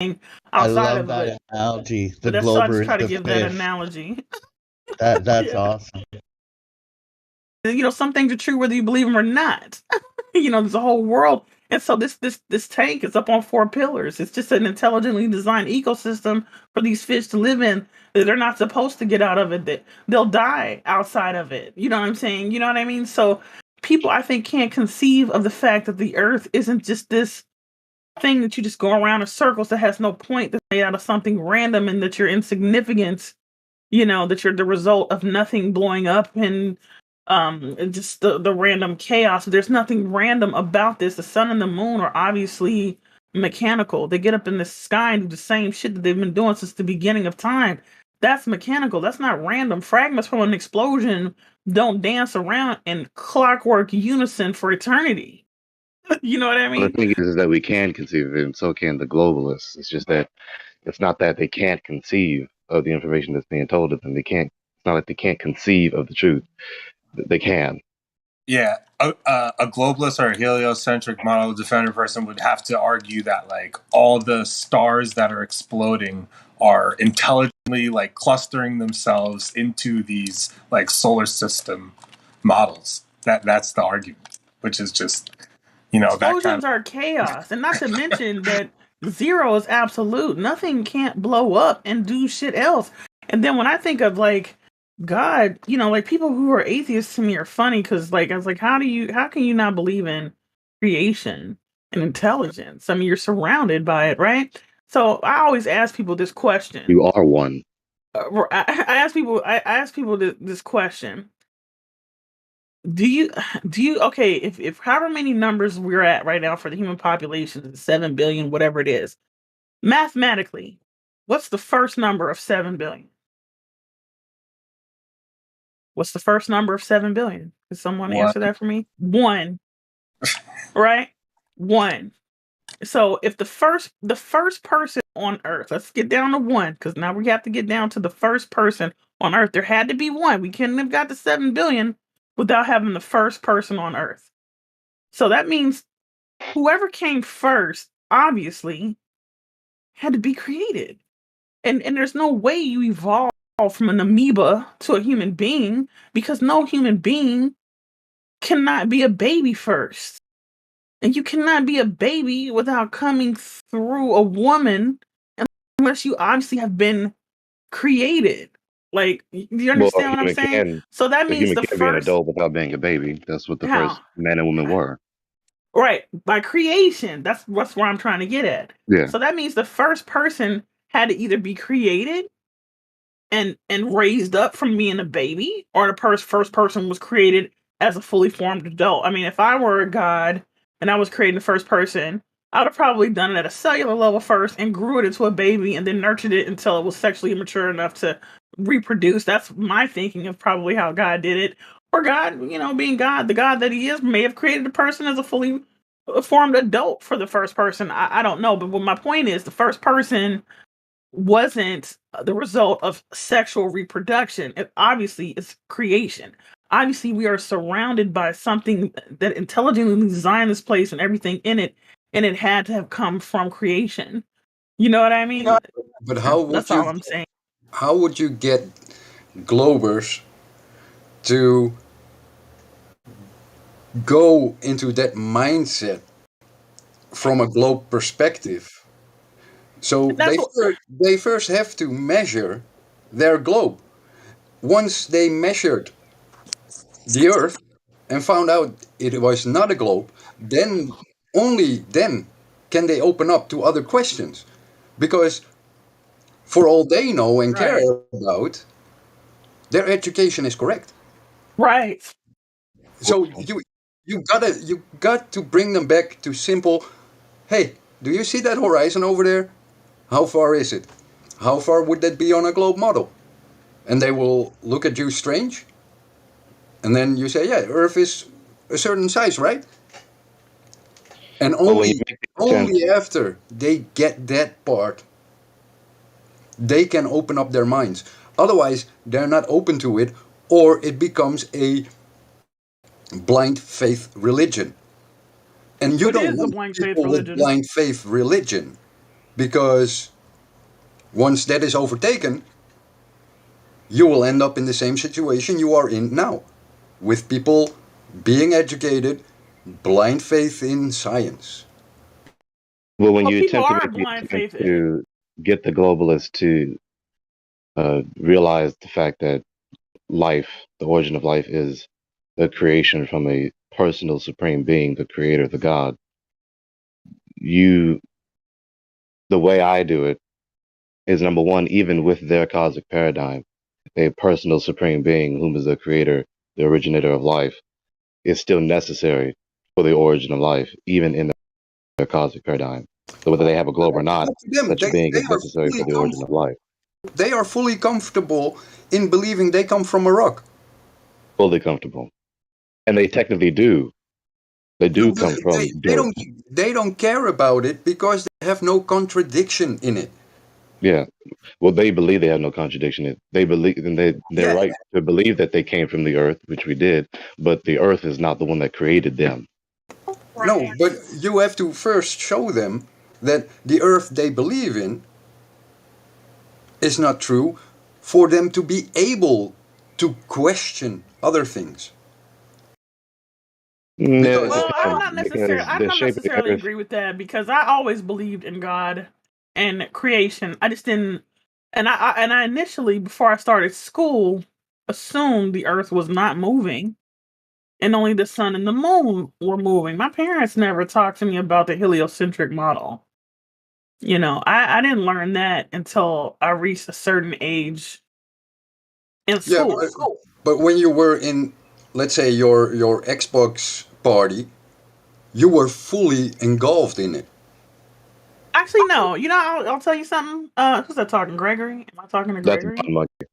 I outside love of it. that analogy. The But that's so I just glober is try to the give that fish. analogy. That's Yeah. awesome. Some things are true whether you believe them or not. There's a whole world. And so this tank is up on 4 pillars. It's just an intelligently designed ecosystem for these fish to live in. That they're not supposed to get out of it. That they'll die outside of it. You know what I'm saying? You know what I mean? So people, I think, can't conceive of the fact that the Earth isn't just this thing that you just go around in circles that has no point, that's made out of something random, and that you're insignificant. That you're the result of nothing blowing up and just the random chaos. There's nothing random about this. The sun and the moon are obviously mechanical. They get up in the sky and do the same shit that they've been doing since the beginning of time. That's mechanical. That's not random. Fragments from an explosion don't dance around in clockwork unison for eternity. You know what I Well, the mean? thing is that we can conceive of it, and so can the globalists. It's just that it's not that they can't conceive of the information that's being told to them. They can't. It's not like they can't conceive of the truth. They can. Yeah, a globalist or a heliocentric model defender person would have to argue that like all the stars that are exploding are intelligently like clustering themselves into these like solar system models. That's the argument, which is just that kind Explosions are chaos, and not to mention that zero is absolute. Nothing can't blow up and do shit else. And then when I think of like God, like people who are atheists to me are funny because like I was like, how can you not believe in creation and intelligence? I mean, you're surrounded by it, right? So I always ask people this question. You are one. I ask people this question. Do you okay, if however many numbers we're at right now for the human population, 7 billion, whatever it is, mathematically, what's the first number of 7 billion? What's the first number of 7 billion? Can someone of answer that for me? 1, right? 1. So if the first person on Earth, let's get down to 1, because now we have to get down to the first person on Earth. There had to be 1. We couldn't have got to 7 billion without having the first person on Earth. So that means whoever came first, obviously, had to be created. And there's no way you evolve from an amoeba to a human being, because no human being cannot be a baby first. And you cannot be a baby without coming through a woman unless you obviously have been created. Like, do you Well, understand what I'm saying? So that a means human the can be an first, adult without being a baby. That's what the how? first men and women were. Right, by creation. That's where I'm trying to get at. Yeah. So that means the first person had to either be created and raised up from being a baby, or the first person was created as a fully formed adult. I mean, if I were a god and I was creating the first person, I would have probably done it at a cellular level first and grew it into a baby and then nurtured it until it was sexually mature enough to reproduce. That's my thinking of probably how God did it. Or God, being God, the God that he is, may have created the person as a fully formed adult for the first person. I don't know. But what my point is, the first person wasn't the result of sexual reproduction. It obviously is creation. Obviously, we are surrounded by something that intelligently designed this place and everything in it, and it had to have come from creation. You know what I mean? But how That's all I'm saying. would you get globers to go into that mindset from a globe perspective? So they first have to measure their globe. Once they measured the Earth and found out it was not a globe, then only then can they open up to other questions. Because for all they know and care about, their education is correct. Right. So you got to bring them back to simple. Hey, do you see that horizon over there? How far is it? How far would that be on a globe model? And they will look at you strange. And then you say, yeah, Earth is a certain size, right? And only after they get that part, they can open up their minds. Otherwise, they're not open to it, or it becomes a blind faith religion. And you don't want people with blind faith religion. because once that is overtaken, you will end up in the same situation you are in now, with people being educated, blind faith in science. Well, when Well, you people attempt to are make the blind attempt faith in it. to get the globalists to realize the fact that life, the origin of life, is a creation from a personal supreme being, the creator, the God. You, the way I do it is number one, even with their cosmic paradigm, a personal supreme being, whom is the creator, the originator of life, is still necessary for the origin of life, even in their cosmic paradigm. So whether they have a globe or not, Up to them. such a being They is are necessary fully for the origin of life. they are fully comfortable in believing they come from a rock. Fully comfortable. And they technically do. They No, do but come from dirt. they don't care about it because they have no contradiction in it. Yeah. Well, they believe they have no contradiction. They believe, and they're Yeah, right to believe that they came from the earth, which we did, but the earth is not the one that created them. no, but you have to first show them that the earth they believe in is not true for them to be able to question other things. No, it Because Well, I'm depends not necessarily. because I the don't shape of the necessarily earth. agree with that because I always believed in God and creation. I just didn't, and I initially, before I started school, assumed the Earth was not moving and only the sun and the moon were moving. My parents never talked to me about the heliocentric model. I didn't learn that until I reached a certain age in yeah, school. but when you were in, let's say your Xbox party, you were fully engulfed in it. Actually, no. I'll tell you something. Who's that talking? Gregory? Am I talking to That's Gregory? Mon Monkey.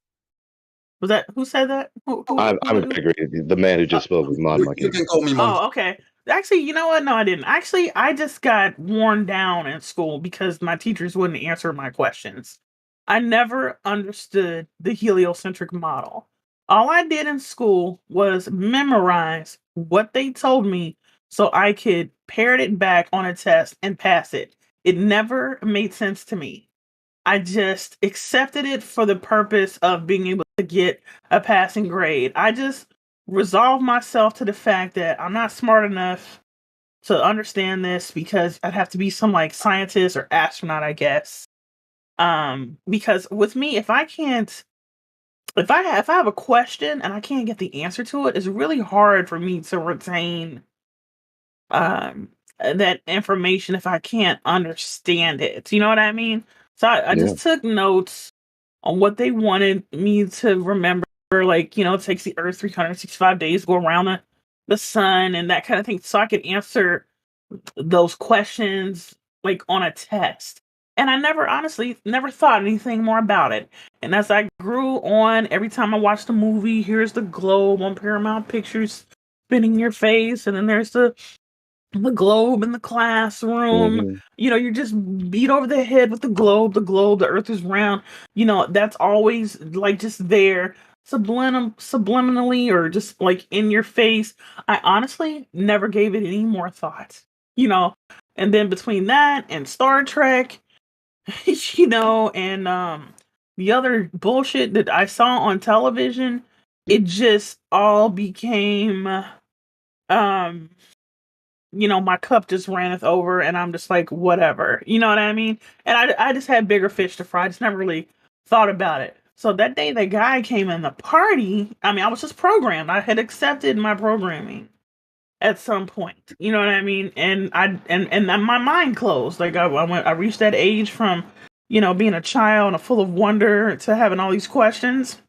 Was that who said that? I'm Gregory. The man who just spoke was Mon You Monkey. can call me monkey. Oh, okay. Actually, you know what? No, I didn't. Actually, I just got worn down in school because my teachers wouldn't answer my questions. I never understood the heliocentric model. All I did in school was memorize what they told me so I could parrot it back on a test and pass it. It never made sense to me. I just accepted it for the purpose of being able to get a passing grade. I just resolved myself to the fact that I'm not smart enough to understand this because I'd have to be some like scientist or astronaut, I guess. Because with me, if I have a question and I can't get the answer to it, it's really hard for me to retain that information if I can't understand it. You know what I mean? So I Yeah. just took notes on what they wanted me to remember. Like, it takes the Earth 365 days to go around the sun and that kind of thing. So I could answer those questions like on a test. And I honestly, never thought anything more about it. And as I grew on, every time I watched a movie, here's the globe on Paramount Pictures spinning your face. And then there's the globe in the classroom. Hmm. You're just beat over the head with the globe. The earth is round. That's always like just there subliminally or just like in your face. I honestly never gave it any more thought. You know, and then between that and Star Trek, and the other bullshit that I saw on television, it just all became um my cup just ranneth over and I'm just like, whatever. You know what I mean? And I just had bigger fish to fry. I just never really thought about it. So that day the guy came in the party, I mean, I was just programmed. I had accepted my programming at some point. You know what I mean? And then my mind closed. Like I reached that age from, being a child and full of wonder to having all these questions.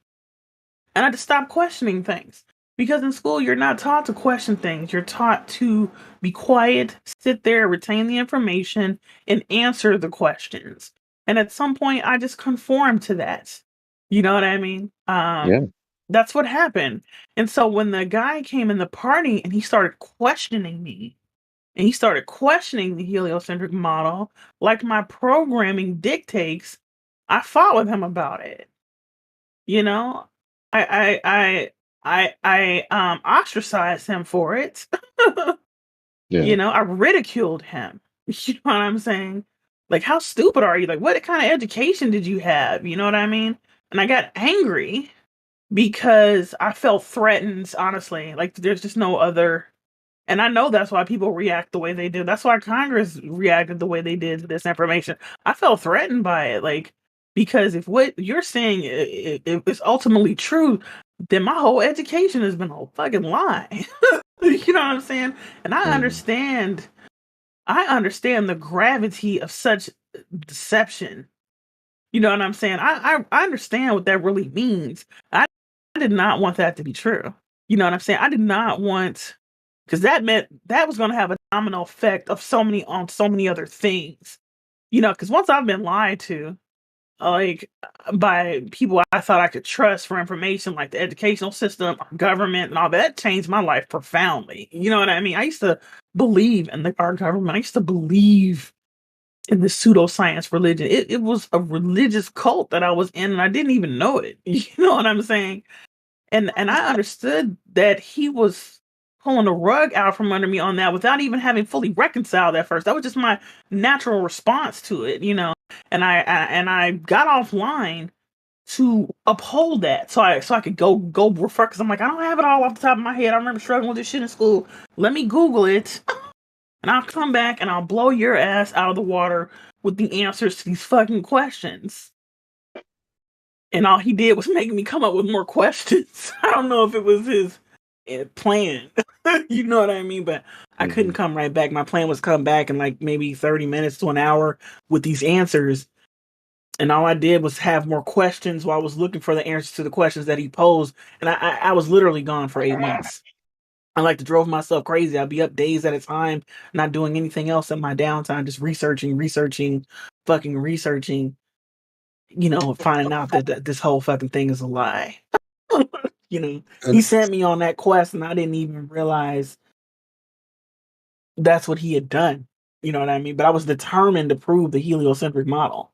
And I had to stop questioning things. Because in school, you're not taught to question things. You're taught to be quiet, sit there, retain the information, and answer the questions. And at some point, I just conformed to that. You know what I mean? Yeah. That's what happened. And so when the guy came in the party and he started questioning me, and he started questioning the heliocentric model, like my programming dictates, I fought with him about it. You know, I ostracized him for it. Yeah. I ridiculed him. You know what I'm saying? Like, how stupid are you? Like, what kind of education did you have? You know what I mean? And I got angry because I felt threatened, honestly. Like, there's just no other. And I know that's why people react the way they do. That's why Congress reacted the way they did to this information. I felt threatened by it. Like, because if what you're saying if it's ultimately true, then my whole education has been a fucking lie. You know what I'm saying? And I understand the gravity of such deception. You know what I'm saying? I understand what that really means. I did not want that to be true. You know what I'm saying? I did not want, because that meant that was going to have a domino effect of so many other things. You know, because once I've been lied to, like by people I thought I could trust for information, like the educational system, our government, and all that changed my life profoundly. You know what I mean? I used to believe in our government. I used to believe in the pseudoscience religion. It was a religious cult that I was in, and I didn't even know it. You know what I'm saying? And I understood that he was pulling the rug out from under me on that without even having fully reconciled at first. That was just my natural response to it, you know. And I got offline to uphold that, so I could go refer, because I'm like, I don't have it all off the top of my head. I remember struggling with this shit in school. Let me Google it, and I'll come back and I'll blow your ass out of the water with the answers to these fucking questions. And all he did was make me come up with more questions. I don't know if it was his plan. You know what I mean? But I couldn't come right back. My plan was come back in like maybe 30 minutes to an hour with these answers. And all I did was have more questions while I was looking for the answers to the questions that he posed. And I was literally gone for 8 months. I like to drove myself crazy. I'd be up days at a time, not doing anything else in my downtime, just researching, fucking researching, you know, finding out that this whole fucking thing is a lie. You know, he sent me on that quest and I didn't even realize that's what he had done. You know what I mean? But I was determined to prove the heliocentric model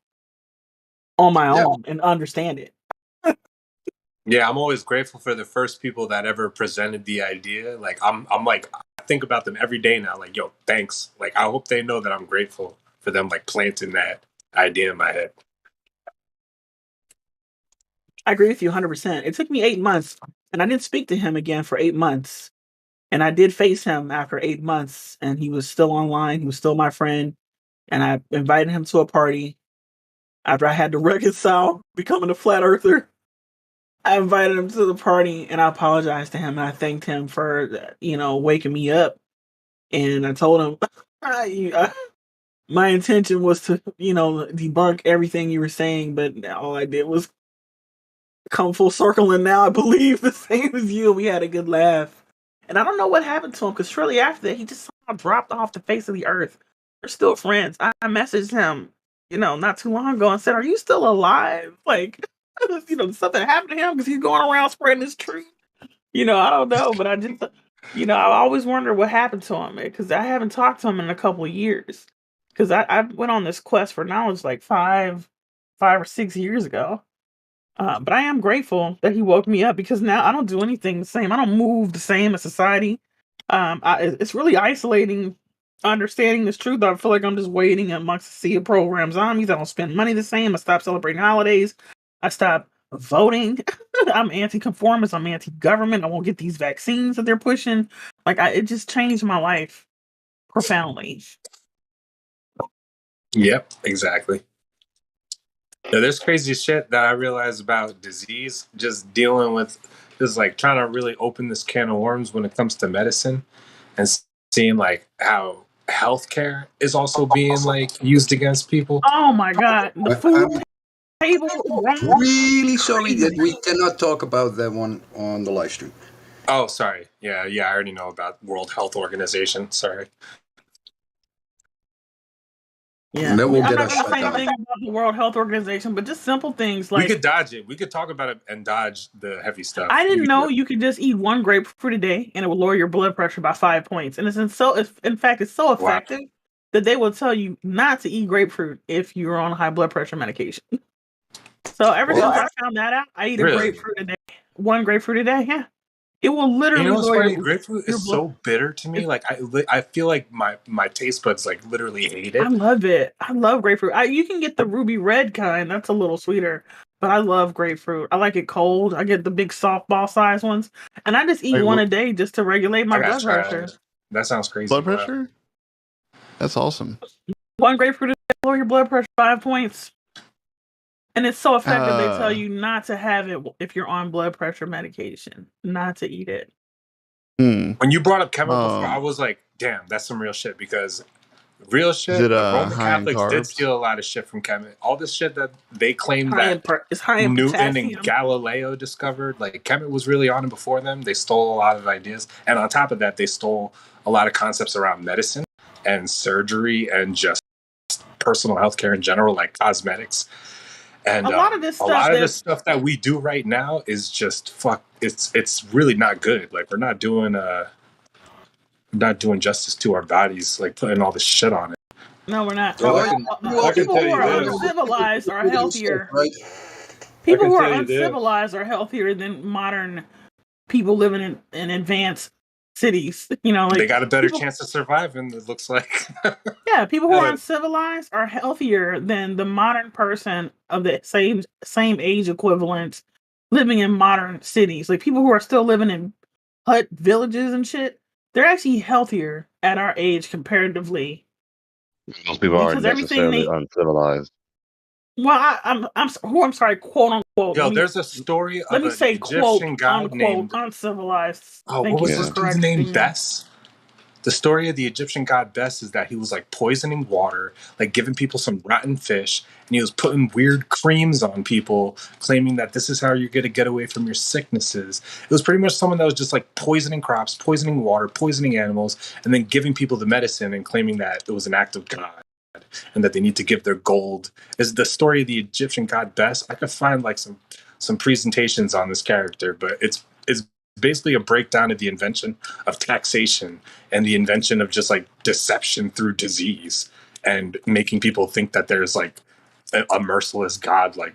on my own and understand it. Yeah, I'm always grateful for the first people that ever presented the idea. Like I'm like, I think about them every day now. Like, yo, thanks. Like, I hope they know that I'm grateful for them like planting that idea in my head. I agree with you 100%. It took me 8 months, and I didn't speak to him again for 8 months. And I did face him after 8 months, and he was still online. He was still my friend, and I invited him to a party after I had to reconcile becoming a flat earther. I invited him to the party, and I apologized to him, and I thanked him for, you know, waking me up. And I told him, my intention was to, you know, debunk everything you were saying, but all I did was come full circle, and now I believe the same as you. We had a good laugh. And I don't know what happened to him, because shortly after that, he just somehow dropped off the face of the earth. We're still friends. I messaged him, you know, not too long ago and said, "Are you still alive?" Like, you know, something happened to him because he's going around spreading his truth. You know, I don't know, but I just, you know, I always wonder what happened to him, because I haven't talked to him in a couple of years. Because I went on this quest for knowledge like 5 or 6 years ago. But I am grateful that he woke me up, because now I don't do anything the same. I don't move the same as society. It's really isolating understanding this truth. I feel like I'm just waiting amongst a sea of programmed zombies. I don't spend money the same. I stopped celebrating holidays. I stopped voting. I'm anti-conformist. I'm anti-government. I won't get these vaccines that they're pushing. Like, it just changed my life profoundly. Yep, exactly. Now, there's crazy shit that I realized about disease, just dealing with, just like trying to really open this can of worms when it comes to medicine, and seeing like how healthcare is also being like used against people. Oh my God. The food table. I'm really sorry that we cannot talk about that one on the live stream. Oh, sorry. Yeah, I already know about World Health Organization. Sorry. Yeah, That will I'm get not us going to shut say down. anything about the World Health Organization, but just simple things We like, could dodge it. We could talk about it and dodge the heavy stuff. I didn't know you could just eat one grapefruit a day and it will lower your blood pressure by 5 points. And in fact, it's so effective that they will tell you not to eat grapefruit if you're on high blood pressure medication. So ever since I found that out, I eat a grapefruit a day, one grapefruit a day. Yeah, It will literally You know what's lower funny? Grapefruit your is blood. so bitter to me. Like I feel like my taste buds like literally hate I it. love it. I love grapefruit. You can get the ruby red kind. That's a little sweeter, but I love grapefruit. I like it cold. I get the big softball size ones, and I just eat Wait, one what- a day just to regulate my I gotta blood try pressure. it. That sounds crazy. Blood Wow. pressure? That's awesome. One grapefruit is lower your blood pressure 5 points, and it's so effective. They tell you not to have it if you're on blood pressure medication, not to eat it. When you brought up chemicals, I was like, damn, that's some real shit, because real shit, it, Roman high in Catholics did carbs? steal a lot of shit from Kemet. All this shit that they claim It's high in Newton potassium. and Galileo discovered, like Kemet was really on it before them. They stole a lot of ideas, and on top of that, they stole a lot of concepts around medicine and surgery and just personal healthcare in general, like cosmetics. And a lot of this stuff that we do right now is just fuck. It's really not good. Like we're not doing justice to our bodies, like putting all this shit on it. No, we're not. Well, People who are this. uncivilized are healthier. Right? People who are uncivilized are healthier than modern people living in advanced cities. You know, like they got a better chance of surviving, it looks like. Yeah, people who are uncivilized are healthier than the modern person of the same age equivalent living in modern cities. Like people who are still living in hut villages and shit, they're actually healthier at our age comparatively. Most people aren't Because everything necessarily uncivilized. Well, I'm sorry, quote unquote. Yo, there's a story let of me an say Egyptian quote god unquote named uncivilized. Oh, Thank what you was for his name? correcting me. Bess. The story of the Egyptian god Bess is that he was like poisoning water, like giving people some rotten fish, and he was putting weird creams on people, claiming that this is how you're going to get away from your sicknesses. It was pretty much someone that was just like poisoning crops, poisoning water, poisoning animals, and then giving people the medicine and claiming that it was an act of God and that they need to give their gold. Is the story of the Egyptian god Bess. I could find like some presentations on this character, but it's basically a breakdown of the invention of taxation and the invention of just like deception through disease and making people think that there's like a merciless God. Like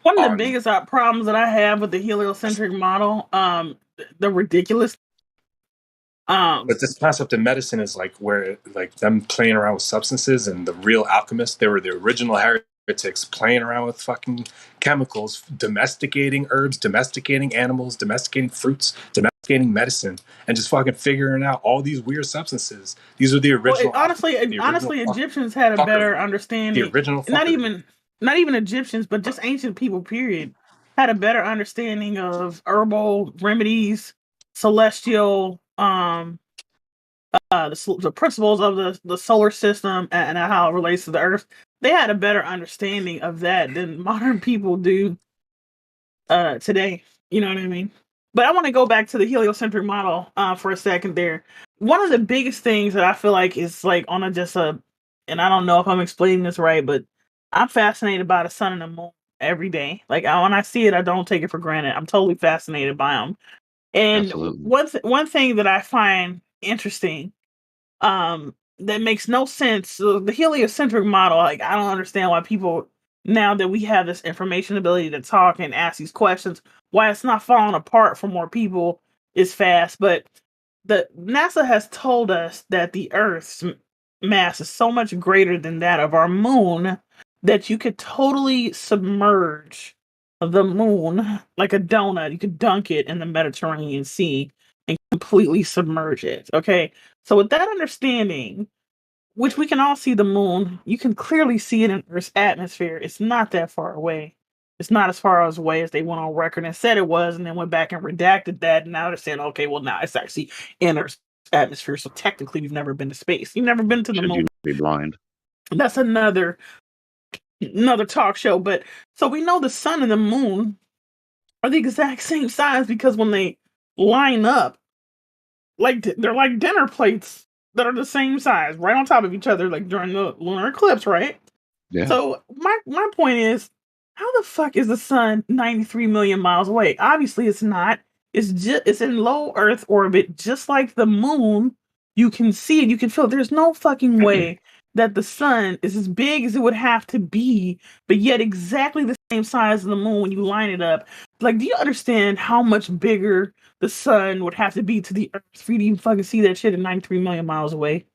one of the biggest problems that I have with the heliocentric model, the ridiculous. But this concept of medicine is like where like them playing around with substances, and the real alchemists, they were the original heretics playing around with fucking chemicals, domesticating herbs, domesticating animals, domesticating fruits, domesticating medicine, and just fucking figuring out all these weird substances. These are the original. Well, honestly, Egyptians had a better understanding. The original, not even Egyptians, but just ancient people. Period, had a better understanding of herbal remedies, celestial, the principles of the solar system and how it relates to the Earth. They had a better understanding of that than modern people do today. You know what I mean? But I want to go back to the heliocentric model for a second there. One of the biggest things that I feel like is like on and I don't know if I'm explaining this right, but I'm fascinated by the sun and the moon every day. Like when I see it, I don't take it for granted. I'm totally fascinated by them. And one thing that I find interesting, that makes no sense. So the heliocentric model, like I don't understand why people, now that we have this information ability to talk and ask these questions, why it's not falling apart for more people is fast. But the NASA has told us that the Earth's mass is so much greater than that of our moon that you could totally submerge the moon like a donut. You could dunk it in the Mediterranean Sea and completely submerge it. Okay. So with that understanding, which we can all see the moon, you can clearly see it in Earth's atmosphere. It's not that far away. It's not as far away as they went on record and said it was, and then went back and redacted that. And now they're saying, okay, well, now it's actually in Earth's atmosphere. So technically, you've never been to space. You've never been to the moon. You be blind. That's another talk show. But so we know the sun and the moon are the exact same size because when they line up, like they're like dinner plates that are the same size, right on top of each other, like during the lunar eclipse, right? Yeah. So my point is, how the fuck is the sun 93 million miles away? Obviously, it's not. It's in low Earth orbit, just like the moon. You can see it, you can feel it. There's no fucking way that the sun is as big as it would have to be, but yet exactly the same size as the moon when you line it up. Like, do you understand how much bigger the sun would have to be to the Earth for you to even fucking see that shit at 93 million miles away?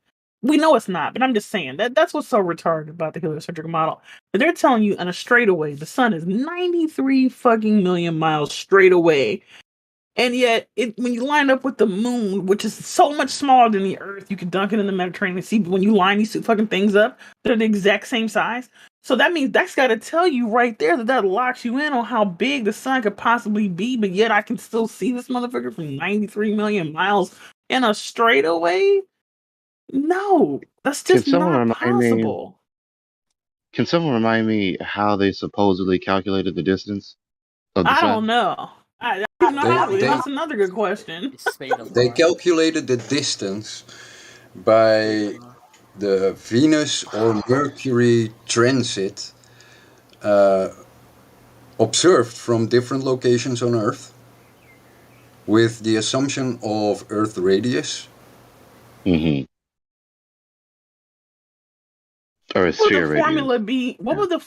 We know it's not, but I'm just saying that's what's so retarded about the heliocentric model. They're telling you on a straightaway the sun is 93 fucking million miles straight away. And yet, when you line up with the moon, which is so much smaller than the Earth, you can dunk it in the Mediterranean Sea. But when you line these two fucking things up, they're the exact same size. So that means that's got to tell you right there that locks you in on how big the sun could possibly be. But yet, I can still see this motherfucker from 93 million miles in a straightaway. No, that's Can just someone not remind me? possible. Can someone remind me how they supposedly calculated the distance of the I don't sun? know. I don't know actually. They That's another good question. It's speed of they light. calculated the distance by the Venus or Mercury transit observed from different locations on Earth with the assumption of Earth radius. Mm-hmm. Or a What would sphere the radius. formula be? What would the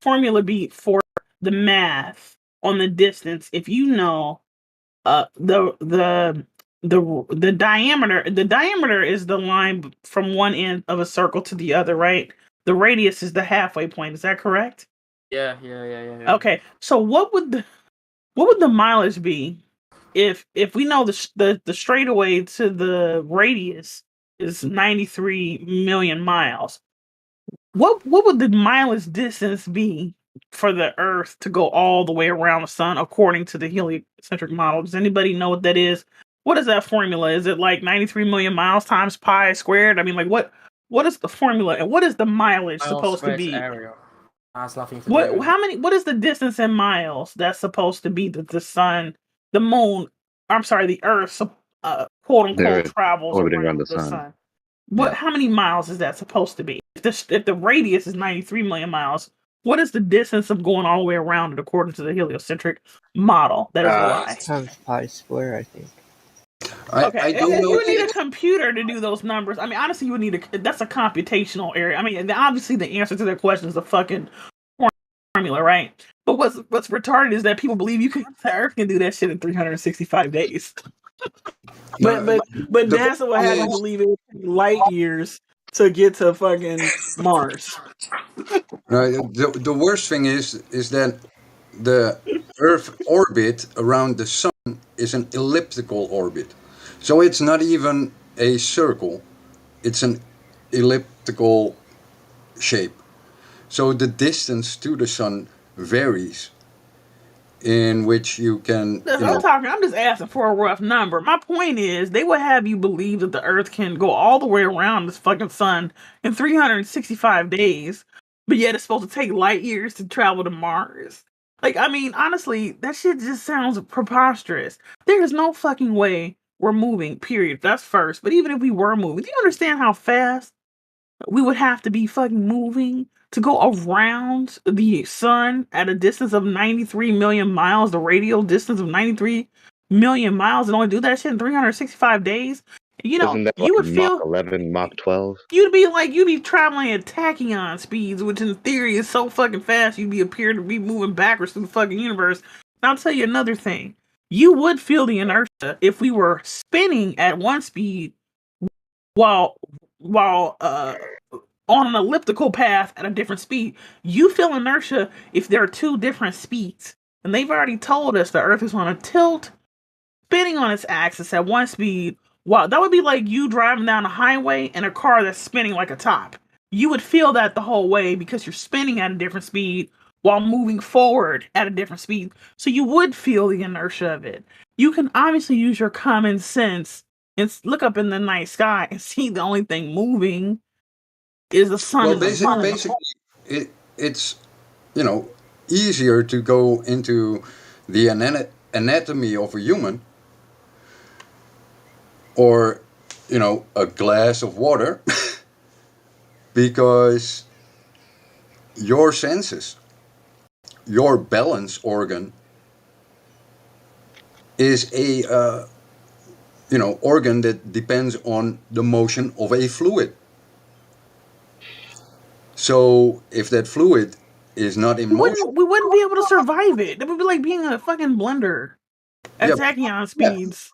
formula be for the math on the distance if you know the diameter is the line from one end of a circle to the other, right? The radius is the halfway point. Is that correct? Yeah. Okay. So what would the mileage be if we know the straightaway to the radius is 93 million miles? What would the mileage distance be for the Earth to go all the way around the sun according to the heliocentric model? Does anybody know what that is? What is that formula? Is it like 93 million miles times pi squared? I mean, like what is the formula and what is the mileage Miles supposed to squared be? area. Has nothing to do with What is the distance in miles that's supposed to be that the sun, the moon, I'm sorry, the Earth, quote unquote, They're travels orbiting around around the the sun. sun? Yeah. How many miles is that supposed to be? If the radius is 93 million miles, what is the distance of going all the way around it according to the heliocentric model? That is a lie. Times pi square, I think. I don't You know. would need a computer to do those numbers. I mean, honestly, you would need that's a computational area. I mean, obviously, the answer to that question is a fucking formula, right? But what's retarded is that people believe the Earth can do that shit in 365 days. But The NASA would have you believe it would take light years to get to fucking Mars. the worst thing is that the Earth orbit around the sun is an elliptical orbit. So it's not even a circle, it's an elliptical shape. So the distance to the sun varies, in which you can, I'm just asking for a rough number. My point is, they would have you believe that the Earth can go all the way around this fucking sun in 365 days, but yet it's supposed to take light years to travel to Mars. Like, I mean, honestly, that shit just sounds preposterous. There is no fucking way we're moving, period. That's first. But even if we were moving, do you understand how fast we would have to be fucking moving to go around the sun at a distance of 93 million miles, the radial distance of 93 million miles, and only do that shit in 365 days? You know, Isn't that you like would Mach feel 11, Mach 12? you'd be traveling at tachyon speeds, which in theory is so fucking fast you'd be appear to be moving backwards through the fucking universe. And I'll tell you another thing. You would feel the inertia if we were spinning at one speed while on an elliptical path at a different speed. You feel inertia if there are two different speeds. And they've already told us the Earth is on a tilt, spinning on its axis at one speed. Wow, that would be like you driving down a highway in a car that's spinning like a top. You would feel that the whole way because you're spinning at a different speed while moving forward at a different speed. So you would feel the inertia of it. You can obviously use your common sense and look up in the night sky and see the only thing moving is the sun well, and the moon. basically, it's easier to go into the anatomy of a human, or a glass of water, because your senses, your balance organ, is a organ that depends on the motion of a fluid. So if that fluid is not in motion, we wouldn't be able to survive it. It would be like being in a fucking blender at Yeah, tachyon speeds.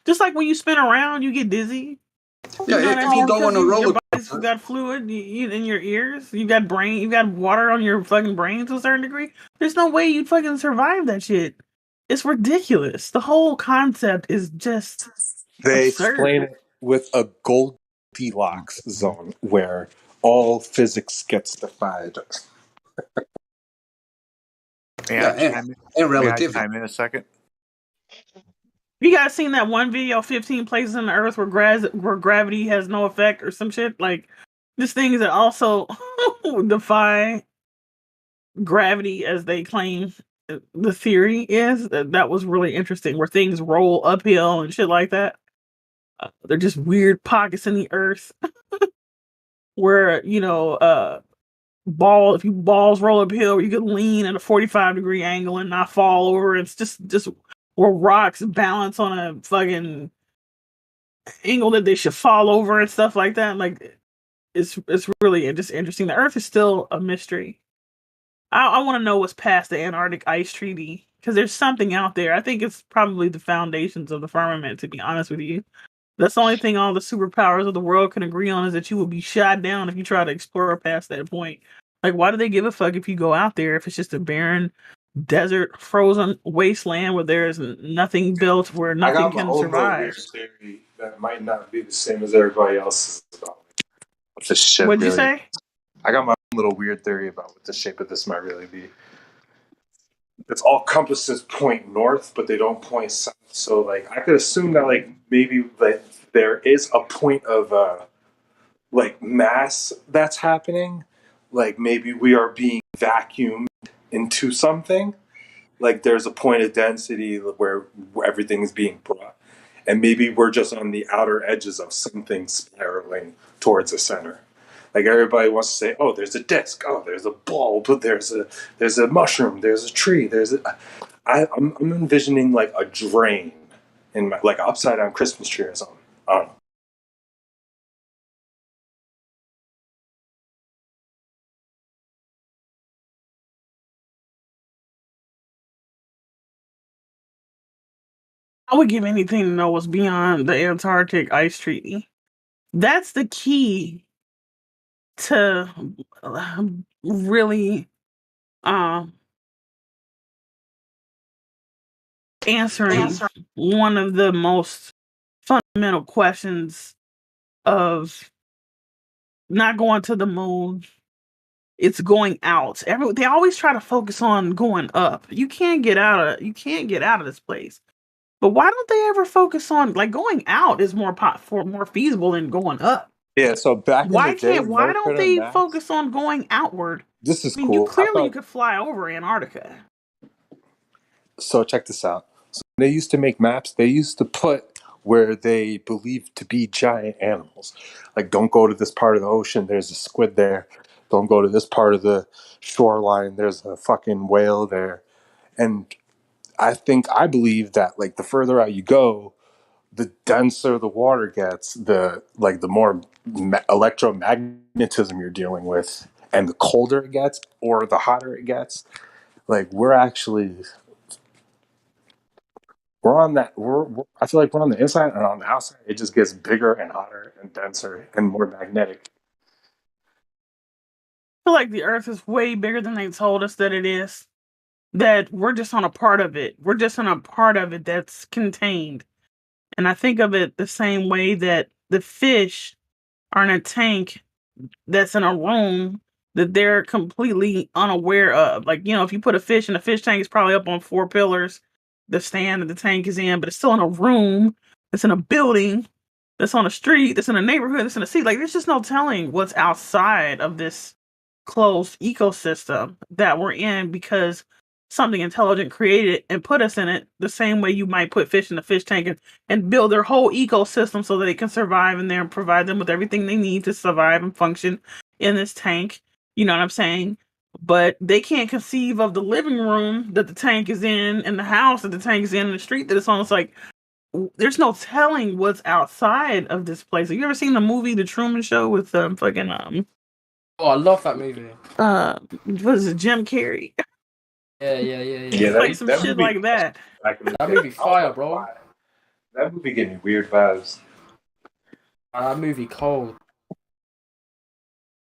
Just like when you spin around, you get dizzy. yeah, You know what I if you mean? go Because on a your roller body's got fluid in your ears. You got water on your fucking brain to a certain degree. There's no way you'd fucking survive that shit. It's ridiculous. The whole concept is just They absurd. explain it with a Goldilocks zone where all physics gets defied. May Yeah, I chime in? and May I relativity. chime in a second? You guys seen that one video, 15 places on the Earth where gravity has no effect or some shit? Like, this things that also defy gravity as they claim the theory is. That was really interesting, where things roll uphill and shit like that. They're just weird pockets in the Earth where, if you balls roll uphill, you could lean at a 45-degree angle and not fall over. It's just where rocks balance on a fucking angle that they should fall over and stuff like that. Like, it's really just interesting. The Earth is still a mystery. I want to know what's past the Antarctic ice treaty, because there's something out there. I think it's probably the foundations of the firmament, to be honest with you. That's the only thing all the superpowers of the world can agree on, is that you will be shot down if you try to explore past that point. Like, why do they give a fuck if you go out there if it's just a barren desert, frozen wasteland where there's nothing built, where I nothing got my can own little survive? weird theory that might not be the same as everybody else's about what this shit What'd you really. say? I got my own little weird theory about what the shape of this might really be. It's all compasses point north, but they don't point south. So, like, I could assume that, like, maybe like there is a point of like mass that's happening. Like, maybe we are being vacuumed into something. Like, there's a point of density where everything is being brought, and maybe we're just on the outer edges of something spiraling towards the center. Like, everybody wants to say, "Oh, there's a disc. Oh, there's a bulb. There's a mushroom. There's a tree. I'm envisioning like a drain in my, like, an upside down Christmas tree or something. I don't know. I would give anything to know what's beyond the Antarctic ice treaty. That's the key to really answering one of the most fundamental questions of not going to the moon. It's going out. They always try to focus on going up. You can't get out of this place. But why don't they ever focus on, like, going out is more feasible than going up? Yeah. So back in the day, Why don't Mercury they Max. focus on going outward? This is I mean, cool. you could fly over Antarctica. So check this out. So when they used to make maps, they used to put where they believed to be giant animals. Like, don't go to this part of the ocean, there's a squid there. Don't go to this part of the shoreline, there's a fucking whale there. And I believe that, like, the further out you go, the denser the water gets, the more electromagnetism you're dealing with, and the colder it gets or the hotter it gets. Like, we're on that. I feel like we're on the inside, and on the outside, it just gets bigger and hotter and denser and more magnetic. I feel like the Earth is way bigger than they told us that it is. That we're just on a part of it. We're just on a part of it that's contained. And I think of it the same way that the fish are in a tank that's in a room that they're completely unaware of. Like, if you put a fish in a fish tank, it's probably up on 4 pillars, the stand that the tank is in, but it's still in a room, it's in a building, that's on a street, that's in a neighborhood, that's in a city. Like, there's just no telling what's outside of this closed ecosystem that we're in, because something intelligent created and put us in it, the same way you might put fish in a fish tank and build their whole ecosystem so that they can survive in there and provide them with everything they need to survive and function in this tank. You know what I'm saying? But they can't conceive of the living room that the tank is in, and the house that the tank is in, and the street that it's on. It's like, there's no telling what's outside of this place. Have you ever seen the movie The Truman Show with Oh, I love that movie. What is it, Jim Carrey? Yeah. Like some shit movie, like that. That movie fire, bro. That movie gave me weird vibes. That movie cold.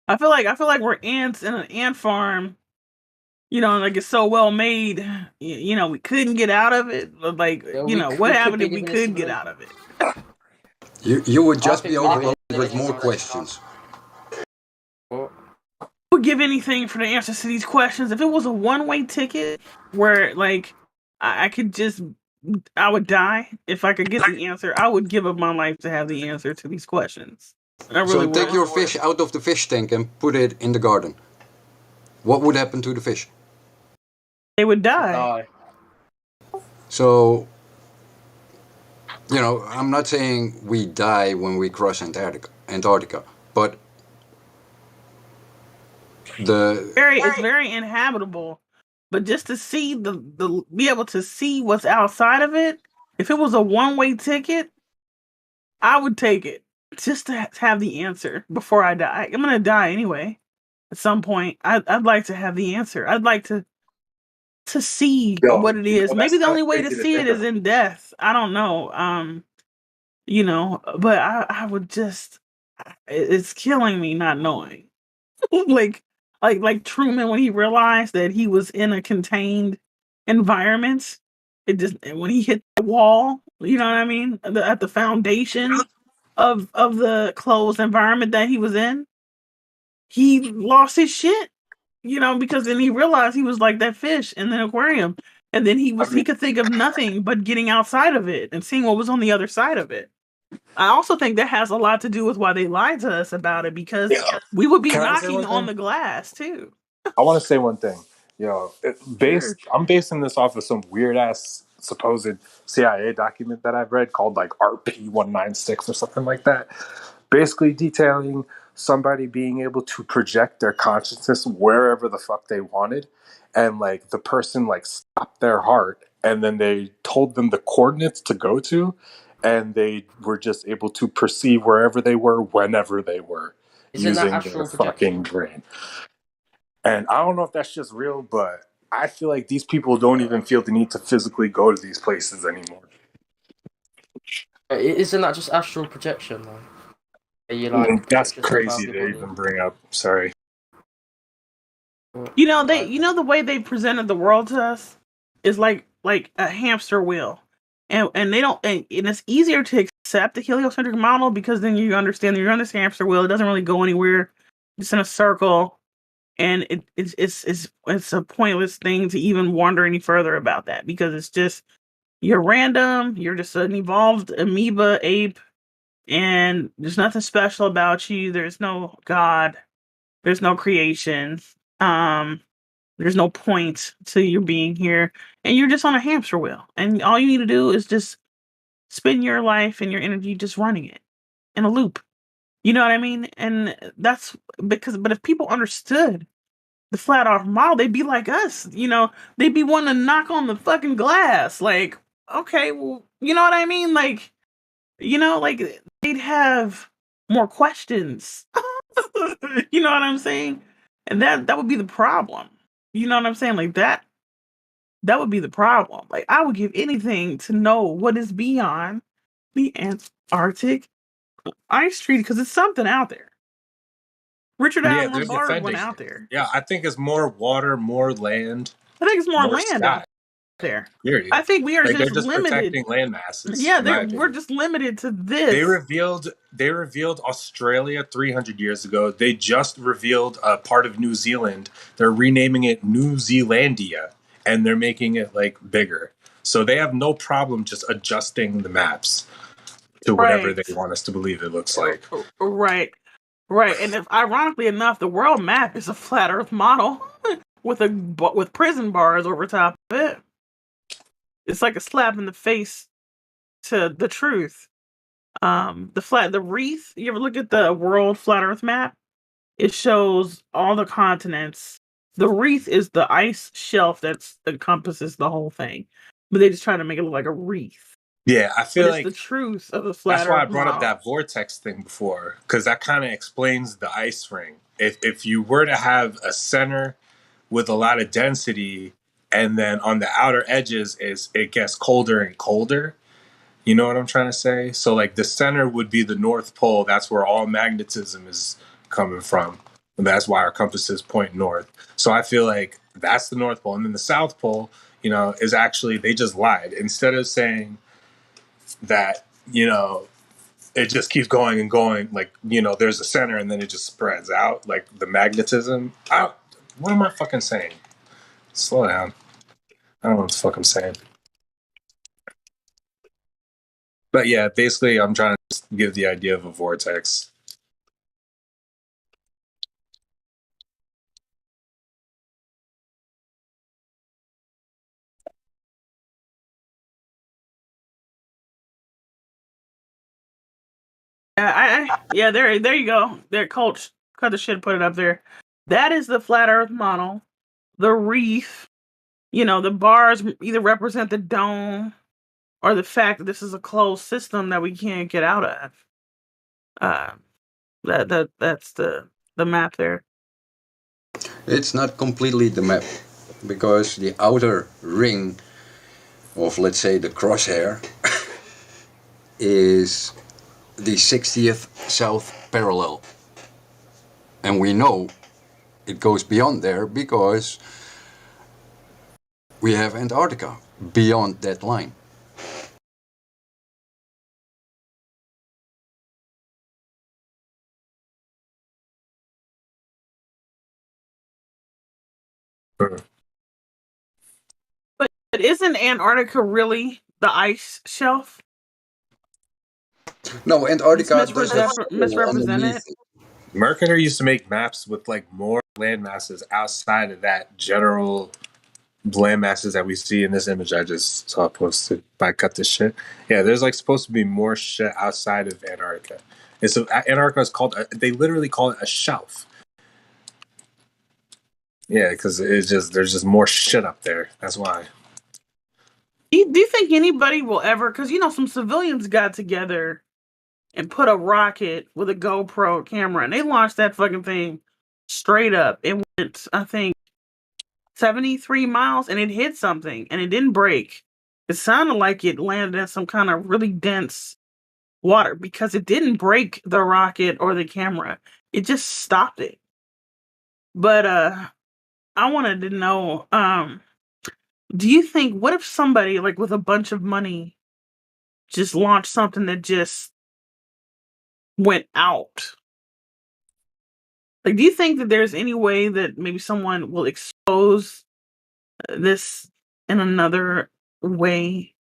I feel like we're ants in an ant farm. You know, like it's so well made. You know, we couldn't get out of it. Like, Yeah, you know, what we could happened be if we given this could get situation. out of it? You would just I be think overloaded we with could- more questions. What? Would give anything for the answers to these questions. If it was a one-way ticket where like I could just I would die if I could get the answer. I would give up my life to have the answer to these questions. I really So take would. your fish out of the fish tank and put it in the garden. What would happen to the fish? They would die. So, you know, I'm not saying we die when we cross Antarctica, but it's very inhabitable. But just to see the be able to see what's outside of it, if it was a one-way ticket, I would take it just to have the answer before I die. I'm gonna die anyway. At some point, I'd like to have the answer. I'd like to see what it is. Maybe the only way to see it is in death. I don't know. You know, but I would just. It's killing me not knowing. like Truman when he realized that he was in a contained environment. It just when he hit the wall, you know what I mean, at the foundation of the closed environment that he was in, he lost his shit. You know, because then he realized he was like that fish in the aquarium, and then he could think of nothing but getting outside of it and seeing what was on the other side of it. I also think that has a lot to do with why they lied to us about it, because we would be knocking on the glass too. I want to say one thing. I'm basing this off of some weird ass supposed CIA document that I've read called like RP-196 or something like that. Basically detailing somebody being able to project their consciousness wherever the fuck they wanted, and like the person like stopped their heart and then they told them the coordinates to go to, and they were just able to perceive wherever they were whenever they were using their fucking brain. And I don't know if that's just real, but I feel like these people don't even feel the need to physically go to these places anymore. Isn't that just astral projection, though? That's crazy to even bring up. Sorry. You know, the way they presented the world to us is like a hamster wheel. And they don't and it's easier to accept the heliocentric model because then you understand that you're on this hamster wheel, it doesn't really go anywhere. It's in a circle. And it's a pointless thing to even wonder any further about that, because it's just you're random, you're just an evolved amoeba ape, and there's nothing special about you. There's no God, there's no creation, there's no point to you being here, and you're just on a hamster wheel. And all you need to do is just spend your life and your energy just running it in a loop. You know what I mean? And that's but if people understood the flat earth model, they'd be like us, you know, they'd be wanting to knock on the fucking glass. Like, okay, well, you know what I mean? Like, you know, like they'd have more questions. You know what I'm saying? And that would be the problem. You know what I'm saying? Like that would be the problem. Like I would give anything to know what is beyond the Antarctic ice treaty, because it's something out there. Richard Allen Lombard went out there. Yeah, I think it's more water, more land. I think it's more land out there. Period. I think we are they're just limited. protecting land masses. Yeah, we're just limited to this. They revealed Australia 300 years ago. They just revealed a part of New Zealand. They're renaming it New Zealandia, and they're making it like bigger. So they have no problem just adjusting the maps to whatever they want us to believe it looks like. Right. And ironically enough, the world map is a flat Earth model with prison bars over top of it. It's like a slap in the face to the truth. The wreath. You ever look at the world flat Earth map? It shows all the continents. The wreath is the ice shelf that encompasses the whole thing, but they just try to make it look like a wreath. Yeah, I feel like the truth of the flat Earth. That's why I brought up that vortex thing before, because that kind of explains the ice ring. if you were to have a center with a lot of density, and then on the outer edges is it gets colder and colder. You know what I'm trying to say? So like the center would be the North Pole. That's where all magnetism is coming from. And that's why our compasses point north. So I feel like that's the North Pole. And then the South Pole, is actually, they just lied. Instead of saying that, it just keeps going and going, like, there's a center and then it just spreads out, like the magnetism. What am I fucking saying? Slow down. I don't know what the fuck I'm saying. But yeah, basically, I'm trying to just give the idea of a vortex. Yeah, there you go. There, Coach, cut the shit, put it up there. That is the flat Earth model. The reef, the bars either represent the dome or the fact that this is a closed system that we can't get out of. That's the map there. It's not completely the map, because the outer ring of, let's say, the crosshair is the 60th south parallel. And we know it goes beyond there because we have Antarctica beyond that line. But isn't Antarctica really the ice shelf? No, Antarctica It's does have misrepresented. Mercator used to make maps with like more land masses outside of that general land masses that we see in this image I just saw posted. I cut this shit. Yeah, there's like supposed to be more shit outside of Antarctica. And so Antarctica is called, they literally call it a shelf. Yeah, because there's just more shit up there. That's why. Do you think anybody will ever? Because some civilians got together and put a rocket with a GoPro camera, and they launched that fucking thing straight up. It went, I think, 73 miles, and it hit something, and it didn't break. It sounded like it landed in some kind of really dense water because it didn't break the rocket or the camera. It just stopped it. But I wanted to know, do you think, what if somebody like with a bunch of money just launched something that just went out? Like, do you think that there's any way that maybe someone will expose this in another way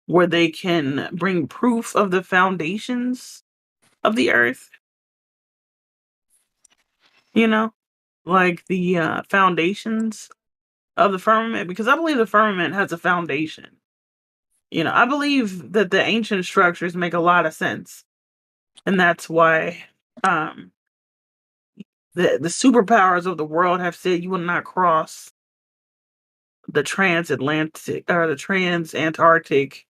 where they can bring proof of the foundations of the earth? Like the foundations of the firmament, because I believe the firmament has a foundation. I believe that the ancient structures make a lot of sense, and that's why um the superpowers of the world have said you will not cross the transatlantic or the transantarctic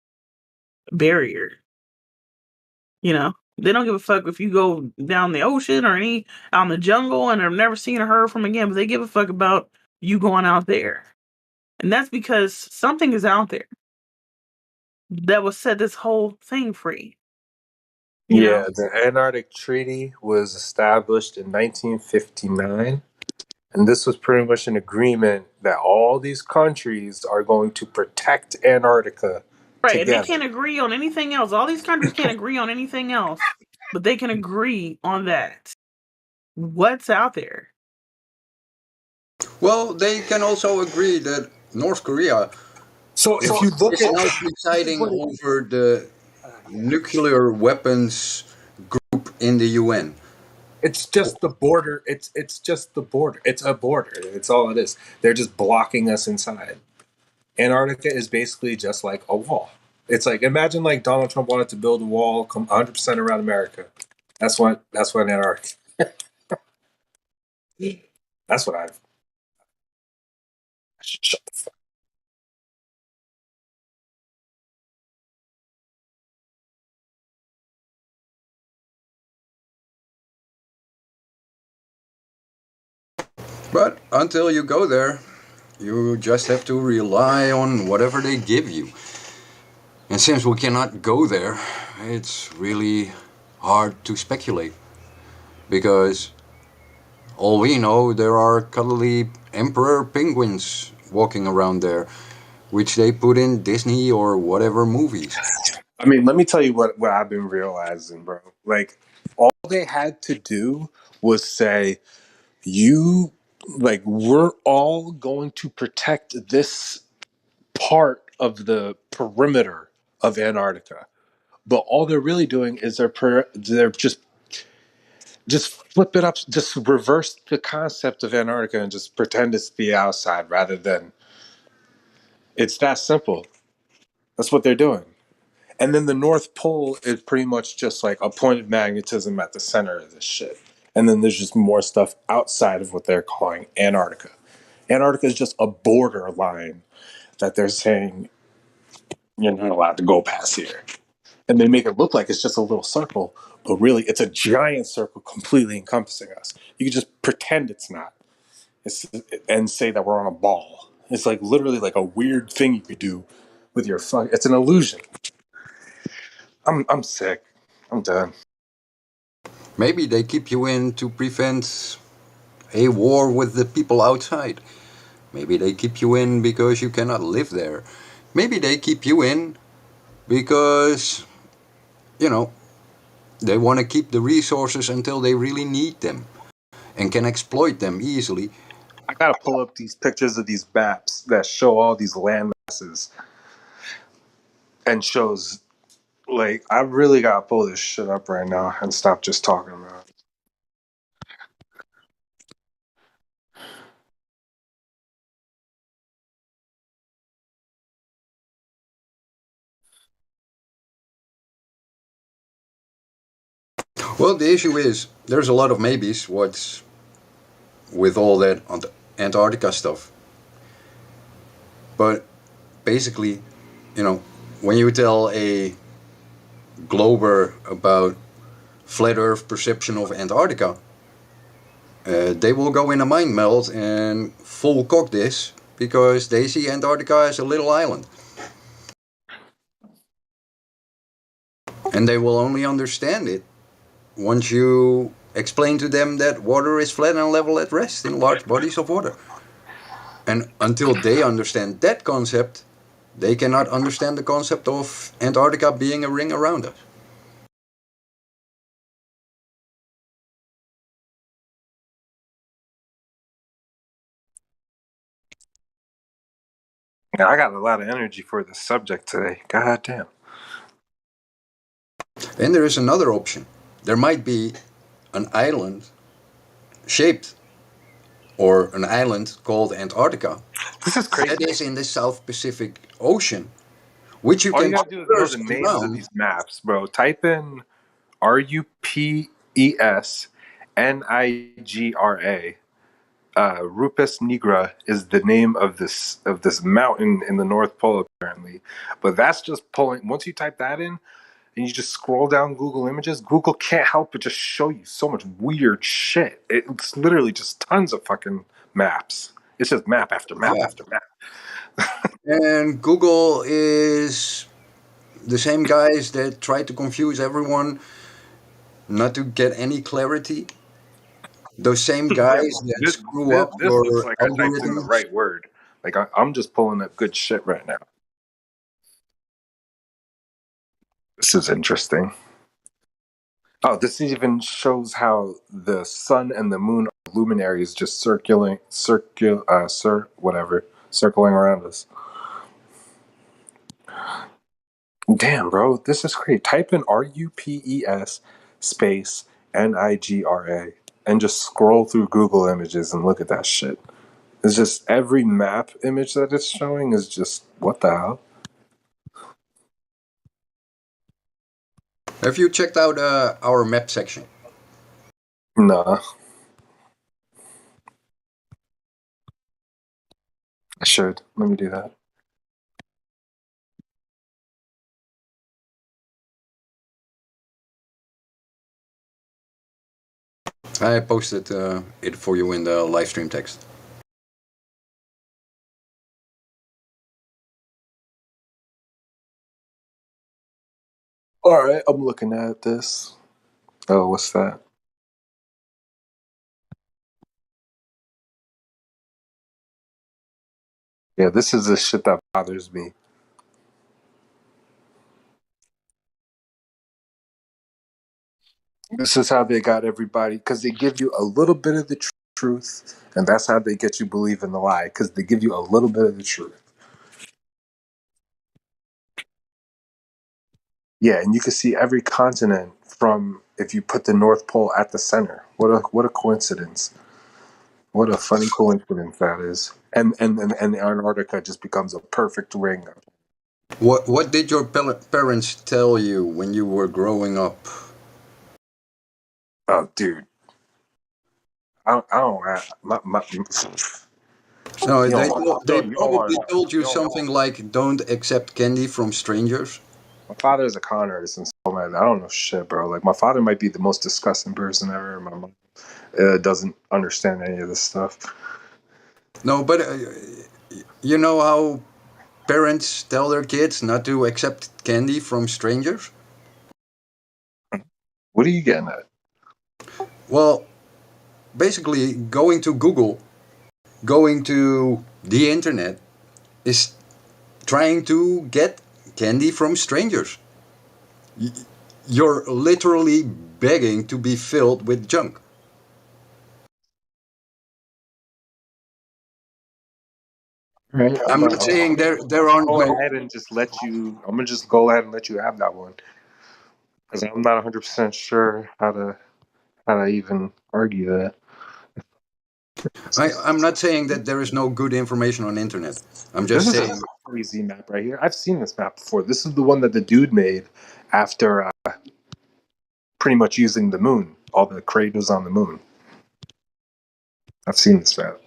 barrier. They don't give a fuck if you go down the ocean or out in the jungle and have never seen or heard from again, but they give a fuck about you going out there. And that's because something is out there that will set this whole thing free. Yeah, the Antarctic Treaty was established in 1959. And this was pretty much an agreement that all these countries are going to protect Antarctica Right, and they together. can't agree on anything else. All these countries can't agree on anything else, but they can agree on that. What's out there? Well, they can also agree that North Korea So if you look is at now presiding over the nuclear weapons group in the UN. it's just the border. It's just the border. It's a border. It's all it is. They're just blocking us inside. Antarctica is basically just like a wall. It's like, imagine like Donald Trump wanted to build a wall 100% around America. That's what Antarctica. That's what I. Shut the fuck But until you go there, you just have to rely on whatever they give you. And since we cannot go there, it's really hard to speculate. Because all we know, there are cuddly emperor penguins walking around there, which they put in Disney or whatever movies. I mean, let me tell you what I've been realizing, bro. Like, all they had to do was say, you, like, we're all going to protect this part of the perimeter of Antarctica. But all they're really doing is they're just flip it up, just reverse the concept of Antarctica and just pretend it's the outside rather than it's that simple. That's what they're doing. And then the North Pole is pretty much just like a point of magnetism at the center of this shit. And then there's just more stuff outside of what they're calling Antarctica. Antarctica is just a border line that they're saying you're not allowed to go past here. And they make it look like it's just a little circle, but really it's a giant circle completely encompassing us. You can just pretend it's not. And say that we're on a ball. It's like literally like a weird thing you could do with your phone. It's an illusion. I'm sick. I'm done. Maybe they keep you in to prevent a war with the people outside. Maybe they keep you in because you cannot live there. Maybe they keep you in because, you know, they want to keep the resources until they really need them and can exploit them easily. I gotta pull up these pictures of these maps that show all these land masses and shows like I really gotta pull this shit up right now and stop just talking about it. Well, the issue is there's a lot of maybes what's with all that Antarctica stuff. But basically, you know, when you tell a glober about flat Earth perception of Antarctica, they will go in a mind melt and full cock this because they see Antarctica as a little island. And they will only understand it once you explain to them that water is flat and level at rest in large bodies of water. And until they understand that concept, they cannot understand the concept of Antarctica being a ring around us. Yeah, I got a lot of energy for this subject today. God damn. And there is another option. There might be an island shaped or an island called Antarctica This is crazy. that is in the South Pacific Ocean, which you All you can gotta do is know the traverse names of around. these maps, bro. Type in RUPESNIGRA. Rupes Nigra is the name of this mountain in the North Pole, apparently. But that's just pulling. Once you type that in, and you just scroll down Google Images, Google can't help but just show you so much weird shit. It's literally just tons of fucking maps. It's just map after map after map. And Google is the same guys that try to confuse everyone not to get any clarity. Those same guys that screw up This looks your like I typed in the algorithms. right word. Like I'm just pulling up good shit right now. This is interesting. Oh, this even shows how the sun and the moon are luminaries just circling around us. Damn, bro, this is great. Type in RUPES space NIGRA and just scroll through Google Images and look at that shit. It's just every map image that it's showing is just what the hell? Have you checked out our map section? Nah. I should. Let me do that. I posted it for you in the live stream text. All right, I'm looking at this. Oh, what's that? Yeah, this is the shit that bothers me. This is how they got everybody, because they give you a little bit of the truth, and that's how they get you believe in the lie, because they give you a little bit of the truth. Yeah, and you can see every continent from if you put the North Pole at the center. What a coincidence! What a funny coincidence that is. And Antarctica just becomes a perfect ring. What did your parents tell you when you were growing up? Oh, dude, I don't No, you they don't want they you don't want probably to know. told you something like, "Don't accept candy from strangers." My father is a con artist, and so man, I don't know shit, bro. Like my father might be the most disgusting person ever. And my mom doesn't understand any of this stuff. No, but you know how parents tell their kids not to accept candy from strangers? What are you getting at? Well, basically, going to Google, going to the internet, is trying to get candy from strangers. You're literally begging to be filled with junk. Right. I'm not saying there aren't Go no. ahead and just let you. I'm gonna just go ahead and let you have that one because I'm not 100% sure how to even argue that. I'm not saying that there is no good information on the internet. I'm This just is saying. a crazy map right here. I've seen this map before. This is the one that the dude made after pretty much using the moon. All the craters on the moon. I've seen this map.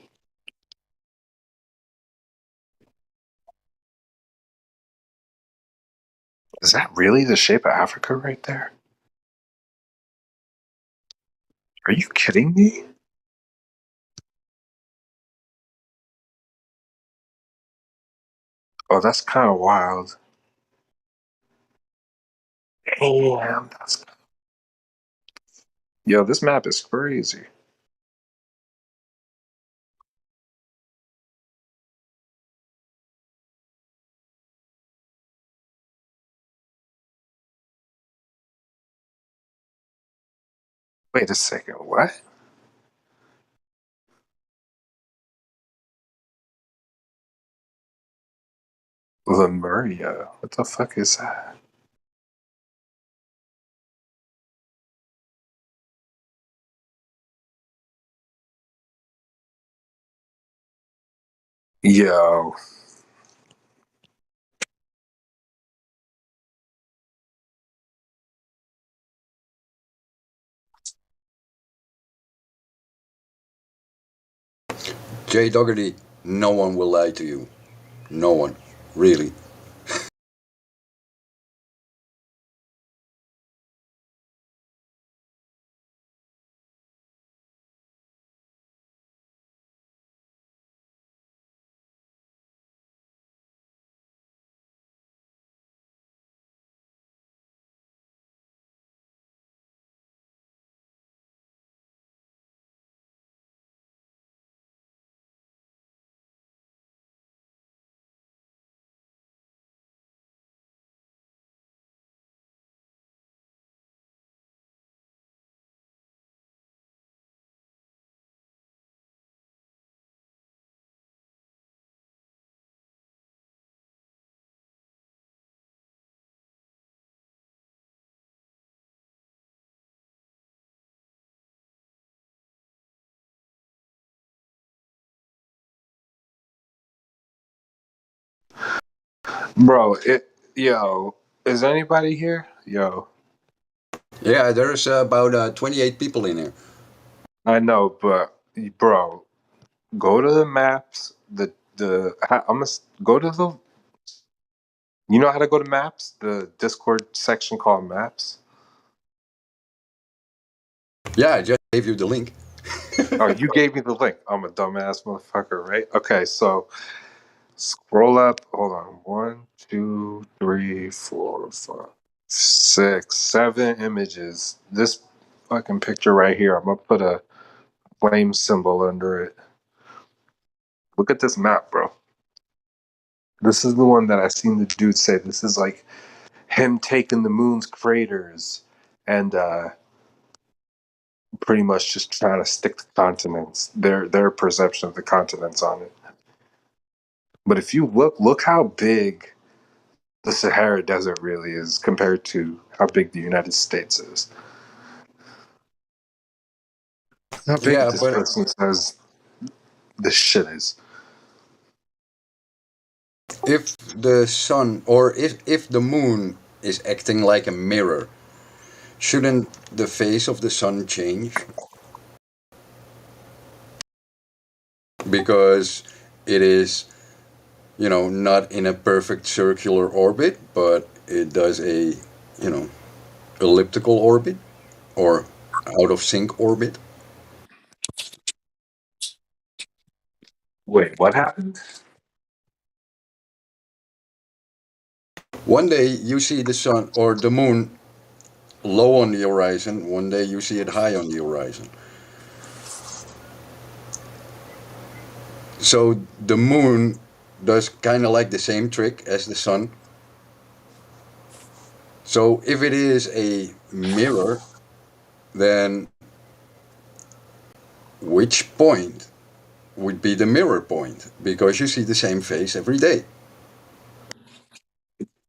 Is that really the shape of Africa right there? Are you kidding me? Oh, that's kind of wild. Damn, that's. Yo, this map is crazy. Wait a second, what? Lemuria? What the fuck is that? Yo. Jay Dougherty, no one will lie to you. No one. Really. Bro, yo, is anybody here? Yo. Yeah, there's about 28 people in here. I know, but bro, go to the maps, I'm gonna go to the you know how to go to maps? The Discord section called maps? Yeah, just gave you the link. Oh, you gave me the link. I'm a dumbass motherfucker, right? Okay, so scroll up. Hold on. 1, 2, 3, 4, 5, 6, 7 images. This fucking picture right here. I'm gonna put a flame symbol under it. Look at this map, bro. This is the one that I seen the dude say. This is like him taking the moon's craters and pretty much just trying to stick the continents, their perception of the continents on it. But if you look how big the Sahara Desert really is compared to how big the United States is. How big Yeah, this but person says this shit is. if the sun or if the moon is acting like a mirror, shouldn't the face of the sun change? Because it is, not in a perfect circular orbit, but it does a, you know, elliptical orbit or out of sync orbit. Wait, what happened? One day you see the sun or the moon low on the horizon, one day you see it high on the horizon. So the moon does kind of like the same trick as the sun. So if it is a mirror, then which point would be the mirror point? Because you see the same face every day.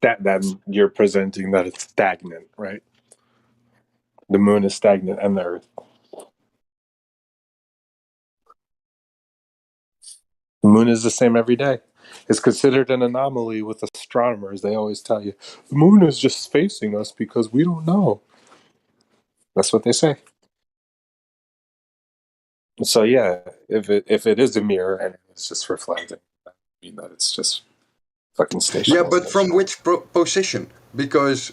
That you're presenting that it's stagnant, right? The moon is stagnant and the Earth. The moon is the same every day. It's considered an anomaly with astronomers. They always tell you the moon is just facing us because we don't know. That's what they say. So yeah, if it is a mirror and it's just reflecting, I mean that it's just fucking Yeah, stationary. but from which position? Because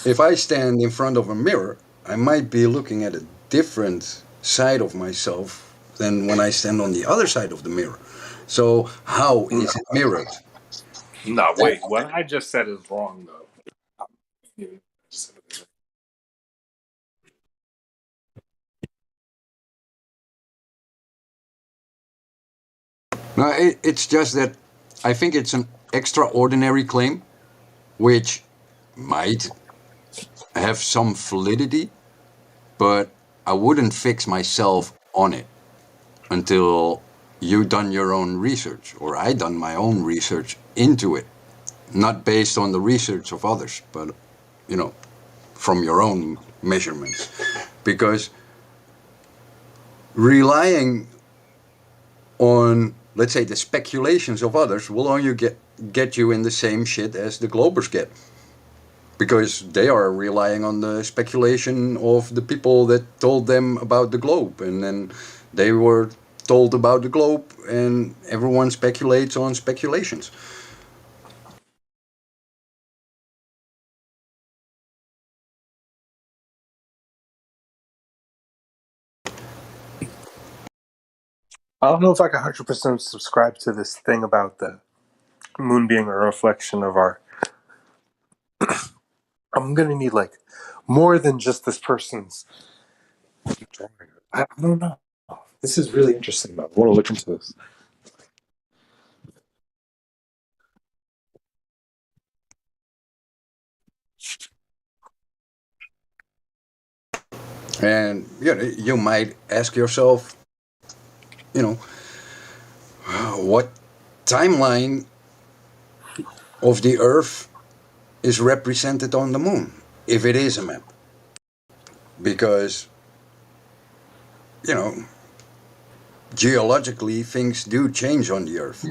if I stand in front of a mirror, I might be looking at a different side of myself than when I stand on the other side of the mirror. So how No, is it mirrored? no, wait. What I just said is wrong, though. No, it's just that I think it's an extraordinary claim, which might have some validity, but I wouldn't fix myself on it until you done your own research or I done my own research into it, not based on the research of others, but from your own measurements. Because relying on, let's say, the speculations of others will only get you in the same shit as the Globers get. Because they are relying on the speculation of the people that told them about the globe, and then they were told about the globe, and everyone speculates on speculations. I don't know if I can 100% subscribe to this thing about the moon being a reflection of our. I'm gonna need like more than just this person's drawing. I don't know. This is really interesting, though. I want to look into this. And you might ask yourself, you know, what timeline of the Earth is represented on the moon, if it is a map. Because, you know, geologically, things do change on the Earth.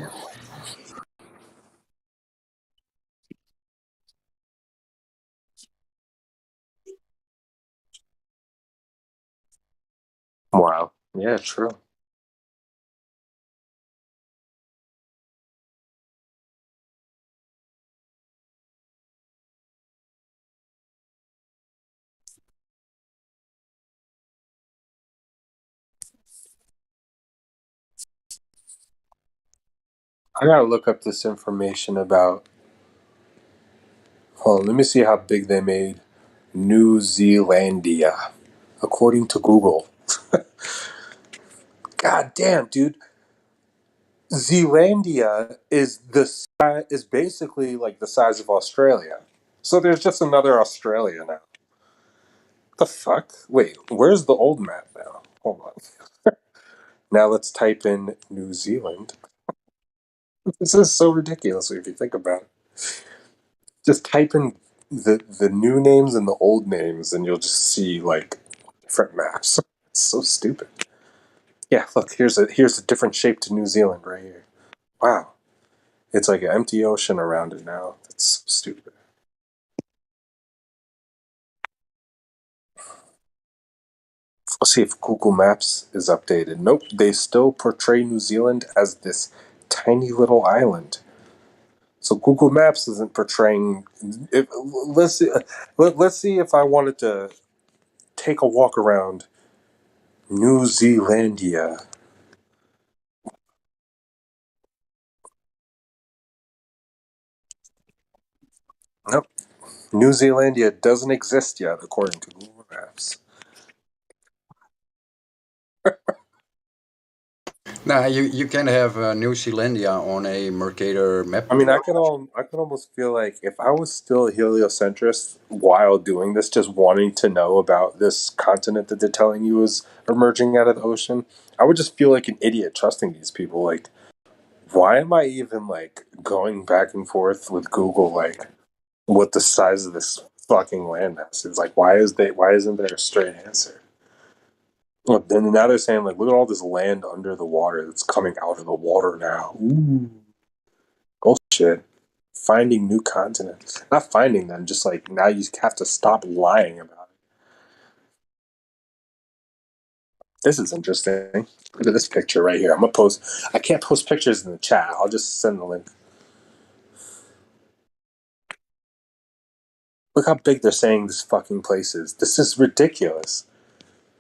Wow. Yeah, true. I gotta look up this information about. Hold on, let me see how big they made New Zealandia, according to Google. God damn, dude. Zealandia is basically like the size of Australia. So there's just another Australia now. The fuck? Wait, where's the old map now? Hold on. Now let's type in New Zealand. This is so ridiculous if you think about it. Just type in the new names and the old names, and you'll just see like different maps. It's so stupid. Yeah, look, here's a different shape to New Zealand right here. Wow. It's like an empty ocean around it now. That's so stupid. Let's see if Google Maps is updated. Nope, they still portray New Zealand as this tiny little island. So Google Maps isn't portraying. Let's see. Let's see if I wanted to take a walk around New Zealandia. Nope, New Zealandia doesn't exist yet according to Google Maps. Nah, you can have New Zealandia on a Mercator map. I mean, I could almost feel like if I was still a heliocentrist while doing this, just wanting to know about this continent that they're telling you is emerging out of the ocean, I would just feel like an idiot trusting these people. Like, why am I even like going back and forth with Google like what the size of this fucking landmass is? Like, why isn't there a straight answer? Well, then now they're saying like, look at all this land under the water that's coming out of the water now. Ooh. Bullshit. Finding new continents. Not finding them, just like now you have to stop lying about it. This is interesting. Look at this picture right here. I can't post pictures in the chat. I'll just send the link. Look how big they're saying this fucking place is. This is ridiculous.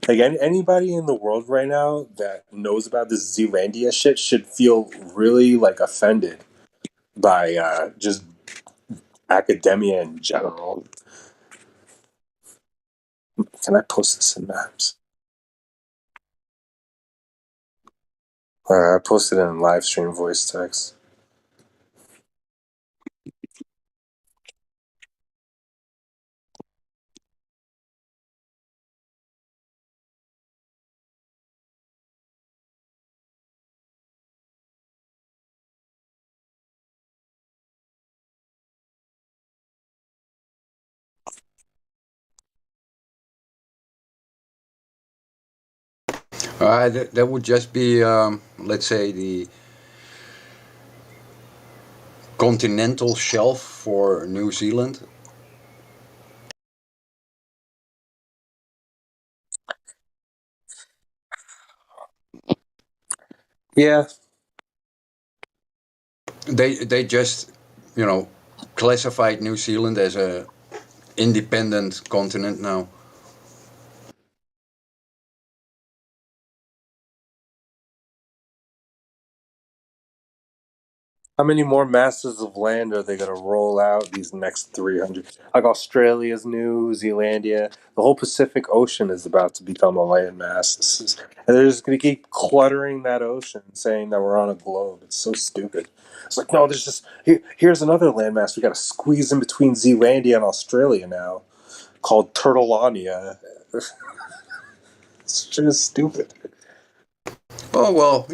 Like anybody in the world right now that knows about this Zealandia shit should feel really like offended by just academia in general. Can I post this in maps? I posted it in Livestream voice text. That would just be, let's say, the continental shelf for New Zealand. Yeah. They just, classified New Zealand as a independent continent now. How many more masses of land are they going to roll out these next 300? Like Australia's New Zealandia. The whole Pacific Ocean is about to become a land mass. And they're just going to keep cluttering that ocean, saying that we're on a globe. It's so stupid. It's like, no, there's just... Here's another landmass we got to squeeze in between Zealandia and Australia now, called Turtleania. It's just stupid. Oh, well,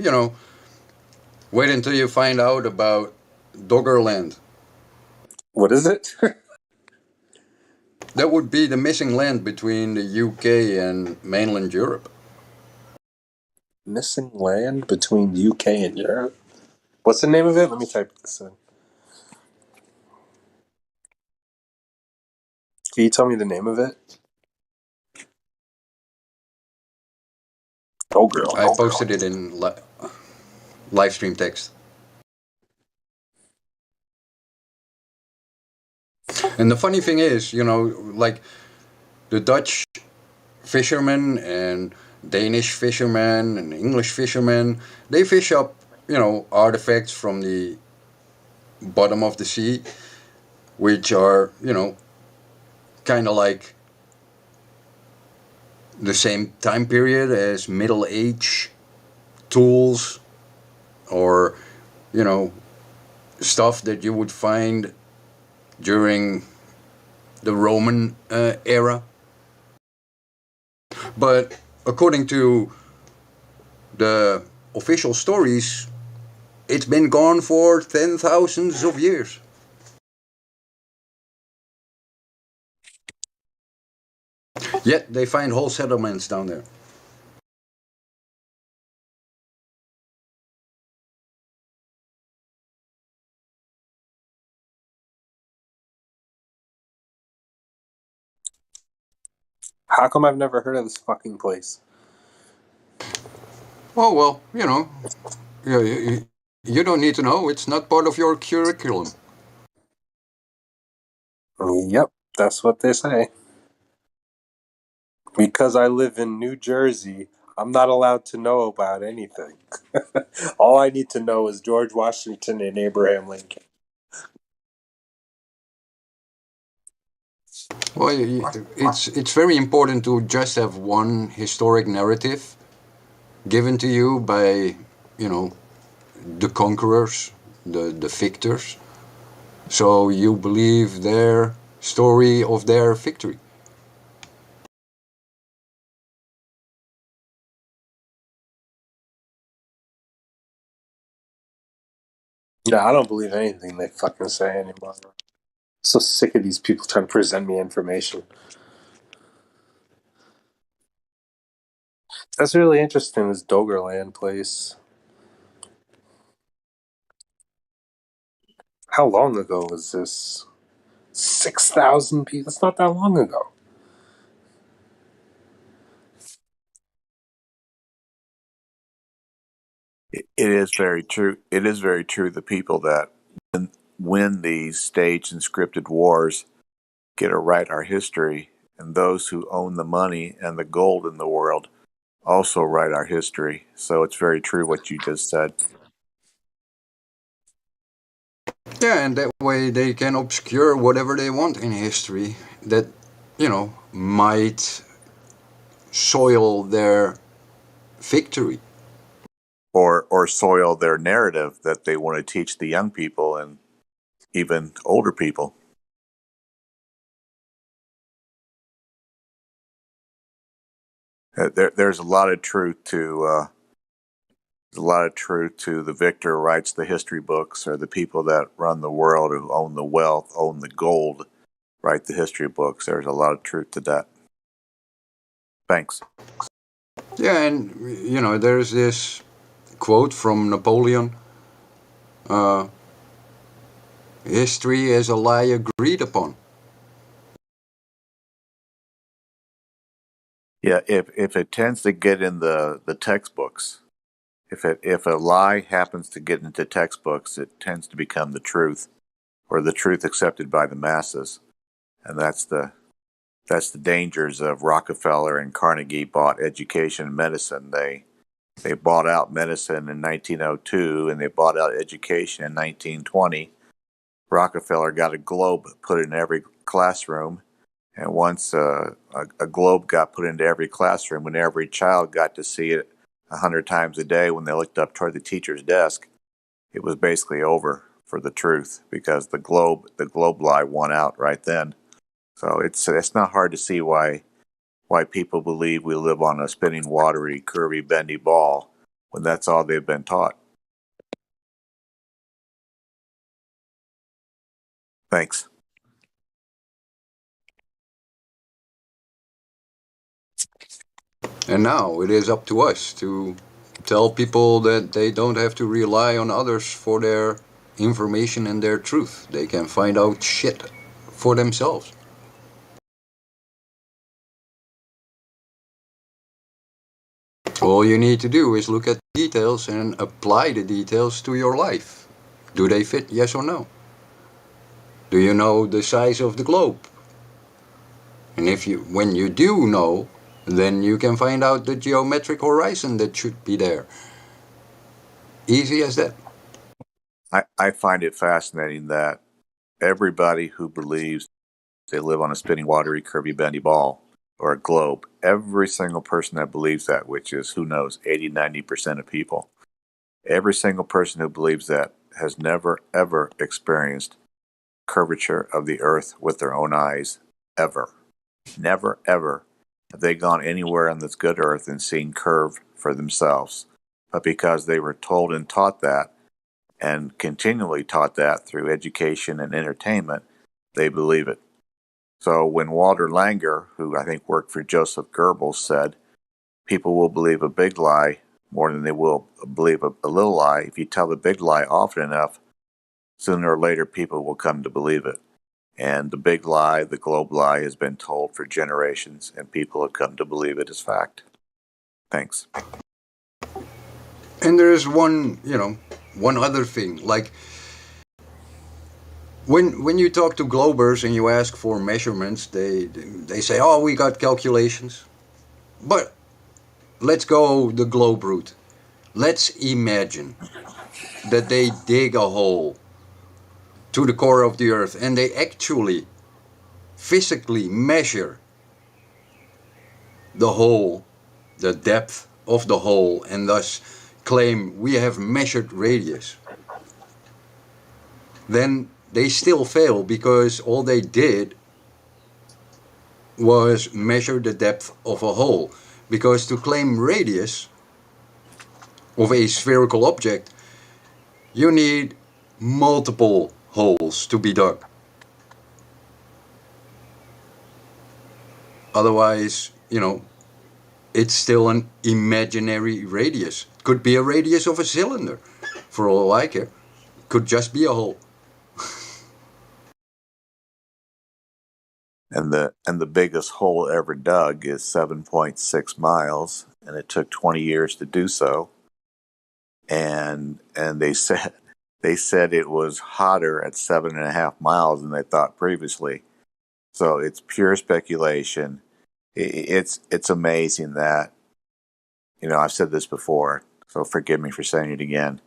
wait until you find out about Doggerland. What is it? That would be the missing land between the UK and mainland Europe. Missing land between UK and Europe? What's the name of it? Let me type this in. Can you tell me the name of it? Oh, girl. I posted it in Livestream text. And the funny thing is, like the Dutch fishermen and Danish fishermen and English fishermen, they fish up artifacts from the bottom of the sea, which are, kind of like the same time period as Middle Age tools or, stuff that you would find during the Roman era. But according to the official stories, it's been gone for 10,000s of years. Yet they find whole settlements down there. How come I've never heard of this fucking place? Oh, well, you don't need to know. It's not part of your curriculum. Yep, that's what they say. Because I live in New Jersey, I'm not allowed to know about anything. All I need to know is George Washington and Abraham Lincoln. Well, it's very important to just have one historic narrative given to you by, the conquerors, the victors. So you believe their story of their victory. Yeah, I don't believe anything they fucking say anymore. So sick of these people trying to present me information. That's really interesting, this Doggerland place. How long ago was this? 6,000 people? That's not that long ago. It is very true. It is very true. The people that win these staged and scripted wars get to write our history, and those who own the money and the gold in the world also write our history. So it's very true what you just said. Yeah, and that way they can obscure whatever they want in history that, might soil their victory. Or soil their narrative that they want to teach the young people and even older people. There's a lot of truth to the victor writes the history books, or the people that run the world, who own the wealth, own the gold, write the history books. There's a lot of truth to that. Thanks. Yeah, and there's this quote from Napoleon. History is a lie agreed upon. Yeah, if it tends to get in the textbooks, if a lie happens to get into textbooks, it tends to become the truth, or the truth accepted by the masses, and that's the dangers of Rockefeller and Carnegie bought education and medicine. They bought out medicine in 1902, and they bought out education in 1920. Rockefeller got a globe put in every classroom, and once a globe got put into every classroom, and every child got to see it 100 times a day when they looked up toward the teacher's desk, it was basically over for the truth, because the globe lie won out right then. So it's not hard to see why people believe we live on a spinning, watery, curvy, bendy ball when that's all they've been taught. Thanks. And now it is up to us to tell people that they don't have to rely on others for their information and their truth. They can find out shit for themselves. All you need to do is look at the details and apply the details to your life. Do they fit, yes or no? Do you know the size of the globe? And when you do know, then you can find out the geometric horizon that should be there. Easy as that. I find it fascinating that everybody who believes they live on a spinning, watery, curvy, bendy ball or a globe, every single person that believes that, which is, who knows, 80, 90% of people, every single person who believes that has never, ever experienced curvature of the earth with their own eyes, ever. Never, ever have they gone anywhere on this good earth and seen curve for themselves. But because they were told and taught that, and continually taught that through education and entertainment, they believe it. So when Walter Langer, who I think worked for Joseph Goebbels, said, people will believe a big lie more than they will believe a little lie. If you tell the big lie often enough, sooner or later people will come to believe it. And the big lie, the globe lie, has been told for generations, and people have come to believe it as fact. Thanks. And there's one other thing. Like, when you talk to globers and you ask for measurements, they say, oh, we got calculations. But let's go the globe route. Let's imagine that they dig a hole to the core of the earth and they actually physically measure the hole, the depth of the hole, and thus claim we have measured radius. Then they still fail because all they did was measure the depth of a hole. Because to claim radius of a spherical object, you need multiple holes to be dug. Otherwise, it's still an imaginary radius. Could be a radius of a cylinder, for all I care. Could just be a hole. And the biggest hole ever dug is 7.6 miles, and it took 20 years to do so. And they said it was hotter at 7.5 miles than they thought previously. So it's pure speculation. It's amazing that, I've said this before, so forgive me for saying it again.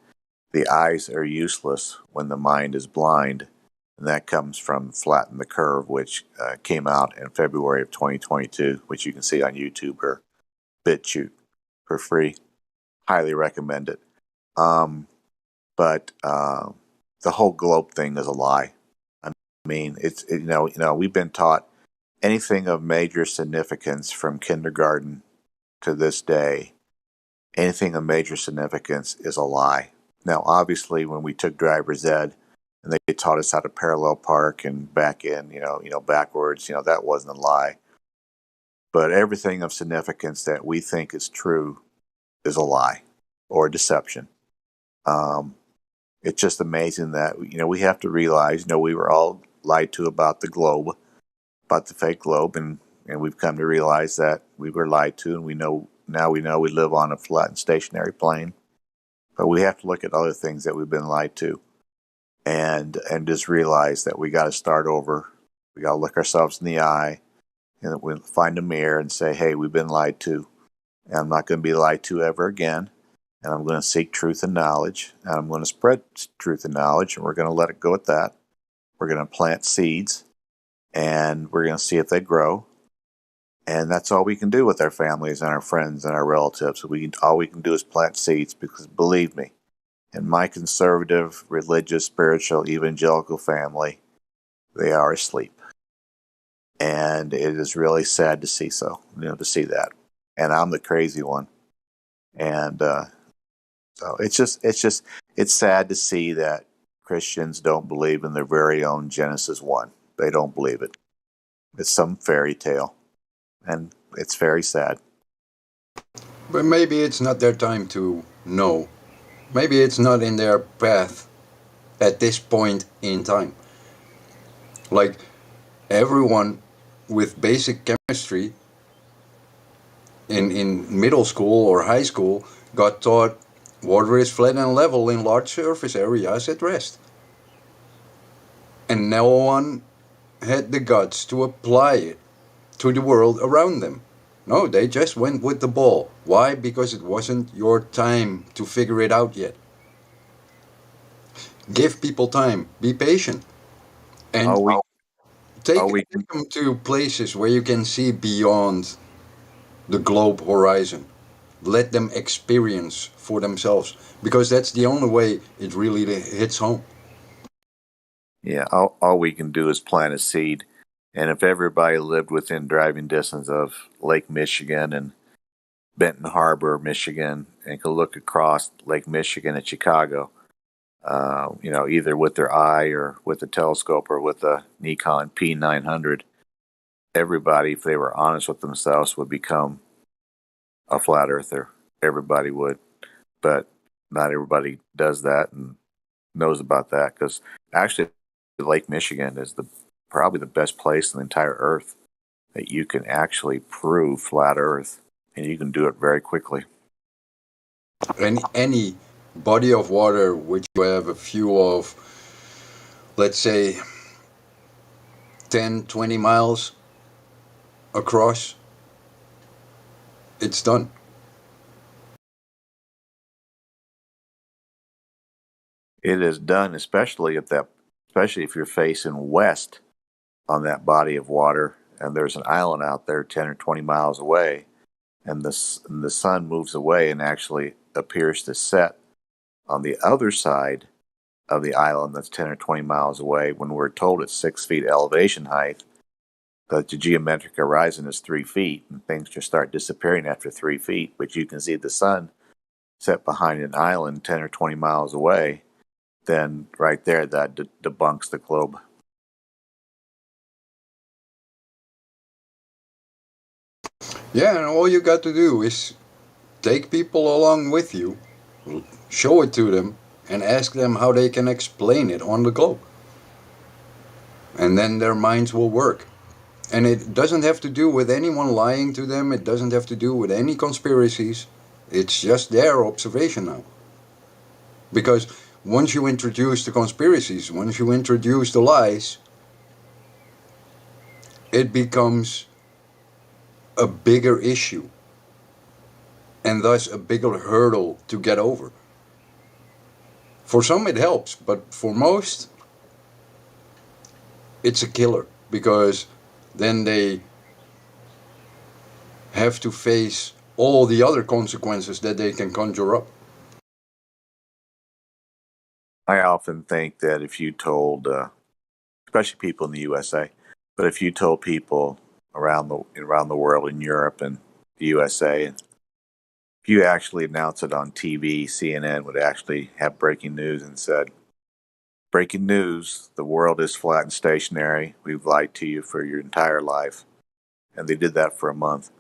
The eyes are useless when the mind is blind. And that comes from Flatten the Curve, which came out in February of 2022, which you can see on YouTube or BitChute for free. Highly recommend it. But the whole globe thing is a lie. I mean, we've been taught anything of major significance from kindergarten to this day. Anything of major significance is a lie. Now, obviously, when we took driver's ed, and they taught us how to parallel park and back in, backwards. That wasn't a lie. But everything of significance that we think is true is a lie or a deception. It's just amazing that, we have to realize, we were all lied to about the globe, about the fake globe, and we've come to realize that we were lied to, and we know we live on a flat and stationary plane. But we have to look at other things that we've been lied to. And just realize that we got to start over. We got to look ourselves in the eye, and we find a mirror and say, hey, we've been lied to, and I'm not going to be lied to ever again, and I'm going to seek truth and knowledge, and I'm going to spread truth and knowledge, and we're going to let it go at that. We're going to plant seeds, and we're going to see if they grow, and that's all we can do with our families and our friends and our relatives. All we can do is plant seeds, because believe me, in my conservative, religious, spiritual, evangelical family, they are asleep. And it is really sad to see to see that. And I'm the crazy one. And so it's sad to see that Christians don't believe in their very own Genesis 1. They don't believe it. It's some fairy tale. And it's very sad. But maybe it's not their time to know. Maybe it's not in their path at this point in time. Like, everyone with basic chemistry in middle school or high school got taught water is flat and level in large surface areas at rest. And no one had the guts to apply it to the world around them. No, they just went with the ball. Why? Because it wasn't your time to figure it out yet. Give people time. Be patient. And take them to places where you can see beyond the globe horizon. Let them experience for themselves, because that's the only way it really hits home. Yeah, all we can do is plant a seed. And if everybody lived within driving distance of Lake Michigan and Benton Harbor, Michigan, and could look across Lake Michigan at Chicago, either with their eye or with a telescope or with a Nikon P900, everybody, if they were honest with themselves, would become a flat earther. Everybody would. But not everybody does that and knows about that, because actually Lake Michigan is probably the best place in the entire earth that you can actually prove flat earth, and you can do it very quickly. Any body of water which you have a few of, let's say 10, 20 miles across, it's done. It is done, especially if you're facing west on that body of water, and there's an island out there 10 or 20 miles away, and the sun moves away and actually appears to set on the other side of the island that's 10 or 20 miles away, when we're told it's 6 feet elevation height, that the geometric horizon is 3 feet, and things just start disappearing after 3 feet, but you can see the sun set behind an island 10 or 20 miles away, then right there that debunks the globe. Yeah, and all you got to do is take people along with you, show it to them, and ask them how they can explain it on the globe. And then their minds will work. And it doesn't have to do with anyone lying to them. It doesn't have to do with any conspiracies. It's just their observation now. Because once you introduce the conspiracies, once you introduce the lies, it becomes a bigger issue, and thus a bigger hurdle to get over. For some it helps, but for most it's a killer, because then they have to face all the other consequences that they can conjure up. I often think that if you told, especially people in the USA, but if you told people around the world, in Europe and the USA, and if you actually announced it on TV, CNN would actually have breaking news and said, "Breaking news: the world is flat and stationary. We've lied to you for your entire life," and they did that for a month.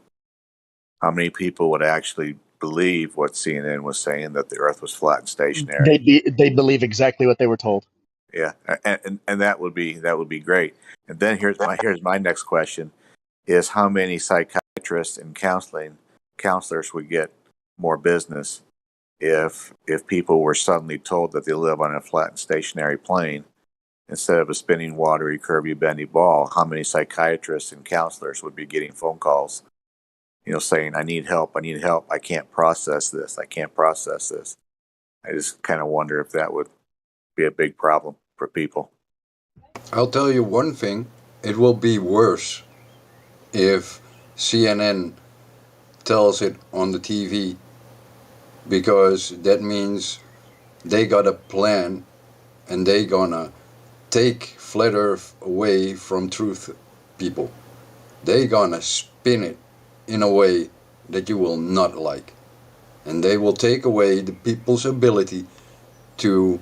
How many people would actually believe what CNN was saying, that the Earth was flat and stationary? They believe exactly what they were told. Yeah, and that would be great. And then here's my next question: is how many psychiatrists and counselors would get more business if people were suddenly told that they live on a flat and stationary plane instead of a spinning, watery, curvy, bendy ball? How many psychiatrists and counselors would be getting phone calls, saying, "I need help, I can't process this, I can't process this"? I just kind of wonder if that would be a big problem for people. I'll tell you one thing, it will be worse if CNN tells it on the TV, because that means they got a plan and they gonna take flat earth away from truth people. They gonna spin it in a way that you will not like, and they will take away the people's ability to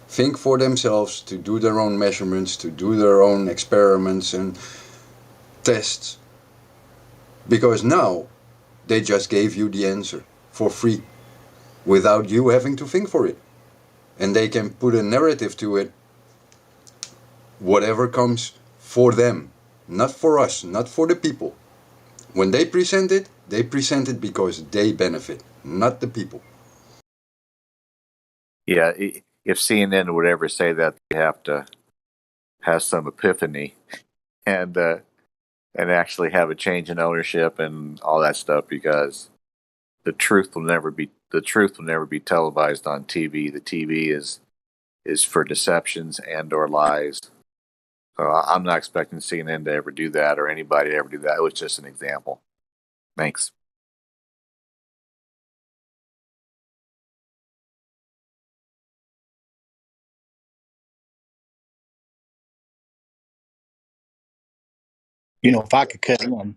think for themselves, to do their own measurements, to do their own experiments and tests, because now they just gave you the answer for free without you having to think for it, and they can put a narrative to it, whatever comes for them, not for us, not for the people. When they present it because they benefit, not the people. Yeah, if CNN would ever say that, they have to have some epiphany and actually have a change in ownership and all that stuff, because the truth will never be televised on TV. The TV is is for deceptions and or lies. So I'm not expecting CNN to ever do that or anybody to ever do that. It was just an example. Thanks. You know, if I could cut in,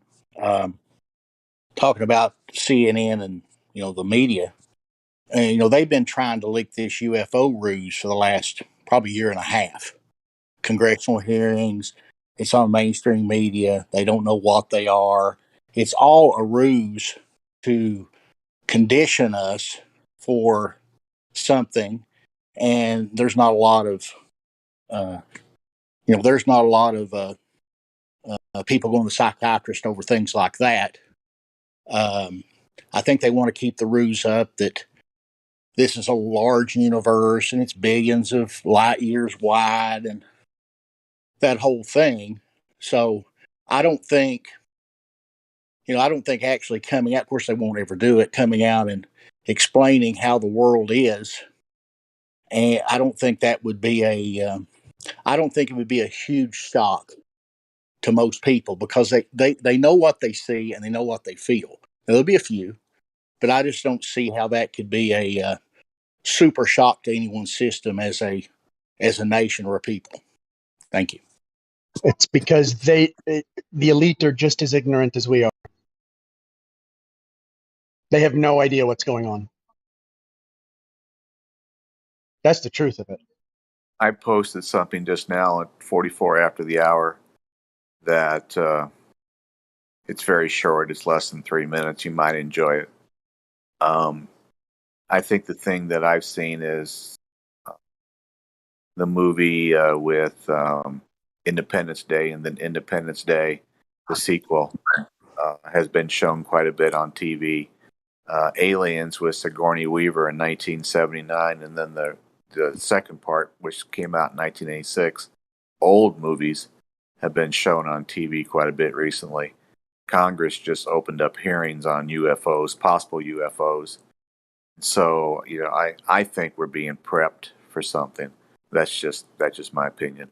talking about CNN and, the media, and, they've been trying to leak this UFO ruse for the last probably year and a half. Congressional hearings, it's on mainstream media. They don't know what they are. It's all a ruse to condition us for something. And there's not a lot of, there's not a lot of people going to the psychiatrist over things like that. I think they want to keep the ruse up that this is a large universe and it's billions of light years wide and that whole thing. So I don't think, I don't think actually coming out, of course, they won't ever do it, coming out and explaining how the world is. And I don't think that would be I don't think it would be a huge shock to most people because they know what they see and they know what they feel. Now, there'll be a few, but I just don't see how that could be a super shock to anyone's system as a nation or a people. Thank you. It's because the elite are just as ignorant as we are. They have no idea what's going on. That's the truth of it. I posted something just now at 44 after the hour that it's very short. It's less than 3 minutes. You might enjoy it. I think the thing that I've seen is the movie with Independence Day, and then Independence Day, the sequel, has been shown quite a bit on TV. Aliens with Sigourney Weaver in 1979, and then the second part, which came out in 1986. Old movies have been shown on TV quite a bit recently. Congress just opened up hearings on UFOs, possible UFOs. So, I think we're being prepped for something. That's just my opinion.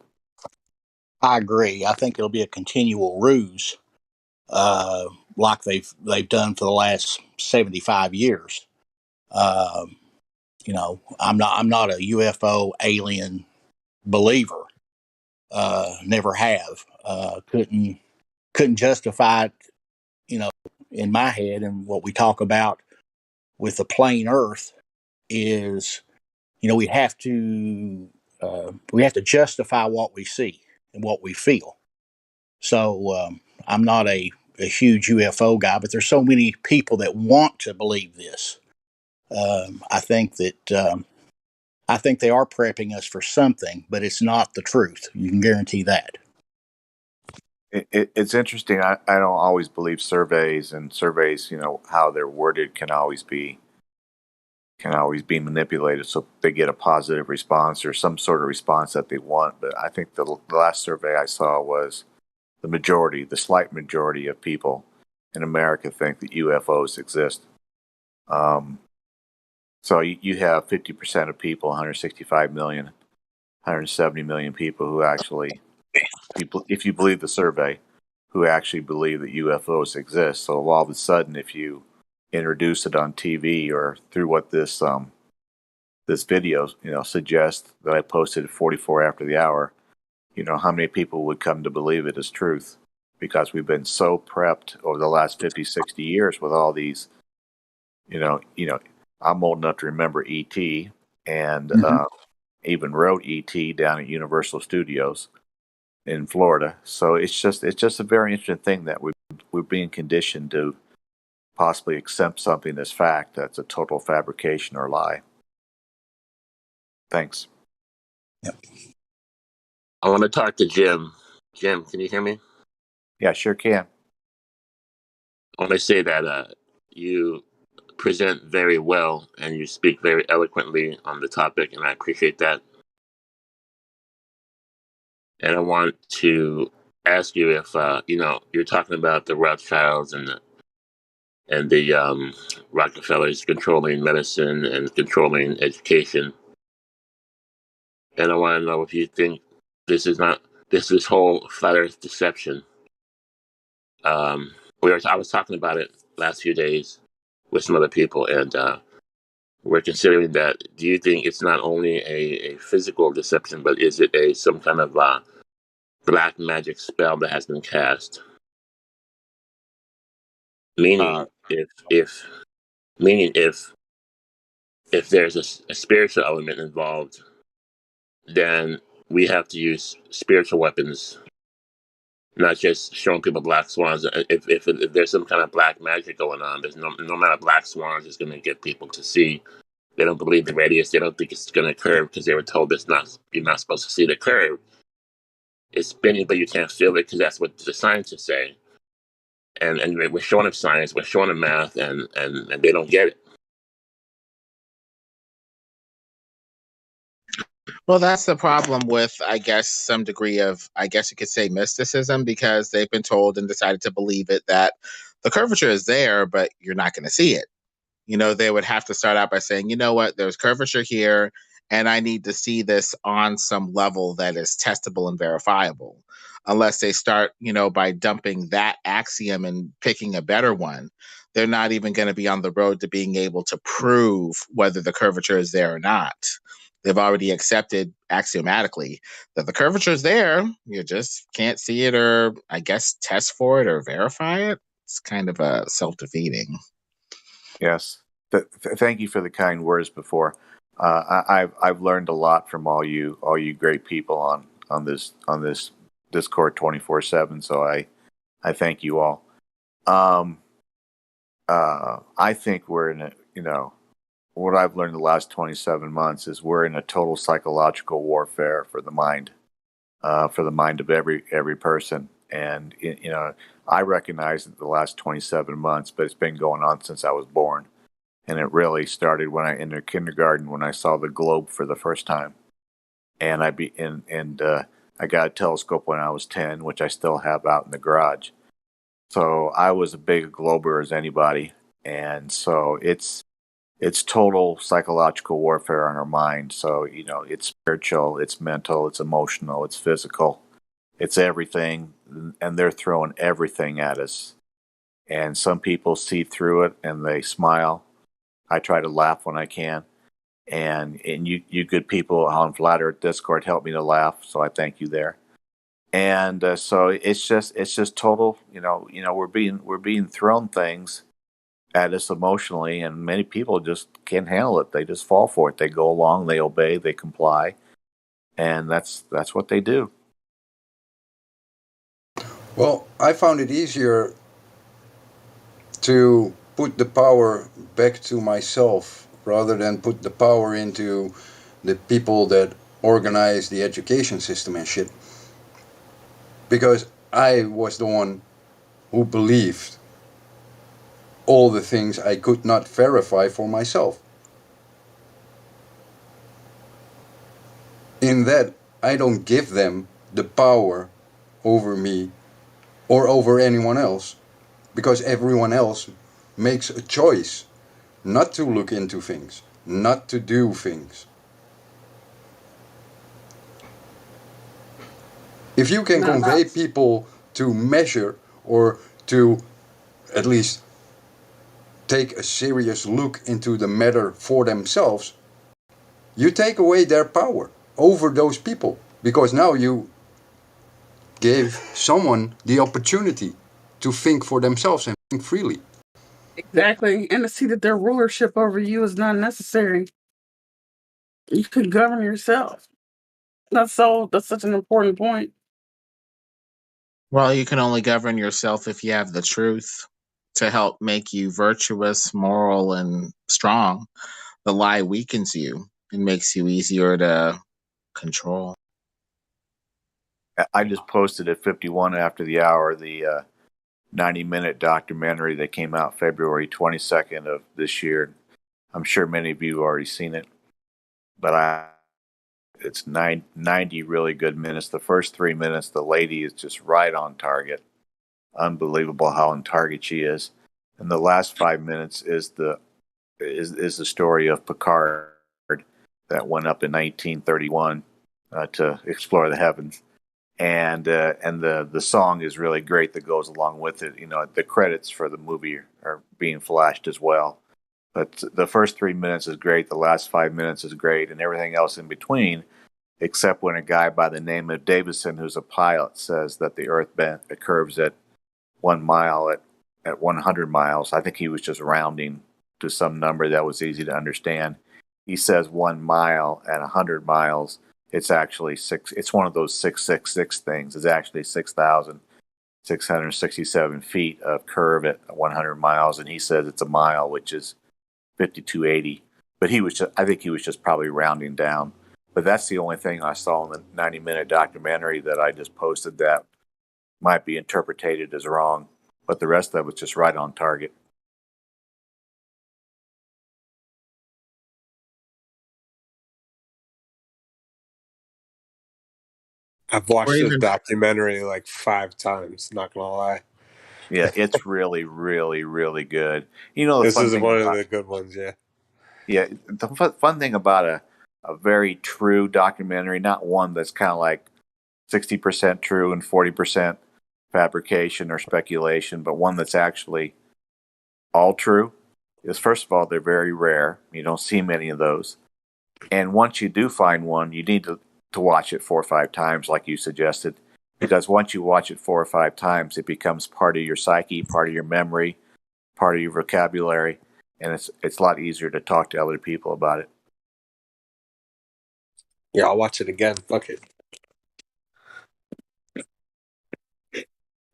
I agree. I think it'll be a continual ruse, like they've done for the last 75 years. I'm not a UFO alien believer. Never have. Couldn't justify it, in my head. And what we talk about with the plain Earth is, we have to justify what we see and what we feel. So I'm not a huge UFO guy, but there's so many people that want to believe this. I think that I think they are prepping us for something, but it's not the truth. You can guarantee that. It's interesting. I don't always believe surveys, and surveys, how they're worded can always be manipulated so they get a positive response or some sort of response that they want. But I think the last survey I saw was the slight majority of people in America think that UFOs exist. So you have 50% of people, 165 million, 170 million people who actually, if you believe the survey, who actually believe that UFOs exist. So all of a sudden, if you introduce it on TV or through what this video suggests that I posted at 44 after the hour, how many people would come to believe it as truth? Because we've been so prepped over the last 50, 60 years with all these, I'm old enough to remember E.T. and even wrote E.T. down at Universal Studios in Florida. So it's just a very interesting thing that we're being conditioned to possibly accept something as fact that's a total fabrication or lie. Thanks. Yep. I want to talk to Jim. Jim, can you hear me? Yeah, sure can. I want to say that you present very well and you speak very eloquently on the topic, and I appreciate that. And I want to ask you if you're talking about the Rothschilds and the Rockefellers controlling medicine and controlling education. and I want to know if you think this is whole flat Earth deception. I was talking about it last few days with some other people, and we're considering that. Do you think it's not only a physical deception, but is it some kind of black magic spell that has been cast? Meaning, if there's a spiritual element involved, then we have to use spiritual weapons, not just showing people black swans. If there's some kind of black magic going on, there's no amount of black swans is going to get people to see. They don't believe the radius. They don't think it's going to curve because they were told you're not supposed to see the curve. It's spinning, but you can't feel it because that's what the scientists say. And we're showing them science, we're showing them math, and they don't get it. Well, that's the problem with, I guess, some degree of, I guess you could say, mysticism, because they've been told and decided to believe it that the curvature is there, but you're not going to see it. They would have to start out by saying, you know what, there's curvature here, and I need to see this on some level that is testable and verifiable. Unless they start, by dumping that axiom and picking a better one, they're not even going to be on the road to being able to prove whether the curvature is there or not. They've already accepted axiomatically that the curvature is there. You just can't see it or, I guess, test for it or verify it. It's kind of self-defeating. Yes. Thank you for the kind words before. I've learned a lot from all you great people on this Discord 24/7. So I thank you all. I think we're in what I've learned the last 27 months is we're in a total psychological warfare for the mind of every person. And I recognize it the last 27 months, but it's been going on since I was born. And it really started when I entered kindergarten, when I saw the globe for the first time. And I got a telescope when I was 10, which I still have out in the garage. So I was as big a glober as anybody. And so it's total psychological warfare on our mind. So, it's spiritual, it's mental, it's emotional, it's physical, it's everything. And they're throwing everything at us. And some people see through it and they smile. I try to laugh when I can. And you good people on Flat Earth Discord help me to laugh. So I thank you there. And so it's just total, we're being thrown things at us emotionally, and many people just can't handle it. They just fall for it. They go along, they obey, they comply, and that's what they do. Well, I found it easier to put the power back to myself rather than put the power into the people that organize the education system and shit. Because I was the one who believed all the things I could not verify for myself. In that, I don't give them the power over me or over anyone else, because everyone else makes a choice not to look into things, not to do things. If you can convey people to measure or to at least take a serious look into the matter for themselves, you take away their power over those people, because now you gave someone the opportunity to think for themselves and think freely. Exactly. And to see that their rulership over you is not necessary. You can govern yourself. That's such an important point. Well, you can only govern yourself if you have the truth to help make you virtuous, moral, and strong. The lie weakens you and makes you easier to control. I just posted at 51 after the hour the 90-minute documentary that came out February 22nd of this year. I'm sure many of you have already seen it, but it's 90 really good minutes. The first 3 minutes, the lady is just right on target. Unbelievable how on target she is. And the last 5 minutes is the story of Picard that went up in 1931 to explore the heavens. And the song is really great that goes along with it. You know, the credits for the movie are being flashed as well. But the first 3 minutes is great. The last 5 minutes is great, and everything else in between, except when a guy by the name of Davison, who's a pilot, says that the Earth curves at 1 mile at 100 miles. I think he was just rounding to some number that was easy to understand. He says 1 mile at 100 miles. It's actually six. It's one of those 666 things. It's actually 6,667 feet of curve at 100 miles, and he says it's a mile, which is 5,280. But I think he was just probably rounding down. But that's the only thing I saw in the 90-minute documentary that I just posted that might be interpreted as wrong. But the rest of it was just right on target. I've watched Or this even documentary like 5 times, not gonna lie. Yeah, it's really, really, really good. You know, the This fun is thing one of about the good ones, yeah. the fun thing about a very true documentary, not one that's kind of like 60% true and 40% fabrication or speculation, but one that's actually all true, is first of all, they're very rare. You don't see many of those. And once you do find one, you need to watch it 4 or 5 times, like you suggested, because once you watch it 4 or 5 times, it becomes part of your psyche, part of your memory, part of your vocabulary, and it's a lot easier to talk to other people about it. Yeah, I'll watch it again. Fuck it.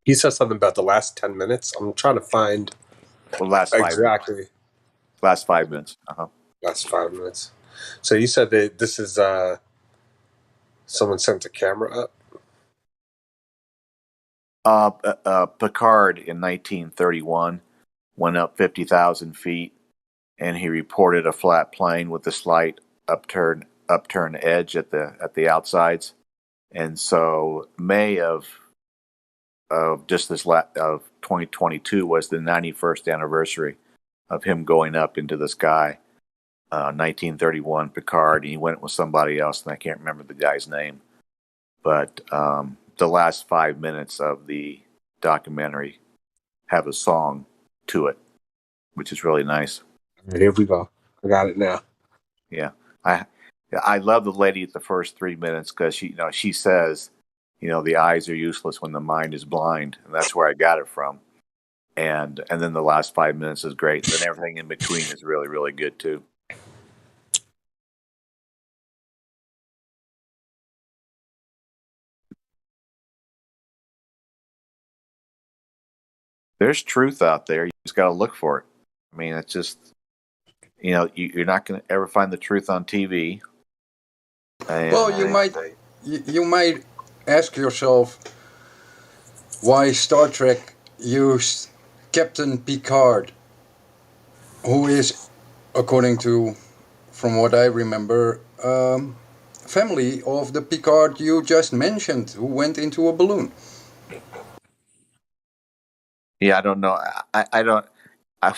He said something about the last 10 minutes. I'm trying to find Well, last 5 exactly. last 5 minutes. Last 5 minutes. So you said that this is someone sent a camera up? Picard in 1931 went up 50,000 feet, and he reported a flat plane with a slight upturn edge at the outsides. And so May of just of 2022 was the 91st anniversary of him going up into the sky. 1931 Picard, and he went with somebody else, and I can't remember the guy's name. But the last 5 minutes of the documentary have a song to it, which is really nice. Here we go. I got it now. Yeah, I love the lady at the first 3 minutes because she says, the eyes are useless when the mind is blind, and that's where I got it from. And then the last 5 minutes is great, and then everything in between is really, really good too. There's truth out there. You just got to look for it. I mean, it's just, you're not going to ever find the truth on TV. And, Well, you might ask yourself why Star Trek used Captain Picard, who is, according to, from what I remember, family of the Picard you just mentioned, who went into a balloon. Yeah, I don't know. I don't. I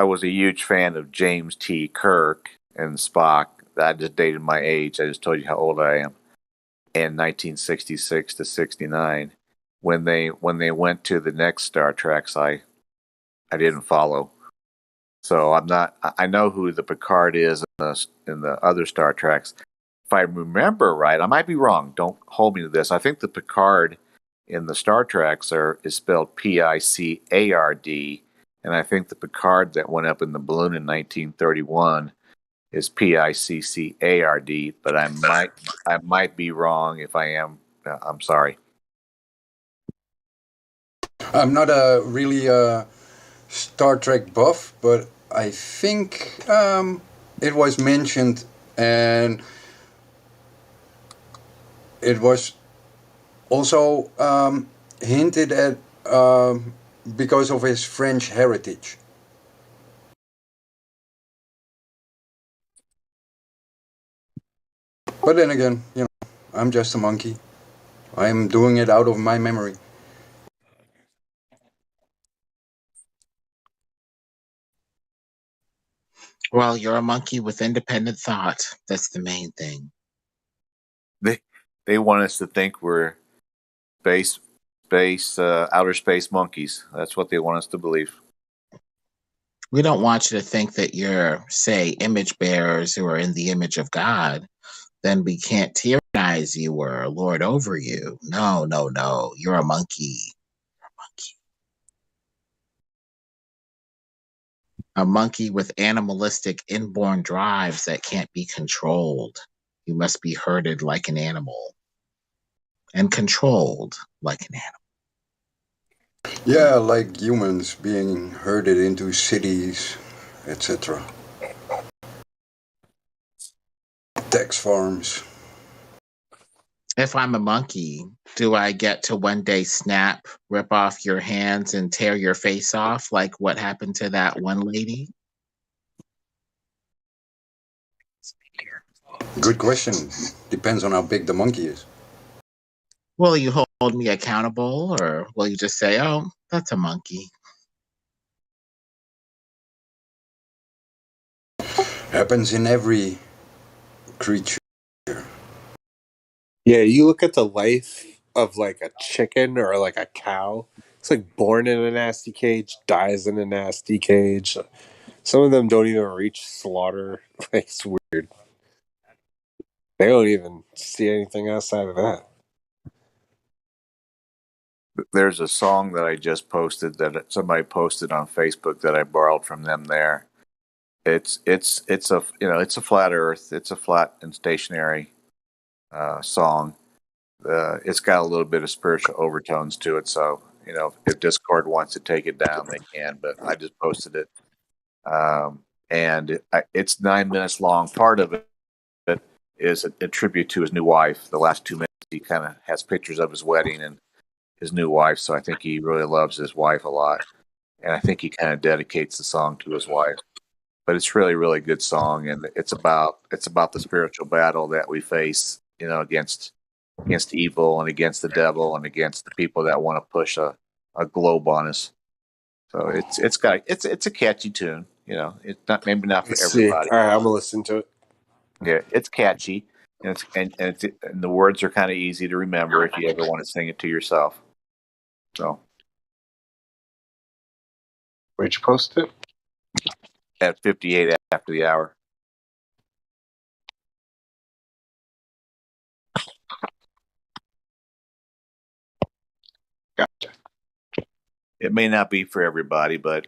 was a huge fan of James T. Kirk and Spock. I just dated my age. I just told you how old I am. In 1966 to 69, when they went to the next Star Treks, I didn't follow. So I'm not. I know who the Picard is in the other Star Treks. If I remember right, I might be wrong. Don't hold me to this. I think the Picard in the Star Treks is spelled Picard, and I think the Picard that went up in the balloon in 1931 is Piccard. But I might be wrong. If I am, I'm sorry. I'm not a really Star Trek buff, but I think it was mentioned, and it was also hinted at because of his French heritage. But then again, I'm just a monkey. I'm doing it out of my memory. Well, you're a monkey with independent thought. That's the main thing. They want us to think we're outer space monkeys. That's what they want us to believe. We don't want you to think that you're, say, image bearers who are in the image of God. Then we can't tyrannize you or lord over you. No, no, no. You're a monkey. A monkey with animalistic inborn drives that can't be controlled. You must be herded like an animal and controlled like an animal. Yeah, like humans being herded into cities, etc. Tax farms. If I'm a monkey, do I get to one day snap, rip off your hands, and tear your face off like what happened to that one lady? Good question. Depends on how big the monkey is. Will you hold me accountable, or will you just say, oh, that's a monkey? Happens in every creature. Yeah, you look at the life of like a chicken or like a cow. It's like born in a nasty cage, dies in a nasty cage. Some of them don't even reach slaughter. Like, it's weird. They don't even see anything outside of that. There's a song that I just posted that somebody posted on Facebook that I borrowed from them there. It's a flat Earth. It's a flat and stationary song. It's got a little bit of spiritual overtones to it. So if Discord wants to take it down, they can. But I just posted it, and it's 9 minutes long. Part of it is a tribute to his new wife. The last 2 minutes, he kind of has pictures of his wedding and his new wife. So I think he really loves his wife a lot, and I think he kind of dedicates the song to his wife. But it's really, really good song, and it's about the spiritual battle that we face, against evil and against the devil and against the people that want to push a globe on us. So it's a catchy tune. It's not for everybody. All right, I'm gonna listen to it. Yeah, it's catchy, and and the words are kind of easy to remember if you ever want to sing it to yourself. So, Where'd you post it? at 58 after the hour. Gotcha. It may not be for everybody, but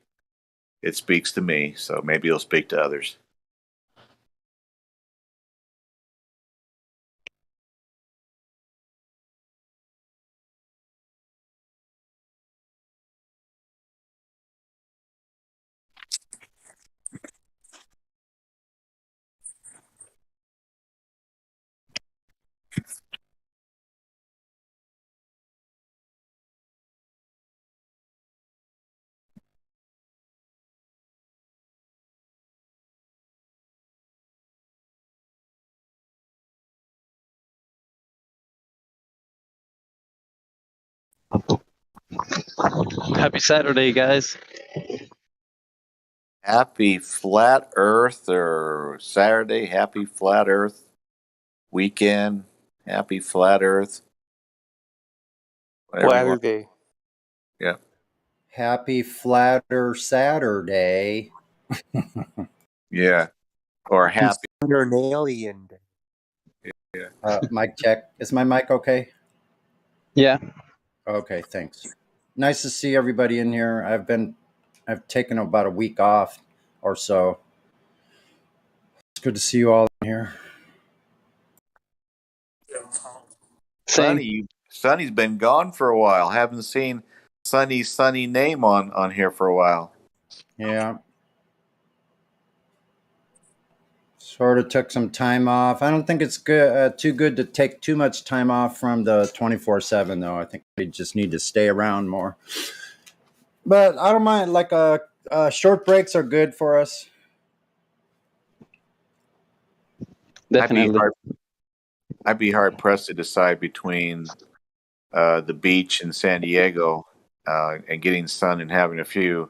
it speaks to me, so maybe it'll speak to others. Happy Saturday, guys. Happy Flat Earth or Saturday. Happy Flat Earth weekend. Happy Flat Earth. Whatever you want. Saturday. Yeah. Happy Flatter Saturday. Yeah. Or happy Alien Day. Yeah. Mic check. Is my mic okay? Yeah. Okay, thanks. Nice to see everybody in here. I've taken about a week off or so. It's good to see you all in here. Sonny's been gone for a while. Haven't seen Sonny's Sonny name on here for a while. Yeah. Sort of took some time off. I don't think it's too good to take too much time off from the 24/7 though. I think we just need to stay around more. But I don't mind. Like short breaks are good for us. Definitely. I'd be hard pressed to decide between the beach in San Diego and getting sun and having a few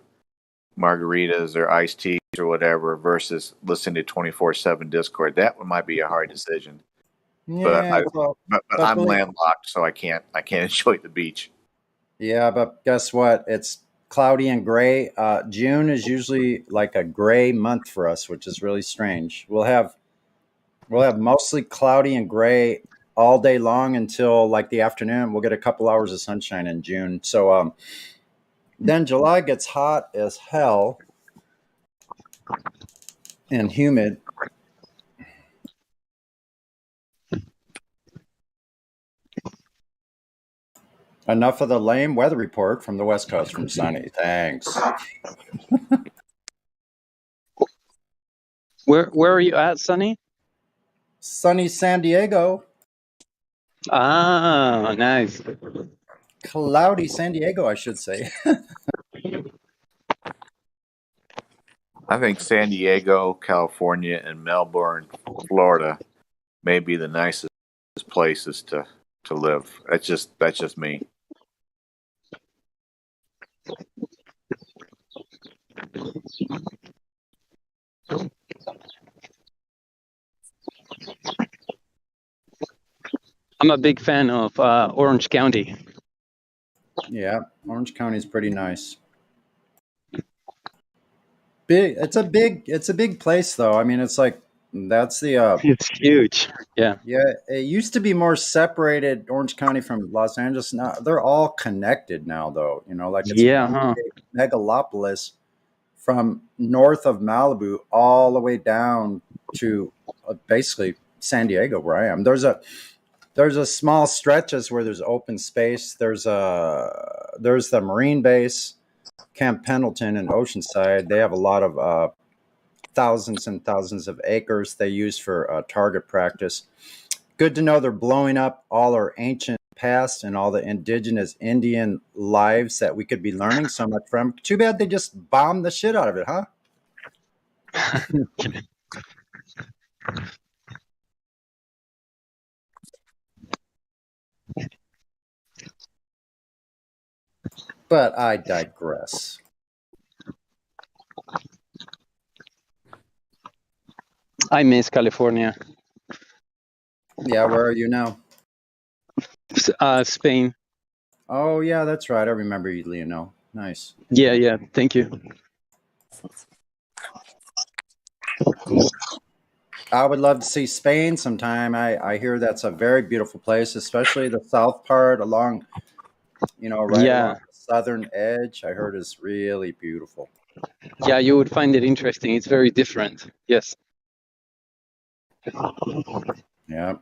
margaritas or iced teas or whatever versus listening to 24/7 Discord. That one might be a hard decision. but Yeah, but but I'm believe, landlocked, so I can't enjoy the beach. yeah, but guess what? It's cloudy and gray. June is usually like a gray month for us, which is really strange. We'll have mostly cloudy and gray all day long until like the afternoon. We'll get a couple hours of sunshine in June. So then July gets hot as hell and humid. Enough of the lame weather report from the West Coast from Sunny. Thanks. Where are you at, Sunny? Sunny San Diego. Ah, nice. Cloudy San Diego, I should say. I think San Diego, California, and Melbourne, Florida, may be the nicest places to live. That's just me. I'm a big fan of Orange County. Yeah, Orange County is pretty nice. Big. It's a big place though. I mean, it's like that's the It's huge. Yeah. yeah. It used to be more separated, Orange County from Los Angeles. Now they're all connected now, though. Like it's Yeah, one huh? big megalopolis from north of Malibu all the way down to basically San Diego, where I am. There's a small stretches where there's open space. There's the Marine base, Camp Pendleton and Oceanside. They have a lot of thousands and thousands of acres they use for target practice. Good to know they're blowing up all our ancient past and all the indigenous Indian lives that we could be learning so much from. Too bad they just bombed the shit out of it, huh? But I digress. I miss California. Yeah, where are you now? Spain. Oh, yeah, that's right. I remember you, Leonel. Nice. Yeah, yeah. Thank you. I would love to see Spain sometime. I hear that's a very beautiful place, especially the south part along, right along Yeah. the southern edge. I heard is really beautiful. Yeah, you would find it interesting. It's very different. Yes. Yeah.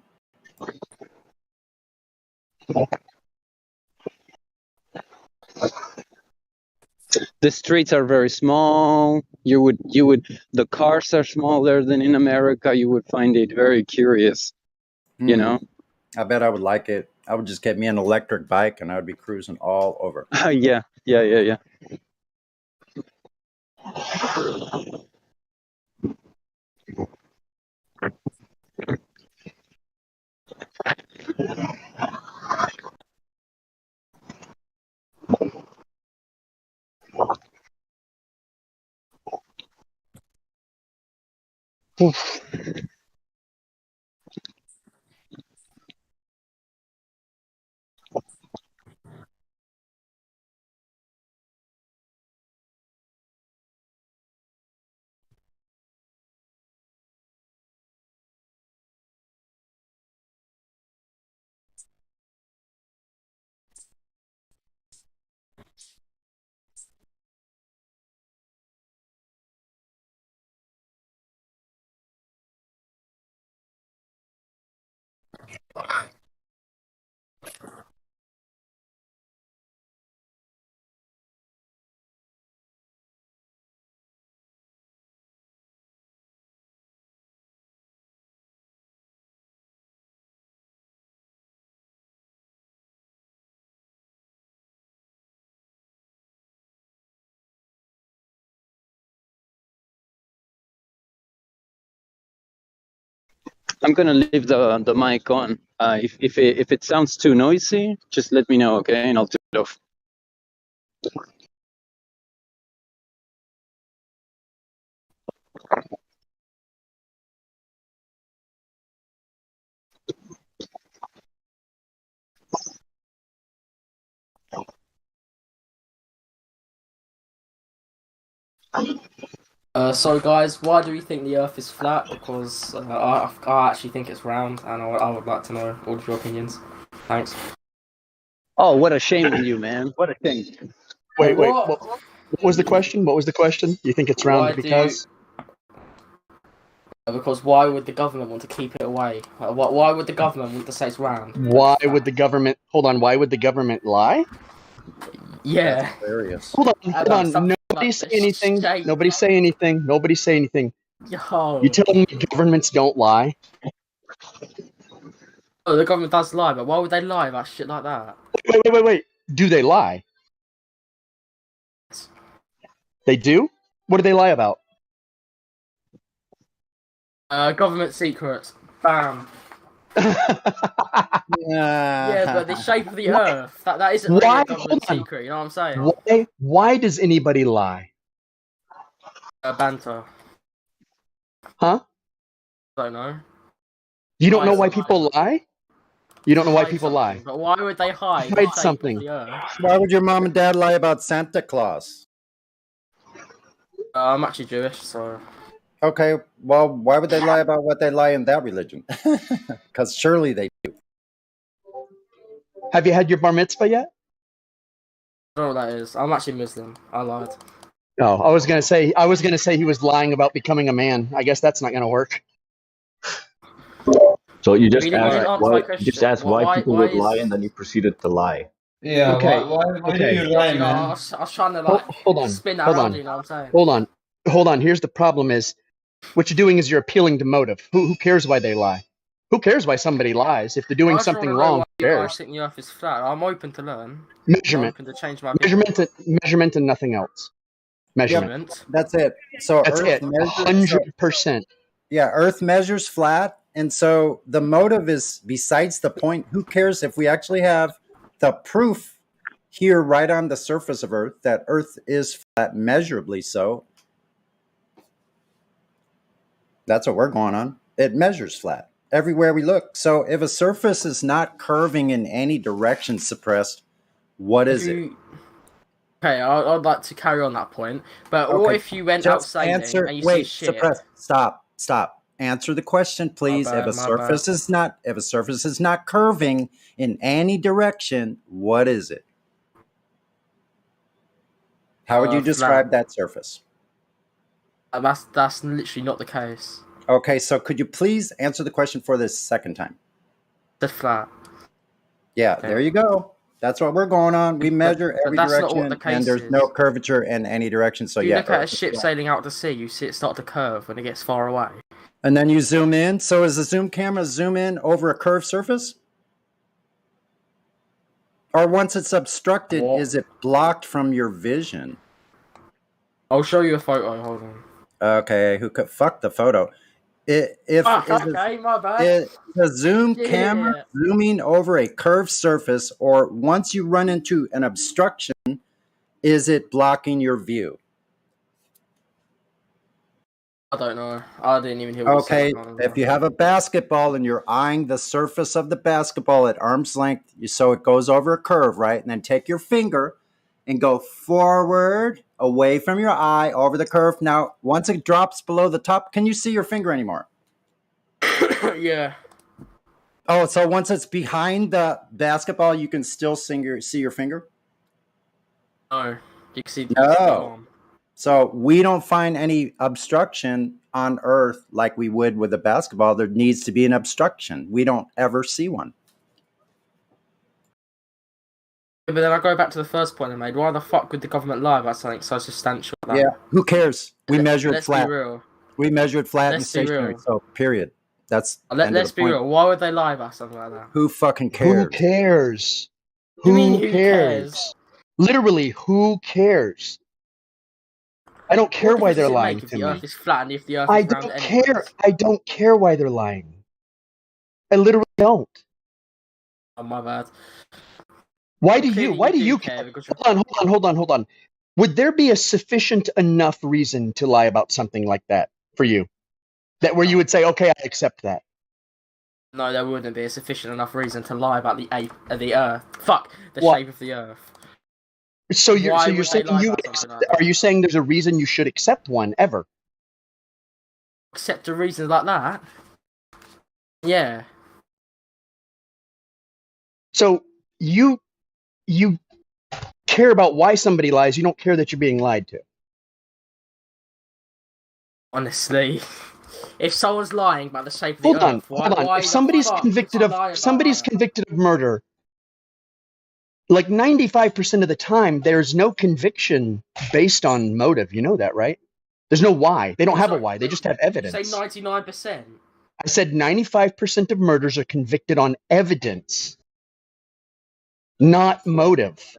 The streets are very small. The cars are smaller than in America. You would find it very curious, you know? I bet I would like it. I would just get me an electric bike and I would be cruising all over. Yeah, yeah, yeah, yeah. Oof. I'm gonna leave the mic on. If it sounds too noisy, just let me know, okay? And I'll turn it off. So guys, why do we think the Earth is flat? Because I actually think it's round, and I would like to know all of your opinions. Thanks. Oh, what a shame on you, man. What a shame. Wait. What? What was the question? What was the question? You think it's round Why because? Because why would the government want to keep it away? Why would the government want to say it's round? Why would the government? Hold on. Why would the government lie? Yeah. That's hilarious. Hold on. Something Nobody like say the anything. shape. Nobody say anything. Nobody say anything. Yo. You telling me governments don't lie? Oh, the government does lie, but why would they lie about shit like that? Wait. Do they lie? They do? What do they lie about? Government secrets. Bam. Yeah, but the shape of the Earth, that isn't really a government secret, you know what I'm saying? Why does anybody lie? Banter. Huh? I don't know. You don't know why people lie? You don't know why people lie? But why would they hide the Hide shape something. of the Earth? Why would your mom and dad lie about Santa Claus? I'm actually Jewish, so... Okay, well, why would they lie about what they lie in that religion? Because surely they do. Have you had your bar mitzvah yet? I don't know what that is. I'm actually Muslim. I lied. No, I was gonna say he was lying about becoming a man. I guess that's not gonna work. So you just Really, you didn't answer my question. just asked why people would lie, and then you proceeded to lie. Yeah, Okay. why do you lie, You know, man? I was trying to like Hold on. spin that Hold around, on. you know what I'm saying? Hold on. Here's the problem: is what you're doing is you're appealing to motive. Who cares why they lie? Who cares why somebody lies? If they're doing I just something wanna know wrong, why who you guys cares? think the Earth is flat. I'm open to learn. Measurement. I'm open to change my opinion. Measurement, and nothing else. Measurement. Yep, that's it. So That's Earth it. measures 100%. Yeah, Earth measures flat, and so the motive is besides the point. Who cares if we actually have the proof here right on the surface of Earth that Earth is flat, measurably so? That's what we're going on. It measures flat everywhere we look. So if a surface is not curving in any direction suppressed, what is it? Okay, I'd like to carry on that point. But what if you went out sailing and you see shit? Suppress. Stop. Answer the question, please. My If a bad. surface is not curving in any direction, what is it? How would you describe that surface? That's literally not the case. Okay, so could you please answer the question for this second time? The flat. Yeah, there you go. That's what we're going on. We measure every that's not direction, what the case and there's is. no curvature in any direction. So You yeah, look at a Earth is ship flat. sailing out to sea, you see it start to curve when it gets far away. And then you zoom in. So is the zoom camera zoom in over a curved surface? Or once it's obstructed, is it blocked from your vision? I'll show you a photo. Hold on. Okay, fuck the photo. Okay, my bad. The zoom camera zooming over a curved surface, or once you run into an obstruction, is it blocking your view? I don't know. I didn't even hear what you said. If you have a basketball and you're eyeing the surface of the basketball at arm's length, so it goes over a curve, right? And then take your finger and go forward, away from your eye, over the curve. Now, once it drops below the top, can you see your finger anymore? Yeah. Oh, so once it's behind the basketball, you can still see your finger? No. You can see No. So we don't find any obstruction on Earth like we would with a basketball. There needs to be an obstruction. We don't ever see one. But then I go back to the first point I made. Why the fuck would the government lie about something so substantial? Like Yeah, who cares? We measure it flat. Let's be real. We measure it flat and Let's be stationary. real. So period. That's Let's be real. Why would they lie about something like that? Who fucking cares? Who cares? You mean Who cares? Literally, who cares? I don't care why they're lying if to the me. Earth is flat and if the Earth I is round don't anyways? care. I don't care why they're lying. I literally don't. Oh, my bad. Why do you care? Hold on. Would there be a sufficient enough reason to lie about something like that for you? That where you would say, okay, I accept that. No, there wouldn't be a sufficient enough reason to lie about the Earth. Fuck, the What? shape of the Earth. So you're Why so you're would they saying lie you about would something accept, like that? are you saying there's a reason you should accept one ever? Accept a reason like that? Yeah. So you care about why somebody lies. You don't care that you're being lied to. Honestly, if someone's lying about the shape of the Hold on, Earth, hold on. why If the somebody's fuck convicted would of I lie about somebody's that? convicted of murder, like 95% of the time, there's no conviction based on motive. You know that, right? There's no why. They don't have a why. They just have You say evidence. 99%. I said 95% of murders are convicted on evidence, not motive.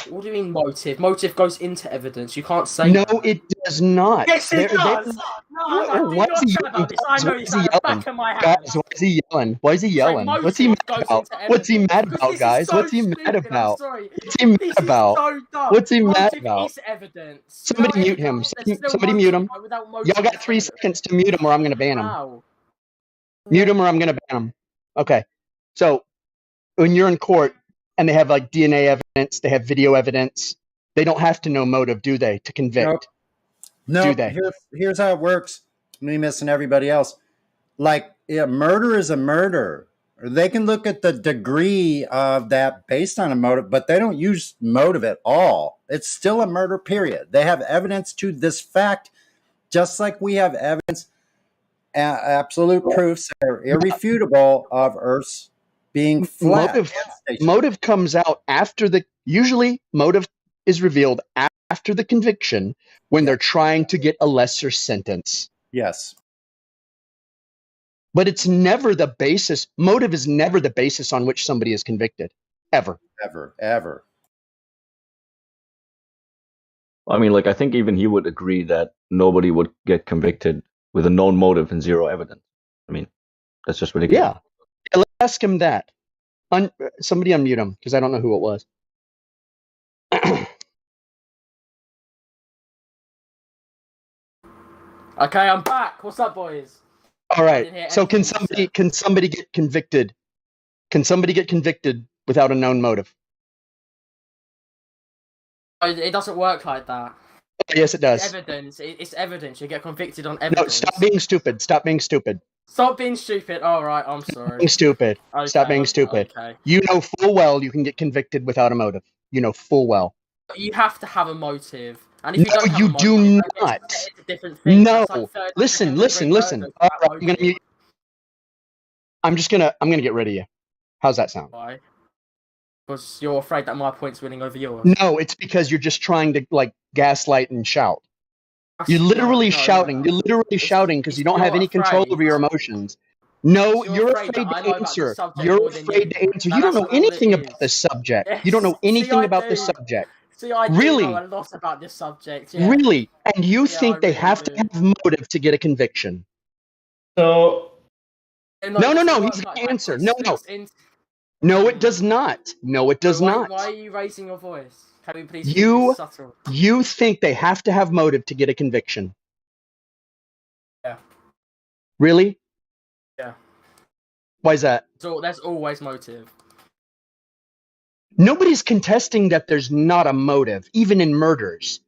What do you mean motive? Motive goes into evidence. You can't say No, that. it does not. Yes, it does. No, Why is he chat about yelling? this. I Guys, know why it's is he at the yelling? back of my hand. Guys, why is he yelling? Why is he So yelling? What's he mad motive goes about? into What's he evidence. mad Because about, this guys? is so What's he mad stupid, I'm about? sorry. What's he mad This about? is so dumb. What's he mad Motive about? is evidence. Somebody Without mute him. evidence, there's still Somebody motive, mute him. but without motive, Y'all got it's 3 evidence. seconds to mute him, or I'm going to ban him. How? Mute him, or I'm going to ban him. Okay. So when you're in court and they have like DNA evidence, they have video evidence, they don't have to know motive, do they, to convict? Nope. Do they? Here's how it works. Me missing everybody else. Like, yeah, murder is a murder. They can look at the degree of that based on a motive, but they don't use motive at all. It's still a murder, period. They have evidence to this fact, just like we have evidence, absolute proofs that are irrefutable of Earth's being flat. Motive comes out after usually motive is revealed after the conviction when they're trying to get a lesser sentence. Yes. But it's never the basis. Motive is never the basis on which somebody is convicted. Ever. Ever. I mean, like, I think even he would agree that nobody would get convicted with a known motive and zero evidence. I mean, that's just ridiculous. Yeah. Let's ask him that. Somebody unmute him, because I don't know who it was. Okay, I'm back. What's up, boys? All right. So can somebody get convicted? Can somebody get convicted without a known motive? It doesn't work like that. Yes, it does. It's evidence. You get convicted on evidence. No, stop being stupid. Stop being stupid. Stop being stupid. All right, I'm sorry. Being stupid. Okay, Stop being stupid. Okay. You know full well you can get convicted without a motive. You know full well. You have to have a motive. And if No, you do not. No. Listen. All right, I'm gonna mute. I'm gonna get rid of you. How's that sound? Why? Because you're afraid that my point's winning over yours. No, it's because you're just trying to like gaslight and shout. You're literally shouting. You're literally shouting because you don't have any control over your emotions. No, you're afraid to answer. You're afraid to answer. You don't know anything about this subject. You don't know anything about this subject. See, I really do know a lot about this subject. Yeah. Really? And you think they have to have motive to get a conviction? So no. He's going to answer. No. No, it does not. No, it does not. Why are you raising your voice? Can we please keep this subtle? You think they have to have motive to get a conviction? Yeah. Really? Yeah. Why is that? So there's always motive. Nobody's contesting that there's not a motive, even in murders.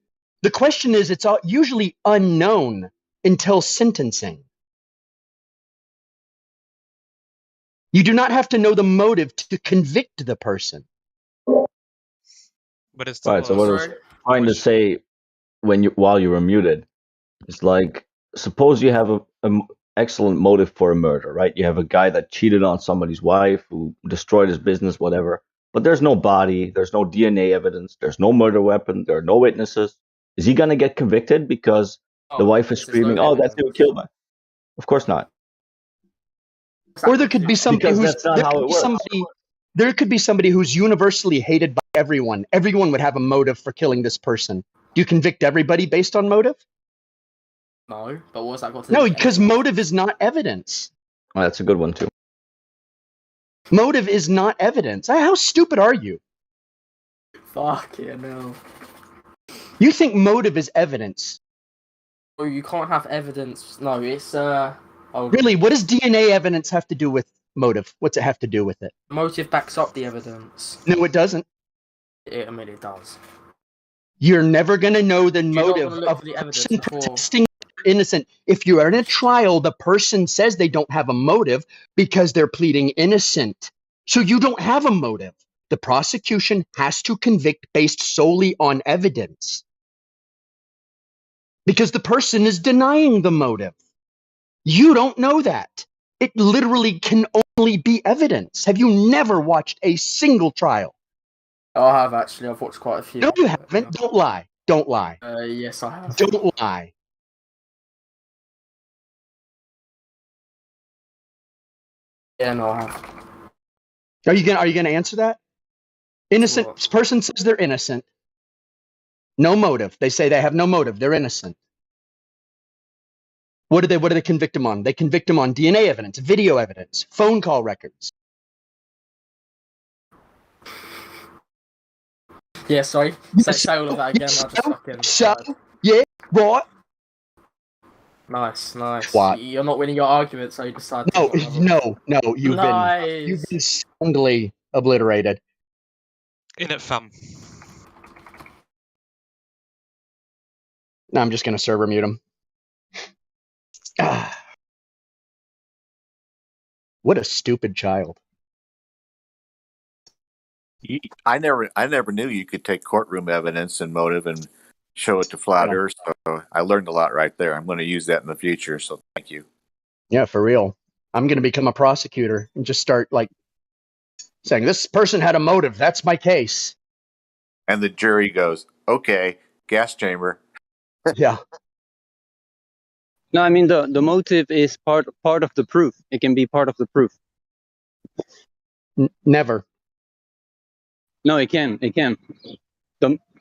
The question is, it's usually unknown until sentencing. You do not have to know the motive to convict the person. But it's right. So what I was trying to say while you were muted, it's like, suppose you have an excellent motive for a murder, right? You have a guy that cheated on somebody's wife, who destroyed his business, whatever. But there's no body, there's no DNA evidence, there's no murder weapon, there are no witnesses. Is he gonna get convicted because the wife is screaming, "Oh, that's who killed me"? Of course not. Or there could be somebody there could be somebody who's universally hated by everyone. Everyone would have a motive for killing this person. Do you convict everybody based on motive? No, but what's that got to do? No, because motive is not evidence. Well, that's a good one too. Motive is not evidence. How stupid are you? Fuck yeah, no. You think motive is evidence? Oh, you can't have evidence. No, it's Really, what does DNA evidence have to do with motive? What's it have to do with it? Motive backs up the evidence. No, it doesn't. I mean, it does. You're never going to know the You're not motive gonna look of for the a evidence person before. protesting they're innocent. If you're in a trial, the person says they don't have a motive because they're pleading innocent. So you don't have a motive. The prosecution has to convict based solely on evidence because the person is denying the motive. You don't know that. It literally can only be evidence. Have you never watched a single trial? I have actually. I've watched quite a few. No, you haven't. Don't lie. Don't lie. Yes, I have. Don't lie. Yeah, no, I have. Are you gonna answer that? Innocent person says they're innocent. No motive. They say they have no motive. They're innocent. What do they convict them on? They convict them on DNA evidence, video evidence, phone call records. Yeah, sorry. Say all of that again. I just fucking. So, yeah, right. Nice. Twat. You're not winning your argument, so you decide. No. You've Nice. been soundly obliterated. In it, fam. No, I'm just gonna server mute him. What a stupid child. I never knew you could take courtroom evidence and motive and show it to flat Earth. So I learned a lot right there. I'm going to use that in the future. So thank you. Yeah, for real. I'm going to become a prosecutor and just start saying this person had a motive. That's my case. And the jury goes, okay, gas chamber. Yeah. No, I mean the motive is part of the proof. It can be part of the proof. Never. No, it can.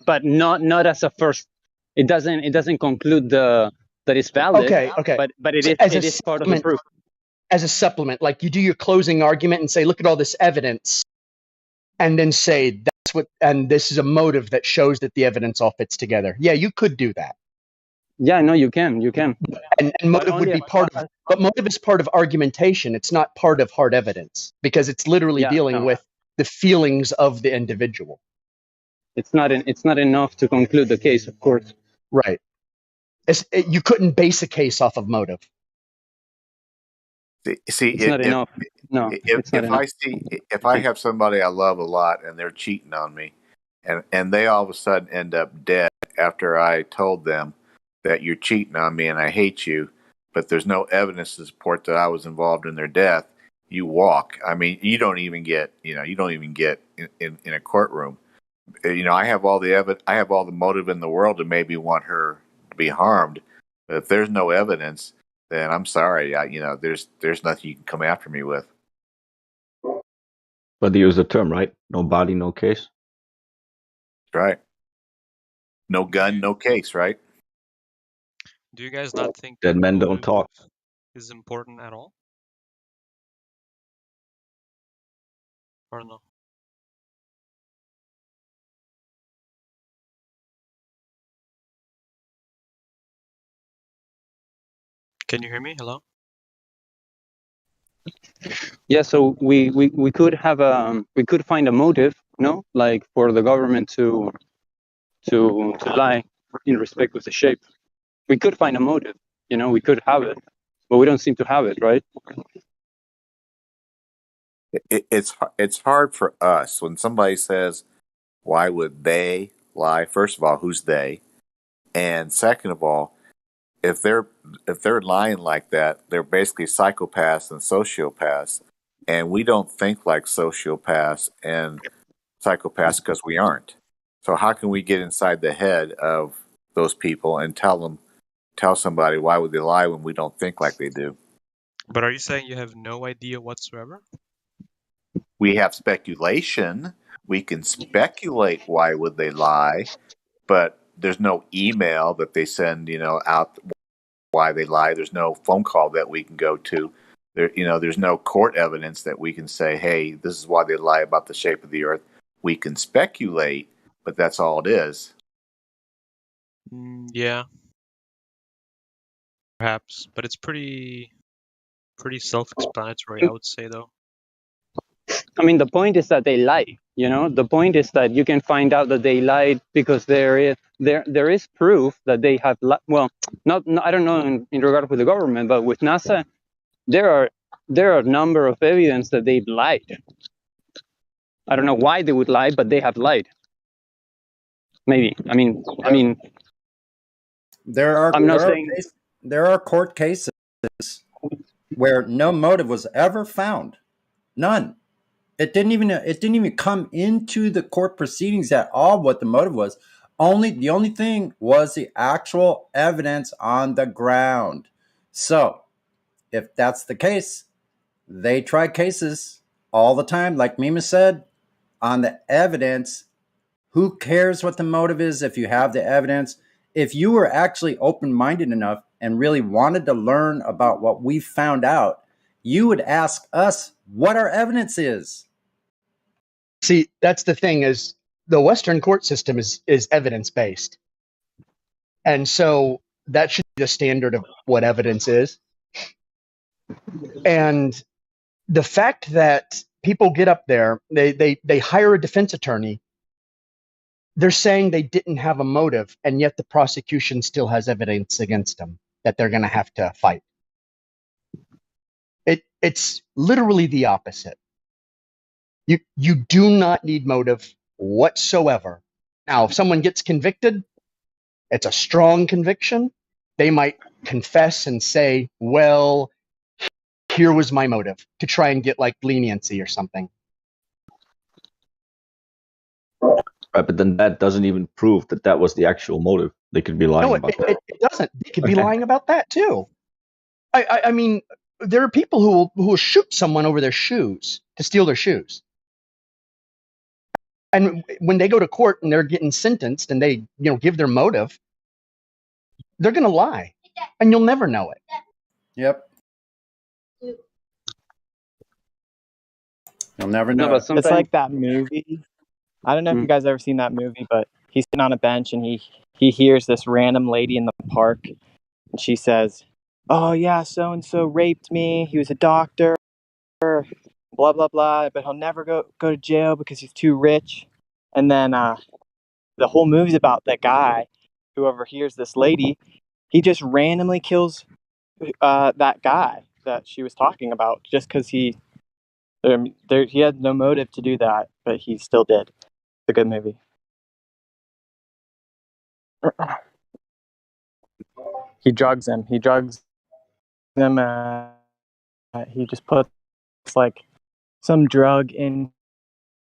But not as a first. It doesn't conclude that it's valid. Okay. But it is part of the proof. As a supplement, like you do your closing argument and say, look at all this evidence, and then say that's what, and this is a motive that shows that the evidence all fits together. Yeah, you could do that. Yeah, no, you can. And motive would be but motive is part of argumentation. It's not part of hard evidence because it's literally dealing with the feelings of the individual. It's not enough to conclude the case, of course. Right. You couldn't base a case off of motive. See, it's not enough. No, it's not enough. If I have somebody I love a lot and they're cheating on me, and they all of a sudden end up dead after I told them that you're cheating on me and I hate you, but there's no evidence to support that I was involved in their death, you walk. I mean, you don't even get in a courtroom. I have all the motive in the world to maybe want her to be harmed, but if there's no evidence, then I'm sorry. There's nothing you can come after me with. But they use the term, right? No body, no case. Right. No gun, no case, right? Do you guys not think Dead men don't talk is important at all? Or no? Can you hear me? Hello? Yeah, so we could have we could find a motive, no, like for the government to lie in respect of the shape. We could find a motive, we could have it, but we don't seem to have it, right? It's hard for us when somebody says, "Why would they lie?" First of all, who's they? And second of all, if they're lying like that, they're basically psychopaths and sociopaths, and we don't think like sociopaths and psychopaths because we aren't. So how can we get inside the head of those people and tell somebody why would they lie when we don't think like they do? But are you saying you have no idea whatsoever? We have speculation. We can speculate why would they lie, but there's no email that they send, out why they lie. There's no phone call that we can go to. There's no court evidence that we can say, hey, this is why they lie about the shape of the earth. We can speculate, but that's all it is. Yeah. Perhaps, but it's pretty self-explanatory, I would say, though. I mean, the point is that they lie, You know, the point is that you can find out that they lied because there is proof that they have well, not I don't know in regard with the government, but with NASA, there are a number of evidence that they've lied. I don't know why they would lie, but they have lied. Maybe. I mean, there are I'm not there are, saying there are court cases where no motive was ever found. None. It didn't even come into the court proceedings at all what the motive was. The only thing was the actual evidence on the ground. So, if that's the case, they try cases all the time, like Mima said, on the evidence. Who cares what the motive is if you have the evidence? If you were actually open-minded enough and really wanted to learn about what we found out, you would ask us what our evidence is. See, that's the thing, is the Western court system is evidence-based. And so that should be the standard of what evidence is. And the fact that people get up there, they hire a defense attorney, they're saying they didn't have a motive, and yet the prosecution still has evidence against them that they're going to have to fight. It's literally the opposite. You do not need motive whatsoever. Now, if someone gets convicted, it's a strong conviction. They might confess and say, well, here was my motive, to try and get like leniency or something. Right, but then that doesn't even prove that that was the actual motive. They could be lying about that. It doesn't. They could be lying about that too. I mean, there are people who will shoot someone over their shoes to steal their shoes. And when they go to court and they're getting sentenced and they give their motive, they're going to lie, and you'll never know it. Yep. You'll never know. No, but It's like that movie. I don't know if you guys ever seen that movie, but he's sitting on a bench and he hears this random lady in the park, and she says, "Oh yeah, so and so raped me. He was a doctor, blah blah blah, but he'll never go to jail because he's too rich." And then the whole movie's about that guy who overhears this lady. He just randomly kills that guy that she was talking about just because he had no motive to do that, but he still did. It's a good movie. He drugs him. He just puts like some drug in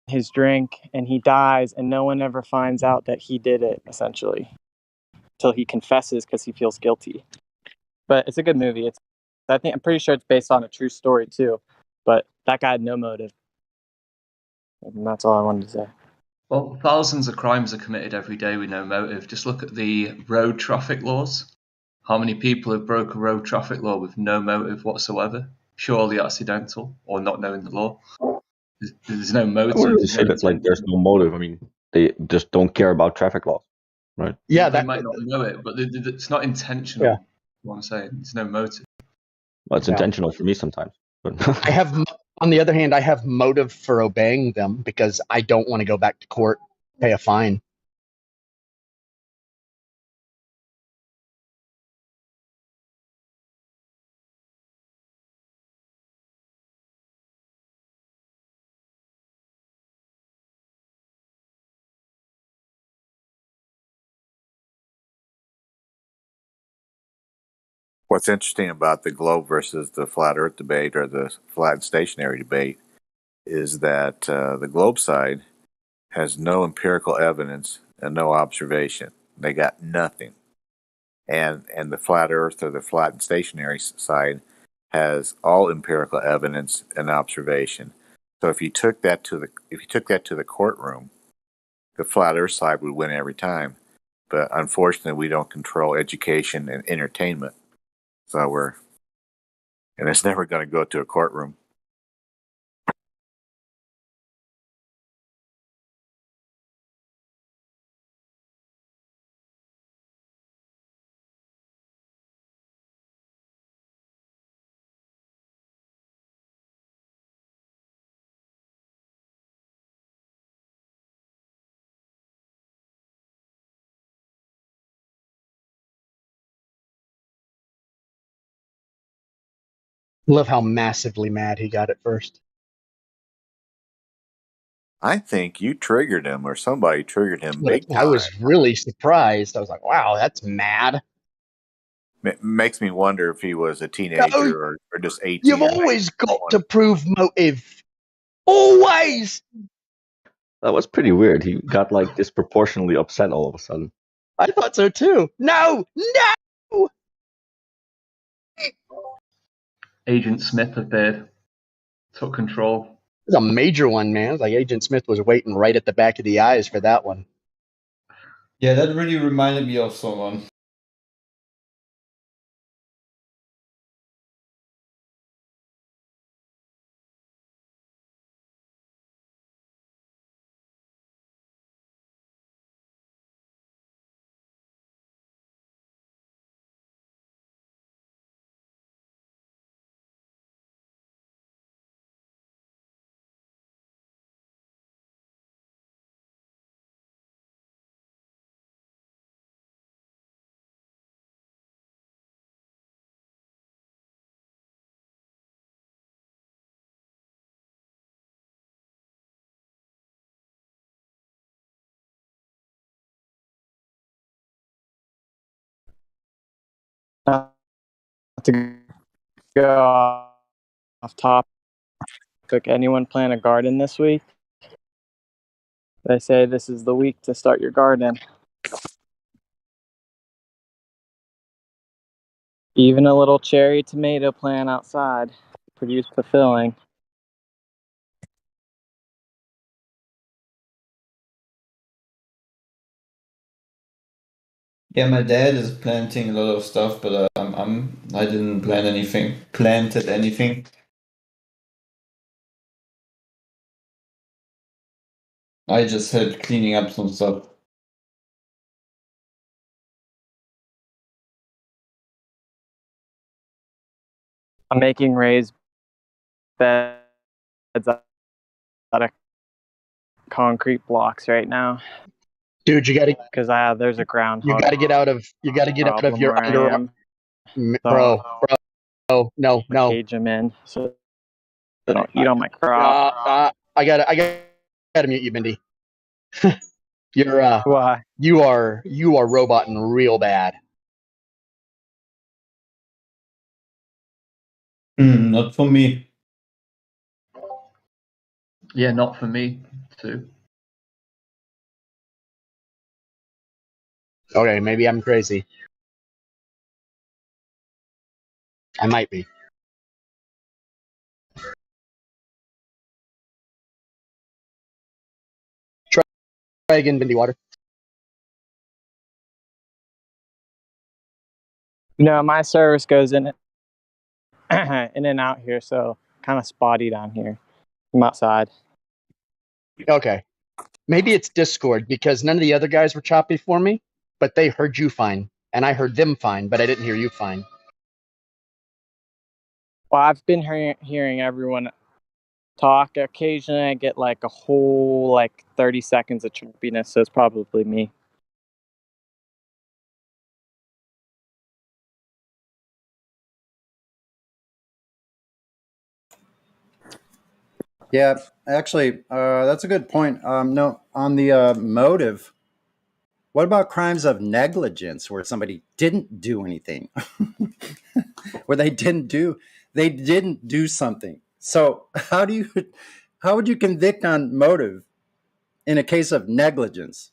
his drink, and he dies, and no one ever finds out that he did it, essentially, until he confesses because he feels guilty. But it's a good movie. I'm pretty sure it's based on a true story too. But that guy had no motive, and that's all I wanted to say. Well, thousands of crimes are committed every day with no motive. Just look at the road traffic laws. How many people have broken a road traffic law with no motive whatsoever? Purely accidental or not knowing the law. There's no motive. I wouldn't say that like there's no motive. I mean, they just don't care about traffic laws, right? Yeah, they might not know it, but it's not intentional. Yeah. What I'm saying, there's no motive. Well, it's intentional for me sometimes. But on the other hand, I have motive for obeying them because I don't want to go back to court, pay a fine. What's interesting about the globe versus the flat Earth debate or the flat and stationary debate is that the globe side has no empirical evidence and no observation. They got nothing. And the flat Earth or the flat and stationary side has all empirical evidence and observation. So if you took that to the courtroom, the flat Earth side would win every time. But unfortunately, we don't control education and entertainment. So it's never going to go to a courtroom. Love how massively mad he got at first. I think you triggered him, or somebody triggered him big I time. was really surprised. I was like, wow, that's mad. Makes me wonder if he was a teenager or just 18. You've always got to prove motive. Always. That was pretty weird. He got like disproportionately upset all of a sudden. I thought so too. No! Agent Smith appeared, took control. It was a major one, man. It was like Agent Smith was waiting right at the back of the eyes for that one. Yeah, that really reminded me of someone. Not to go off topic, anyone plant a garden this week? They say this is the week to start your garden. Even a little cherry tomato plant outside produce fulfilling. Yeah, my dad is planting a lot of stuff, but I didn't planted anything. I just had cleaning up some stuff. I'm making raised beds out of concrete blocks right now. Dude, you gotta because there's a groundhog. You gotta get out of your under bro. No. Cage them in so they don't eat on my crop. I gotta mute you, Mindy. You're Why? You are roboting real bad. Not for me. Yeah, not for me too. Okay, maybe I'm crazy. I might be. Try again, Mindy Water. No, my service goes in and out here, so kind of spotty down here. I'm outside. Okay. Maybe it's Discord because none of the other guys were choppy for me, but they heard you fine, and I heard them fine, but I didn't hear you fine. Well, I've been hearing everyone talk. Occasionally, I get like a whole 30 seconds of choppiness, so it's probably me. Yeah, actually, that's a good point. No, on the motive, what about crimes of negligence where somebody didn't do anything, where they didn't do something? So how would you convict on motive in a case of negligence?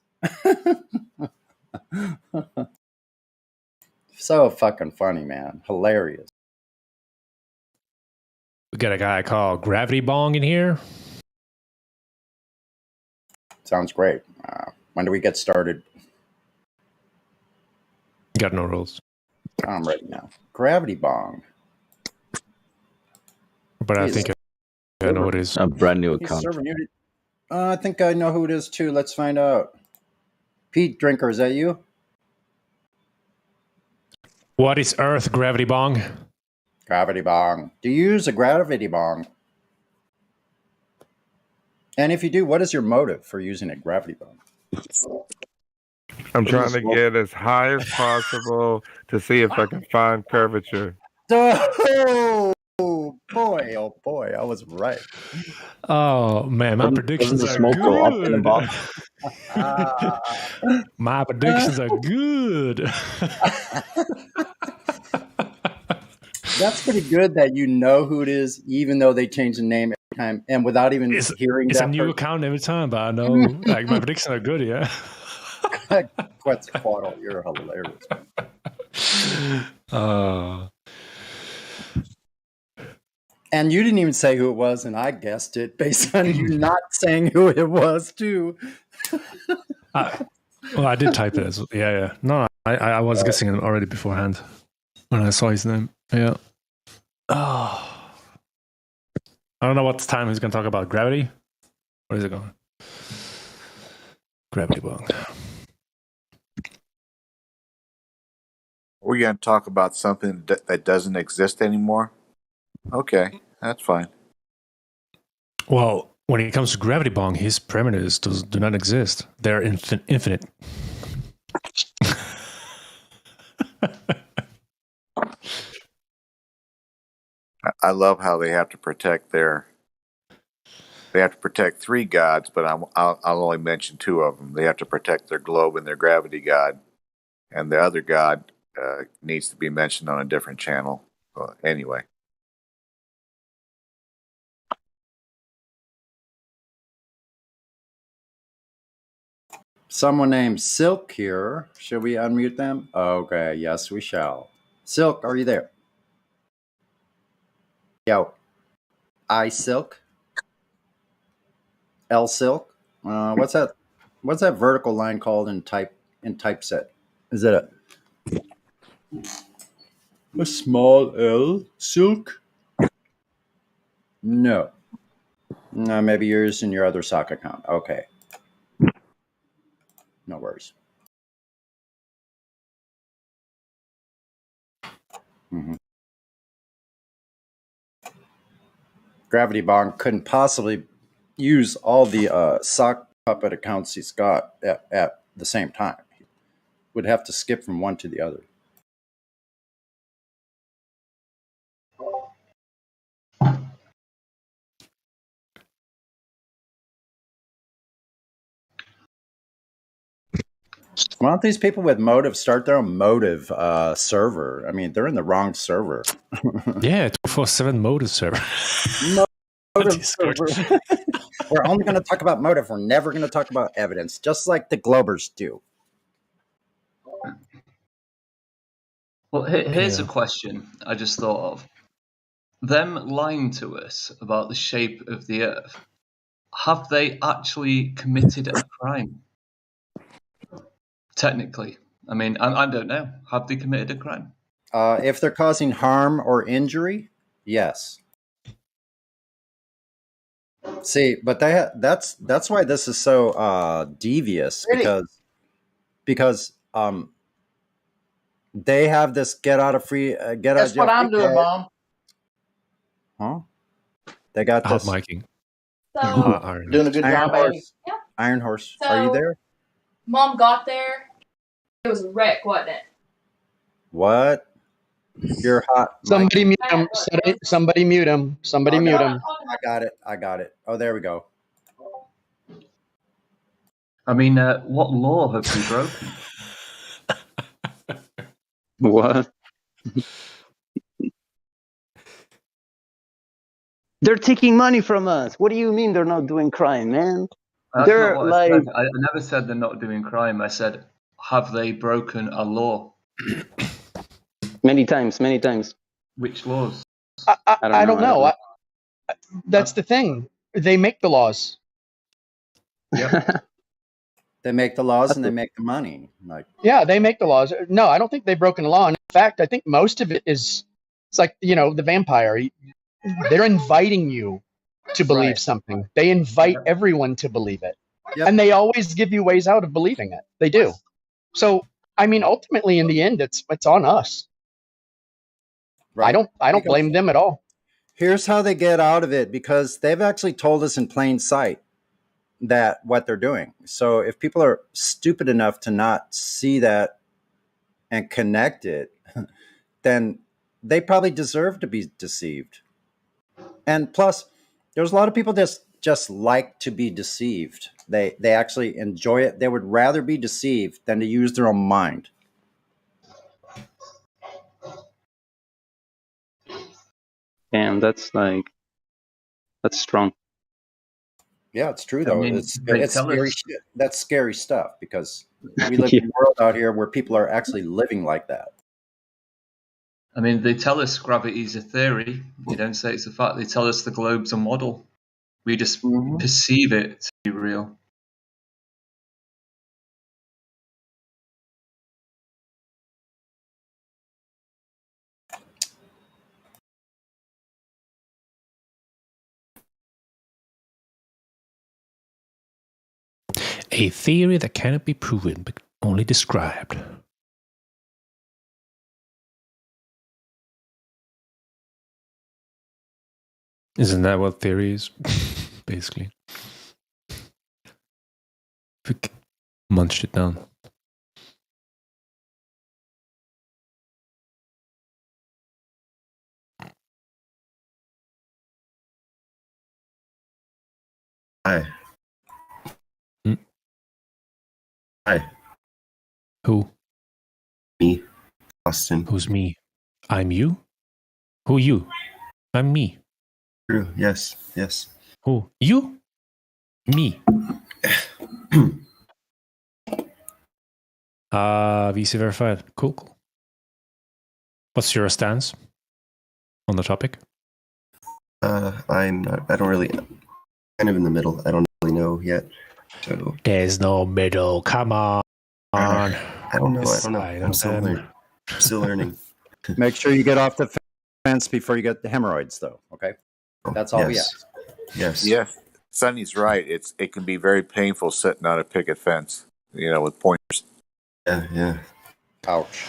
So fucking funny, man. Hilarious. We got a guy called Gravity Bong in here. Sounds great. When do we get started? Got no rules. I'm ready now. Gravity Bong. But I think I know what it is. A brand new He's account. server muted. I think I know who it is too. Let's find out. Pete Drinker, is that you? What is Earth, Gravity Bong? Gravity Bong. Do you use a gravity bong? And if you do, what is your motive for using a gravity bong? I'm trying to get as high as possible to see if I can find curvature. Oh, boy, oh boy, I was right. Oh man, my predictions Doesn't the are smoke go up in the good. box? My predictions are good. That's pretty good that you know who it is, even though they change the name every time, and without even hearing It's a that new account every time, but I know like my predictions are good. Yeah. Quetzalcoatl, you're hilarious. And you didn't even say who it was, and I guessed it based on you not saying who it was too. Well, I did type it as well. Yeah. No, I was guessing it already beforehand when I saw his name. Yeah. Oh. I don't know what time he's going to talk about. Gravity? Where is it going? Gravity bong. We're going to talk about something that doesn't exist anymore? Okay, that's fine. Well, when it comes to gravity bong, his parameters do not exist. They're infinite. I love how they have to protect three gods, but I'll only mention two of them. They have to protect their globe and their gravity god, and the other god needs to be mentioned on a different channel. Anyway. Someone named Silk here. Should we unmute them? Okay, yes, we shall. Silk, are you there? Yo. I Silk? L Silk? What's that? What's that vertical line called in typeset? Is it a small L Silk? No. No, maybe yours in your other sock account. Okay. No worries. Mm-hmm. Gravity Bong couldn't possibly use all the sock puppet accounts he's got at the same time. Would have to skip from one to the other. Why don't these people with motive start their own motive server? I mean, they're in the wrong server. Yeah, 247 motive server. Motive server. We're only going to talk about motive. We're never going to talk about evidence, just like the Globers do. Well, here's a question I just thought of. Them lying to us about the shape of the Earth, have they actually committed a crime? Technically. I mean, I don't know. Have they committed a crime? If they're causing harm or injury, yes. See, but that's why this is so devious, Really? because they have this get out of That's what I'm doing, Mom. Huh? They got Hot this. miking. So, doing a good Iron job, baby. Horse. Yeah. Iron Horse. So, Are you there? Mom got there. It was a wreck, wasn't it? What? You're hot. Somebody Mike. mute him. Somebody mute him. Somebody Okay. mute him. I got it. Oh, there we go. I mean, what law have we broken? What? They're taking money from us. What do you mean they're not doing crime, man? That's They're not what like I said. I never said they're not doing crime. I said, have they broken a law? many times. Which laws? I don't know. That's the thing. They make the laws. Yep. They make the laws and they make the money. Like, yeah, they make the laws. No, I don't think they've broken the law. In fact, I think most of it is, it's like, the vampire. They're inviting you to believe something. They invite everyone to believe it. Yep. And they always give you ways out of believing it. They do. So, I mean, ultimately, in the end, it's on us. right. I don't blame them at all. Here's how they get out of it, because they've actually told us in plain sight that what they're doing. So if people are stupid enough to not see that and connect it, then they probably deserve to be deceived. And plus, there's a lot of people just like to be deceived. They actually enjoy it. They would rather be deceived than to use their own mind. And that's strong. Yeah, it's true I though. mean, It's they it's tell scary us. shit. That's scary stuff because we live Yeah. in a world out here where people are actually living like that. I mean, they tell us gravity is a theory. They don't say it's a fact. They tell us the globe's a model. We just perceive it to be real. A theory that cannot be proven, but only described. Isn't that what theory is? Basically. Munched it down. Hi. Hi. Who? Me. Austin. Who's me? I'm you? Who you? I'm me. True. Yes. Yes. Who? You? Me. VC verified. Cool. What's your stance on the topic? I'm not. I don't really. Kind of in the middle. I don't really know yet. So there's no middle. Come on. I don't know. Yes, I don't know. I'm still learning. Still learning. Make sure you get off the fence before you get the hemorrhoids, though. Okay, that's all we ask. Yes. Yes. Sonny's right. It can be very painful sitting on a picket fence, with pointers. Yeah. Yeah. Ouch.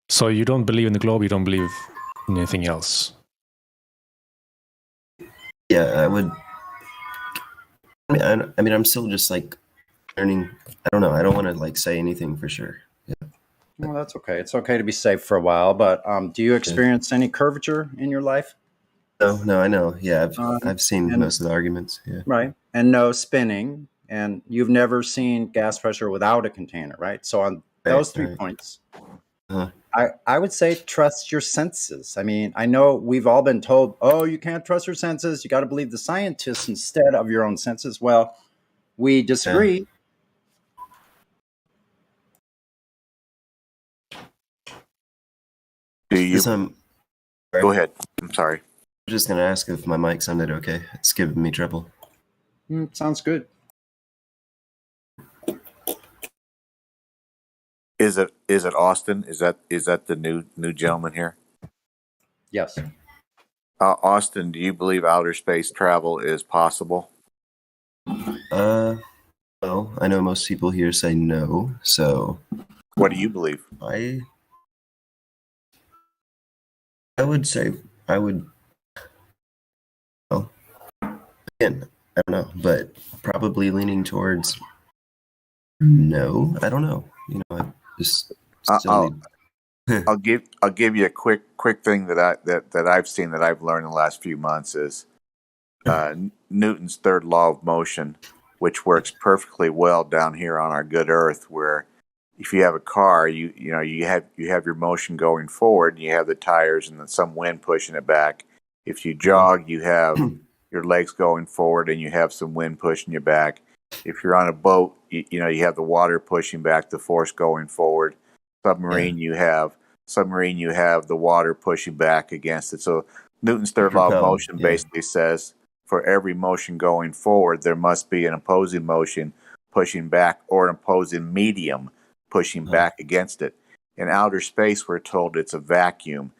So you don't believe in the globe, you don't believe in anything else? Yeah, I would. I mean, I'm still just like learning. I don't know. I don't want to like say anything for sure. Yeah. Well, that's okay. It's okay to be safe for a while. But do you experience any curvature in your life? No, I know. Yeah, I've seen most of the arguments. Yeah. Right. And no spinning. And you've never seen gas pressure without a container, right? So on those 3 points, I would say trust your senses. I mean, I know we've all been told, oh, you can't trust your senses. You got to believe the scientists instead of your own senses. Well, we disagree. Do you? Go ahead. I'm sorry. I'm just going to ask if my mic sounded okay. It's giving me trouble. Sounds good. Is it Austin? Is that the new gentleman here? Yes. Austin, do you believe outer space travel is possible? Well, I know most people here say no. So, what do you believe? I would say I would. Well, again, I don't know, but probably leaning towards no. I don't know. I just I'll give you a quick thing that I've seen that I've learned in the last few months is Newton's third law of motion, which works perfectly well down here on our good Earth, where if you have a car, you have your motion going forward, and you have the tires and then some wind pushing it back. If you jog, you have your legs going forward and you have some wind pushing you back. If you're on a boat, you have the water pushing back, the force going forward. Submarine, you have the water pushing back against it. So Newton's third law of motion basically says for every motion going forward, there must be an opposing motion pushing back or an opposing medium pushing back against it. In outer space, we're told it's a vacuum.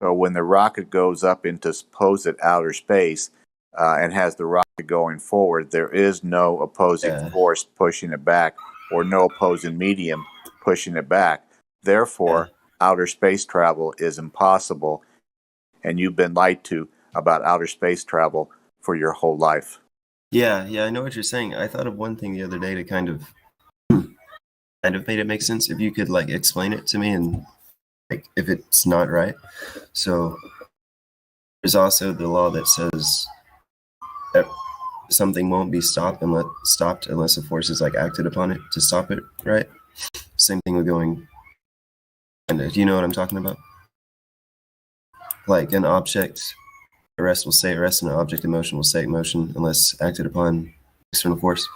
So when the rocket goes up into supposed outer space and has the rocket going forward, there is no opposing force pushing it back or no opposing medium pushing it back. Therefore, outer space travel is impossible, and you've been lied to about outer space travel for your whole life. Yeah, I know what you're saying. I thought of one thing the other day to kind of made it make sense. If you could like explain it to me and like if it's not right. So there's also the law that says that something won't be stopped unless a force is like acted upon it to stop it, right? Same thing with going. And do you know what I'm talking about? Like an object arrest will say arrest, and an object in motion will say motion unless acted upon external force.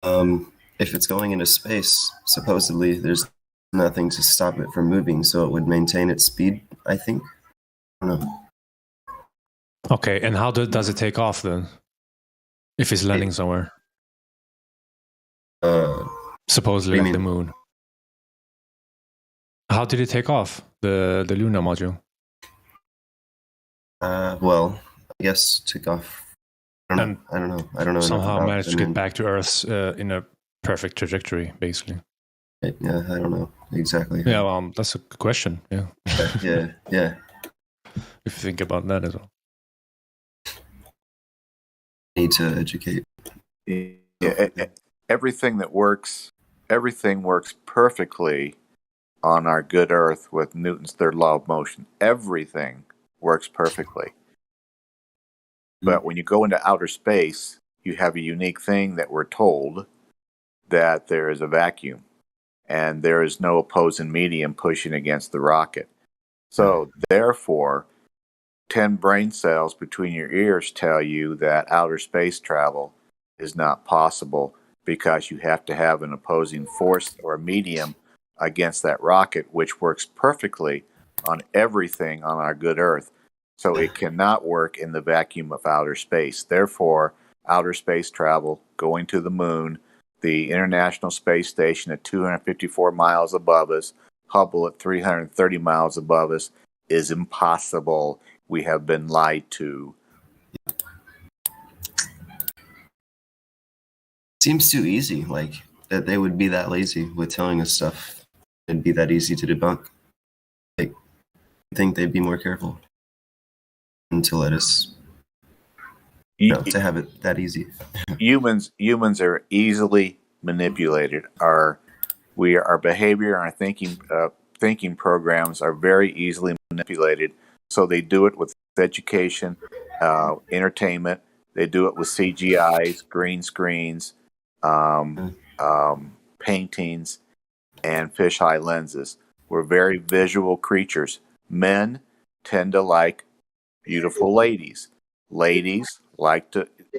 If it's going into space, supposedly there's nothing to stop it from moving, so it would maintain its speed, I think. I don't know. Okay, and how does it take off then? If it's landing somewhere? Supposedly like the moon. How did it take off, the lunar module? Well, I guess took off. I don't know. Somehow managed to get back to Earth in a perfect trajectory, basically. Yeah, I don't know exactly. Yeah, well, that's a good question. Yeah. yeah. If you think about that as well. Need to educate. Yeah, everything works perfectly on our good Earth with Newton's third law of motion. Everything works perfectly. But when you go into outer space, you have a unique thing that we're told that there is a vacuum and there is no opposing medium pushing against the rocket. So therefore, 10 brain cells between your ears tell you that outer space travel is not possible because you have to have an opposing force or medium against that rocket, which works perfectly on everything on our good Earth. So it cannot work in the vacuum of outer space. Therefore, outer space travel, going to the moon, the International Space Station at 254 miles above us, Hubble at 330 miles above us, is impossible. We have been lied to. Seems too easy, like that they would be that lazy with telling us stuff. It'd be that easy to debunk. Like, I think they'd be more careful and to let us, to have it that easy. Humans are easily manipulated. Our behavior and our thinking programs are very easily manipulated. So they do it with education, entertainment. They do it with CGIs, green screens, paintings, and fisheye lenses. We're very visual creatures. Men tend to like beautiful ladies. Ladies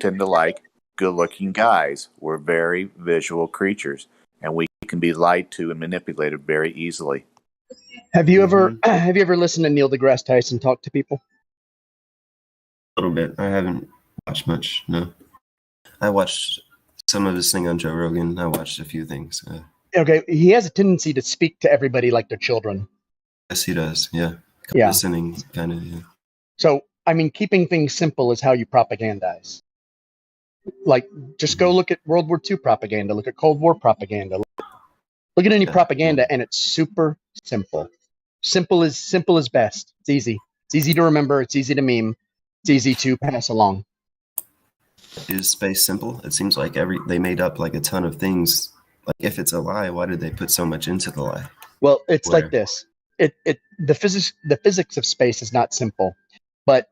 tend to like good-looking guys. We're very visual creatures, and we can be lied to and manipulated very easily. Have you ever listened to Neil deGrasse Tyson talk to people? A little bit. I haven't watched much. No, I watched some of his thing on Joe Rogan. I watched a few things. Okay, he has a tendency to speak to everybody like they're children. Yes, he does. Yeah. Yeah. Listening, kind of. Yeah. So, I mean, keeping things simple is how you propagandize. Like, just go look at World War II propaganda. Look at Cold War propaganda. Look at any propaganda, and it's super simple. Simple is best. It's easy. It's easy to remember. It's easy to meme. It's easy to pass along. Is space simple? It seems like they made up like a ton of things. Like, if it's a lie, why did they put so much into the lie? Well, it's like this. The physics of space is not simple, but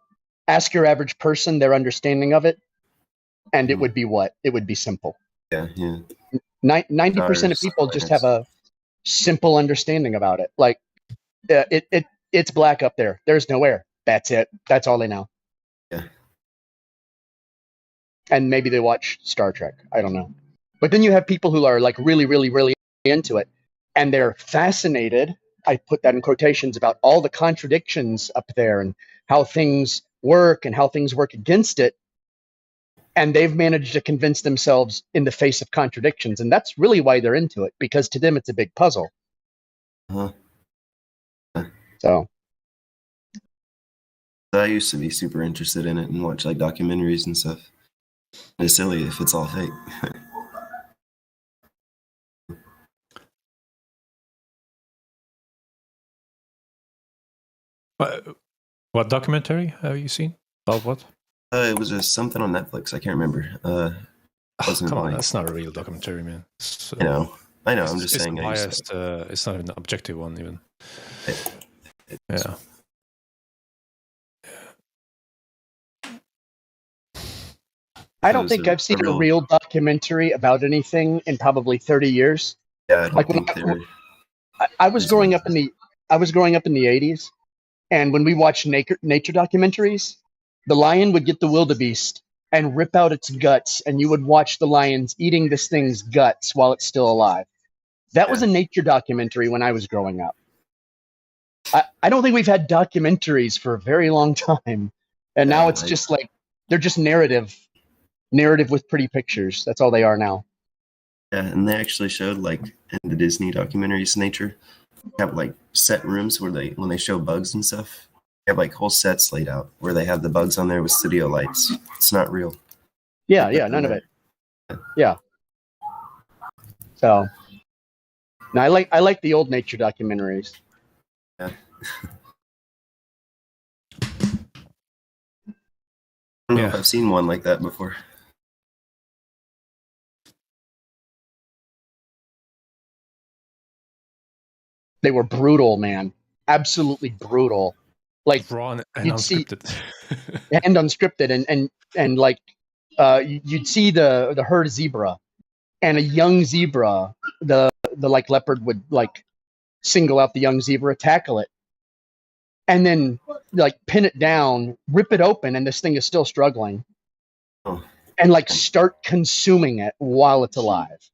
ask your average person their understanding of it, and it would be what? It would be simple. Yeah. 90% of people just have a simple understanding about it. Like, it's black up there. There's no air. That's it. That's all they know. Yeah. And maybe they watch Star Trek. I don't know. But then you have people who are like really, really, really into it, and they're fascinated. I put that in quotations about all the contradictions up there and how things work and how things work against it. And they've managed to convince themselves in the face of contradictions. And that's really why they're into it, because to them, it's a big puzzle. So I used to be super interested in it and watch like documentaries and stuff. It's silly if it's all fake. What documentary have you seen? About what? It was something on Netflix. I can't remember. Come on, that's not a real documentary, man. You know, I know. I'm just It's saying. biased. It's not an objective one even. Yeah. I don't think I've seen a real documentary about anything in probably 30 years. Yeah, I don't think I was growing up in the 80s, and when we watched nature documentaries, the lion would get the wildebeest and rip out its guts, and you would watch the lions eating this thing's guts while it's still alive. That was a nature documentary when I was growing up. I don't think we've had documentaries for a very long time, and now it's just like they're just narrative with pretty pictures. That's all they are now. Yeah, and they actually showed, like, in the Disney documentaries, nature, have like set rooms where when they show bugs and stuff, they have like whole sets laid out where they have the bugs on there with studio lights. It's not real. Yeah, none of it. Yeah. So, no, I like the old nature documentaries. Yeah. I don't know if I've seen one like that before. They were brutal, man. Absolutely brutal. Like raw and you'd unscripted. And unscripted, and like you'd see the herd zebra, and a young zebra, the like leopard would like single out the young zebra, tackle it, and then like pin it down, rip it open, and this thing is still struggling, and like start consuming it while it's alive.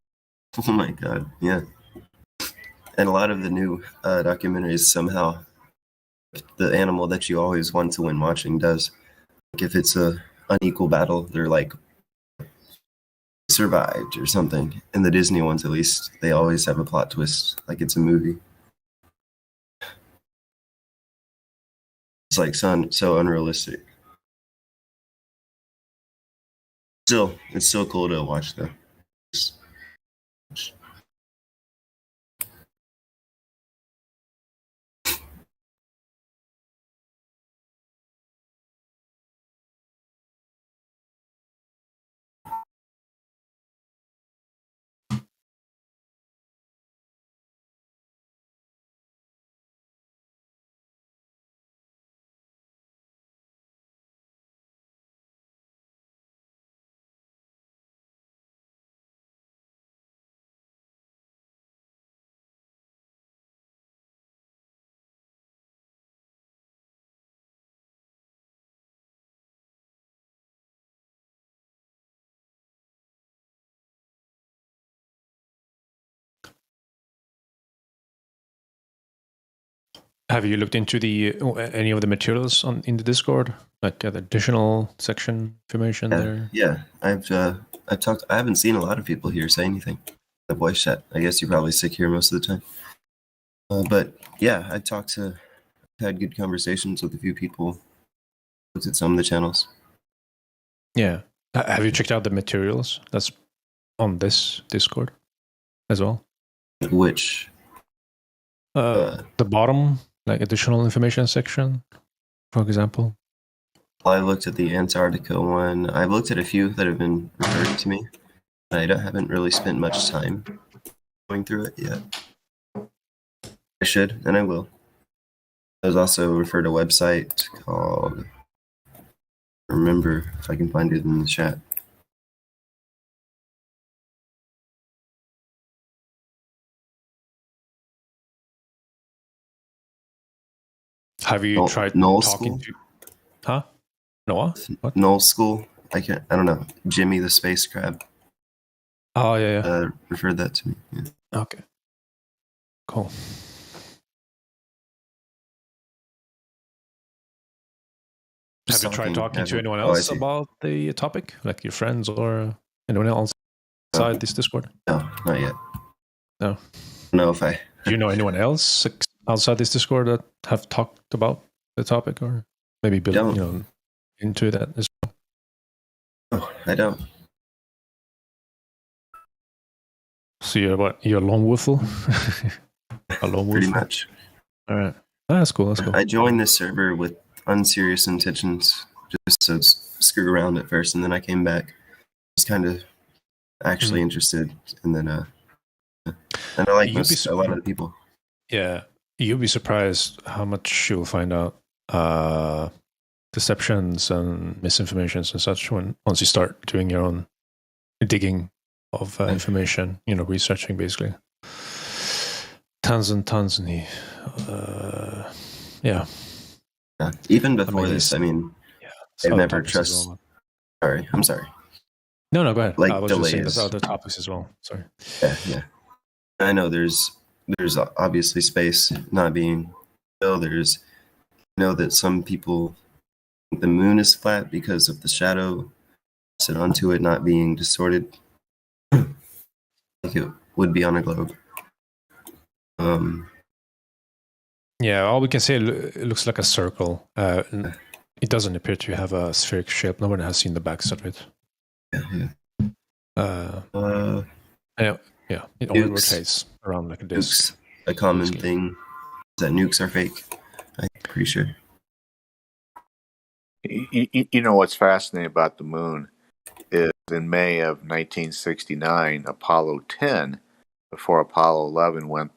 Oh my god, yeah. And a lot of the new documentaries, somehow the animal that you always want to win watching does. Like if it's a unequal battle, they're like survived or something. In the Disney ones, at least, they always have a plot twist, like it's a movie. It's like so unrealistic. Still, it's so cool to watch though. Have you looked into any of the materials in the Discord, like the additional section information there? Yeah, I've talked. I haven't seen a lot of people here say anything. The voice chat. I guess you're probably sick here most of the time. But yeah, I've had good conversations with a few people. Looked at some of the channels. Yeah. Have you checked out the materials that's on this Discord as well? Which? The bottom, like additional information section, for example. I looked at the Antarctica one. I've looked at a few that have been referred to me. I haven't really spent much time going through it yet. I should, and I will. There's also referred a website called, remember if I can find it in the chat. Have you tried talking to? Huh? Noah? What? Null School. I don't know. Jimmy the Space Crab. Oh yeah. Referred that to me. Yeah. Okay. Cool. Have you tried talking to anyone else about the topic, like your friends or anyone else outside this Discord? No, not yet. No. No, if I. Do you know anyone else outside this Discord that have talked about the topic, or maybe build, into that as well? Oh, I don't. So you're what? You're a lone wolfle? A lone wolf? Pretty much. All right. That's cool. That's cool. I joined this server with unserious intentions, just to screw around at first, and then I came back. I was kind of actually interested, and then And I like You'd be a lot of the people. Yeah, you'll be surprised how much you'll find out deceptions and misinformations and such once you start doing your own digging of information. Researching basically tons and tons, and yeah. Even before this, they've never trust. Well. Sorry, I'm sorry. No, go ahead. Like I was delays. just saying there's other topics as well. Sorry. Yeah. I know there's obviously space not being filled. That some people think the moon is flat because of the shadow set onto it not being distorted like it would be on a globe. Yeah, all we can say, it looks like a circle. It doesn't appear to have a spherical shape. No one has seen the backs of it. Yeah. It only rotates around like a disc. A common thing is that nukes are fake. I'm pretty sure. You know what's fascinating about the moon is in May of 1969, Apollo 10, before Apollo 11 went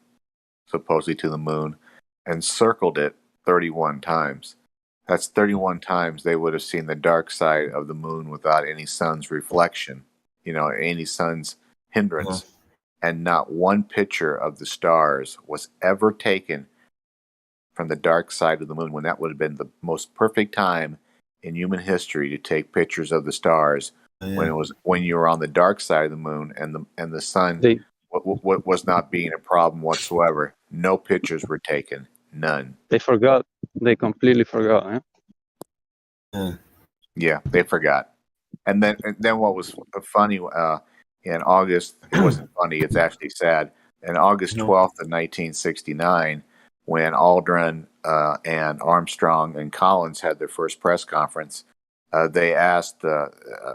supposedly to the moon, and circled it 31 times. That's 31 times they would have seen the dark side of the moon without any sun's reflection, any sun's hindrance. And not one picture of the stars was ever taken from the dark side of the moon, when that would have been the most perfect time in human history to take pictures of the stars. When you were on the dark side of the moon and the sun was not being a problem whatsoever. No pictures were taken. None. They forgot. They completely forgot. Yeah, they forgot. And then what was funny in August, it wasn't funny, it's actually sad. In August 12th of 1969, when Aldrin and Armstrong and Collins had their first press conference, they asked a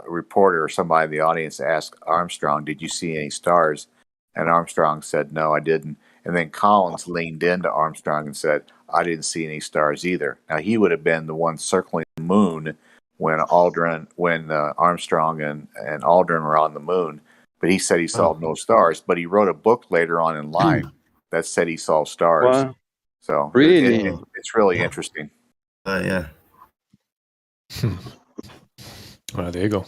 reporter or somebody in the audience asked Armstrong, "Did you see any stars?" And Armstrong said, "No, I didn't." And then Collins leaned into Armstrong and said, "I didn't see any stars either." Now, he would have been the one circling the moon when Armstrong and Aldrin were on the moon, but he said he saw no stars. But he wrote a book later on in life that said he saw stars. Wow. So Really? it's really interesting. Yeah. Well, there you go.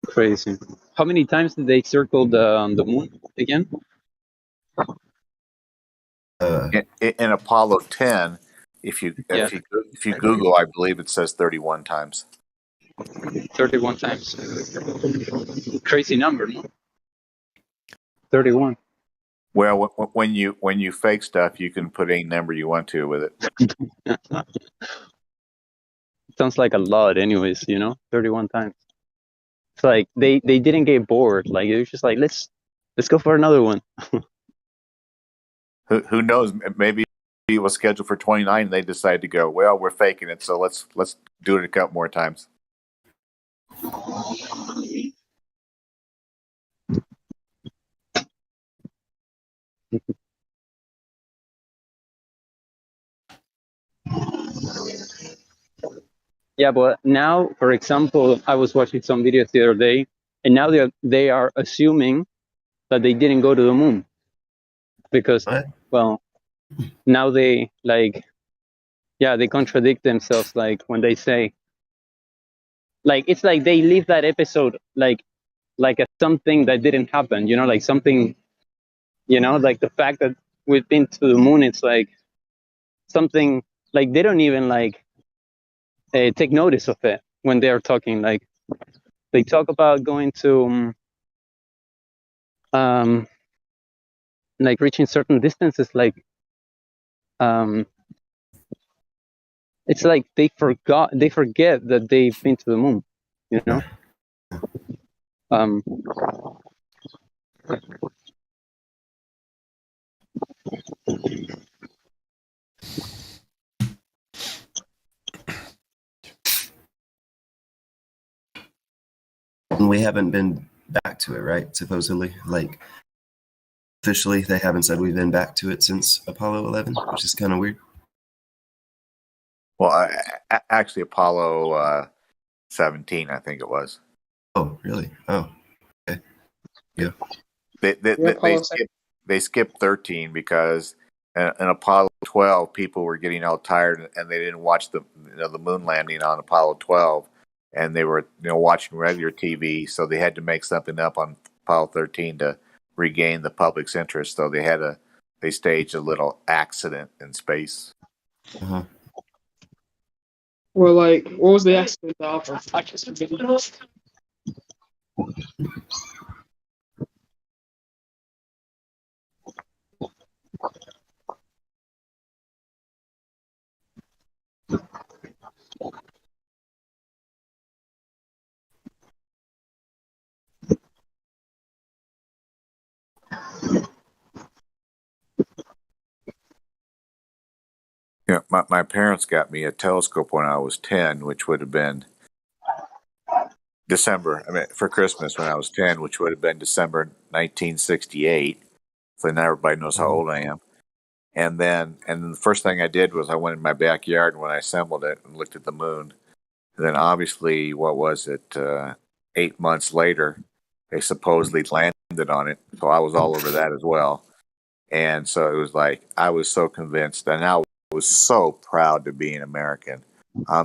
Crazy. How many times did they circle the moon again? In Apollo 10, if you Google, I believe it says 31 times. 31 times. Crazy number, no? 31. Well, when you fake stuff, you can put any number you want to with it. Sounds like a lot, anyways. 31 times. It's like they didn't get bored. Like it was just like let's go for another one. Who knows? Maybe it was scheduled for 29, and they decided to go, well, we're faking it, so let's do it a couple more times. Yeah, but now, for example, I was watching some videos the other day, and now they are assuming that they didn't go to the moon because, well, now they they contradict themselves. Like when they say, like it's like they leave that episode like as something that didn't happen. Like something, like the fact that we've been to the moon. It's like something like they don't even take notice of it when they're talking. Like they talk about going to like reaching certain distances, like it's like they forget that they've been to the moon, We haven't been back to it, right? Supposedly, like officially, they haven't said we've been back to it since Apollo 11, which is kind of weird. Well, actually, Apollo 17, I think it was. Oh, really? Oh, okay. Yeah. They skipped 13 because in Apollo 12 people were getting all tired and they didn't watch the moon landing on Apollo 12, and they were watching regular TV, so they had to make something up on Apollo 13 to regain the public's interest. So they staged a little accident in space. Uh-huh. Or like, what was the accident of? I just forget. Yeah, my parents got me a telescope when I was 10, which would have been for Christmas when I was 10, which would have been December 1968. So now everybody knows how old I am. And then the first thing I did was I went in my backyard when I assembled it and looked at the moon. And then obviously, 8 months later, they supposedly landed on it. So I was all over that as well. And so it was like, I was so convinced, and I was so proud to be an American. I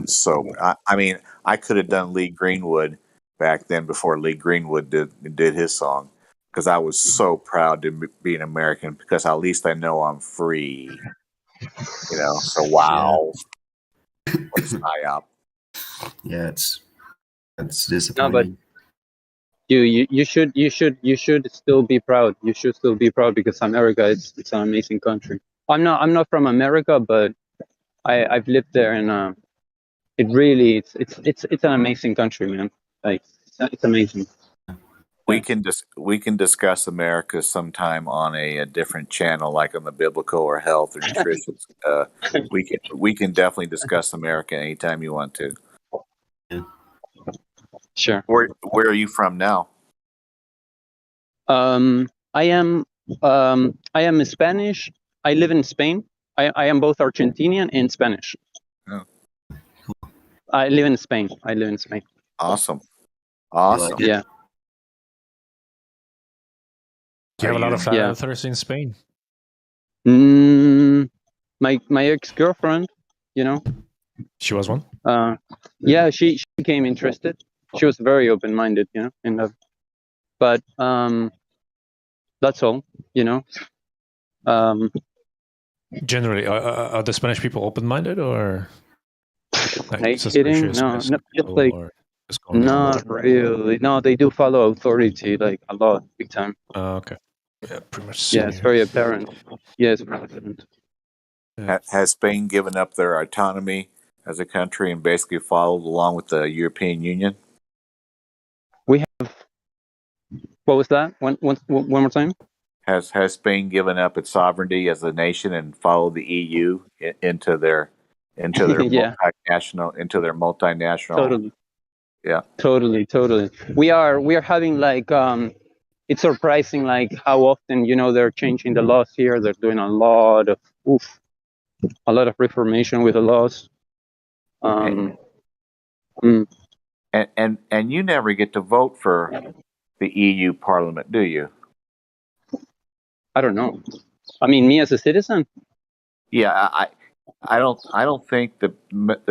mean, I could have done Lee Greenwood back then before Lee Greenwood did his song, because I was so proud to be an American, because at least I know I'm free. So wow. What a psyop. Yeah, it's No, disappointing. but you should still be proud. You should still be proud because America it's an amazing country. I'm not from America, but I've lived there, and it really it's an amazing country, man. Like it's amazing. We can discuss America sometime on a different channel, like on the biblical or health or nutrition. We can definitely discuss America anytime you want to. Sure. Where are you from now? I am Spanish. I live in Spain. I am both Argentinian and Spanish. Oh. I live in Spain. Awesome. Yeah. Do you have a lot of thirst in Spain? My ex-girlfriend, She was one? Yeah, she became interested. She was very open-minded, but that's all, Generally, are the Spanish people open-minded, or are you kidding? No, just like, not really. No, they do follow authority, like a lot, big time. Okay. Yeah, pretty much. Yeah, it's very apparent. Yeah, it's very apparent. Has Spain given up their autonomy as a country and basically followed along with the European Union? We have. What was that? One more time. Has Spain given up its sovereignty as a nation and followed the EU into their Yeah. multinational? Totally. Yeah. Totally. We are having like it's surprising like how often they're changing the laws here. They're doing a lot of reformation with the laws. And you never get to vote for the EU Parliament, do you? I don't know. I mean, me as a citizen. Yeah, I don't think the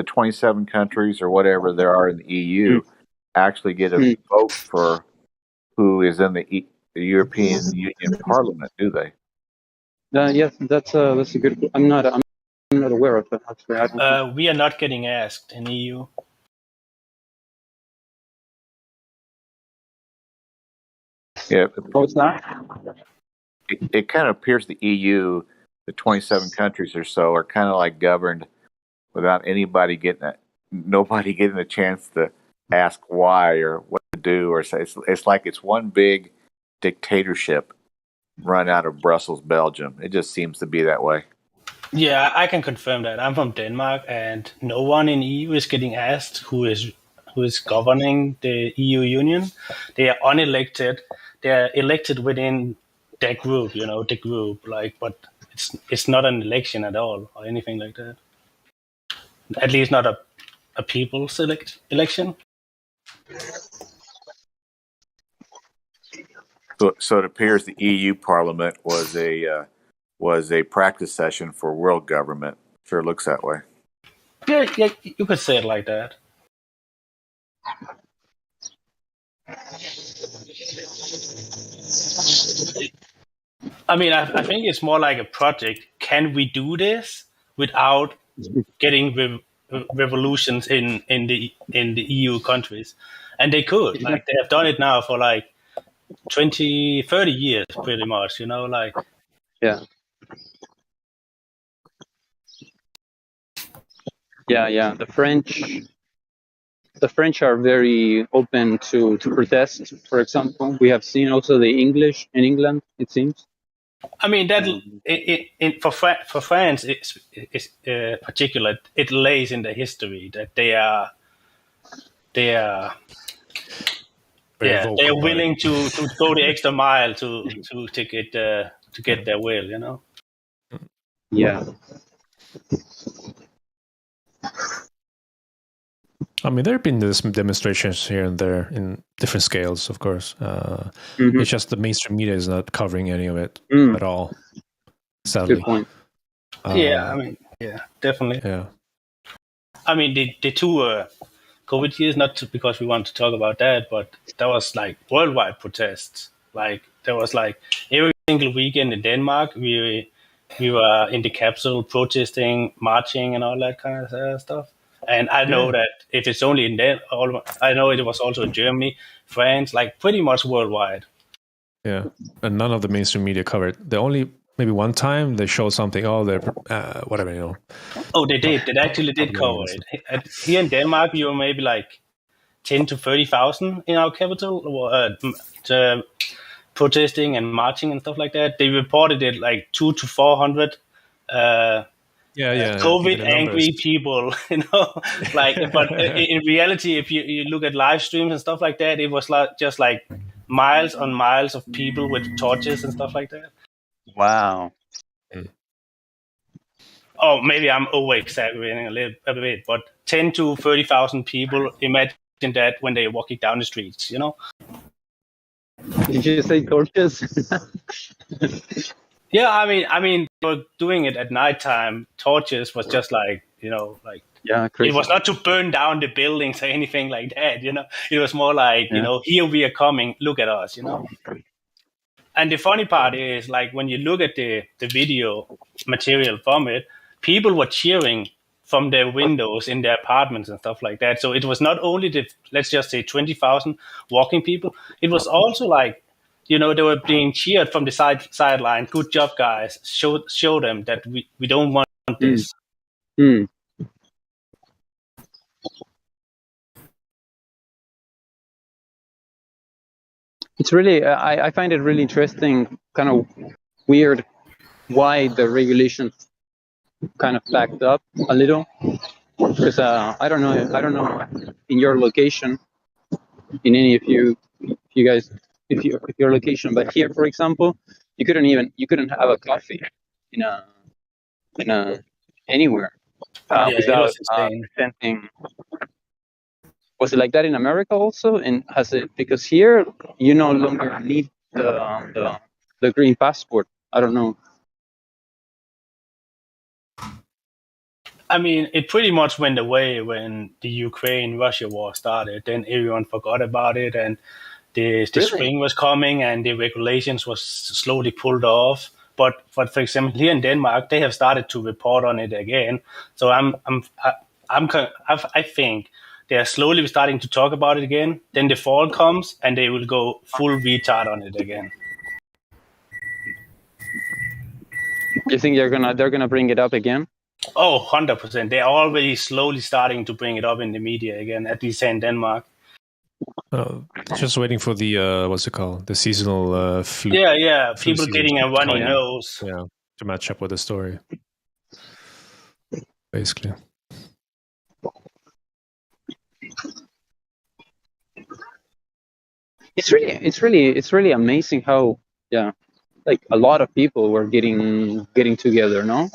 27 countries or whatever there are in the EU actually get a vote for who is in the European Union Parliament, do they? Yes, that's a good. I'm not aware of that. Actually, we are not getting asked in EU. Yeah. What's that? It kind of appears the EU, the 27 countries or so, are kind of like governed without nobody getting a chance to ask why or what to do or say. It's like it's one big dictatorship run out of Brussels, Belgium. It just seems to be that way. Yeah, I can confirm that. I'm from Denmark, and no one in EU is getting asked who is governing the EU Union. They are unelected. They are elected within their group, the group. But it's not an election at all or anything like that. At least not a people's election. So it appears the EU Parliament was a practice session for world government. Sure looks that way. Yeah, you could say it like that. I mean, I think it's more like a project. Can we do this without getting revolutions in the EU countries? And they could. Like, they have done it now for like 20, 30 years, pretty much. Like. Yeah. Yeah. The French are very open to protest. For example, we have seen also the English in England. It seems. I mean that for France, it's particular. It lays in the history that they are they're willing to go the extra mile to get their will. Yeah. I mean, there have been these demonstrations here and there in different scales, of course. It's just the mainstream media is not covering any of it at all, sadly. Good point. I mean, definitely. Yeah. I mean, the two COVID years, because we want to talk about that, but that was like worldwide protests. Like, there was like every single weekend in Denmark, we were in the capital protesting, marching, and all that kind of stuff. And I know that if it's only in I know it was also in Germany, France, like pretty much worldwide. Yeah, and none of the mainstream media covered. The only maybe one time they showed something. Oh, they're whatever. Oh, they did. They actually did cover it. Here in Denmark, you were maybe like 10 to 30,000 in our capital protesting and marching and stuff like that. They reported it like 200 to 400. COVID angry people, but in reality, if you look at live streams and stuff like that, it was just like miles on miles of people with torches and stuff like that. Wow. Oh, maybe I'm over exaggerating a bit, but 10 to 30,000 people, imagine that when they're walking down the streets, Did you say torches? Yeah, I mean, they were doing it at nighttime. Torches was just like, crazy. It was not to burn down the buildings or anything like that, It was more like, here we are coming, look at us, And the funny part is, like, when you look at the video material from it, people were cheering from their windows in their apartments and stuff like that. So it was not only let's just say 20,000 walking people, it was also like, they were being cheered from the sideline. Good job, guys. Show them that we don't want this. It's really, I find it really interesting, kind of weird, why the regulations kind of backed up a little. Because I don't know in your location, in any of you guys, if your location, but here, for example, you couldn't have a coffee in a anywhere without presenting. Was it like that in America also? And has it, because here you no longer need the green passport? I don't know. I mean, it pretty much went away when the Ukraine-Russia war started. Then everyone forgot about it, and the spring was coming, and the regulations was slowly pulled off. But for example, here in Denmark, they have started to report on it again. So I think they are slowly starting to talk about it again. Then the fall comes, and they will go full retard on it again. You think they're gonna bring it up again? Oh, 100%. They're already slowly starting to bring it up in the media again, at least in Denmark. Just waiting for the what's it called? The seasonal flu. Yeah. People getting a runny nose. Yeah, to match up with the story. Basically. It's really amazing how like a lot of people were getting together, no?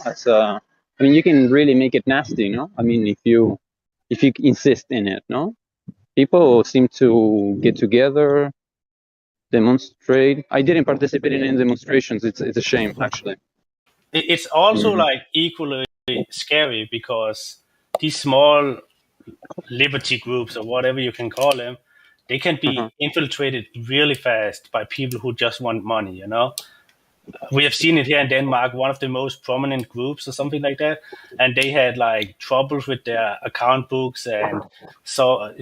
I mean, you can really make it nasty, no? I mean, if you insist in it, no? People seem to get together, demonstrate. I didn't participate in any demonstrations. It's a shame, actually. It's also Mhm. like equally scary because these small liberty groups or whatever you can call them, they can be infiltrated really fast by people who just want money, you know? We have seen it here in Denmark, one of the most prominent groups or something like that, and they had like troubles with their account books and so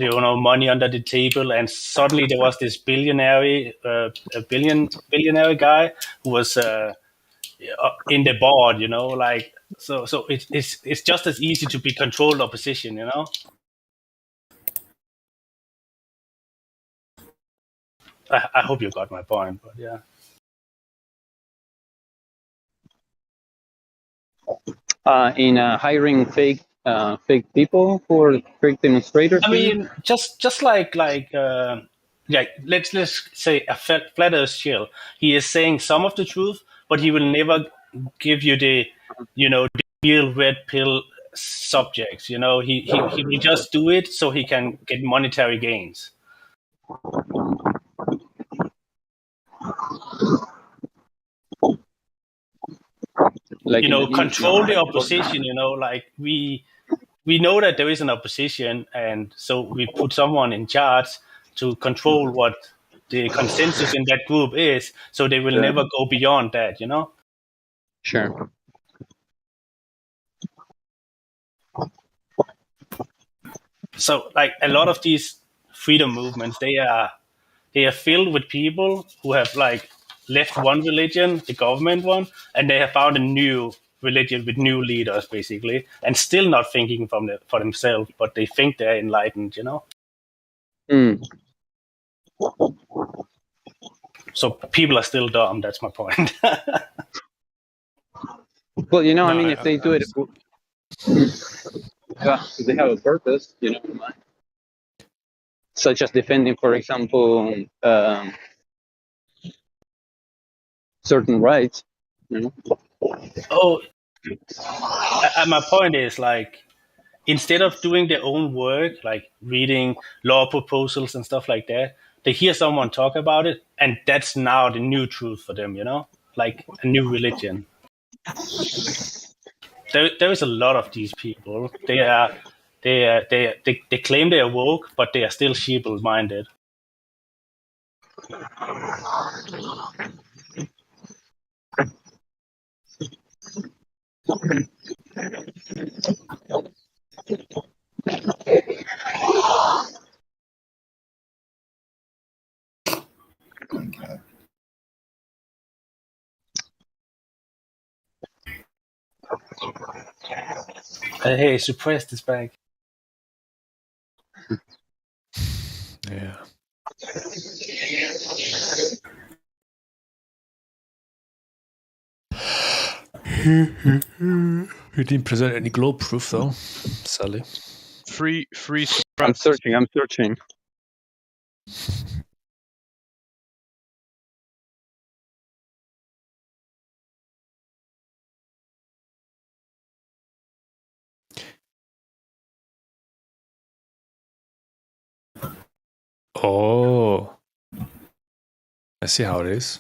money under the table, and suddenly there was this billionaire guy who was in the board, like so it's just as easy to be controlled opposition, I hope you got my point, but yeah. In hiring fake people for fake demonstrators. I mean, just like let's say a flat earth shill. He is saying some of the truth, but he will never give you the the real red pill subjects. He will just do it so he can get monetary gains. Like control the opposition. Like we know that there is an opposition, and so we put someone in charge to control what the consensus in that group is, so they will never go beyond that, Sure. So like a lot of these freedom movements, they are filled with people who have like left one religion, the government one, and they have found a new religion with new leaders, basically, and still not thinking for themselves, but they think they're enlightened, Mm. So people are still dumb. That's my point. Well, I mean, if they do it, if they have a purpose, such as defending, for example, certain rights. Oh, my point is like, instead of doing their own work, like reading law proposals and stuff like that, they hear someone talk about it, and that's now the new truth for them, like a new religion. There is a lot of these people. They claim they are woke, but they are still sheeple-minded. Hey, suppress this back. Yeah. You didn't present any globe proof, though, Sally. Free. I'm searching. Oh, I see how it is.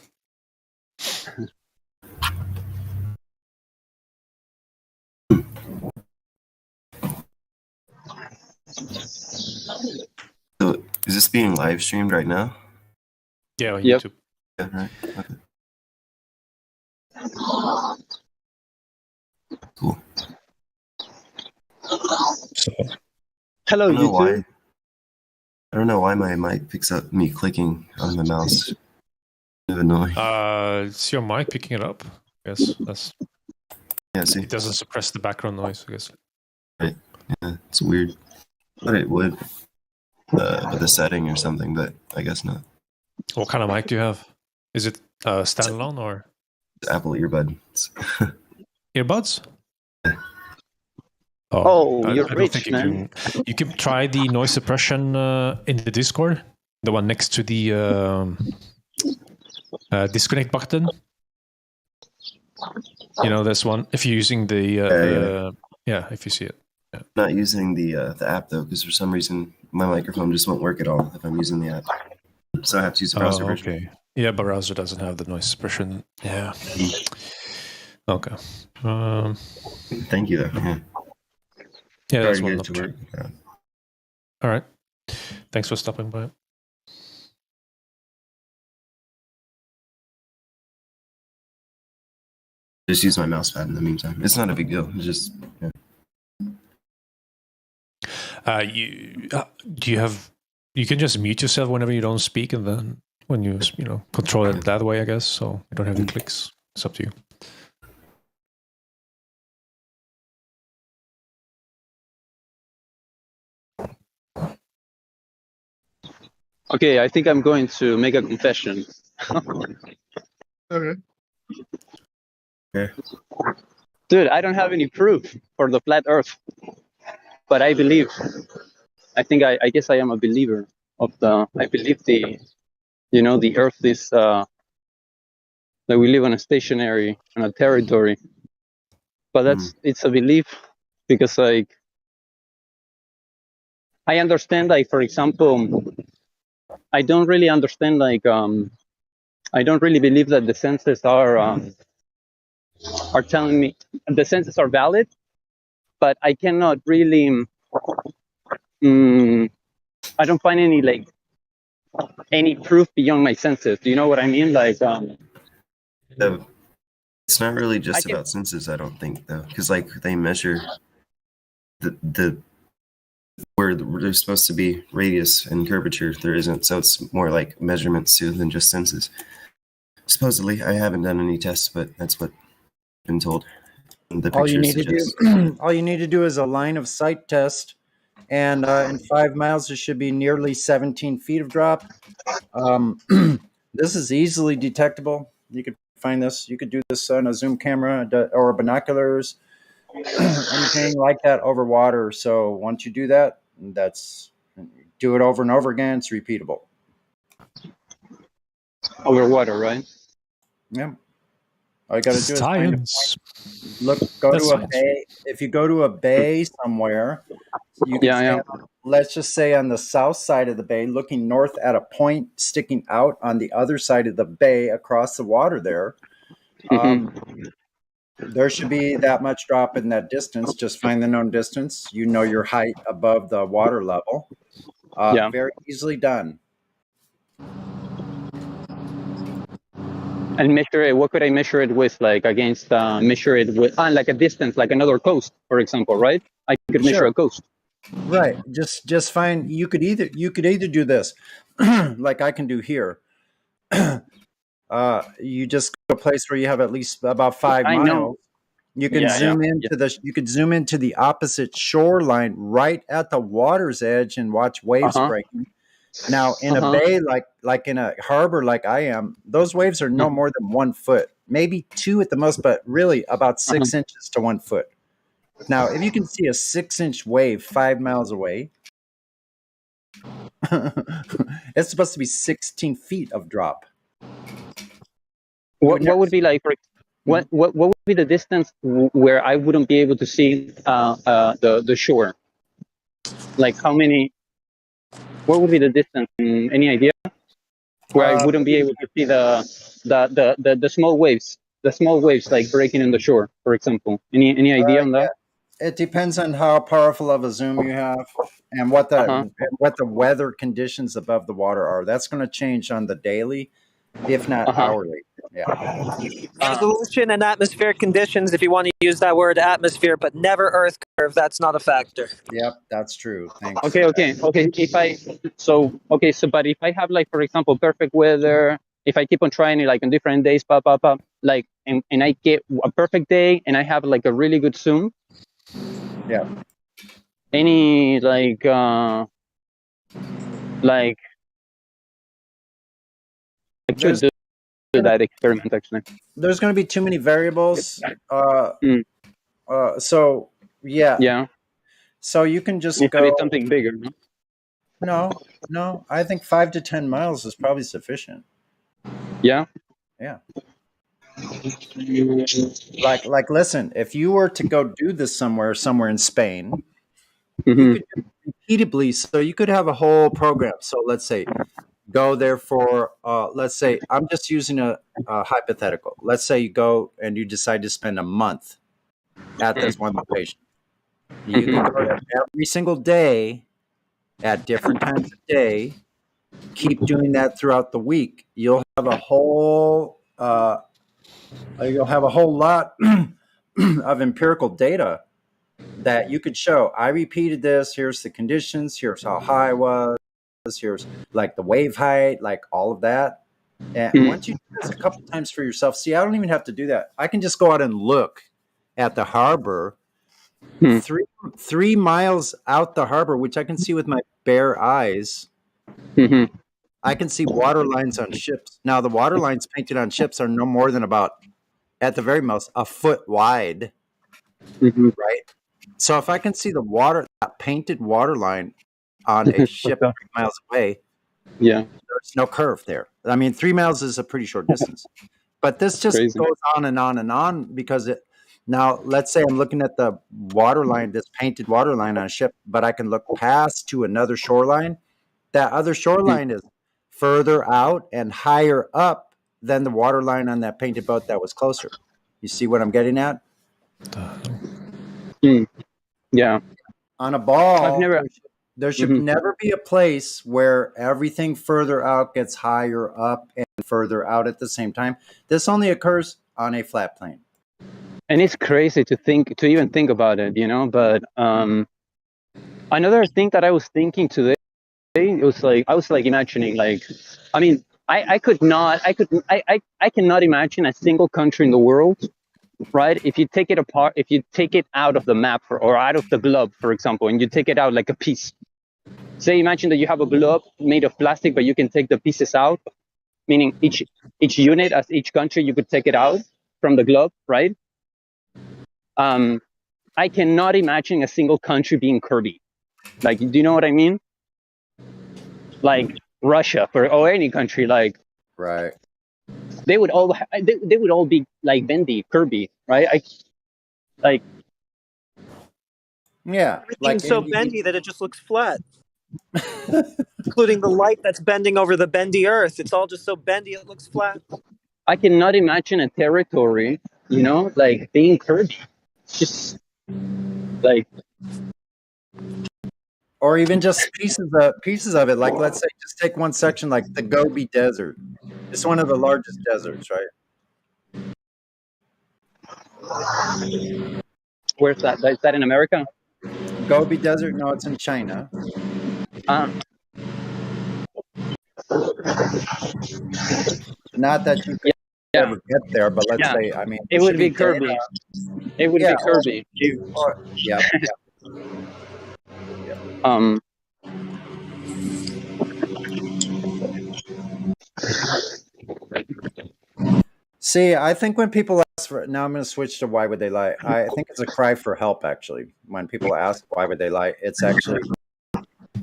So, is this being live streamed right now? Yeah, on YouTube. Yeah, right. Okay. Cool. So, hello, YouTube. I don't know why my mic picks up me clicking on my mouse. Kind of annoying. It's your mic picking it up. I guess that's. Yeah, see. It doesn't suppress the background noise, I guess. Right. Yeah, it's weird. Thought it would with the setting or something, but I guess not. What kind of mic do you have? Is it standalone or Apple earbuds? Earbuds? Oh, I you're don't rich, think man. You can try the noise suppression in the Discord, the one next to the disconnect button. This one. If you're using the if you see it. Yeah. I'm not using the app though, because for some reason my microphone just won't work at all if I'm using the app. So I have to use the browser version. Okay. Yeah, browser doesn't have the noise suppression. Yeah. Okay. Thank you, though. Yeah. Yeah, that's Sorry one to get to option. work. Yeah. All right. Thanks for stopping by. Just use my mouse pad in the meantime. It's not a big deal. It's just, yeah. Do you have? You can just mute yourself whenever you don't speak, and then when you control it that way, I guess. So you don't have the clicks. It's up to you. Okay, I think I'm going to make a confession. Okay. Yeah. Dude, I don't have any proof for the flat Earth, but I believe. I think I guess I am a believer of the. I believe the Earth is that we live on a territory, but it's a belief because like I understand, like, for example, I don't really understand, like, I don't really believe that the senses are telling me the senses are valid, but I cannot really, I don't find any proof beyond my senses. Do you know what I mean? Like, it's not really just about senses, I don't think, though, because like they measure the where there's supposed to be radius and curvature, there isn't, so it's more like measurements too than just senses. Supposedly, I haven't done any tests, but that's what I've been told. The All you pictures need to suggest. do, all you need to do is a line of sight test, and in 5 miles there should be nearly 17 feet of drop. This is easily detectable. You could find this. You could do this on a zoom camera or binoculars, anything like that over water. So once you do that, do it over and over again. It's repeatable. over water, right? Yeah. All you got to do is find a Science. point. Go That's to a science. bay. If you go to a bay somewhere, you can stand, let's just say on the south side of the bay, looking north at a point sticking out on the other side of the bay across the water there. There should be that much drop in that distance. Just find the known distance. You know your height above the water level. Very easily done. And measure it. What could I measure it with? Like against measure it with like a distance, like another coast, for example, right? I could measure a coast. Right. Just find. You could either do this, like I can do here. You just go to a place where you have at least about 5 miles. Know. You can zoom into You could zoom into the opposite shoreline, right at the water's edge, and watch waves breaking. Now, in a bay, like in a harbor, like I am, those waves are no more than 1 foot, maybe 2 at the most, but really about 6 inches to 1 foot. Now, if you can see a 6-inch wave 5 miles away, it's supposed to be 16 feet of drop. What would be like? What would be the distance where I wouldn't be able to see the shore? Like how many? What would be the distance? Any idea? Where I wouldn't be able to see the small waves, like breaking in the shore, for example. Any idea on that? It depends on how powerful of a zoom you have and what the weather conditions above the water are. That's going to change on the daily, if not hourly. Yeah. Resolution and atmospheric conditions, if you want to use that word atmosphere, but never Earth curve. That's not a factor. Yep, that's true. Thanks. Okay. But if I have, like, for example, perfect weather, if I keep on trying it, like on different days, like, and I get a perfect day and I have like a really good zoom. Yeah. Any I should do that experiment actually. There's going to be too many variables. So yeah. Yeah. So you can just go something bigger. No. I think 5 to 10 miles is probably sufficient. Yeah. Yeah. Like, listen, if you were to go do this somewhere in Spain, you could do it repeatedly. So you could have a whole program. So let's say go there for, let's say, I'm just using a hypothetical. Let's say you go and you decide to spend a month at this one location. You can go there every single day at different times of day. Keep doing that throughout the week. You'll have a whole lot of empirical data that you could show. I repeated this. Here's the conditions. Here's how high I was. Here's like the wave height, like all of that. And once you do this a couple times for yourself, see, I don't even have to do that. I can just go out and look at the harbor 3 miles out the harbor, which I can see with my bare eyes. I can see water lines on ships. Now, the water lines painted on ships are no more than about, at the very most, a foot wide, right? So if I can see that painted water line on a ship 3 miles away, there's no curve there. I mean, 3 miles is a pretty short distance. But this just goes on and on and on because now, let's say I'm looking at the water line, this painted water line on a ship, but I can look past to another shoreline. That other shoreline is further out and higher up than the water line on that painted boat that was closer. You see what I'm getting at? Yeah. On a ball, there should never be a place where everything further out gets higher up and further out at the same time. This only occurs on a flat plane. And it's crazy to even think about it, but another thing that I was thinking today, it was like I was like imagining, like, I mean, I cannot imagine a single country in the world, right? If you take it apart, if you take it out of the map or out of the globe, for example, and you take it out like a piece. Say, imagine that you have a globe made of plastic, but you can take the pieces out, meaning each unit as each country, you could take it out from the globe, right? I cannot imagine a single country being Kirby. Like, do you know what I mean? Like Russia or any country, like, right? They would all be like Bendy, Kirby, right? Yeah, Everything's so bendy that it just looks flat. Including the light that's bending over the bendy earth. It's all just so bendy it looks flat. I cannot imagine a territory, like being Kirby. It's just like, or even just pieces of it. Like, let's say, just take one section, like the Gobi Desert. It's one of the largest deserts, right? Where's that? Is that in America? Gobi Desert? No, it's in China. Not that you could ever get there, but let's say, I mean, it would be Kirby. It would be Kirby. Yeah. See, I think when people ask for, now I'm going to switch to why would they lie. I think it's a cry for help, actually. When people ask why would they lie, it's actually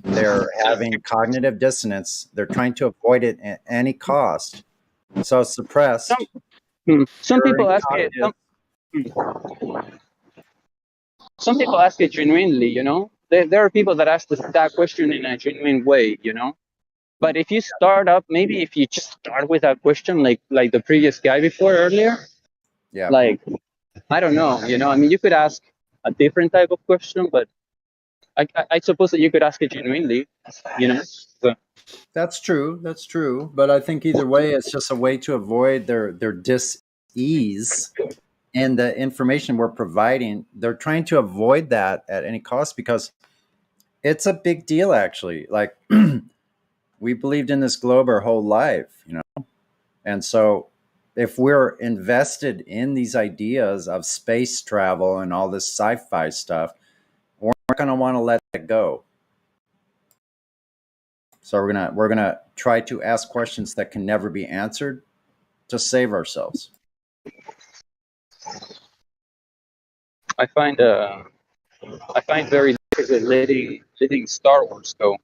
they're having cognitive dissonance. They're trying to avoid it at any cost. So it's suppressed. Some people ask it. Some people ask it genuinely, There are people that ask that question in a genuine way, But if you start up, maybe if you just start with that question, like the previous guy earlier, like, I don't know, I mean, you could ask a different type of question, but I suppose that you could ask it genuinely, So. That's true. But I think either way, it's just a way to avoid their dis-ease and the information we're providing. They're trying to avoid that at any cost because it's a big deal, actually. Like, we believed in this globe our whole life, And so if we're invested in these ideas of space travel and all this sci-fi stuff, we're not going to want to let it go. So we're gonna try to ask questions that can never be answered to save ourselves. I find very difficult letting Star Wars go,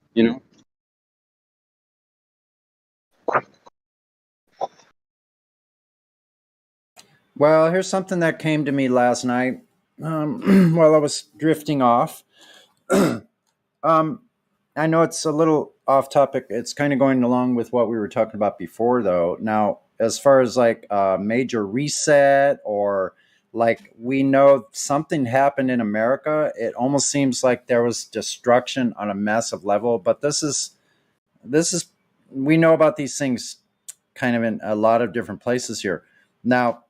Well, here's something that came to me last night while I was drifting off. I know it's a little off topic. It's kind of going along with what we were talking about before, though. Now, as far as like a major reset, or like we know something happened in America, it almost seems like there was destruction on a massive level. But this is we know about these things kind of in a lot of different places here. Now,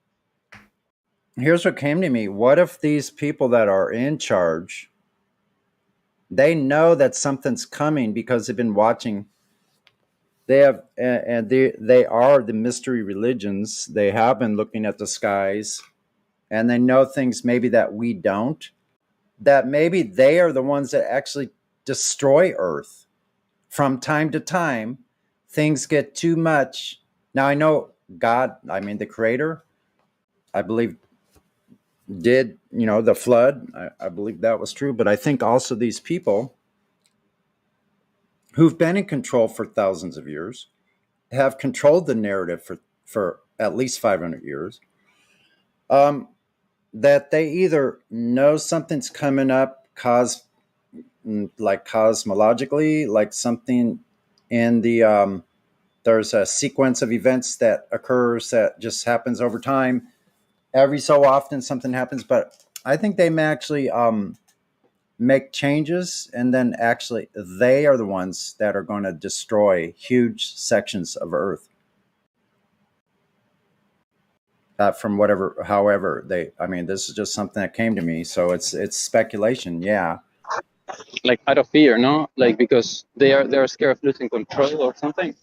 here's what came to me. What if these people that are in charge, they know that something's coming because they've been watching. They have, and they are the mystery religions. They have been looking at the skies, and they know things maybe that we don't. That maybe they are the ones that actually destroy Earth from time to time. Things get too much. Now I know God. I mean the Creator. I believe did the flood. I believe that was true. But I think also these people who've been in control for thousands of years have controlled the narrative for at least 500 years, that they either know something's coming up like cosmologically, like something in the there's a sequence of events that occurs that just happens over time. Every so often something happens, but I think they may actually make changes, and then actually they are the ones that are going to destroy huge sections of Earth. From however I mean, this is just something that came to me, so it's speculation. Yeah, Like out of fear, no? Like because they're scared of losing control or something.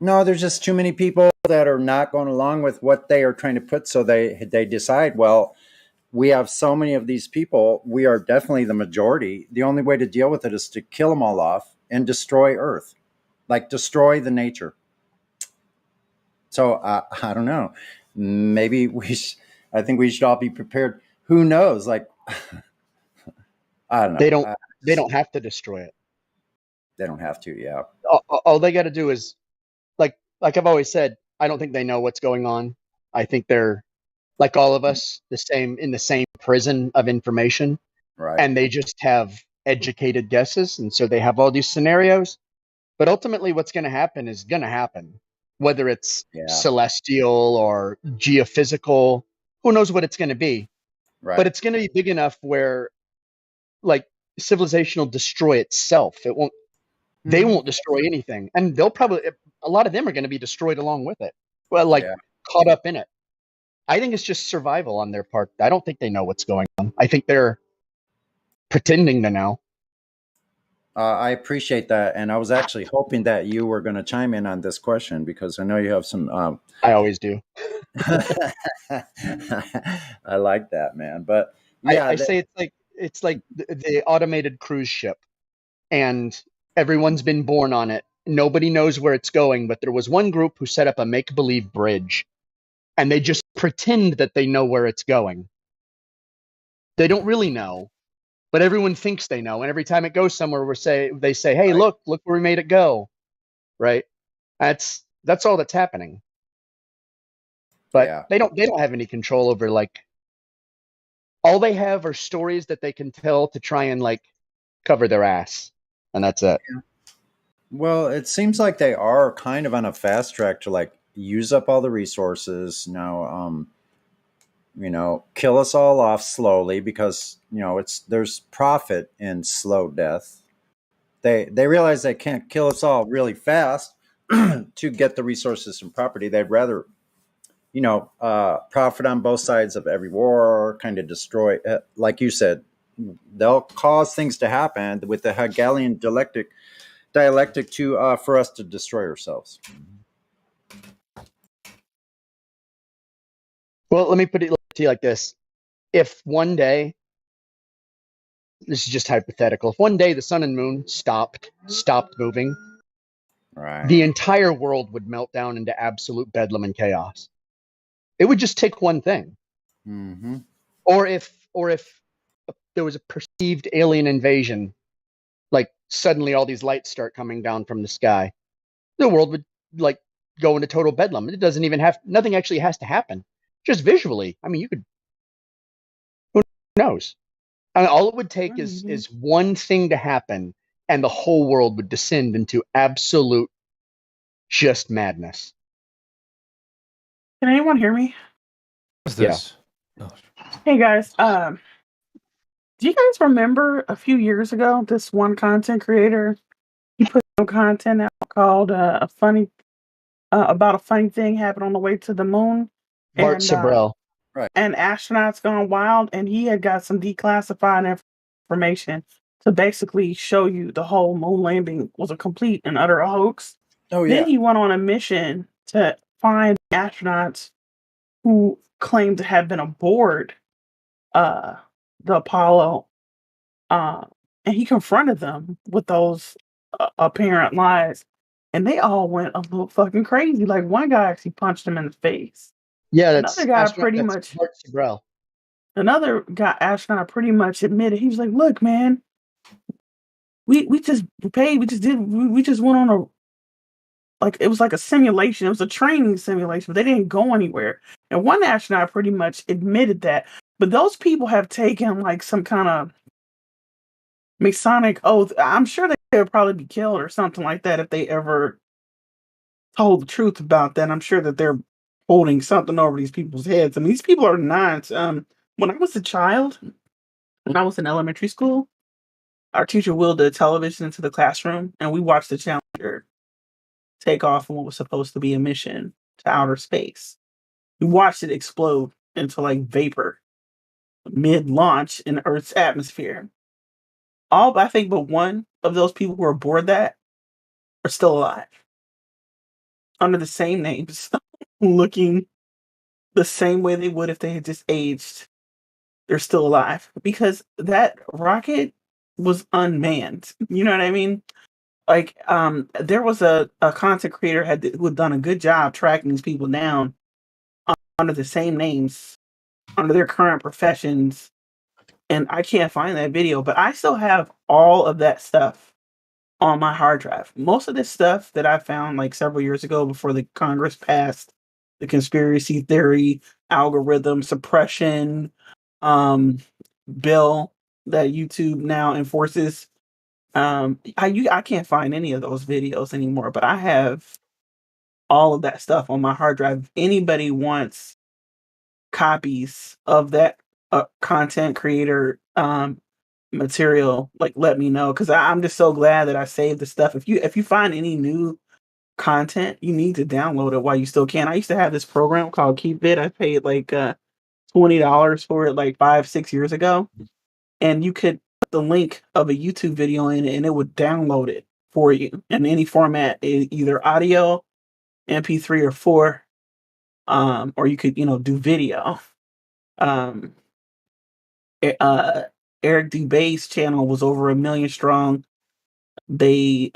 no, there's just too many people that are not going along with what they are trying to put, so they decide, well, we have so many of these people, we are definitely the majority. The only way to deal with it is to kill them all off and destroy Earth, like destroy the nature. So I don't know. Maybe I think we should all be prepared. Who knows? Like, I don't know. They don't have to destroy it. They don't have to. Yeah. All they got to do is, like I've always said, I don't think they know what's going on. I think they're like all of us, in the same prison of information, right? And they just have educated guesses, and so they have all these scenarios. But ultimately, what's going to happen is going to happen, whether it's celestial or geophysical. Who knows what it's going to be? Right. But it's going to be big enough where, like, civilization will destroy itself. It won't. They won't destroy anything, and they'll probably a lot of them are going to be destroyed along with it. Well, like caught up in it. I think it's just survival on their part. I don't think they know what's going on. I think they're pretending to know. I appreciate that, and I was actually hoping that you were going to chime in on this question because I know you have some. I always do. I like that, man. But yeah, I say it's like the automated cruise ship, and everyone's been born on it. Nobody knows where it's going, but there was one group who set up a make-believe bridge, and they just pretend that they know where it's going. They don't really know, but everyone thinks they know. And every time it goes somewhere, they say, "Hey, look where we made it go." Right? That's all that's happening. But they don't have any control over, like, all they have are stories that they can tell to try and like cover their ass, and that's it. Yeah. Well, it seems like they are kind of on a fast track to like use up all the resources now. Kill us all off slowly because there's profit in slow death. They realize they can't kill us all really fast to get the resources and property. They'd rather profit on both sides of every war, kind of destroy, like you said, they'll cause things to happen with the Hegelian dialectic to for us to destroy ourselves. Well, let me put it to you like this. If one day, this is just hypothetical, if one day the sun and moon stopped moving, right, the entire world would melt down into absolute bedlam and chaos. It would just take one thing. Mm-hmm. Or if there was a perceived alien invasion, like suddenly all these lights start coming down from the sky, the world would like go into total bedlam. It doesn't even nothing actually has to happen. Just visually. I mean, you could, who knows? I mean, all it would take is one thing to happen, and the whole world would descend into absolute just madness. Can anyone hear me? What's Yeah. this? Hey guys, do you guys remember a few years ago this one content creator? He put some content out called a funny about a funny thing happened on the way to the moon, Bart and Sabrell. Right. and astronauts gone wild, and he had got some declassified information to basically show you the whole moon landing was a complete and utter hoax. Oh Then yeah. he went on a mission to find astronauts who claimed to have been aboard uh, the Apollo, uh, and he confronted them with those apparent lies, and they all went a little fucking crazy. Like one guy actually punched him in the face. Yeah, Another guy pretty that's much. Bart Sabrell. Another guy, astronaut, pretty much admitted he was like, "Look, man, we just paid. We just went on a like it was like a simulation. It was a training simulation, but they didn't go anywhere." And one astronaut pretty much admitted that. But those people have taken like some kind of Masonic oath. I'm sure they would probably be killed or something like that if they ever told the truth about that. I'm sure that they're holding something over these people's heads. I mean, these people are nuts. When I was a child, when I was in elementary school, our teacher wheeled a television into the classroom, and we watched the Challenger take off on what was supposed to be a mission to outer space. We watched it explode into like vapor mid-launch in Earth's atmosphere. All, I think, but one of those people who are aboard that are still alive under the same names, looking the same way they would if they had just aged. They're still alive because that rocket was unmanned. You know what I mean? Like, there was a content creator who had done a good job tracking these people down under the same names, under their current professions, and I can't find that video, but I still have all of that stuff on my hard drive. Most of this stuff that I found like several years ago before the Congress passed the conspiracy theory algorithm suppression um, bill that YouTube now enforces. I can't find any of those videos anymore, but I have all of that stuff on my hard drive. If anybody wants copies of that content creator material, like let me know, because I'm just so glad that I saved the stuff. If you find any new content, you need to download it while you still can. I used to have this program called Keep It. I paid like $20 for it like 5-6 years ago, and you could put the link of a YouTube video in it, and it would download it for you in any format, either audio, MP3 or 4, or you could do video. Um, Eric Dubé's channel was over 1 million strong. They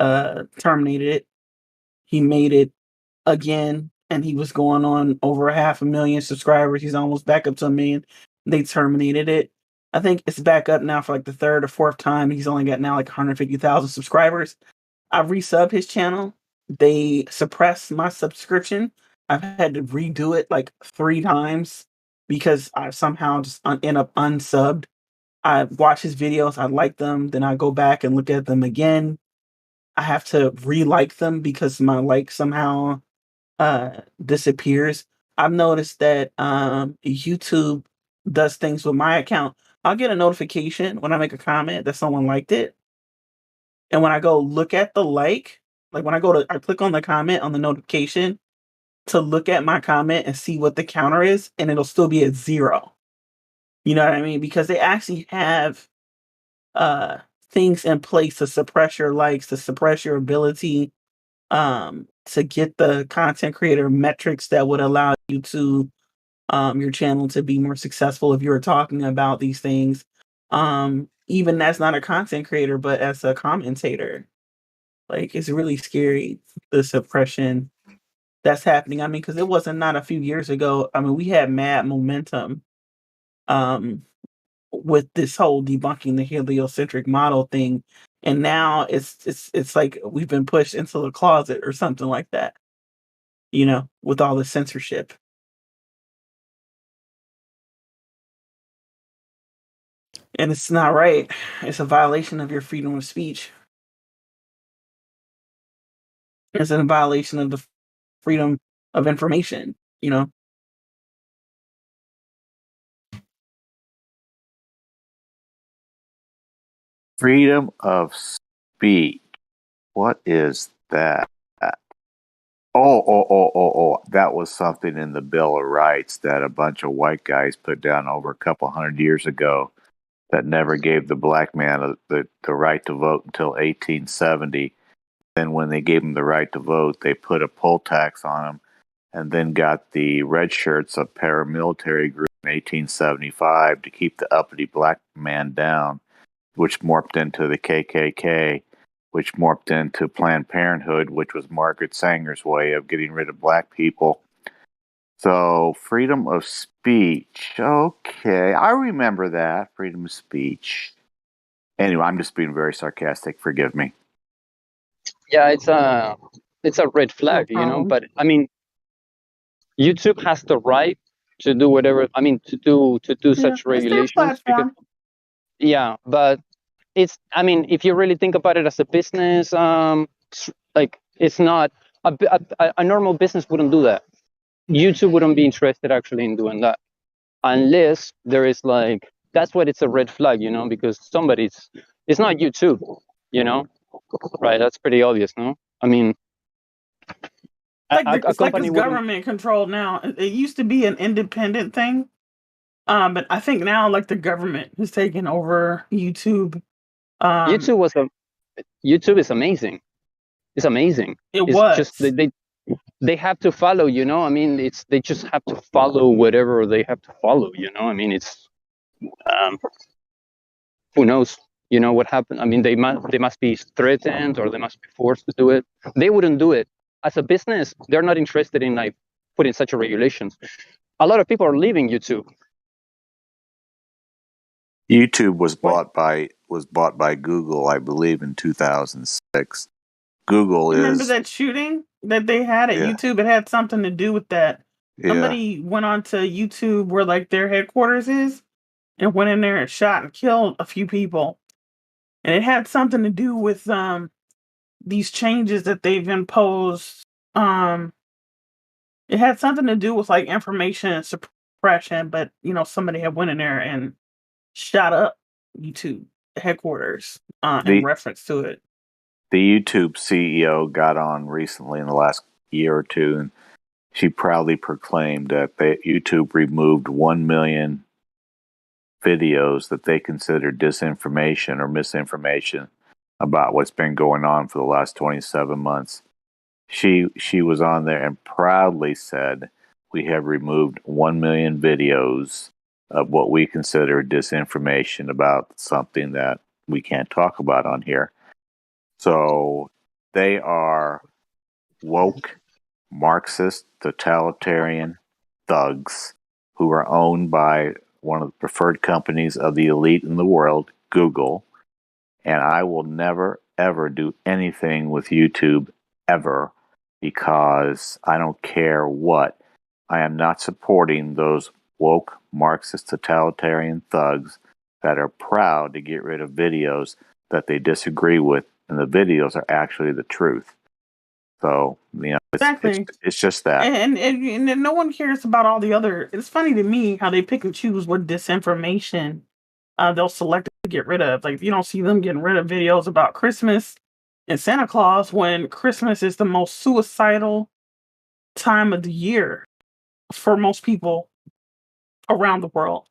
terminated it. He made it again, and he was going on over 500,000 subscribers. He's almost back up to 1 million. They terminated it. I think it's back up now for like the third or fourth time. He's only got now like 150,000 subscribers. I've resubbed his channel. They suppressed my subscription. I've had to redo it like 3 times because I somehow just end up unsubbed. I watch his videos, I like them, then I go back and look at them again. I have to re-like them because my like somehow disappears. I've noticed that YouTube does things with my account. I'll get a notification when I make a comment that someone liked it. And when I go look at the like when I click on the comment on the notification to look at my comment and see what the counter is, and it'll still be at 0. You know what I mean? Because they actually have uh things in place to suppress your likes, to suppress your ability to get the content creator metrics that would allow you to your channel to be more successful if you were talking about these things. Even as not a content creator, but as a commentator. Like it's really scary, the suppression that's happening. I mean, because it wasn't not a few years ago. I mean, we had mad momentum um with this whole debunking the heliocentric model thing, and now it's like we've been pushed into the closet or something like that, with all the censorship. And it's not right. It's a violation of your freedom of speech. It's in violation of the freedom of information, you know? Freedom of speech. What is that? Oh. That was something in the Bill of Rights that a bunch of white guys put down over a couple hundred years ago that never gave the black man the right to vote until 1870. Then when they gave him the right to vote, they put a poll tax on him and then got the red shirts, a paramilitary group in 1875 to keep the uppity black man down, which morphed into the KKK, which morphed into Planned Parenthood, which was Margaret Sanger's way of getting rid of black people. So, freedom of speech. Okay, I remember that. Freedom of speech. Anyway, I'm just being very sarcastic. Forgive me. Yeah, it's a red flag, you know. But I mean, YouTube has the right to do whatever. I mean, to do such It's their regulations because platform. yeah, but it's. I mean, if you really think about it as a business, like it's not a normal business wouldn't do that. YouTube wouldn't be interested actually in doing that unless there is like that's what it's a red flag, you know, because somebody's. It's not YouTube, you know, right? That's pretty obvious, no? I mean, a It's like company it's wouldn't. government controlled now. It used to be an independent thing, but I think now like the government has taken over YouTube. YouTube is amazing. It's amazing. It It's just was. they have to follow, you know. I mean, it's they just have to follow whatever they have to follow, you know. I mean, it's who knows, you know, what happened. I mean, they must be threatened or they must be forced to do it. They wouldn't do it as a business. They're not interested in like putting such a regulations. A lot of people are leaving YouTube. YouTube was bought by Google, I believe, in 2006. Google Remember is that shooting that they had at yeah. YouTube? It had something to do with that. Yeah. Somebody went onto YouTube where like their headquarters is and went in there and shot and killed a few people. And it had something to do with these changes that they've imposed. It had something to do with like information suppression, but you know, somebody had went in there and shot up YouTube headquarters in reference to it. The YouTube CEO got on recently in the last year or two, and she proudly proclaimed that YouTube removed 1 million videos that they considered disinformation or misinformation about what's been going on for the last 27 months. She was on there and proudly said, we have removed 1 million videos of what we consider disinformation about something that we can't talk about on here. So they are woke, Marxist, totalitarian thugs who are owned by one of the preferred companies of the elite in the world, Google. And I will never, ever do anything with YouTube ever because I don't care what. I am not supporting those woke, Marxist, totalitarian thugs that are proud to get rid of videos that they disagree with, and the videos are actually the truth. So, you know, it's just that. And then no one cares about all the other. It's funny to me how they pick and choose what disinformation they'll select to get rid of. Like you don't see them getting rid of videos about Christmas and Santa Claus when Christmas is the most suicidal time of the year for most people around the world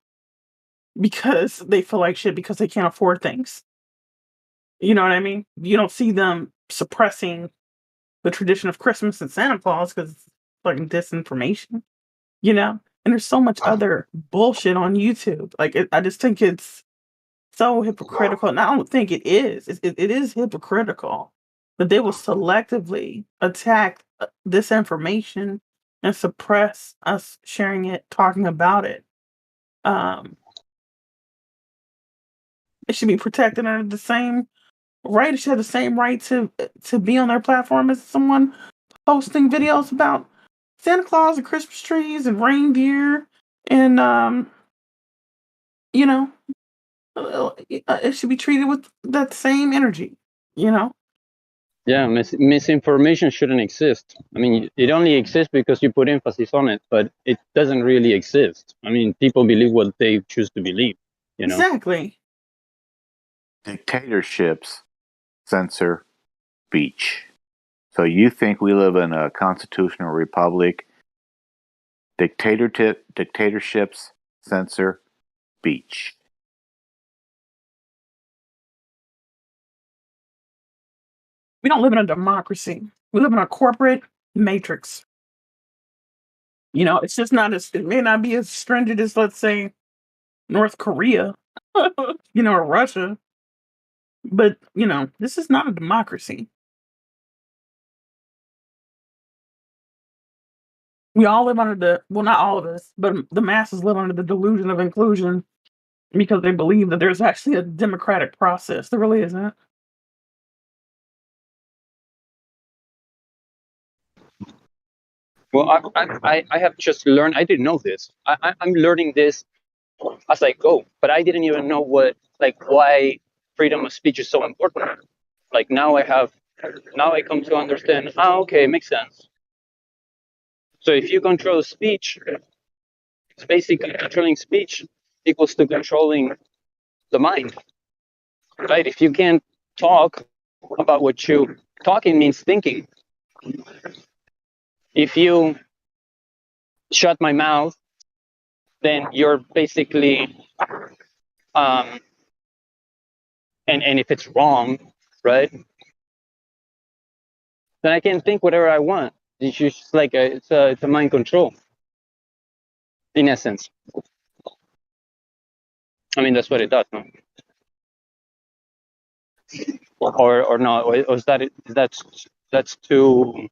because they feel like shit because they can't afford things. You know what I mean? You don't see them suppressing the tradition of Christmas and Santa Claus because it's fucking disinformation, you know? And there's so much other bullshit on YouTube. Like, I just think it's so hypocritical. And I don't think it is. It is hypocritical that they will selectively attack this information and suppress us sharing it, talking about it. It should be protected under the same right. It should have the same right to be on their platform as someone posting videos about Santa Claus and Christmas trees and reindeer and you know, it should be treated with that same energy, you know. Yeah, misinformation shouldn't exist. I mean, it only exists because you put emphasis on it, but it doesn't really exist. I mean, people believe what they choose to believe, you know? Exactly. Dictatorships censor speech. So you think we live in a constitutional republic? Dictatorships censor speech. We don't live in a democracy. We live in a corporate matrix. You know, it's just not as, it may not be as stringent as, let's say, North Korea, you know, or Russia. But, you know, this is not a democracy. We all live under the, well, not all of us, but the masses live under the delusion of inclusion because they believe that there's actually a democratic process. There really isn't. Well, I have just learned, I didn't know this. I'm learning this as I go, but I didn't even know why freedom of speech is so important. Like now I come to understand, okay, it makes sense. So if you control speech, it's basically controlling speech equals to controlling the mind, right? If you can't talk about what you, talking means thinking. If you shut my mouth, then you're basically, and if it's wrong, right? Then I can think whatever I want. It's just like it's a mind control, in essence. I mean, that's what it does, no? Or no? Or is that's too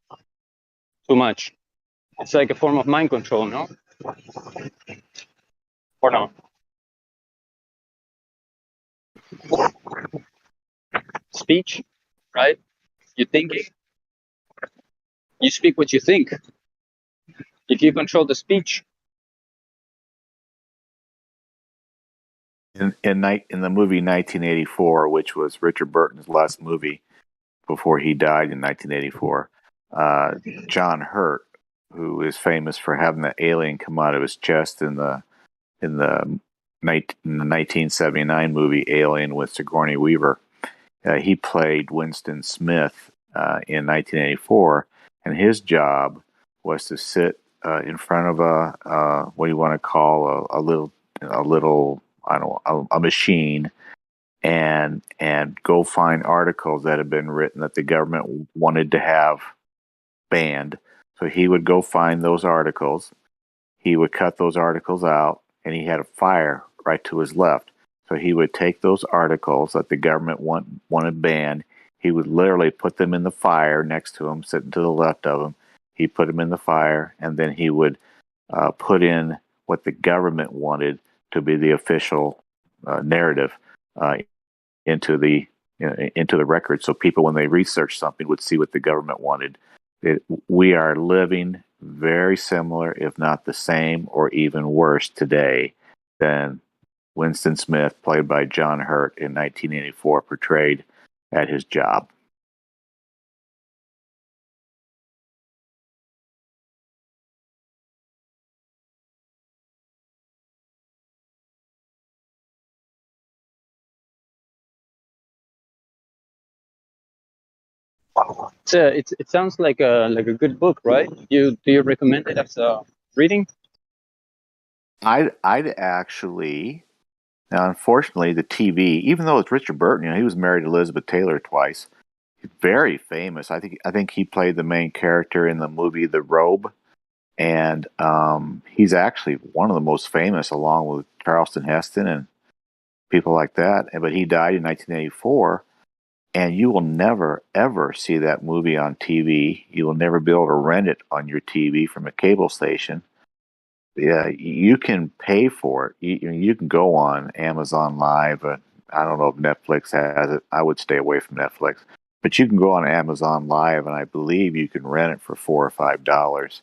much? It's like a form of mind control, no? Or no? Speech, right? You're thinking. You speak what you think. If you control the speech, In the movie 1984, which was Richard Burton's last movie before he died in 1984, John Hurt, who is famous for having the alien come out of his chest in the 1979 movie Alien with Sigourney Weaver, he played Winston Smith in 1984, and his job was to sit in front of a what do you want to call a little I don't know, a machine, and go find articles that had been written that the government wanted to have banned. So he would go find those articles. He would cut those articles out, and he had a fire right to his left. So he would take those articles that the government wanted banned. He would literally put them in the fire next to him, sitting to the left of him. He put them in the fire, and then he would put in what the government wanted to be the official narrative into the record, so people, when they research something, would see what the government wanted. We are living very similar, if not the same, or even worse today than Winston Smith, played by John Hurt in 1984, portrayed at his job. it sounds like a good book, right? Do you recommend it as a reading? I'd actually. Now, unfortunately, the TV, even though it's Richard Burton, he was married to Elizabeth Taylor twice. He's very famous. I think he played the main character in the movie The Robe, and he's actually one of the most famous, along with Charleston Heston and people like that. But he died in 1984, and you will never ever see that movie on TV. You will never be able to rent it on your TV from a cable station. Yeah, you can pay for it. You can go on Amazon Live. I don't know if Netflix has it. I would stay away from Netflix. But you can go on Amazon Live, and I believe you can rent it for $4 or $5.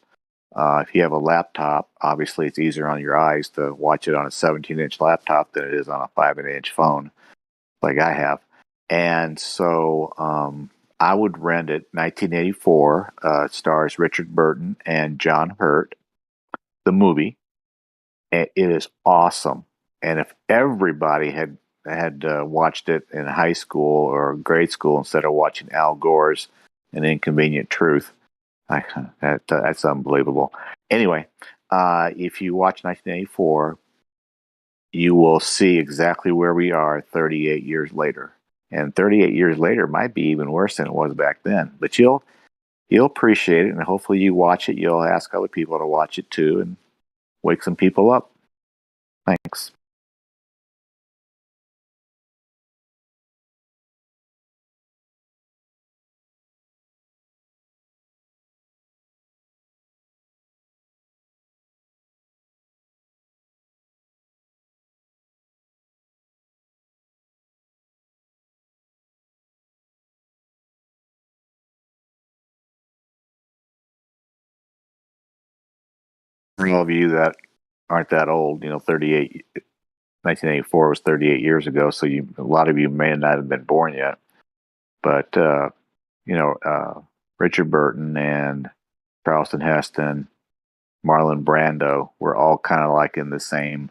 If you have a laptop, obviously it's easier on your eyes to watch it on a 17-inch laptop than it is on a 5-inch phone, like I have. And so I would rent it. 1984 stars Richard Burton and John Hurt. The movie. It is awesome. And if everybody had watched it in high school or grade school instead of watching Al Gore's An Inconvenient Truth, that's unbelievable. Anyway, if you watch 1984, you will see exactly where we are 38 years later. And 38 years later might be even worse than it was back then. But you'll appreciate it, and hopefully you watch it. You'll ask other people to watch it too, and wake some people up. Thanks. For all of you that aren't that old, 1984 was 38 years ago, so a lot of you may not have been born yet. But, Richard Burton and Charleston Heston, Marlon Brando were all kind of like in the same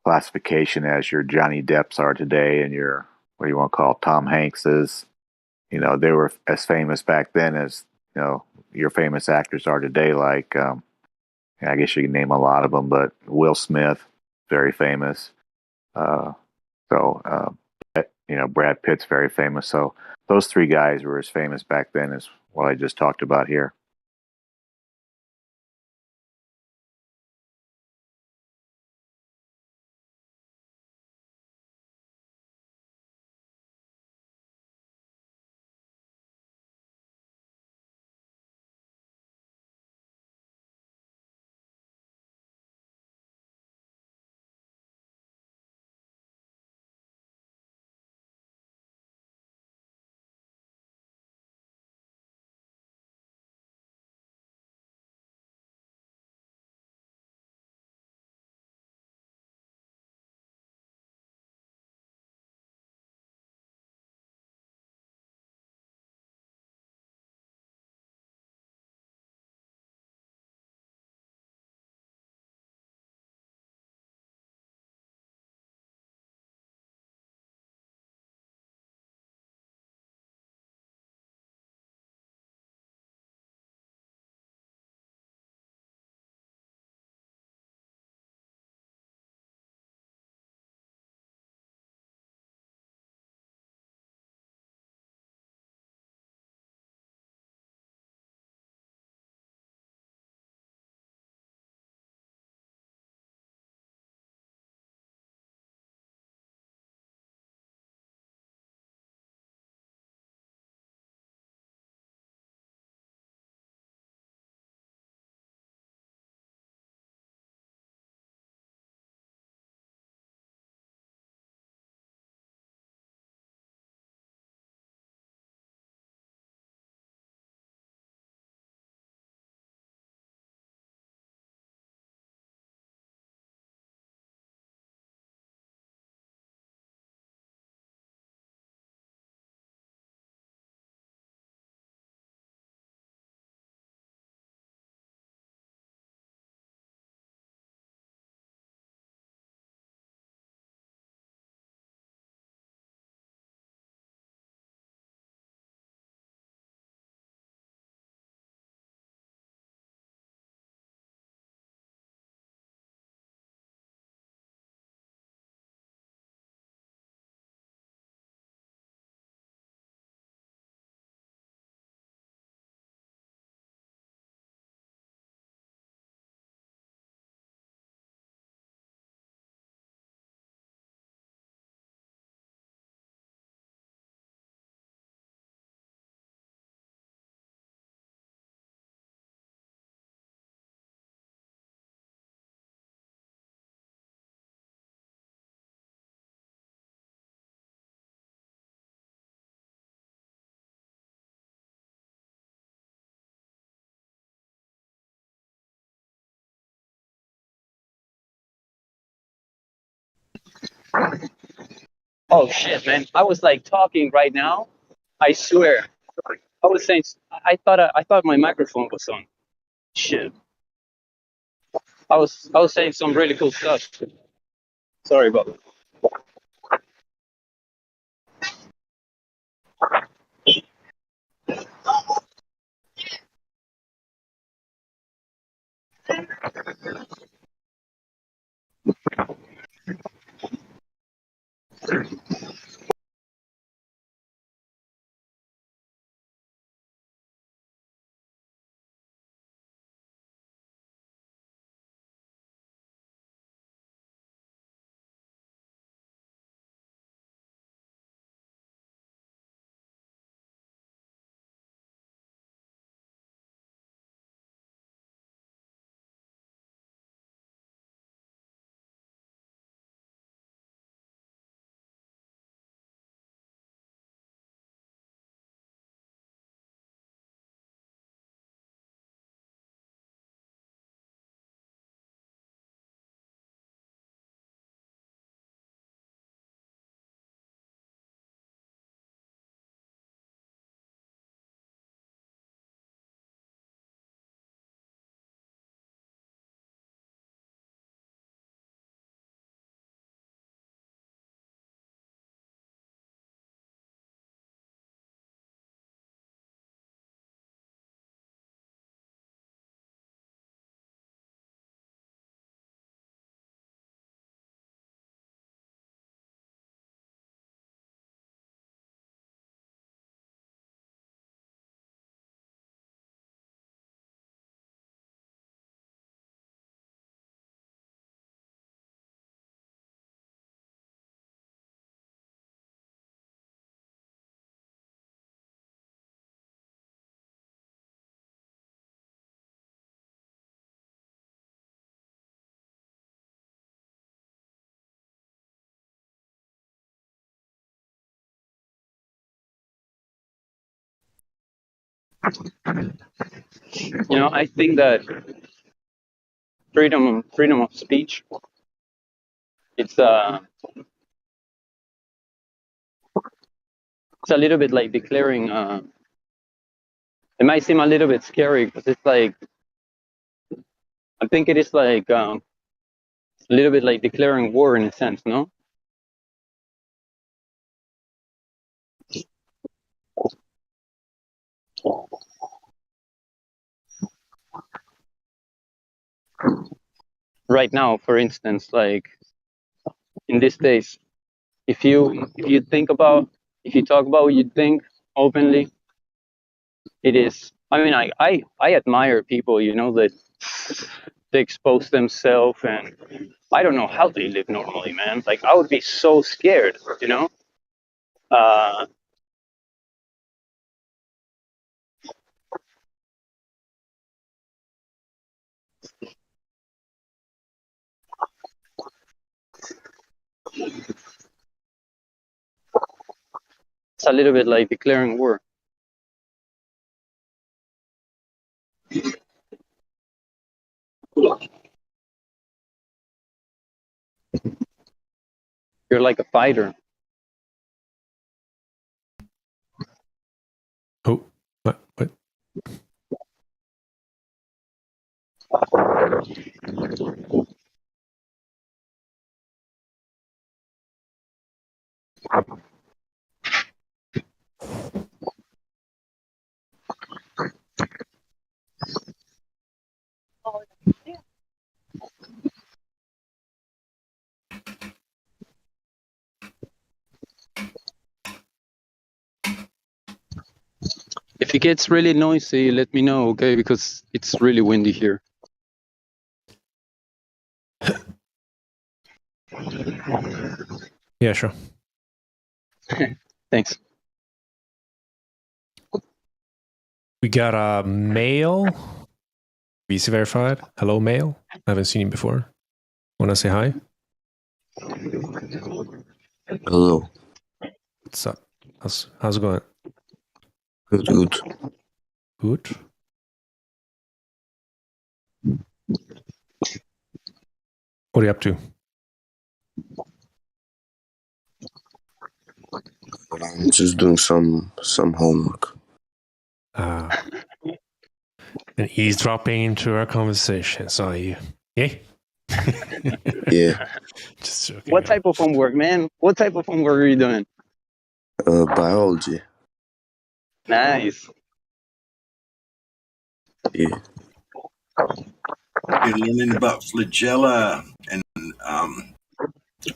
classification as your Johnny Depps are today and your, what do you want to call Tom Hanks's. They were as famous back then as, your famous actors are today, like, I guess you can name a lot of them, but Will Smith, very famous. Brad Pitt's very famous. So those three guys were as famous back then as what I just talked about here. Oh shit, man! I was like talking right now. I swear, I was saying, I thought my microphone was on. Shit. I was saying some really cool stuff. Sorry about that. You know, I think that freedom of speech, it's it's a little bit like declaring. It might seem a little bit scary because it's like, I think it is like a little bit like declaring war in a sense, no? Right now, for instance, like in these days, if you think about, if you talk about what you think openly, it is. I mean, I admire people, you know, that they expose themselves, and I don't know how they live normally, man. Like I would be so scared, you know. Uh, it's a little bit like declaring war. You're like a fighter. Oh, what? If it gets really noisy, let me know, okay? Because it's really windy here. Yeah, sure. Thanks. We got a mail. VC verified. Hello, mail. I haven't seen him before. Wanna say hi? Hello. What's up? How's it going? Good. Good. What are you up to? I'm just doing some homework. And eavesdropping into our conversations, are you? Yeah? Yeah. Just joking. What type of homework, man? What type of homework are you doing? Biology. Nice. Yeah. You're learning about flagella and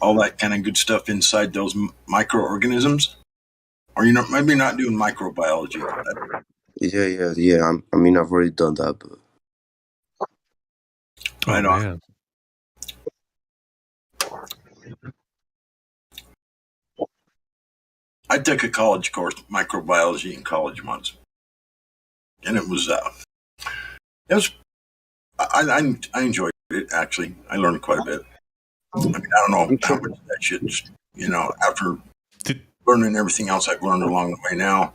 all that kind of good stuff inside those microorganisms, or maybe not doing microbiology. Yeah. I mean, I've already done that, but Right on. Man. I took a college course, microbiology, in college once, and it was I enjoyed it actually. I learned quite a bit. I mean, I don't know how much of that shit, after learning everything else I've learned along the way now.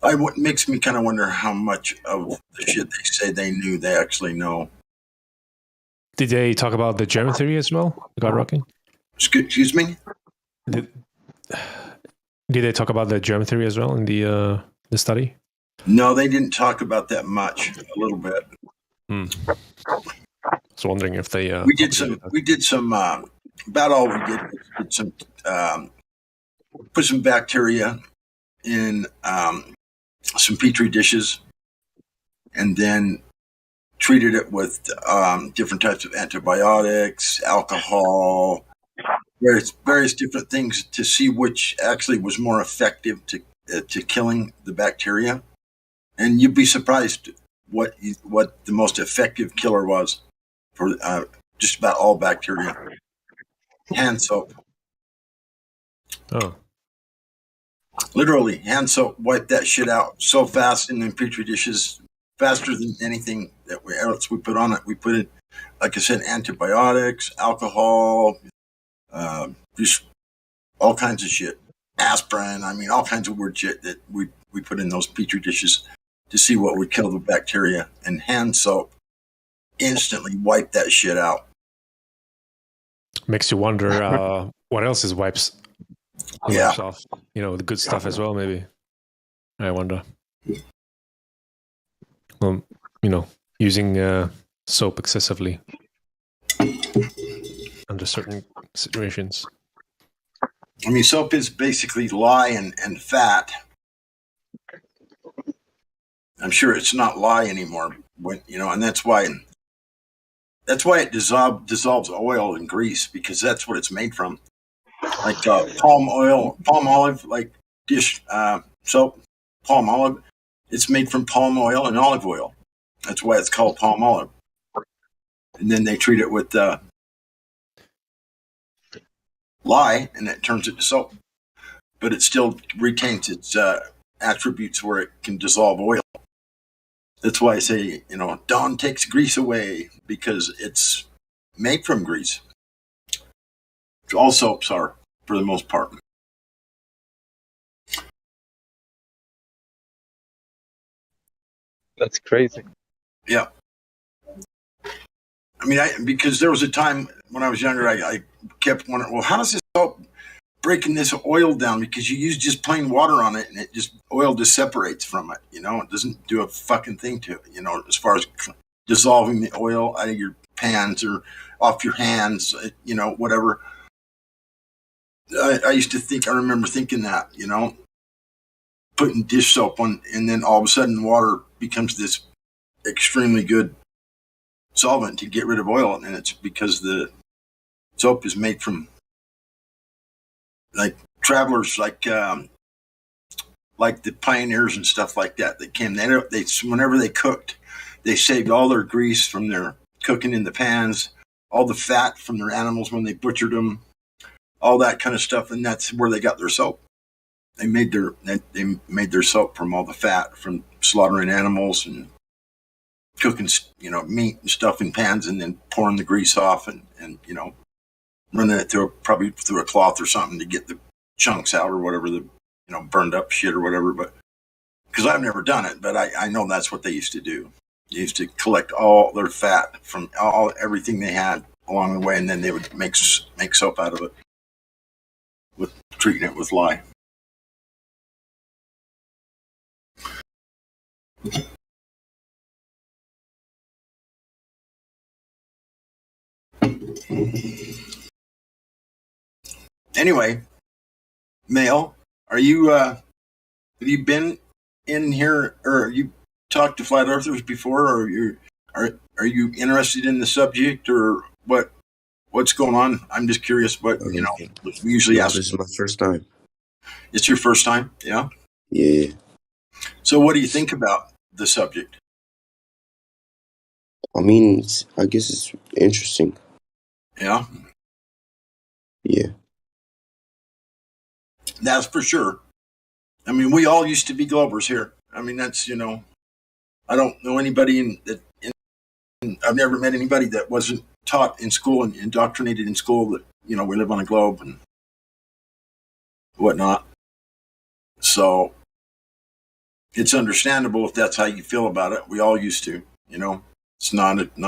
What makes me kind of wonder how much of the shit they say they knew they actually know. Did they talk about the germ theory as well? God rocking? Excuse me? Did they talk about the germ theory as well in the study? No, they didn't talk about that much. A little bit. I was wondering if they. We did some. About all we did was some. Put some bacteria in some petri dishes, and then treated it with different types of antibiotics, alcohol, various different things to see which actually was more effective to killing the bacteria. And you'd be surprised what the most effective killer was for just about all bacteria. Hand soap. Oh. Literally, hand soap wiped that shit out so fast in the petri dishes, faster than anything else we put on it. We put in, like I said, antibiotics, alcohol, just all kinds of shit. Aspirin, I mean, all kinds of weird shit that we put in those petri dishes to see what would kill the bacteria. And hand soap instantly wiped that shit out. Makes you wonder what else is wipes off. The good stuff as well, maybe. I wonder. Well, using soap excessively under certain situations. I mean, soap is basically lye and fat. I'm sure it's not lye anymore, and that's why it dissolves oil and grease, because that's what it's made from. Like palm olive, like dish soap, palm olive. It's made from palm oil and olive oil. That's why it's called palm olive. And then they treat it with lye, and it turns it to soap. But it still retains its attributes where it can dissolve oil. That's why I say, Dawn takes grease away, because it's made from grease. All soaps are, for the most part. That's crazy. Yeah. I mean, because there was a time when I was younger, I kept wondering, well, how does this soap breaking this oil down? Because you use just plain water on it, and oil just separates from it. It doesn't do a fucking thing to it. As far as dissolving the oil out of your pans or off your hands, whatever. I used to I remember thinking that, putting dish soap on, and then all of a sudden water becomes this extremely good solvent to get rid of oil. And it's because the soap is made from, like, travelers, like the pioneers and stuff like that. They came, they whenever they cooked, they saved all their grease from their cooking in the pans, all the fat from their animals when they butchered them, all that kind of stuff, and that's where they got their soap. They made their soap from all the fat from slaughtering animals and cooking, meat and stuff in pans, and then pouring the grease off and running it probably through a cloth or something to get the chunks out or whatever, the burned up shit or whatever. But because I've never done it, but I know that's what they used to do. They used to collect all their fat from everything they had along the way, and then they would make soap out of it, with treating it with lye. Anyway, Male, are you have you been in here, or you talked to flat earthers before, or are you interested in the subject, or what's going on? I'm just curious. What we usually No, ask. this is my first time. It's your first time, yeah. Yeah. So, what do you think about the subject? I mean, I guess it's interesting. Yeah, Yeah. that's for sure. I mean, we all used to be Globers here. I mean, that's I don't know anybody I've never met anybody that wasn't taught in school and indoctrinated in school that we live on a globe and whatnot. So it's understandable if that's how you feel about it. We all used to. It's not it's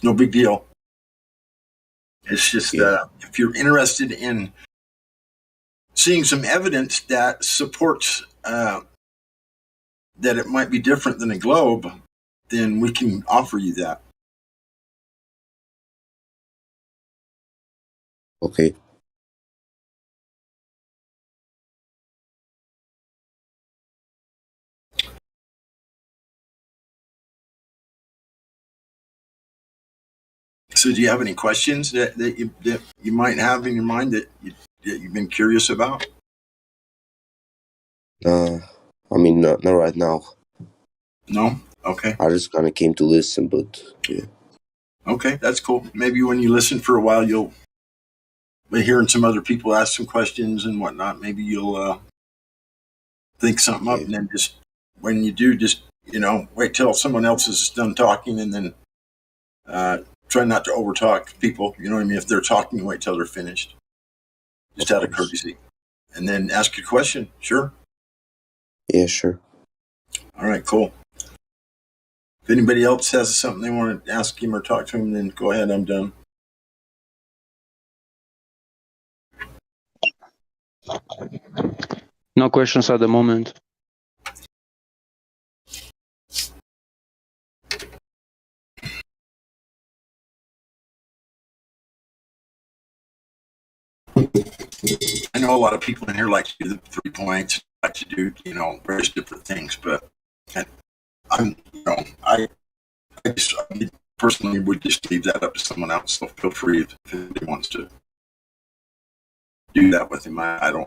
no big deal. It's just if you're interested in seeing some evidence that supports that it might be different than a globe, then we can offer you that. Okay. So, do you have any questions that you might have in your mind that you've been curious about? I mean, not right now. No? Okay. I just kind of came to listen, but yeah. Okay, that's cool. Maybe when you listen for a while, you'll be hearing some other people ask some questions and whatnot. Maybe you'll think something up, and then just when you do, just wait till someone else is done talking, and then try not to overtalk people. You know what I mean? If they're talking, wait till they're finished. Just out of courtesy, and then ask your question. Sure. Yeah, sure. All right, cool. If anybody else has something they want to ask him or talk to him, then go ahead. I'm done. No questions at the moment. I know a lot of people in here like to do the 3 points, like to do various different things, but I personally would just leave that up to someone else. So feel free if anybody wants to do that with him. I'm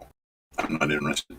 not interested.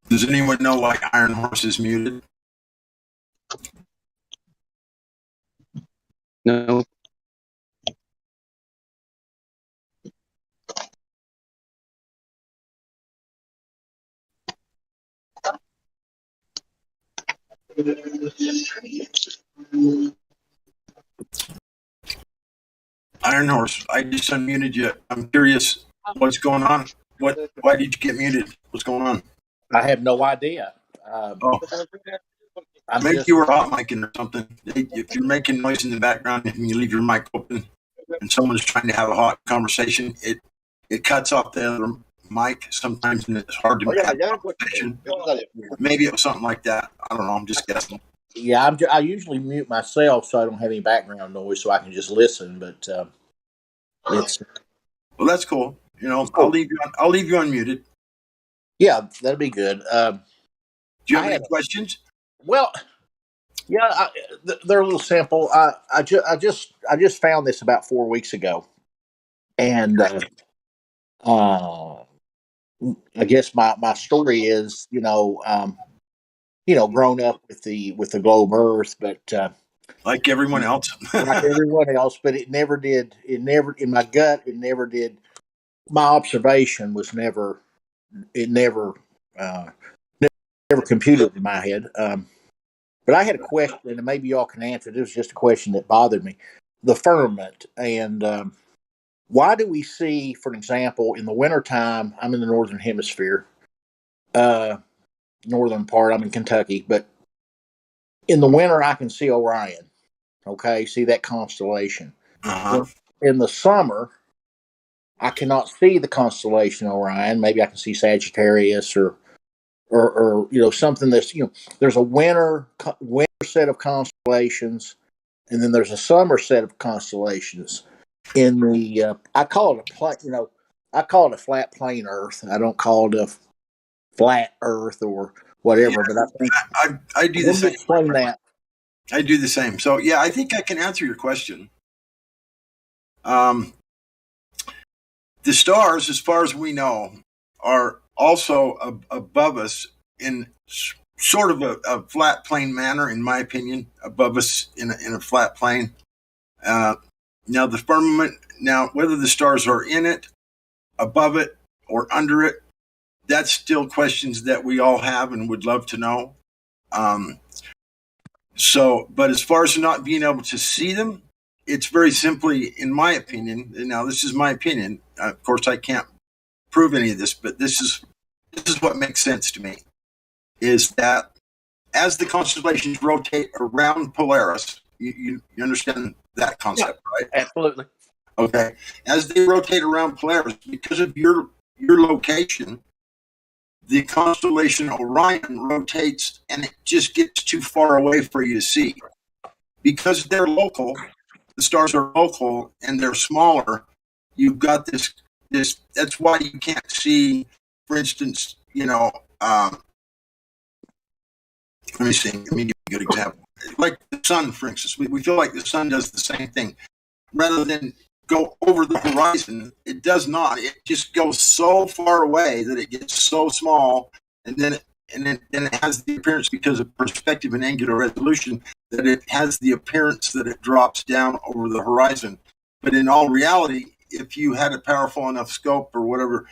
Does anyone know why Iron Horse is muted? No. Iron Horse, I just unmuted you. I'm curious what's going on. Why did you get muted? What's going on? I have no idea. Oh, I'm maybe just you were hot micing or something. If you're making noise in the background and you leave your mic open and someone's trying to have a hot conversation, it cuts off the other mic sometimes and it's hard to have a conversation. Maybe it was something like that. I don't know. I'm just guessing. yeah. I usually mute myself so I don't have any background noise, so I can just listen. But it's Well, that's cool. You know, I'll leave you unmuted. yeah, that'd be good. Do you have any questions? Well, yeah, they're a little simple. I just found this about 4 weeks ago, and I guess my story is grown up with the globe Earth, but like everyone else, like everyone else, but it never did. It never in my gut. It never did. My observation was never. It never. Never computed in my head. But I had a question, and maybe y'all can answer. This was just a question that bothered me. The firmament, and why do we see, for an example, in the wintertime, I'm in the northern hemisphere, northern part, I'm in Kentucky, but in the winter, I can see Orion. Okay, see that constellation. In the summer, I cannot see the constellation Orion. Maybe I can see Sagittarius or something that's there's a winter set of constellations, and then there's a summer set of constellations. In the I call it a flat plane Earth. I don't call it a flat Earth or whatever. But I think I do the same. Explain that. I do the same. So yeah, I think I can answer your question. The stars, as far as we know, are also above us in sort of a flat plane manner, in my opinion, above us in a flat plane. Now the firmament, whether the stars are in it, above it, or under it, that's still questions that we all have and would love to know. But as far as not being able to see them, it's very simply, in my opinion, and now this is my opinion, of course I can't prove any of this, but this is what makes sense to me, is that as the constellations rotate around Polaris, you understand that concept, right? Absolutely. Okay. As they rotate around Polaris, because of your location, the constellation Orion rotates and it just gets too far away for you to see. Because they're local, the stars are local and they're smaller, you've got this that's why you can't see, for instance, let me give you a good example. Like the sun, for instance, we feel like the sun does the same thing. Rather than go over the horizon, it does not. It just goes so far away that it gets so small, and then it has the appearance, because of perspective and angular resolution, that it has the appearance that it drops down over the horizon. But in all reality, if you had a powerful enough scope or whatever,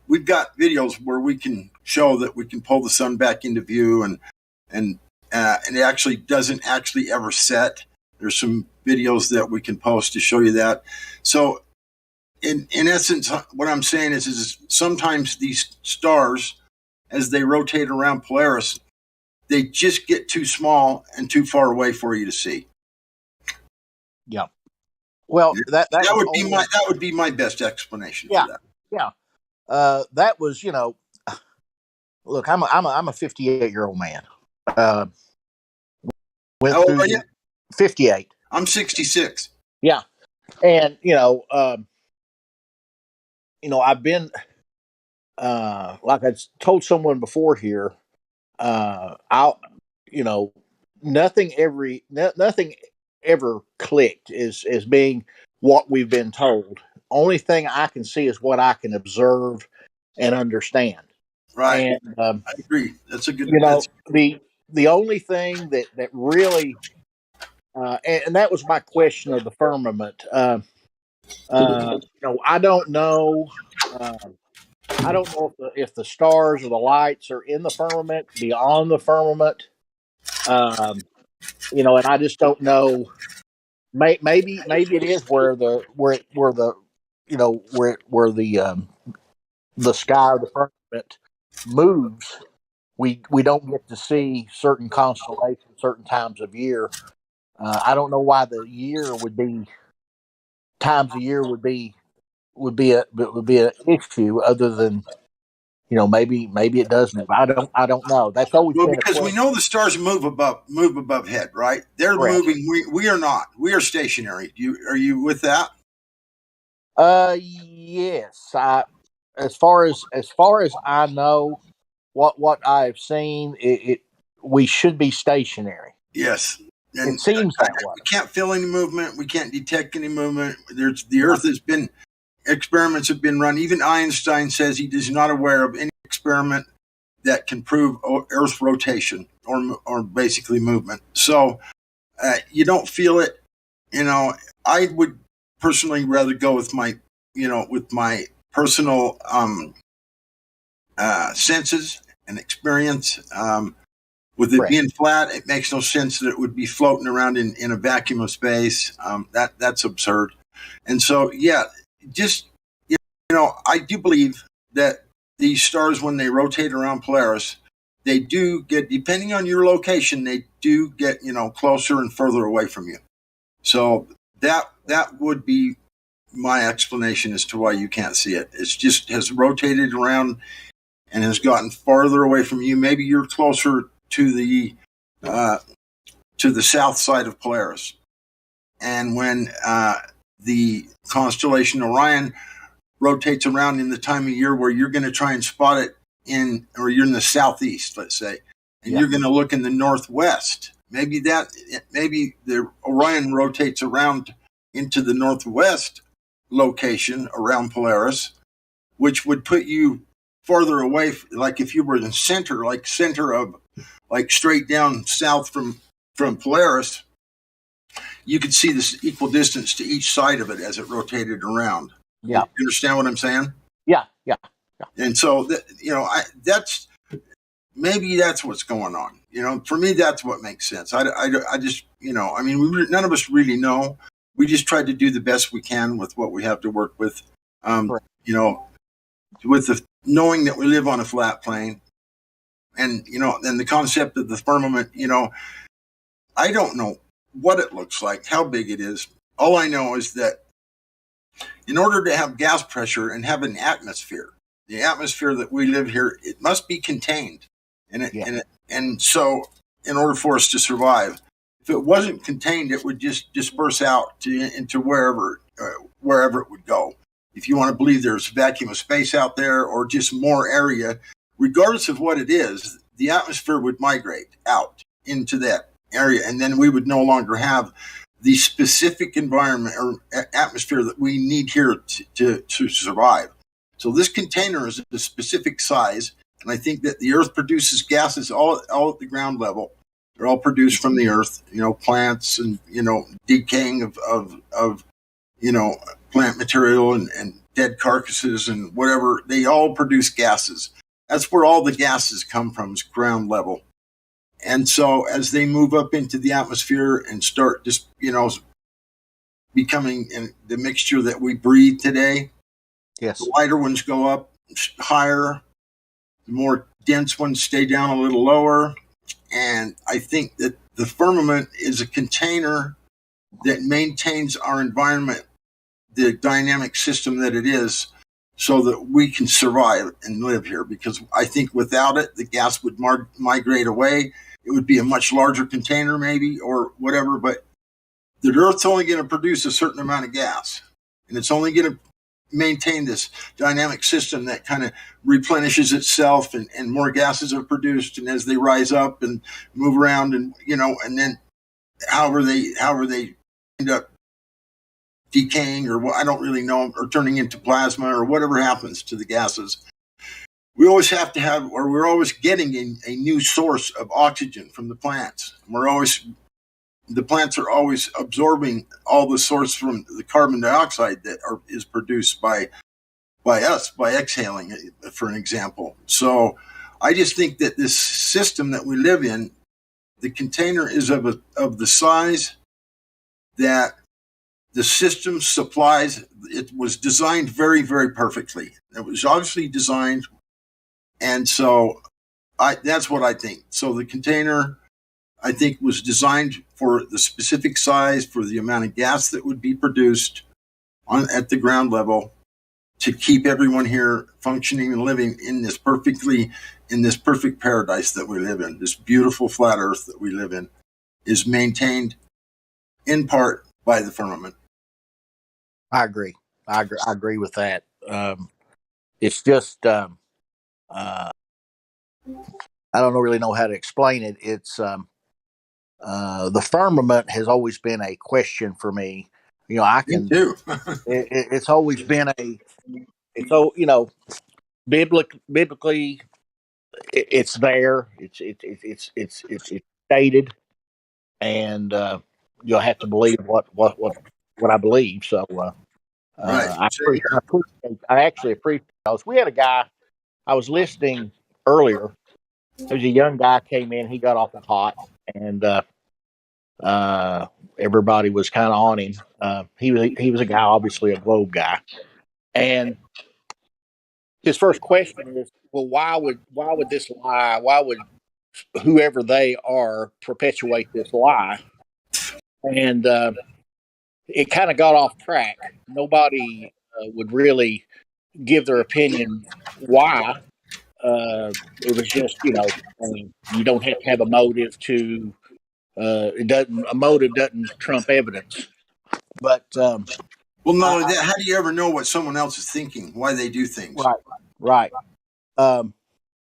we've got videos where we can show that we can pull the sun back into view, and it actually doesn't actually ever set. There's some videos that we can post to show you that. So in essence, what I'm saying is sometimes these stars, as they rotate around Polaris, they just get too small and too far away for you to see. Yeah. Well, that would be my best explanation for that. Yeah. That was, look, I'm a 58-year-old man. Went How old through are you? 58. I'm 66. Yeah. And, I've been, like I told someone before here, nothing ever clicked as being what we've been told. only thing I can see is what I can observe and understand. Right. And I agree. That's a good. you know, the only thing that really and that was my question of the firmament. I don't know. I don't know if the stars or the lights are in the firmament, beyond the firmament. And I just don't know. Maybe it is where the sky or the firmament moves. We don't get to see certain constellations certain times of year. I don't know why the year would be times a year would be an issue other than maybe it does move. I don't know. That's always Well, been a because we question. know the stars move above head, right? They're Correct. moving. We are not. We are stationary. Are you with that? Yes. As far as I know, what I've seen, we should be stationary. Yes. And It seems that way. we can't feel any movement. We can't detect any movement. The Earth has been experiments have been run. Even Einstein says he is not aware of any experiment that can prove Earth's rotation or basically movement. So you don't feel it. I would personally rather go with my personal senses and experience. With it being flat, it makes no sense that it would be floating around in a vacuum of space. That's absurd. And so, I do believe that these stars, when they rotate around Polaris, they do get, depending on your location, they do get, closer and further away from you. So that would be my explanation as to why you can't see it. It's just has rotated around and has gotten farther away from you. Maybe you're closer to the south side of Polaris. And when the constellation Orion rotates around in the time of year where you're going to try and spot it or you're in the southeast, let's say, and you're going to look in the northwest. Maybe the Orion rotates around into the northwest location around Polaris, which would put you farther away. Like if you were in center of, like straight down south from Polaris, you could see this equal distance to each side of it as it rotated around. Yeah. You understand what I'm saying? Yeah. And so maybe that's what's going on. For me, that's what makes sense. I just, none of us really know. We just tried to do the best we can with what we have to work with. With the knowing that we live on a flat plane, and and the concept of the firmament. I don't know what it looks like, how big it is. All I know is that in order to have gas pressure and have an atmosphere, the atmosphere that we live here, it must be contained. And so in order for us to survive, if it wasn't contained, it would just disperse out into wherever it would go. If you want to believe there's a vacuum of space out there or just more area, regardless of what it is, the atmosphere would migrate out into that area. And then we would no longer have the specific environment or atmosphere that we need here to survive. So this container is a specific size. And I think that the Earth produces gases all at the ground level. They're all produced from the Earth, plants and, decaying of plant material and dead carcasses and whatever. They all produce gases. That's where all the gases come from, is ground level. And so as they move up into the atmosphere and start just, becoming the mixture that we breathe today, yes, the lighter ones go up higher, the more dense ones stay down a little lower. And I think that the firmament is a container that maintains our environment, the dynamic system that it is, so that we can survive and live here. Because I think without it, the gas would migrate away. It would be a much larger container maybe or whatever, but the Earth's only going to produce a certain amount of gas. And it's only going to maintain this dynamic system that kind of replenishes itself and more gases are produced. And as they rise up and move around and, and then however they end up decaying, or I don't really know, or turning into plasma, or whatever happens to the gases. We always have to have, or we're always getting a new source of oxygen from the plants. The plants are always absorbing all the source from the carbon dioxide that is produced by us, by exhaling, for an example. So I just think that this system that we live in, the container is of the size that the system supplies. It was designed very, very perfectly. It was obviously designed, and so that's what I think. So the container, I think, was designed for the specific size, for the amount of gas that would be produced at the ground level, to keep everyone here functioning and living in this perfect paradise that we live in. This beautiful flat earth that we live in is maintained in part by the firmament. I agree. I agree with that. It's just I don't really know how to explain it. It's the firmament has always been a question for me. You know, Me too. It's always been biblically, it's there. It's stated, and you'll have to believe what I believe. So Right. I actually appreciate those. We had a guy I was listening earlier. There was a young guy came in. He got off the hot, and everybody was kind of on him. He was a guy, obviously a globe guy, and his first question is, well, why would this lie? Why would whoever they are perpetuate this lie? And it kind of got off track. Nobody would really give their opinion why. It was just, you don't have to have a motive to. A motive doesn't trump evidence. But well, not only that, how do you ever know what someone else is thinking? Why they do things? Right. And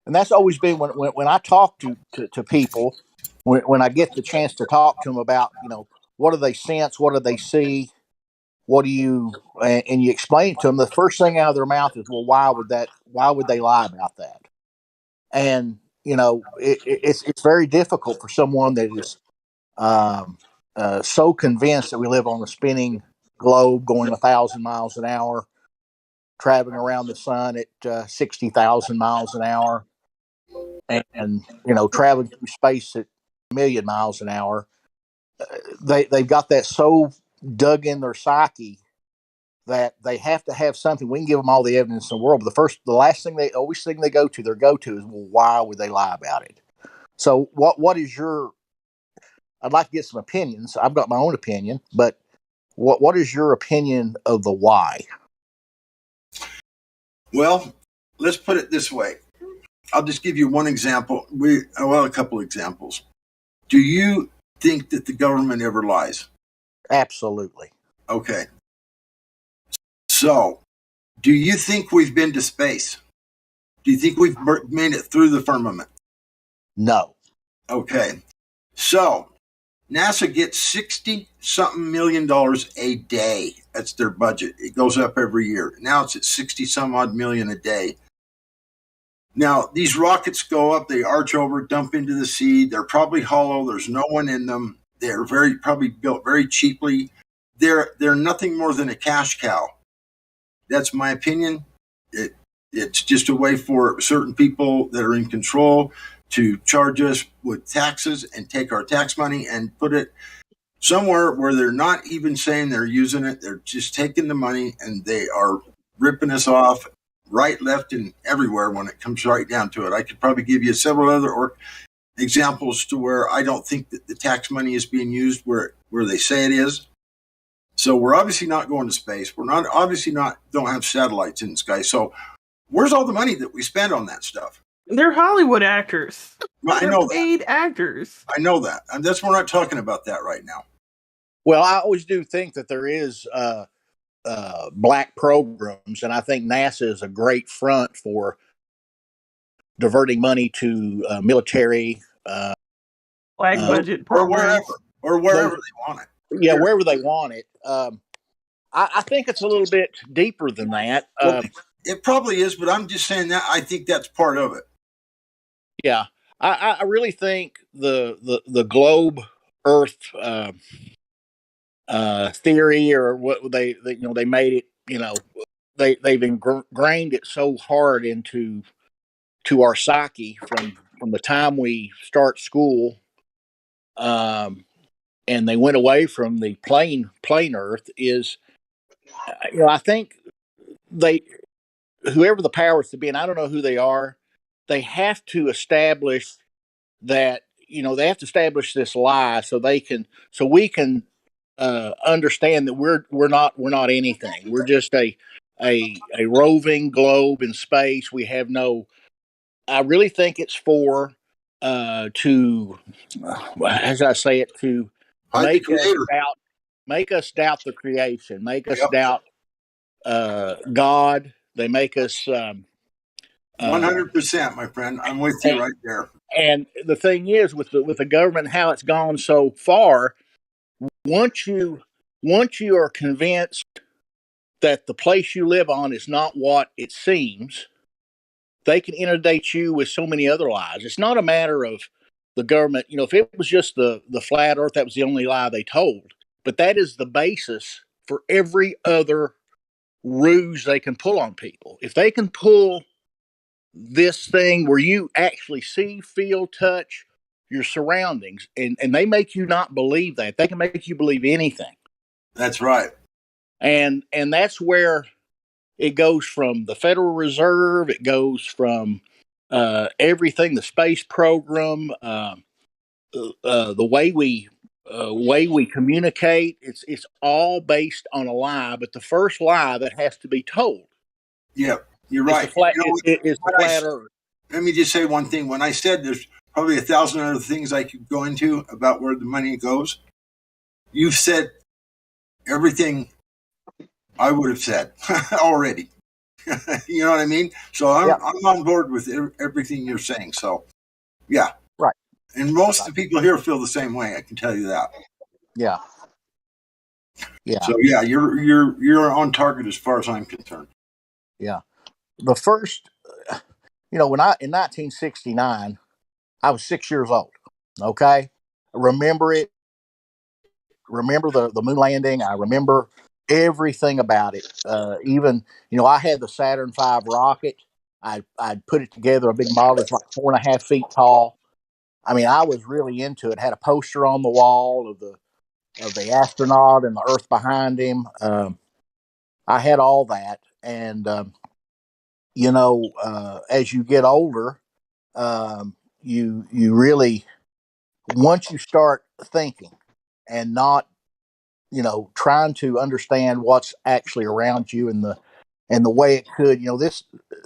that's always been when I talk to people, when I get the chance to talk to them about, what do they sense, what do they see, what do you, and you explain it to them, the first thing out of their mouth is, well, why would they lie about that? And it's very difficult for someone that is so convinced that we live on a spinning globe going 1,000 miles an hour, traveling around the sun at 60,000 miles an hour, and traveling through space at 1,000,000 miles an hour. They've got that so dug in their psyche that they have to have something. We can give them all the evidence in the world, but the last thing they go to is, well, why would they lie about it? So what is your? I'd like to get some opinions. I've got my own opinion, but what is your opinion of the why? Well, let's put it this way. I'll just give you one example. A couple examples. Do you think that the government ever lies? Absolutely. Okay. So, do you think we've been to space? Do you think we've made it through the firmament? No. Okay. So, NASA gets $60-something million a day. That's their budget. It goes up every year. Now it's at 60-some-odd million a day. Now, these rockets go up, they arch over, dump into the sea. They're probably hollow. There's no one in them. They're probably built very cheaply. They're nothing more than a cash cow. That's my opinion. It's just a way for certain people that are in control to charge us with taxes and take our tax money and put it somewhere where they're not even saying they're using it. They're just taking the money and they are ripping us off right, left, and everywhere when it comes right down to it. I could probably give you several other examples to where I don't think that the tax money is being used where they say it is. So we're obviously not going to space. We're not don't have satellites in the sky. So where's all the money that we spend on that stuff? They're Hollywood actors. I know paid actors. I know that. And we're not talking about that right now. Well, I always do think that there is black programs, and I think NASA is a great front for diverting money to military, black budget or wherever they want it. Yeah, wherever they want it. I think it's a little bit deeper than that. Well, it probably is, but I'm just saying that I think that's part of it. Yeah, I really think the globe Earth theory, or what they made it. They've ingrained it so hard into our psyche from the time we start school, and they went away from the plain Earth. Is I think they, whoever the powers to be, and I don't know who they are, they have to establish that they have to establish this lie so we can understand that we're not anything. We're just a roving globe in space. We have no. I really think it's for to as I say it, to make us doubt the creation, make us doubt God. They make us 100%, my friend. I'm with you right there. And the thing is, with the government, how it's gone so far, once you are convinced that the place you live on is not what it seems, they can inundate you with so many other lies. It's not a matter of the government. If it was just the flat Earth, that was the only lie they told. But that is the basis for every other ruse they can pull on people. If they can pull this thing where you actually see, feel, touch your surroundings, and they make you not believe that, they can make you believe anything. That's right. And that's where it goes from the Federal Reserve, it goes from everything, the space program, the way we communicate. It's all based on a lie, but the first lie that has to be told. Yeah, you're right. It's the flat Earth. Let me just say one thing. When I said there's probably 1,000 other things I could go into about where the money goes, you've said everything I would have said already. You know what I mean? So I'm on board with everything you're saying. So, yeah. Right. And most of the people here feel the same way. I can tell you that. Yeah. Yeah. So yeah, you're on target as far as I'm concerned. Yeah. The first, when in 1969, I was 6 years old. Okay. Remember it. Remember the moon landing. I remember everything about it. Even, I had the Saturn V rocket. I'd put it together, a big model. It's like 4.5 feet tall. I mean, I was really into it. Had a poster on the wall of the astronaut and the Earth behind him. I had all that. And, as you get older, you really, once you start thinking and not, trying to understand what's actually around you and the way it could,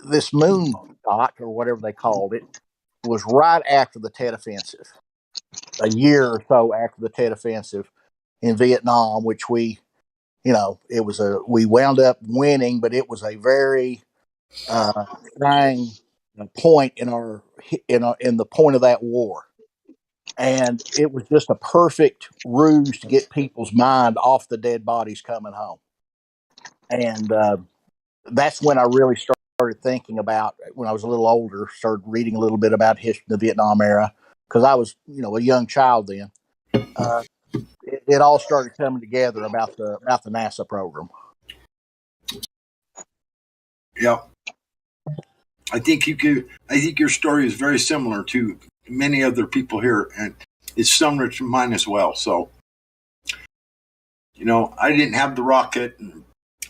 this moon dot, or whatever they called it, was right after the Tet Offensive, a year or so after the Tet Offensive in Vietnam, which we wound up winning, but it was a very trying point in the point of that war. And it was just a perfect ruse to get people's mind off the dead bodies coming home. And that's when I really started thinking about, when I was a little older, started reading a little bit about history of the Vietnam era, because I was, a young child then. It all started coming together about the NASA program. Yeah. I think your story is very similar to many other people here, and it's similar to mine as well. So, I didn't have the rocket and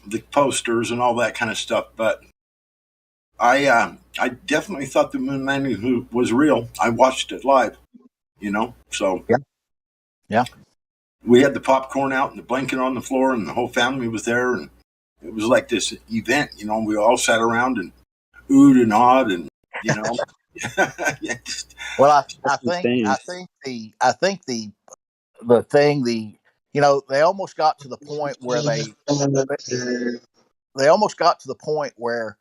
the posters and all that kind of stuff, but I definitely thought the moon landing was real. I watched it live, so yeah. We had the popcorn out and the blanket on the floor, and the whole family was there, and it was like this event. We all sat around and oohed and awed, and Well, I think the thing, they almost got to the point where they almost got to the point where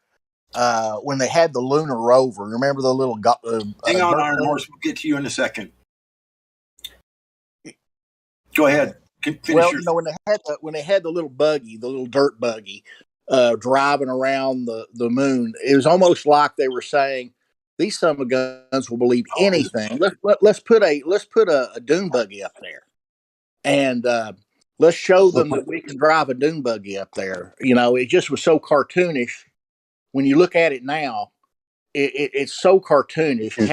when they had the lunar rover, remember the little hang on, Iron Horse, we'll get to you in a second. Go ahead. Well, when they had the little buggy, the little dirt buggy, driving around the moon, it was almost like they were saying, "These son of guns will believe anything. Let's put a dune buggy up there, and let's show them that we can drive a dune buggy up there." It just was so cartoonish. When you look at it now, it's so cartoonish.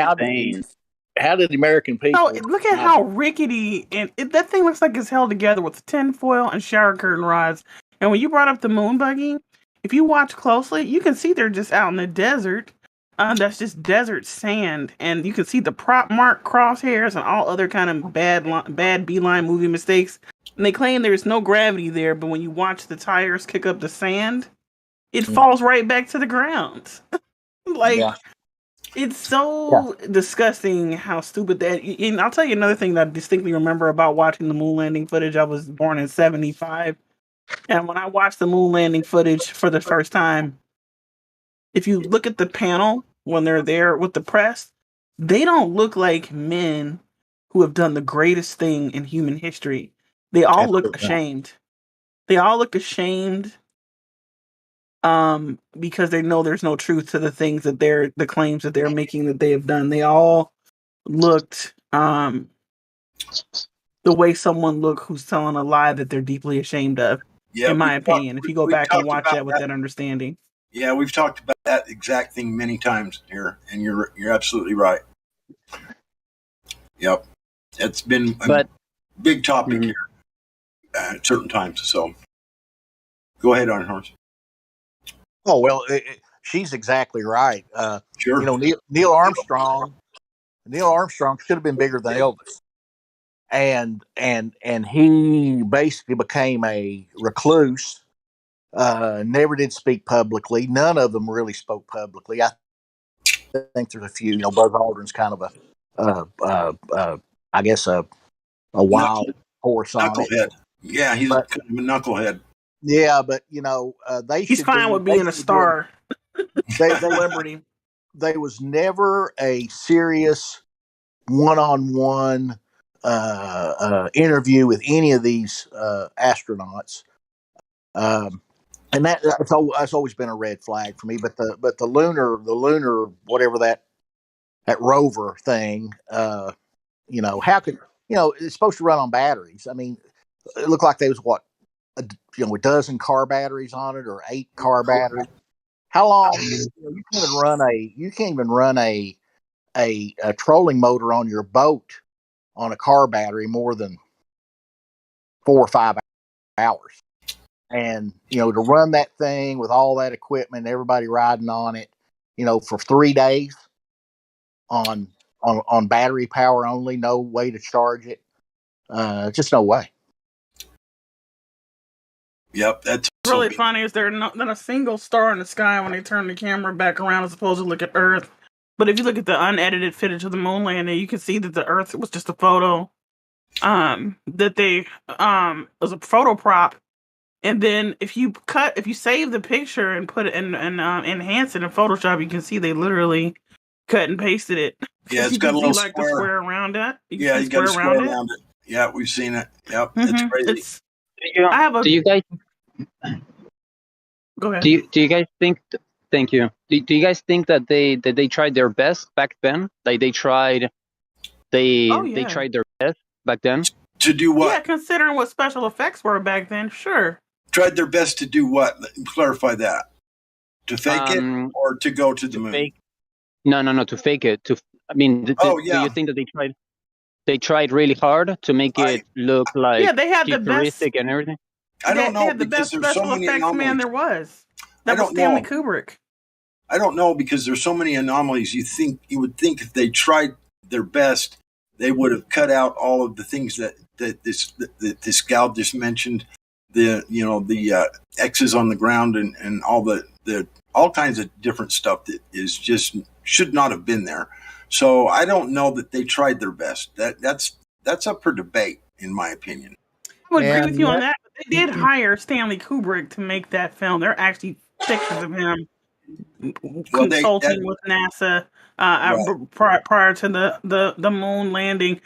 How did the American people? So look at how rickety and that thing looks like it's held together with tinfoil and shower curtain rods. And when you brought up the moon buggy, if you watch closely, you can see they're just out in the desert. That's just desert sand, and you can see the prop mark crosshairs and all other kind of bad beeline movie mistakes. And they claim there's no gravity there, but when you watch the tires kick up the sand, it falls right back to the ground. It's so disgusting how stupid that. And I'll tell you another thing that I distinctly remember about watching the moon landing footage. I was born in '75, and when I watched the moon landing footage for the first time, if you look at the panel when they're there with the press, they don't look like men who have done the greatest thing in human history. They all look ashamed. They all look ashamed. Because they know there's no truth to the things that the claims that they're making that they have done. They all looked the way someone look who's telling a lie that they're deeply ashamed of. Yeah, in my opinion, if you go back and watch that with that understanding. Yeah, we've talked about that exact thing many times here, and you're absolutely right. Yep, it's been a big topic here at certain times. So, go ahead, Arnhorst. Oh well, she's exactly right. Sure. Neil Armstrong should have been bigger than Elvis, and he basically became a recluse. Never did speak publicly. None of them really spoke publicly. I think there's a few. Buzz Aldrin's kind of I guess a wild horse on knucklehead. it. Yeah, he's kind of a knucklehead. Yeah, but He's fine with being a star. Celebrity. There was never a serious one-on-one interview with any of these astronauts, and that's always been a red flag for me. But the lunar whatever that rover thing, how could it's supposed to run on batteries? I mean, it looked like there was a dozen car batteries on it or 8 car batteries. How long? You can't even run a trolling motor on your boat on a car battery more than 4 or 5 hours. And to run that thing with all that equipment, everybody riding on it, for 3 days on battery power only, no way to charge it, just no way. Yep, that's really funny. Is there not a single star in the sky when they turn the camera back around as opposed to look at Earth? But if you look at the unedited footage of the moon landing, you can see that the Earth was just a photo. That they was a photo prop, and then if you save the picture and put it and enhance it in Photoshop, you can see they literally cut and pasted it. Yeah, it's you got can a little see, like, the square around it. You got a square around it. Yeah, we've seen it. Yep, it's crazy. I have a. Do you guys? Go ahead. Do you guys think? Thank you. Do you guys think that they tried their best back then? Like they tried their best back then to do what? Yeah, considering what special effects were back then, sure. Tried their best to do what? Clarify that. To fake it or to go to the moon? No, to fake it. Do you think that they tried really hard to make it look like they had the best futuristic and everything? I don't know. They had the best special effects man there was. That was Stanley Kubrick. I don't know, because there's so many anomalies. You would think if they tried their best, they would have cut out all of the things that this gal just mentioned. The X's on the ground and all the all kinds of different stuff that is just should not have been there. So I don't know that they tried their best. That's up for debate, in my opinion. I would agree with you on that. But they did hire Stanley Kubrick to make that film. There are actually pictures of him consulting with NASA prior to the moon landing.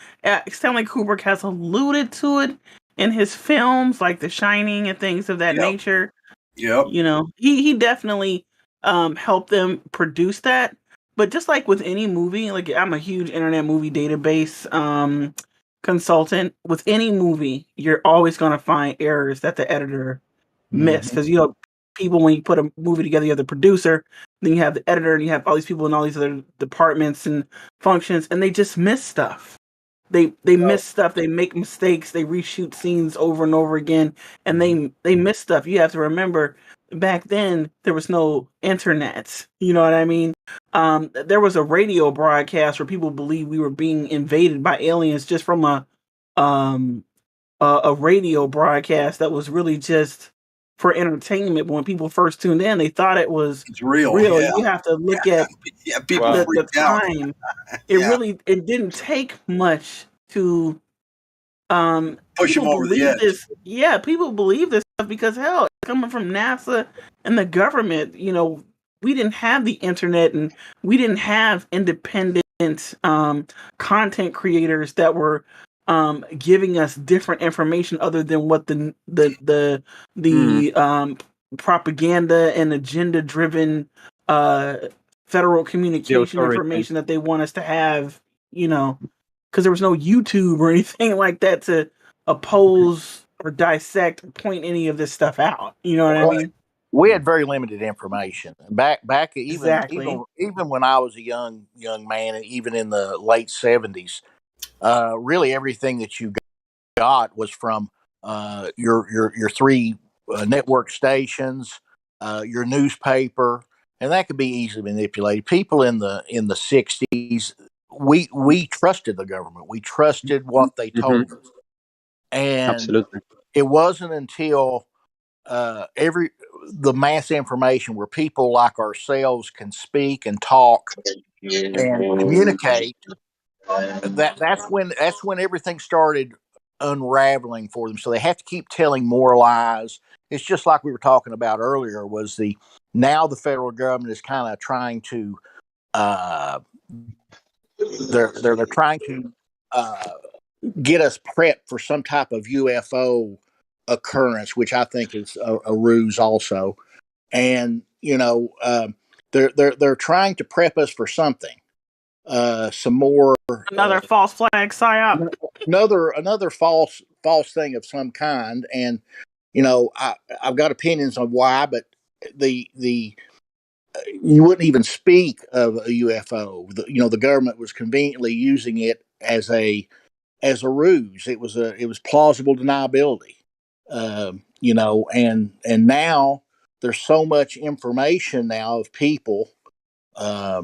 Stanley Kubrick has alluded to it in his films, like The Shining and things of that nature. Yep. You know, he definitely helped them produce that. But just like with any movie, like I'm a huge internet movie database consultant. With any movie, you're always going to find errors that the editor missed. Because, you know, people, when you put a movie together, you have the producer, then you have the editor, and you have all these people in all these other departments and functions, and they just miss stuff. They miss stuff. They make mistakes. They reshoot scenes over and over again, and they miss stuff. You have to remember, back then there was no internet. You know what I mean? There was a radio broadcast where people believed we were being invaded by aliens just from a radio broadcast that was really just for entertainment. But when people first tuned in, they thought it was It's real. real. Yeah. You have to look at People the freaked out. time. It didn't take much to Push people them over the believe edge. this. Yeah, people believe this stuff because hell, it's coming from NASA and the government. You know, we didn't have the internet and we didn't have independent content creators that were giving us different information other than what the propaganda and agenda driven federal communication information that they want us to have. You know, because there was no YouTube or anything like that to oppose or dissect or point any of this stuff out. You know what I mean? We had very limited information back Exactly. even when I was a young man, and even in the late 70s. Really, everything that you got was from your three network stations, your newspaper, and that could be easily manipulated. People in the 60s, we trusted the government. We trusted what they told us, and Absolutely. it wasn't until the mass information where people like ourselves can speak and talk and communicate that's when everything started unraveling for them. So they have to keep telling more lies. It's just like we were talking about earlier. Was now the federal government is kind of trying to they're trying to get us prepped for some type of UFO occurrence, which I think is a ruse also. And they're trying to prep us for something. Some more Another false flag psyop. another false thing of some kind. And I've got opinions on why, but the you wouldn't even speak of a UFO. The government was conveniently using it as a ruse. It was plausible deniability. And now there's so much information now of people. Now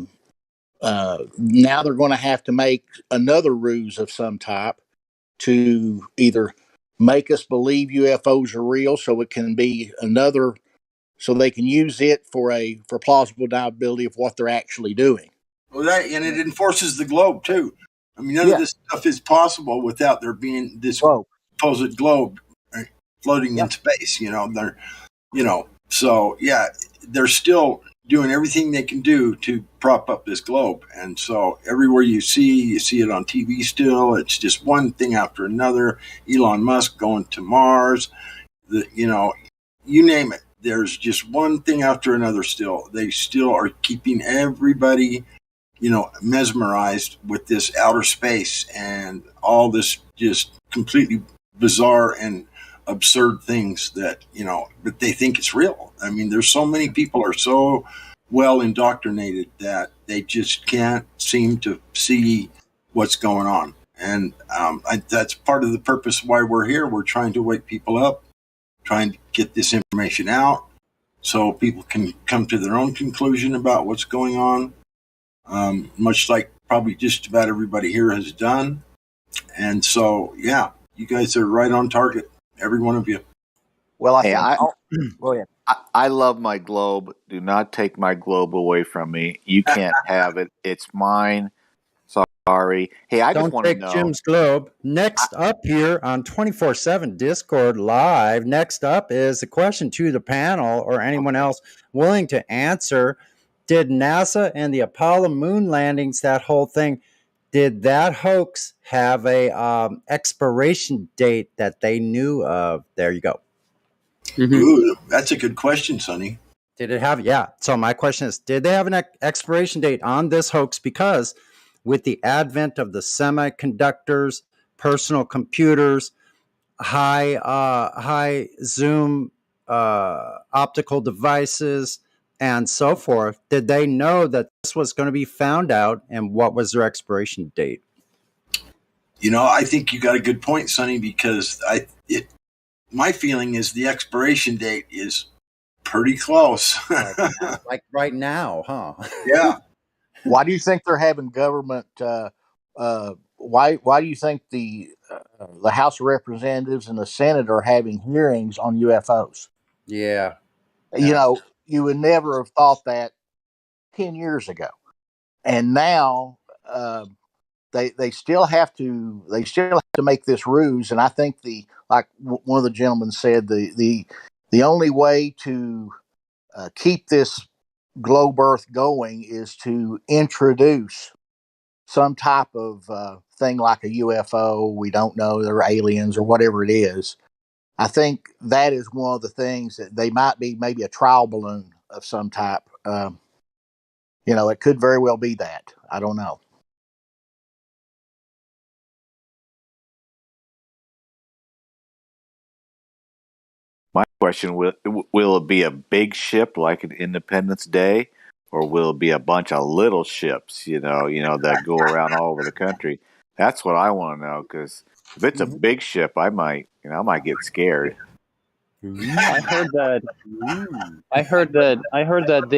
they're going to have to make another ruse of some type to either make us believe UFOs are real, so it can be so they can use it for plausible deniability of what they're actually doing. Well, and it enforces the globe too. I mean, none of this stuff is possible without there being this supposed globe floating in space. So they're still doing everything they can do to prop up this globe. And so everywhere you see it on TV still. It's just one thing after another. Elon Musk going to Mars, you name it. There's just one thing after another still. They still are keeping everybody, mesmerized with this outer space and all this just completely bizarre and absurd things that but they think it's real. I mean, there's so many people are so well indoctrinated that they just can't seem to see what's going on. And that's part of the purpose why we're here. We're trying to wake people up, trying to get this information out so people can come to their own conclusion about what's going on, much like probably just about everybody here has done. And so you guys are right on target, every one of you. Well, go ahead. I love my globe. Do not take my globe away from me. You can't have it. It's mine. Sorry. Hey, I just Don't want to take know. Jim's globe. Next up here on 24/7 Discord Live, next up is a question to the panel or anyone else willing to answer. Did NASA and the Apollo moon landings, that whole thing, did that hoax have a expiration date that they knew of? There you go. Ooh, that's a good question, Sonny. Did it have? Yeah. So my question is, did they have an expiration date on this hoax? Because with the advent of the semiconductors, personal computers, high zoom optical devices, and so forth, did they know that this was going to be found out, and what was their expiration date? I think you got a good point, Sonny, because my feeling is the expiration date is pretty close. like right now, huh? Yeah. Why do you think they're having government? Why do you think the House of Representatives and the Senate are having hearings on UFOs? Yeah. You would never have thought that 10 years ago, and now they still have to make this ruse. And I think one of the gentlemen said, the only way to keep this globe Earth going is to introduce some type of thing like a UFO. We don't know, they're aliens or whatever it is. I think that is one of the things that they might be, maybe a trial balloon of some type. It could very well be that. I don't know. My question: will it be a big ship like an Independence Day, or will it be a bunch of little ships? That go around all over the country. That's what I want to know. Because if it's a big ship, I might get scared. I heard that. I heard that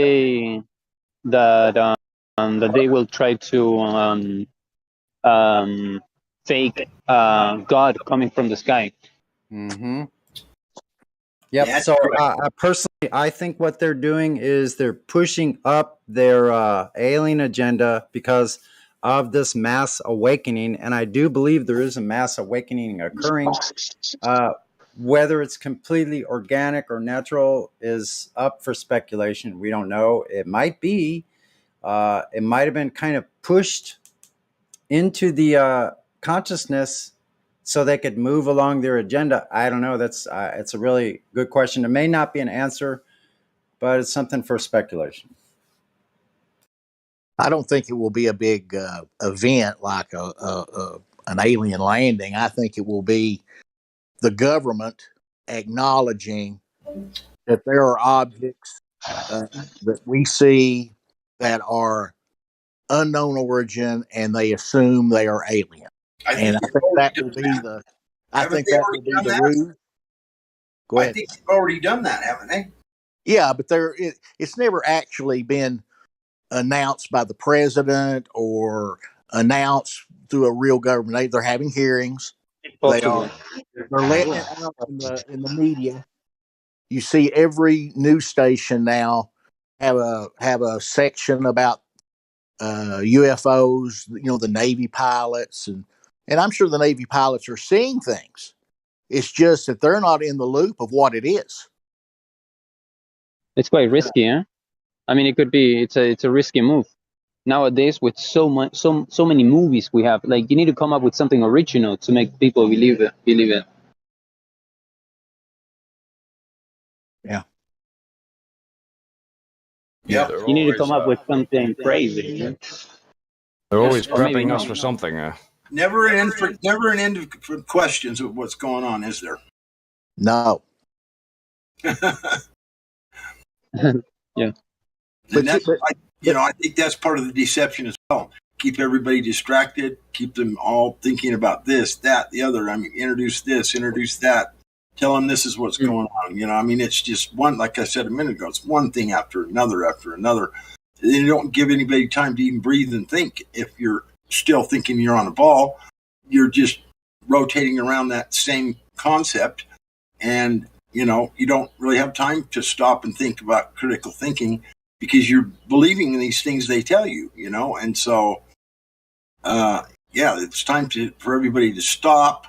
they will try to fake God coming from the sky. Mm-hmm. Yep. Yeah, so personally, I think what they're doing is they're pushing up their alien agenda because of this mass awakening, and I do believe there is a mass awakening occurring. Whether it's completely organic or natural is up for speculation. We don't know. It might be. It might have been kind of pushed into the consciousness so they could move along their agenda. I don't know. That's it's a really good question. There may not be an answer, but it's something for speculation. I don't think it will be a big event like an alien landing. I think it will be the government acknowledging that there are objects that we see that are unknown origin, and they assume they are alien. I think that will be the. I think that will be the ruse. Go ahead. I think they've already done that, haven't they? Yeah, but it's never actually been announced by the president or announced through a real government. They're having hearings. They're letting it out in the media. You see every news station now have a section about UFOs. The Navy pilots and I'm sure the Navy pilots are seeing things. It's just that they're not in the loop of what it is. It's quite risky, huh? I mean, it could be. It's a risky move nowadays with so many movies we have. Like, you need to come up with something original to make people believe it. Yeah. Yeah. You need to come up with something crazy. They're always Or maybe prepping us not. for something. Never an end of questions of what's going on, is there? No. Yeah. And I think that's part of the deception as well. Keep everybody distracted. Keep them all thinking about this, that, the other. I mean, introduce this, introduce that. Tell them this is what's going on. It's just one, like I said a minute ago, it's one thing after another after another. They don't give anybody time to even breathe and think. If you're still thinking you're on a ball, you're just rotating around that same concept. And, you don't really have time to stop and think about critical thinking because you're believing in these things they tell you, And so, it's time for everybody to stop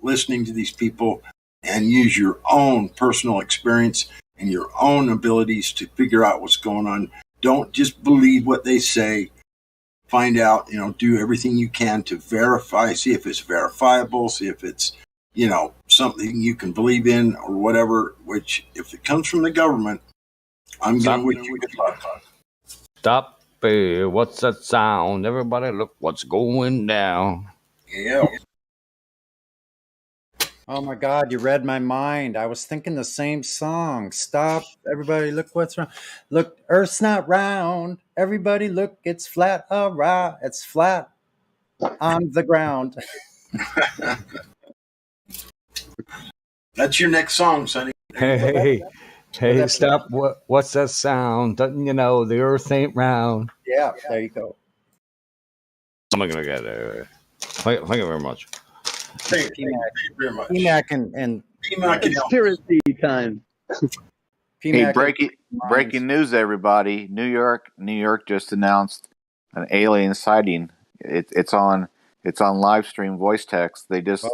listening to these people and use your own personal experience and your own abilities to figure out what's going on. Don't just believe what they say. find out, do everything you can to verify, see if it's verifiable, see if it's, something you can believe in or whatever, which if it comes from the government, I'm going to wish you good luck. Stop. What's that sound? Everybody look what's going down. Yeah. Oh my God, you read my mind. I was thinking the same song. Stop. Everybody look what's wrong. Look, Earth's not round. Everybody look, it's flat. It's flat on the ground. That's your next song, Sonny. Hey, stop. What's that sound? Doesn't you know the earth ain't round? Yeah, there you go. I'm not going to get it. Thank you very much. Thank you very much. PMAC and conspiracy time. Hey, breaking news, everybody! New York just announced an alien sighting. It's on Livestream voice text. They just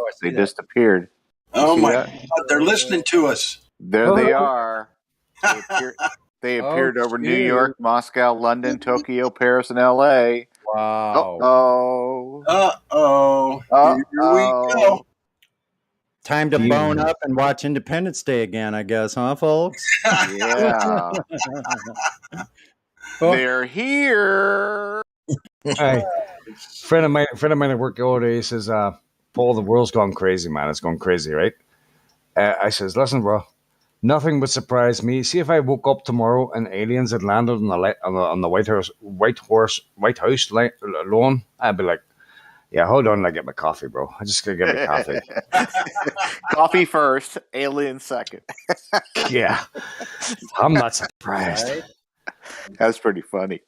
appeared. Oh my God! They're listening to us. There they are. They appeared over New York, Moscow, London, Tokyo, Paris, and L.A. Wow. Uh-oh. Here we go. Time to bone up and watch Independence Day again, I guess, huh, folks? Yeah. They're here. Hey, friend of mine at work the other day says, Paul, the world's gone crazy, man. It's gone crazy, right? I says, listen, bro, nothing would surprise me. See if I woke up tomorrow and aliens had landed on the White House lawn, I'd be like, yeah, hold on, I get my coffee, bro. I just gotta get my coffee. Coffee first, alien second. Yeah, I'm not surprised. Right? That's pretty funny.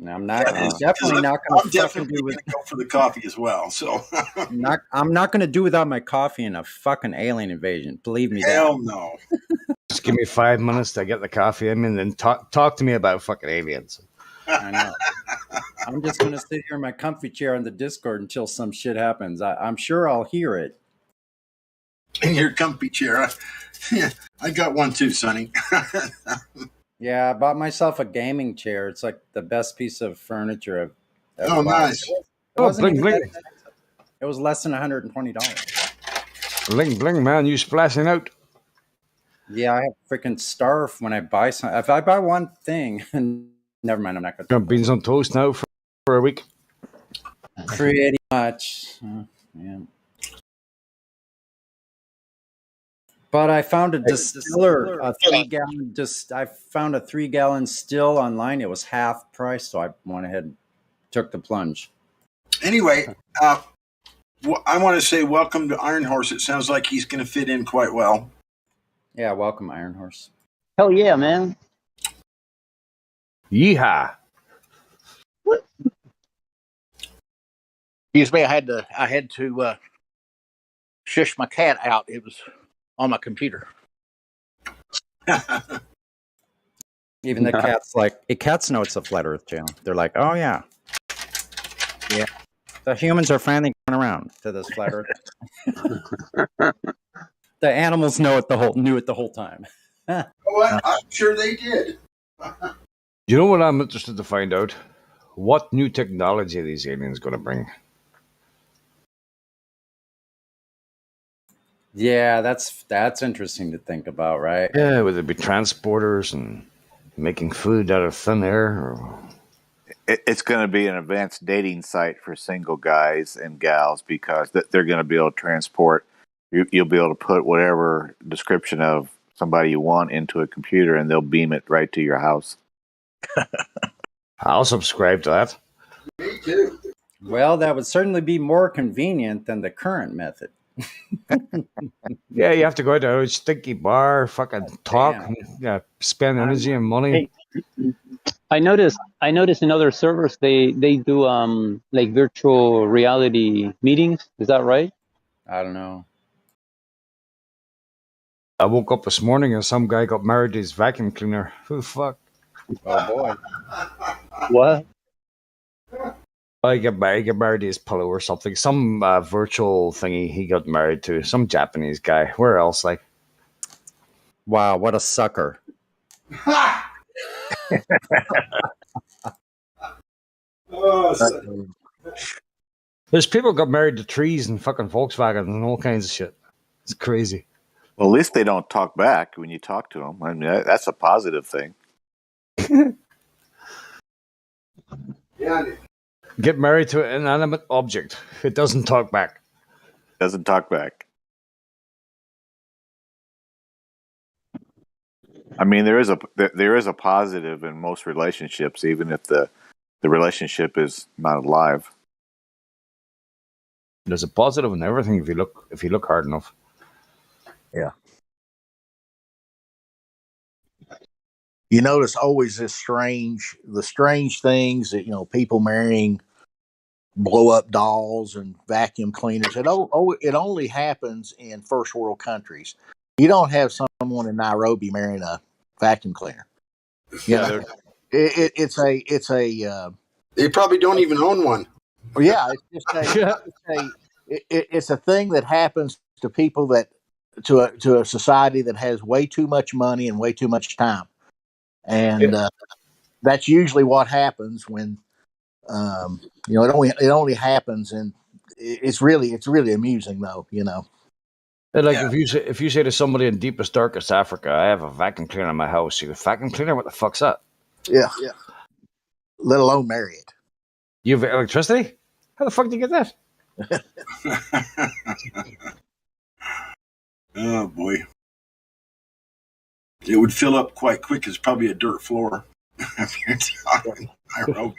I'm definitely not going to go for the coffee as well. So I'm not going to do without my coffee in a fucking alien invasion. Believe me. Hell no. Just give me 5 minutes to get the coffee in, and then talk to me about fucking aliens. I know. I'm just going to sit here in my comfy chair on the Discord until some shit happens. I'm sure I'll hear it. In your comfy chair. I got one too, Sonny. Yeah, I bought myself a gaming chair. It's like the best piece of furniture I've ever bought. Nice. It was less than $120. Bling, bling, man. You splashing out. Yeah, I have freaking starve when I buy something. If I buy one thing, never mind, I'm not going to. Beans on toast now for a week. Pretty much. Yeah. But I found a distiller, a 3-gallon. I found a 3-gallon still online. It was half price, so I went ahead and took the plunge. Anyway, I want to say welcome to Iron Horse. It sounds like he's going to fit in quite well. Yeah, welcome, Iron Horse. Hell yeah, man. Yeehaw. Excuse me, I had to shush my cat out. It was on my computer. Even the cats know it's a flat Earth channel. They're like, oh yeah. Yeah. The humans are finally going around to this flat Earth. The animals knew it the whole time. Oh, I'm sure they did. You know what I'm interested to find out? What new technology are these aliens going to bring? Yeah, that's interesting to think about, right? Yeah, would it be transporters and making food out of thin air? Or... It's going to be an advanced dating site for single guys and gals because they're going to be able to transport. You'll be able to put whatever description of somebody you want into a computer, and they'll beam it right to your house. I'll subscribe to that. Me too. Well, that would certainly be more convenient than the current method. Yeah, you have to go to a stinky bar, fucking talk, spend energy and money. Hey, I noticed in other servers they do like virtual reality meetings. Is that right? I don't know. I woke up this morning and some guy got married to his vacuum cleaner. Who the fuck? Oh boy. What? I get married to his pillow or something. Some virtual thingy he got married to. Some Japanese guy. Where else? Like, wow, what a sucker. Oh There's people got married to trees and fucking Volkswagen and all kinds of shit. It's crazy. Well, at least they don't talk back when you talk to them. I mean, that's a positive thing. Get married to an inanimate object. It doesn't talk back. Doesn't talk back. I mean, there is a positive in most relationships, even if the relationship is not alive. There's a positive in everything if you look hard enough. Yeah. You notice always the strange things that people marrying blow up dolls and vacuum cleaners. It only happens in first world countries. You don't have someone in Nairobi marrying a vacuum cleaner. It's a. They probably don't even own one. Yeah, it's a thing that happens to people to a society that has way too much money and way too much time, and that's usually what happens when it only happens, and it's really amusing though. Like if you say to somebody in deepest darkest Africa, I have a vacuum cleaner in my house. You go, vacuum cleaner? What the fuck's that? Yeah. Let alone marry it. You have electricity? How the fuck do you get that? Oh boy. It would fill up quite quick. It's probably a dirt floor. If you're talking Nairobi.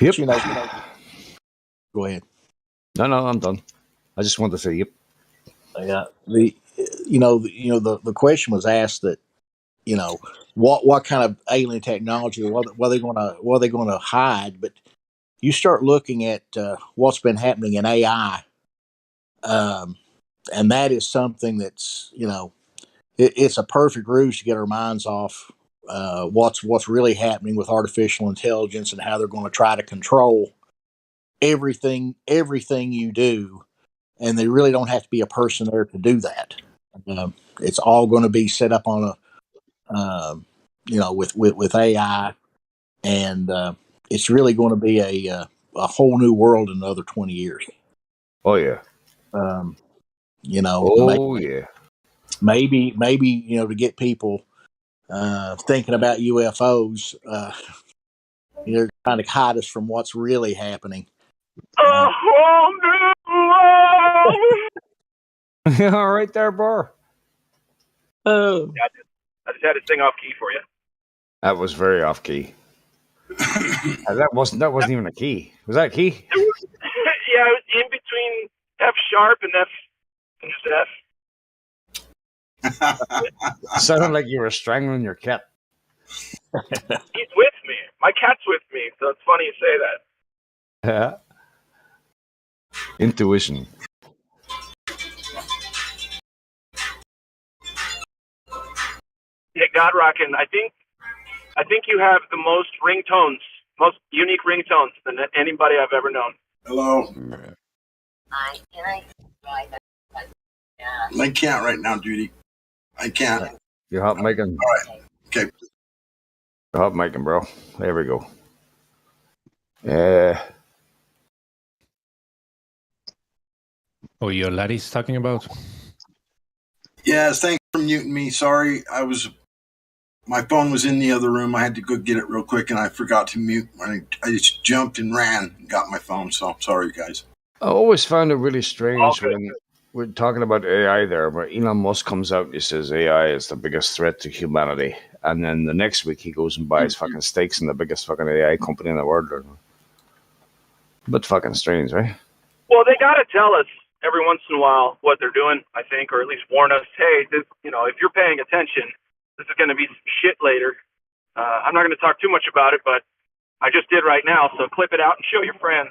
Yep. Go ahead. No, I'm done. I just wanted to say yep. Yeah. The question was asked that what kind of alien technology, what are they going to hide? But you start looking at what's been happening in AI, and that is something that's it's a perfect ruse to get our minds off what's really happening with artificial intelligence and how they're going to try to control everything you do, and they really don't have to be a person there to do that. It's all going to be set up on with AI, and it's really going to be a whole new world in another 20 years. Oh yeah. Maybe to get people thinking about UFOs, trying to hide us from what's really happening. All right there, Bar. Oh. Yeah, I just had to sing off key for you. That was very off key. that wasn't even a key. Was that a key? It was in between F sharp and F and just F. Sounded like you were strangling your cat. He's with me. My cat's with me, so it's funny you say that. Yeah. Intuition. Yeah, God Rockin', I think you have the most unique ringtones than anybody I've ever known. Hello. I can't right now, Judy. I can't. You're hot making. All right. Okay. You're hot making, bro. There we go. Yeah. Oh, your laddie's talking about? Yes, thanks for muting me. Sorry, my phone was in the other room. I had to go get it real quick, and I forgot to mute. I just jumped and ran and got my phone, so sorry, guys. I always found it really strange when we're talking about AI there, where Elon Musk comes out and he says AI is the biggest threat to humanity. And then the next week he goes and buys fucking stakes in the biggest fucking AI company in the world. But fucking strange, right? Well, they got to tell us every once in a while what they're doing, I think, or at least warn us, hey, if you're paying attention, this is going to be some shit later. I'm not going to talk too much about it, but I just did right now, so clip it out and show your friends.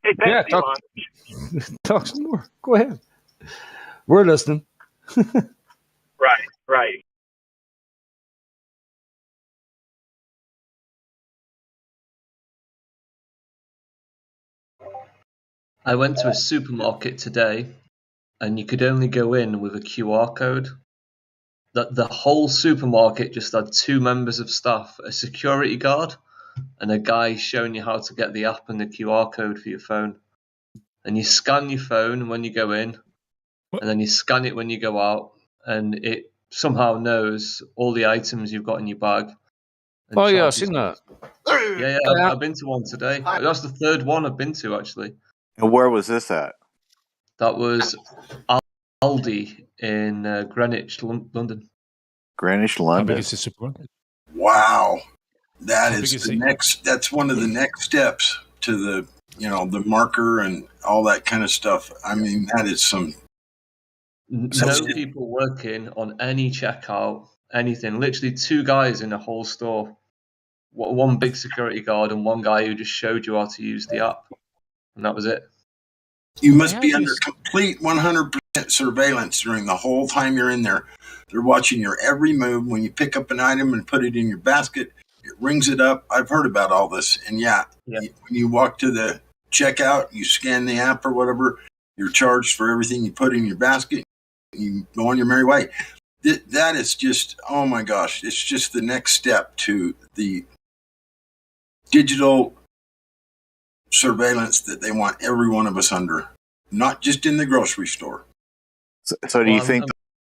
Hey, thanks, Elon. Talk some more. Go ahead. We're listening. Right. I went to a supermarket today, and you could only go in with a QR code. The whole supermarket just had 2 members of staff, a security guard, and a guy showing you how to get the app and the QR code for your phone. And you scan your phone when you go in, and then you scan it when you go out, and it somehow knows all the items you've got in your bag. And Oh yeah, I've charges seen you. that. Yeah, I've been to one today. That's the 3rd one I've been to, actually. And where was this at? That was Aldi in Greenwich, London. Greenwich, How London. big is the supermarket? Wow, that How big is is the it? next. That's one of the next steps to the the marker and all that kind of stuff. I mean, that is some. No people working on any checkout, anything. Literally 2 guys in a whole store. One big security guard and one guy who just showed you how to use the app, and that was it. You must be under complete 100% surveillance during the whole time you're in there. They're watching your every move. When you pick up an item and put it in your basket, it rings it up. I've heard about all this. And when you walk to the checkout, you scan the app or whatever, you're charged for everything you put in your basket. You go on your merry way. That is just, oh my gosh, it's just the next step to the digital surveillance that they want every one of us under, not just in the grocery store. So do you think?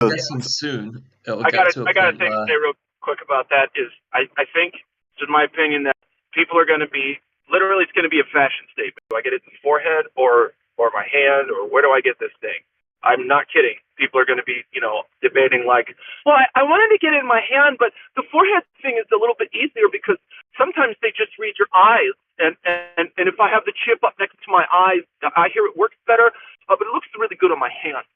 I'm guessing soon it'll I get gotta to a I gotta point where say real quick about that is I think, it's in my opinion, that people are going to be literally, it's going to be a fashion statement. Do I get it in the forehead or my hand, or where do I get this thing? I'm not kidding. People are going to be, debating like, well, I wanted to get it in my hand, but the forehead thing is a little bit easier because sometimes they just read your eyes. And if I have the chip up next to my eyes, I hear it works better, but it looks really good on my hand.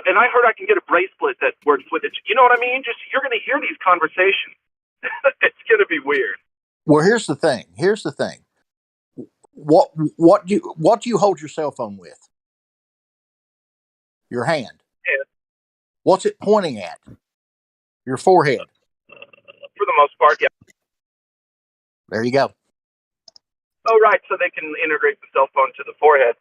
And I heard I can get a bracelet that works with it. You know what I mean? Just, you're going to hear these conversations. It's going to be weird. Well, here's the thing. What do you hold your cell phone with? Your hand. Yeah. What's it pointing at? Your forehead. For the most part, yeah. There you go. Oh, right. So they can integrate the cell phone to the forehead.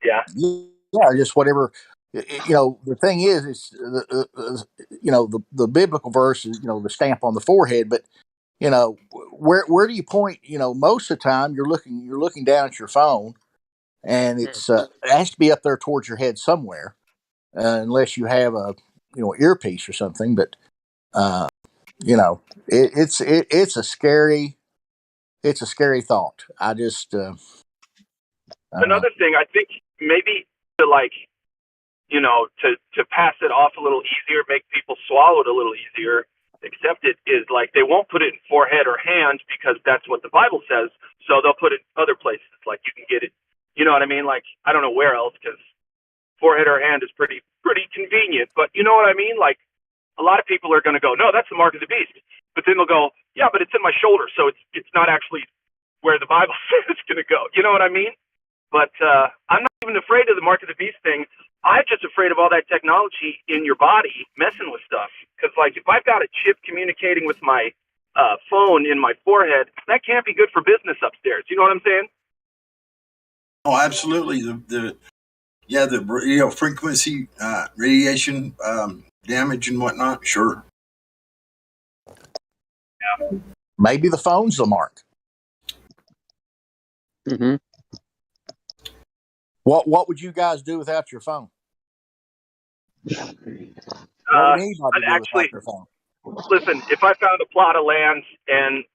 Yeah. Yeah, just whatever. The thing is the biblical verse is, the stamp on the forehead, but where do you point? Most of the time you're looking down at your phone, and it has to be up there towards your head somewhere, unless you have a earpiece or something. But it's a scary thought. I just Another thing, I think maybe to pass it off a little easier, make people swallow it a little easier, accept it, is like they won't put it in forehead or hand because that's what the Bible says. So they'll put it in other places. Like you can get it. You know what I mean? Like, I don't know where else, because forehead or hand is pretty convenient. But you know what I mean? Like, a lot of people are going to go, no, that's the mark of the beast. But then they'll go, yeah, but it's in my shoulder, so it's not actually where the Bible says it's going to go. You know what I mean? But I'm not even afraid of the mark of the beast thing. I'm just afraid of all that technology in your body messing with stuff. Because, like, if I've got a chip communicating with my phone in my forehead, that can't be good for business upstairs. You know what I'm saying? Oh, absolutely. The frequency, radiation damage and whatnot. Sure. Yeah. Maybe the phone's the mark. Mm-hmm. What would you guys do without your phone? What would anybody do without their phone? Listen, if I found a plot of land and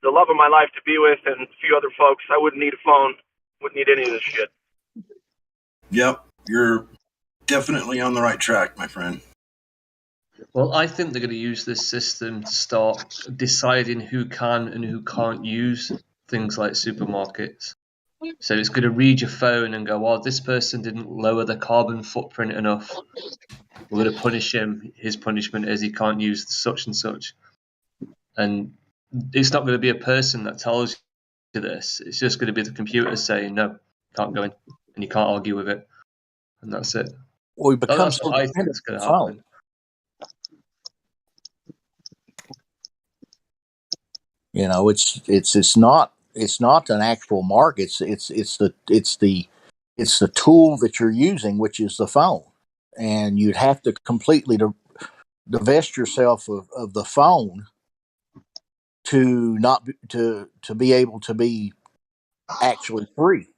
the love of my life to be with and a few other folks, I wouldn't need a phone. Wouldn't need any of this shit. Yep, you're definitely on the right track, my friend. Well, I think they're going to use this system to start deciding who can and who can't use things like supermarkets. So it's going to read your phone and go, oh, this person didn't lower the carbon footprint enough. We're going to punish him. His punishment is he can't use such and such. And it's not going to be a person that tells you this. It's just going to be the computer saying, no, can't go in. And you can't argue with it. And that's it. Well, we become That's so what I think dependent is going on to the phone. happen. It's not an actual mark. It's the It's the tool that you're using, which is the phone. And you'd have to completely divest yourself of the phone to not be, to be able to be actually free.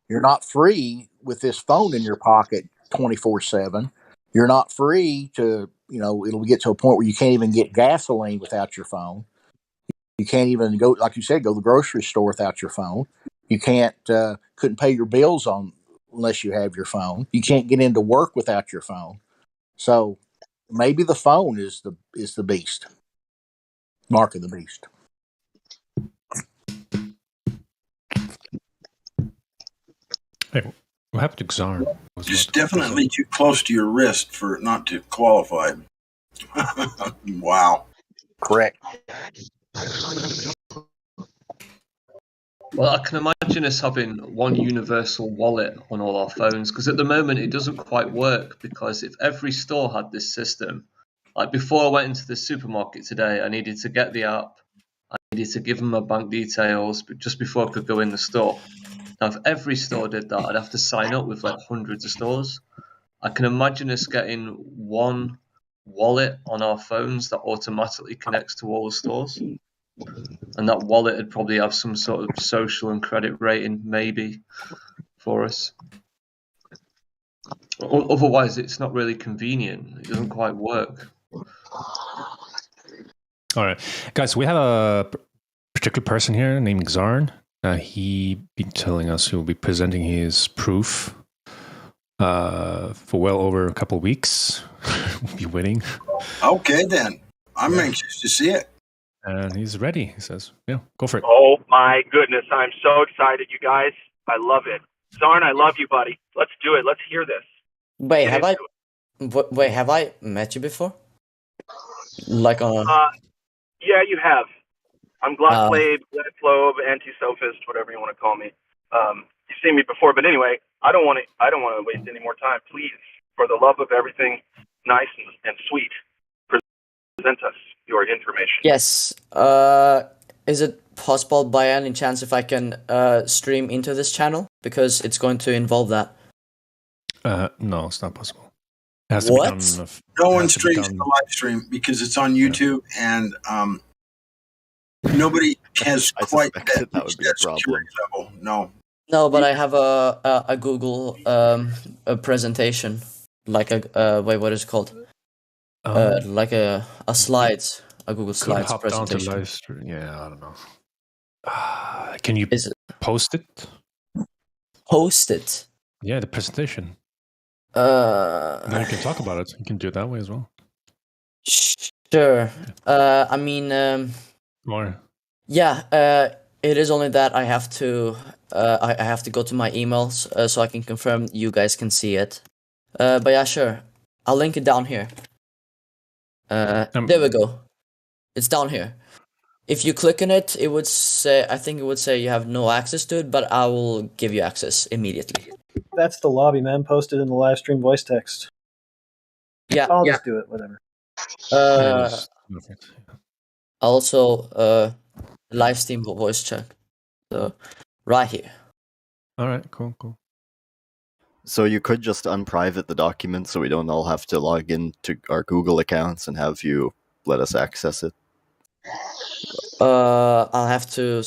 You're not free with this phone in your pocket 24/7. You're not free to, it'll get to a point where you can't even get gasoline without your phone. You can't even go, like you said, go to the grocery store without your phone. You couldn't pay your bills unless you have your phone. You can't get into work without your phone. So maybe the phone is the beast, mark of the beast. Hey, what happened to Xarn? It's definitely too close to your wrist for it not to qualify. Wow. Correct. Well, I can imagine us having one universal wallet on all our phones, because at the moment it doesn't quite work, because if every store had this system, like before I went into the supermarket today, I needed to get the app, I needed to give them my bank details, but just before I could go in the store. Now, if every store did that, I'd have to sign up with like hundreds of stores. I can imagine us getting one wallet on our phones that automatically connects to all the stores. And that wallet would probably have some sort of social and credit rating, maybe, for us. Otherwise, it's not really convenient. It doesn't quite work. All right, guys, we have a particular person here named Xarn. He been telling us he will be presenting his proof for well over a couple of weeks. We'll be waiting. Okay, then. I'm anxious to see it. And he's ready, he says. Yeah, go for it. Oh my goodness, I'm so excited, you guys. I love it. Zarn, I love you, buddy. Let's do it. Let's hear this. Wait, have I met you before? Like on Yeah, you have. I'm Glockblade, Globe, Anti-Sophist, whatever you want to call me. You've seen me before, but anyway, I don't want to waste any more time. Please, for the love of everything nice and sweet, present us your information. Yes. Is it possible by any chance if I can stream into this channel? Because it's going to involve that. No, it's not possible. It has What? to be done. No one streams the live stream because it's on YouTube, and nobody has quite that would be a problem. Level. No. No, but I have a Google a presentation, like wait, what is it called? Like a slides, a Google Slides hop down to presentation. live stream. Yeah, I don't know. Can you post it? Post it? Yeah, the presentation. Then you can talk about it. You can do it that way as well. Sure. I mean, Or yeah. It is only that I have to go to my emails so I can confirm you guys can see it. But yeah, sure. I'll link it down here. There we go. It's down here. If you click on it, it would say, I think it would say you have no access to it, but I will give you access immediately. That's the lobby, man. Posted in the live stream voice text. Yeah, I'll just do it. Whatever. Also, live stream voice check. So, right here. All right, cool. So you could just unprivate the document so we don't all have to log into our Google accounts and have you let us access it. I'll have to.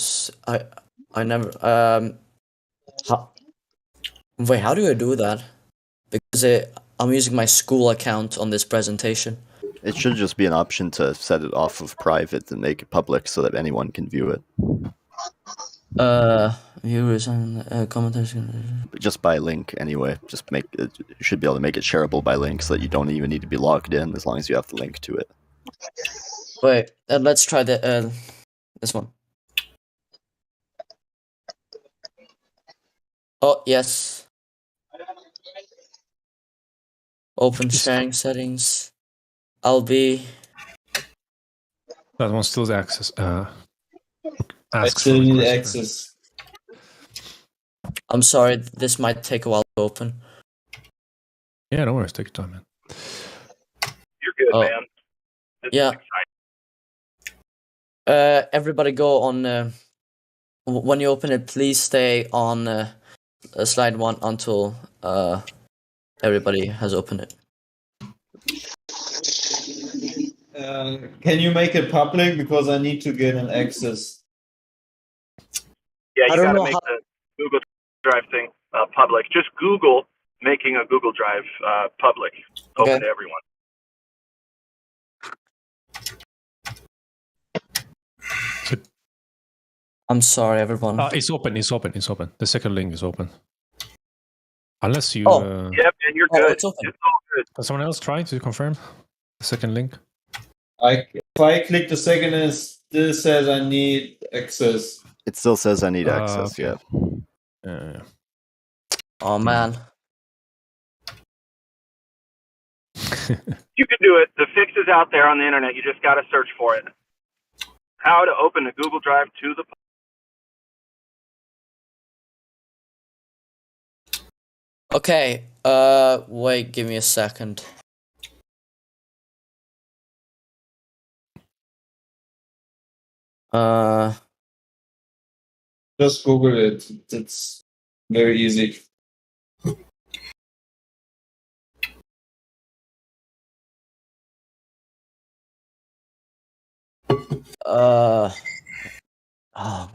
I never. Wait, how do I do that? Because I'm using my school account on this presentation. It should just be an option to set it off of private and make it public so that anyone can view it. Viewers and commenters. Just by link, anyway. Just make it. You should be able to make it shareable by link so that you don't even need to be logged in as long as you have the link to it. Wait, let's try this one. Oh yes. Open sharing settings. I'll be. That one still has access. I still need access. I'm sorry, this might take a while to open. Yeah, don't worry, take your time, man. You're good, man. This yeah. is exciting. Everybody go on. When you open it, please stay on slide 1 until everybody has opened it. Can you make it public because I need to get an access? Yeah, I you don't got to know make how- the Google Drive thing public. Just Google making a Google Drive public, open Okay. to everyone. I'm sorry, everyone. It's open. It's open. It's open. The second link is open. Unless you. Oh. Yep, and you're Oh, good. it's open. all good. Can someone else try to confirm the second link? If I click the second, it still says I need access. It still says I need access. Okay. Yeah. Oh man. You can do it. The fix is out there on the internet. You just got to search for it. How to open a Google Drive to the. Okay. Wait. Give me a second. Just Google it. It's very easy. Oh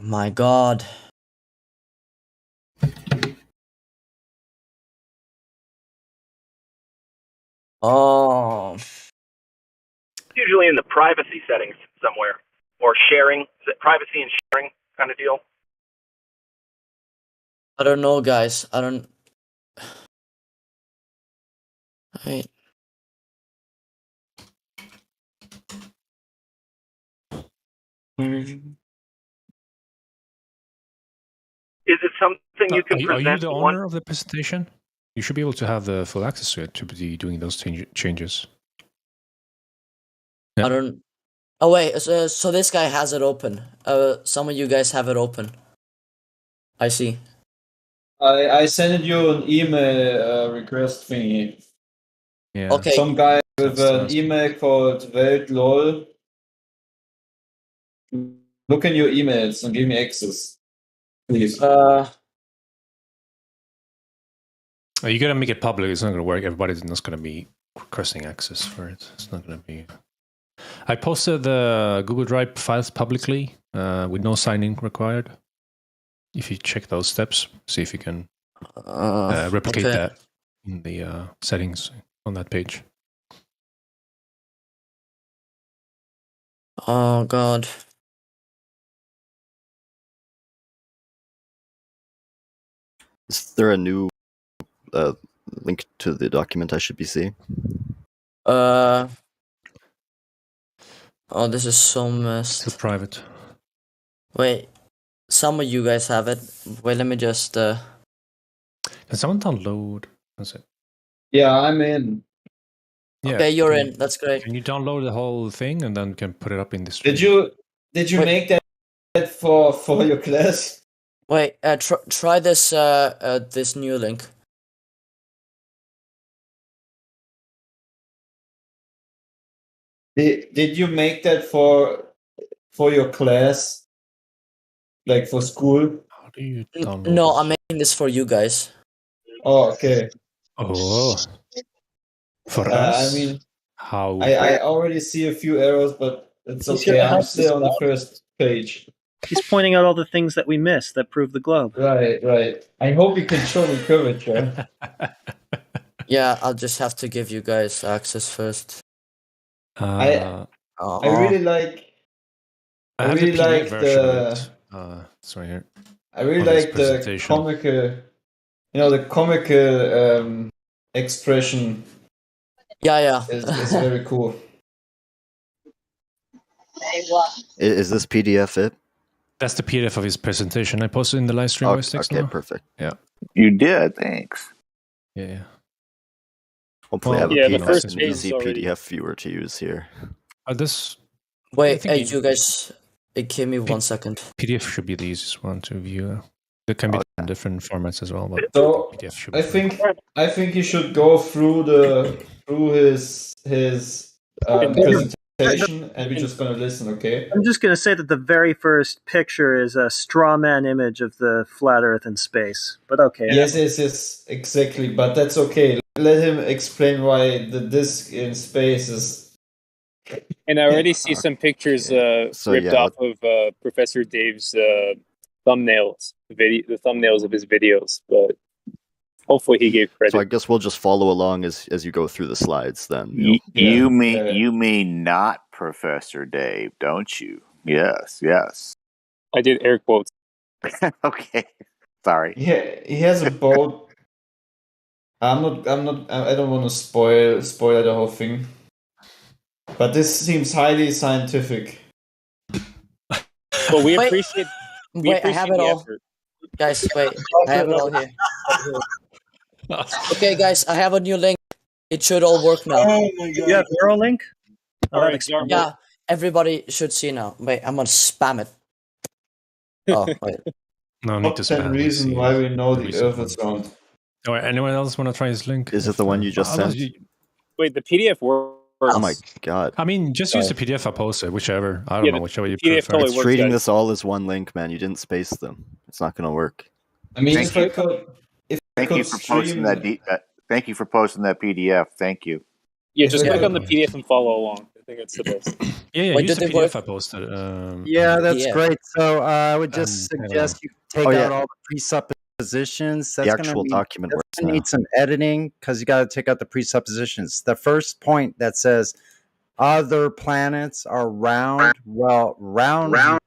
my god. Oh. Usually in the privacy settings somewhere, or sharing. Is it privacy and sharing kind of deal? I don't know, guys. I don't. Wait. Is it something you can Are you present the to owner one? of the presentation? You should be able to have the full access to it to be doing those changes. I don't. Oh wait. So this guy has it open. Some of you guys have it open. I see. I sent you an email request thingy. Yeah. Okay. Some guy with an email called Weltlol. Look in your emails and give me access, please. You gotta make it public. It's not gonna work. Everybody's not gonna be requesting access for it. It's not gonna be. I posted the Google Drive files publicly with no signing required. If you check those steps, see if you can replicate okay. that in the settings on that page. Oh god. Is there a new link to the document I should be seeing? Oh, this is so messed. Still private. Wait. Some of you guys have it. Wait, let me just. Can someone download? That's it. Yeah, I'm in. Yeah. Okay, you're in. That's great. Can you download the whole thing and then can put it up in the stream? Did you make that for your class? Wait. Try this. This new link. Did you make that for your class? Like for school? How do you download? No, I'm making this for you guys. Oh, okay. Oh. For us? I mean, how? I already see a few errors, but it's okay. I'm still on the first page. He's pointing out all the things that we missed that prove the globe. Right. I hope you can show me curvature. Yeah, I'll just have to give you guys access first. I really like. I have really the PDF like version the. of it. It's right here. I really of this like the presentation. comical. The comical expression. Yeah. Is very cool. Is this PDF it? That's the PDF of his presentation. I posted in the live stream voice text Okay, now. perfect. Yeah. You did. Thanks. Yeah. Hopefully, I have Well, a the PDF, first an page easy is already- PDF viewer to use here. This. I Wait, think hey, you guys. Give me 1 second. PDF should be the easiest one to view. There can be in different formats as well, but So PDF should be. I think you should go through his presentation presentation, and we're just gonna listen, okay? I'm just going to say that the very first picture is a straw man image of the flat Earth in space. But okay. Yes, exactly. But that's okay. Let him explain why the disk in space is. And I already see some pictures ripped off of Professor Dave's thumbnails, the thumbnails of his videos. But hopefully he gave credit. So I guess we'll just follow along as you go through the slides then. You mean not Professor Dave, don't you? Yes. I did air quotes. Okay. Sorry. He has a boat. I don't want to spoil the whole thing. But this seems highly scientific. Well, we Wait. appreciate. I have it all. Effort. Guys, wait. I have it all here. Okay, guys, I have a new link. It should all work now. Oh my god. You have Neuralink? All right, yeah, everybody should see now. Wait, I'm gonna spam it. Oh, wait. No need to Top 10 spam. reason why we know the Earth is round. Oh, anyone else want to try this link? Is it the one you just sent? Wait, the PDF works. Oh my god. I mean, just use the PDF I posted, whichever. I don't know, whichever you PDF prefer. totally It's works, treating guys. this all as one link, man. You didn't space them. It's not going to work. I mean, Thank you for posting thank you for posting that PDF. Thank you. Yeah, just click on the PDF and follow along. I think it's the best. Yeah, Wait, use the did it PDF work? I posted. Yeah, that's Yeah. great. So I would just And, suggest you take out all the presuppositions. That's The gonna actual need, document that's works gonna now. need some editing because you got to take out the presuppositions. The first point that says other planets are round. Well, round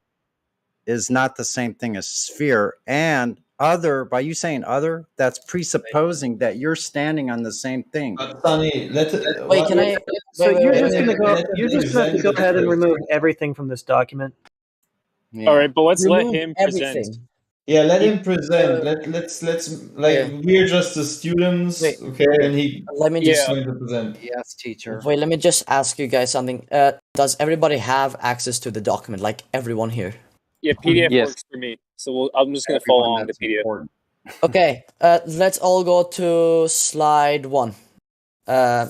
is not the same thing as sphere. And other, by you saying other, that's presupposing that you're standing on the same thing. But Sonny, Wait, can I? So Wait, you're wait, just wait, going to wait. go. You're just going to have to go ahead and remove everything from this document. Yeah. All right, but let's let Remove him present. everything. Yeah, let him present. Let's we're just the students, Wait. okay? And Let me he's just. going to present. Yes, teacher. Wait, let me just ask you guys something. Does everybody have access to the document? Like everyone here? Yeah, PDF Yes. works for me. So I'm just going to follow along the PDF. Important. Okay. Let's all go to slide 1.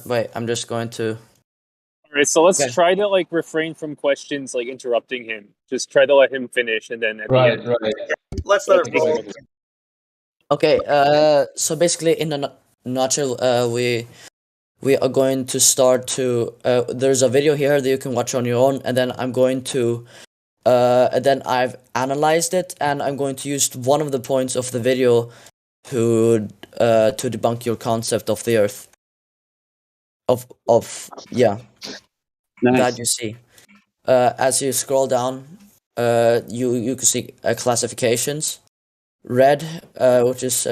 Wait, I'm just going to. All right, so let's Okay. try to refrain from questions interrupting him. Just try to let him finish, and then at the end, Let's let it roll. Okay. So basically, in a nutshell, we are going to start to. There's a video here that you can watch on your own, and then I'm going to. And then I've analyzed it, and I'm going to use one of the points of the video to debunk your concept of the Earth. Yeah. Nice. That you see. As you scroll down, you can see classifications. Red, which is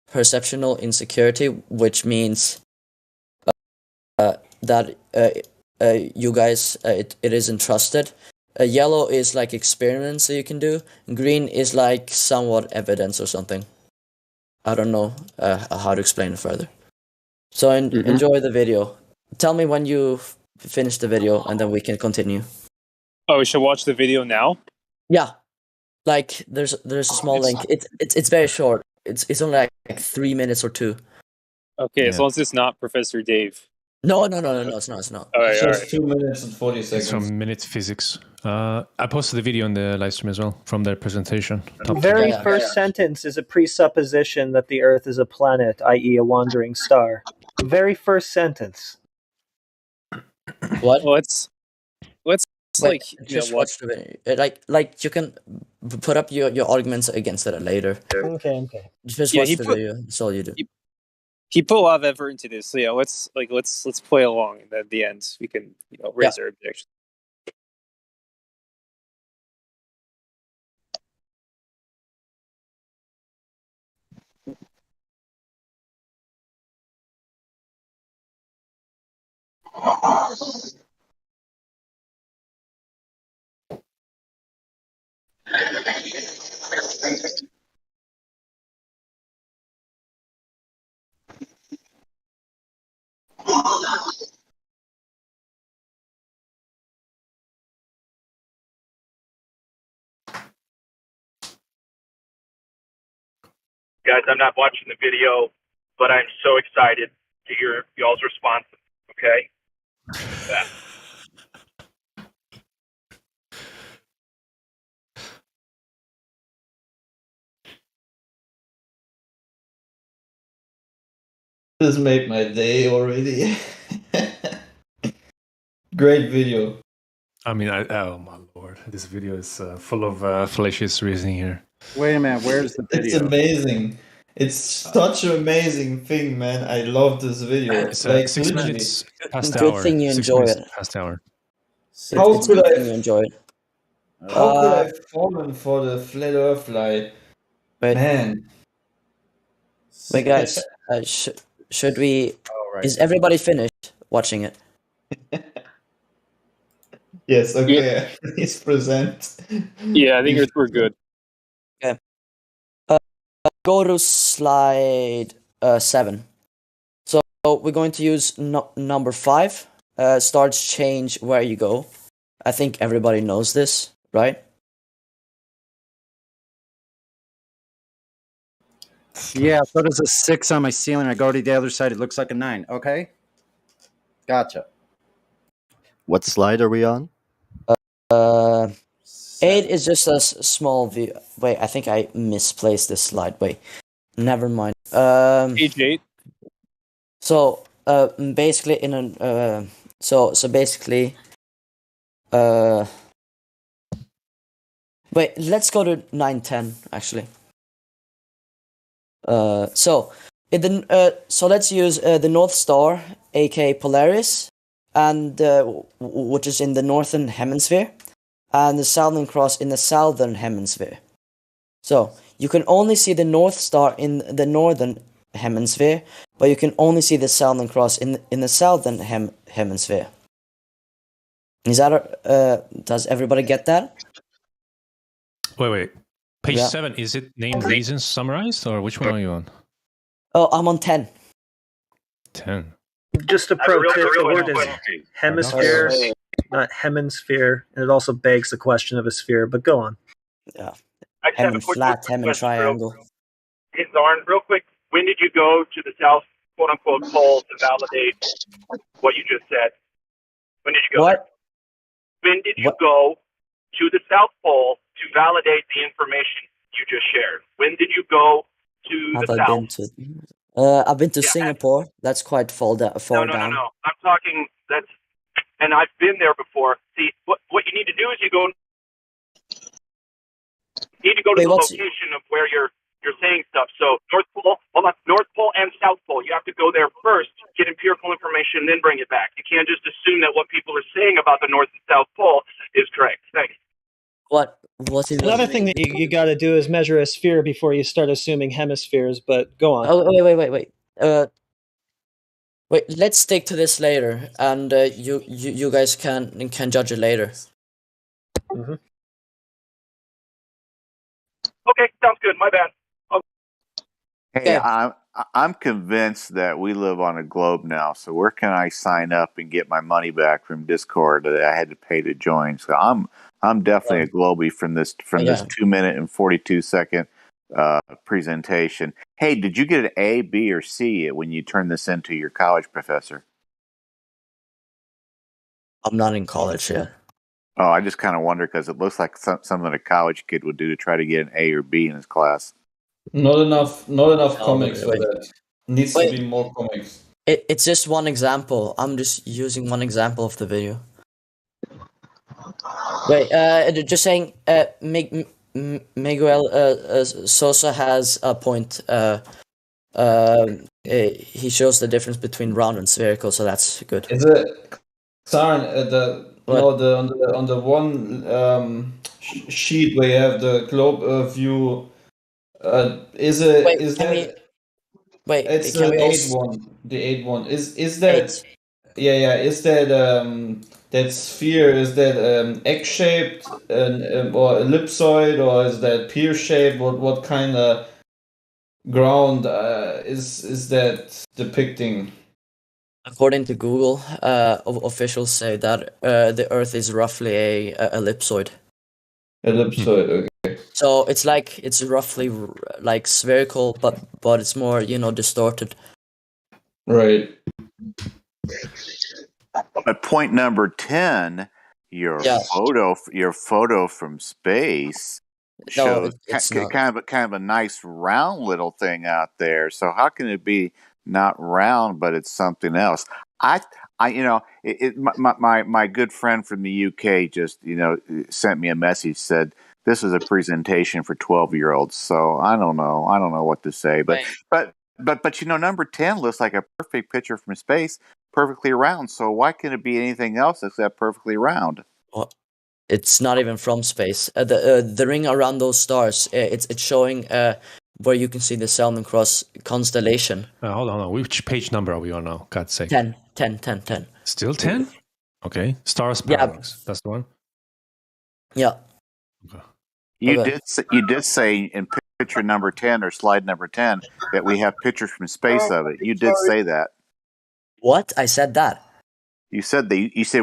perceptional insecurity, which means that you guys it isn't trusted. Yellow is like experiments that you can do. Green is like somewhat evidence or something. I don't know how to explain it further. So enjoy the video. Tell me when you finish the video, and then we can continue. Oh, we should watch the video now. Yeah, like there's a small link. It's very short. It's only like 3 minutes or 2. Okay, as long as it's not Professor Dave. No, it's not. All right, It's all just right. 2 minutes and 40 It's seconds. from Minute Physics. I posted the video on the live stream as well from their presentation. The very first sentence is a presupposition that the Earth is a planet, i.e., a wandering star. The very first sentence. What? Let's Wait, just watch the video. Like you can put up your arguments against it later. Okay. Just Yeah, watch he the put- video. That's all you do. He put a lot of effort into this. So yeah, let's play along, and at the end we can raise our objection. Guys, I'm not watching the video, but I'm so excited to hear y'all's responses. Okay. This made my day already. Great video. I mean, oh my lord, this video is full of fallacious reasoning here. Wait a minute, where's the video? It's amazing. It's such an amazing thing, man. I love this video. It's like 6 literally. minutes past the Good hour. thing you 6 enjoy minutes it. past the hour. How It's could good I? thing you enjoy it. How could I have fallen for the flat Earth lie? Wait. Man. Wait, guys. Should we? Alright. Is everybody finished watching it? Yes. Okay. Please present. Yeah, I think we're good. Okay. Go to slide 7. So we're going to use number 5. Starts change where you go. I think everybody knows this, right? Yeah, so does a 6 on my ceiling. I go to the other side, it looks like a 9. Okay. Gotcha. What slide are we on? 8 is just a small view. Wait, I think I misplaced this slide. Wait, never mind. Page 8. So basically in an so basically wait, let's go to 9:10 actually. So let's use the North Star, aka Polaris, and which is in the northern hemisphere, and the Southern Cross in the southern hemisphere. So you can only see the North Star in the northern hemisphere, but you can only see the Southern Cross in the southern hemisphere. Is that does everybody get that? Wait. Page Yeah. 7, is it named reasons summarized, or which one are you on? Oh, I'm on 10. 10. Just a pro tip: the word is hemisphere, not hemisphere, and it also begs the question of a sphere. But go on. Yeah. I just have a quick Flat, question triangle. Hey, Zorn, real quick. When did you go to the South, quote unquote, pole to validate what you just said? When did you go? What? When did you go to the South Pole to validate the information you just shared? When did you go to Have the I South? been to? I've been to Singapore. That's quite far down. No. I'm talking. And I've been there before. See, what you need to do is you need to go to the location of where you're saying stuff. So North Pole and South Pole. You have to go there first, get empirical information, then bring it back. You can't just assume that what people are saying about the North and South Pole is correct. Thanks. What's Another thing that you got to do is measure a sphere before you start assuming hemispheres. But go on. Oh, wait. Wait. Let's stick to this later, and you guys can judge it later. Mm-hmm. Okay, sounds good. My bad. Hey, I'm convinced that we live on a globe now. So where can I sign up and get my money back from Discord that I had to pay to join? So I'm definitely a globie from this 2-minute and 42-second presentation. Hey, did you get an A, B, or C when you turned this into your college professor? I'm not in college yet. Oh, I just kind of wonder because it looks like something a college kid would do to try to get an A or B in his class. Not enough comics for that. Needs to be more comics. It's just one example. I'm just using one example of the video. Wait, just saying, Miguel Sosa has a point. He shows the difference between round and spherical, so that's good. Is it Saran on the one sheet where you have the globe view? It's the 8 one. The 8 one is that? Yeah. Is that that sphere? Is that egg shaped or ellipsoid, or is that pear shaped? What kind of ground is that depicting? According to Google, officials say that the Earth is roughly a ellipsoid. Ellipsoid, okay. So it's roughly like spherical, but it's more distorted. Right. At point number 10, your photo from space shows it's kind of a nice round little thing out there. So how can it be not round, but it's something else. My good friend from the UK just, sent me a message, said this is a presentation for 12-year-olds. So I don't know what to say, but number 10 looks like a perfect picture from space, perfectly round. So why can it be anything else except perfectly round? Well, it's not even from space. The ring around those stars, it's showing where you can see the Salmon Cross constellation. Hold on. Which page number are we on now? God's sake. 10. Still 10? Okay. Stars Paradox. That's the one? Yeah. Okay. You did say in picture number 10 or slide number 10 that we have pictures from space of it. You did say that. What? I said that. You said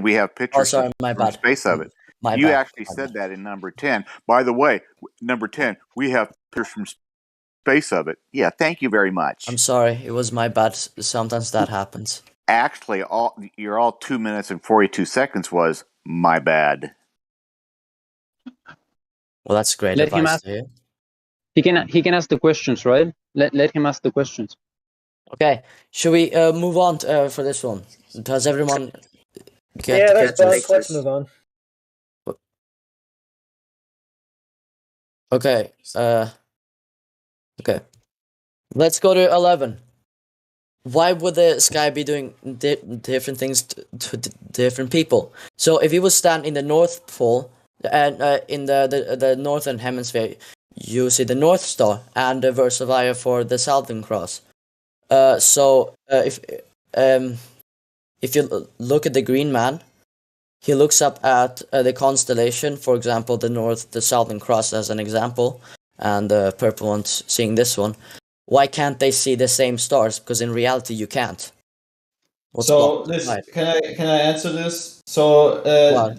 we have pictures from space of it. You actually said that in number 10. By the way, number 10, we have pictures from space of it. Yeah, thank you very much. I'm sorry, it was my bad. Sometimes that happens. Actually, all 2 minutes and 42 seconds was my bad. Well, that's great Let him advice ask. to you. He can ask the questions, right? Let him ask the questions. Okay, should we move on for this one? Does everyone get Yeah, the that's pictures? best. Let's move on. Okay, okay. Let's go to 11. Why would the sky be doing different things to different people? So if you would stand in the North Pole and in the northern hemisphere, you see the North Star and the verse for the Southern Cross. If you look at the green man, he looks up at the constellation, for example, the Southern Cross as an example, and the purple one's seeing this one. Why can't they see the same stars? Because in reality, you can't. Can I answer this? So,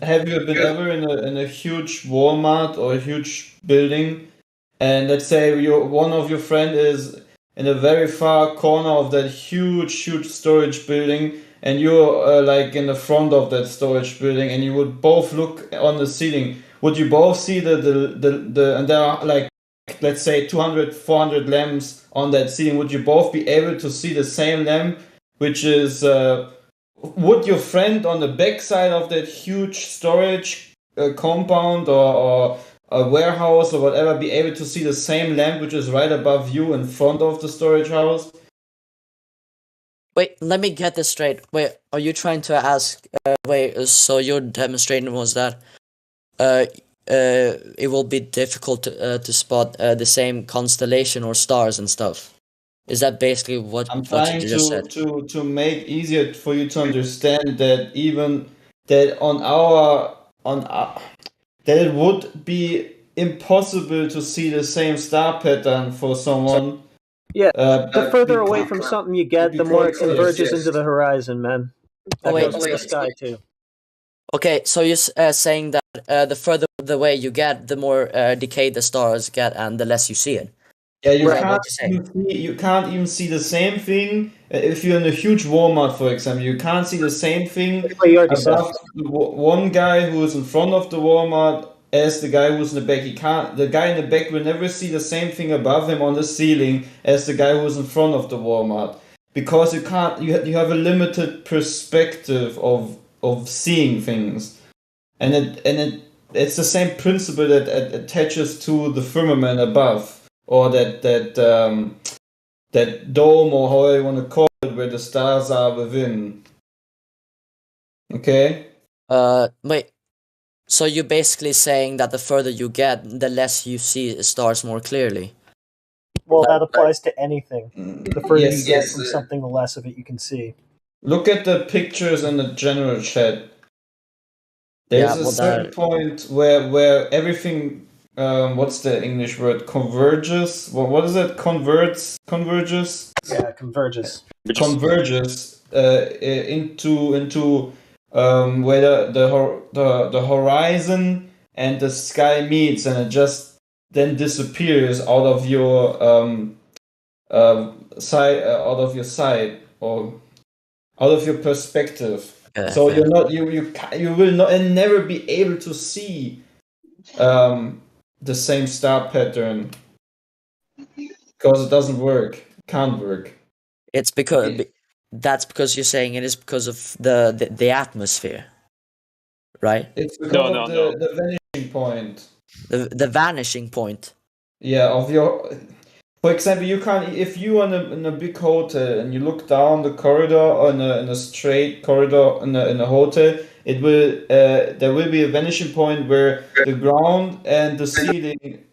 have you been ever in a huge Walmart or a huge building, and let's say one of your friend is in a very far corner of that huge storage building, and you're like in the front of that storage building, and you would both look on the ceiling. Would you both see the and there are like, let's say 200, 400 lamps on that ceiling? Would you both be able to see the same lamp, which is would your friend on the backside of that huge storage compound or a warehouse or whatever be able to see the same lamp which is right above you in front of the storage house? Wait, let me get this straight. Wait, are you trying to ask? So your demonstration was that it will be difficult to spot the same constellation or stars and stuff. Is that basically what I'm you trying just said? to make easier for you to understand that even that that it would be impossible to see the same star pattern for someone. Yeah, the further away from something you get, the more it converges into the horizon, man. That goes to the sky too. Okay, so you're saying that the further away you get, the more decayed the stars get, and the less you see it. Yeah, you can't even see the same thing if you're in a huge Walmart, for example. You can't see the same thing above one guy who is in front of the Walmart as the guy who's in the back. The guy in the back will never see the same thing above him on the ceiling as the guy who's in front of the Walmart, because you can't. You have a limited perspective of seeing things, and it's the same principle that attaches to the firmament above. Or that dome, or however you want to call it, where the stars are within. Okay? Wait. So you're basically saying that the further you get, the less you see stars more clearly. Well, that applies to anything. The further you get from something, the less of it you can see. Look at the pictures in the general chat. There's a certain point where everything. What's the English word? Converges. What is it? Converges. Yeah, converges. Converges into where the horizon and the sky meets, and it just then disappears out of your sight or out of your perspective. So you're not you will not and never be able to see the same star pattern because it doesn't work. Can't work. It's because that's because you're saying it is because of the atmosphere, right? It's because of the vanishing point. The vanishing point. Yeah, of your. For example, you can if you are in a big hotel and you look down the corridor or in a straight corridor in a hotel, it will there will be a vanishing point where the ground and the ceiling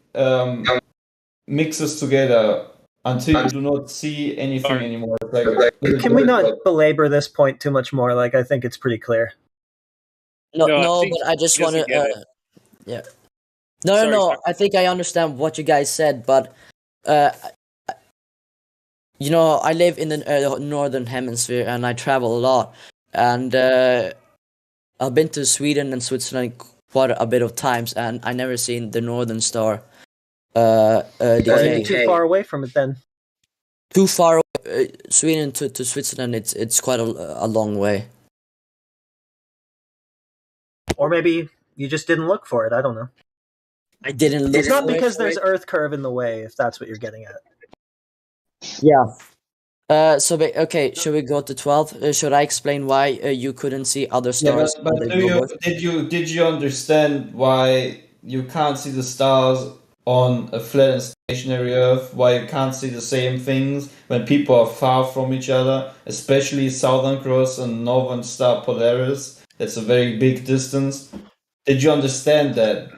mixes together until you do not see anything anymore. It's like Can we not belabor this point too much more? Like, I think it's pretty clear. No, but I just want to. Yeah. No. I think I understand what you guys said, but you know, I live in the northern hemisphere and I travel a lot, and I've been to Sweden and Switzerland quite a bit of times, and I never seen the northern star. Decay. Too far away from it then. Too far away, Sweden to Switzerland. It's quite a long way. Or maybe you just didn't look for it. I don't know. I didn't look. It's not for because it. there's Earth curve in the way, if that's what you're getting at. Yeah. Okay, should we go to 12? Should I explain why you couldn't see other stars? Yeah, but did you understand why you can't see the stars on a flat and stationary Earth? Why you can't see the same things when people are far from each other, especially Southern Cross and Northern Star Polaris? That's a very big distance. Did you understand that?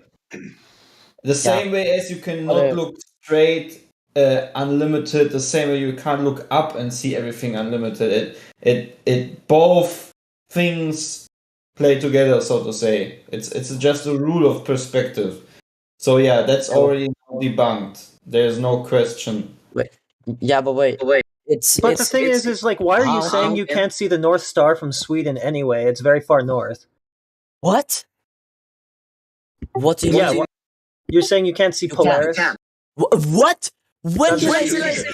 The same way as you cannot look straight unlimited, the same way you can't look up and see everything unlimited. It both things play together, so to say. It's just a rule of perspective. So yeah, that's already debunked. There's no question. Wait. Yeah, but wait. But the thing is like, why are you saying you can't see the North Star from Sweden anyway? It's very far north. What? What do you mean? Yeah, you're saying you can't see Polaris? What? When did I say that?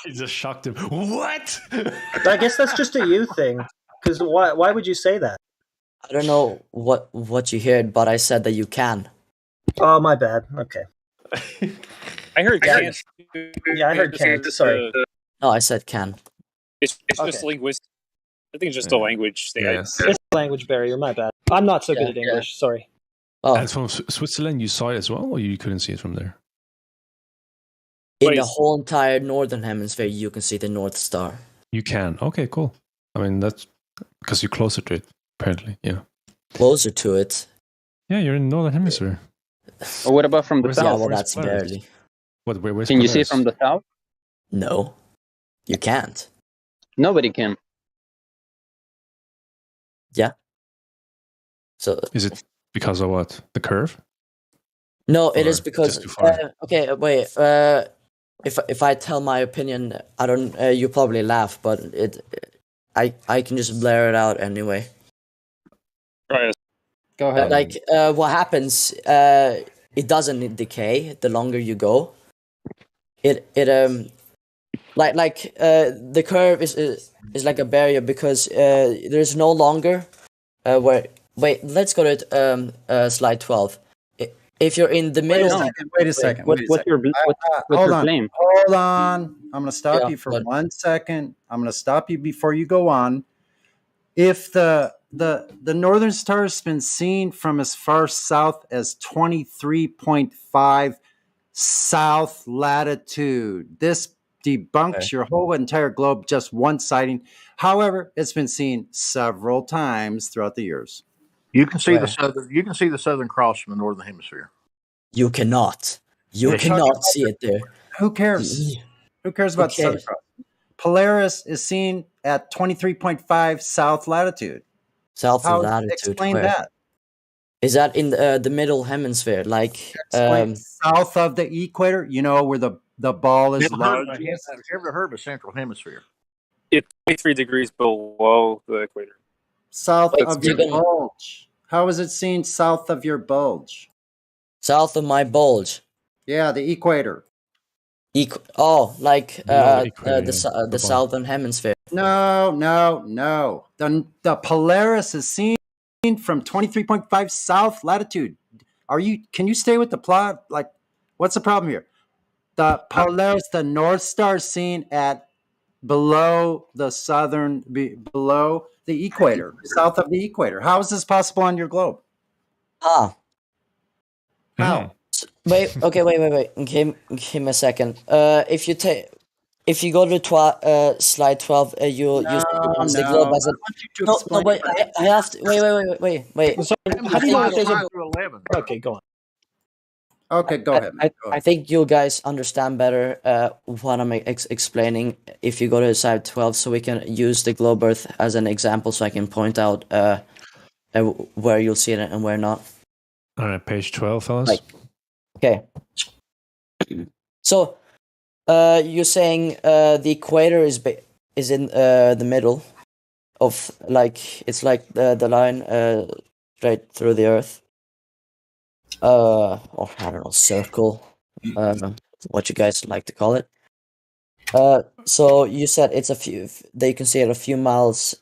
He just shocked him. What? I guess that's just a you thing. Because why would you say that? I don't know what you heard, but I said that you can. Oh, my bad. Okay. I heard can. Yeah, I heard can. Sorry. No, I said can. It's just linguistic. I think it's just a language thing. It's a language barrier. My bad. I'm not so good at English. Sorry. Oh. And from Switzerland, you saw it as well, or you couldn't see it from there? In the whole entire northern hemisphere, you can see the North Star. You can. Okay, cool. I mean, that's because you're closer to it, apparently. Yeah. Closer to it. Yeah, you're in the northern hemisphere. Or what about from the south? Yeah, well, that's barely. Where's Can you see Polaris? it from the south? No, you can't. Nobody can. Yeah. So is it because of what? The curve? No, it is because. too far? Okay, wait. If I tell my opinion, I don't. You probably laugh, but I can just blare it out anyway. Right. Go ahead. Like, what happens? It doesn't decay the longer you go. The curve is like a barrier because there's no longer where. Wait, let's go to slide 12. If you're in the middle, wait a second. What's your claim? Hold on. I'm going to stop you for 1 second. I'm going to stop you before you go on. If the northern star has been seen from as far south as 23.5 south latitude, this debunks your whole entire globe, just one sighting. However, it's been seen several times throughout the years. You can see the Southern Cross from the Northern Hemisphere. You cannot. You cannot see it there. Who cares? Who cares about the Southern Cross? Polaris is seen at 23.5 south latitude. South latitude. Explain where? that. Is that in the middle hemisphere? Like south of the equator? You know where the ball is large. Have you ever heard of a Central Hemisphere? It's 23 degrees below the equator. South of your bulge. How is it seen south of your bulge? South of my bulge. Yeah, the equator. The southern hemisphere. No. The Polaris is seen from 23.5 south latitude. Can you stay with the plot? Like, what's the problem here? The Polaris, the North Star, is seen at below the below the equator, south of the equator. How is this possible on your globe? Ah. How? Wait. Okay. Wait. Give me a second. If you go to slide 12, you'll use the globe as a. I want you to No, explain. but I have to. Wait. So, how do you know that there's a? Okay, go on. Okay, go ahead. Man. I think you guys understand better what I'm explaining if you go to slide 12, so we can use the globe Earth as an example, so I can point out where you'll see it and where not. All right, page 12, fellas. Okay. So, you're saying the equator is in the middle of, like, it's like the line straight through the Earth. Or I don't know, circle. What you guys like to call it. So you said it's a few. They can see it a few miles.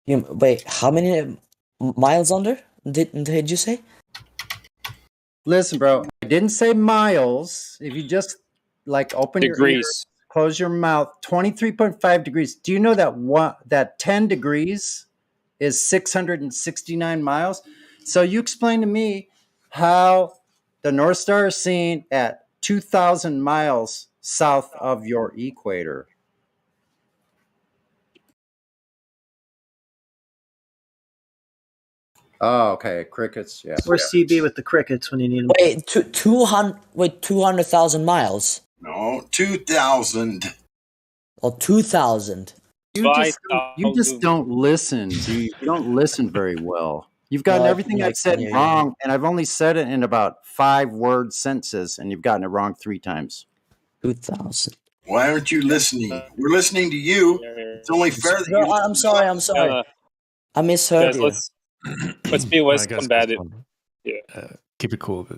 Wait, how many miles under? Did you say? Listen, bro, I didn't say miles. If you just like open your ears, close your mouth, 23.5 degrees. Do you know that 10 degrees is 669 miles? So you explain to me how the North Star is seen at 2,000 miles south of your equator. Oh, okay. Crickets, yeah. Where's CB with the crickets when you need them? Wait, 200,000 miles. No, 2,000. Oh, 2,000. You just don't listen. You don't listen very well. You've gotten everything I've said wrong, and I've only said it in about 5-word sentences, and you've gotten it wrong 3 times. 2,000. Why aren't you listening? We're listening to you. It's only fair that you. I'm sorry. I misheard you. Let's be less combative. Yeah. Keep it cool.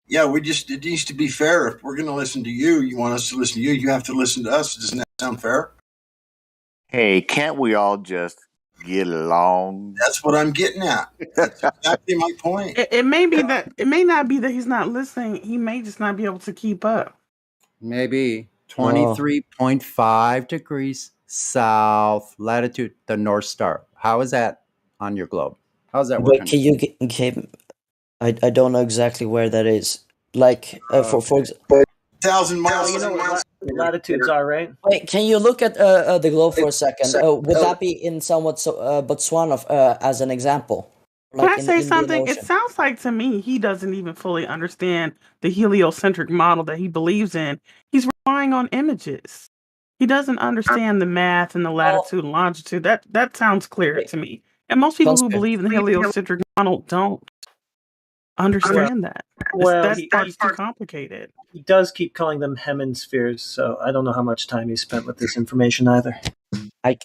Yeah, it needs to be fair. If we're going to listen to you, you want us to listen to you, you have to listen to us. Doesn't that sound fair? Hey, can't we all just get along? That's what I'm getting at. That's exactly my point. It may be that it may not be that he's not listening. He may just not be able to keep up. Maybe 23.5 degrees south latitude, the North Star. How is that on your globe? How's that working? Wait, can you get? I don't know exactly where that is. Like for 1,000 miles. You know what latitudes are, right? Wait, can you look at the globe for a second? Would that be in somewhat Botswana as an example? Can I say something? It sounds like to me he doesn't even fully understand the heliocentric model that he believes in. He's relying on images. He doesn't understand the math and the latitude and longitude. That sounds clear to me. And most people who believe in the heliocentric model don't understand that. Well, That's too complicated. He does keep calling them hemispheres, so I don't know how much time he spent with this information either. I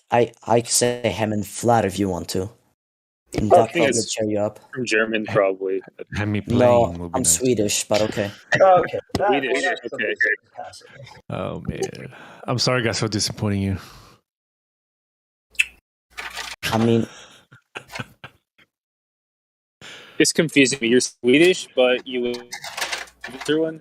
say Hemin flat if you want to. And that probably would cheer you up. From German, probably. No, I'm Swedish, but okay. Okay. Swedish, okay. Oh man, I'm sorry, guys, for disappointing you. I mean, it's confusing me. You're Swedish, but you live through one.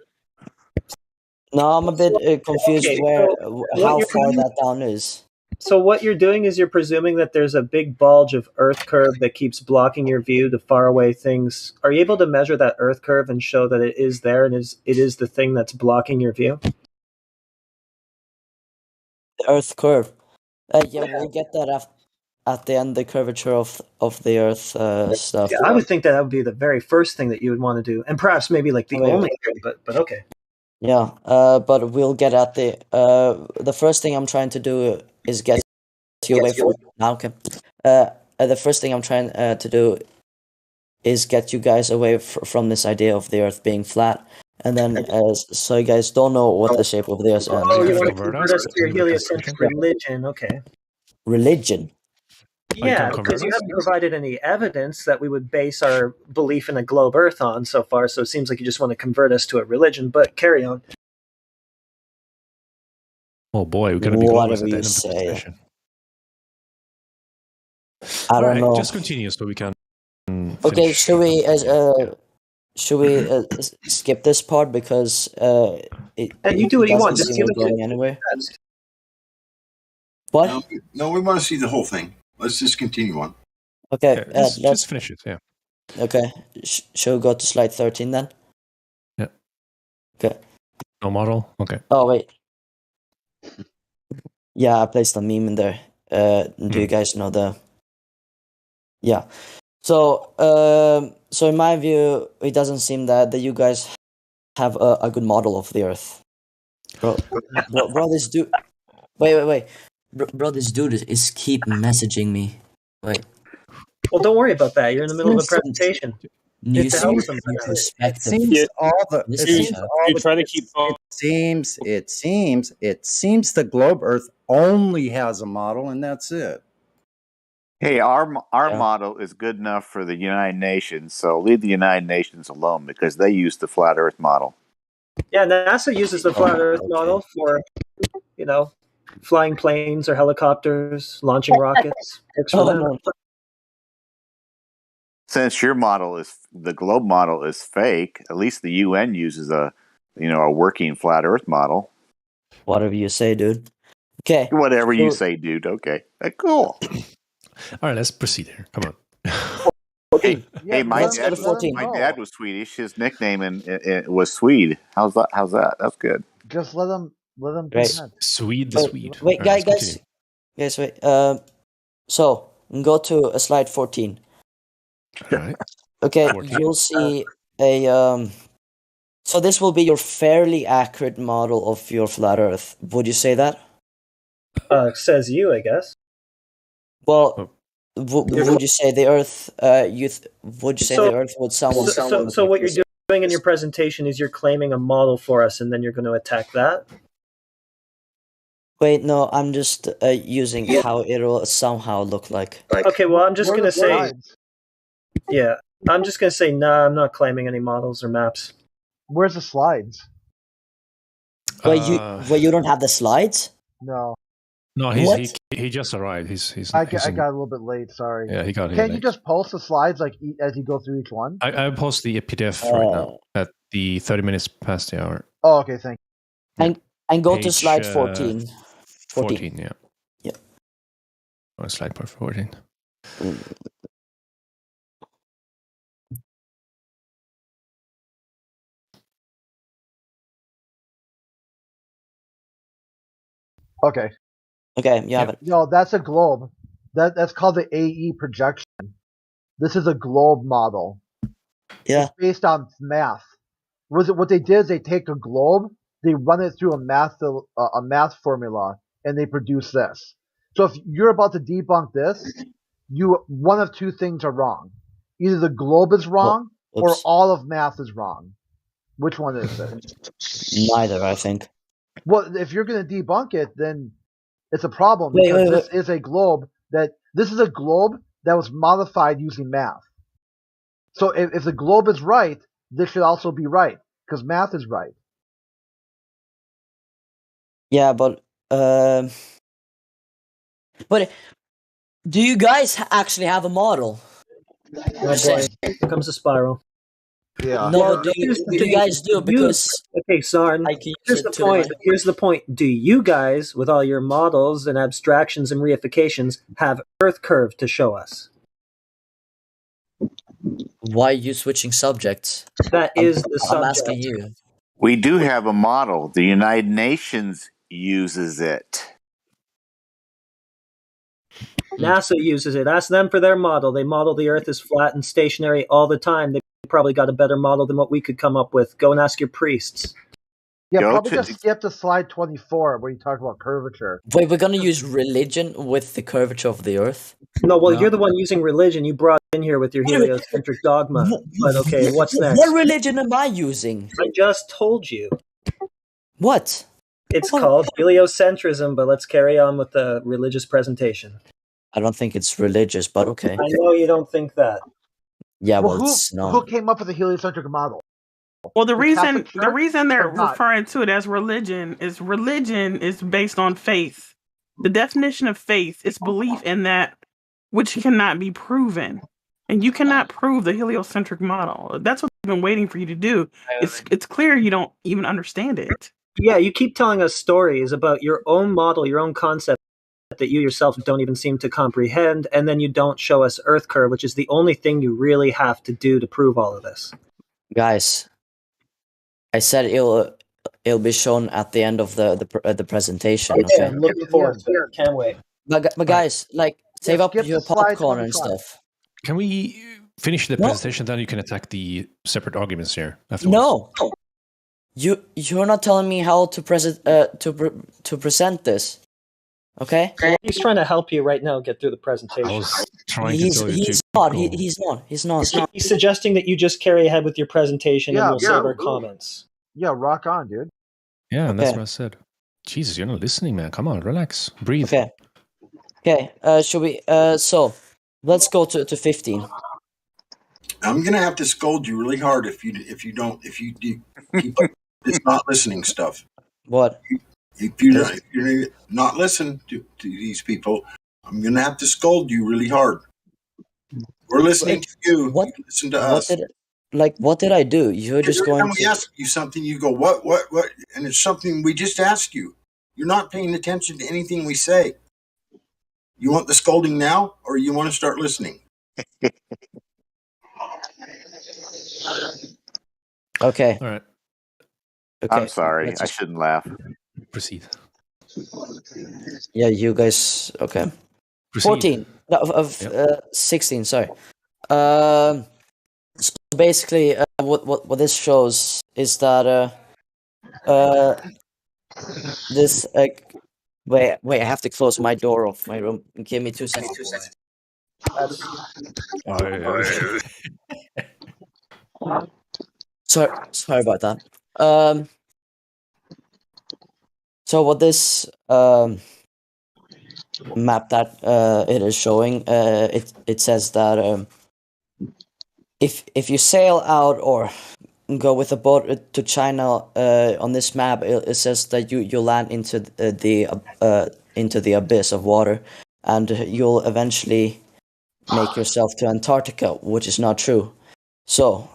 No, I'm a bit confused how far that down is. So what you're doing is you're presuming that there's a big bulge of Earth curve that keeps blocking your view to faraway things. Are you able to measure that Earth curve and show that it is there and it is the thing that's blocking your view? The Earth curve. Yeah, we'll get that at the end, the curvature of the Earth stuff. Yeah, I would think that would be the very first thing that you would want to do, and perhaps maybe like the only thing, but okay. Yeah, but we'll get at the first thing I'm trying to do is get you away from now. Okay. The first thing I'm trying to do is get you guys away from this idea of the Earth being flat, and then so you guys don't know what the shape of the Earth is. Oh, you want to convert us to your heliocentric religion? Okay. Religion. Yeah, because you haven't provided any evidence that we would base our belief in a globe Earth on so far, so it seems like you just want to convert us to a religion, but carry on. Oh boy, we're going to be globalists at the end of the session. I don't know. Just continue so we can Okay, should we should we skip this part because it you do what you want. doesn't Just seem give we're us going anywhere? What? No, we want to see the whole thing. Let's just continue on. Okay, just finish it. Yeah. Okay, shall we go to slide 13 then? Yeah. Okay. No model. Okay. Oh wait. Yeah, I placed a meme in there. Do you guys know the? Yeah. So, so in my view, it doesn't seem that you guys have a good model of the Earth. Bro, this dude. Wait. Bro, this dude is keep messaging me. Wait. Well, don't worry about that. You're in the middle of a presentation. New It's awesome. perspective. It seems the globe Earth only has a model, and that's it. Hey, our model is good enough for the United Nations, so leave the United Nations alone because they use the flat Earth model. Yeah, NASA uses the flat Earth model for, flying planes or helicopters, launching rockets. Works for them. Since your model is the globe model is fake, at least the UN uses a working flat Earth model. Whatever you say, dude. Okay. Whatever you say, dude. Okay. Cool. All right, let's proceed here. Come on. Hey, my dad was Swedish. His nickname was Swede. How's that? That's good. Just let them Swede the Swede. Wait, All right, guys, wait. So go to slide 14. All right. Okay, 14. you'll see a So this will be your fairly accurate model of your flat Earth. Would you say that? Says you, I guess. Well, would you say the Earth? Would you say the Earth would someone? So what you're doing in your presentation is you're claiming a model for us, and then you're going to attack that. Wait, no, I'm just using how it'll somehow look like. Okay, well, I'm just going to say. Yeah, I'm just going to say, nah, I'm not claiming any models or maps. Where's the slides? Wait, you don't have the slides? No. No, he just arrived. He's. I got a little bit late. Sorry. Yeah, he got here. Can you just post the slides as you go through each one? I post the PDF right now at the 30 minutes past the hour. Oh, okay, thank you. And go to slide 14. 14, yeah. Yeah. Or slide 14. Okay. Okay, you have it. No, that's a globe. That's called the AE projection. This is a globe model. Yeah. It's based on math. What they did is they take a globe, they run it through a math formula, and they produce this. So if you're about to debunk this, one of two things are wrong. Either the globe is wrong or all of math is wrong. Which one is it? Neither, I think. Well, if you're going to debunk it, then it's a problem because this is a globe that was modified using math. So if the globe is right, this should also be right because math is right. Yeah, but do you guys actually have a model? Oh boy, here comes a spiral. Yeah. No, but do you guys do? Because okay, Sarn, here's the point. Here's the point. Do you guys, with all your models and abstractions and reifications, have Earth curve to show us? Why are you switching subjects? That is the subject. I'm asking you. We do have a model. The United Nations uses it. NASA uses it. Ask them for their model. They model the Earth as flat and stationary all the time. They probably got a better model than what we could come up with. Go and ask your priests. Yeah, probably just skip to slide 24 where you talk about curvature. Wait, we're gonna use religion with the curvature of the Earth? No, well, you're the one using religion. You brought in here with your heliocentric dogma. But okay, what's next? What religion am I using? I just told you. What? It's called heliocentrism, but let's carry on with the religious presentation. I don't think it's religious, but okay. I know you don't think that. Yeah, well, it's not. Who came up with the heliocentric model? Well, the reason they're referring to it as religion is based on faith. The definition of faith is belief in that which cannot be proven. And you cannot prove the heliocentric model. That's what been waiting for you to do. It's clear you don't even understand it. Yeah, you keep telling us stories about your own model, your own concept that you yourself don't even seem to comprehend, and then you don't show us Earth curve, which is the only thing you really have to do to prove all of this. Guys, I said it'll be shown at the end of the presentation. Okay. I'm looking forward to it. Can't wait. But guys, like, save up skip your to slide popcorn and 25. stuff. Can we finish the No. presentation, then you can attack the separate arguments here afterwards? No, you're not telling me how to present this. Okay. He's trying to help you right now get through the presentation. I was trying He's to tell you he's to not. go. He's not. He's suggesting that you just carry ahead with your presentation and Yeah, we'll save our yeah. comments. Yeah, rock on, dude. Yeah, and that's Okay. what I said. Jesus, you're not listening, man. Come on, relax, breathe. Okay. Should we? So let's go to 15. I'm gonna have to scold you really hard if you keep this not listening stuff. What? If you're not listening to these people, I'm gonna have to scold you really hard. We're listening to you. What? You listen to us. What did I do? You're just Every going time we to. ask you something, you go, what? And it's something we just asked you. You're not paying attention to anything we say. You want the scolding now, or you want to start listening? Okay. All right. Okay. I'm sorry. I shouldn't laugh. Proceed. Yeah, you guys. Okay. Proceed. 14 of 16. Sorry. So basically, what this shows is that this wait, I have to close my door of my room. Give me 2 seconds. Sorry about that. So what this map that it is showing, it says that if you sail out or go with a boat to China, on this map it says that you land into the abyss of water, and you'll eventually make yourself to Antarctica, which is not true. So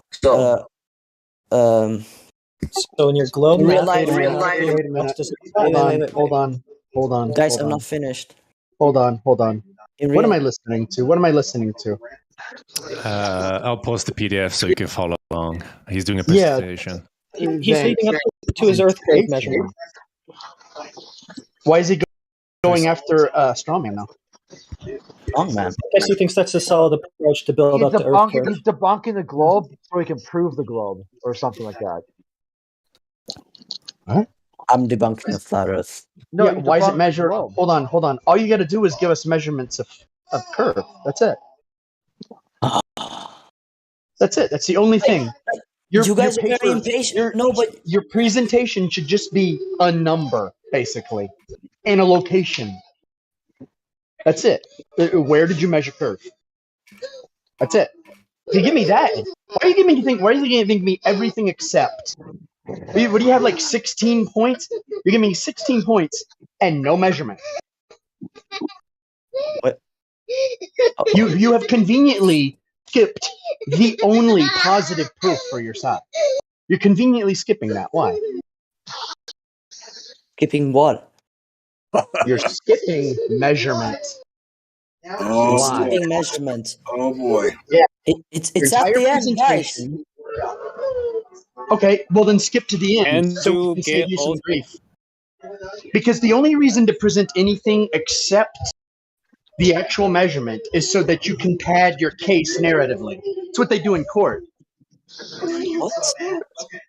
So in your globe in real map, life, Wait a minute. Hold on. guys, hold I'm on. not finished. Hold on. In What real, am I listening to? I'll post the PDF so you can follow along. He's doing a Yeah. presentation. He's leading up to his Earth curve measurement. Why is he going after Strawman now? man. I guess he thinks that's a solid approach to build up to Earth curve. He's debunking the globe so he can prove the globe or something like that. I'm debunking the flat Earth. No, Yeah, you why is debunked it the measure? globe. Hold on. All you got to do is give us measurements of curve. That's it. That's the only thing. You guys are very impatient. No, but your presentation should just be a number, basically, and a location. That's it. Where did you measure curve? That's it. If you give me that, why are you giving me everything except? What do you have, like 16 points? You're giving me 16 points and no measurement. What? You have conveniently skipped the only positive proof for your side. You're conveniently skipping that. Why? Skipping what? You're skipping measurement. Oh, Skipping measurement. Oh boy. Yeah. It's at the end, guys. Okay, well then skip to the end And so we to can save get you some all- grief. Because the only reason to present anything except the actual measurement is so that you can pad your case narratively. It's what they do in court. What?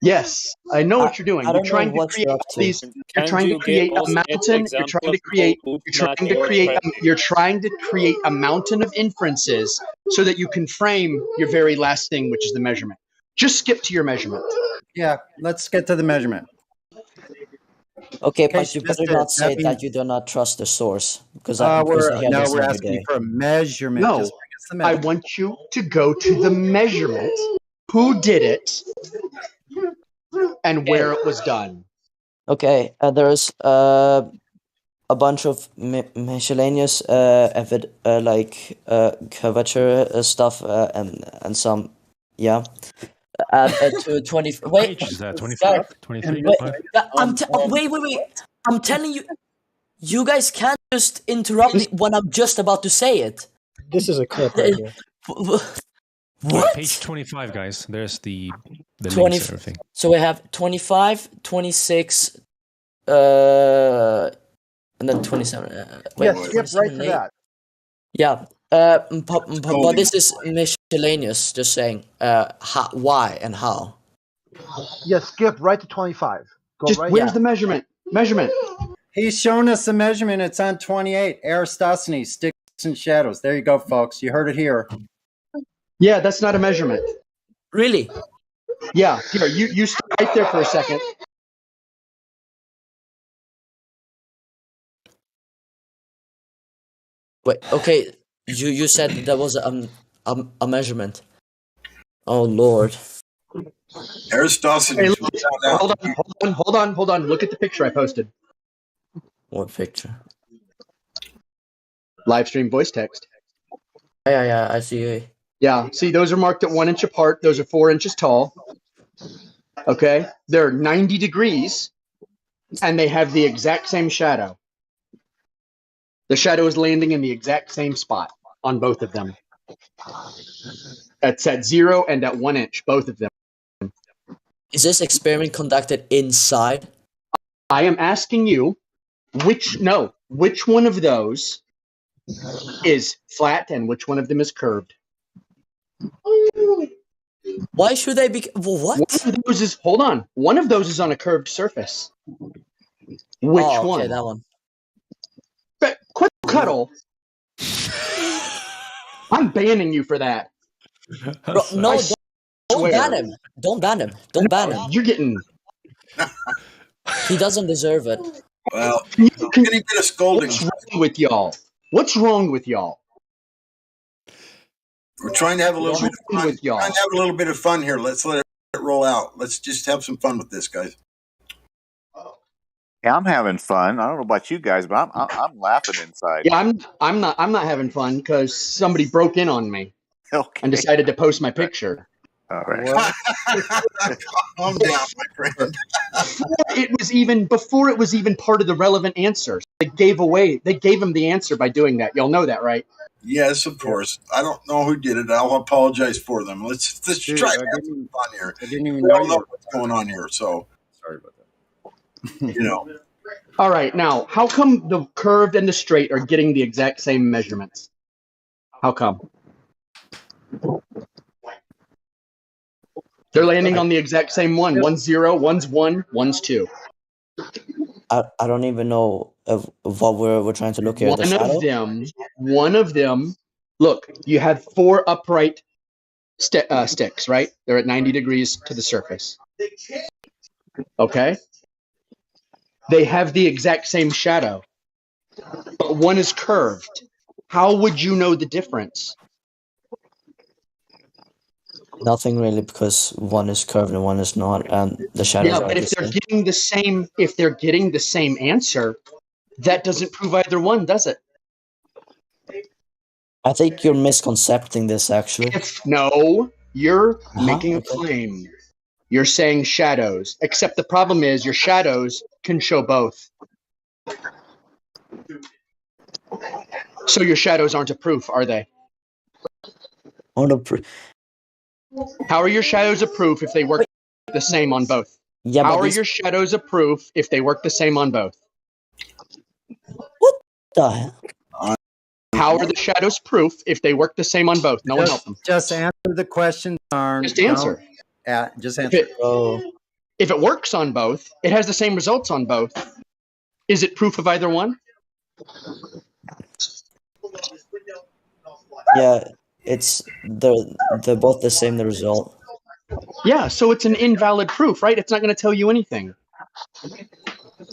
Yes, I know what you're doing. I You're don't know trying to what create you're up to. these. You're Can trying to you create get a also mountain. example You're trying of to create. both You're trying to create. You're trying to create a mountain of inferences so that you can frame your very last thing, which is the measurement. Just skip to your measurement. Yeah, let's get to the measurement. Okay, Okay, but you better sister, not say that that means- you do not trust the source, because I hear Now this we're every asking day. for a measurement. No, Just bring us the I measurement. want you to go to the measurement, who did it, and where it was done. Okay, there's a bunch of miscellaneous like curvature stuff and some, yeah. to 20. Wait, Page is that 25, guys, 23, wait, 5? wait. I'm telling you, you guys can't just interrupt me when I'm just about to say it. This is a clip right here. What? Page 25, guys. There's the 20, links and everything. So we have 25, 26, and then 27. Wait, Yeah, skip right to that. Yeah. But this is miscellaneous. Just saying. Why and how? Yeah, skip right to 25. Go Just right. where's the measurement? Measurement. He's showing us the measurement. It's on 28. Aristosthenes, sticks and shadows. There you go, folks. You heard it here. Yeah, that's not a measurement. Really? Yeah. Here, you stay right there for a second. Wait. Okay. You said that was a measurement. Oh Lord. Aristosthenes. Hey, hold on. Look at the picture I posted. What picture? Livestream voice text. Yeah, I see. Yeah, see, those are marked at 1 inch apart. Those are 4 inches tall. Okay, they're 90 degrees, and they have the exact same shadow. The shadow is landing in the exact same spot on both of them. It's at 0 and at 1 inch, both of them. Is this experiment conducted inside? I am asking you, which one of those is flat and which one of them is curved? Why should they be? What? One of those is, hold on. One of those is on a curved surface. Which one? Okay, that one. But quit cuddle. I'm banning you for that. Bro, no, don't ban him. Don't ban him. Don't ban him. You're getting. He doesn't deserve it. Well, can he get a scolding? What's wrong with y'all? What's wrong with y'all? We're trying to have a little bit of fun. Trying to have a little bit of fun here. Let's let it roll out. Let's just have some fun with this, guys. Yeah, I'm having fun. I don't know about you guys, but I'm laughing inside. Yeah, I'm not having fun because somebody broke in on me and decided to post my picture. All right. Calm down, my friend. Before it was even part of the relevant answer. They gave him the answer by doing that. Y'all know that, right? Yes, of course. I don't know who did it. I'll apologize for them. Let's try to have some fun here. I didn't even We all know know what's going on here, so sorry about that. you know. All right, now how come the curved and the straight are getting the exact same measurements? How come? They're landing on the exact same one. One's 0, one's 1, one's 2. I don't even know of what we're trying to look here. One of them. Look, you have 4 upright sticks, right? They're at 90 degrees to the surface. Okay. They have the exact same shadow, but one is curved. How would you know the difference? Nothing really, because one is curved and one is not, and the shadows Yeah, are but the if they're same. getting the same answer, that doesn't prove either one, does it? I think you're misconcepting this, actually. No, you're making a claim. You're saying shadows, except the problem is your shadows can show both. So your shadows aren't a proof, are they? How are your shadows a proof if they work the same on both? Yeah, How are your shadows a proof if they work the same on both? What the hell? How are the shadows proof if they work the same on both? No one help them. Just answer the question, Arn. Just answer. Just answer. If it works on both, it has the same results on both. Is it proof of either one? Yeah, they're both the same, the result. Yeah, so it's an invalid proof, right? It's not going to tell you anything.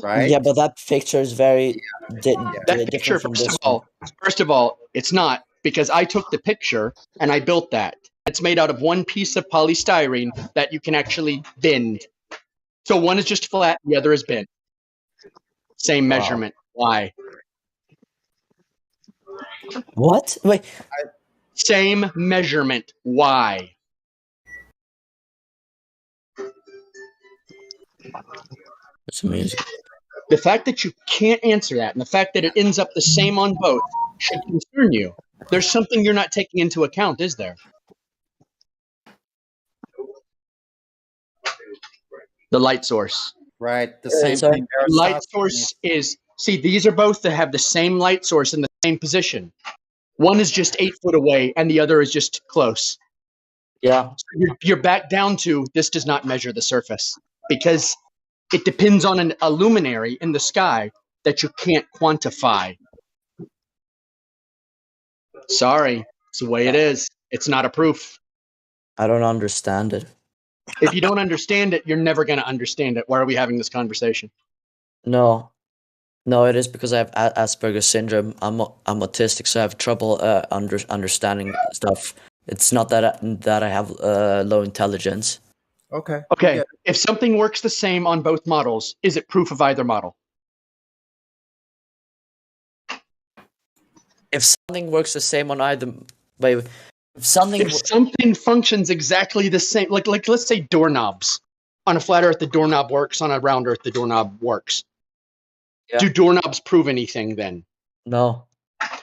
Right? Yeah, but that picture is very That picture, different from this one. first of all, it's not, because I took the picture and I built that. It's made out of one piece of polystyrene that you can actually bend. So one is just flat, the other is bent. Same measurement. Why? What? Wait. Same measurement. Why? It's amazing. The fact that you can't answer that and the fact that it ends up the same on both should concern you. There's something you're not taking into account, is there? The light source. Right. The same So thing. Light source is, see, these are both that have the same light source in the same position. One is just 8 foot away and the other is just close. yeah, So you're back down to this does not measure the surface because it depends on a luminary in the sky that you can't quantify. Sorry, it's the way it is. It's not a proof. I don't understand it. If you don't understand it, you're never going to understand it. Why are we having this conversation? No, it is because I have Asperger's syndrome. I'm autistic, so I have trouble understanding stuff. It's not that I have low intelligence. Okay. Okay, if something works the same on both models, is it proof of either model? If something works the same on either, wait, if something functions exactly the same, like let's say doorknobs. On a flat Earth, the doorknob works. On a round Earth, the doorknob works. Yeah. Do doorknobs prove anything then? No.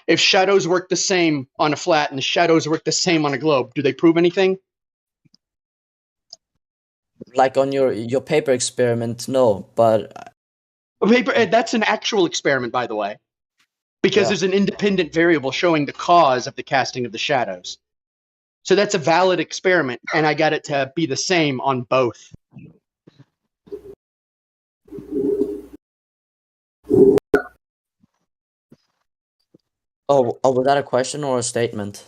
If shadows work the same on a flat and the shadows work the same on a globe, do they prove anything? Like on your paper experiment, no, but Paper, that's an actual experiment, by the way, because there's an independent variable showing the cause of the casting of the shadows. So that's a valid experiment, and I got it to be the same on both. Oh, was that a question or a statement?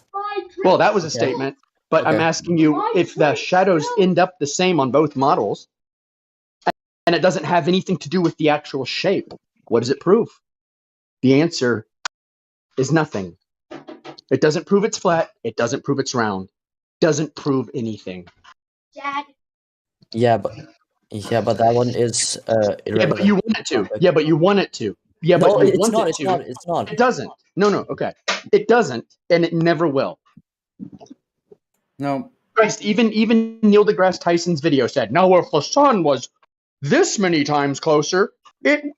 Well, that was a statement, but I'm asking you if the shadows end up the same on both models, and it doesn't have anything to do with the actual shape. What does it prove? The answer is nothing. It doesn't prove it's flat. It doesn't prove it's round. Doesn't prove anything. Yeah, but that one is irrelevant. Yeah, but you want it to. Yeah, but you want it to. Yeah, no, but you it's want not. it It's to. not. It's not. It doesn't. No. Okay. It doesn't, and it never will. No. Christ, even Neil deGrasse Tyson's video said, "Now, if the sun was this many times closer,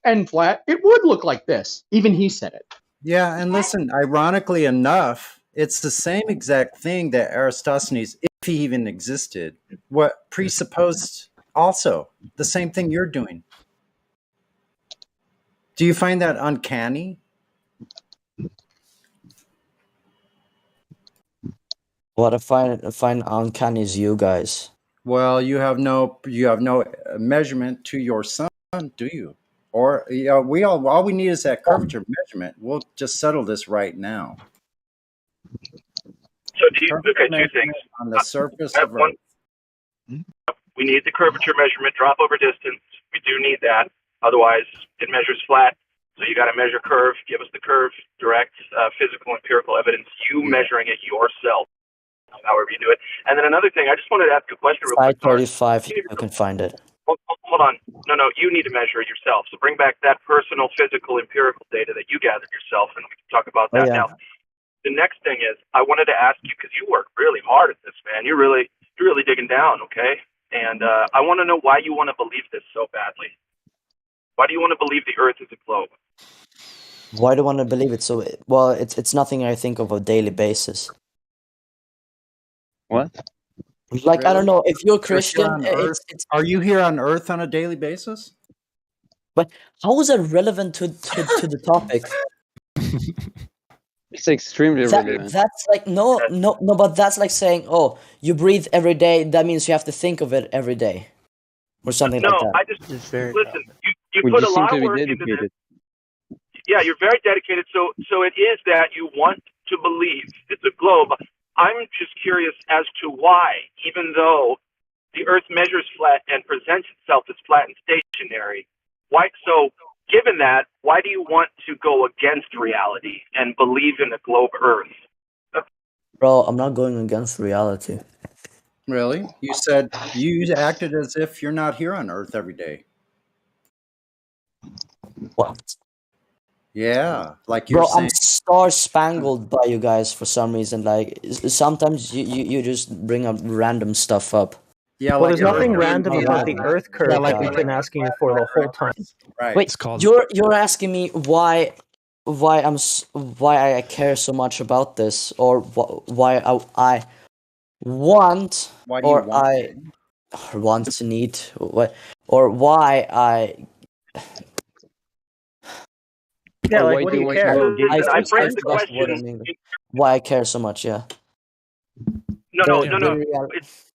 and flat, it would look like this." Even he said it. Yeah, and listen, ironically enough, it's the same exact thing that Eratosthenes, if he even existed, what presupposed also. The same thing you're doing. Do you find that uncanny? What I find uncanny is you guys. Well, you have no measurement to your sun, do you? Or all we need is that curvature measurement. We'll just settle this right now. So two things on the surface of Earth. Earth. We need the curvature measurement, drop over distance. We do need that. Otherwise, it measures flat. So you got to measure curve. Give us the curve, direct, physical, empirical evidence. You measuring it yourself, however you do it. And then another thing, I just wanted to ask a question real quick. 535, you can find it. Hold on. No, you need to measure it yourself. So bring back that personal, physical, empirical data that you gathered yourself, and we can talk about that now. The next thing is, I wanted to ask you, because you work really hard at this, man. You're really digging down, okay? And I want to know why you want to believe this so badly. Why do you want to believe the Earth is a globe? Why do I want to believe it? So, well, it's nothing I think of on a daily basis. What? Like, Really? I don't know, if you're Christian, are you here on Earth on a daily basis? But how is that relevant to the topic? It's extremely relevant. That's like no, but that's like saying, oh, you breathe every day. That means you have to think of it every day, or something like that. No, I just listen. You put a lot of work into this. Yeah, you're very dedicated. So it is that you want to believe it's a globe. I'm just curious as to why, even though the Earth measures flat and presents itself as flat and stationary, why? So, given that, why do you want to go against reality and believe in a globe Earth? Bro, I'm not going against reality. Really? You said you acted as if you're not here on Earth every day. What? Yeah, like you're bro, saying. I'm star-spangled by you guys for some reason. Like sometimes you just bring up random stuff up. Yeah, Well, like there's nothing random about the Earth curve like that we've been asking you for the whole time. Right. Wait, you're asking me why I care so much about this, or why I want, Why do you or want I want to need, or why I. Yeah, Or like why what do you want care? to- Jason, I I framed the forgot the word question. in English. Why I care so much, yeah. No. The It's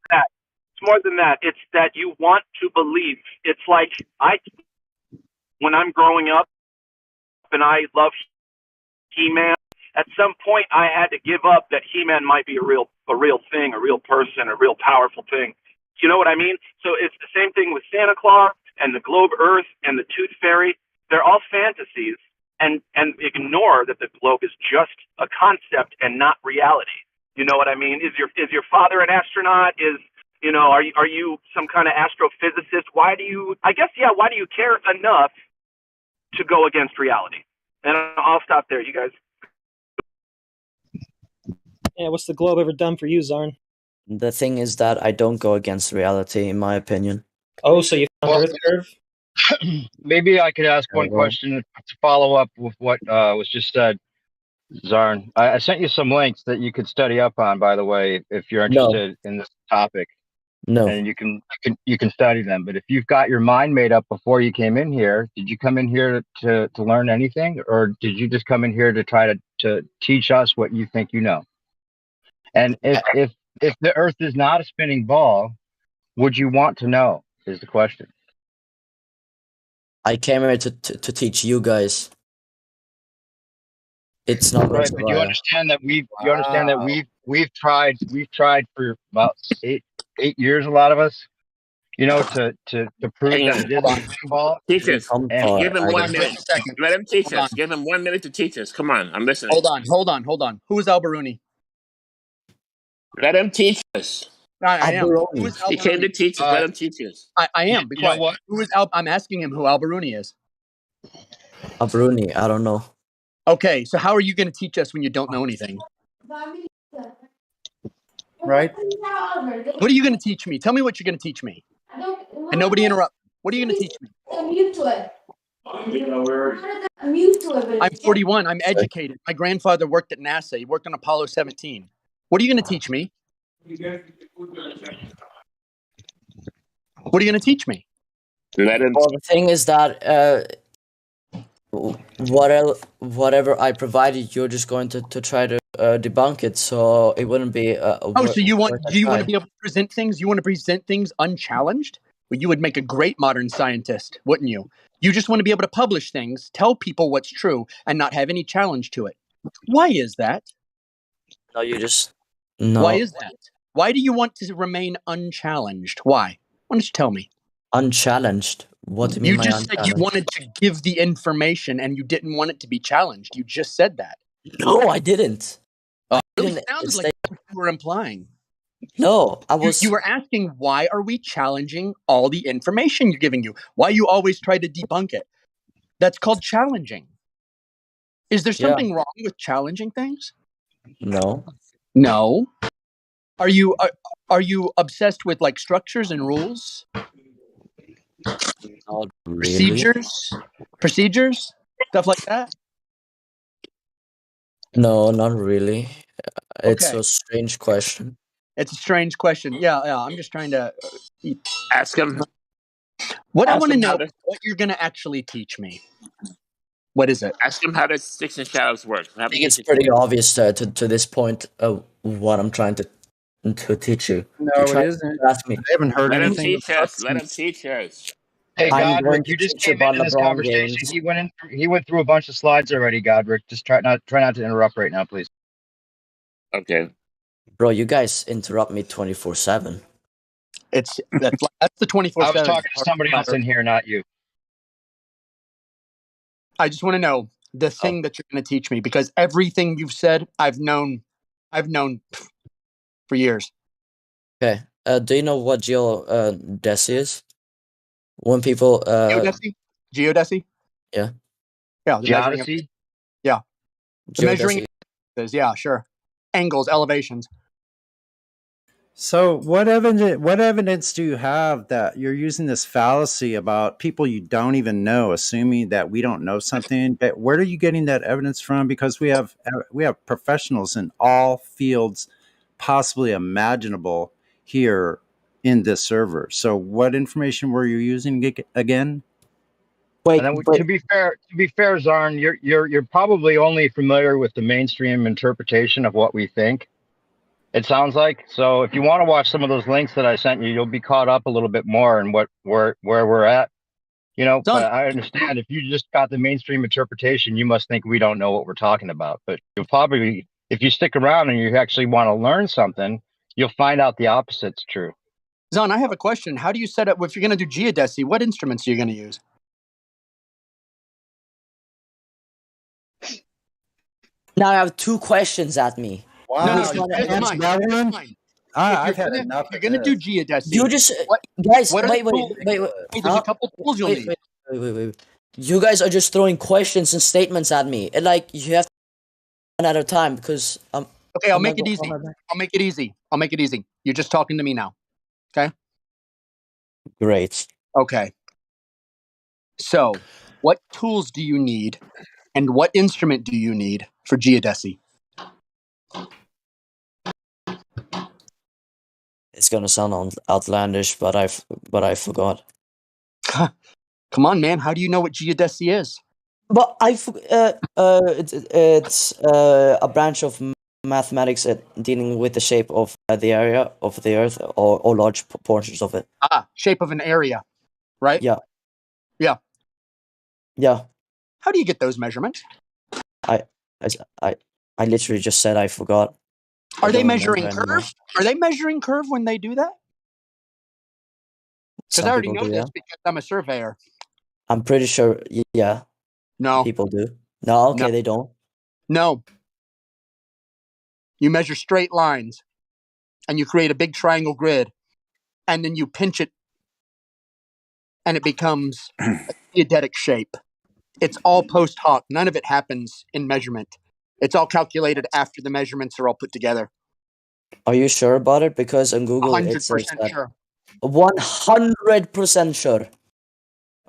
that. It's more than that. It's that you want to believe. It's like when I'm growing up and I love He-Man. At some point, I had to give up that He-Man might be a real thing, a real person, a real powerful thing. You know what I mean? So it's the same thing with Santa Claus and the globe Earth and the Tooth Fairy. They're all fantasies, and ignore that the globe is just a concept and not reality. You know what I mean? Is your father an astronaut? Are you some kind of astrophysicist? Why do you care enough to go against reality? And I'll stop there, you guys. Yeah, what's the globe ever done for you, Zarn? The thing is that I don't go against reality, in my opinion. Oh, so you found Earth curve? Maybe I could ask one question to follow up with what was just said, Zarn. I sent you some links that you could study up on, by the way, if you're interested in this topic. No. And you can study them. But if you've got your mind made up before you came in here, did you come in here to learn anything, or did you just come in here to try to teach us what you think you know? And if the Earth is not a spinning ball, would you want to know? Is the question. I came here to teach you guys. It's not right, but you understand that we've tried for about eight years, a lot of us, to prove Hang that on. it is a spinning ball. Teach us. And Give him 1 minute. Just a second. Let him teach Hold us. on. Give him 1 minute to teach us. Come on, I'm listening. Hold on. Who is Alberuni? Let him teach us. I am. Who is Alberuni? He came to teach us. Let him teach us. I am. Be quiet. What? Who is I'm asking him who Alberuni is. Alberuni, I don't know. Okay, so how are you going to teach us when you don't know anything? Right? What are you going to teach me? Tell me what you're going to teach me. And nobody interrupt. What are you going to teach me? I'm 41. I'm educated. My grandfather worked at NASA. He worked on Apollo 17. What are you going to teach me? What are you going to teach me? Let him. Well, the thing is that whatever I provided, you're just going to try to debunk it, so it wouldn't be. So do you want to be able to present things? You want to present things unchallenged? Well, you would make a great modern scientist, wouldn't you? You just want to be able to publish things, tell people what's true, and not have any challenge to it. Why is that? No, you just no. Why is that? Why do you want to remain unchallenged? Why? Why don't you tell me? Unchallenged? What do you mean? You just said you wanted to give the information and you didn't want it to be challenged. You just said that. No, I didn't. It sounds like you were implying. No, I was. You were asking, why are we challenging all the information you're giving you? Why you always try to debunk it? That's called challenging. Is there something wrong with challenging things? No. No. Are you obsessed with like structures and rules? Not really. Procedures, stuff like that? No, not really. It's Okay. a strange question. It's a strange question. Yeah. I'm just trying to ask him. What I want to know what you're going to actually teach me. What is it? Ask him how the sticks and shadows work. I think it's pretty obvious to this point what I'm trying to teach you. No, You're it trying isn't. to ask me. I haven't heard Let him anything. teach us. Let him teach us. Hey, I'm going Godric, to you just teach you came about into this LeBron conversation. games. He went through a bunch of slides already, Godric. Just try not to interrupt right now, please. Okay. Bro, you guys interrupt me 24/7. That's the 24/7. I was talking to somebody else in here, not you. I just want to know the thing that you're going to teach me, because everything you've said, I've known for years. Okay. Do you know what geodesy is? When people Geodesy? Yeah. Yeah, the measuring of, Geodesy? yeah. The measuring Geodesy. is, yeah, sure. Angles, elevations. So what evidence do you have that you're using this fallacy about people you don't even know, assuming that we don't know something? But where are you getting that evidence from? Because we have professionals in all fields possibly imaginable here in this server. So what information were you using again? Wait, And then, to be fair, Zarn, you're probably only familiar with the mainstream interpretation of what we think. It sounds like. So if you want to watch some of those links that I sent you, you'll be caught up a little bit more in where we're at. You know, Done. but I understand if you just got the mainstream interpretation, you must think we don't know what we're talking about. But you'll probably, if you stick around and you actually want to learn something, you'll find out the opposite's true. Zon, I have a question. How do you set up, if you're going to do geodesy, what instruments are you going to use? Now I have 2 questions at me. Wow, No, you just can't answer that one? mine. I've had enough You're of going to do this. geodesy. You just what guys, are wait, the tools? wait. There's a couple tools you'll need. Wait. You guys are just throwing questions and statements at me. And like you have to one at a time because Okay, I'll make it easy. I'll make it easy. You're just talking to me now. Okay? Great. Okay. So, what tools do you need and what instrument do you need for geodesy? It's gonna sound outlandish, but I forgot. Come on, man. How do you know what geodesy is? But it's a branch of mathematics dealing with the shape of the area of the Earth or large portions of it. Shape of an area, right? Yeah. Yeah. Yeah. How do you get those measurements? I literally just said I forgot. Are they measuring curve? Are they measuring curve when they do that? Because I already know this because I'm a surveyor. I'm pretty sure. Yeah. No. People do. No. Okay, No. they don't. No. You measure straight lines, and you create a big triangle grid, and then you pinch it, and it becomes a geodetic shape. It's all post hoc. None of it happens in measurement. It's all calculated after the measurements are all put together. Are you sure about it? Because on Google it says 100% that. sure. 100% sure.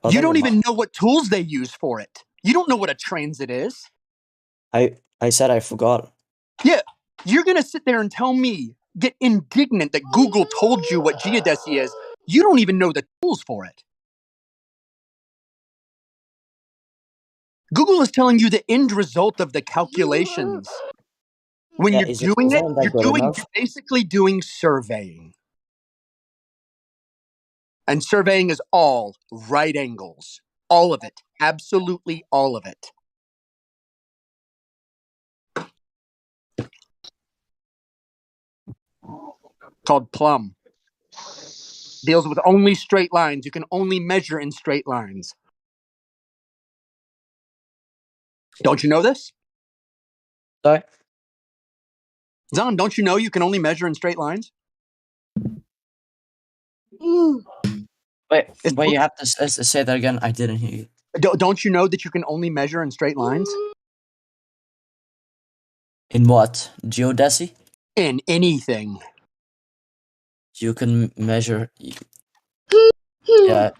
Oh, You never don't even mind. know what tools they use for it. You don't know what a transit is. I said I forgot. Yeah, you're gonna sit there and tell me, get indignant that Google told you what geodesy is. You don't even know the tools for it. Google is telling you the end result of the calculations. When you're doing it, you're basically doing surveying. And surveying is all right angles. All of it. Absolutely all of it. Called plumb. Deals with only straight lines. You can only measure in straight lines. Don't you know this? Sorry? Zon, don't you know you can only measure in straight lines? Wait, you have to say that again. I didn't hear you. Don't you know that you can only measure in straight lines? In what? Geodesy? In anything. You can measure. Yeah.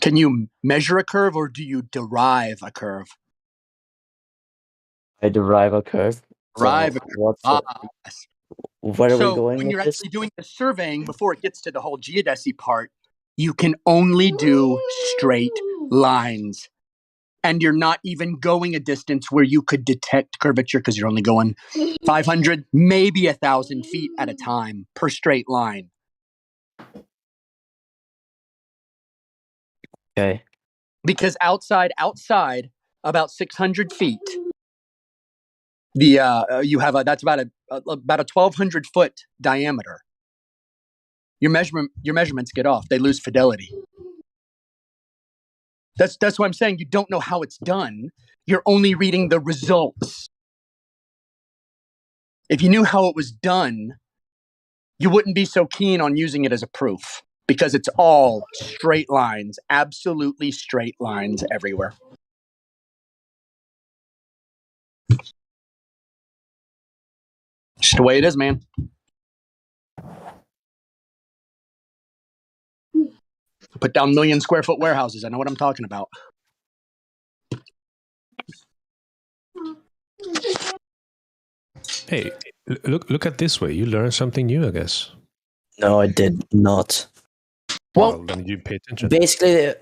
Can you measure a curve or do you derive a curve? I derive a curve. Derive a curve. Where are we going when with you're this? actually doing the surveying, before it gets to the whole geodesy part, you can only do straight lines. And you're not even going a distance where you could detect curvature because you're only going 500, maybe 1,000 feet at a time per straight line. Okay. Because outside about 600 feet, the you have that's about a 1,200 foot diameter. Your measurements get off; they lose fidelity. That's why I'm saying you don't know how it's done. You're only reading the results. If you knew how it was done, you wouldn't be so keen on using it as a proof because it's all straight lines, absolutely straight lines everywhere. Just the way it is, man. Put down 1,000,000 square foot warehouses. I know what I'm talking about. Hey, look at this way. You learned something new, I guess. No, I did not. Well, then you pay attention. Basically,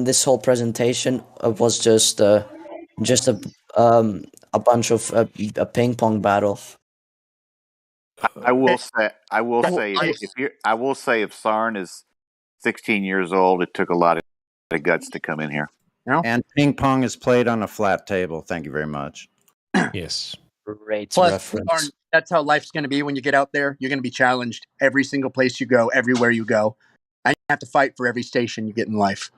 this whole presentation was just a bunch of a ping pong battle. I will say if Sarn is 16 years old, it took a lot of guts to come in here. And ping pong is played on a flat table. Thank you very much. Yes. Great Plus, reference. that's how life's going to be when you get out there. You're going to be challenged every single place you go, everywhere you go. And you have to fight for every station you get in life.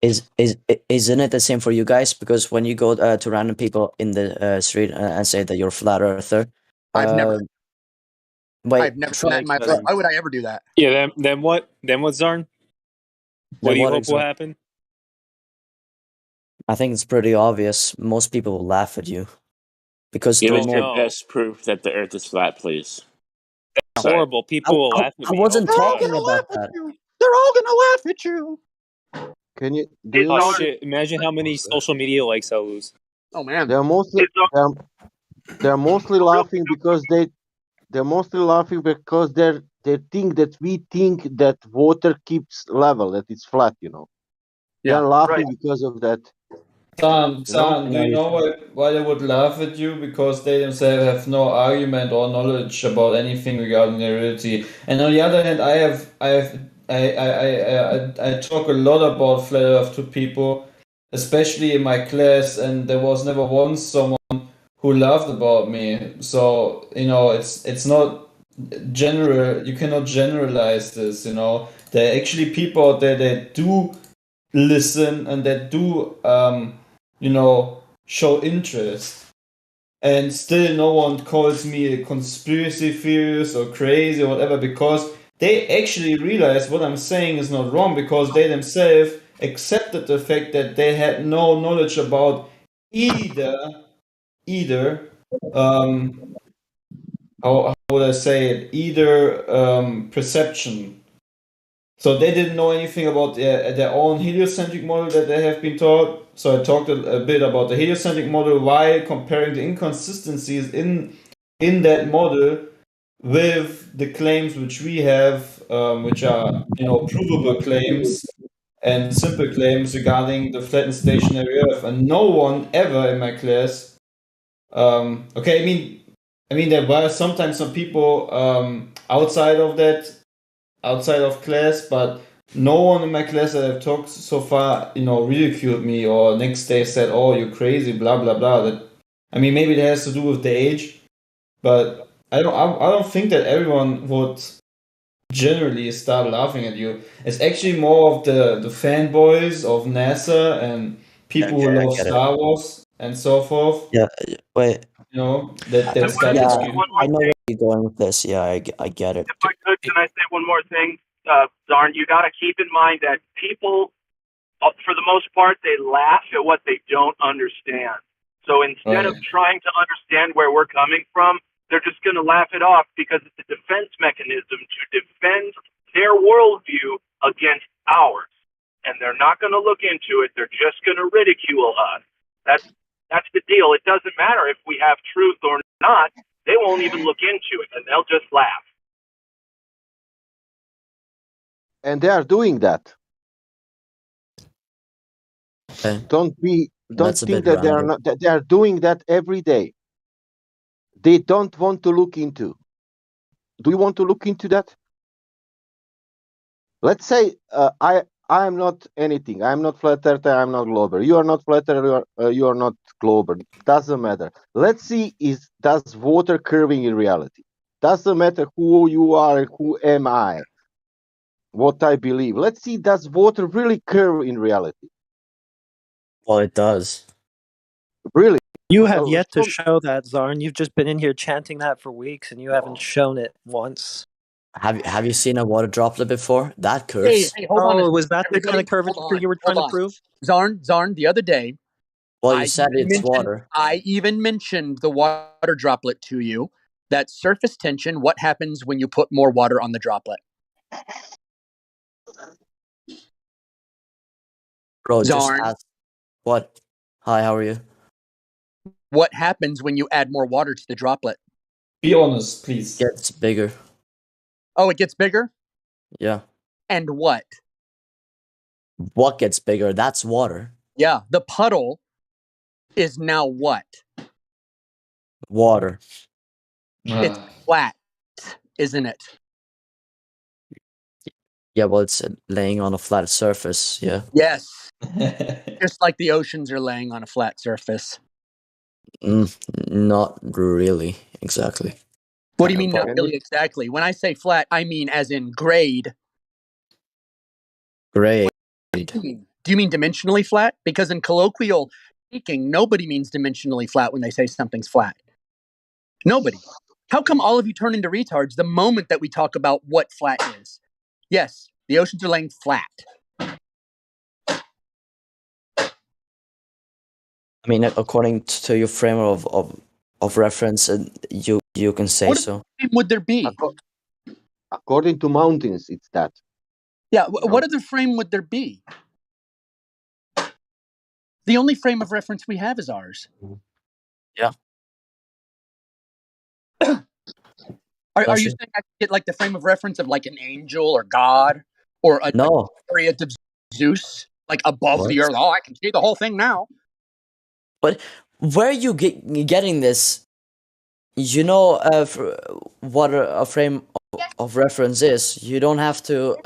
Isn't it the same for you guys? Because when you go to random people in the street and say that you're a flat earther, I've never wait, done that in my life. Why would I ever do that? Yeah, then what? Then what, Zarn? What do you hope will happen? I think it's pretty obvious. Most people will laugh at you because Give they're us your more. best proof that the Earth is flat, please. That's horrible. People will laugh at me. I wasn't all the talking time. about that. They're all gonna laugh at you. Can you? Oh shit! Imagine how many social media likes I'll lose. Oh man, they're mostly laughing because they're mostly laughing because they think that we think that water keeps level, that it's flat. They're laughing because of that. San, do you know why they would laugh at you? Because they themselves have no argument or knowledge about anything regarding their reality. And on the other hand, I talk a lot about flat Earth to people, especially in my class, and there was never once someone who laughed about me. So it's not general. You cannot generalize this. There are actually people out there that do listen and that do show interest, and still no one calls me a conspiracy theorist or crazy or whatever, because they actually realize what I'm saying is not wrong, because they themselves accepted the fact that they had no knowledge about either how would I say it, either perception. So they didn't know anything about their own heliocentric model that they have been taught. So I talked a bit about the heliocentric model while comparing the inconsistencies in that model with the claims which we have, which are provable claims and simple claims regarding the flattened stationary Earth. And no one ever in my class, I mean there were sometimes some people outside of class, but no one in my class that I've talked so far, ridiculed me or next day said, "Oh, you're crazy," blah blah blah. Maybe that has to do with the age, but I don't think that everyone would generally start laughing at you. It's actually more of the fanboys of NASA and people who love Star Wars and so forth. Yeah, wait. I Yeah, want to say one more I know thing. where you're going with this. Yeah, I get it. If I could, can I say one more thing? Zarn, you got to keep in mind that people, for the most part, they laugh at what they don't understand. So instead of trying to understand where we're coming from, they're just going to laugh it off because it's a defense mechanism to defend their worldview against ours. And they're not going to look into it. They're just going to ridicule us. That's the deal. It doesn't matter if we have truth or not. They won't even look into it, and they'll just laugh. And they are doing that. Okay. Don't That's a think bit that they are random. not. That they are doing that every day. They don't want to look into. Do you want to look into that? Let's say I am not anything. I am not flat earther. I am not glober. You are not flat earther. You are not glober. Doesn't matter. Let's see does water curving in reality. Doesn't matter who you are and who am I. What I believe. Let's see, does water really curve in reality? Well, it does. Really? You have yet to show that, Zarn. You've just been in here chanting that for weeks, and you haven't shown it once. Have you seen a water droplet before? That curves. Hey, hold on. Was that the kind of curvature you were trying to prove? Zarn, the other day. Well, you said it's water. I even mentioned the water droplet to you. That surface tension, what happens when you put more water on the droplet? Bro, just Zarn, ask what? Hi, how are you? what happens when you add more water to the droplet? Be honest, please. Gets bigger. Oh, it gets bigger? Yeah. And what? What gets bigger? That's water. Yeah, the puddle is now what? Water. It's flat, isn't it? Yeah, well, it's laying on a flat surface. Yeah. Yes. Just like the oceans are laying on a flat surface. Not really, exactly. What do you mean not really exactly? When I say flat, I mean as in grade. Grade. Do you mean dimensionally flat? Because in colloquial speaking, nobody means dimensionally flat when they say something's flat. Nobody. How come all of you turn into retards the moment that we talk about what flat is? Yes, the oceans are laying flat. I mean, according to your frame of reference, you can say so. What frame would there be? According to mountains, it's that. Yeah, what other frame would there be? The only frame of reference we have is ours. Yeah. Are you saying I could get like the frame of reference of like an angel or God or a chariot of Zeus, like above the earth? Oh, I can see the whole thing now. But where are you getting this? You know what a frame of reference is. You don't have to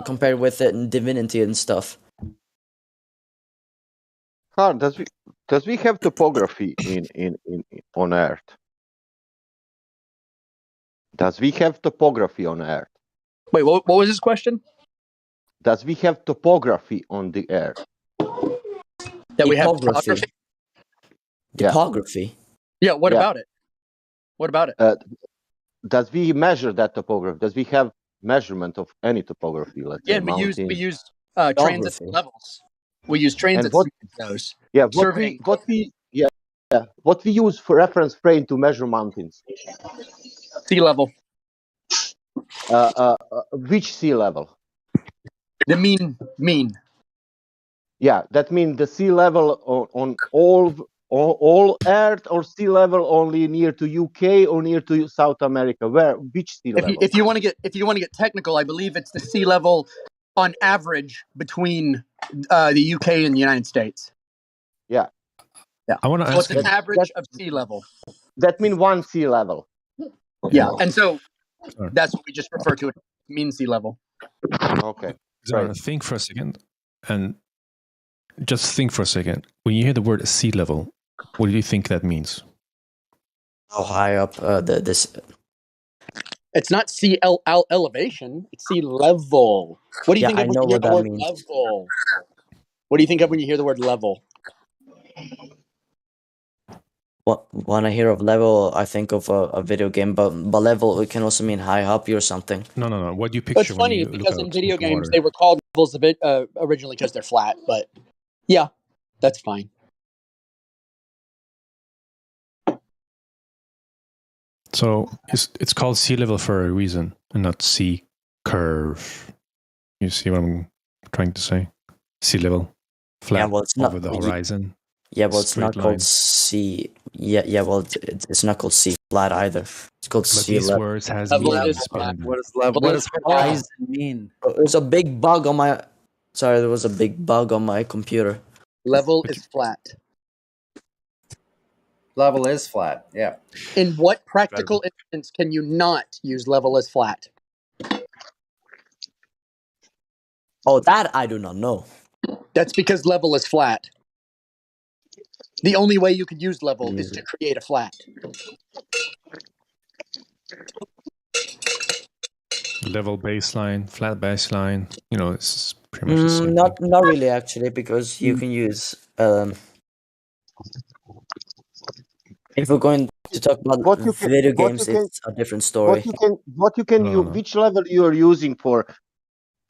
compare with it in divinity and stuff. Carl, does we have topography in on Earth? Does we have topography on Earth? Wait, what was his question? Does we have topography on the Earth? That we have topography? Topography? Yeah, what about it? What about it? Does we measure that topography? Does we have measurement of any topography? Let's say mountains. we use transit levels. We use transit those. Yeah, what we use for reference frame to measure mountains? Sea level. Which sea level? The mean. Yeah, that means the sea level on all Earth, or sea level only near to UK or near to South America. Which sea level? If you want to get technical, I believe it's the sea level on average between the UK and the United States. Yeah. Yeah. I want to ask. It's an average of sea level. That means one sea level. Yeah, and so that's what we just refer to it, mean sea level. Okay. Right. Think for a second, and just think for a second. When you hear the word sea level, what do you think that means? How high up this? It's not sea elevation. It's sea level. What do you think of when you hear the word level? What do you think of when you hear the word level? When I hear of level, I think of a video game, but level, it can also mean high up or something. No. What do you picture? It's funny because in video games they were called levels of it originally because they're flat, but yeah, that's fine. So it's called sea level for a reason, and not sea curve. You see what I'm trying to say? Sea level, flat over the horizon. Yeah, well, it's not called sea. Yeah. Well, it's not called sea flat either. It's called sea level. Words has What does What does horizon mean? There's a big bug on my. Sorry, there was a big bug on my computer. Level is flat. Level is flat. Yeah. In what practical instance can you not use level as flat? Oh, that I do not know. That's because level is flat. The only way you could use level is to create a flat. Level baseline, flat baseline. You know, it's pretty much the same. Not really, actually, because you can use. If we're going to talk about video games, it's a different story. Which level you are using for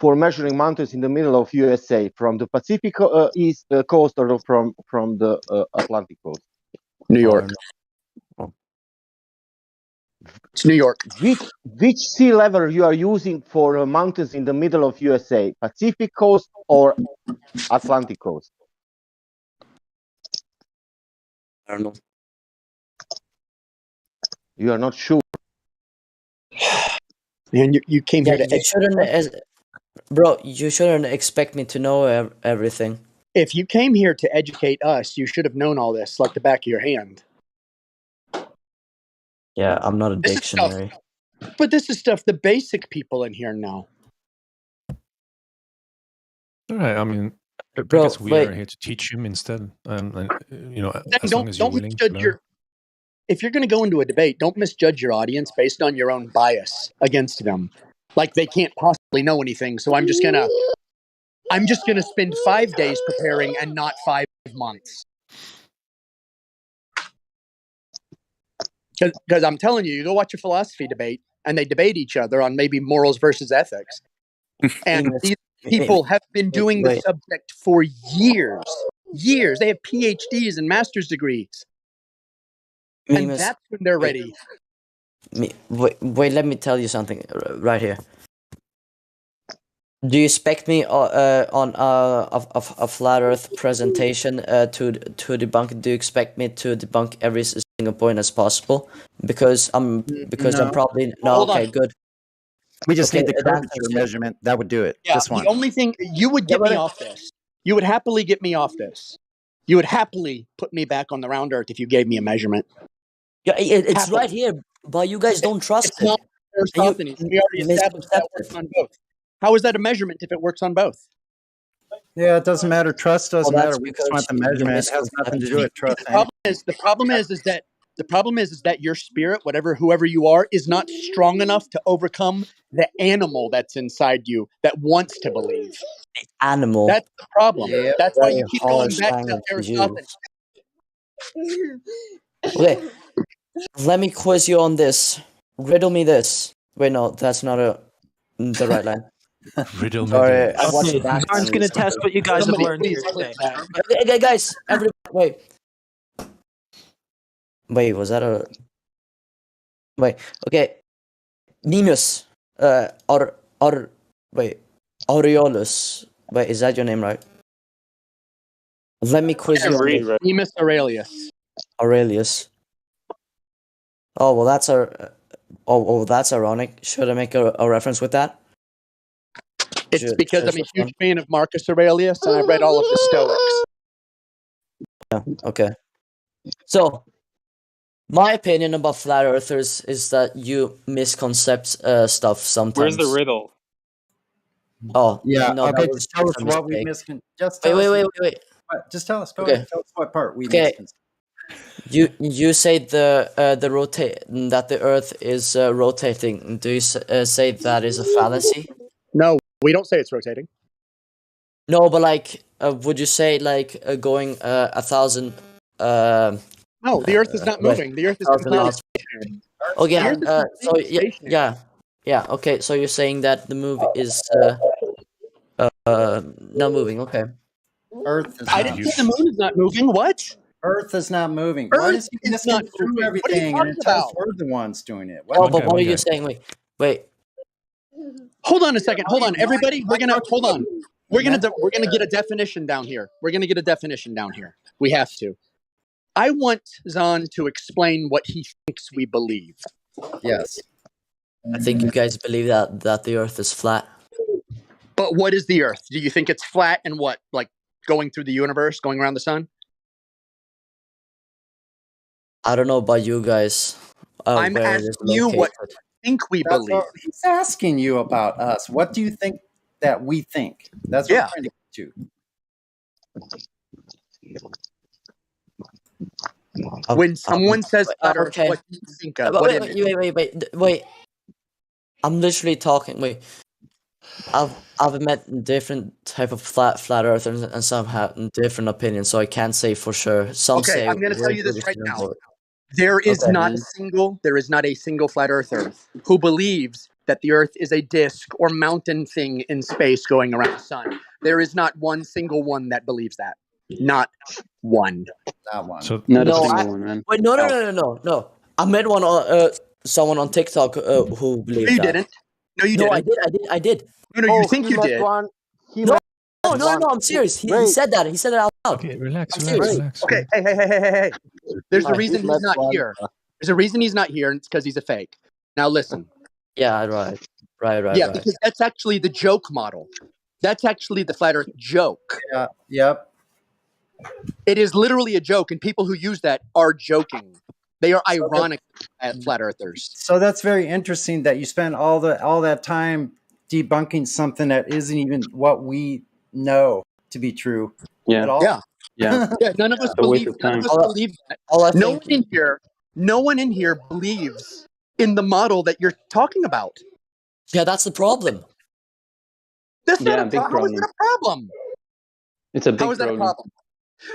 measuring mountains in the middle of USA, from the Pacific east coast or from the Atlantic coast? New York. It's New York. Which sea level you are using for mountains in the middle of USA? Pacific coast or Atlantic coast? I don't know. You are not sure. Man, you came Yeah, here to you shouldn't, bro. You shouldn't expect me to know everything. If you came here to educate us, you should have known all this like the back of your hand. Yeah, I'm not a This is dictionary. But this is stuff the basic people in here know. All right. I mean, I Bro, guess we wait. are here to teach him instead. And you know, Then as long as you're willing to learn. If you're going to go into a debate, don't misjudge your audience based on your own bias against them. Like they can't possibly know anything, so I'm just gonna spend 5 days preparing and not 5 months. Because I'm telling you, you go watch a philosophy debate, and they debate each other on maybe morals versus ethics. And these people have been doing the subject for years. Years. They have PhDs and master's degrees. And that's when they're ready. Wait, let me tell you something right here. Do you expect me on a flat Earth presentation to debunk? Do you expect me to debunk every single point as possible? Because I'm probably no. Hold Okay, on. good. We just Okay, need the curvature measurement. That would do it. Yeah, Just one. the only thing you would get me off this. You would happily get me off this. You would happily put me back on the round Earth if you gave me a measurement. Yeah, it's right here, but you guys don't trust it's not Aristophanes. We already established that works on both. How is that a measurement if it works on both? Yeah, it doesn't matter. Trust doesn't Well, matter. that's We just because want the you measurement. It has nothing to do with trust. The problem is that your spirit, whoever you are, is not strong enough to overcome the animal that's inside you that wants to believe. Animal. That's the problem. Yeah, That's why very you keep harsh going back language to to Aristophanes. Okay, let me quiz you on this. Riddle me this. Wait, no, that's not the right line. Riddle me Sorry, this. I watched Okay, it back. Arn's gonna test what you guys have learned here today. Okay, guys, everybody, wait. Wait, was that a... Wait, okay. Nemus, Aureolus. Wait, is that your name, right? Let me quiz you on this. Nemus Aurelius. Aurelius. Oh, well, that's that's ironic. Should I make a reference with that? It's because I'm a huge fan of Marcus Aurelius, and I've read all of the Stoics. Yeah, okay. So, my opinion about flat earthers is that you misconcept stuff sometimes. Where's the riddle? Oh, yeah. no, Okay, that was just tell us a what we mistake. Just Wait, tell us. wait. Just tell us. Go Okay. ahead. Tell us what part we Okay. misconceived. You say that the Earth is rotating. Do you say that is a fallacy? No, we don't say it's rotating. No, but like, would you say like going 1,000? No, the Earth is not moving. The Earth is completely stationary. Okay, so yeah. Okay, so you're saying that the move is not moving. Okay. Earth is I didn't say the moon is not moving. What? Earth is not moving. Why does he misconstrue moving. everything What are and you tell us talking we're the ones doing it? Oh, but what are you saying? Wait. Hold on a second. Hold on, everybody. We're gonna hold on. We're gonna get a definition down here. We have to. I want Zahn to explain what he thinks we believe. Yes. I think you guys believe that the Earth is flat. But what is the Earth? Do you think it's flat and what, like going through the universe, going around the sun? I don't know about you guys. I'm asking you what you think we That's believe. what he's asking you about us. What do you think that we think? That's what I'm trying to get to. When someone says flat Earth, okay. what do you think of? What image? Wait. I'm literally talking. Wait. I've met different type of flat earthers, and some have different opinions, so I can't say for sure. Some say I'm going to tell you this right now. There is Okay. not a single flat earther who believes that the Earth is a disk or mountain thing in space going around the sun. There is not one single one that believes that. Not one. Not one. So Not a single one, man. Wait, no. I met one someone on TikTok who No, believed you that. didn't. No, you No, didn't. I did. No, you think he you met did. one. He No, met no, one. I'm serious. He Wait, said that. He said it out loud. Okay, relax, I'm relax, serious. relax. Okay, hey. There's a he reason he's met not one. here. There's a reason he's not here, and it's because he's a fake. Now listen. Yeah, right. Yeah, because that's actually the joke model. That's actually the flat Earth joke. Yeah. Yep. It is literally a joke, and people who use that are joking. They are ironic at flat earthers. So that's very interesting that you spend all that time debunking something that isn't even what we know to be true Yeah. at all. Yeah. None of us A waste believe. of None time. of us believe that. No one in here believes in the model that you're talking about. Yeah, that's the problem. That's not a big problem. How is it a problem? It's a big How is that a problem. problem?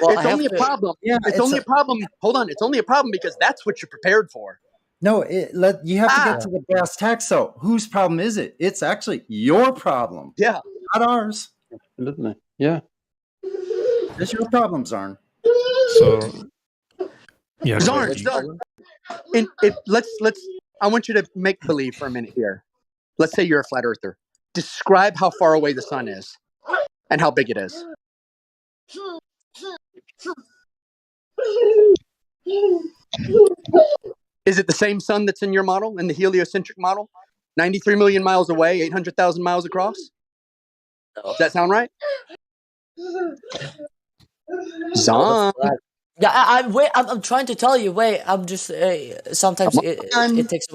Well, it's only a problem. Yeah, it's only a problem. Hold on. It's only a problem because that's what you're prepared for. No, you have to get to the brass tacks. So, whose problem is it? It's actually your problem. Yeah, not ours. Absolutely. Yeah. It's your problem, Zarn. So, yeah, Zarn. Let's. I want you to make believe for a minute here. Let's say you're a flat earther. Describe how far away the sun is and how big it is. Is it the same sun that's in your model, in the heliocentric model? 93 million miles away, 800,000 miles across? Does that sound right? Zon. Yeah, I'm trying to tell you. Wait, I'm just sometimes it takes.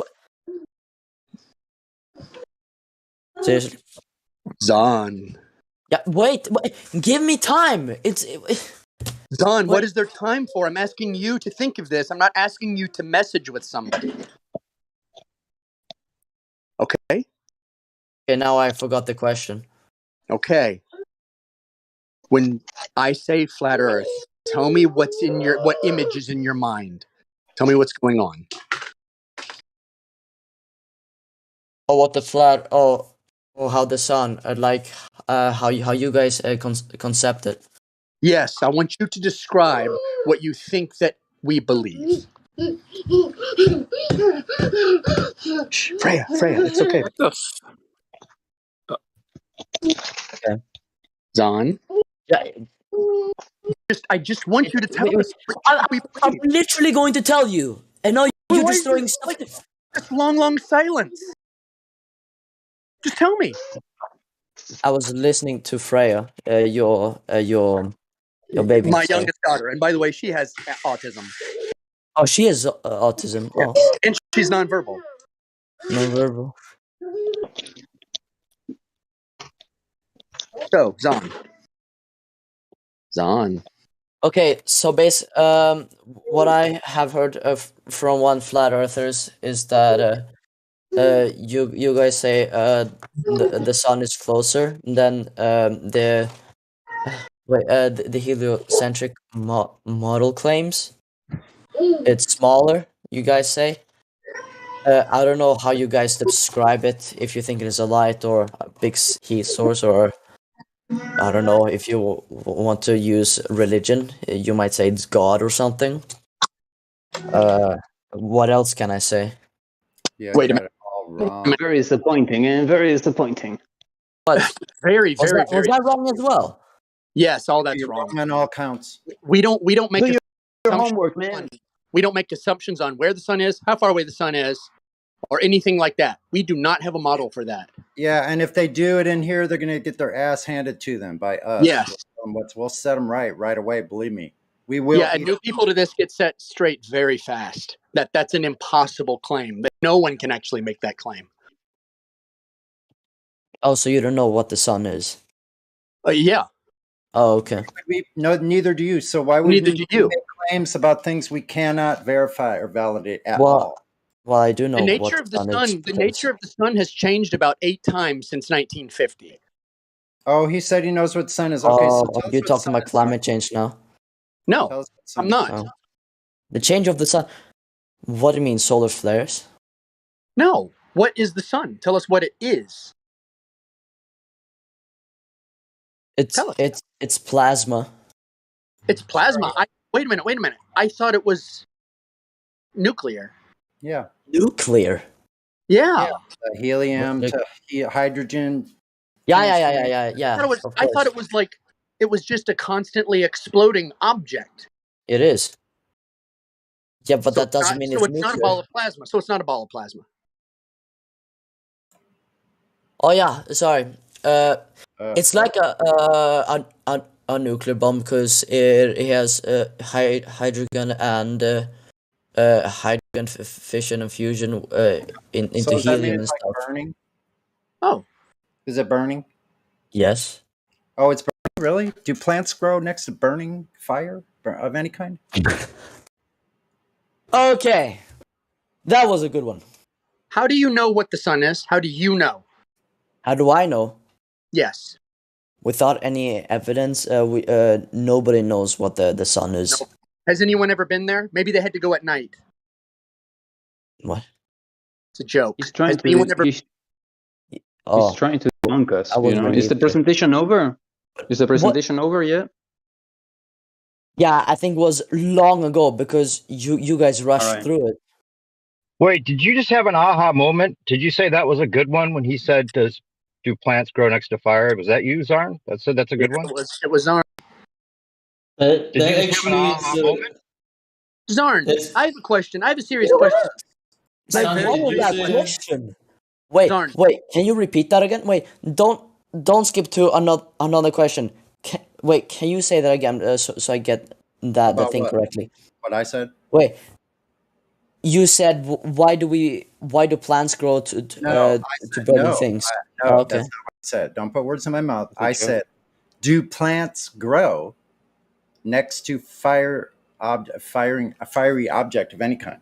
Seriously. Zon. Yeah, wait, give me time. Zon, what is there time for? I'm asking you to think of this. I'm not asking you to message with somebody. Okay. Okay, now I forgot the question. Okay. When I say flat Earth, tell me what image is in your mind. Tell me what's going on. Oh, what the flat? Oh, how the sun? How you guys concept it. Yes, I want you to describe what you think that we believe. Shh, Freya, it's okay. Okay. Zon. Yeah. I just want you to tell us. I'm literally going to tell you, and now you're just throwing stuff. This long silence. Just tell me. I was listening to Freya, your baby. My youngest daughter, and by the way, she has autism. Oh, she has autism. Oh, and she's nonverbal. Nonverbal. So, Zon. Okay, so what I have heard from one flat earthers is that you guys say the sun is closer than the heliocentric model claims. It's smaller, you guys say. I don't know how you guys describe it. If you think it is a light or a big heat source, or I don't know, if you want to use religion, you might say it's God or something. What else can I say? Yeah, wait a minute. Very disappointing and very disappointing. But very was that wrong as well? Yes, all that's wrong. On all counts. We don't make your homework, man. We don't make assumptions on where the sun is, how far away the sun is, or anything like that. We do not have a model for that. Yeah, and if they do it in here, they're going to get their ass handed to them by us. Yes. We'll set them right away. Believe me, we will. Yeah, and new people to this get set straight very fast. That's an impossible claim. That no one can actually make that claim. Oh, so you don't know what the sun is? Yeah. Oh, okay. No, neither do you. So why would neither do you make claims about things we cannot verify or validate at well, all? Well, I do know the nature of the sun. The nature of the sun has changed about 8 times since 1950. Oh, he said he knows what the sun is. Okay, so you're talking about climate change now? No, I'm not. Oh. The change of the sun. What do you mean, solar flares? No. What is the sun? Tell us what it is. It's plasma. It's plasma. Wait a minute. I thought it was nuclear. Yeah. Nuclear. Yeah. Helium to hydrogen. Yeah. I thought it was like it was just a constantly exploding object. It is. Yeah, but So that doesn't mean it's it's not a nuclear. ball of plasma. So it's not a ball of plasma. Oh yeah, sorry. It's like a nuclear bomb because it has hydrogen and hydrogen fission and fusion into So does that mean helium and it's like stuff. burning? Oh. Is it burning? Yes. Oh, it's burning? Really? Do plants grow next to burning fire of any kind? Okay. That was a good one. How do you know what the sun is? How do you know? How do I know? Yes. Without any evidence, nobody knows what the sun is. No. Has anyone ever been there? Maybe they had to go at night. What? It's a joke. He's trying Has to. anyone ever? He's trying to debunk us. I wasn't really Is the presentation over? Is the presentation over yet? Yeah, I think it was long ago because you guys rushed right. through it. Wait, did you just have an aha moment? Did you say that was a good one when he said, do plants grow next to fire? Was that you, Zarn? That said that's a good one? It was Zarn. Did you just have an aha moment? Zarn, I have a question. I have a serious question. Like, what was that question? Wait, can you repeat that again? Wait, don't skip to another question. Can you say that again so I get the thing correctly? What I said? Wait, you said why do plants grow to burning things? No, Okay. that's not what I said. Don't put words in my mouth. I said, do plants grow next to a fiery object of any kind?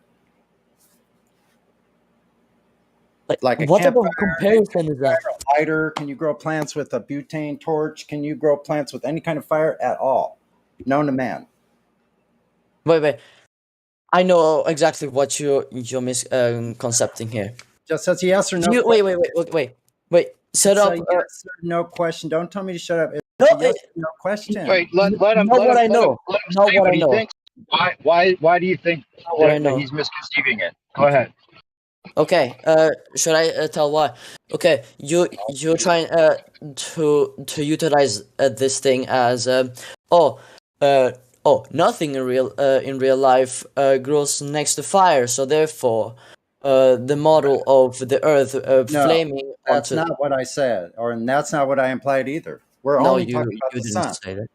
Like a what type of campfire, comparison is that? a lighter? Can you grow plants with a butane torch? Can you grow plants with any kind of fire at all, known to man? Wait. I know exactly what you're misconcepting here. Just as a yes or no. Wait. Set it's up. A yes or no question. Don't tell me to shut up. It's No, a yes or no question. Wait, let him. Not Let what I him know. say Not what what I he know. thinks. Why do you think what I that know. he's misconceiving it? Go ahead. Okay. Should I tell why? Okay. You're trying to utilize this thing as nothing in real life grows next to fire, so therefore the model of the earth flaming that's onto. not what I said, and that's not what I implied either. We're No, only you talking about the didn't sun. say that.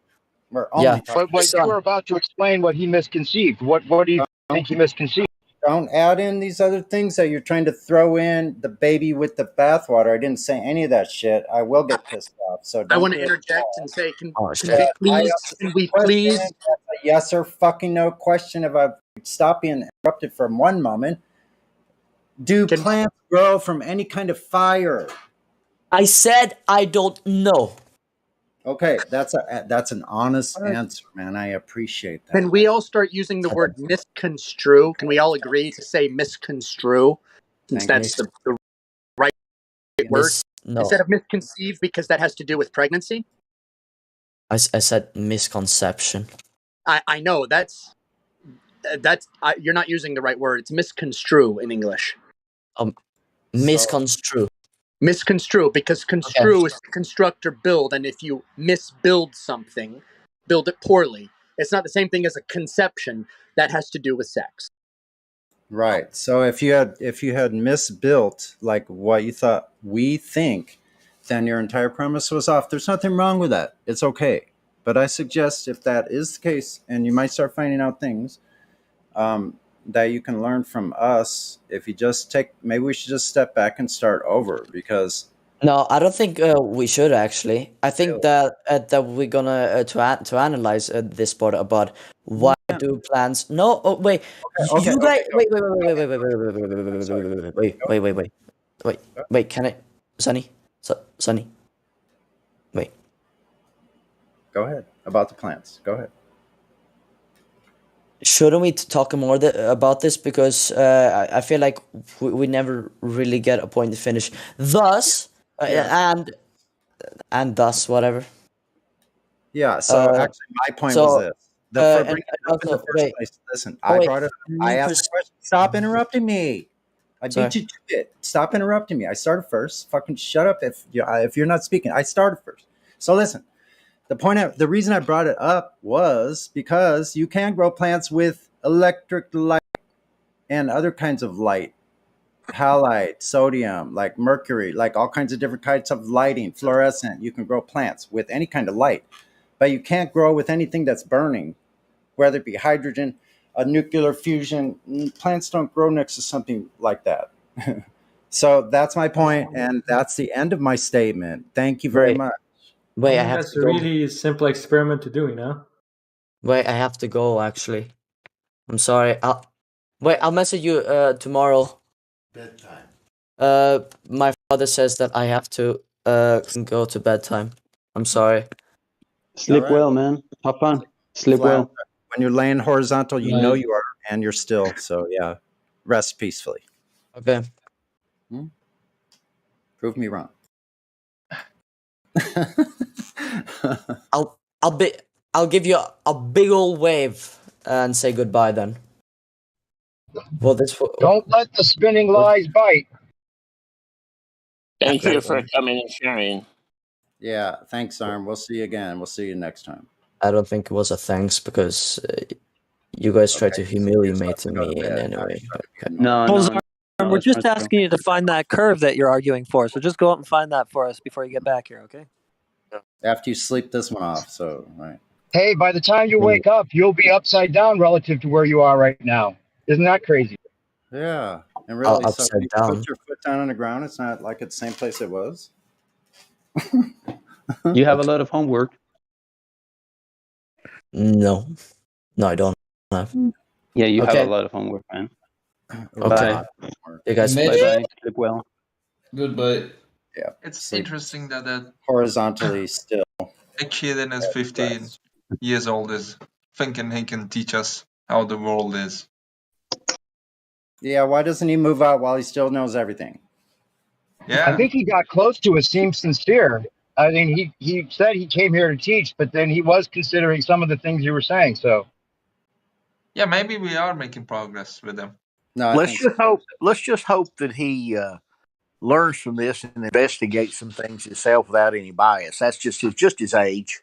We're only talking But you were about to explain what he misconceived. What do you think he misconceived? Don't add in these other things that you're trying to throw in the baby with the bathwater. I didn't say any of that shit. I will get pissed off. So I want to do it. interject and say, can we Question, please? that's a yes or fucking no question. If I stop being interrupted for one moment, do plants grow from any kind of fire? I said I don't know. Okay, that's an honest answer, man. I appreciate that. Can we all start using the word misconstrue? Can we all agree to say misconstrue? Since that's the right word. No. Instead of misconceive, because that has to do with pregnancy? I said misconception. I know, you're not using the right word. It's misconstrue in English. Misconstrue. Misconstrue, because construe is to construct or build, and if you misbuild something, build it poorly. It's not the same thing as a conception. That has to do with sex. Right. So if you had misbuilt like what you thought we think, then your entire premise was off. There's nothing wrong with that. It's okay. But I suggest if that is the case, and you might start finding out things that you can learn from us, if you just maybe we should just step back and start over, because no, I don't think we should actually. I think that we're gonna to analyze this part about why do plants. No, wait. You guys, wait. Can I, Sunny, Sunny? Wait. Go ahead about the plants. Go ahead. Shouldn't we talk more about this, because I feel like we never really get a point to finish. Thus, and thus whatever. Yeah. So actually, my point was this: for and bringing it up in also the first wait. place. Listen, Oh I wait, brought it. I asked the Lucas. question. Stop interrupting me. I Sorry. beat you to it. Stop interrupting me. I started first. Fucking shut up if you're not speaking. I started first. So listen. The reason I brought it up was because you can grow plants with electric light and other kinds of light, halide, sodium, like mercury, like all kinds of different kinds of lighting, fluorescent. You can grow plants with any kind of light, but you can't grow with anything that's burning, whether it be hydrogen, a nuclear fusion. Plants don't grow next to something like that. So that's my point, and that's the end of my statement. Thank you very Wait. much. Wait, I mean, have that's to a go. really simple experiment to do, you know? Wait, I have to go actually. I'm sorry. I'll message you tomorrow. Bedtime. My father says that I have to go to bedtime. I'm sorry. Sleep All right. well, man. Have fun. Sleep Flat. well. When you're laying horizontal, you know Right. you are, and you're still. So yeah, rest peacefully. Okay. Prove me wrong. I'll give you a big old wave and say goodbye then. Well, Don't let the spinning lies bite. Thank you for coming and sharing. Yeah, thanks, Arm. We'll see you again. We'll see you next time. I don't think it was a thanks because you guys tried to humiliate me in any way. No, Well, no, Zarn, no, we're that's just not true. asking you to find that curve that you're arguing for. So just go out and find that for us before you get back here, okay? After you sleep this one off. So right. Hey, by the time you wake up, you'll be upside down relative to where you are right now. Isn't that crazy? Yeah, and really, so upside when you down. put your foot down on the ground, it's not like it's the same place it was. You have a lot of homework. No, I don't have. Yeah, you have Okay. a lot of homework, man. Okay. You guys Bye play. bye. Sleep well. Goodbye. Yeah. It's Sleep interesting that horizontally still. a kid in his 15 years old is thinking he can teach us how the world is. Yeah, why doesn't he move out while he still knows everything? Yeah. I think he got close to it, seemed sincere. I mean, he said he came here to teach, but then he was considering some of the things you were saying. So Yeah, maybe we are making progress with him. No, Let's just hope that he learns from this and investigates some things himself without any bias. That's just his age.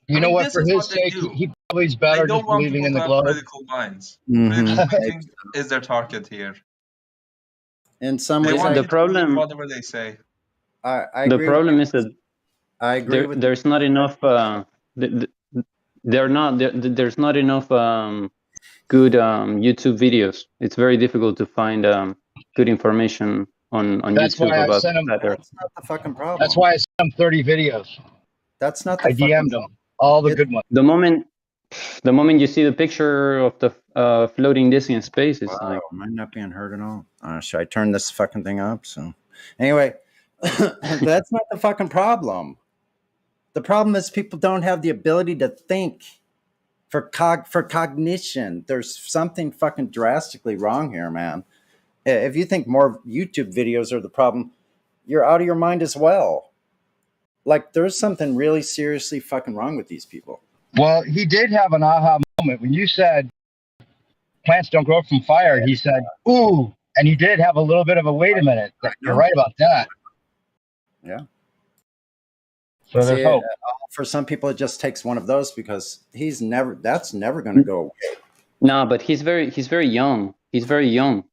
you know what? This For is his what they sake, do. he probably is They better don't just want believing people in to the have globe. critical minds. Mhm. Critical thinking is their target here. In some They ways, want The you to believe problem, whatever they say. I the agree. problem is that I agree with there's not enough. There's not enough good YouTube videos. It's very difficult to find good information on That's YouTube why I about sent him. flat Earth. That's not the fucking problem. That's why I sent him 30 videos. That's not the I DM'd them all the good ones. The moment you see the picture of the floating disc in space, it's Wow, like I'm not being heard at all. Should I turn this fucking thing up? So, anyway, that's not the fucking problem. The problem is people don't have the ability to think for cognition. There's something fucking drastically wrong here, man. If you think more YouTube videos are the problem, you're out of your mind as well. Like, there's something really seriously fucking wrong with these people. Well, he did have an aha moment when you said plants don't grow from fire. He said, "Ooh," and he did have a little bit of a wait a minute. You're right about that. Yeah. So there's hope. For some people, it just takes one of those because that's never going to go away. no, but he's very young. He's very young.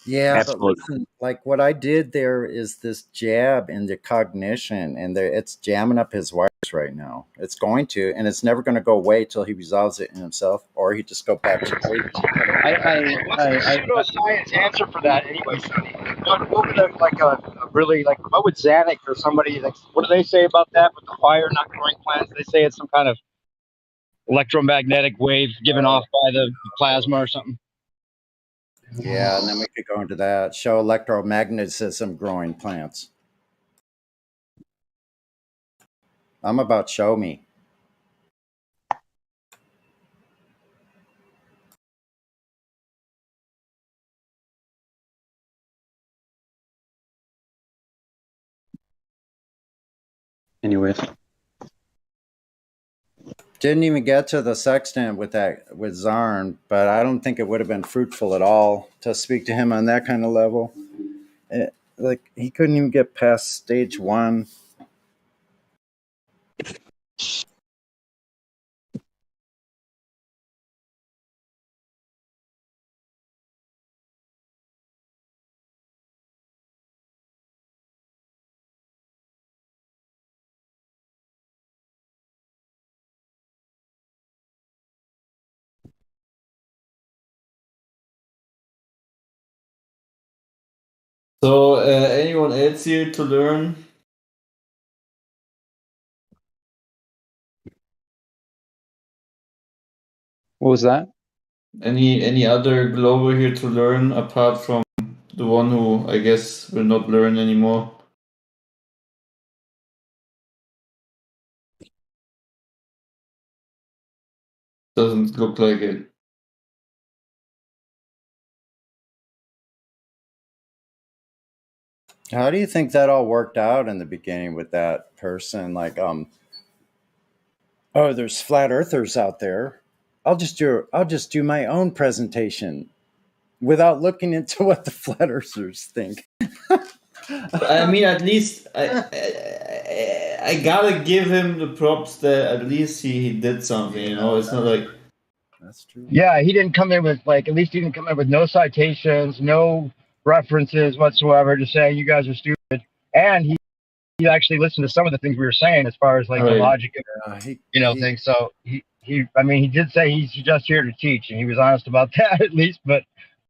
Yeah, Absolutely. but listen, like what I did there is this jab into cognition, and it's jamming up his wires right now. It's going to, and it's never going to go away till he resolves it in himself, or he just go back to sleep. What's the pseudoscience answer for that anyway, Sonny? What would what would Zanuck or somebody like? What do they say about that with the fire not growing plants? They say it's some kind of electromagnetic wave given off by the plasma or something. Yeah, and then we could go into that. Show electromagnetism growing plants. I'm about show me. Anyways. Didn't even get to the sextant with Zarn, but I don't think it would have been fruitful at all to speak to him on that kind of level. Like he couldn't even get past stage 1. So, anyone else here to learn? What was that? Any other Glober here to learn apart from the one who I guess will not learn anymore? Doesn't look like it. How do you think that all worked out in the beginning with that person? Like, oh, there's flat earthers out there. I'll just do my own presentation without looking into what the flat earthers think. I mean, at least I gotta give him the props that at least he did something. You know, it's not like that's true. Yeah, he didn't come in with at least he didn't come in with no citations, no references whatsoever, just saying you guys are stupid. And he actually listened to some of the things we were saying as far as the logic and things. So he did say he's just here to teach, and he was honest about that at least. But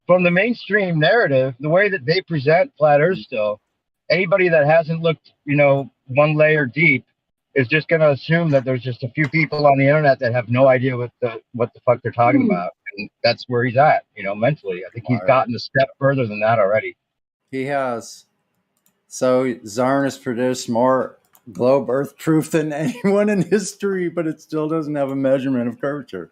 from the mainstream narrative, the way that they present flat Earth still, anybody that hasn't looked, one layer deep is just going to assume that there's just a few people on the internet that have no idea what the fuck they're talking about. And that's where he's at, mentally. I think he's gotten a step further than that already. He has. So Zarn has produced more globe Earth proof than anyone in history, but it still doesn't have a measurement of curvature.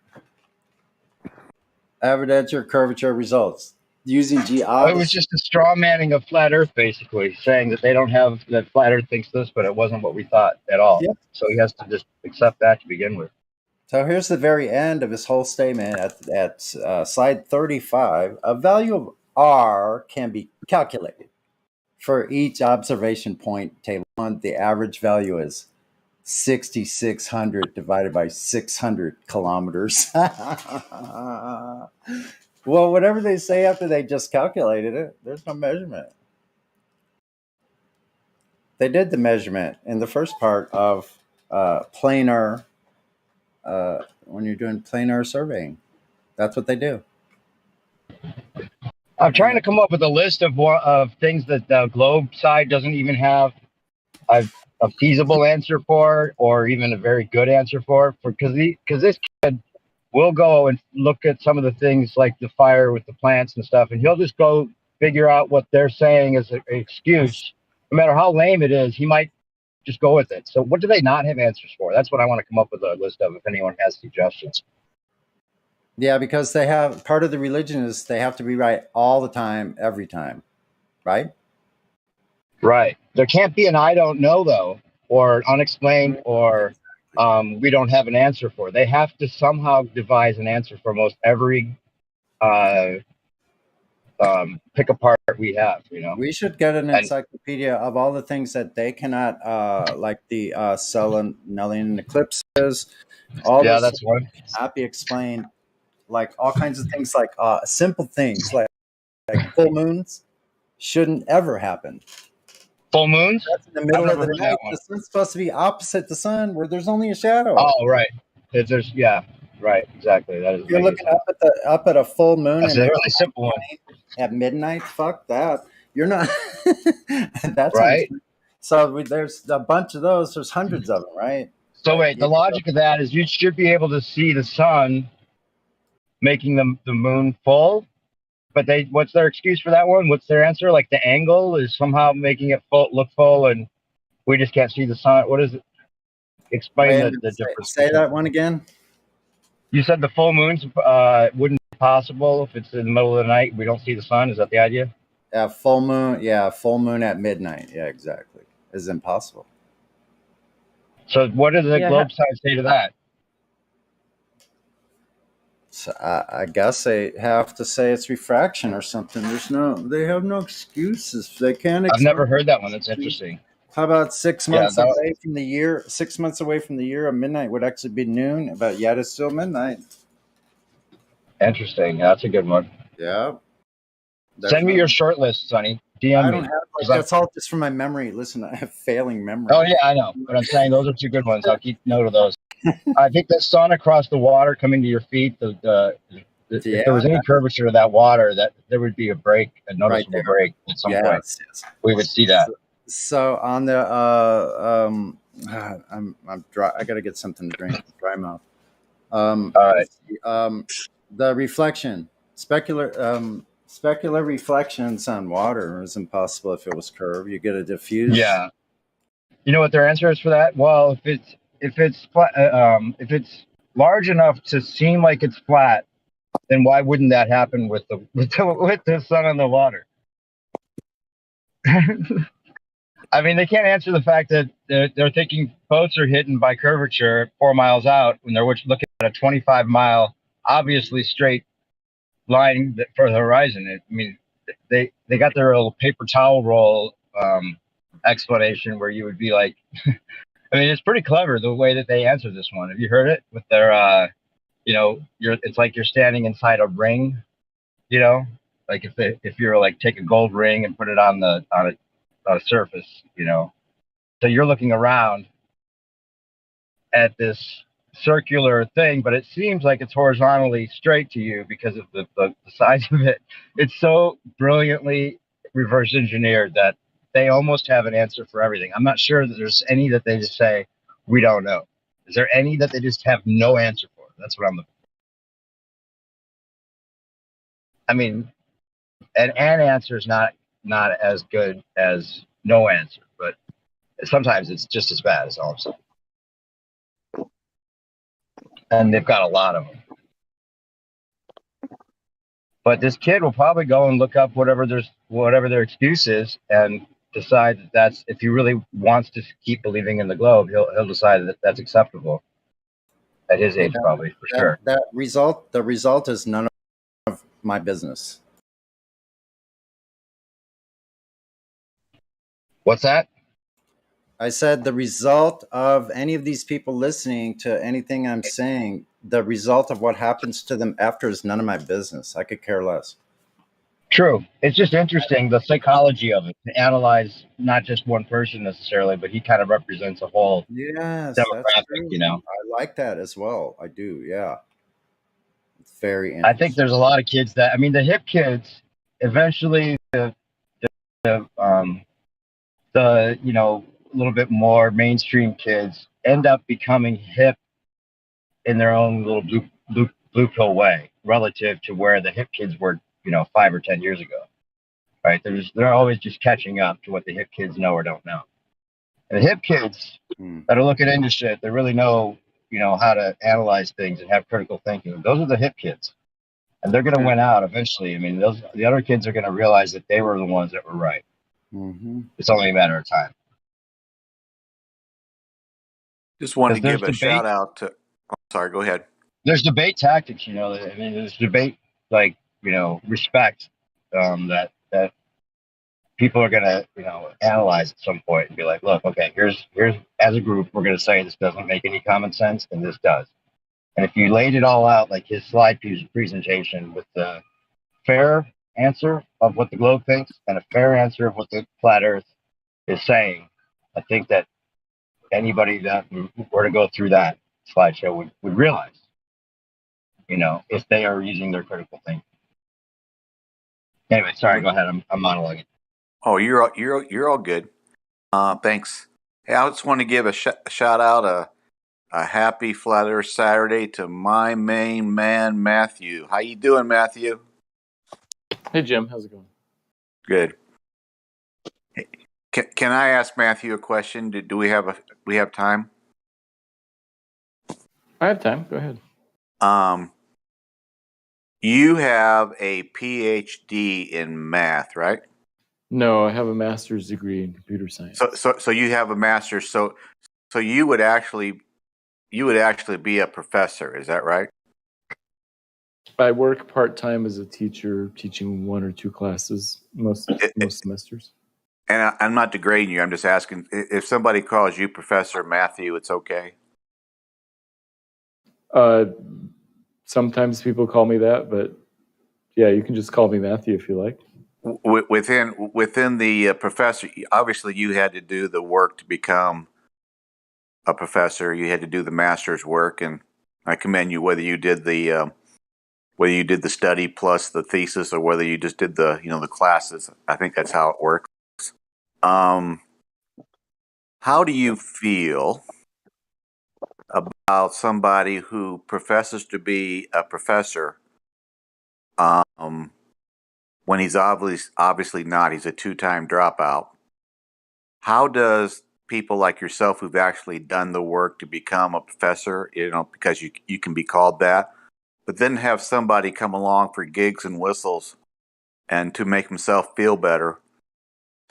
Evidential curvature results using geodesy. It was just a straw manning of flat Earth, basically saying that they don't have that flat Earth thinks this, but it wasn't what we thought at all. Yep. So he has to just accept that to begin with. So here's the very end of his whole statement at slide 35. A value of R can be calculated. For each observation point, table 1, the average value is 6,600 divided by 600 kilometers. Well, whatever they say after they just calculated it, there's no measurement. They did the measurement in the first part of planar, when you're doing planar surveying. That's what they do. I'm trying to come up with a list of things that the globe side doesn't even have a feasible answer for, or even a very good answer for because this kid will go and look at some of the things like the fire with the plants and stuff, and he'll just go figure out what they're saying as an excuse. No matter how lame it is, he might just go with it. So what do they not have answers for? That's what I want to come up with a list of if anyone has suggestions. Yeah, because they have part of the religion is they have to be right all the time, every time, right? Right. There can't be an I don't know, though, or unexplained, or we don't have an answer for. They have to somehow devise an answer for most every pick apart we have, We should get an encyclopedia of all the things that they cannot, like the Selenian eclipses. All yeah, that's one. Cannot be explained. Like all kinds of things, like simple things, like full moons shouldn't ever happen. Full moons? That's in the middle of the night. The sun's supposed to be opposite the sun, where there's only a shadow. Oh, right. Right, exactly. That is. You're looking up at a full moon. That's a really simple one. At midnight, fuck that. You're not. That's right. So there's a bunch of those. There's hundreds of them, right? So wait, the logic of that is you should be able to see the sun making the moon full, but what's their excuse for that one? What's their answer? Like the angle is somehow making it look full, and we just can't see the sun. What is it? Explain the difference. Say that one again. You said the full moons wouldn't be possible if it's in the middle of the night. We don't see the sun. Is that the idea? Yeah, full moon. Yeah, full moon at midnight. Yeah, exactly. It's impossible. So what does the globe side say to that? So I guess they have to say it's refraction or something. They have no excuses. They can't I've never explain. heard that one. That's interesting. How about 6 Yeah, months away from the year? 6 months away from the year, midnight would actually be noon, but yet it's still midnight. interesting. That's a good one. Yeah. Send me your short list, Sonny. DM I me. don't have that's all just from my memory. Listen, I have failing memory. Oh yeah, I know. But I'm saying those are two good ones. I'll keep note of those. I think the sun across the water coming to your feet. If there was any curvature to that water, that there would be a noticeable break at some point. Yes. We would see that. So on the I'm dry. I got to get something to drink. Dry mouth. All right. The reflection, specular reflections on water is impossible if it was curved. You get a diffuse. Yeah. You know what their answer is for that? Well, if it's large enough to seem like it's flat, then why wouldn't that happen with the sun on the water? I mean, they can't answer the fact that they're thinking boats are hidden by curvature 4 miles out when they're looking at a 25-mile, obviously straight line for the horizon. I mean, they got their little paper towel roll explanation where you would be like, I mean, it's pretty clever the way that they answer this one. Have you heard it with their, it's like you're standing inside a ring, like if you're like take a gold ring and put it on a surface, so you're looking around at this circular thing, but it seems like it's horizontally straight to you because of the size of it. It's so brilliantly reverse engineered that they almost have an answer for everything. I'm not sure that there's any that they just say, we don't know. Is there any that they just have no answer for? That's what I'm looking for. I mean, an answer is not as good as no answer, but sometimes it's just as bad as all I'm saying. And they've got a lot of them. But this kid will probably go and look up whatever their excuse is and decide that that's, if he really wants to keep believing in the globe, he'll decide that that's acceptable at his age, probably, for sure. The result is none of my business. What's that? I said the result of any of these people listening to anything I'm saying, the result of what happens to them after is none of my business. I could care less. True. It's just interesting, the psychology of it, to analyze not just one person necessarily, but he kind of represents a whole demographic, that's true. I like that as well. I do, yeah. It's very interesting. I think there's a lot of kids that, I mean, the hip kids, eventually the a little bit more mainstream kids end up becoming hip in their own little blue pill way relative to where the hip kids were, 5 or 10 years ago, right? They're always just catching up to what the hip kids know or don't know. And the hip kids that are looking into shit, they really know, how to analyze things and have critical thinking. Those are the hip kids. And they're going to win out eventually. I mean, the other kids are going to realize that they were the ones that were right. Mm-hmm. It's only a matter of time. Just wanted to give a shout out to. Oh, sorry, go ahead. There's debate tactics, I mean, there's debate respect that people are gonna analyze at some point and be like, look, okay, here's as a group we're gonna say this doesn't make any common sense and this does. And if you laid it all out like his slide presentation with the fair answer of what the globe thinks and a fair answer of what the flat earth is saying, I think that anybody that were to go through that slideshow would realize, if they are using their critical thinking. Anyway, sorry, go ahead. I'm monologuing. Oh, you're all good. Thanks. Hey, I just want to give a shout out, a happy Flat Earth Saturday to my main man, Matthew. How you doing, Matthew? Hey, Jim. How's it going? Good. Hey, can I ask Matthew a question? Do we have time? I have time. Go ahead. You have a PhD in math, right? No, I have a master's degree in computer science. So you have a master's. So you would actually be a professor. Is that right? I work part-time as a teacher, teaching 1 or 2 classes most semesters. And I'm not degrading you. I'm just asking if somebody calls you Professor Matthew, it's okay. Sometimes people call me that, but yeah, you can just call me Matthew if you like. Within the professor, obviously you had to do the work to become a professor. You had to do the master's work, and I commend you whether you did the study plus the thesis or whether you just did the classes. I think that's how it works. How do you feel about somebody who professes to be a professor when he's obviously not? He's a 2-time dropout. How does people like yourself who've actually done the work to become a professor, because you can be called that, but then have somebody come along for gigs and whistles and to make himself feel better,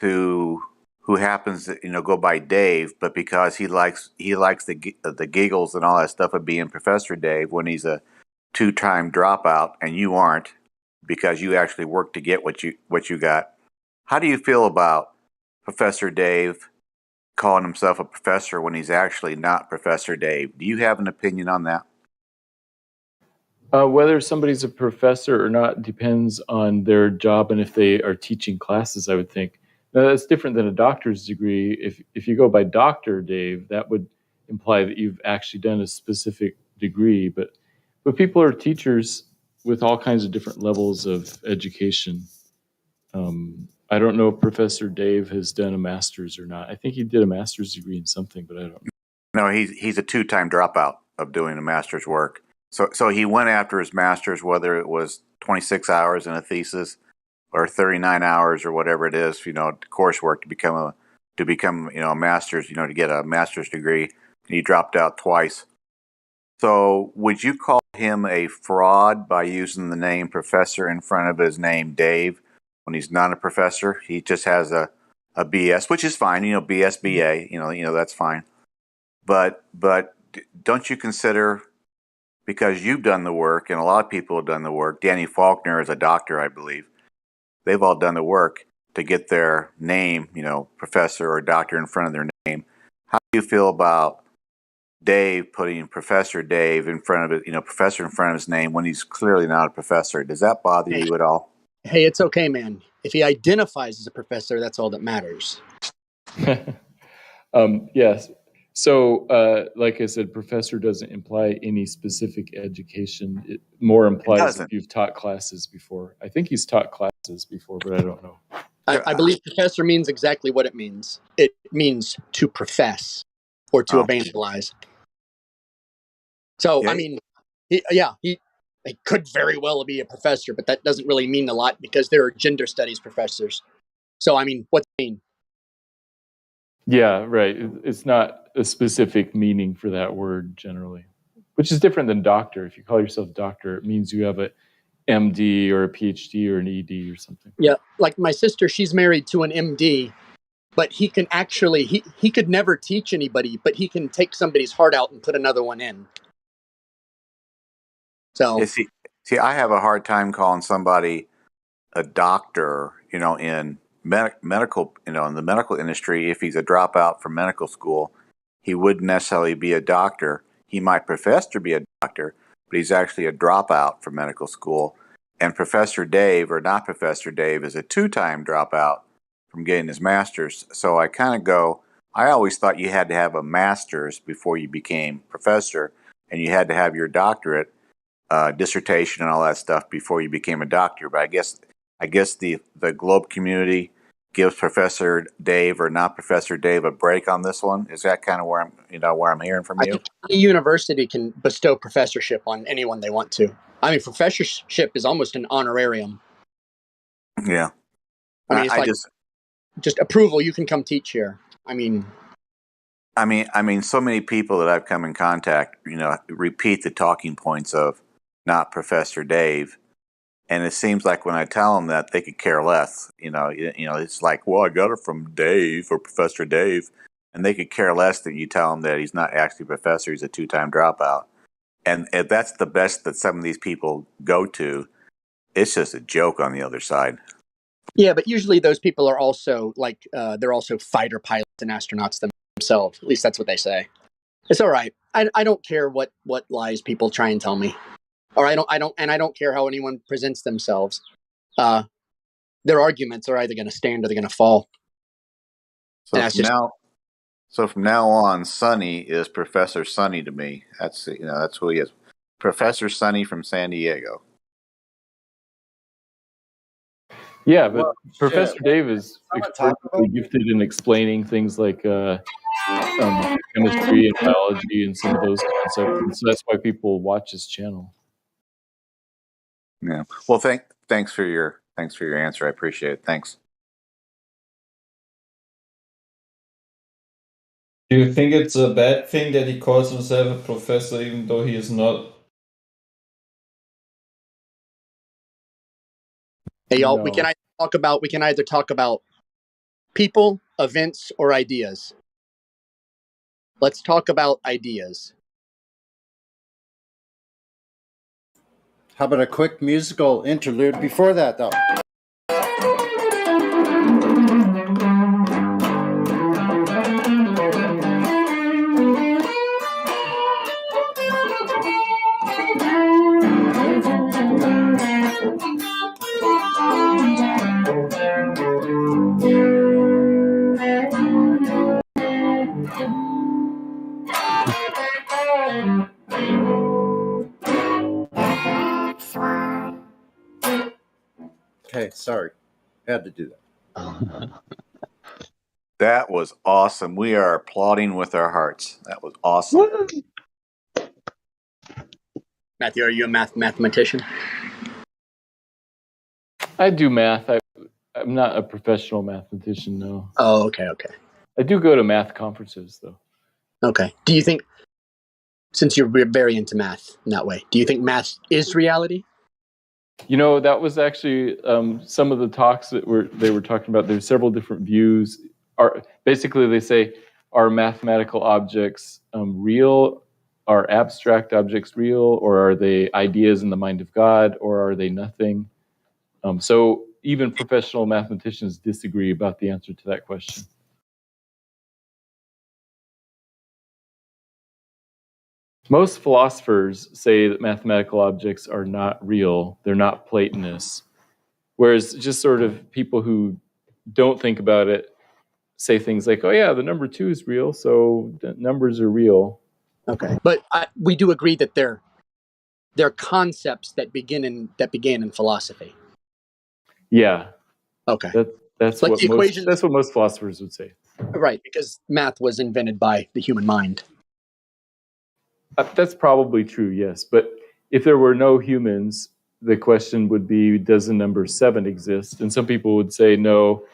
who happens to go by Dave, but because he likes the giggles and all that stuff of being Professor Dave when he's a 2-time dropout and you aren't, because you actually worked to get what you got. How do you feel about Professor Dave calling himself a professor when he's actually not Professor Dave? Do you have an opinion on that? Whether somebody's a professor or not depends on their job and if they are teaching classes, I would think. Now, that's different than a doctor's degree. If you go by Dr. Dave, that would imply that you've actually done a specific degree. But people are teachers with all kinds of different levels of education. I don't know if Professor Dave has done a master's or not. I think he did a master's degree in something, but I don't know. No, he's a 2-time dropout of doing a master's work. So he went after his master's, whether it was 26 hours in a thesis or 39 hours or whatever it is, coursework to become a master's, to get a master's degree. And he dropped out twice. So would you call him a fraud by using the name professor in front of his name Dave when he's not a professor? He just has a BS, which is fine, BS, BA, that's fine. But don't you consider, because you've done the work and a lot of people have done the work, Danny Faulkner is a doctor, I believe. They've all done the work to get their name, professor or doctor in front of their name. How do you feel about Dave putting Professor Dave in front of it, professor in front of his name when he's clearly not a professor? Does that bother you at all? Hey, it's okay, man. If he identifies as a professor, that's all that matters. Yes. So, like I said, professor doesn't imply any specific education. It more implies if you've taught classes before. I think he's taught classes before, but I don't know. I believe professor means exactly what it means. It means to profess or to evangelize. So, yeah. He could very well be a professor, but that doesn't really mean a lot because there are gender studies professors. So, what's it mean? Yeah, right. It's not a specific meaning for that word generally, which is different than doctor. If you call yourself doctor, it means you have a MD or a PhD or an ED or something. Yeah, like my sister, she's married to an MD, but he can actually, he could never teach anybody, but he can take somebody's heart out and put another one in. So, see, I have a hard time calling somebody a doctor, in medical, in the medical industry. If he's a dropout from medical school, he wouldn't necessarily be a doctor. He might profess to be a doctor, but he's actually a dropout from medical school. And Professor Dave, or not Professor Dave, is a 2-time dropout from getting his master's. So I kind of go, I always thought you had to have a master's before you became professor, and you had to have your doctorate, dissertation and all that stuff before you became a doctor. But I guess the Globe community gives Professor Dave or not Professor Dave a break on this one. Is that kind of where I'm hearing from you? I think any university can bestow professorship on anyone they want to. Professorship is almost an honorarium. Yeah. It's just approval. You can come teach here. So many people that I've come in contact, repeat the talking points of not Professor Dave. And it seems like when I tell them that, they could care less. It's like, well, I got it from Dave or Professor Dave, and they could care less that you tell them that he's not actually a professor; he's a 2-time dropout. And if that's the best that some of these people go to, it's just a joke on the other side. Yeah, but usually those people are also they're also fighter pilots and astronauts themselves. At least that's what they say. It's all right. I don't care what lies people try and tell me, or I don't care how anyone presents themselves. Their arguments are either going to stand or they're going to fall. So from now on, Sonny is Professor Sonny to me. That's who he is, Professor Sonny from San Diego. Yeah, but Professor Dave is extraordinarily gifted in explaining things like chemistry and biology and some of those concepts, and so that's why people watch his channel. Yeah. Well, thanks for your answer. I appreciate it. Thanks. Do you think it's a bad thing that he calls himself a professor even though he is not? Hey y'all, we can either talk about people, events, or ideas. Let's talk about ideas. How about a quick musical interlude before that, though? Okay, sorry. Had to do that. That was awesome. We are applauding with our hearts. That was awesome. Matthew, are you a mathematician? I do math. I'm not a professional mathematician, no. Oh, okay. I do go to math conferences, though. Okay. Do you think, since you're very into math in that way, do you think math is reality? You know, that was actually some of the talks that they were talking about. There's several different views. Basically, they say, are mathematical objects real? Are abstract objects real? Or are they ideas in the mind of God? Or are they nothing? So even professional mathematicians disagree about the answer to that question. Most philosophers say that mathematical objects are not real. They're not Platonists. Whereas just sort of people who don't think about it say things like, oh yeah, the number 2 is real, so the numbers are real. Okay. But we do agree that they're concepts that began in philosophy. Yeah. Okay. That's like what most philosophers would say. Right, because math was invented by the human mind. That's probably true, yes. But if there were no humans, the question would be, does the number 7 exist? And some people would say, no,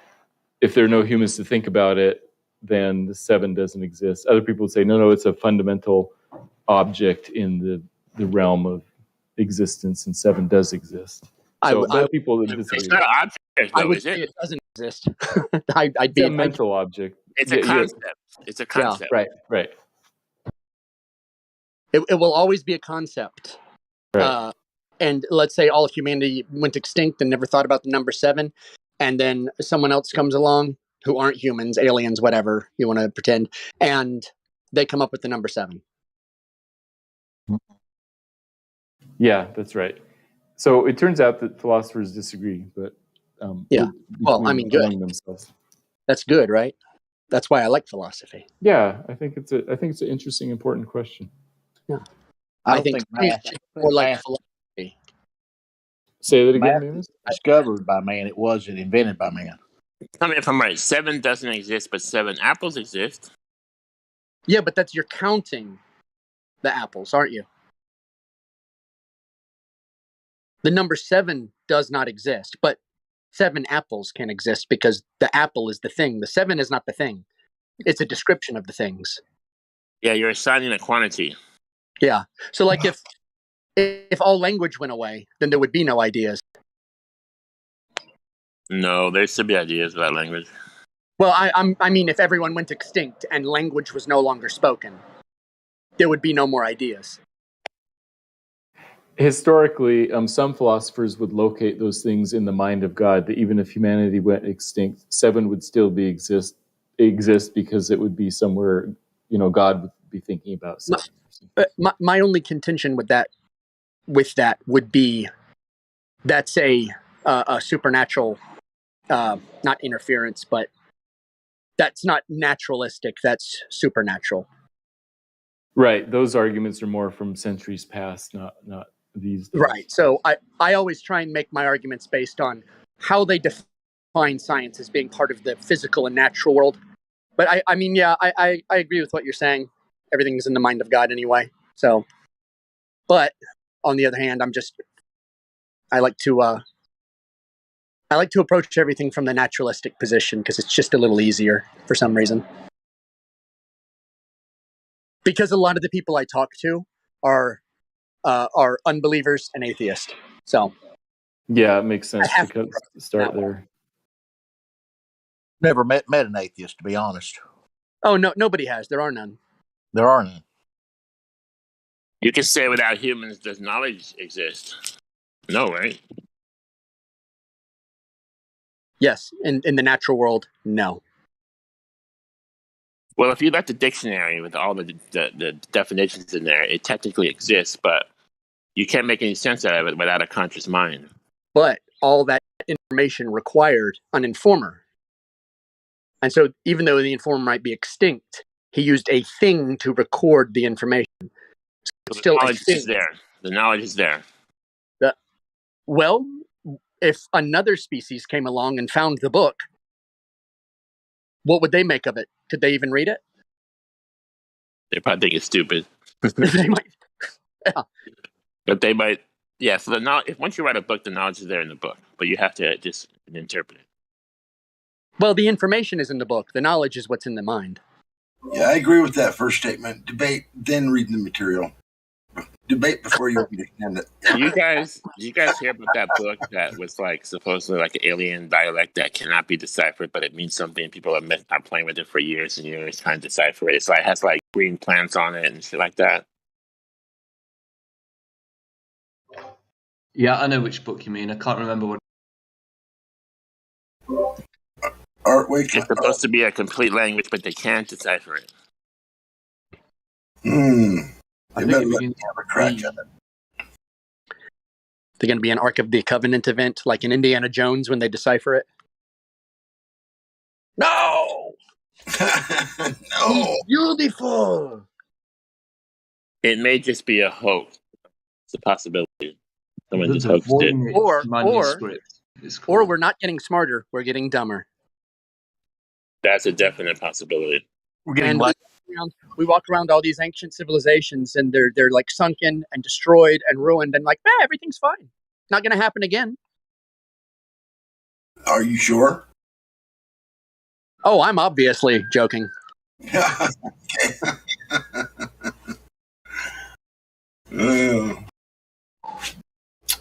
if there are no humans to think about it, then the 7 doesn't exist. Other people would say, no, it's a fundamental object in the realm of existence, and 7 does exist. So there are people that disagree. It's not an object, though, I would is say it? it doesn't exist. It's a mental object. It's a concept. It's a concept. Yeah, right. It will always be a concept. Right. And let's say all of humanity went extinct and never thought about the number 7, and then someone else comes along who aren't humans, aliens, whatever you want to pretend, and they come up with the number 7. Yeah, that's right. So it turns out that philosophers disagree, but well, I mean, good. Among themselves. That's good, right? That's why I like philosophy. Yeah, I think it's an interesting, important question. Yeah, I think math more like philosophy. Say that again, math Mavis? is discovered by man. It wasn't invented by man. I mean, if I'm right, 7 doesn't exist, but 7 apples exist. Yeah, but you're counting the apples, aren't you? The number 7 does not exist, but 7 apples can exist because the apple is the thing. The 7 is not the thing. It's a description of the things. Yeah, you're assigning a quantity. Yeah. So like if all language went away, then there would be no ideas. No, there should be ideas about language. Well, I mean, if everyone went extinct and language was no longer spoken, there would be no more ideas. historically, some philosophers would locate those things in the mind of God. That even if humanity went extinct, 7 would still exist because it would be somewhere. God would be thinking about 7. My only contention with that would be that's a supernatural, not interference, but that's not naturalistic. That's supernatural. Right. Those arguments are more from centuries past, not these days. Right. So I always try and make my arguments based on how they define science as being part of the physical and natural world. But I mean, yeah, I agree with what you're saying. Everything's in the mind of God anyway. So, but on the other hand, I like to approach everything from the naturalistic position because it's just a little easier for some reason. Because a lot of the people I talk to are unbelievers and atheists. So yeah, it makes sense to start there. Never met an atheist, to be honest. Oh no, nobody has. There are none. There are none. You can say without humans, does knowledge exist? No, right? Yes, in the natural world, no. Well, if you let the dictionary with all the definitions in there, it technically exists, but you can't make any sense out of it without a conscious mind. But all that information required an informer. And so even though the informer might be extinct, he used a thing to record the information. So the knowledge is there. The knowledge is there. Well, if another species came along and found the book, what would they make of it? Could they even read it? They probably think it's stupid. They might. Yeah. But they might. Yeah, so once you write a book, the knowledge is there in the book, but you have to just interpret it. Well, the information is in the book. The knowledge is what's in the mind. Yeah, I agree with that first statement. Debate, then read the material. Debate before you understand it. You guys hear about that book that was like supposedly like an alien dialect that cannot be deciphered, but it means something. People are playing with it for years and years trying to decipher it. So it has like green plants on it and shit like that. Yeah, I know which book you mean. I can't remember what. It's supposed to be a complete language, but they can't decipher it. I bet let me have a crack at it. They're going to be an Ark of the Covenant event, like in Indiana Jones when they decipher it. No! No! Beautiful! It may just be a hoax. It's a possibility. Someone just hoaxed it. Or we're not getting smarter, we're getting dumber. That's a definite possibility. We're getting we walk around all these ancient civilizations and they're like sunken and destroyed and ruined and like, everything's fine. Not going to happen again. Are you sure? Oh, I'm obviously joking.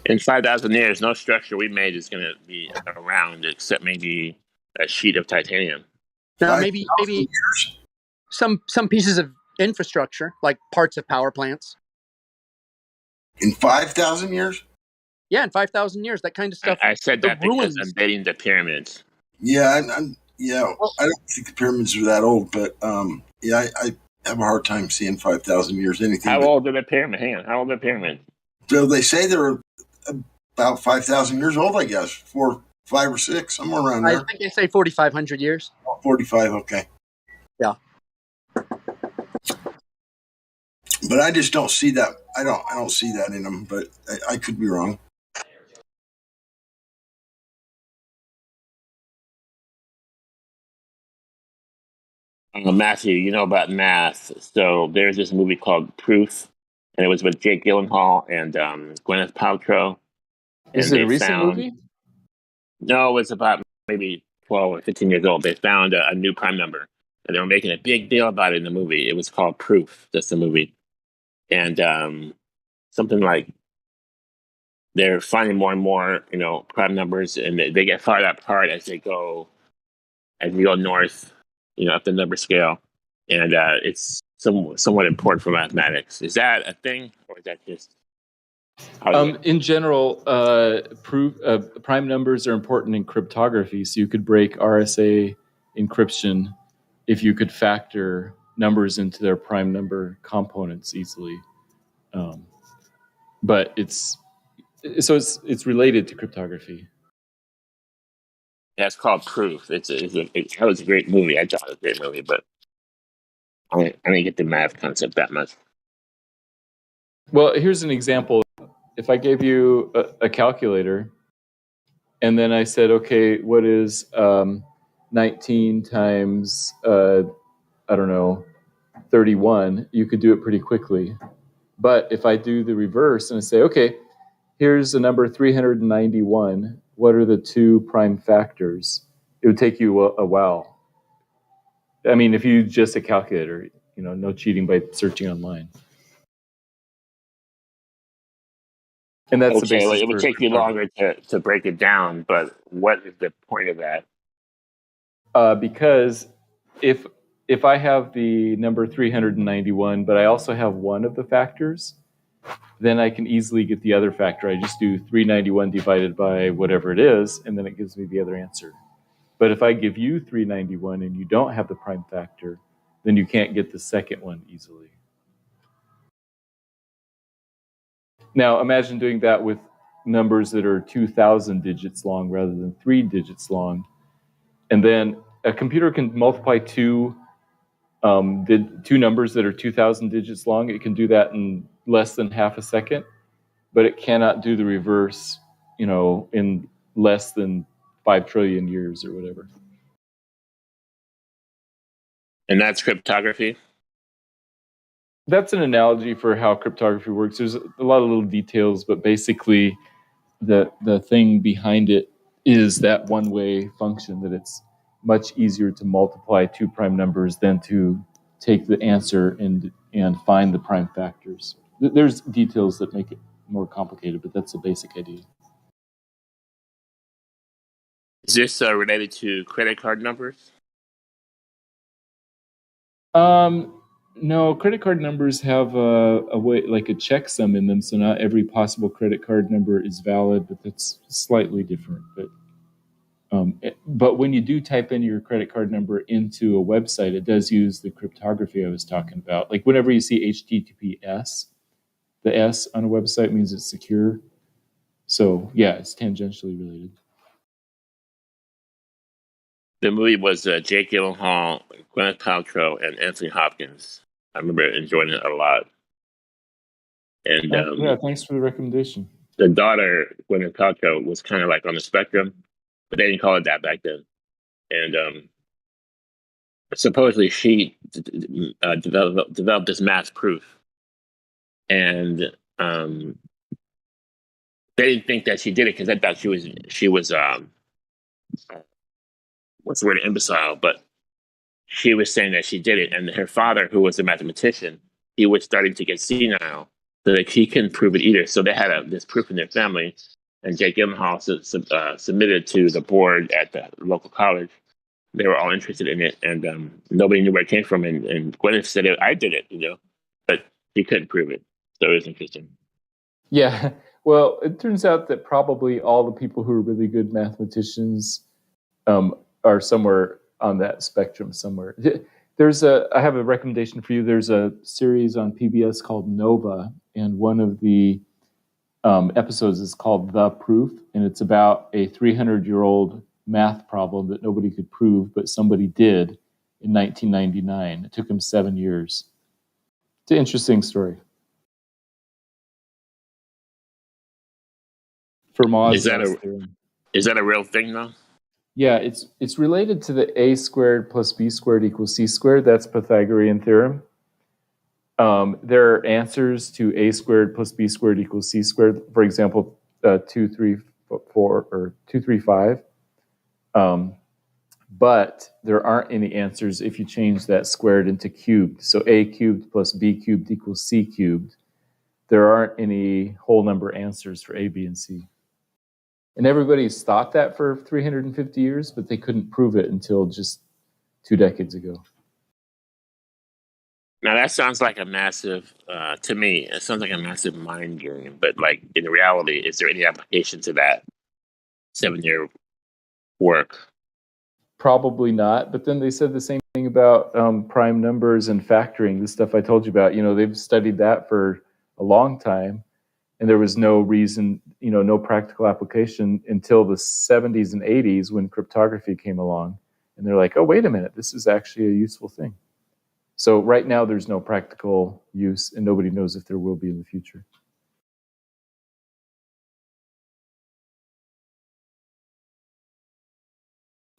In 5,000 years, no structure we made is going to be around except maybe a sheet of titanium. Now, maybe some pieces of infrastructure, like parts of power plants. In 5,000 years? Yeah, in 5,000 years, that kind of stuff. I said that because I'm dating the pyramids. Yeah, I don't think the pyramids are that old, but I have a hard time seeing 5,000 years anything. How old are the pyramids? Hang on, how old are the pyramids? So they say they're about 5,000 years old, I guess. 4, 5, or 6, somewhere around there. I think they say 4,500 years. 45, okay. Yeah. But I just don't see that. I don't see that in them, but I could be wrong. Matthew, you know about math. So there's this movie called Proof, and it was with Jake Gyllenhaal and Gwyneth Paltrow. Is it a recent movie? No, it was about maybe 12 or 15 years old. They found a new prime number, and they were making a big deal about it in the movie. It was called Proof, just the movie. And something like they're finding more and more, prime numbers, and they get farther apart as you go north, up the number scale. And it's somewhat important for mathematics. Is that a thing, or is that just In general, prime numbers are important in cryptography, so you could break RSA encryption if you could factor numbers into their prime number components easily. But it's related to cryptography. That's called Proof. That was a great movie. I thought it was a great movie, but I didn't get the math concept that much. Well, here's an example. If I gave you a calculator, and then I said, okay, what is 19 times, 31, you could do it pretty quickly. But if I do the reverse and I say, okay, here's the number 391, what are the two prime factors? It would take you a while. I mean, if you use just a calculator, no cheating by searching online. And that's the basis. It would take you longer to break it down, but what is the point of that? Because if I have the number 391, but I also have one of the factors, then I can easily get the other factor. I just do 391 divided by whatever it is, and then it gives me the other answer. But if I give you 391 and you don't have the prime factor, then you can't get the second one easily. Now, imagine doing that with numbers that are 2,000 digits long rather than 3 digits long. And then a computer can multiply two numbers that are 2,000 digits long. It can do that in less than half a second, but it cannot do the reverse, in less than 5 trillion years or whatever. And that's cryptography? That's an analogy for how cryptography works. There's a lot of little details, but basically the thing behind it is that one-way function, that it's much easier to multiply two prime numbers than to take the answer and find the prime factors. There's details that make it more complicated, but that's the basic idea. Is this related to credit card numbers? No, credit card numbers have a way, like a checksum in them, so not every possible credit card number is valid, but that's slightly different. But when you do type in your credit card number into a website, it does use the cryptography I was talking about. Like whenever you see HTTPS, the S on a website means it's secure. So yeah, it's tangentially related. The movie was Jake Gyllenhaal, Gwyneth Paltrow, and Anthony Hopkins. I remember enjoying it a lot. And yeah, thanks for the recommendation. The daughter, Gwyneth Paltrow, was kind of like on the spectrum, but they didn't call it that back then. And supposedly she developed this math proof, and they didn't think that she did it because they thought she was what's the word, imbecile, but she was saying that she did it, and her father, who was a mathematician, he was starting to get senile, so that he couldn't prove it either. So they had this proof in their family, and Jake Gyllenhaal submitted to the board at the local college. They were all interested in it, and nobody knew where it came from. And Gwyneth said, "I did it," but he couldn't prove it. So it was interesting. Yeah, well, it turns out that probably all the people who are really good mathematicians are somewhere on that spectrum somewhere. I have a recommendation for you. There's a series on PBS called Nova, and one of the episodes is called The Proof, and it's about a 300-year-old math problem that nobody could prove, but somebody did in 1999. It took him 7 years. It's an interesting story. Is that a real thing, though? Yeah, it's related to the a squared plus b squared equals c squared. That's Pythagorean theorem. There are answers to a squared plus b squared equals c squared. For example, 2, 3, 4, or 2, 3, 5. But there aren't any answers if you change that squared into cubed. So a cubed plus b cubed equals c cubed. There aren't any whole number answers for a, b, and c. And everybody's thought that for 350 years, but they couldn't prove it until just 2 decades ago. Now that sounds like a massive, to me, it sounds like a massive mind game. But like in reality, is there any application to that 7-year work? Probably not. But then they said the same thing about prime numbers and factoring, the stuff I told you about. They've studied that for a long time, and there was no reason, no practical application until the 70s and 80s when cryptography came along. And they're like, oh, wait a minute, this is actually a useful thing. So right now there's no practical use, and nobody knows if there will be in the future.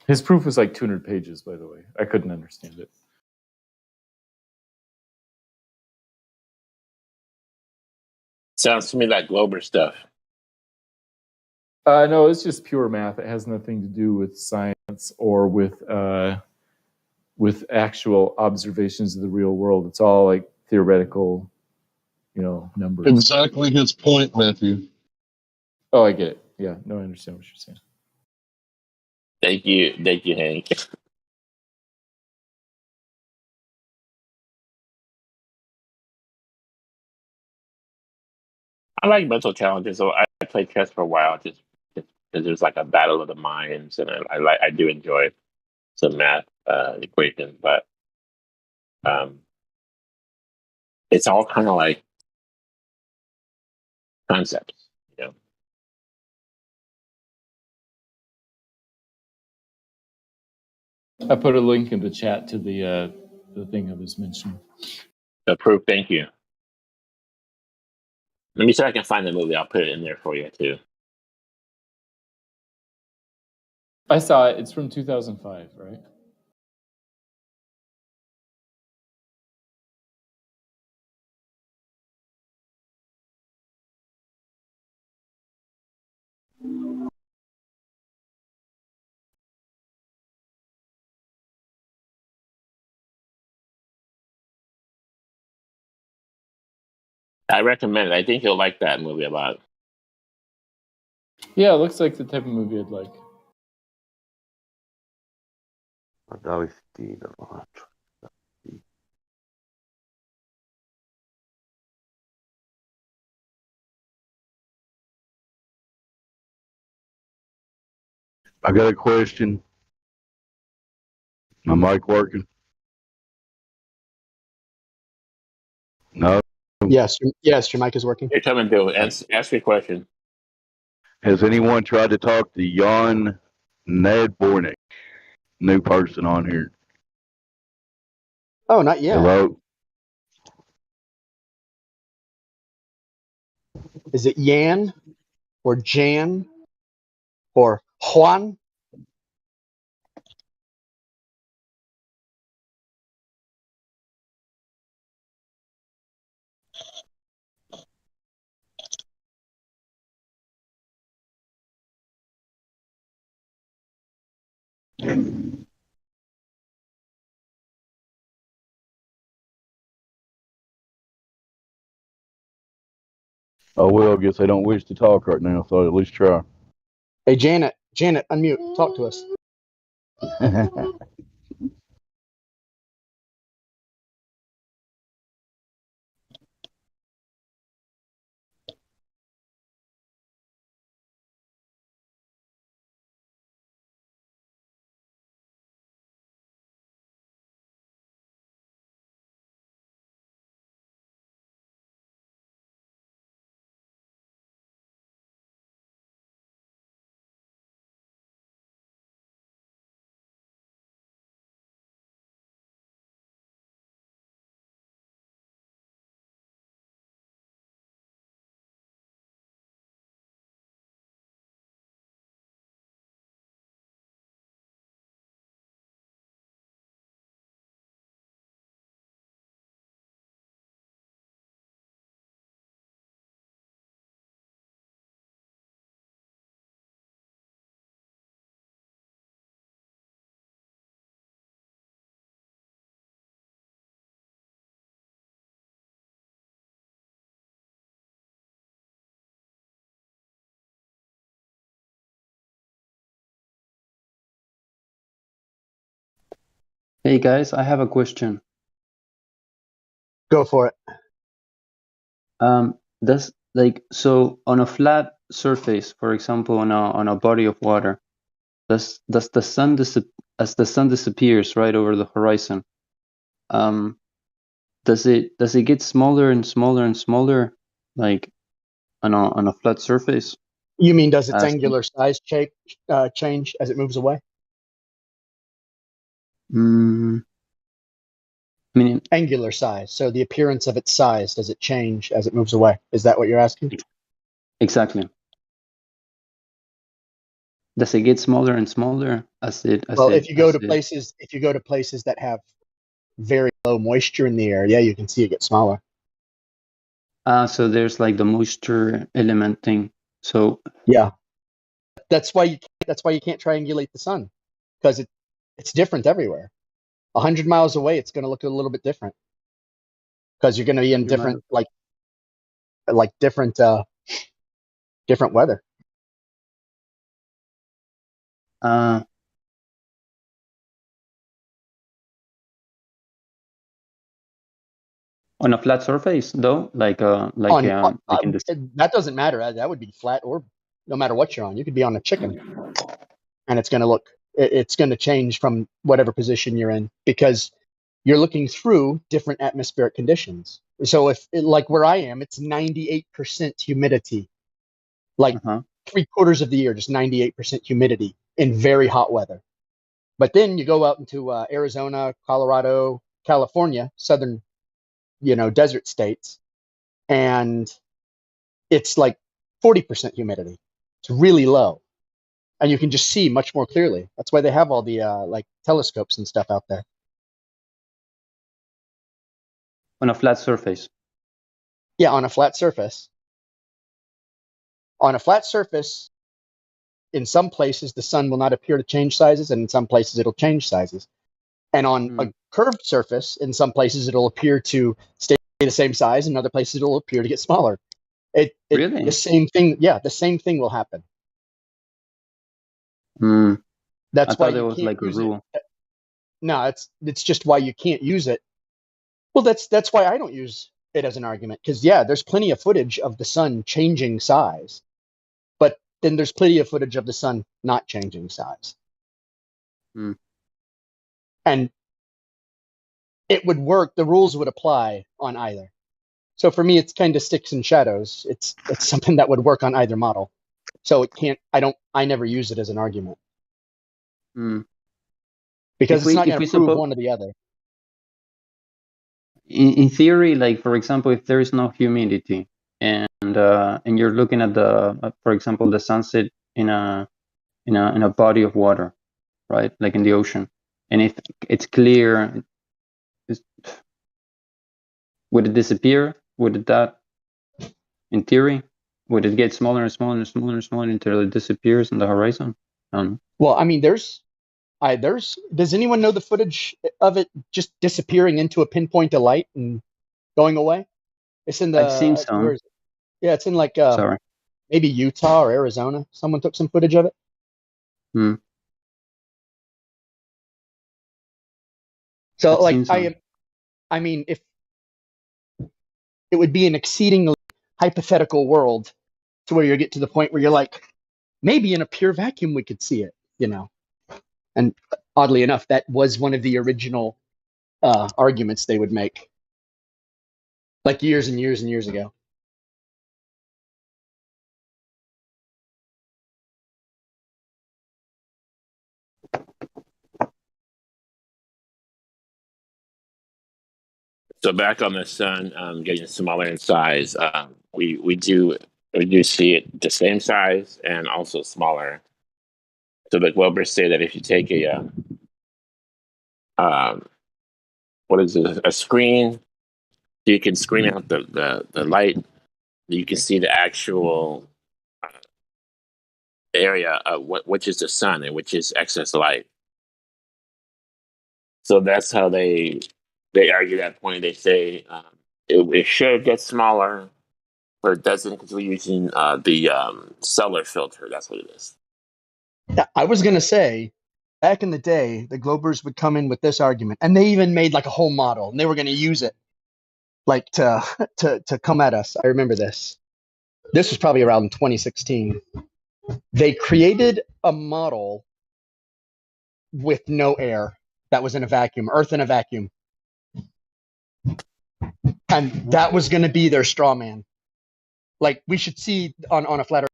His proof was like 200 pages, by the way. I couldn't understand it. Sounds to me like Glober stuff. No, it's just pure math. It has nothing to do with science or with actual observations of the real world. It's all like theoretical, numbers. Exactly his point, Matthew. Oh, I get it. Yeah, no, I understand what you're saying. Thank you, Hank. I like mental challenges, so I played chess for a while, just because there's like a battle of the minds, and I do enjoy some math equations, but it's all kind of like concepts, I put a link in the chat to the thing I was mentioning. The proof. Thank you. Let me see if I can find the movie. I'll put it in there for you too. I saw it. It's from 2005, right? I recommend it. I think you'll like that movie a lot. Yeah, it looks like the type of movie I'd like. I got a question. My mic working? No. Yes, your mic is working. You're coming, Bill. Ask your question. Has anyone tried to talk to Jan Nadbornik? New person on here. Oh, not yet. Hello? Is it Yan or Jan or Juan? Oh, well, I guess they don't wish to talk right now, so I'll at least try. Hey, Janet, unmute. Talk to us. Hey guys, I have a question. Go for it. Does like so on a flat surface, for example, on a body of water, does the sun as the sun disappears right over the horizon, does it get smaller and smaller and smaller, like on a flat surface? You mean does its As angular size change as it moves away? I mean, Angular size. So the appearance of its size, does it change as it moves away? Is that what you're asking? exactly. Does it get smaller and smaller Well, if you go to places that have very low moisture in the air, yeah, you can see it get smaller. So there's like the moisture element thing. So yeah, that's why you can't triangulate the sun, because it's different everywhere. 100 miles away, it's going to look a little bit different because you're going to be in different different weather. On a flat surface, though, like in this. That doesn't matter. That would be flat, or no matter what you're on. You could be on a chicken, and it's going to look. It's going to change from whatever position you're in because you're looking through different atmospheric conditions. So if like where I am, it's 98% humidity, like 3/4 of the year, just 98% humidity in very hot weather. But then you go out into Arizona, Colorado, California, southern, desert states, and it's like 40% humidity. It's really low, and you can just see much more clearly. That's why they have all the like telescopes and stuff out there. On a flat surface. Yeah, on a flat surface. On a flat surface, in some places the sun will not appear to change sizes, and in some places it'll change sizes. And on a curved surface, in some places it'll appear to stay the same size, and other places it'll appear to get smaller. Really? The same thing. Yeah, the same thing will happen. That's why you can't use it. No, it's just why you can't use it. Well, that's why I don't use it as an argument, because yeah, there's plenty of footage of the sun changing size, but then there's plenty of footage of the sun not changing size. And it would work. The rules would apply on either. So for me, it's kind of sticks and shadows. It's something that would work on either model. So it can't. I never use it as an argument because it's not going to prove one or the other. In theory, like for example, if there is no humidity and you're looking at for example, the sunset in a body of water, right, like in the ocean, and if it's clear, would it disappear? In theory, would it get smaller and smaller and smaller and smaller until it disappears on the horizon? Well, I mean, does anyone know the footage of it just disappearing into a pinpoint of light and going away? It's in the. I've seen some. Where is it? Yeah, it's in like maybe Utah or Arizona. Someone took some footage of it. So like I mean, if it would be an exceedingly hypothetical world to where you get to the point where you're like, maybe in a pure vacuum we could see it, And oddly enough, that was one of the original arguments they would make, like years and years and years ago. So back on the sun, getting smaller in size, we do see it the same size and also smaller. So the Globers say that if you take a screen, you can screen out the light, you can see the actual area of which is the sun and which is excess light. So that's how they argue that point. They say it should get smaller, but it doesn't because we're using the Seller filter. That's what it is. Yeah, I was going to say, back in the day, the Globers would come in with this argument, and they even made like a whole model, and they were going to use it. like to come at us. I remember this. This was probably around 2016. They created a model with no air that was in a vacuum, Earth in a vacuum. And that was going to be their straw man. Like, we should see on a flat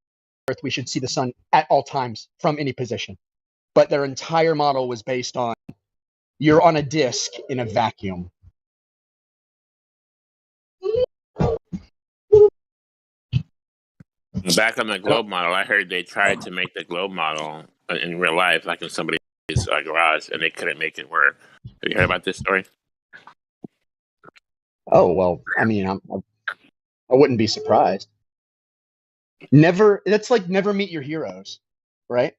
Earth, we should see the sun at all times from any position. But their entire model was based on you're on a disk in a vacuum. Back on the globe model, I heard they tried to make the globe model in real life, like in somebody's garage, and they couldn't make it work. Have you heard about this story? Oh, well, I mean, I wouldn't be surprised. That's like never meet your heroes, right?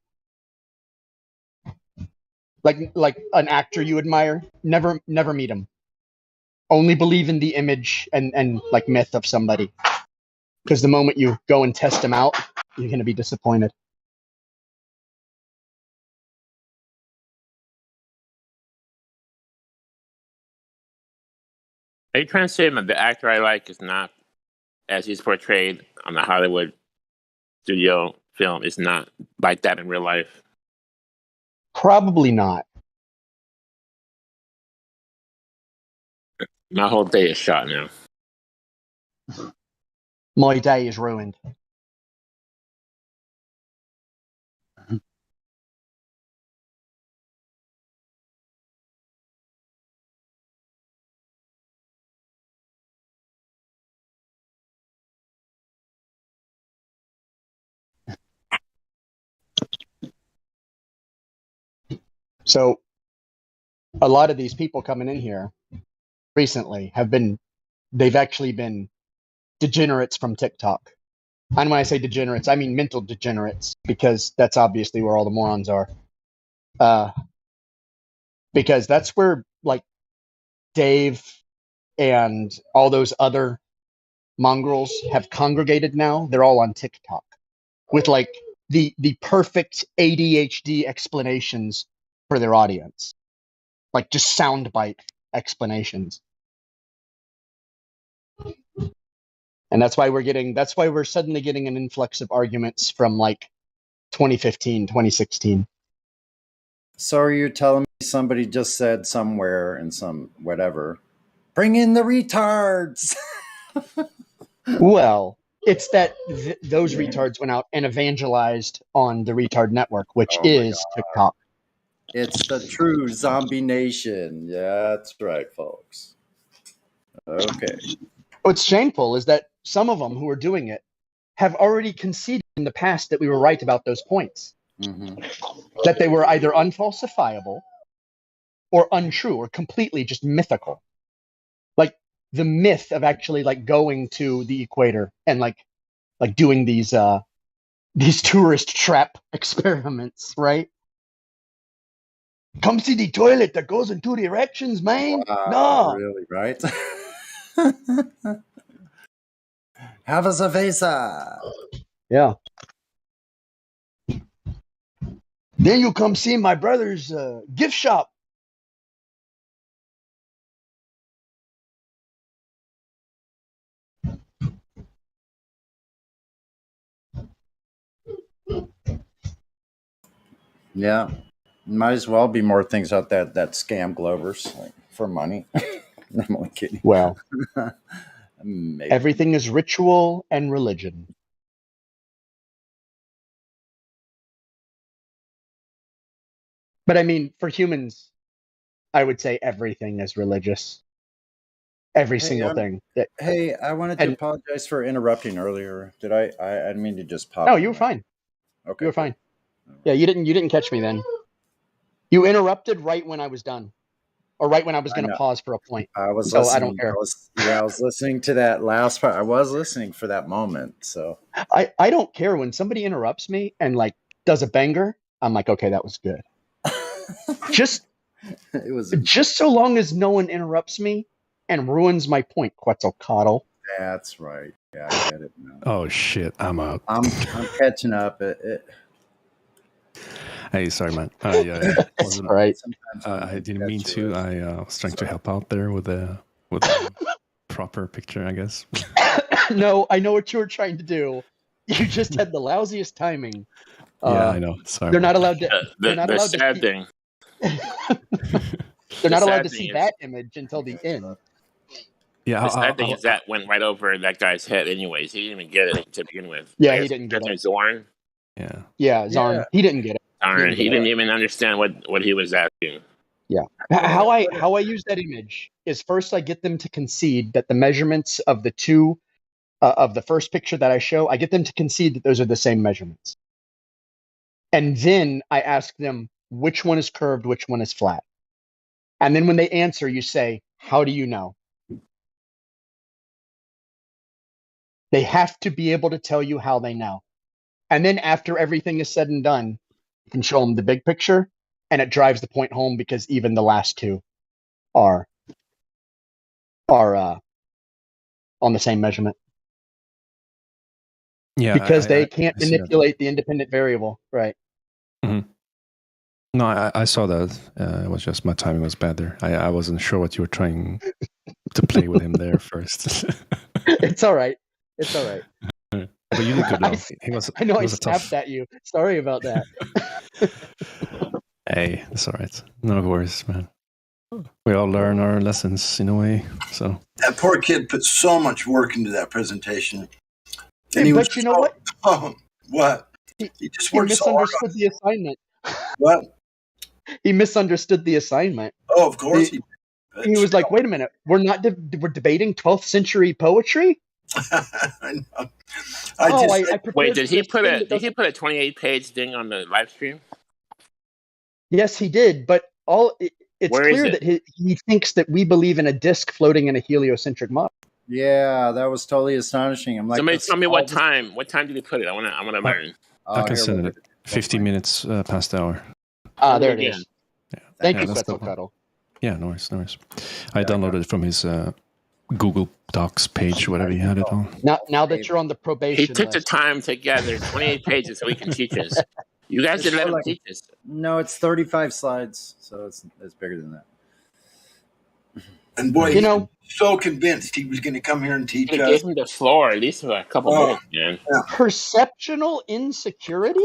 Like an actor you admire, never meet him. Only believe in the image and like myth of somebody. Because the moment you go and test them out, you're going to be disappointed. Are you trying to say that the actor I like is not, as he's portrayed on the Hollywood studio film, is not like that in real life? Probably not. My whole day is shot now. My day is ruined. So a lot of these people coming in here recently they've actually been degenerates from TikTok. And when I say degenerates, I mean mental degenerates, because that's obviously where all the morons are. Because that's where like Dave and all those other mongrels have congregated now. They're all on TikTok with like the perfect ADHD explanations for their audience, like just soundbite explanations. And that's why we're suddenly getting an influx of arguments from like 2015, 2016. So are you telling me somebody just said somewhere in some whatever, bring in the retards? Well, it's that those retards went out and evangelized on the retard network, which is TikTok. It's the true zombie nation. Yeah, that's right, folks. Okay. What's shameful is that some of them who are doing it have already conceded in the past that we were right about those points. Mm-hmm. That they were either unfalsifiable or untrue or completely just mythical. Like the myth of actually like going to the equator and like doing these tourist trap experiments, right? Come see the toilet that goes in two directions, man. Wow, No. really, right? Have a cerveza. Yeah. Then you come see my brother's gift shop. Yeah. Might as well be more things out that scam Glovers like, for money. I'm only kidding. Well, everything is ritual and religion. But I mean, for humans, I would say everything is religious. Every single thing. Hey, I wanted to apologize for interrupting earlier. Did I didn't mean to just pop. No, you were fine. Okay. You were fine. Yeah, you didn't catch me then. You interrupted right when I was done. Or right when I was going to pause for a point. I was so listening. I don't care. I was listening to that last part. I was listening for that moment. So I don't care when somebody interrupts me and like does a banger. I'm like, okay, that was good. Just so long as no one interrupts me and ruins my point, Quetzalcoatl. That's right. Yeah, I get it now. Oh shit, I'm out. I'm catching up. Hey, sorry, man. Yeah. That's right. I didn't mean to. I was trying to help out there with the proper picture, I guess. No, I know what you were trying to do. You just had the lousiest timing. Yeah, I know. Sorry. They're not allowed to. They're not The allowed to sad see. thing. They're not allowed to sad see thing that image until the end. Yeah, The sad thing is that went right over that guy's head. Anyways, he didn't even get it to begin with. Yeah, he didn't get it. it. Zorn. Yeah. Yeah, Zarn. He didn't get it. Zorn. He didn't even understand what he was asking. Yeah. How I use that image is first I get them to concede that the measurements of the two of the first picture that I show, I get them to concede that those are the same measurements. And then I ask them which one is curved, which one is flat. And then when they answer, you say, how do you know? They have to be able to tell you how they know. And then after everything is said and done, you can show them the big picture, and it drives the point home because even the last two are on the same measurement. Yeah, because they can't I see that. manipulate the independent variable, right? Mhm. No, I saw that. It was just my timing was bad there. I wasn't sure what you were trying to play with him there first. It's all right. It's all right. But you did good though. I know he I was a snapped tough. at you. Sorry about that. Hey, that's all right. No worries, man. We all learn our lessons in a way. So That poor kid put so much work into that presentation. And Hey, but you know what? Oh, what? He just worked so hard on misunderstood the assignment. What? He misunderstood the assignment. Oh, of course he He was like, "Wait a minute, we're not we're debating 12th century poetry." I know. Wait, did he put a 28-page thing on the live stream? Yes, he did. But it's Where clear is it? that he thinks that we believe in a disk floating in a heliocentric model. Yeah, that was totally astonishing. I'm like, Somebody this- tell me all what this- time. What time did he put it? I want to learn. I can send it. 50 minutes past the hour. There it is. Thank you, that's the Quetzalcoatl. Yeah, no worries, no worries. I downloaded it from his Google Docs page, whatever he had it on. Now that you're on the probation He took the list. time to gather 28 pages so he can teach us. You guys didn't let him teach us. No, it's 35 slides, so it's bigger than that. And boy, You know, so convinced he was going to come here and teach He us. gave him the floor at least for a couple minutes, man. perceptional insecurity?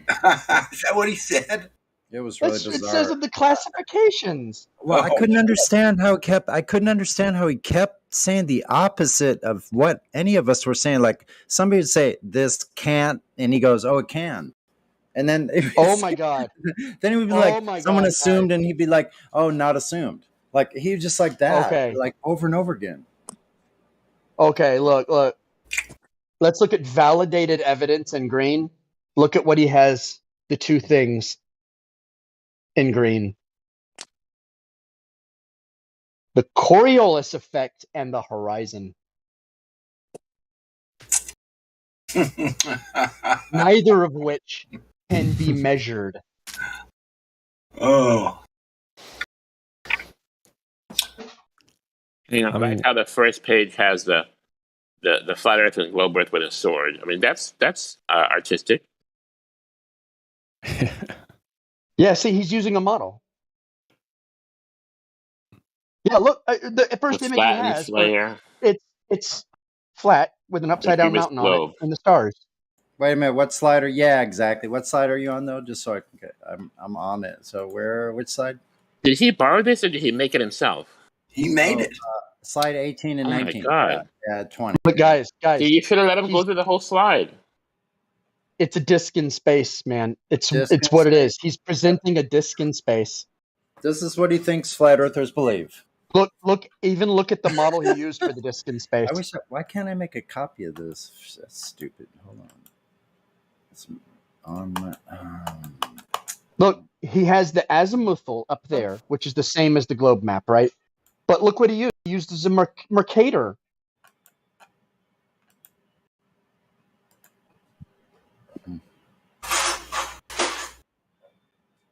Is that what he said? It was really It bizarre. says in the classifications. Well, I couldn't understand how he kept saying the opposite of what any of us were saying. Like somebody would say, "This can't," and he goes, "Oh, it can." And then, Oh my god! then he would be like, "Someone assumed," and he'd be like, "Oh, not assumed." Like he was just like that, Okay. like over and over again. Okay, look. Let's look at validated evidence in green. Look at what he has. The two things in green: the Coriolis effect and the horizon. Neither of which can be measured. Oh. You know, I like how the first page has the flat Earth and globe Earth with a sword. I mean, that's artistic. Yeah, see, he's using a model. Yeah, look, the first The image he flattened has, layer. it's flat with an upside down previous mountain on globe. it and the stars. Wait a minute, what slide are? Yeah, exactly. What slide are you on though? Just so I can get, I'm on it. So which side? Did he borrow this or did he make it himself? He made it. Slide 18 and Oh my 19. God. Yeah, 20. But guys, You should have let him go through the whole slide. it's a disc in space, man. Disc It's in what it is. He's presenting a disc in space. This is what he thinks flat earthers believe. Look at the model he used for the disc in space. Why can't I make a copy of this? That's stupid. Hold on. It's on my. Look, he has the azimuthal up there, which is the same as the globe map, right? But look what he used. He used as a Mercator.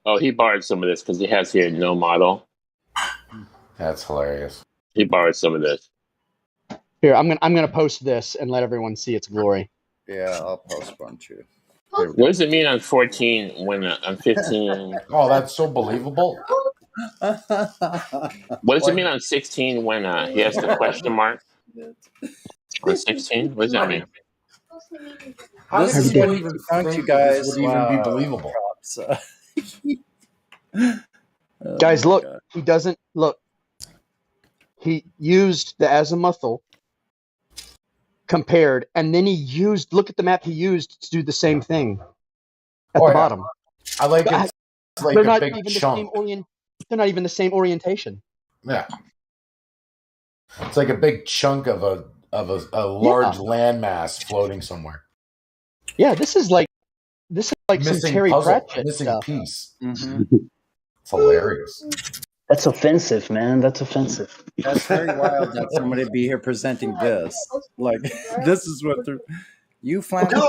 Oh, he borrowed some of this because he has here no model. That's hilarious. He borrowed some of this. Here, I'm gonna post this and let everyone see its glory. Yeah, I'll post one too. What does it mean on 14 when on 15? Oh, that's so believable. What does it mean on 16 when he has the question mark? On 16? What does that mean? This is what he debunked, you guys. This would even be believable. Props. Oh Guys, my look. God. He doesn't look. He used the azimuthal compared, and then he used. Look at the map he used to do the same thing at the bottom. I like it. It's like They're a not big even chunk. They're not even the same orientation. Yeah. It's like a big chunk of a large landmass floating somewhere. Yeah, this is like Missing some Terry puzzle, Pratchett missing stuff. piece. Mm-hmm. It's hilarious. That's offensive, man. That's offensive. That's very wild that somebody be here presenting this. Like, this is what they're. You Flanders.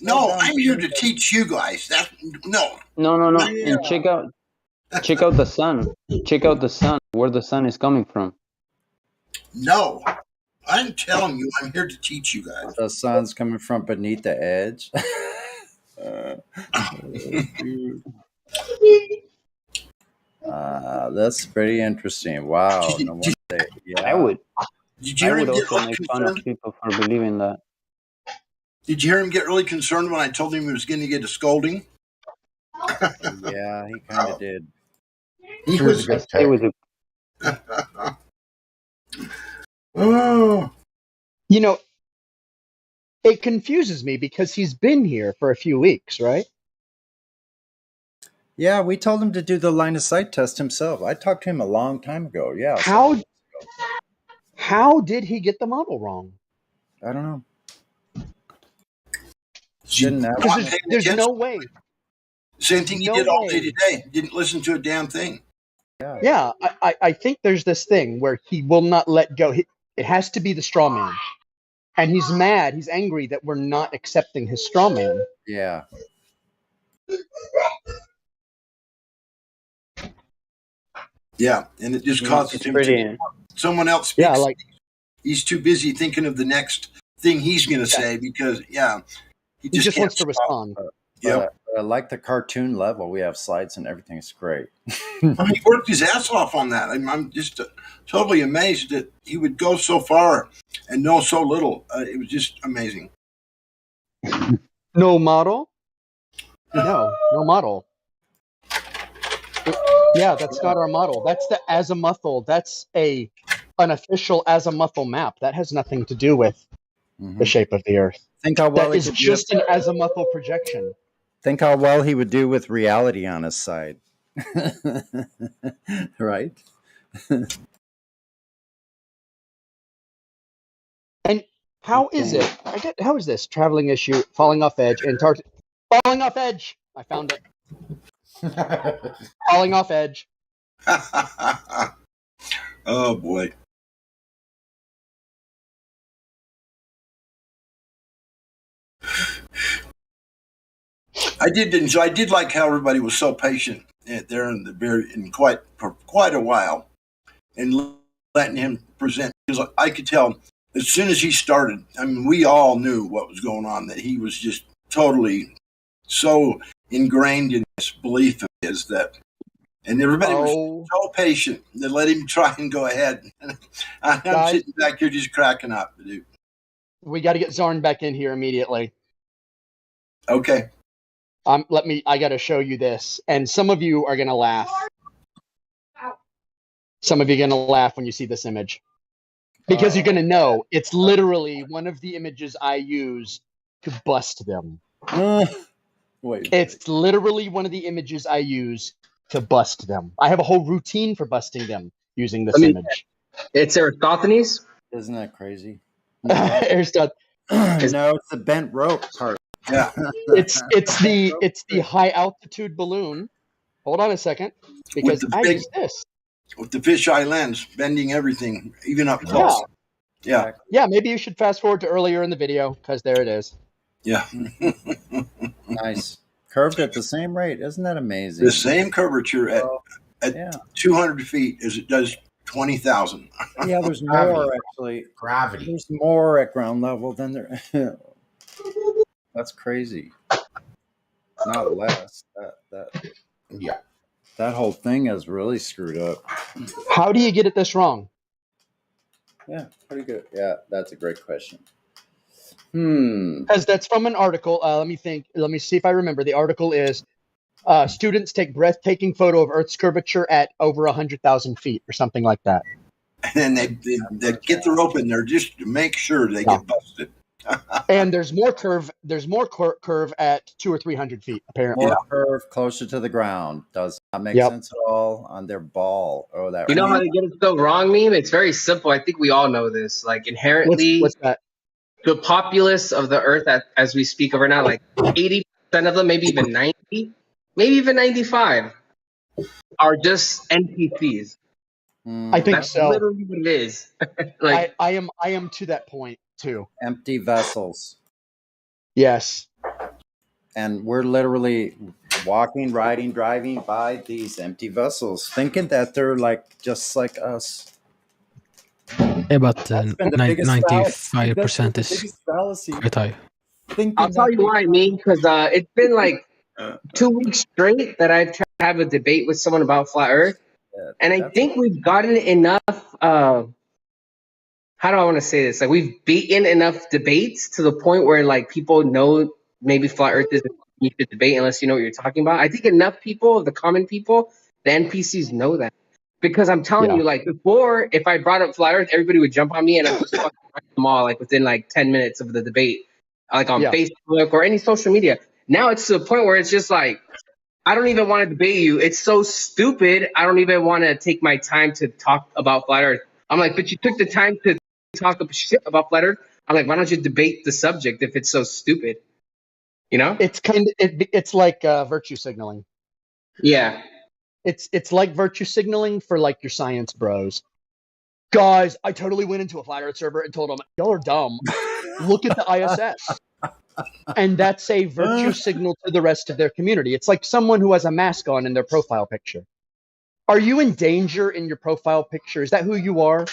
No, I'm here to teach you guys. No. And check out the sun. Check out the sun. Where the sun is coming from. No. I'm telling you, I'm here to teach you guys. The sun's coming from beneath the edge. That's pretty interesting. Wow. No wonder I would. Did you hear him get also really make fun of concerned? people for believing that. Did you hear him get really concerned when I told him he was going to get a scolding? Yeah, he kind of did. He was I stay with it. Oh. You know, it confuses me because he's been here for a few weeks, right? Yeah, we told him to do the line of sight test himself. I talked to him a long time ago. Yeah. How did he get the model wrong? I don't know. Because there's no way. Same thing he did all day today. Didn't listen to a damn thing. Yeah, I think there's this thing where he will not let go. It has to be the straw man. And he's mad. He's angry that we're not accepting his straw man. Yeah. Yeah, and it just causes him to. Someone else speaks. Yeah, like he's too busy thinking of the next thing he's going to say because he just wants to respond. Yeah, I like the cartoon level. We have slides and everything. It's great. He worked his ass off on that. I'm just totally amazed that he would go so far and know so little. It was just amazing. No model? No model. Yeah, that's not our model. That's the azimuthal. That's an official azimuthal map. That has nothing to do with the shape of the Earth. Think how well that is just an azimuthal projection. Think how well he would do with reality on his side. Right? And how is it? How is this traveling issue falling off edge? Falling off edge. I found it. Falling off edge. Oh boy. I did like how everybody was so patient there for quite a while, and letting him present, because I could tell as soon as he started. I mean, we all knew what was going on, that he was just totally so ingrained in this belief of his and everybody was so patient. They let him try and go ahead. I'm sitting back here just cracking up, dude. We got to get Zorn back in here immediately. Okay. I got to show you this, and some of you are gonna laugh. Some of you are gonna laugh when you see this image, because you're gonna know it's literally one of the images I use to bust them. Wait. It's literally one of the images I use to bust them. I have a whole routine for busting them using this image. It's Aristophanes. Isn't that crazy? Aristophanes. No, it's the bent rope part. Yeah. It's the high altitude balloon. Hold on a second, because I use this with the fisheye lens, bending everything, even up close. Yeah. Yeah. Maybe you should fast forward to earlier in the video, because there it is. Yeah. Nice. Curved at the same rate. Isn't that amazing? The same curvature at 200 feet as it does 20,000. Yeah, there's more actually. Gravity. There's more at ground level than there. That's crazy. Not less. That. Yeah. That whole thing is really screwed up. How do you get it this wrong? Yeah, pretty good. Yeah, that's a great question. Because that's from an article. Let me think. Let me see if I remember. The article is students take breathtaking photo of Earth's curvature at over 100,000 feet or something like that. And they get the rope in there just to make sure they get busted. And there's more curve. There's more curve at 200 or 300 feet, apparently. More curve closer to the ground. Does not make sense at all on their ball. Oh, that. You know how to get it so wrong, meme? It's very simple. I think we all know this. Like inherently, What's that? The populace of the Earth, as we speak over now, like 80% of them, maybe even 90, maybe even 95, are just NPCs. I think That's so. literally what it is. Like I am to that point too. Empty vessels. Yes. And we're literally walking, riding, driving by these empty vessels, thinking that they're like just like us. Yeah, but 95% is fallacy. quite high. I'll tell you why, me, because it's been like 2 weeks straight that I've tried to have a debate with someone about flat Earth, and I think we've gotten enough. How do I want to say this? Like we've beaten enough debates to the point where like people know maybe flat Earth isn't you should debate unless you know what you're talking about. I think enough people, the common people, the NPCs know that. Because I'm telling you, like before, if I brought up flat Earth, everybody would jump on me and I would just fucking wreck them all like within like 10 minutes of the debate, like on Facebook or any social media. Now it's to the point where it's just like, I don't even want to debate you. It's so stupid. I don't even want to take my time to talk about flat Earth. I'm like, but you took the time to talk shit about flat Earth. I'm like, why don't you debate the subject if it's so stupid? You know? It's kind of it's like virtue signaling. Yeah. It's like virtue signaling for like your science bros. Guys, I totally went into a flat Earth server and told them, y'all are dumb. Look at the ISS. And that's a virtue signal to the rest of their community. It's like someone who has a mask on in their profile picture. Are you in danger in your profile picture? Is that who you are?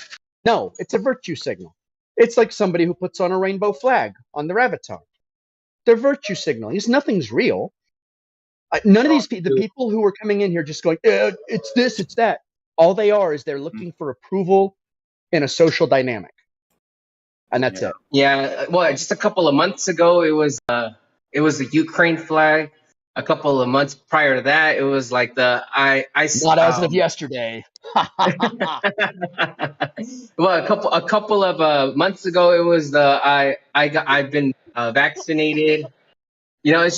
No, it's a virtue signal. It's like somebody who puts on a rainbow flag on their avatar. They're virtue signaling. Nothing's real. None of these the people who are coming in here just going, it's this, it's that. All they are is they're looking for approval in a social dynamic. And that's it. Yeah, well, just a couple of months ago, it was the Ukraine flag. A couple of months prior to that, it was like the not as of yesterday. Well, a couple of months ago, it was the I've been vaccinated. You know, it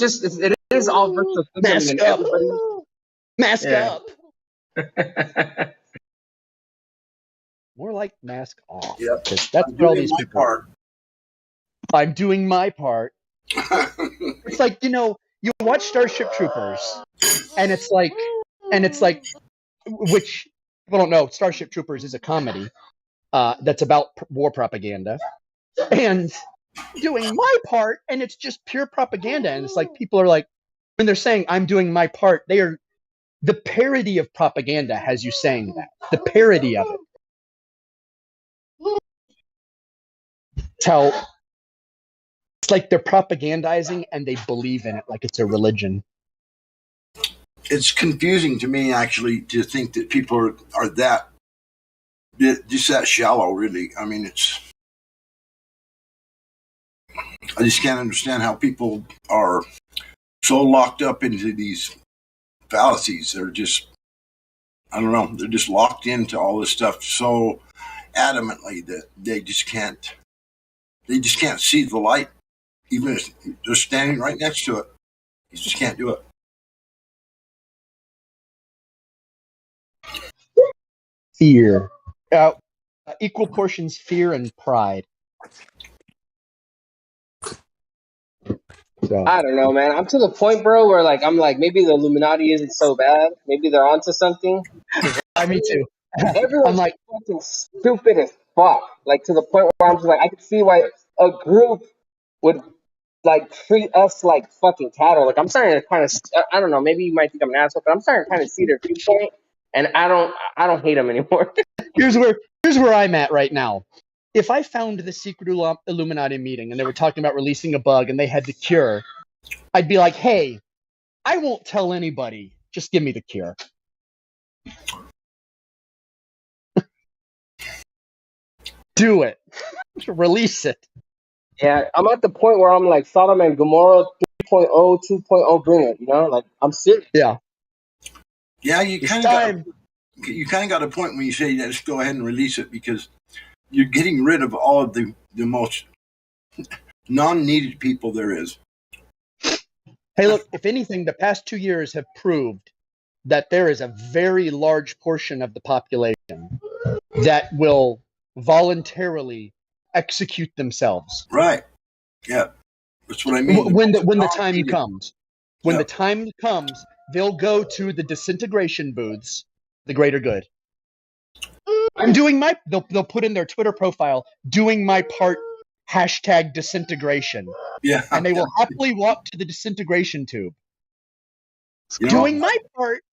is all virtual signaling and everybody. Mask up. More like mask off. Yep. That's what all these people are. I'm doing my part. It's like, you know, you watch Starship Troopers, and it's like, which people don't know, Starship Troopers is a comedy that's about war propaganda, and doing my part, and it's just pure propaganda, and it's like people are like, when they're saying I'm doing my part, they are the parody of propaganda has you saying that, the parody of it. It's like they're propagandizing and they believe in it like it's a religion. It's confusing to me, actually, to think that people are that just that shallow, really. I mean, I just can't understand how people are so locked up into these fallacies. They're just, I don't know, they're just locked into all this stuff so adamantly that they just can't see the light, even if they're standing right next to it. You just can't do it. Fear. Equal portions fear and pride. So. I don't know, man. I'm to the point, bro, where like I'm like maybe the Illuminati isn't so bad. Maybe they're onto something. Me too. Everyone's I'm like fucking stupid as fuck. Like to the point where I'm just like I can see why a group would like treat us like fucking cattle. Like I'm starting to kind of I don't know. Maybe you might think I'm an asshole, but I'm starting to kind of see their viewpoint, and I don't hate them anymore. Here's where I'm at right now. If I found the secret Illuminati meeting and they were talking about releasing a bug and they had the cure, I'd be like, hey, I won't tell anybody. Just give me the cure. Do it. Release it. Yeah, I'm at the point where I'm like Sodom and Gomorrah 3.0, 2.0, bring it. You know, like I'm serious. Yeah. Yeah, you kind of got a point when you say just go ahead and release it, because you're getting rid of all of the most non-needed people there is. Hey, look, if anything, the past 2 years have proved that there is a very large portion of the population that will voluntarily execute themselves. Right. Yeah. That's what I mean. When the time comes. When Yeah. the time comes, they'll go to the disintegration booths, the greater good. I'm doing my, they'll put in their Twitter profile, doing my part, #disintegration. Yeah. And they will happily walk to the disintegration tube. You know, Doing my part.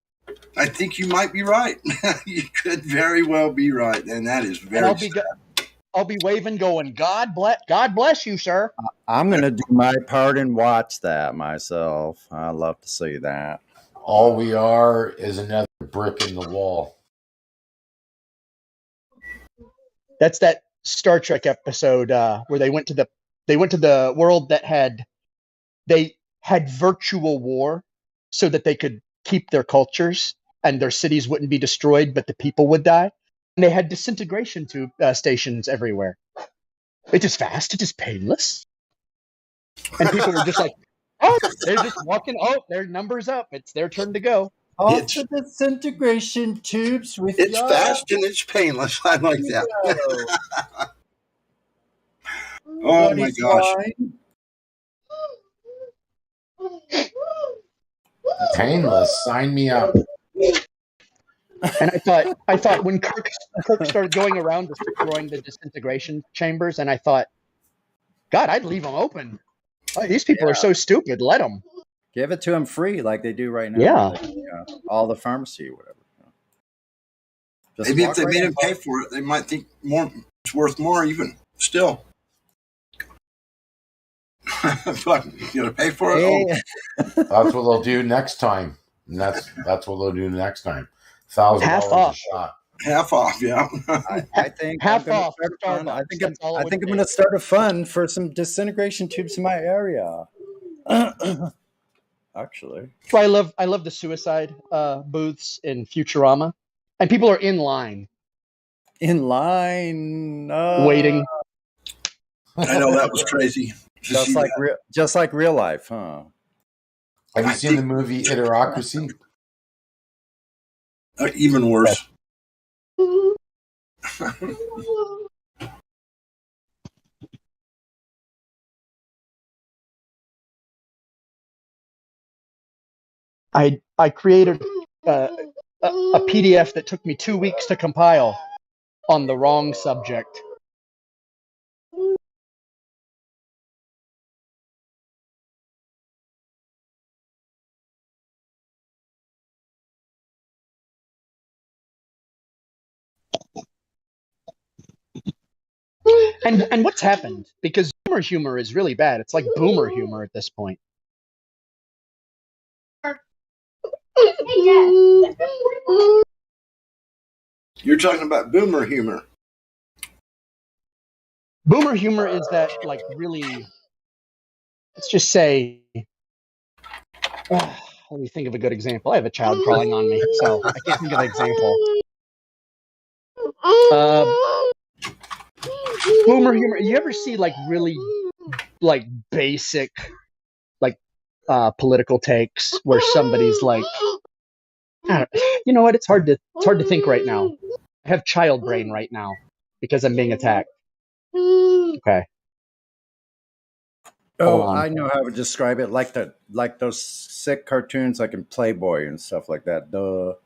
I think you might be right. You could very well be right, and that is very sad. I'll be waving, going, God bless you, sir. I'm going to do my part and watch that myself. I love to see that. All we are is another brick in the wall. That's that Star Trek episode where they went to the world that had virtual war, so that they could keep their cultures and their cities wouldn't be destroyed, but the people would die. And they had disintegration stations everywhere. It's just fast. It's just painless. And people were just like, oh, they're just walking. Oh, their number's up. It's their turn to go. Off the disintegration tubes with It's fast and it's painless. I like that. Oh my gosh. Painless. Sign me up. And I thought when Kirk started going around destroying the disintegration chambers, and I thought, God, I'd leave them open. Oh, these people are so stupid. Let them. Give it to them free, like they do right now. Yeah. Like, all the pharmacy or whatever. Maybe if they made them pay for it, they might think more. It's worth more, even still. But you got to pay for it. Hey. That's what they'll do next time. And that's what they'll do next time. $1,000 a shot. Half off, yeah. I think half I'm off. I think I'm going to start a fund for some disintegration tubes in my area. Actually, well, I love the suicide booths in Futurama, and people are in line, waiting. I know, that was crazy. Just like real life, huh? Have you seen the movie Idiocracy? Even worse. I created a PDF that took me 2 weeks to compile on the wrong subject. And what's happened? Because humor is really bad. It's like boomer humor at this point. You're talking about boomer humor. Boomer humor is that, like, really, let's just say, let me think of a good example. I have a child crawling on me, so I can't think of an example. Boomer humor. You ever see like really like basic like political takes where somebody's like, you know what? It's hard to think right now. I have child brain right now because I'm being attacked. Okay. Oh, I know how to describe it. Like those sick cartoons, like in Playboy and stuff like that. The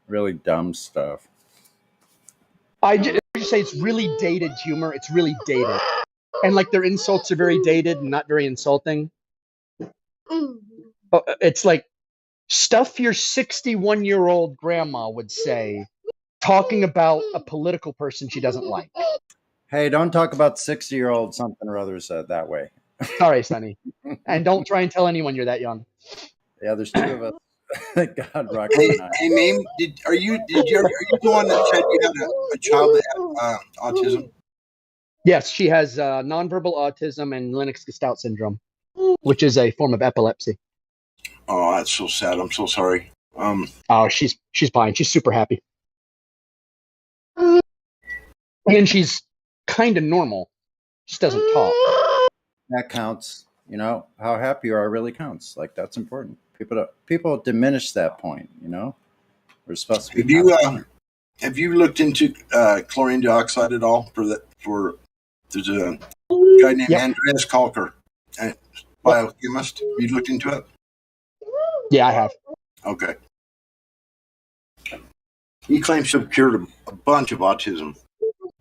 really dumb stuff. I just say it's really dated humor. It's really dated, and like their insults are very dated and not very insulting. It's like stuff your 61-year-old grandma would say, talking about a political person she doesn't like. Hey, don't talk about 60-year-old something or other said that way. Sorry, Sonny. And don't try and tell anyone you're that young. Yeah, there's two of us. God, Rock. Hey, Mame, are you the one that said you had a child that had autism? Yes, she has nonverbal autism and Lennox-Gastaut syndrome, which is a form of epilepsy. Oh, that's so sad. I'm so sorry. Oh, she's fine. She's super happy, and she's kind of normal. Just doesn't talk. That counts. You know, how happy you are really counts. Like, that's important. People diminish that point. You know, we're supposed to be happy. Have you looked into chlorine dioxide at all? There's a guy named Andreas Kalker, a biochemist. You looked into it? Yeah, I have. Okay. He claims to have cured a bunch of autism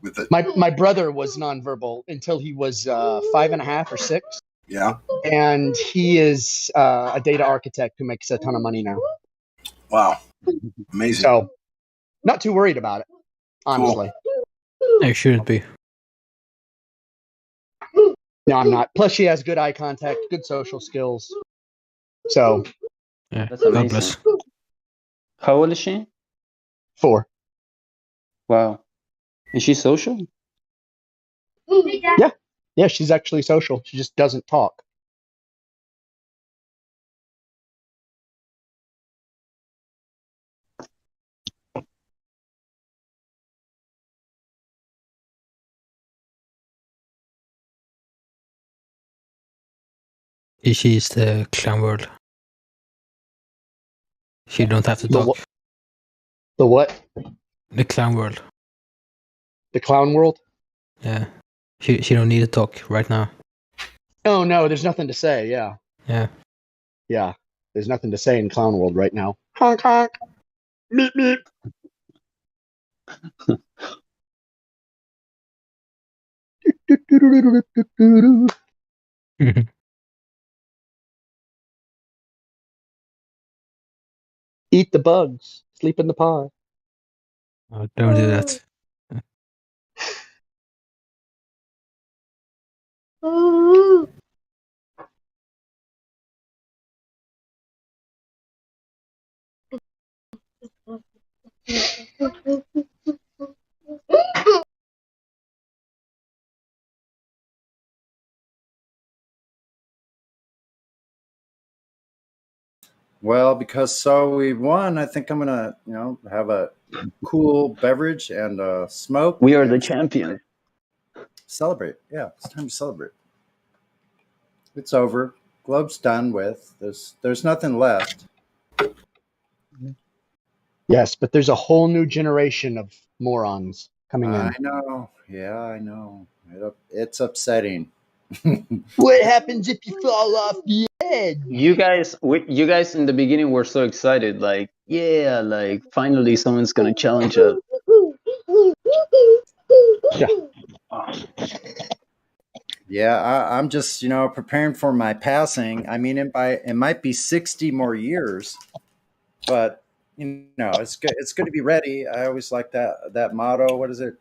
with it. My brother was nonverbal until he was 5.5 or 6. Yeah. And he is a data architect who makes a ton of money now. Wow. Amazing. So, not too worried about it, honestly. I shouldn't be. No, I'm not. Plus, she has good eye contact, good social skills. So, yeah, that's amazing. How old is she? 4. Wow. Is she social? Yeah. Yeah, she's actually social. She just doesn't talk. She's the clown world. She don't have to talk. The what? The clown world. The clown world? Yeah. She don't need to talk right now. Oh, no, there's nothing to say. Yeah. Yeah. Yeah. There's nothing to say in clown world right now. Honk, honk. Meep, meep. Eat the bugs. Sleep in the pod. Oh, don't do that. Well, because we won, I think I'm gonna, have a cool beverage and smoke. We are the champions. Celebrate. Yeah, it's time to celebrate. It's over. Globe's done with. There's nothing left. Yes, but there's a whole new generation of morons coming in. I know. Yeah, I know. It's upsetting. What happens if you fall off the edge? You guys in the beginning were so excited, like, yeah, like finally someone's gonna challenge us. Yeah. Yeah, I'm just, preparing for my passing. I mean, it might be 60 more years, but it's good. It's good to be ready. I always like that motto. What is it?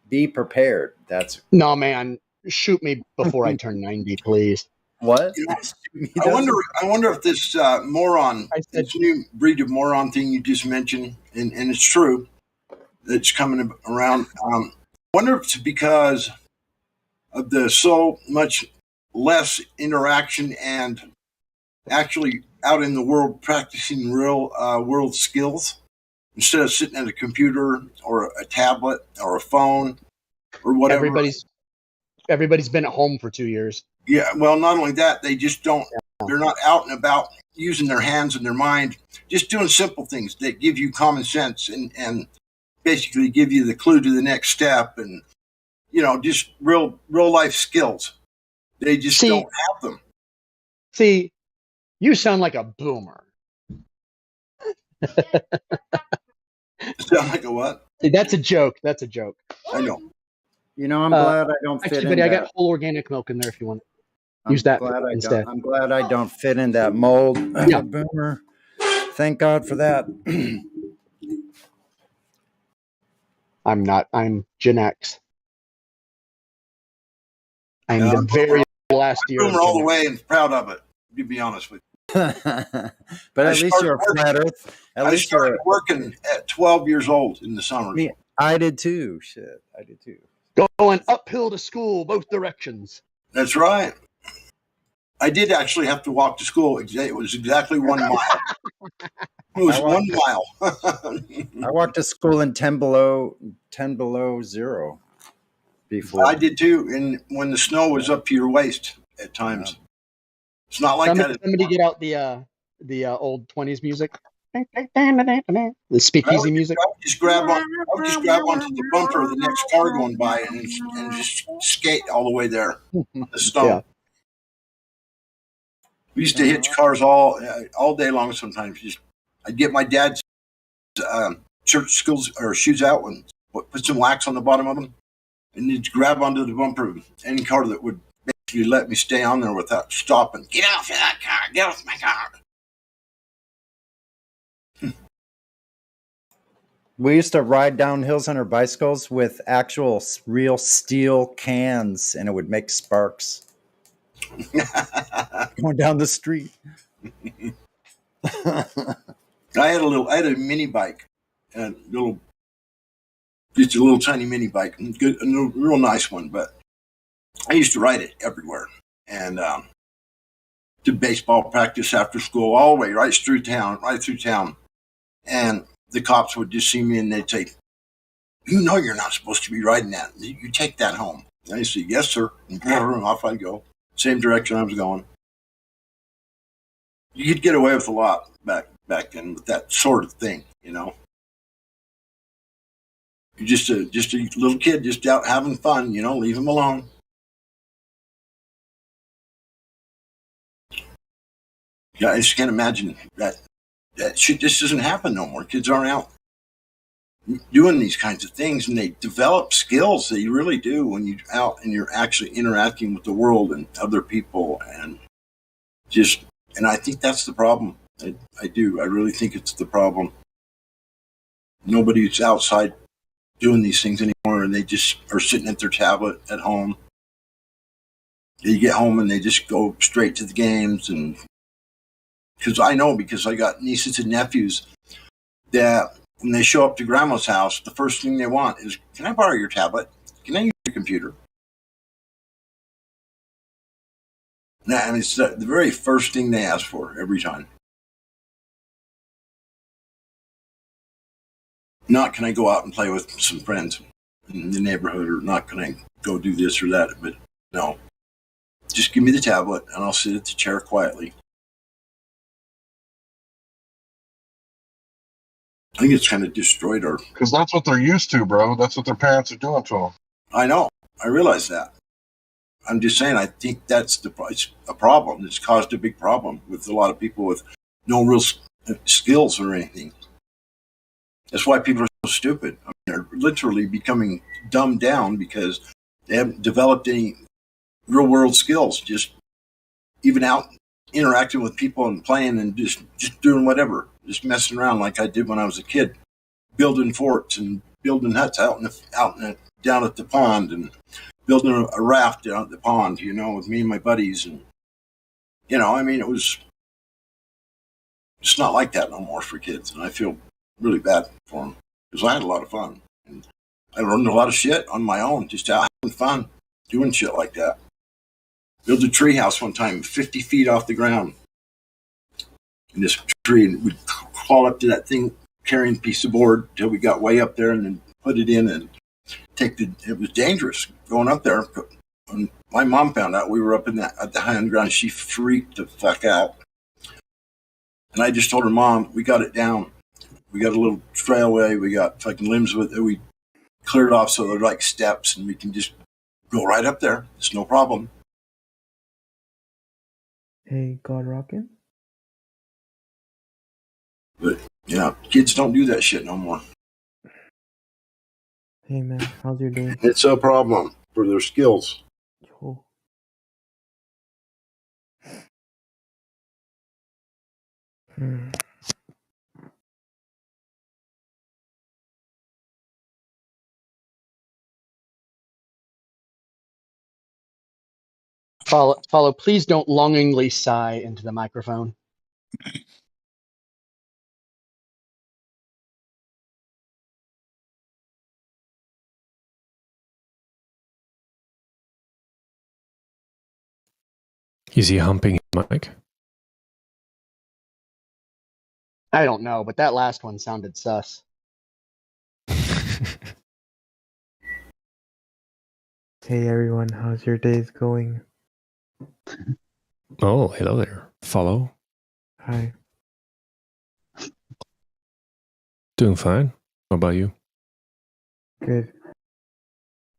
Be prepared. That's no, man. Shoot me before I turn 90, please. What? I wonder if this moron, this new breed of moron thing you just mentioned, and it's true, that's coming around. I wonder if it's because of the so much less interaction and actually out in the world practicing real world skills instead of sitting at a computer or a tablet or a phone or whatever. Everybody's been at home for 2 years. Yeah, well, not only that, they just don't. They're not out and about using their hands and their mind, just doing simple things that give you common sense and basically give you the clue to the next step, and just real life skills. They just don't have them. See, you sound like a boomer. Sound like a what? See, that's a joke. That's a joke. I know. I'm glad I don't fit actually, in. I got whole organic milk in there if you want. Use that instead. I'm glad I don't fit in that mold of a boomer. Thank God for that. I'm not. I'm Gen X. I'm the very last year. Boomer all the way and proud of it. To be honest with you. But at least you're a flat Earth. I started working at 12 years old in the summer. I did too. Shit, I did too. Going uphill to school, both directions. That's right. I did actually have to walk to school. It was exactly 1 mile. It was 1 mile. I walked to school in 10 below zero before. I did too. And when the snow was up to your waist at times. It's not like that. Somebody get out the old 20s music. The speakeasy music. I would just grab onto the bumper of the next car going by and just skate all the way there on the snow. Yeah. We used to hitch cars all day long. Sometimes I'd get my dad's church schools or shoes out and put some wax on the bottom of them, and you'd grab onto the bumper of any car that would basically let me stay on there without stopping. Get off of that car! Get off my car! We used to ride down hills on our bicycles with actual real steel cans, and it would make sparks going down the street. I had a mini bike, and just a little tiny mini bike, a real nice one. But I used to ride it everywhere, and to baseball practice after school, all the way right through town, and the cops would just see me and they'd say, "You know you're not supposed to be riding that. You take that home." And I say, "Yes, sir." And off I'd go. Same direction I was going. You could get away with a lot back then with that sort of thing, you know. You're just a little kid just out having fun, you know, leave him alone. Yeah, I just can't imagine that shit just doesn't happen no more. Kids aren't out doing these kinds of things, and they develop skills. They really do when you're out and you're actually interacting with the world and other people, and I think that's the problem. I do. I really think it's the problem. Nobody's outside doing these things anymore, and they just are sitting at their tablet at home. They get home and they just go straight to the games, and because I got nieces and nephews that when they show up to grandma's house, the first thing they want is, "Can I borrow your tablet? Can I use your computer?" I mean, it's the very first thing they ask for every time. Not, "Can I go out and play with some friends in the neighborhood?" or not, "Can I go do this or that?" But no, just give me the tablet and I'll sit at the chair quietly. I think it's kind of destroyed our... Because that's what they're used to, bro. That's what their parents are doing to them. I know. I realize that. I'm just saying, I think that's it's a problem. It's caused a big problem with a lot of people with no real skills or anything. That's why people are so stupid. I mean, they're literally becoming dumbed down because they haven't developed any real world skills. Just even out interacting with people and playing and just doing whatever, just messing around like I did when I was a kid, building forts and building huts down at the pond, and building a raft down at the pond, you know, with me and my buddies. And, you know, I mean, it's not like that no more for kids. And I feel really bad for them because I had a lot of fun. And I learned a lot of shit on my own, just out having fun, doing shit like that. Built a tree house one time, 50 feet off the ground. In this tree, and we'd crawl up to that thing, carrying a piece of board till we got way up there, and then put it in and it was dangerous going up there. When my mom found out we were up at the high end ground, she freaked the fuck out. And I just told her, "Mom, we got it down. We got a little trailway. We got fucking limbs with it. We cleared off so they're like steps, and we can just go right up there. It's no problem." Hey, God Rockin'? But, you know, kids don't do that shit no more. Hey, man, how's your day? It's a problem for their skills. Yo. Follow. Please don't longingly sigh into the microphone. Is he humping his mic? I don't know, but that last one sounded sus. Hey everyone, how's your days going? Oh, hello there. Follow. Hi. Doing fine. How about you? Good.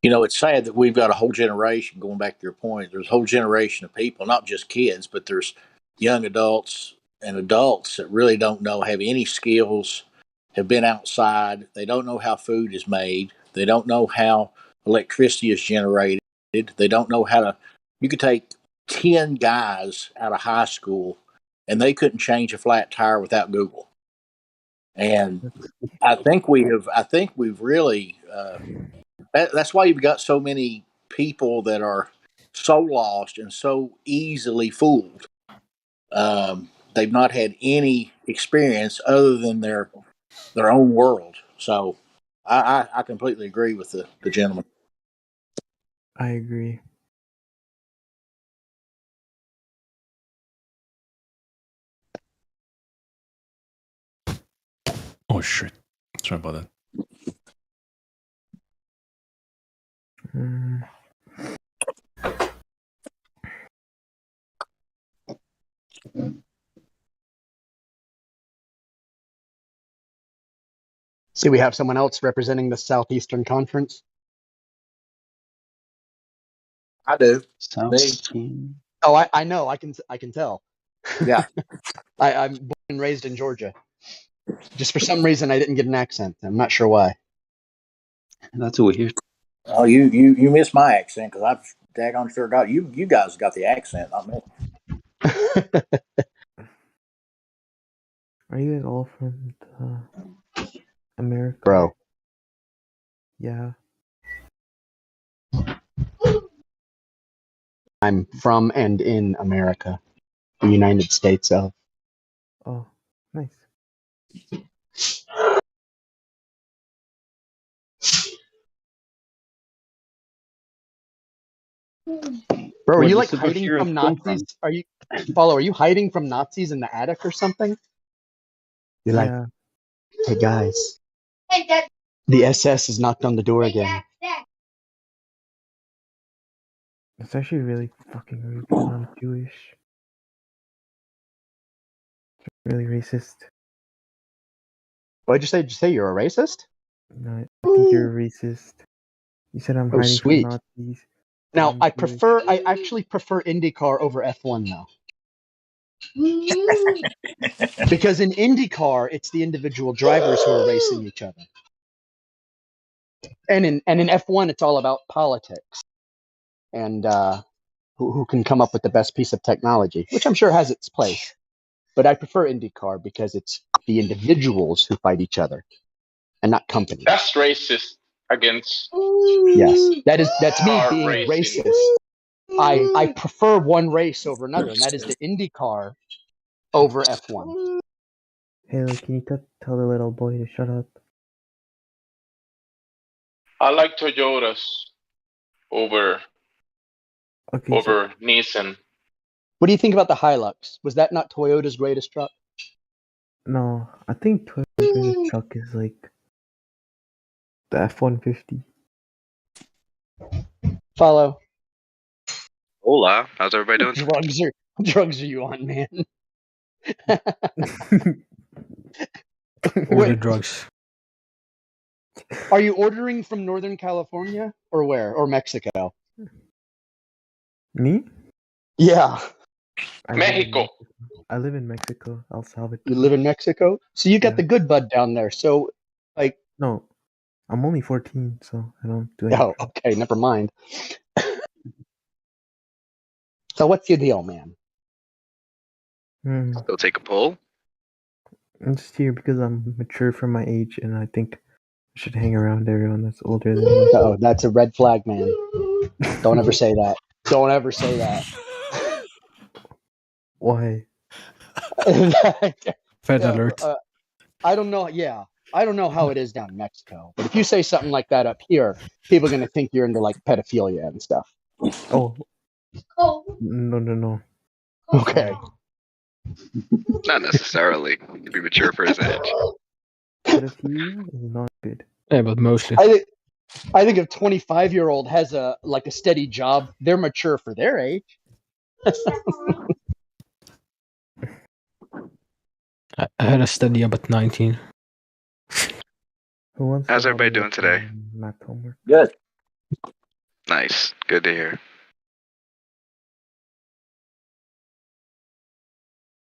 You know, it's sad that we've got a whole generation, going back to your point, there's a whole generation of people, not just kids, but there's young adults and adults that really don't know, have any skills, have been outside. They don't know how food is made. They don't know how electricity is generated. They don't know how to. You could take 10 guys out of high school and they couldn't change a flat tire without Google. And I think we've really, that's why you've got so many people that are so lost and so easily fooled. They've not had any experience other than their own world. So I completely agree with the gentleman. I agree. Oh shit. Sorry about that. See, we have someone else representing the Southeastern Conference. I do. Oh, I know. I can tell. Yeah. I'm born and raised in Georgia. Just for some reason, I didn't get an accent. I'm not sure why. That's weird. Oh, you missed my accent because I've daggone sure got you. You guys got the accent, not me. Are you guys all from America? Bro. Yeah. I'm from and in America, the United States of. Oh, nice. Bro, are What you is like the hiding here from come Nazis? from? Are you hiding from Nazis in the attic or something? You're like, Yeah. hey guys, the SS has knocked on the door again. It's actually really fucking rude because I'm Jewish. It's really racist. What'd you say? Did you say you're a racist? No, I think you're a racist. You said I'm Oh, hiding sweet. from Nazis. Now, I'm I Jewish. actually prefer IndyCar over F1 though. Because in IndyCar, it's the individual drivers who are racing each other. And in F1, it's all about politics and who can come up with the best piece of technology, which I'm sure has its place. But I prefer IndyCar because it's the individuals who fight each other and not companies. That's racist against. Yes, that's me car being racing. racist. I prefer one race over another, and that is the IndyCar over F1. Haley, can you tell the little boy to shut up? I like Toyotas over Nissan. What do you think about the Hilux? Was that not Toyota's greatest truck? No, I think Toyota's greatest truck is like the F-150. Follow. Hola, how's everybody doing? Drugs are you on, man? Order drugs. Are you ordering from Northern California or where? Or Mexico? Me? Yeah. Mexico. I live in Mexico, El Salvador. You live in Mexico? So you got the good bud down there. So, like... No, I'm only 14, so I don't do any Oh, okay, never mind. So what's your deal, man? Go take a poll. I'm just here because I'm mature for my age, and I think I should hang around everyone that's older than me. Oh, that's a red flag, man. Don't ever say that. Don't ever say that. Why? Fed alert. I don't know. Yeah, I don't know how it is down in Mexico, but if you say something like that up here, people are gonna think you're into like pedophilia and stuff. Oh. No. Okay. Not necessarily. To be mature for his age. Pedophilia is not good. Yeah, but mostly. I think if 25-year-old has a steady job, they're mature for their age. I had a study about 19. Who wants How's to help everybody me doing with today? math homework? Good. Nice. Good to hear.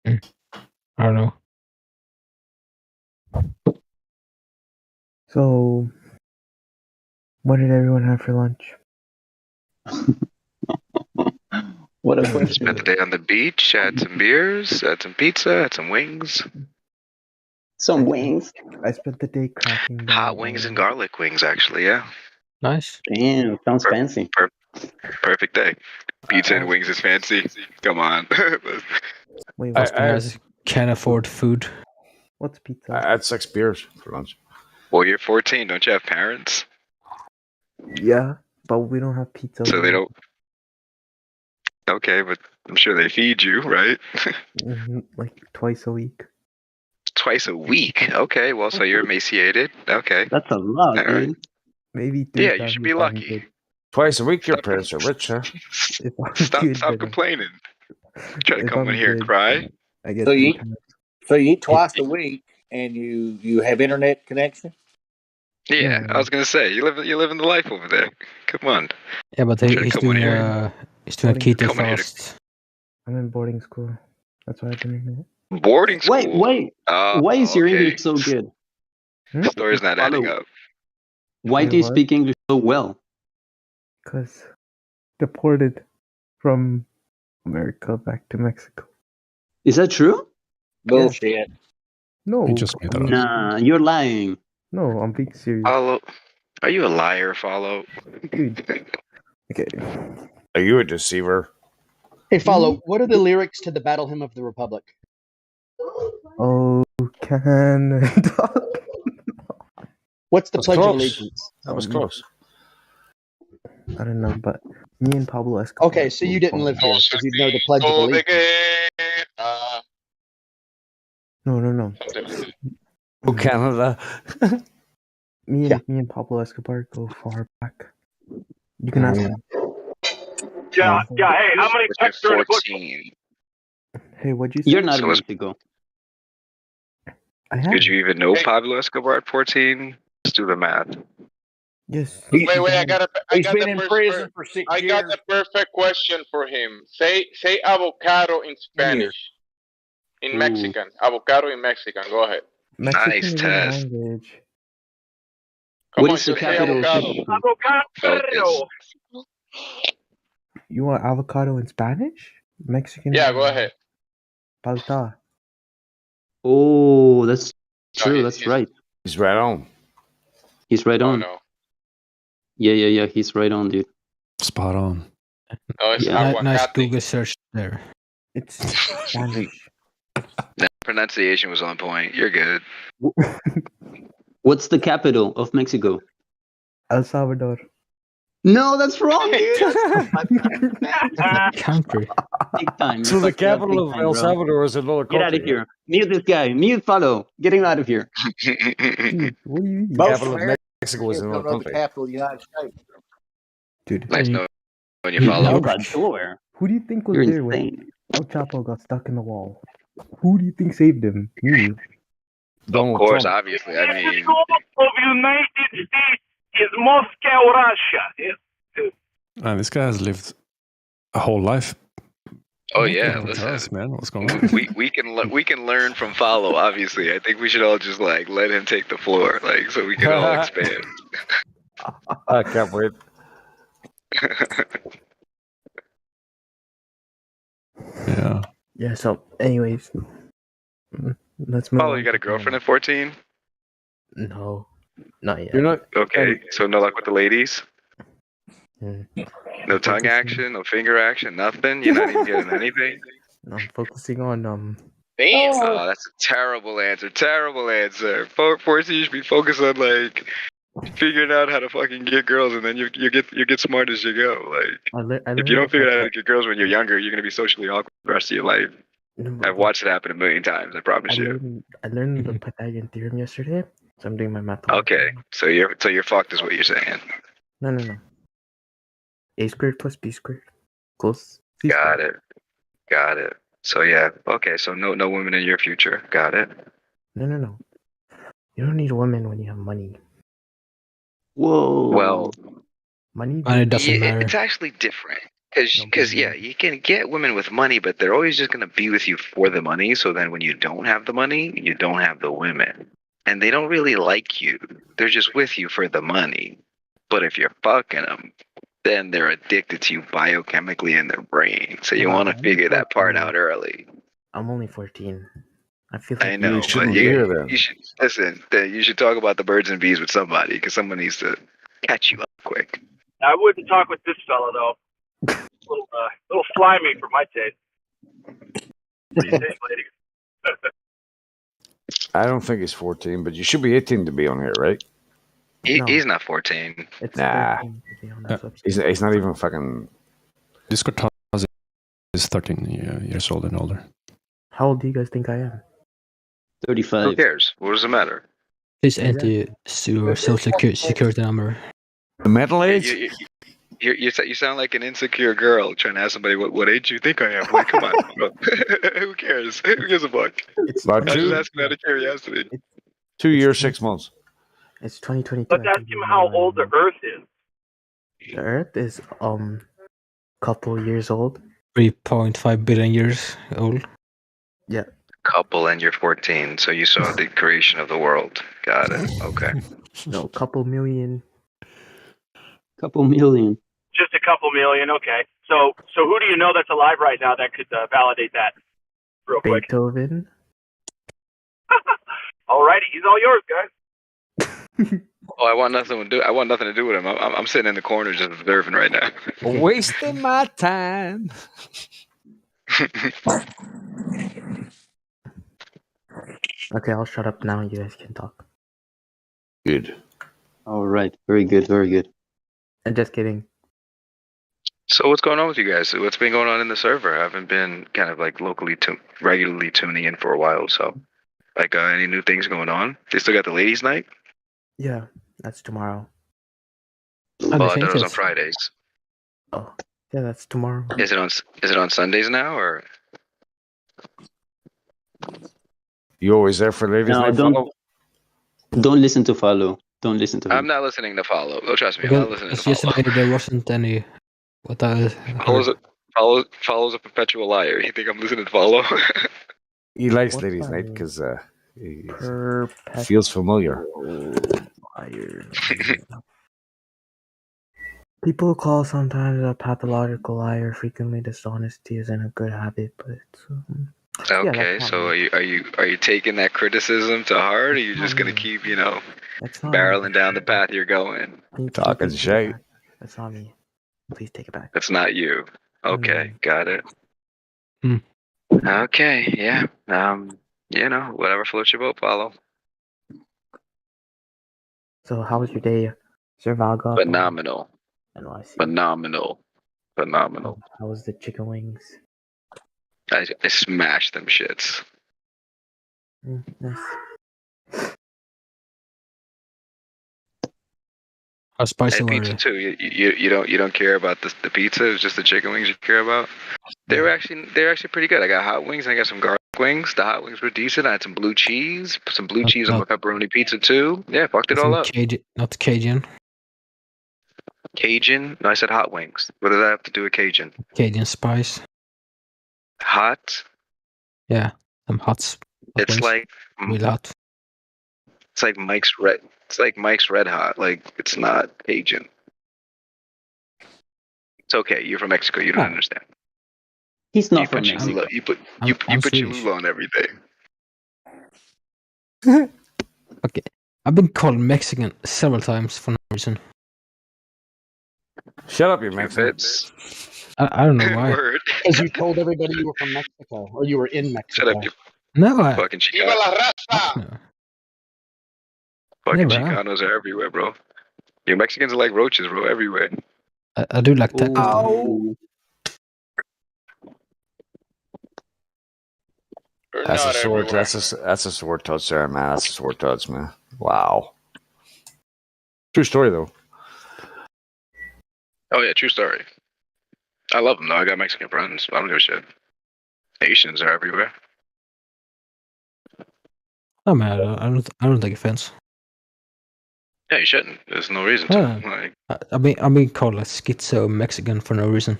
I don't know. So, what did everyone have for lunch? What a question. Spent the day on the beach, had some beers, had some pizza, had some wings. Some wings. I spent the day cracking down Hot wings and garlic wings, actually, yeah. Nice. Damn, sounds fancy. Perfect day. Pizza and wings is fancy. Come on. Wait, Must be nice. Can't afford food. What's pizza? I had 6 beers for lunch. Well, you're 14. Don't you have parents? Yeah, but we don't have pizza. So they don't. Okay, but I'm sure they feed you, right? Like twice a week. Twice a week. Okay, well, so you're emaciated. Okay. That's a lot, All right. dude. Maybe 3 Yeah, times you should be if I'm lucky. good. Twice a week, your parents are rich, huh? If I'm good, Stop then complaining. Try to if come I'm in here and good, cry. I get So 3 you times. so you eat twice a week, and you have internet connection. Yeah, I was gonna say you live in the life over there. Come on. Yeah, but Try to he's come on doing here. he's doing a keto Come on here to- fast. I'm in boarding school. That's why I have internet. Boarding school. Wait. Why is your okay. English so good? The story's not adding up. Why Wait, do you what? speak English so well? Because deported from America back to Mexico. Is that true? Bullshit. No, You just made that up. Nah, you're lying. No, I'm being serious. Follow. Are you a liar, Follow? Dude. Okay. Are you a deceiver? Hey, Follow, what are the lyrics to the Battle Hymn of the Republic? Oh, Canada. What's the That's Pledge of close. Allegiance? That was close. I don't know, but me and Pablo Escobar. Okay, so you didn't live here because you know the Pledge of Allegiance. No. Oh, Canada. Me and Pablo Escobar go far back. You can ask him. Yeah. Hey, how many texts are in the book? 14. Hey, what'd you say? You're not So in was- Mexico. I have. Did you even know Pablo Escobar at 14? Let's do the math. Yes. Wait, I got He's been in prison for 6 I got years. the perfect question for him. Say avocado in Spanish. In Mexican. Avocado in Mexican. Go ahead. Mexican Nice is a test. language. What is the capital? Avocado. You want avocado in Spanish? Mexican. Yeah, go ahead. Palta. Oh, that's true. That's right. He's right on. He's right on. No. Yeah. He's right on, dude. Spot on. No, it's aguacate. Nice Google search there. It's Spanish. That pronunciation was on point. You're good. What's the capital of Mexico? El Salvador. No, that's wrong, dude. Country. Big time. So the capital of El Salvador is another country. Get out of here. Mute this guy. Mute Follow. Getting out of here. Dude, what do you mean? The capital of Mexico is Don't another know the country. capital of the United States. Dude. Nice knowing you, Follow. Who do you think was You're there insane. when El Chapo got stuck in the wall? Who do you think saved him? Me. Of course, obviously. I mean, of United States is Moscow, Russia. Man, this guy has lived a whole life. oh yeah. Tell Listen, us, man, what's going on? we can learn from Follow. Obviously, I think we should all just like let him take the floor, like so we can all expand. I can't wait. Yeah. Yeah, so anyways. Let's move Follow, on. you got a girlfriend at 14? No. Not yet. You're not Okay, so no luck with the ladies? Mm. No tongue action, no finger action, nothing? You're not even getting anything? I'm focusing on Damn. Oh, that's a terrible answer. Terrible answer. 14, you should be focused on like figuring out how to fucking get girls, and then you get smart as you go. Like I if you learned don't figure out how the to get girls when you're younger, you're gonna be socially awkward the rest of your life. I've watched it happen a million times. I promise you. I learned the Pythagorean theorem yesterday, so I'm doing my math homework. Okay, so you're fucked, is what you're saying. No. A squared plus B squared equals C Got it. So yeah, okay. So no women in your future. Got it. No. You don't need a woman when you have money. Whoa. Well, money doesn't matter. It's actually different. Because yeah, you can get women with money, but they're always just gonna be with you for the money. So then when you don't have the money, you don't have the women, and they don't really like you. They're just with you for the money. But if you're fucking them, then they're addicted to you biochemically in their brain. So you want to figure that part out early. I'm only 14. I feel like I know, but you should listen. You should talk about the birds and bees with somebody, because someone needs to catch you up quick. I wouldn't talk with this fella though. Little slimy for my taste. What do you think, lady? I don't think he's 14, but you should be 18 to be on here, right? He's not 14. Nah. He's not even fucking... Discord tells is 13 years old and older. How old do you guys think I am? 35. Who cares? What does it matter? Please enter your social security number. The mental age? You sound like an insecure girl trying to ask somebody what age you think I am. Like, come on. Who cares? Who gives a fuck? I'm just asking out of curiosity. 2 years, 6 months. It's 2022. Let's ask him how old the Earth is. The Earth is couple years old. 3.5 billion years old. Yeah. Couple and you're 14, so you saw the creation of the world. Got it. Okay. No, couple million. Couple million. Just a couple million. Okay. So who do you know that's alive right now that could validate that? Real quick. Beethoven. Alrighty, he's all yours, guys. Oh, I want nothing to do with him. I'm sitting in the corner just observing right now. Wasting my time. Okay, I'll shut up now. You guys can talk. Good. All right. Very good. Very good. I'm just kidding. So what's going on with you guys? What's been going on in the server? I haven't been kind of like regularly tuning in for a while. So, like, any new things going on? They still got the ladies' night? Yeah, that's tomorrow. Oh, I thought it was on Fridays. Oh, yeah, that's tomorrow. Is it on Sundays now, or? You always there for ladies' night? Don't listen to follow. Don't listen to him. I'm not listening to follow. Oh, trust me, I'm not listening to follow. Yesterday there wasn't any. Follow's a perpetual liar. You think I'm listening to follow? He likes ladies' night because he feels familiar. People call sometimes a pathological liar. Frequently, dishonesty isn't a good habit, but it's, okay. So are you taking that criticism to heart, or are you just gonna keep barreling down the path you're going? Talking shit. That's not me. Please take it back. That's not you. Okay, got it. Okay, yeah. Whatever floats your boat, follow. So how was your day, Sir Valga? Phenomenal. NYC. Phenomenal. How was the chicken wings? I smashed them shits. Nice. How spicy were pizza too. You don't care about the pizza. It's just the chicken wings you care about. They're actually pretty good. I got hot wings and I got some garlic wings. The hot wings were decent. I had some blue cheese on my pepperoni pizza too. Yeah, fucked it all up. Not Cajun. Cajun? No, I said hot wings. What does that have to do with Cajun? Cajun spice. Hot? Yeah, some hot. It's wings. like Real hot. It's like Mike's Red. It's like Mike's Red Hot. Like, it's not Cajun. It's okay. You're from Mexico. You don't understand. He's not from Mexico. You put Cholula on everything. Okay, I've been called Mexican several times for no reason. Shut up, you Mexican. I don't know why. Because you told everybody you were from Mexico, or you were in Mexico. Shut up, you No, fucking Chicano. Fucking Chicanos are everywhere, bro. You Mexicans are like roaches, bro, everywhere. I do like tacos. Ow. That's a sword. That's a sword touch there, man. That's a sword touch, man. Wow. True story though. Oh yeah, true story. I love them though. I got Mexican friends. I don't give a shit. Asians are everywhere. Oh man, I don't take offense. Yeah, you shouldn't. There's no reason to. Yeah. Like, I'm being called a schizo Mexican for no reason.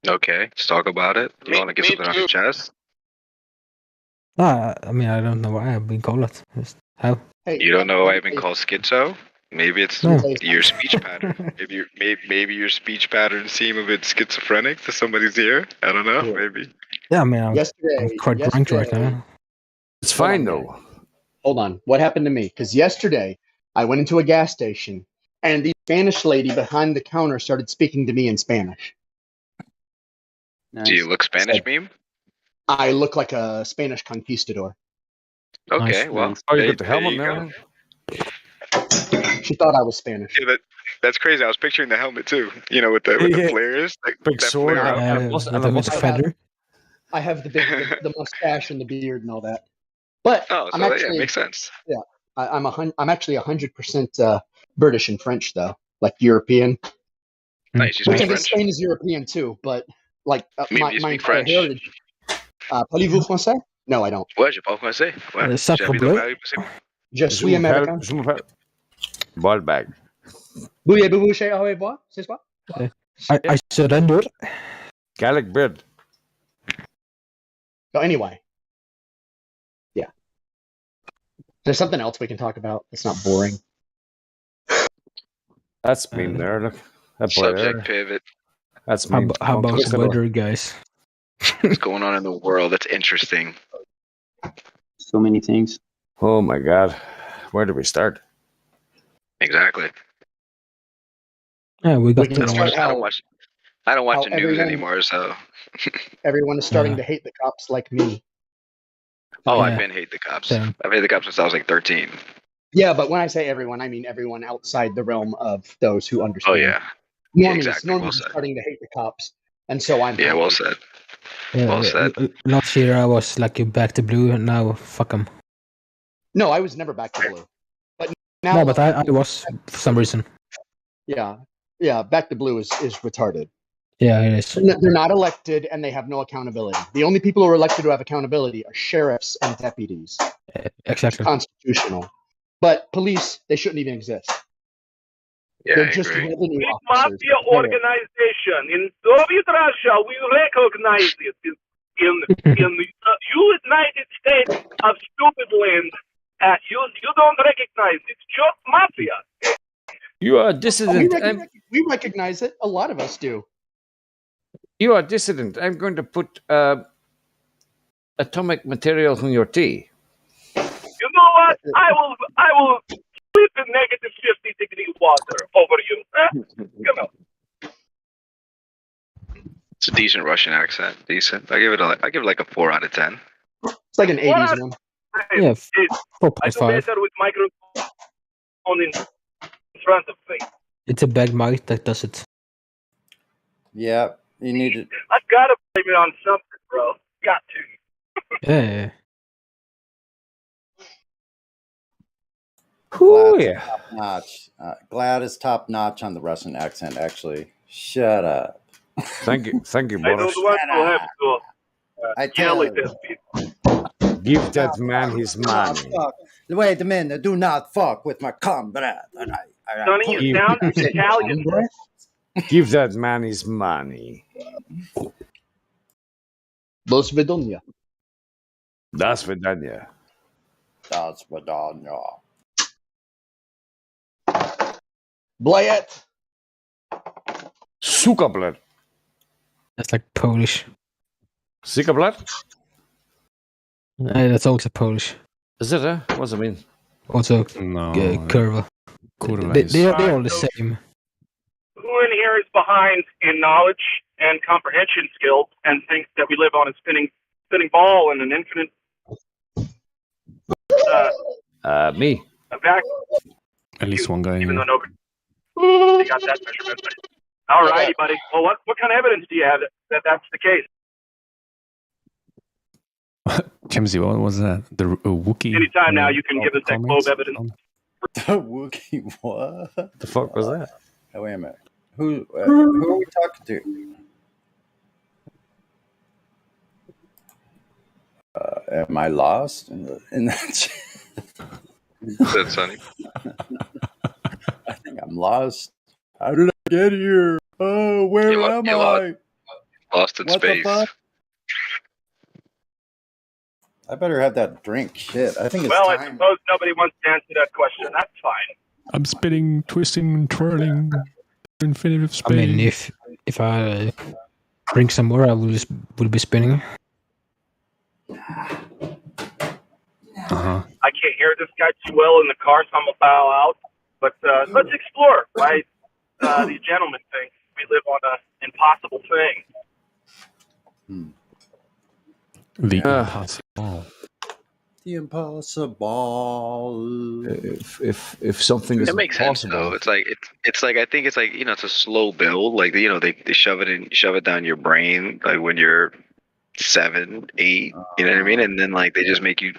okay, let's talk about it. You want to get something on your chest? I mean, I don't know why I've been called that. Just how? You don't know why I've been called schizo? Maybe it's No. your speech pattern. Maybe your speech patterns seem a bit schizophrenic to somebody's ear. I don't know. Maybe. Yeah, I mean, I'm Yesterday, quite drunk right now. It's Hold fine on, though. guys. Hold on. What happened to me? Because yesterday I went into a gas station and the Spanish lady behind the counter started speaking to me in Spanish. Do you look Spanish, meme? I look like a Spanish conquistador. Okay, well, Oh, you there, got the helmet there you now. go. She thought I was Spanish. Yeah, that's crazy. I was picturing the helmet too. You know, with the flares, like Big that sword flare and up. With the feather. I have the big the mustache and the beard and all that. But Oh, I'm so actually yeah, makes sense. Yeah, I'm actually 100% British and French though, like European. Nice. You Which I speak guess French? Spain is European too, but like Maybe you my speak entire French. heritage. Parlez-vous français? No, I don't. Ouais, je parle français. Ouais. J'habite au Paris, possible. Je suis américain. Ball bag. Voulez-vous chez au revoir? C'est quoi? I surrender. Gaelic bread. So anyway, yeah. There's something else we can talk about. It's not boring. That's me there. Look. That boy Subject there. pivot. That's me. How about the weather, guys? What's going on in the world? That's interesting. So many things. Oh my god. Where do we start? Exactly. Yeah, we got We can start I don't watch. I don't watch the news everyone- anymore, so. Everyone is starting to hate the cops like me. Oh, Yeah. I've been hate the cops. Same. I've hated the cops since I was like 13. Yeah, but when I say everyone, I mean everyone outside the realm of those who Oh understand. yeah. Normies, Exactly. normies Well are said. starting to hate the cops, and so I'm. Yeah, happy. well said. Yeah, Well said. last year I was like back to blue, and now fuck them. No, I was never back to blue, but now. No, but I was for some reason. Yeah, back to blue is retarded. Yeah, it is. They're not elected, and they have no accountability. The only people who are elected who have accountability are sheriffs and deputies. Exactly. Constitutional, but police, they shouldn't even exist. Yeah, They're I just agree. revenue Big officers. mafia organization in Soviet Russia. We recognize it in the United States of stupid land. You don't recognize it's just mafia. You are a dissident. We recognize it. A lot of us do. You are a dissident. I'm going to put atomic material in your tea. You know what? I will sleep in negative 50-degree water over you. Come on. It's a decent Russian accent. Decent. I give it like a 4 out of 10. It's like an 80s one. Yeah, I do 4.5. better with microphone in front of me. It's a bag mic that does it. Yeah, you need to. I gotta blame it on something, bro. Got to. Yeah. Glad is top notch. Glad is top notch on the Russian accent. Actually, shut up. Thank you, I Boris. don't want to have to I yell tell at you. these people. Give that man his money. Wait a minute. Do not fuck with my comrade. Sonny, you sound Italian. Give that man his money. Do svidania. Das Vidania. Das Vidania. Blayet. Sukablet. That's like Polish. Sikablet? That's also Polish. Is it? What does it mean? Also, No. curva. Kurva They're all the same. Who in here is behind in knowledge and comprehension skills and thinks that we live on a spinning ball in an infinite Me. vacuum? At least one guy. even though nobody got that measurement. All righty, buddy. Well, what kind of evidence do you have that that's the case? Chimsy, what was that? The Wookiee? Anytime now, you can give us that clove evidence. The Wookiee, what? The fuck was that? Oh, wait a minute. Who are we talking to? Am I lost in that? That's funny. I think I'm lost. How did I get here? Oh, where am I? Lost in What the space. fuck? I better have that drink. Shit, I think it's Well, I time. suppose nobody wants to answer that question. That's fine. I'm spinning, twisting, and twirling. Infinitive I spinning. mean, if I drink some more, I will be spinning. I can't hear this guy too well in the car, so I'm going to bow out. But let's explore, right? These gentlemen think we live on an impossible thing. The impossible. The impossible. If something is It makes sense possible, though. It's like I think it's like, it's a slow build. Like, they shove it down your brain like when you're 7, 8. You know what I mean? And then like they just make you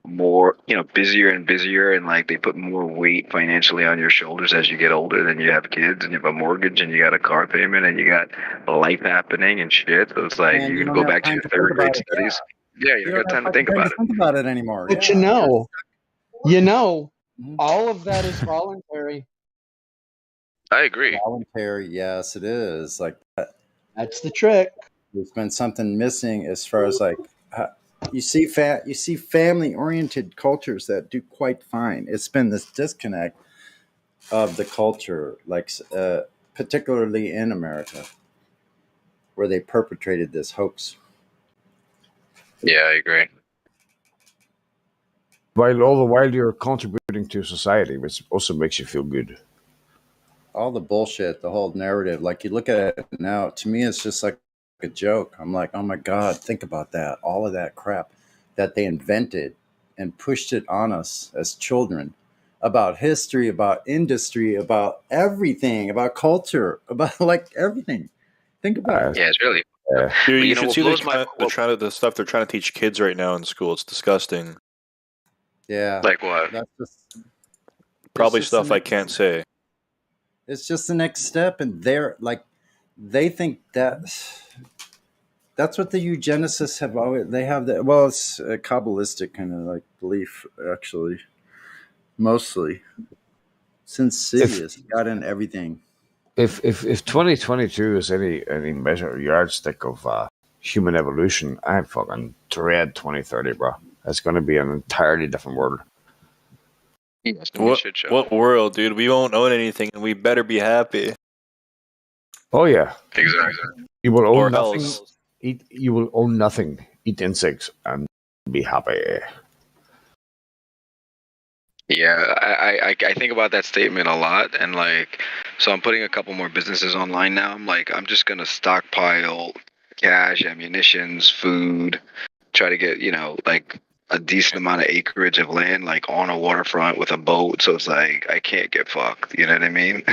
more busier and busier, and like they put more weight financially on your shoulders as you get older. Then you have kids and you have a mortgage and you got a car payment and you got life happening and shit. So it's like Man, you you can don't go have back to time your to third think grade about it. studies. Yeah, you don't got time to think Time about to it. think about it anymore. But Yeah. all of that is voluntary. I agree. Voluntary, yes, it is. Like that's the trick. There's been something missing as far as like you see family-oriented cultures that do quite fine. It's been this disconnect of the culture, like particularly in America, where they perpetrated this hoax. Yeah, I agree. While all the while you're contributing to society, which also makes you feel good. All the bullshit, the whole narrative, like you look at it now, to me, it's just like a joke. I'm like, oh my God, think about that. All of that crap that they invented and pushed it on us as children about history, about industry, about everything, about culture, about like everything. Think about it. Yeah, it's really. Dude, you know should what see blows my the stuff they're trying to teach kids right now in school. It's disgusting. Yeah. Like what? That's just Probably just stuff the I can't say. It's just the next step, and they think that's what the eugenicists have always. They have that. Well, it's a Kabbalistic kind of like belief, actually, mostly. It's insidious. Got in everything. If 2022 is any measure yardstick of human evolution, I fucking dread 2030, bro. It's going to be an entirely different world. What world, dude? We won't own anything, and we better be happy. Oh yeah, exactly. You will own Or nothing. else. You will own nothing. Eat insects and be happy. Yeah, I think about that statement a lot, and like, so I'm putting a couple more businesses online now. I'm just gonna stockpile cash, ammunitions, food, try to get like a decent amount of acreage of land, like on a waterfront with a boat. So it's like I can't get fucked. You know what I mean?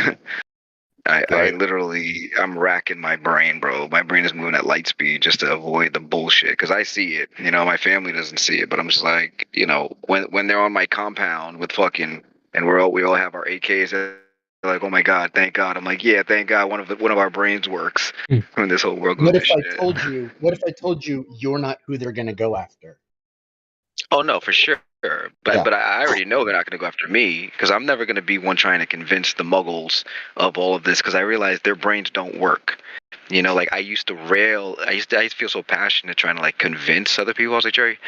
I literally, I'm racking my brain, bro. My brain is moving at light speed just to avoid the bullshit. Because I see it, my family doesn't see it, but I'm just like, when they're on my compound with fucking, and we all have our AKs, they're like, oh my God, thank God. I'm like, yeah, thank God one of our brains works when this whole world goes What to if shit. What if I told you you're not who they're going to go after? Oh no, for sure. But I already know they're not going to go after me because I'm never going to be one trying to convince the muggles of all of this because I realize their brains don't work. Like I used to feel so passionate trying to like convince other people. I was like, Jerry,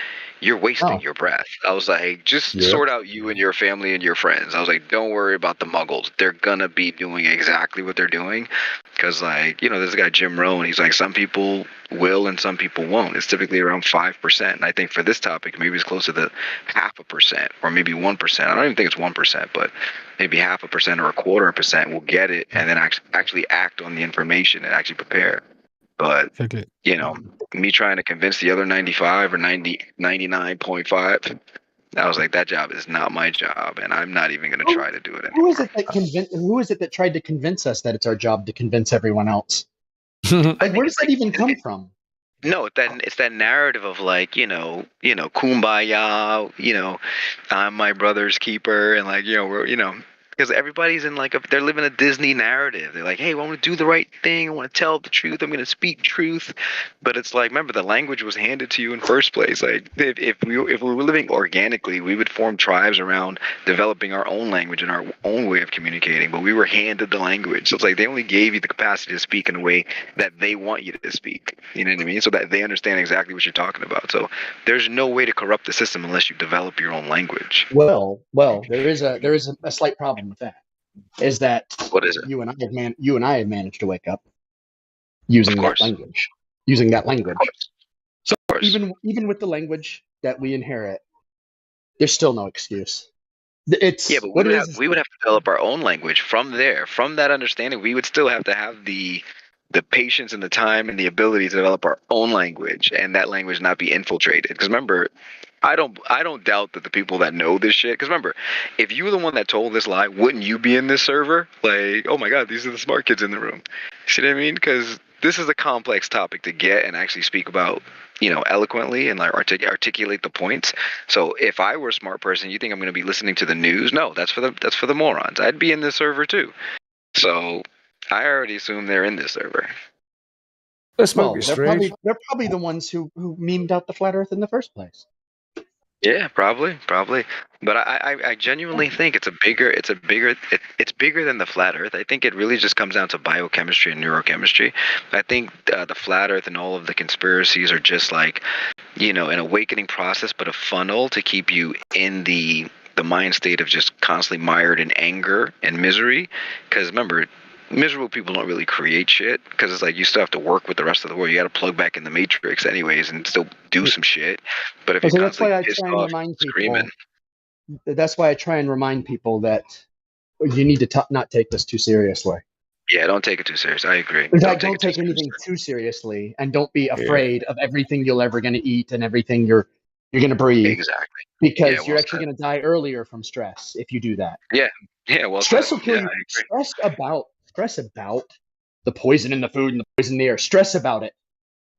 you're wasting your breath. I was like, just sort out you and your family and your friends. I was like, don't worry about the muggles. They're going to be doing exactly what they're doing. Because like, there's a guy, Jim Rohn, he's like, some people will and some people won't. It's typically around 5%. And I think for this topic, maybe it's closer to 0.5% or maybe 1%. I don't even think it's 1%, but maybe 0.5% or 1/4% will get it and then actually act on the information and actually prepare. But, me trying to convince the other 95 or 99.5, I was like, that job is not my job, and I'm not even going to try to do it Who anymore. is it that Who is it that tried to convince us that it's our job to convince everyone else? Like, where does that even come from? No, it's that narrative of like, kumbaya, I'm my brother's keeper, and like, we're, because everybody's in like they're living a Disney narrative. They're like, hey, I want to do the right thing. I want to tell the truth. I'm going to speak truth. But it's like, remember, the language was handed to you in first place. Like, if we were living organically, we would form tribes around developing our own language and our own way of communicating. But we were handed the language. So it's like they only gave you the capacity to speak in a way that they want you to speak. You know what I mean? So that they understand exactly what you're talking about. So there's no way to corrupt the system unless you develop your own language. Well, there is a slight problem with that. Is that What is it? you and I have managed to wake up using that language. So even with the language that we inherit, there's still no excuse. It's yeah, but we would have to develop our own language from there. From that understanding, we would still have to have the patience and the time and the ability to develop our own language, and that language not be infiltrated. Because remember, I don't doubt that the people that know this shit. Because remember, if you were the one that told this lie, wouldn't you be in this server? Like, oh my god, these are the smart kids in the room. See what I mean? Because this is a complex topic to get and actually speak about, eloquently and like articulate the points. So if I were a smart person, you think I'm going to be listening to the news? No, that's for the morons. I'd be in this server too. So I already assume they're in this server. This might well, be they're strange. probably the ones who memed out the flat Earth in the first place. Yeah, probably. But I genuinely think it's bigger than the flat Earth. I think it really just comes down to biochemistry and neurochemistry. I think the flat Earth and all of the conspiracies are just like, an awakening process, but a funnel to keep you in the mind state of just constantly mired in anger and misery. Because remember, miserable people don't really create shit, because it's like you still have to work with the rest of the world. You got to plug back in the matrix anyways and still do some shit. But if you're So that's why constantly I pissed try and off, remind screaming, people. That's why I try and remind people that you need to not take this too seriously. yeah, don't take it too serious. I agree. In fact, don't take anything too seriously, and don't be afraid of everything you're ever going to eat and everything you're going to breathe. Exactly. Because Yeah, you're actually going to die earlier from stress if you do that. Yeah. Well Stress said. will kill Yeah, you. I agree. Stress about the poison in the food and the poison in the air. Stress about it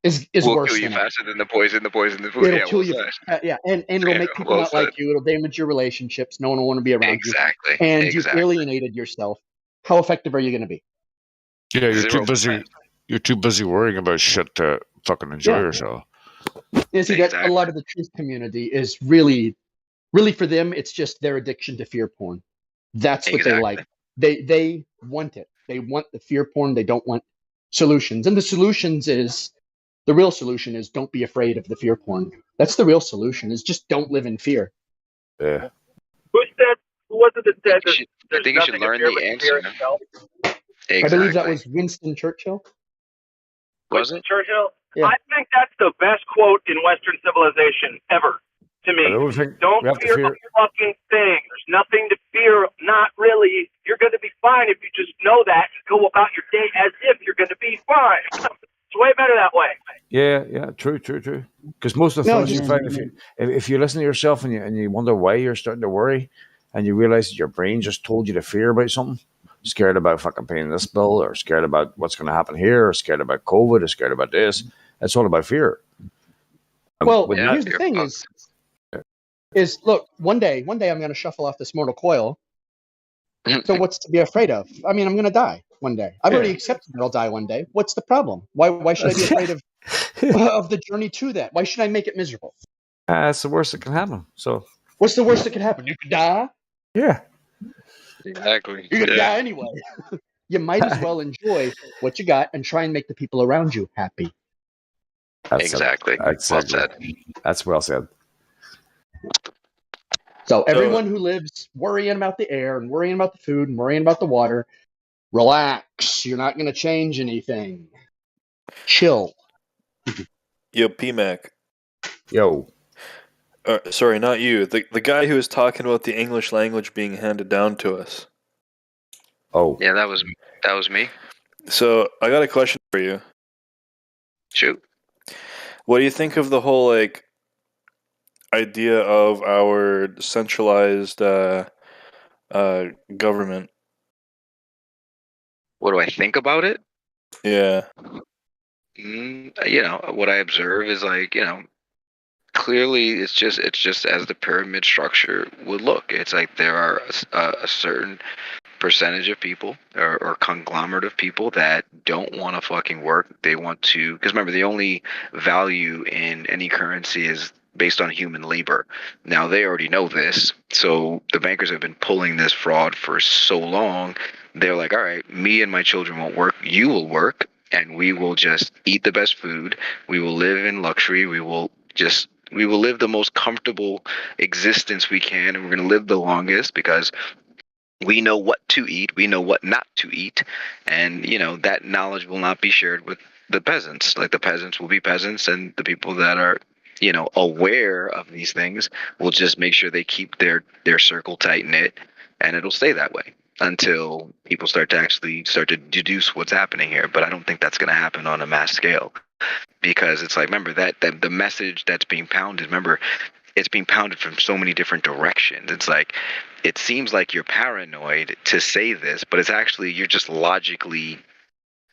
is Will worse kill you than it. faster than the poison in the food. It'll Yeah, kill well you. said. And it'll Yeah, make people well not said. like you. It'll damage your relationships. No one will want to be around Exactly. you. And Exactly. you've alienated yourself. How effective are you going to be? Yeah, you're too 0%. busy. You're too busy worrying about shit to fucking enjoy Yeah. yourself. You see, that a lot of the truth community is really for them. It's just their addiction to fear porn. That's what they like. They want it. They want the fear porn. They don't want solutions. And the real solution is don't be afraid of the fear porn. That's the real solution. Is just don't live in fear. Yeah. Who was it that said I there's think you should nothing to learn fear the but answer. fear itself? Exactly. I believe that was Winston Churchill. Was it? Churchill? Yeah. I think that's the best quote in Western civilization ever, to me. Don't fear a fucking thing. There's nothing to fear. Not really. You're going to be fine if you just know that and go about your day as if you're going to be fine. It's way better that way. Yeah, true. Because most of the thoughts you find, if you listen to yourself and you wonder why you're starting to worry, and you realize that your brain just told you to fear about something, scared about fucking paying this bill, or scared about what's going to happen here, or scared about COVID, or scared about this, it's all about fear. Well, here's the thing: is look, one day I'm going to shuffle off this mortal coil. So what's to be afraid of? I mean, I'm going to die one day. I've already accepted that I'll die one day. What's the problem? Why should I be afraid of the journey to that? Why should I make it miserable? It's the worst that can happen. So what's the worst that could happen? You could die. Yeah. Exactly. You're going to die anyway. You might as well enjoy what you got and try and make the people around you happy. Exactly. Well said. That's well said. So everyone who lives worrying about the air and worrying about the food and worrying about the water, relax. You're not going to change anything. Chill. Yo, PMAC. Yo. Sorry, not you. The guy who was talking about the English language being handed down to us. Oh. Yeah, that was me. So I got a question for you. Shoot. What do you think of the whole idea of our centralized government? What do I think about it? Yeah. What I observe is like, clearly it's just as the pyramid structure would look. It's like there are a certain percentage of people or conglomerate of people that don't want to fucking work. They want to, because remember, the only value in any currency is based on human labor. Now they already know this, so the bankers have been pulling this fraud for so long. They're like, all right, me and my children won't work, you will work, and we will just eat the best food. We will live in luxury. We will live the most comfortable existence we can, and we're going to live the longest because we know what to eat, we know what not to eat, and that knowledge will not be shared with the peasants. Like the peasants will be peasants, and the people that are aware of these things will just make sure they keep their circle tight knit, and it'll stay that way until people start to deduce what's happening here. But I don't think that's going to happen on a mass scale, because it's like, remember that the message that's being pounded, remember, it's being pounded from so many different directions. It's like, it seems like you're paranoid to say this, but it's actually, you're just logically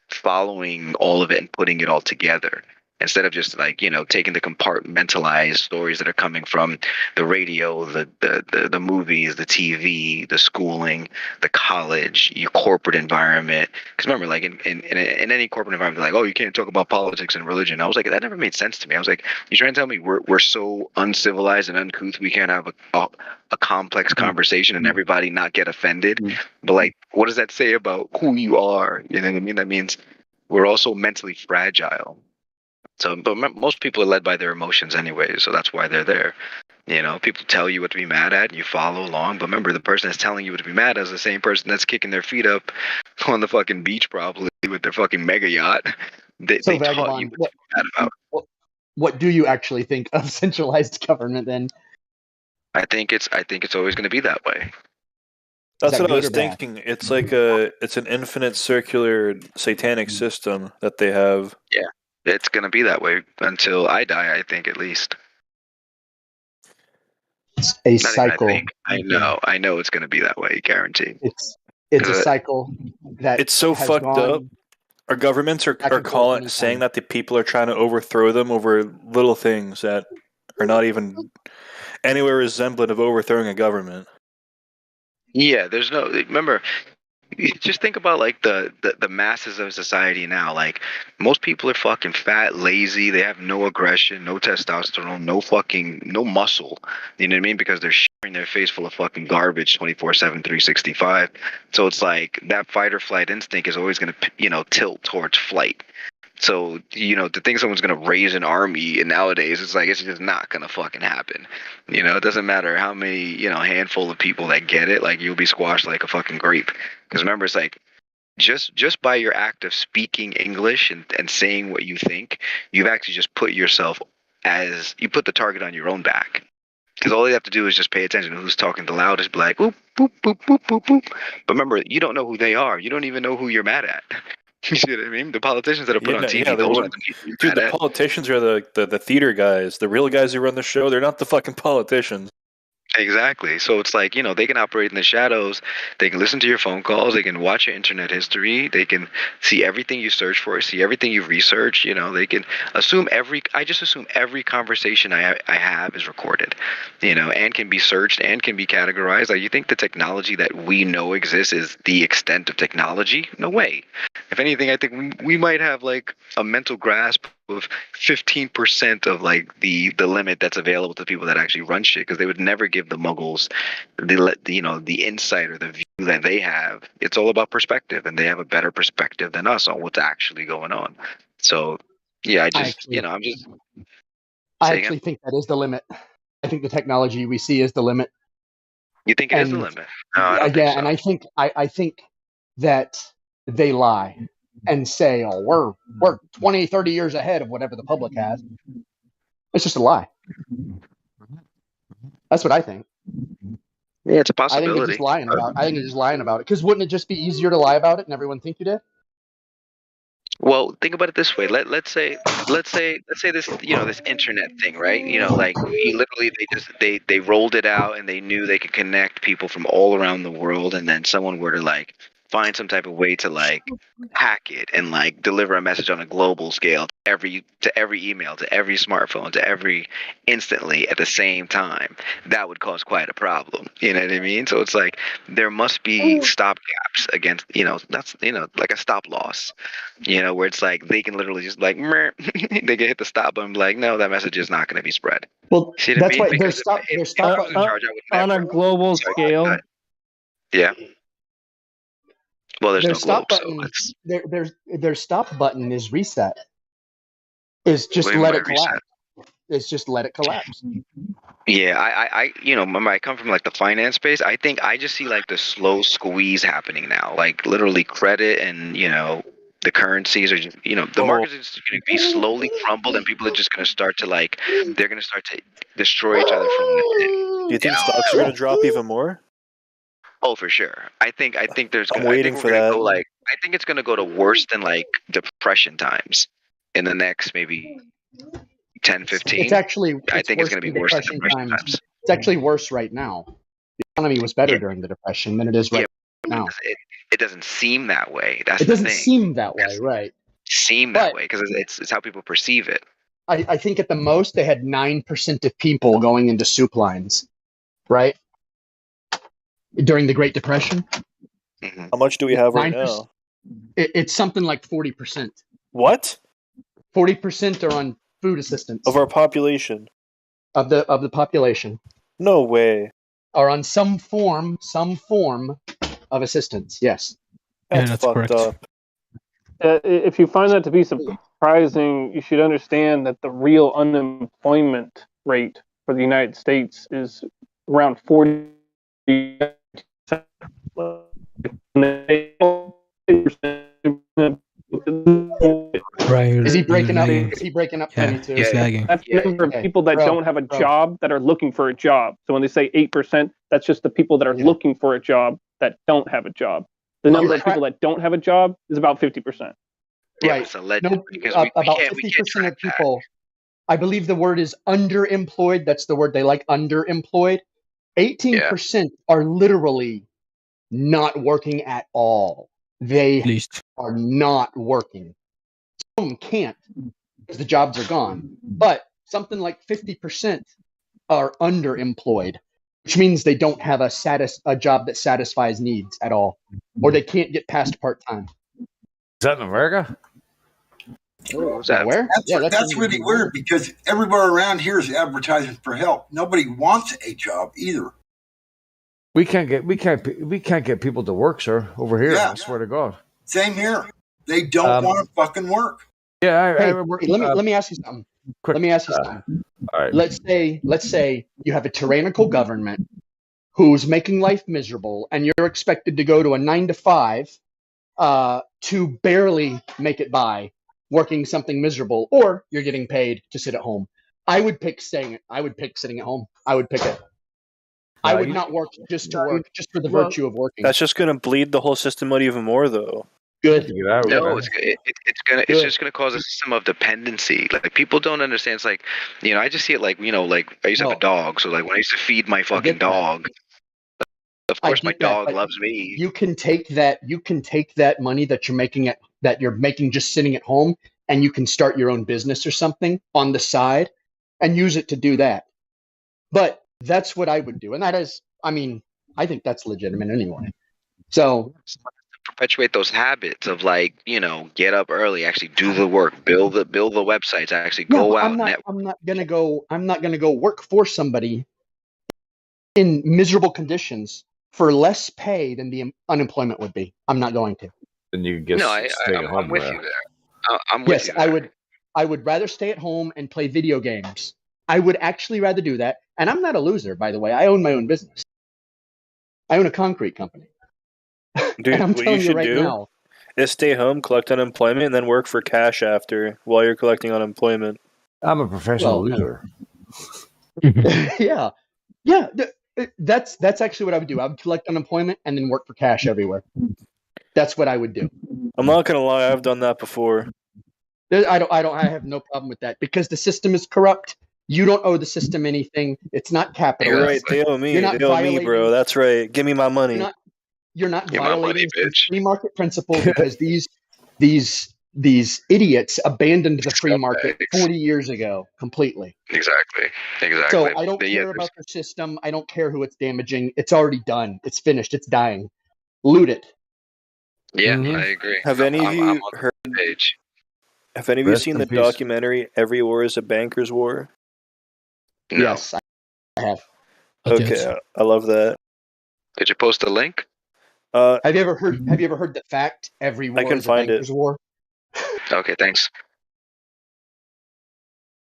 following all of it and putting it all together, instead of just like, taking the compartmentalized stories that are coming from the radio, the movies, the TV, the schooling, the college, your corporate environment. Because remember, like in any corporate environment, they're like, oh, you can't talk about politics and religion. I was like, that never made sense to me. I was like, you trying to tell me we're so uncivilized and uncouth we can't have a complex conversation and everybody not get offended? But like, what does that say about who you are? You know what I mean? That means we're also mentally fragile. So, but most people are led by their emotions anyway, so that's why they're there. People tell you what to be mad at, and you follow along. But remember, the person that's telling you what to be mad at is the same person that's kicking their feet up on the fucking beach, probably with their fucking mega yacht. They taught you Vagabond, what to be mad about. what do you actually think of centralized government then? I think it's always going to be that way. That's that what I good was or bad? thinking. It's like it's an infinite circular satanic system that they have. Yeah, it's going to be that way until I die, I think, at least. It's a Not cycle. even I think. I know it's going to be that way, guaranteed. It's a cycle that It's so has fucked gone up. Our governments are back and forth saying anytime. that the people are trying to overthrow them over little things that are not even anywhere resemblant of overthrowing a government. Yeah, there's no. Remember, just think about like the masses of society now. Like, most people are fucking fat, lazy. They have no aggression, no testosterone, no muscle. You know what I mean? Because they're sharing their face full of fucking garbage 24/7, 365. So it's like that fight or flight instinct is always going to tilt towards flight. So, to think someone's going to raise an army, and nowadays it's like, it's just not going to fucking happen. It doesn't matter how many, handful of people that get it, like, you'll be squashed like a fucking grape. Because remember, it's like, just by your act of speaking English and saying what you think, you've actually just put you put the target on your own back. Because all you have to do is just pay attention to who's talking the loudest, be like, boop, boop, boop, boop, boop, boop. But remember, you don't know who they are. You don't even know who you're mad at. You see what I mean? The politicians that are put on TV, those are the people you're Dude, mad the at. politicians are the theater guys. The real guys who run the show, they're not the fucking politicians. Exactly. So it's like, they can operate in the shadows. They can listen to your phone calls. They can watch your internet history. They can see everything you search for, see everything you've researched. They can I just assume every conversation I have is recorded, and can be searched and can be categorized. Like, you think the technology that we know exists is the extent of technology? No way. If anything, I think we might have like a mental grasp of 15% of like the limit that's available to people that actually run shit, because they would never give the muggles the insight or the view that they have. It's all about perspective, and they have a better perspective than us on what's actually going on. So yeah, I actually think that is the limit. I think the technology we see is the limit. You think it is the limit? No, I don't think so. And I think that they lie and say, oh, we're 20, 30 years ahead of whatever the public has. It's just a lie. That's what I think. Yeah, it's a I possibility. think they're just lying about it. Because wouldn't it just be easier to lie about it and everyone think you did? Well, think about it this way. Let's say this this internet thing, right? Like literally they rolled it out and they knew they could connect people from all around the world, and then someone were to like find some type of way to like hack it and like deliver a message on a global scale to every email, to every smartphone, to every instantly at the same time. That would cause quite a problem. You know what I mean? So it's like there must be stopgaps against that's like a stop loss. Where it's like they can literally just like they can hit the stop button and be like, no, that message is not going to be spread. Well, see what I that's mean? why Because there's if I was in charge, I would on a global scale. yeah. Well, there's their no globe, stop so button. it's Their stop button is reset. Is just what do you let mean it by reset? collapse. It's just let it collapse. Yeah, I remember I come from like the finance space. I think I just see like the slow squeeze happening now. Like literally credit and, the currencies are just, the markets are just going to be slowly crumbled and people are just going to start to like, they're going to start to destroy each other from within. Do you think stocks are going to drop even more? Oh, for sure. I think there's. I'm I waiting think for we're gonna that. go like. I think it's gonna go to worse than like depression times in the next maybe 10, 15. It's actually I think it's worse gonna be than worse than depression depression times. times. It's actually worse right now. The economy was better during the depression than it is right now. It doesn't seem that way. That's It the doesn't thing. seem that way, right? Seem that way because it's how people perceive it. I think at the most they had 9% of people going into soup lines, right? During the Great Depression. How much do we have right 9%. now? It's something like 40%. What? 40% are on food assistance Of our population? of the population No way. are on some form of assistance. Yes. That's fucked up. If you find that to be surprising, you should understand that the real unemployment rate for the United States is around 40%. Right. Is he breaking up? Is he breaking up? Yeah, too? he's lagging. That's the number of people that don't have a job that are looking for a job. So when they say 8%, that's just the people that are looking for a job that don't have a job. The number of people that don't have a job is about 50%. Right. It's a legend because we About can't 50% of people. I believe the word is underemployed. That's the word they like, underemployed. 18% are literally not working at all. They are not working. Some of them can't because the jobs are gone. But something like 50% are underemployed, which means they don't have a job that satisfies needs at all, or they can't get past part-time. Is that in America? What's that? Where? That's really weird because everywhere around here is advertising for help. Nobody wants a job either. We can't get people to work, sir. Over here, I swear to God. Same here. They don't want to fucking work. Yeah, let me ask you something. Let me ask you something. All right. Let's say you have a tyrannical government who's making life miserable, and you're expected to go to a 9 to 5 to barely make it by, working something miserable, or you're getting paid to sit at home. I would pick sitting at home. I would pick it. I would not work just to work, just for the virtue of working. That's just going to bleed the whole system out even more, though. Good. No, it's just gonna cause a system of dependency. Like people don't understand. It's like, I just see it like, like I used to have a dog. So like when I used to feed my fucking dog, of course my dog loves me. You can take that money that you're making just sitting at home, and you can start your own business or something on the side and use it to do that. But that's what I would do. And that is, I think that's legitimate anyway. So perpetuate those habits of like, get up early, actually do the work, build the websites, actually go out. I'm not gonna go work for somebody in miserable conditions for less pay than the unemployment would be. I'm not going to. Then you get I'm with you there. I'm with you there. I would rather stay at home and play video games. I would actually rather do that. And I'm not a loser, by the way. I own my own business. I own a concrete company. Dude, I'm what telling you should right do now, is stay home, collect unemployment, and then work for cash after while you're collecting unemployment. I'm a professional loser. Yeah. That's actually what I would do. I would collect unemployment and then work for cash everywhere. That's what I would do. I'm not gonna lie, I've done that before. I have no problem with that because the system is corrupt. You don't owe the system anything. It's not capitalist. You're right. They owe me. You're not They owe me, violating. bro. That's right. Give me my money. You're not Give my money, violating the bitch. free market principle because these idiots abandoned the free market 40 years ago completely. Exactly. So I don't care about the system. I don't care who it's damaging. It's already done. It's finished. It's dying. Loot it. Yeah, I agree. Have any of I'm you on heard? the page. Have any of you Rest seen in the peace. documentary "Every War Is a Banker's War"? No. Yes, I have. Okay, I love that. Did you post a link? Have you ever heard the fact every war can is a find it. banker's war? Okay, thanks.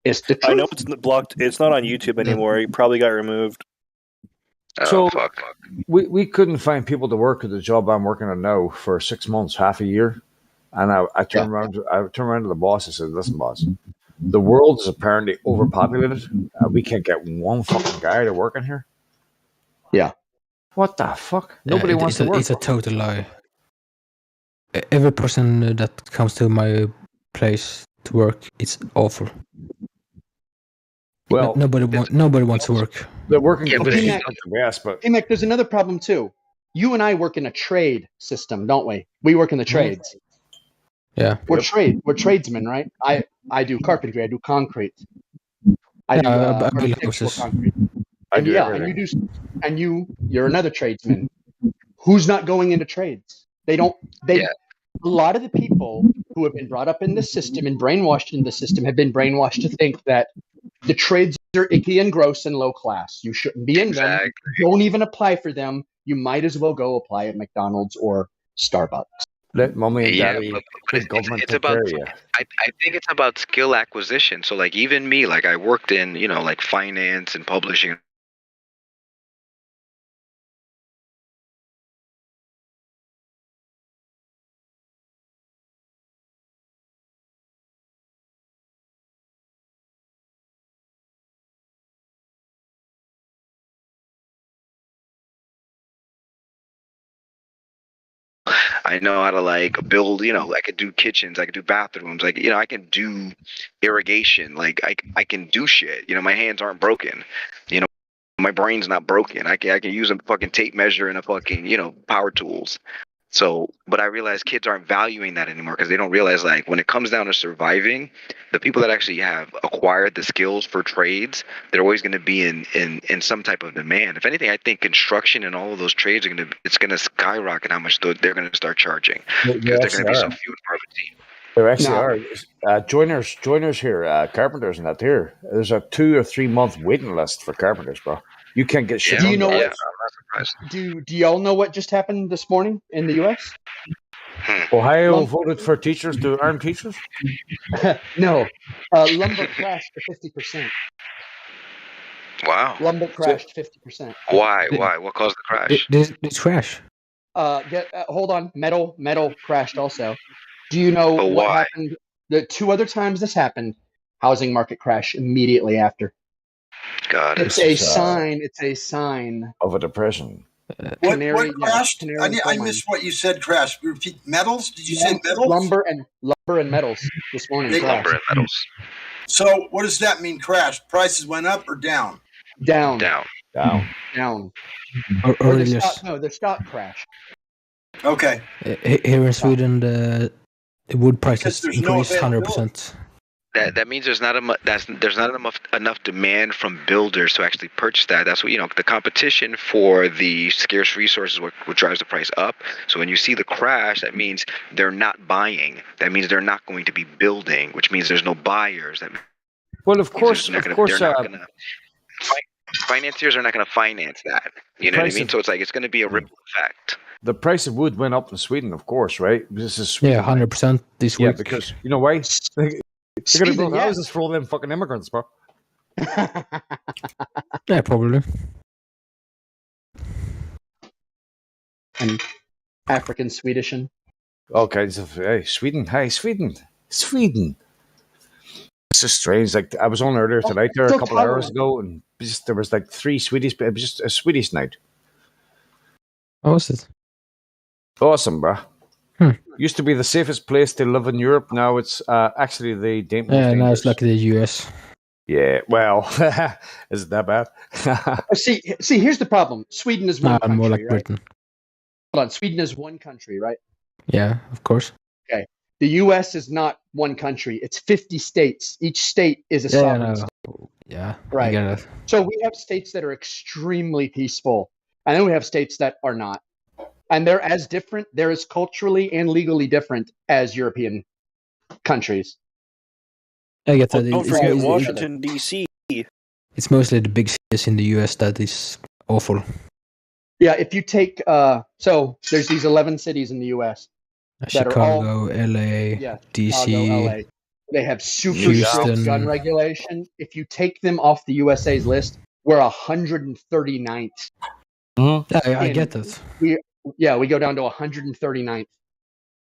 It's the truth. I know it's blocked. It's not on YouTube anymore. It probably got removed. So we couldn't find people to work at the job I'm working on now for 6 months, half a year, and I turned around. I turned around to the boss and said, "Listen, boss, the world is apparently overpopulated. We can't get one fucking guy to work in here." Yeah. What the fuck? Nobody wants to work. It's a total lie. Every person that comes to my place to work, it's awful. Well, nobody wants to work. The working Yeah, conditions T-Mac- aren't the best, but Hey, Mac, there's another problem too. You and I work in a trade system, don't we? We work in the trades. Yeah. We're tradesmen, right? I do carpentry. I do concrete. I do I build architectural houses. concrete. I do and everything. you're another tradesman. Who's not going into trades? A lot of the people who have been brought up in the system and brainwashed in the system have been brainwashed to think that the trades are icky and gross and low class. You shouldn't be in them. Don't even apply for them. You might as well go apply at McDonald's or Starbucks. Let mommy and Yeah, daddy, but big government it's take about. care of you. I think it's about skill acquisition. So like even me, like I worked in like finance and publishing. I know how to like build, I could do kitchens, I could do bathrooms, like, I can do irrigation, like I can do shit. My hands aren't broken. My brain's not broken. I can use a fucking tape measure and a fucking, power tools. So, but I realize kids aren't valuing that anymore because they don't realize like when it comes down to surviving, the people that actually have acquired the skills for trades, they're always going to be in some type of demand. If anything, I think construction and all of those trades it's going to skyrocket how much they're going to start charging because they're going to be so few and far between. There actually are joiners here, carpenters and that here. There's a 2 or 3 month waiting list for carpenters, bro. You can't get shit. Do you know I'm what? not surprised. Do y'all know what just happened this morning in the U.S.? Ohio voted for teachers to arm teachers? No, lumber crashed to 50%. Wow. Lumber crashed 50%. Why? What caused the crash? This crash. Hold on. Metal crashed also. Do you know But what why? happened? The 2 other times this happened, housing market crash immediately after. God, It's a sign. It's a sign of a depression. What crashed? I missed what you said. Crashed. Repeat. Metals? Did you say metals? Lumber and metals this morning. Lumber and metals. So what does that mean? Crashed? Prices went up or down? Down. Or The stock crashed. Okay. Here in Sweden, the wood prices there's no increased 100%. That means there's not enough demand from builders to actually purchase that. That's what the competition for the scarce resources what drives the price up. So when you see the crash, that means they're not buying. That means they're not going to be building, which means there's no buyers. Well, of course, financiers are not going to finance that. You know what I mean? So it's like it's going to be a ripple effect. The price of wood went up in Sweden, of course, right? This is Sweden. Yeah, 100% this week. Yeah, because you know why? They're going to build houses for all them fucking immigrants, bro. Yeah, probably. And African Swedishin. Okay, so, hey, Sweden. Sweden. It's just strange. Like I was on earlier tonight there a couple of hours ago, and there was like 3 Swedish. It was just a Swedish night. How was it? Awesome, bro. Used to be the safest place to live in Europe. Now it's actually the most Yeah, dangerous. now it's like the US. Yeah, well, is it that bad? See, here's the problem. Sweden is one Nah, country, more like right? Britain. Hold on, Sweden is one country, right? Yeah, of course. Okay. The U.S. is not one country. It's 50 states. Each state is a Yeah, sovereign no. state. Yeah, I Right. get it. So we have states that are extremely peaceful, and then we have states that are not. And they're as different, they're as culturally and legally different as European countries. I get Well, that. don't It's- forget it's- Washington D.C. It's mostly the big cities in the US that is awful. Yeah, if you take, so there's these 11 cities in the U.S. that are all, Chicago, LA, yeah, DC, Chicago, LA. They have super Houston. strict gun regulation. If you take them off the USA's list, we're 139th. Yeah, I And get that. we go down to 139th.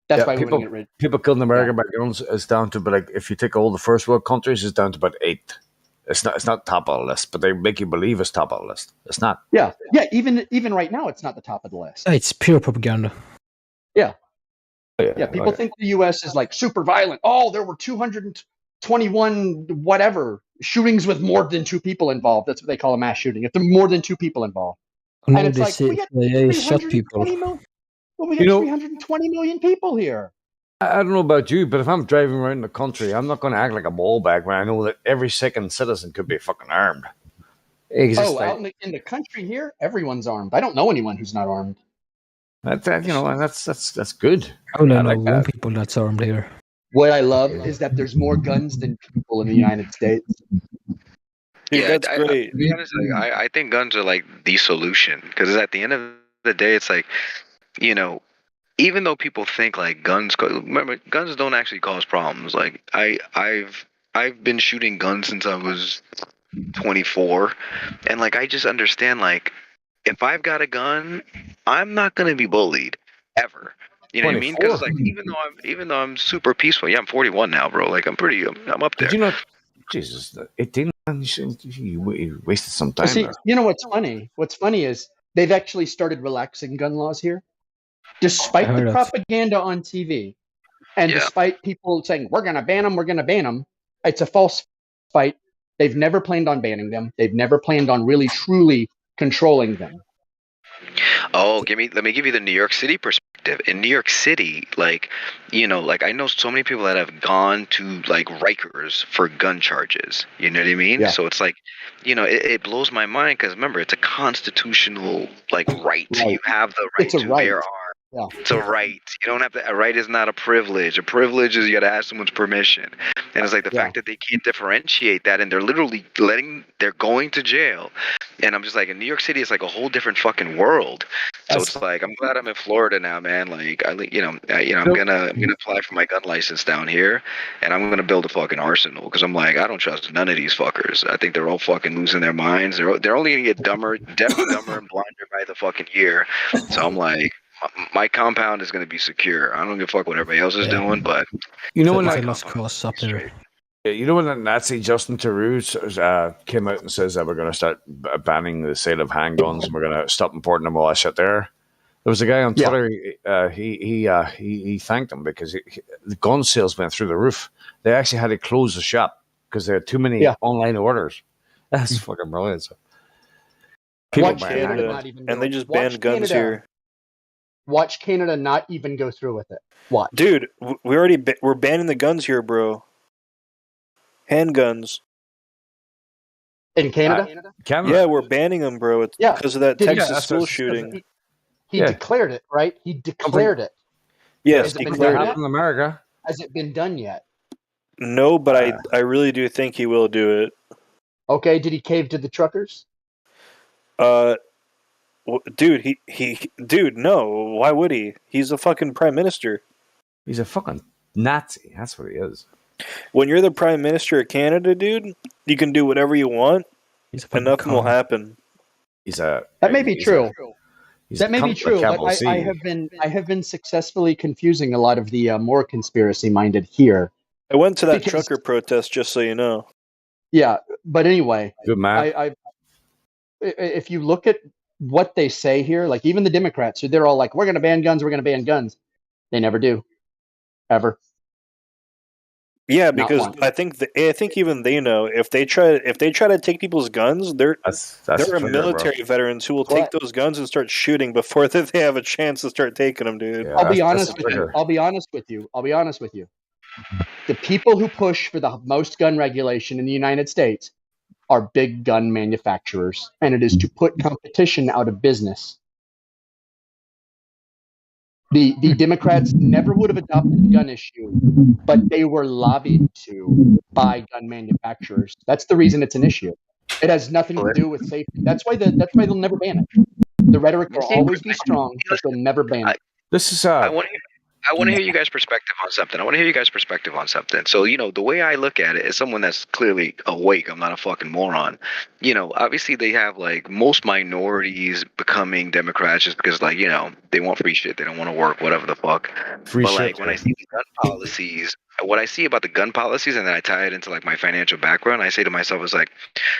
That's Yeah, why we want people, to get rid. people killed in America by guns is down to, but like if you take all the first world countries, it's down to about 8. It's not top of the list, but they make you believe it's top of the list. It's not. Yeah. Even right now, it's not the top of the list. It's pure propaganda. Yeah. Oh, Yeah, people think the U.S. is like super violent. Oh, there were 221 whatever shootings with more than 2 people involved. That's what they call a mass shooting. If there are more than 2 people involved, No, and it's they like say we got they shot 320 people. million. Well, we got 320 million people here. I don't know about you, but if I'm driving around the country, I'm not going to act like a ball bag when I know that every second citizen could be fucking armed. It's just Out in the country here, everyone's armed. I don't know anyone who's not armed. that's good. I only know like one that. people that's armed here. What I love is that there's more guns than people in the United States. Dude, that's great. To be honest, I think guns are like the solution because at the end of the day, it's like, you know, even though people think like guns don't actually cause problems. Like I've been shooting guns since I was 24, and like I just understand like if I've got a gun, I'm not gonna be bullied ever. You know what I mean? Because like even though I'm super peaceful, yeah, I'm 41 now, bro. Like I'm up there. Did you not? Jesus, 18. You wasted some time. See, there. you know what's funny? What's funny is they've actually started relaxing gun laws here, despite the propaganda on TV, and despite people saying we're going to ban them. It's a false fight. They've never planned on banning them. They've never planned on really truly controlling them. Oh, let me give you the New York City perspective. In New York City, like, you know, like I know so many people that have gone to like Rikers for gun charges. You know what I mean? Yeah. So it's like, you know, it blows my mind because remember, it's a constitutional like right. You have the right It's a to right. bear arms. Yeah. It's a right. You don't have to. A right is not a privilege. A privilege is you got to ask someone's permission. And it's like the fact that they can't differentiate that, and they're literally they're going to jail. And I'm just like, in New York City, it's like a whole different fucking world. So it's like, I'm glad I'm in Florida now, man. Like, I'm gonna apply for my gun license down here, and I'm gonna build a fucking arsenal because I'm like, I don't trust none of these fuckers. I think they're all fucking losing their minds. They're only gonna get dumber, definitely dumber and blinder by the fucking year. So I'm like, my compound is gonna be secure. I don't give a fuck what everybody else is doing, but You know when It's that a lost cause up there. you know when that Nazi Justin Theroux came out and says that we're going to start banning the sale of handguns and we're going to stop importing them all that shit there. There was a guy on Twitter. He thanked them because the gun sales went through the roof. They actually had to close the shop because they had too many online orders. That's fucking brilliant. So, Watch Canada not even and they just banned guns here. Watch Canada not even go through with it. Watch. Dude, we're banning the guns here, bro. Handguns. In Canada? Canada? Yeah, we're banning them, bro. It's because of that Texas school shooting. He declared it, right? He declared it. Yes, Has it been declared done it. yet? In America. Has it been done yet? No, but I really do think he will do it. Okay, did he cave to the truckers? Dude, dude, no. Why would he? He's a fucking prime minister. He's a fucking Nazi. That's what he is. When you're the prime minister of Canada, dude, you can do whatever you want, and nothing will happen. That may be true. That may be true, but I have been successfully confusing a lot of the more conspiracy-minded here. I went to that trucker protest, just so you know. Yeah, but anyway, good man. If you look at what they say here, like even the Democrats, they're all like, "We're going to ban guns. We're going to ban guns." They never do, ever. Yeah, Not because once. I think even they know if they try to take people's guns, there That's are the trigger, bro. military veterans who will take those guns and start shooting before they have a chance to start taking them, dude. I'll be honest with you. I'll be honest with you. The people who push for the most gun regulation in the United States are big gun manufacturers, and it is to put competition out of business. The Democrats never would have adopted the gun issue, but they were lobbied to by gun manufacturers. That's the reason it's an issue. It has nothing to do with safety. That's why they'll never ban it. The rhetoric will always be strong, but they'll never ban it. This is I want to hear you guys' perspective on something. So, the way I look at it is someone that's clearly awake. I'm not a fucking moron. Obviously they have like most minorities becoming Democrats just because they want free shit. They don't want to work, whatever the fuck. Free But shit, like when I see the gun policies, what I see about the gun policies, and then I tie it into like my financial background, I say to myself, is like,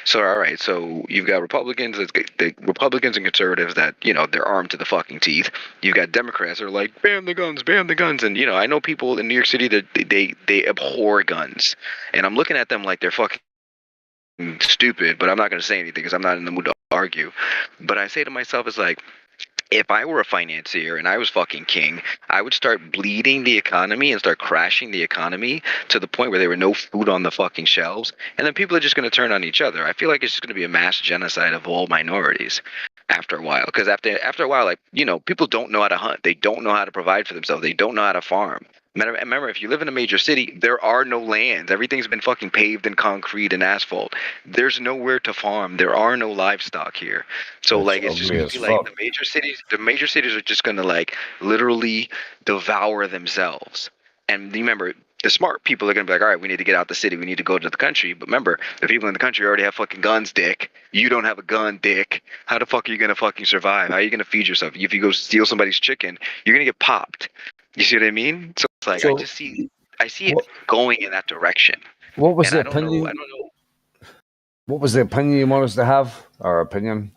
so all right, so you've got Republicans, the Republicans and conservatives that they're armed to the fucking teeth. You've got Democrats that are like, ban the guns, and I know people in New York City that they abhor guns, and I'm looking at them like they're fucking stupid, but I'm not going to say anything because I'm not in the mood to argue. But I say to myself, it's like, if I were a financier and I was fucking king, I would start bleeding the economy and start crashing the economy to the point where there were no food on the fucking shelves, and then people are just going to turn on each other. I feel like it's just going to be a mass genocide of all minorities after a while, because after a while, like people don't know how to hunt, they don't know how to provide for themselves, they don't know how to farm. Remember, if you live in a major city, there are no lands. Everything's been fucking paved in concrete and asphalt. There's nowhere to farm. There are no livestock here. So like it's just gonna be like the major cities are just gonna like literally devour themselves. And remember, the smart people are gonna be like, all right, we need to get out the city, we need to go to the country. But remember, the people in the country already have fucking guns, dick. You don't have a gun, dick. How the fuck are you gonna fucking survive? How are you gonna feed yourself? If you go steal somebody's chicken, you're gonna get popped. You see what I mean? So it's like I see it going in that direction. What was And the I don't opinion? know. What was the opinion you want us to have? Our opinion?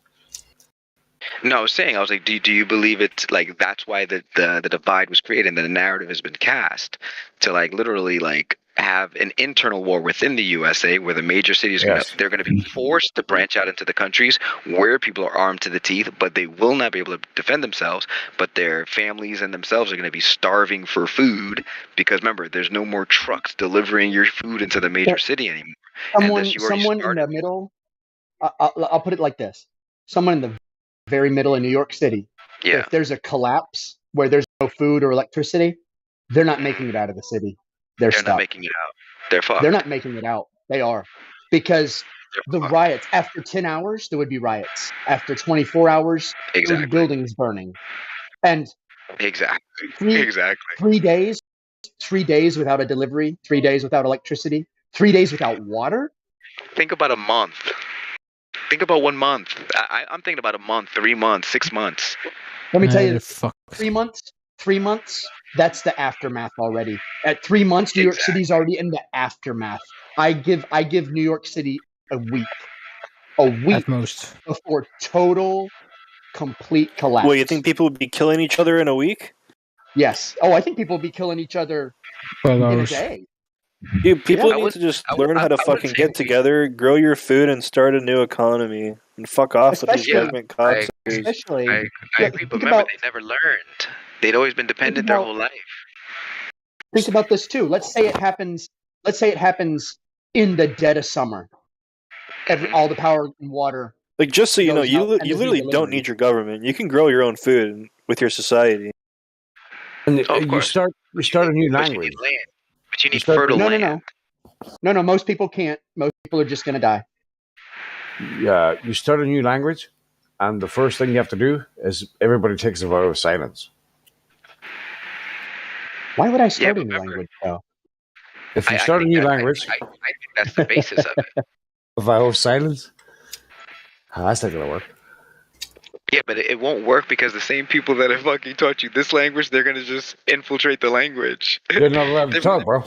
No, I was like, do you believe it's like that's why the divide was created and the narrative has been cast to like literally like have an internal war within the USA where the major cities they're going to be forced to branch out into the countries where people are armed to the teeth, but they will not be able to defend themselves, but their families and themselves are going to be starving for food because remember, there's no more trucks delivering your food into the major city anymore. Someone in the middle. I'll put it like this: someone in the very middle in New York City. Yeah. If there's a collapse where there's no food or electricity, they're not making it out of the city. They're stuck. Not making it out. They're fucked. They're not making it out. They are. Because the riots, after 10 hours, there would be riots. After 24 hours, there would be buildings burning. And exactly. 3 days, 3 days without a delivery, 3 days without electricity, 3 days without water. Think about a month. Think about 1 month. I'm thinking about a month, 3 months, 6 months. Let me tell you, 3 months. 3 months. That's the aftermath already. At 3 months, New York City's already in the aftermath. I give New York City a week at most before total, complete collapse. Well, you think people would be killing each other in a week? Yes. Oh, I think people would be killing each other in a day. Dude, people need to just learn how to fucking get together, grow your food, and start a new economy, and fuck off with these government cops. I agree, but remember, they never learned. They'd always been dependent their whole life. Think about this too. Let's say it happens in the dead of summer. All the power and water. Like, just so you know, you literally don't need your government. You can grow your own food with your society. And you start a new language. But you need fertile land. No, most people can't. Most people are just going to die. Yeah, you start a new language, and the first thing you have to do is everybody takes a vow of silence. Why would I start a new language, though? If you start a new language... I think that's the basis of it. A vow of silence? That's not going to work. Yeah, but it won't work because the same people that have fucking taught you this language, they're going to just infiltrate the language. They're not allowed to talk, bro.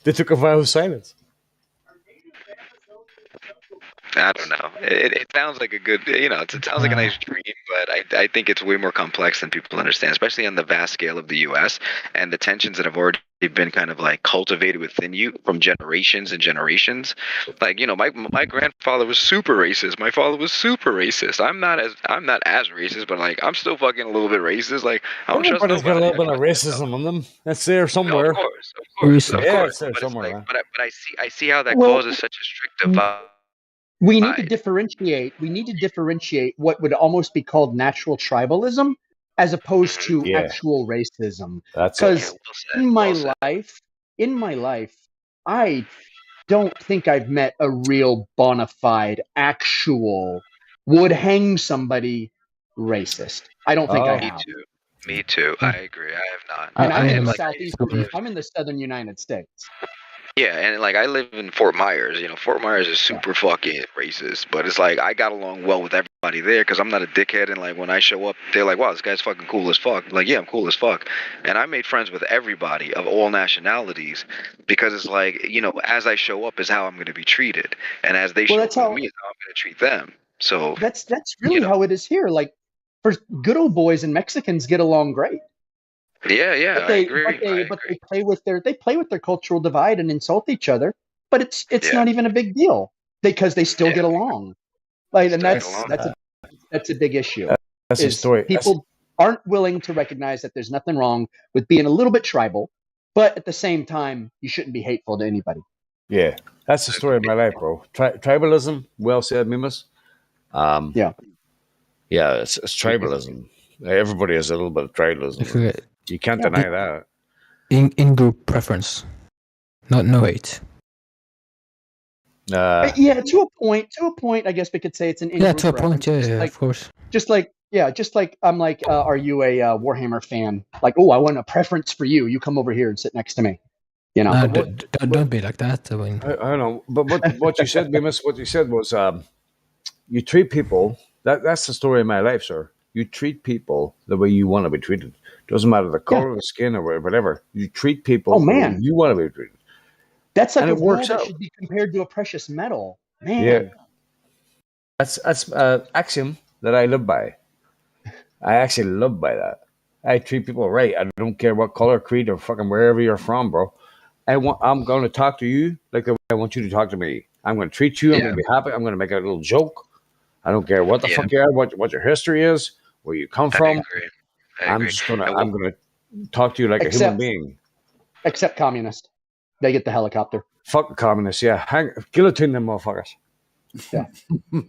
They took a vow of silence. I don't know. It sounds like a good, it sounds like a nice dream, but I think it's way more complex than people understand, especially on the vast scale of the U.S. and the tensions that have already been kind of like cultivated within you from generations and generations. Like, my grandfather was super racist. My father was super racist. I'm not as racist, but like I'm still fucking a little bit racist. Like I don't trust Everybody's got a nobody. little bit of racism in them. That's there No, somewhere. of course. It's there But it's somewhere, like, man. but I see how that Well, causes such a strict divide. we need to differentiate. We need to differentiate what would almost be called natural tribalism as opposed to Yeah. actual racism. That's Because it. in my life, I don't think I've met a real bona fide, actual, would hang somebody racist. I don't think I have. Me too. I agree. I have not. And I'm in the like, southeast. I'm in the southern United States. Yeah, and like I live in Fort Myers. Fort Myers is super fucking racist, but it's like I got along well with everybody there because I'm not a dickhead. And like when I show up, they're like, "Wow, this guy's fucking cool as fuck." I'm like, yeah, I'm cool as fuck. And I made friends with everybody of all nationalities because it's like as I show up is how I'm going to be treated, and as they show up with me is how I'm going to treat them. So That's really how it is here. Like, for good old boys and Mexicans get along great. yeah, But they play with their cultural divide and insult each other. But it's not even a big deal because they still get along. Like, and that's a big issue. That's the story. People aren't willing to recognize that there's nothing wrong with being a little bit tribal, but at the same time, you shouldn't be hateful to anybody. Yeah, that's the story of my life, bro. Tribalism, well said, Mimas. Yeah, it's tribalism. Everybody has a little bit of tribalism. You can't deny that. In-group preference, no hate. Yeah, to a point, I guess we could say it's an in-group to a point, of course. Just like I'm like, are you a Warhammer fan? Like, oh, I want a preference for you. You come over here and sit next to me. Don't be like that. I mean, I know, but what you said, Mimas, what you said was, you treat people. That's the story of my life, sir. You treat people the way you want to be treated. Doesn't matter the color of the skin or whatever. You treat people the way you want to be treated. That's like and a it works that out. should be compared to a precious metal, man. Yeah, that's axiom that I live by. I actually live by that. I treat people right. I don't care what color, creed, or fucking wherever you're from, bro. I'm going to talk to you like the way I want you to talk to me. I'm going to treat you. I'm going to be happy. I'm going to make a little joke. I don't care what the fuck you are, what your history is, where you come from. I'm going to talk to you like a human being. Except communist. They get the helicopter. Fuck the communists, yeah. Guillotine them motherfuckers. Yeah.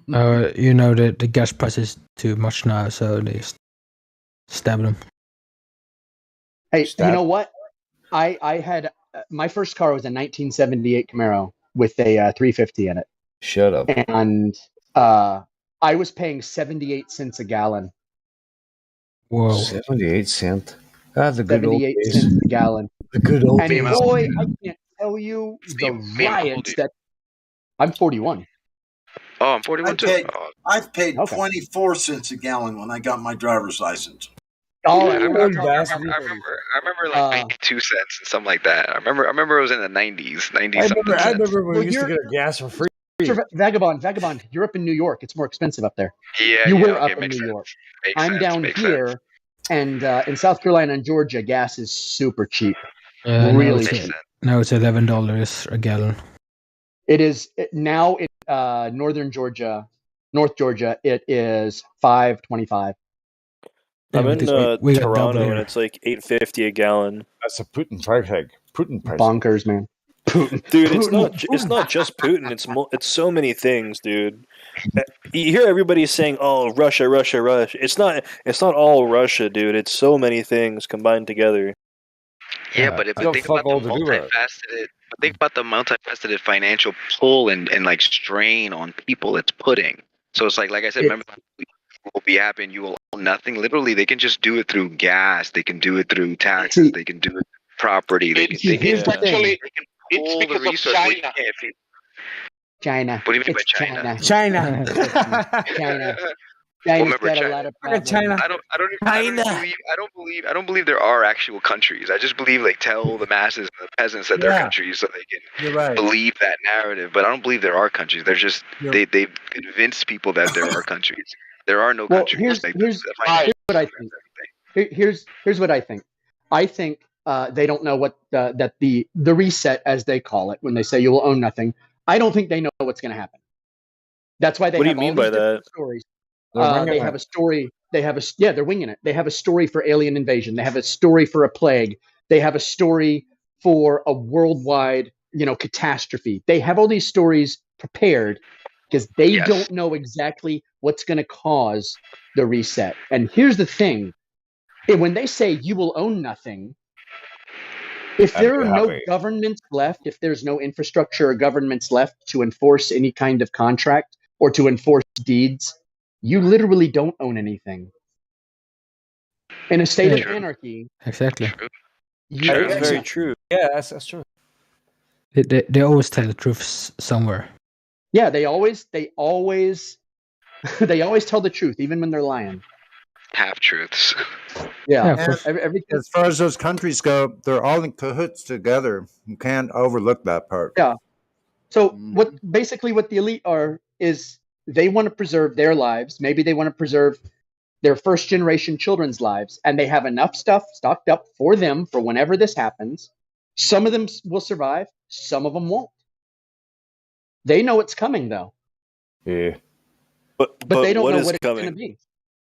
The gas price is too much now, so they stab them. Hey, you know what? I had my first car was a 1978 Camaro with a 350 in it. Shut up. And I was paying 78 cents a gallon. Whoa. 78 cents. Ah, the good 78 old days. cents a gallon. The good old and days. boy, I can't tell you the riots that. I'm 41. Oh, I'm 41 too. I've paid 24 cents a gallon when I got my driver's license. Oh, I remember like maybe 2 cents and something like that. I remember it was in the 90s. I remember when we used to get our gas for free. Vagabond, you're up in New York. It's more expensive up there. Yeah, you were okay, up in New York. Makes I'm sense, down here, and in South Carolina and Georgia, gas is super cheap. Really cheap. Now it's $11 a gallon. It is now in North Georgia. It is $5.25. I'm in Toronto, and it's like $8.50 a gallon. That's a Putin price tag. Putin price. Bonkers, man. Dude, it's not just Putin. It's so many things, dude. You hear everybody saying, "Oh, Russia, Russia, Russia." It's not all Russia, dude. It's so many things combined together. Yeah, but think about the multifaceted financial pull and like strain on people it's putting. So it's like I said, remember, will be happening. You will own nothing. Literally, they can just do it through gas. They can do it through taxes. They can do it through property. They can pull the resource. China. What do you mean by China? China. China's remember got a China. lot of Fucking problems. China. I don't believe there are actual countries. I just believe like tell the masses and the peasants that they're Yeah. countries so they can You're right. believe that narrative. But I don't believe there are countries. They're just they've convinced people that there are countries. There are no Well, countries. here's Like, here's the financial here's what I think. Here's what I think. I think they don't know what that the reset, as they call it, when they say you will own nothing. I don't think they know what's going to happen. That's why they What do you have all mean these by different that? stories. They're winging They it. have a story. They have they're winging it. They have a story for alien invasion. They have a story for a plague. They have a story for a worldwide, catastrophe. They have all these stories prepared because they don't know exactly what's going to cause the reset. And here's the thing: when they say you will own nothing, if And there be are no happy. governments left, if there's no infrastructure or governments left to enforce any kind of contract or to enforce deeds, you literally don't own anything. In a state of anarchy, Exactly. That is own very nothing. true. Yeah, that's true. They always tell the truth somewhere. Yeah, they always they always tell the truth, even when they're lying. half truths. Yeah, And everything. as far as those countries go, they're all in cahoots together. You can't overlook that part. Yeah. So what the elite are is they want to preserve their lives. Maybe they want to preserve their first generation children's lives, and they have enough stuff stocked up for them for whenever this happens. Some of them will survive, some of them won't. They know it's coming though, Yeah. but they don't what know is what it's going coming? to be.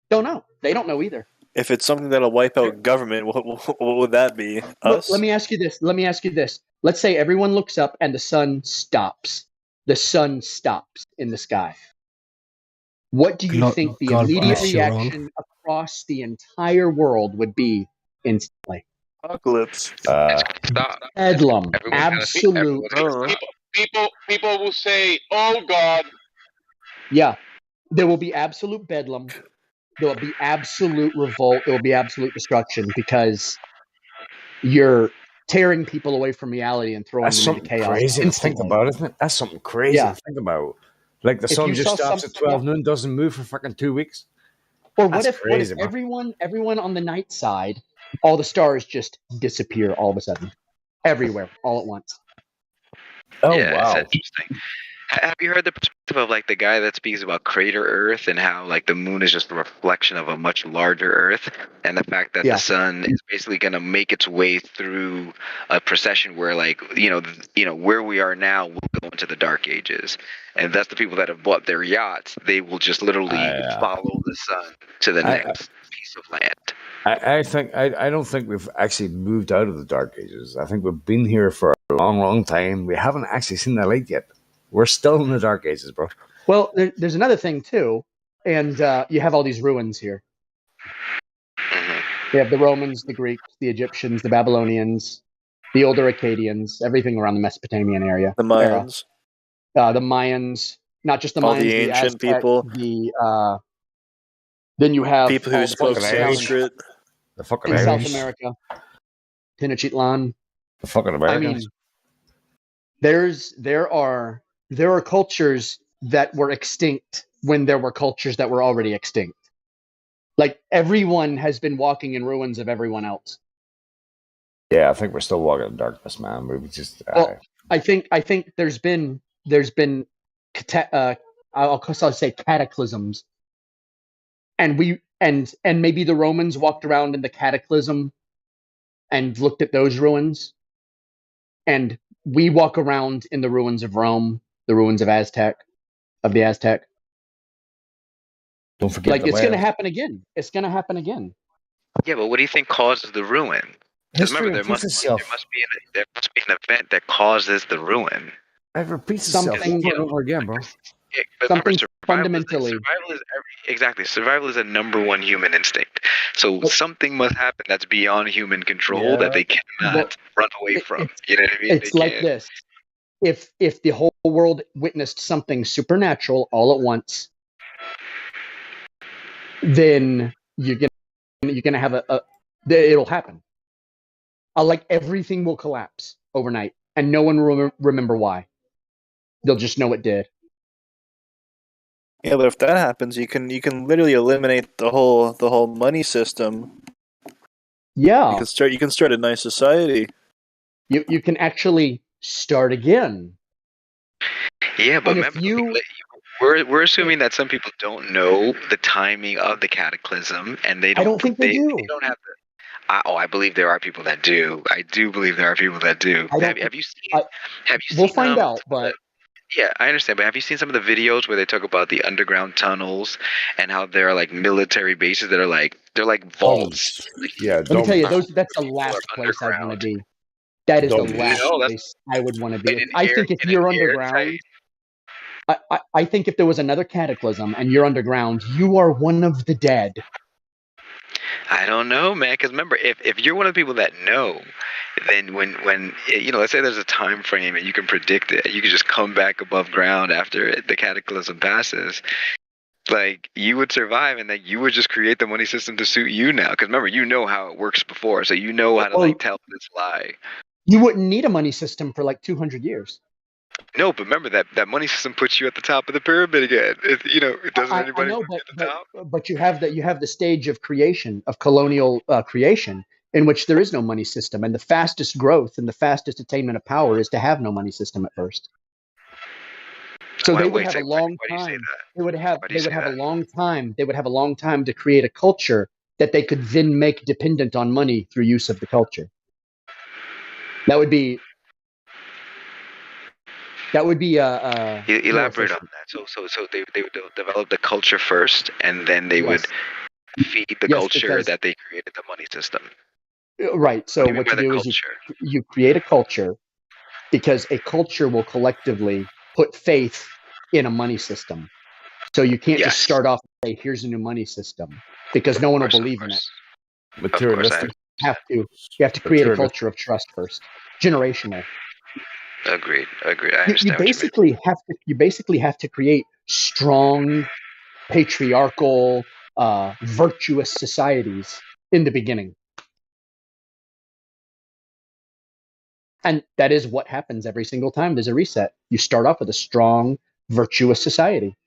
Don't know. They don't know either. If it's something that'll wipe out government, what would that be? Us? Let me ask you this. Let's say everyone looks up and the sun stops. The sun stops in the sky. What do you think the God immediate bless you all. reaction across the entire world would be instantly? Apocalypse. Stop. Bedlam. Everyone's Absolute. People will say, "Oh God." Yeah. There will be absolute bedlam. There will be absolute revolt. There will be absolute destruction because you're tearing people away from reality and throwing That's them into something chaos crazy to think instantly. about, isn't it? That's something crazy Yeah. to think about. Like the If sun you just saw stops at something- 12 noon, doesn't move for fucking 2 weeks. Or That's what if crazy, man. everyone on the night side, all the stars just disappear all of a sudden, everywhere, all at once? Oh, Yeah, wow. it's interesting. Have you heard the perspective of like the guy that speaks about crater Earth and how like the moon is just a reflection of a much larger Earth, and the fact that Yeah. the sun is basically going to make its way through a procession where like where we are now will go into the dark ages, and that's the people that have bought their yachts. They will just literally follow the sun to the next piece of land. I don't think we've actually moved out of the dark ages. I think we've been here for a long, long time. We haven't actually seen the light yet. We're still in the dark ages, bro. Well, there's another thing too, and you have all these ruins here. You have the Romans, the Greeks, the Egyptians, the Babylonians, the older Akkadians, everything around the Mesopotamian area. The Mayans. The Mayans, not just the All Mayans, the the ancient Aztec, people. Then you have People who all the spoke folks down Sanskrit. The fucking in South Irish. America, Tenochtitlan. The fucking Americans. I mean, there are cultures that were extinct when there were cultures that were already extinct. Like everyone has been walking in ruins of everyone else. Yeah, I think we're still walking in darkness, man. We just Well, I think there's been I'll say cataclysms, and maybe the Romans walked around in the cataclysm and looked at those ruins, and we walk around in the ruins of Rome, the ruins of the Aztec. Don't forget Like the it's going to Wales. happen again. It's going to happen again. Yeah, but what do you think causes the ruin? Because remember, there must be an event that causes the ruin. It repeats itself over and over again, bro. Yeah, but Something remember, fundamentally. Survival is a number one human instinct. So something must happen that's beyond human control that they cannot run away from. You know what I mean? It's like this: if the whole world witnessed something supernatural all at once, then you're gonna have it'll happen. Like everything will collapse overnight, and no one will remember why. They'll just know it did. Yeah, but if that happens, you can literally eliminate the whole money system. Yeah. You can start a nice society. You can actually start again. Yeah, but And if remember, you we're assuming that some people don't know the timing of the cataclysm, and they I don't think they do. They don't have the. I believe there are people that do. I do believe there are people that do. I don't Have you seen? we'll find out, but Yeah, I understand, but have you seen some of the videos where they talk about the underground tunnels and how there are like military bases that are like they're like vaults? Yeah, let me tell you, that's the last place I'd want to be. That is the last No, that's place I would want to be. in an I air, think if in you're an underground, airtight. I think if there was another cataclysm and you're underground, you are one of the dead. I don't know, man. Because remember, if you're one of the people that know, then when let's say there's a time frame and you can predict it, you can just come back above ground after the cataclysm passes. Like you would survive, and then you would just create the money system to suit you now. Because remember, you know how it works before, so you know how to like tell this lie. You wouldn't need a money system for like 200 years. No, but remember that money system puts you at the top of the pyramid again. It doesn't anybody I know, at the top? but you have the stage of creation, of colonial creation, in which there is no money system, and the fastest growth and the fastest attainment of power is to have no money system at first. So they would have a long time. They would have a long time. They would have a long time to create a culture that they could then make dependent on money through use of the culture. That would be elaborate on that. So they would develop the culture first, and then they would feed the culture that they created the money system. Right. So what you do is you create a culture, because a culture will collectively put faith in a money system. So you can't just start off and say, here's a new money system, because no one will believe in it. Materialistic. You have to create a culture of trust first. Generational. Agreed. I understand You basically have to create strong, patriarchal, virtuous societies in the beginning. And that is what happens every single time there's a reset. You start off with a strong, virtuous society.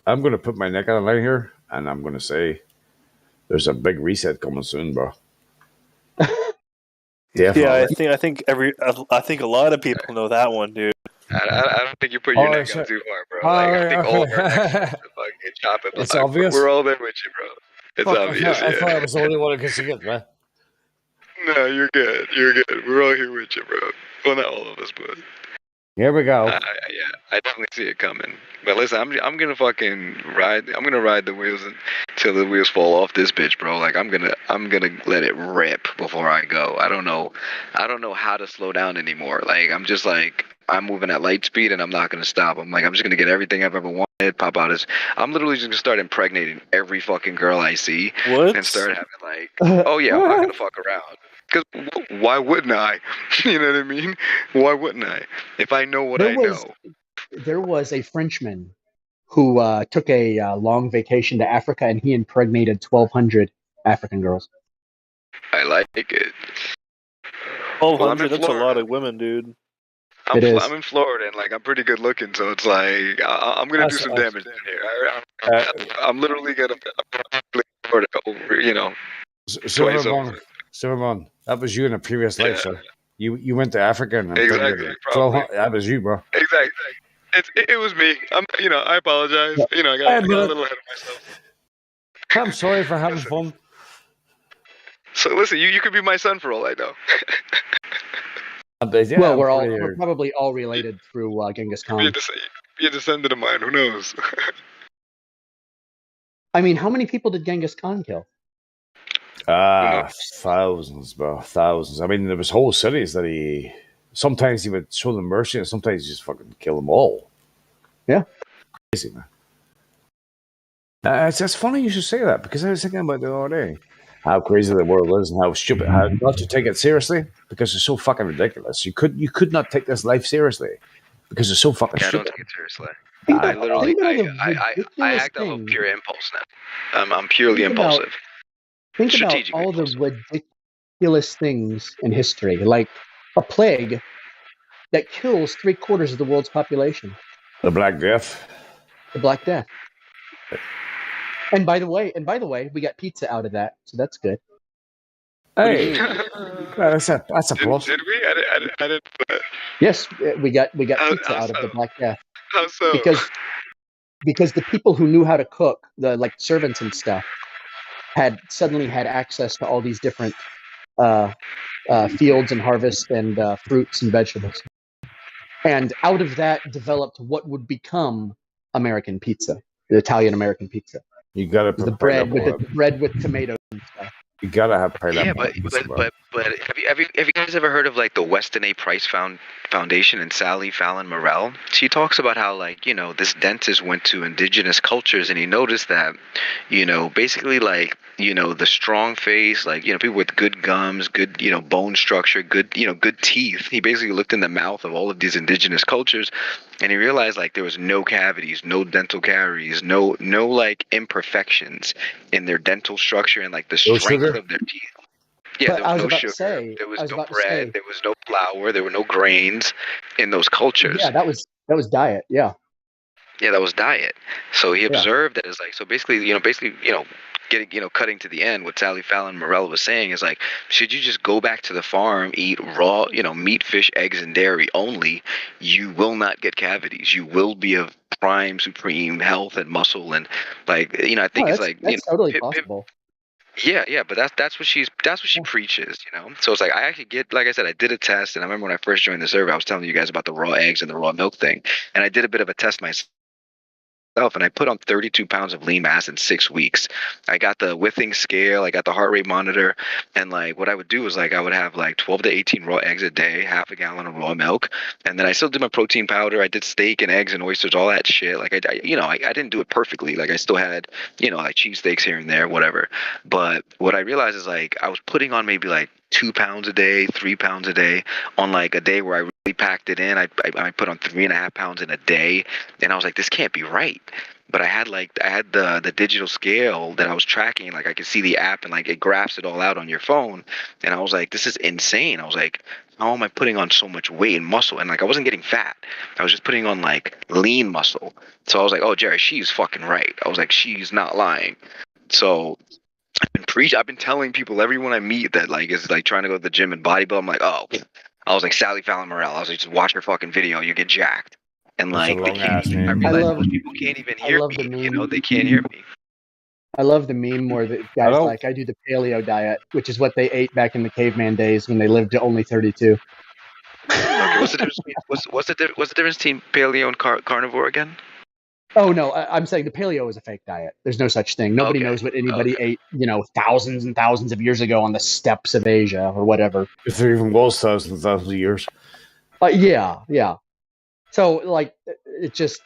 I'm going to put my neck on the line here, and I'm going to say there's a big reset coming soon, bro. Yeah, I think a lot of people know that one, dude. I don't think you put your neck on too far, bro. I think all of our necks are fucking chopping. It's obvious. We're all there with you, bro. It's obvious. I thought I was the only one who could see it, man. No, you're good. You're good. We're all here with you, bro. Well, not all of us, but here we go. Yeah, I definitely see it coming. But listen, I'm gonna fucking ride. I'm gonna ride the wheels until the wheels fall off this bitch, bro. Like I'm gonna let it rip before I go. I don't know how to slow down anymore. Like I'm moving at light speed and I'm not gonna stop. I'm just gonna get everything I've ever wanted. Pop out I'm literally just gonna start impregnating every fucking girl I see. What? And start having oh yeah, I'm not gonna fuck around. Because why wouldn't I? You know what I mean? Why wouldn't I? If I know what I know. There was a Frenchman who took a long vacation to Africa, and he impregnated 1,200 African girls. I like it. 1,200, that's a lot of women, dude. I'm in Florida, and I'm pretty good looking, so it's I'm gonna do some damage down here. I'm literally gonna Florida over, twice over. Silverman, that was you in a previous life, sir. You went to Africa and exactly. That was you, bro. Exactly. It was me. I apologize. I got a little ahead of myself. I'm sorry for having fun. So listen, you could be my son for all I know. Well, we're probably all related through Genghis Khan. Be a descendant of mine. Who knows? I mean, how many people did Genghis Khan kill? Thousands, bro. Thousands. I mean, there was whole cities sometimes he would show them mercy, and sometimes he just fucking kill them all. Yeah. Crazy, man. It's funny you should say that, because I was thinking about it the other day. How crazy the world is, and how stupid, how not to take it seriously, because it's so fucking ridiculous. You could not take this life seriously, because it's so fucking stupid. I don't take it seriously. I act out of pure impulse now. I'm purely impulsive. Think about all the ridiculous things in history, like a plague that kills 3/4 of the world's population. The Black Death. The Black Death. And by the way, we got pizza out of that, so that's good. Hey, that's a plus. Did we? I didn't. Yes, we got pizza out of the Black Death because the people who knew how to cook, the like servants and stuff, had suddenly had access to all these different fields and harvests and fruits and vegetables, and out of that developed what would become American pizza, the Italian American pizza. You gotta The put bread pineapple. with bread with tomatoes and stuff. You gotta have pineapple. Yeah, but have you guys ever heard of like the Weston A. Price Foundation and Sally Fallon Morell? She talks about how like this dentist went to indigenous cultures and he noticed that basically like the strong face, like people with good gums, good bone structure, good good teeth. He basically looked in the mouth of all of these indigenous cultures, and he realized like there was no cavities, no dental caries, no like imperfections in their dental structure and like the No strength sugar? of their teeth. Yeah, But there was no sugar, there was no bread, there was no flour, there were no grains in those cultures. Yeah, that was diet. Yeah. Yeah, that was diet. So he Yeah. observed that it's like so basically, getting cutting to the end, what Sally Fallon Morell was saying is like, should you just go back to the farm, eat raw, meat, fish, eggs, and dairy only, you will not get cavities. You will be of prime, supreme health and muscle, and like I think it's like that's totally possible. Yeah, but that's what she preaches, So it's like I actually get, like I said, I did a test, and I remember when I first joined the survey, I was telling you guys about the raw eggs and the raw milk thing, and I did a bit of a test myself. And I put on 32 pounds of lean mass in 6 weeks. I got the Withings scale, I got the heart rate monitor, and like what I would do is like I would have like 12 to 18 raw eggs a day, half a gallon of raw milk, and then I still did my protein powder. I did steak and eggs and oysters, all that shit. Like I didn't do it perfectly. Like I still had like cheesesteaks here and there, whatever. But what I realized is like I was putting on maybe like 2 pounds a day, 3 pounds a day. On like a day where I really packed it in, I put on 3.5 pounds in a day, and I was like, this can't be right. But I had the digital scale that I was tracking, like I could see the app and like it graphs it all out on your phone, and I was like, this is insane. I was like, how am I putting on so much weight and muscle? And like I wasn't getting fat. I was just putting on like lean muscle. So I was like, oh, Jerry, she's fucking right. I was like, she's not lying. So I've been telling people, everyone I meet that like is like trying to go to the gym and bodybuild, I'm like, oh, I was like Sally Fallon Morell. I was like, just watch her fucking video, you get jacked. And like they can't even, I realize most people can't even hear me. They can't hear me. I love the meme where the guys like, I do the paleo diet, which is what they ate back in the caveman days when they lived to only 32. Okay, what's the difference between paleo and carnivore again? Oh no, I'm saying the paleo is a fake diet. There's no such thing. Nobody knows what anybody ate, thousands and thousands of years ago on the steppes of Asia or whatever. If there even was thousands of years. Yeah. So like, it's just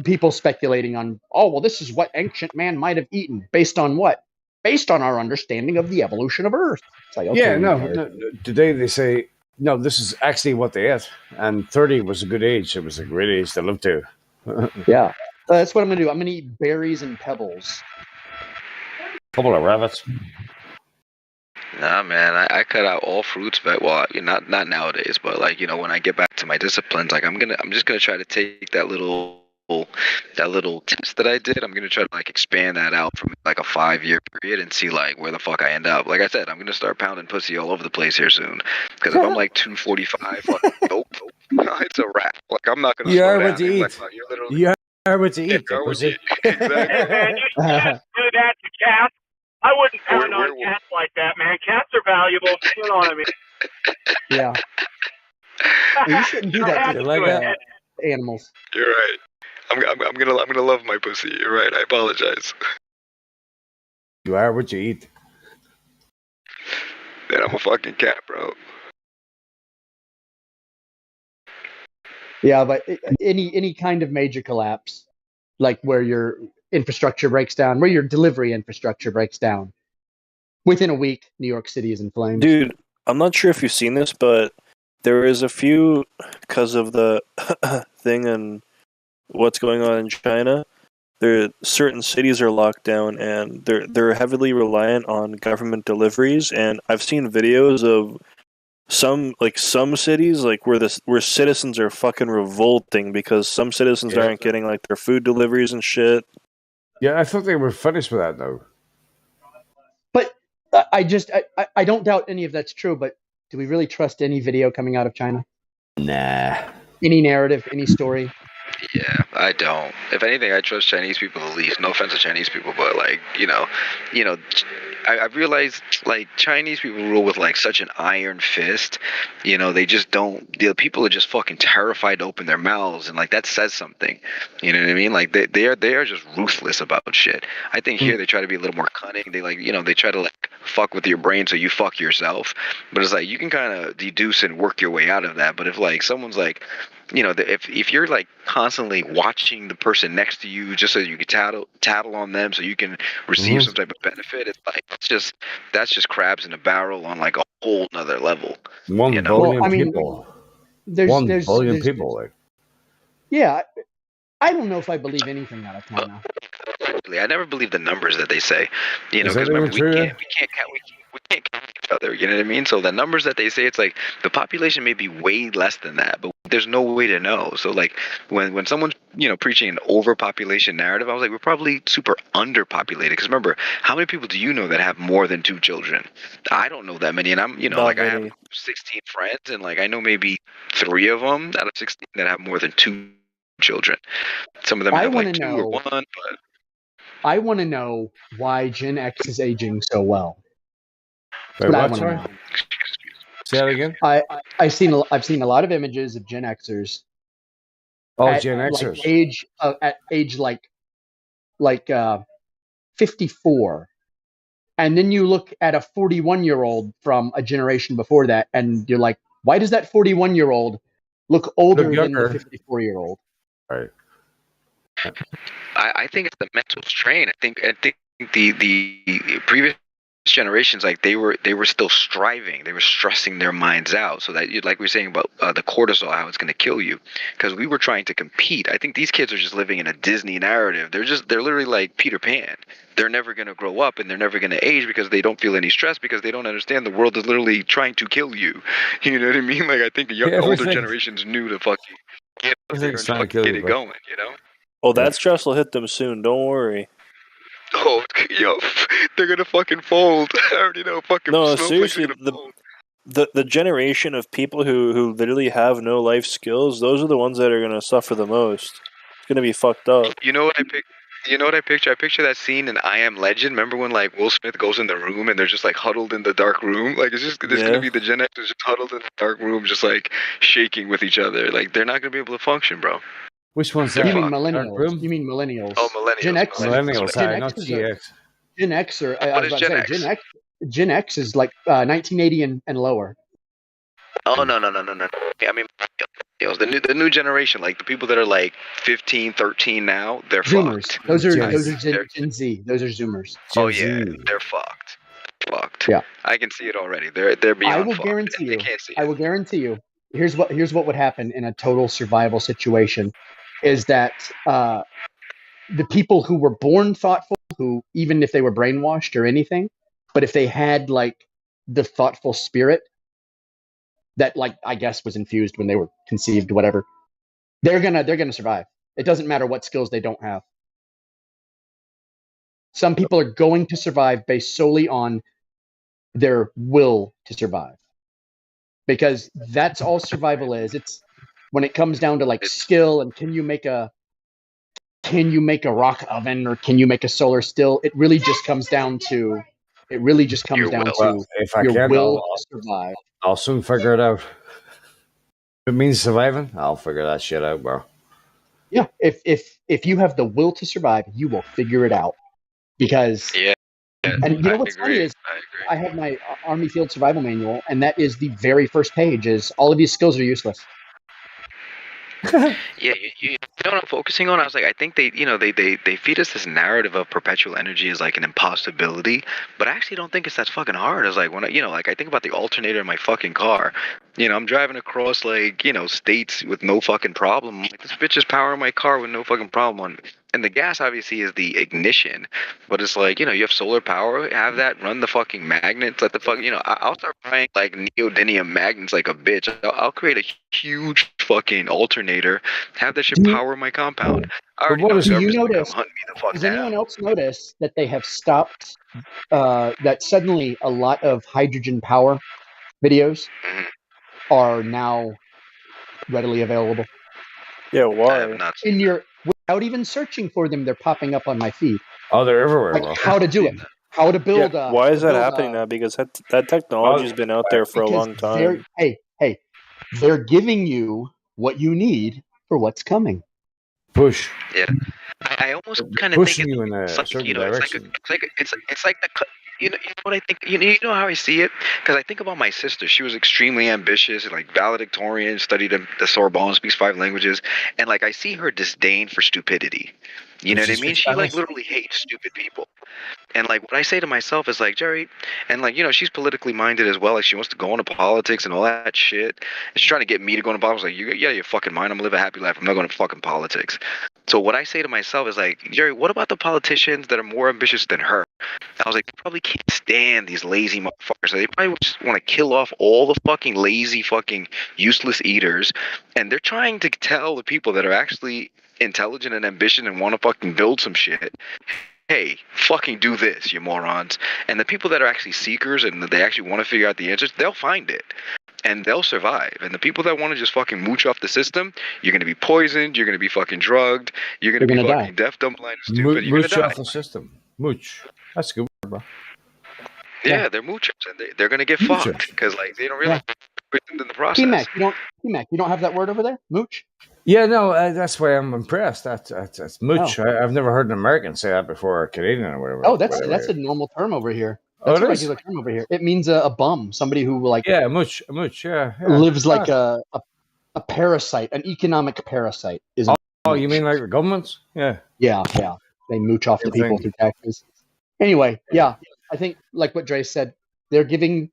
people speculating on, oh well, this is what ancient man might have eaten based on what? Based on our understanding of the evolution of Earth. It's like, okay, yeah, no. Today they say no. This is actually what they ate, and 30 was a good age. It was a great age to live to. Yeah, that's what I'm gonna do. I'm gonna eat berries and pebbles. Couple of rabbits. Nah, man, I cut out all fruits, but well, not nowadays, but like when I get back to my disciplines, like I'm just gonna try to take that little test that I did. I'm gonna try to like expand that out from like a 5-year period and see like where the fuck I end up. Like I said, I'm gonna start pounding pussy all over the place here soon. Because if I'm like 245, like, nope, it's a wrap. Like I'm not gonna. You slow are down. what you eat. Like, you're literally. You are what you eat. Exactly. Hey man, you can't do that to cats. I wouldn't pound on cats like that, man. Cats are valuable. You know what I mean? Yeah. You shouldn't do that to animals. You're right. I'm gonna love my pussy. You're right. I apologize. You are what you eat. Man, I'm a fucking cat, bro. Yeah, but any kind of major collapse, like where your infrastructure breaks down, where your delivery infrastructure breaks down, within a week, New York City is in flames. Dude, I'm not sure if you've seen this, but there is a few, because of the thing and what's going on in China, certain cities are locked down and they're heavily reliant on government deliveries. And I've seen videos of some cities where citizens are fucking revolting because some citizens aren't getting like their food deliveries and shit. Yeah, I thought they were finished with that though. But I don't doubt any of that's true. But do we really trust any video coming out of China? Nah. Any narrative, any story? Yeah, I don't. If anything, I trust Chinese people the least. No offense to Chinese people, but like, I realized like Chinese people rule with like such an iron fist. They just don't. The people are just fucking terrified to open their mouths, and like that says something. You know what I mean? Like they are just ruthless about shit. I think here they try to be a little more cunning. They like they try to like fuck with your brain so you fuck yourself. But it's like you can kind of deduce and work your way out of that. But if like someone's like if you're like constantly watching the person next to you just so you can tattle on them so you can receive some type of benefit, it's like that's just crabs in a barrel on like a whole nother level. 1 billion people. There's 1 billion people. Like, yeah, I don't know if I believe anything out of China. I never believe the numbers that they say. Is Because that even true? we can't count each other. You know what I mean? So the numbers that they say, it's like the population may be way less than that, but there's no way to know. So like when someone's preaching an overpopulation narrative, I was like, we're probably super underpopulated. Because remember, how many people do you know that have more than 2 children? I don't know that many, and I'm I have 16 friends, and like I know maybe 3 of them out of 16 that have more than 2 children. Some of them have like 2 or 1, but I want to know why Gen X is aging so well. Wait, what, sorry? Say that again. I've seen a lot of images of Gen Xers. Oh, Gen Xers. At age like 54, and then you look at a 41-year-old from a generation before that, and you're like, why does that 41-year-old look older than the 54-year-old? Right. I think it's the mental strain. I think the previous generations, like they were still striving. They were stressing their minds out, so that like we were saying about the cortisol, how it's going to kill you, because we were trying to compete. I think these kids are just living in a Disney narrative. They're literally like Peter Pan. They're never going to grow up and they're never going to age because they don't feel any stress, because they don't understand the world is literally trying to kill you. You know what I mean? Like I think the older generations knew to fucking get up there and fucking get it going. Oh, that stress will hit them soon. Don't worry. Oh, they're gonna fucking fold. I already know. Fucking no, seriously, the generation of people who literally have no life skills, those are the ones that are gonna suffer the most. It's gonna be fucked up. You know what I picture? I picture that scene in I Am Legend. Remember when like Will Smith goes in the room and they're just like huddled in the dark room? Like it's gonna be the Gen Xers just huddled in the dark room, just like shaking with each other. Like they're not gonna be able to function, bro. Which one's that? You mean millennials? You mean millennials? Oh, millennials. Gen X. Millennials. Not GX. Gen X, or I What was is about to Gen say, X? Gen X is like 1980 and lower. Oh no. I mean, the new generation, like the people that are like 15, 13 now, they're Zoomers. fucked. Those are Gen Z. Those are Zoomers. Oh yeah, they're fucked. Yeah, I can see it already. They're beyond. I will fucked. guarantee you. They can't see it. I will guarantee you. Here's what would happen in a total survival situation, is that the people who were born thoughtful, who even if they were brainwashed or anything, but if they had like the thoughtful spirit that like I guess was infused when they were conceived, whatever, they're gonna survive. It doesn't matter what skills they don't have. Some people are going to survive based solely on their will to survive, because that's all survival is. It's when it comes down to like skill and can you make a rock oven or can you make a solar still? It really just comes down to if I your can, will to survive. I'll soon figure it out. If it means surviving, I'll figure that shit out, bro. Yeah, if you have the will to survive, you will figure it out. Because and you know what's funny is I have my Army Field Survival Manual, and that is the very first page. Is all of these skills are useless. Yeah, you know what I'm focusing on? I was like, I think they feed us this narrative of perpetual energy as like an impossibility, but I actually don't think it's that fucking hard. I was like, when I think about the alternator in my fucking car, I'm driving across like, states with no fucking problem. Like, this bitch is powering my car with no fucking problem. And the gas obviously is the ignition, but it's like, you have solar power, have that run the fucking magnets, let the fuck, I'll start buying like neodymium magnets like a bitch. I'll create a huge fucking alternator, have that shit power my compound. I already know the Do you government's gonna come notice? hunt me the fuck Does down. anyone else notice that they have stopped? That suddenly a lot of hydrogen power videos are now readily available. Yeah, I have why? not In without even searching for them, they're popping up on my feed. Oh, they're everywhere, Like bro. how to do it, how to build. Why is that happening now? Because that technology's been out there for a Because long time. they're giving you what you need for what's coming. Push. Yeah, I almost kind of think Pushing you in a it's like, certain it's like direction. it's like you know what I think. You know how I see it, because I think about my sister. She was extremely ambitious, like valedictorian, studied at the Sorbonne, speaks 5 languages, and like I see her disdain for stupidity. You know what I mean? She like literally hates stupid people. And like what I say to myself is like, Jerry, and like, she's politically minded as well. Like she wants to go into politics and all that shit. And she's trying to get me to go into politics. Like, you're fucking mind. I'm gonna live a happy life. I'm not going to fucking politics. So what I say to myself is like, Jerry, what about the politicians that are more ambitious than her? I was like, they probably can't stand these lazy motherfuckers. So they probably just want to kill off all the fucking lazy, fucking useless eaters. And they're trying to tell the people that are actually intelligent and ambitious and want to fucking build some shit, hey, fucking do this, you morons. And the people that are actually seekers and they actually want to figure out the answers, they'll find it. And they'll survive. And the people that want to just fucking mooch off the system, you're going to be poisoned, you're going to be fucking drugged, you're going to be fucking deaf, dumb, blind, and stupid. You're going Mooch to die. off the system. Mooch. That's a good word, bro. Yeah, they're moochers, and they're going to get fucked because like they don't realize in the process. T-Mac, you don't have that word over there, mooch? Yeah, no, that's why I'm impressed. That's mooch. Oh. I've never heard an American say that before, or Canadian or whatever. Oh, that's a normal term over here. That's Oh, a it is? regular term over here. It means a bum, somebody who like mooch, yeah. lives like a parasite, an economic parasite. Oh, you mean like the governments? Yeah. Yeah. They mooch off the people through taxes. Anyway, yeah, I think like what Dre said, they're giving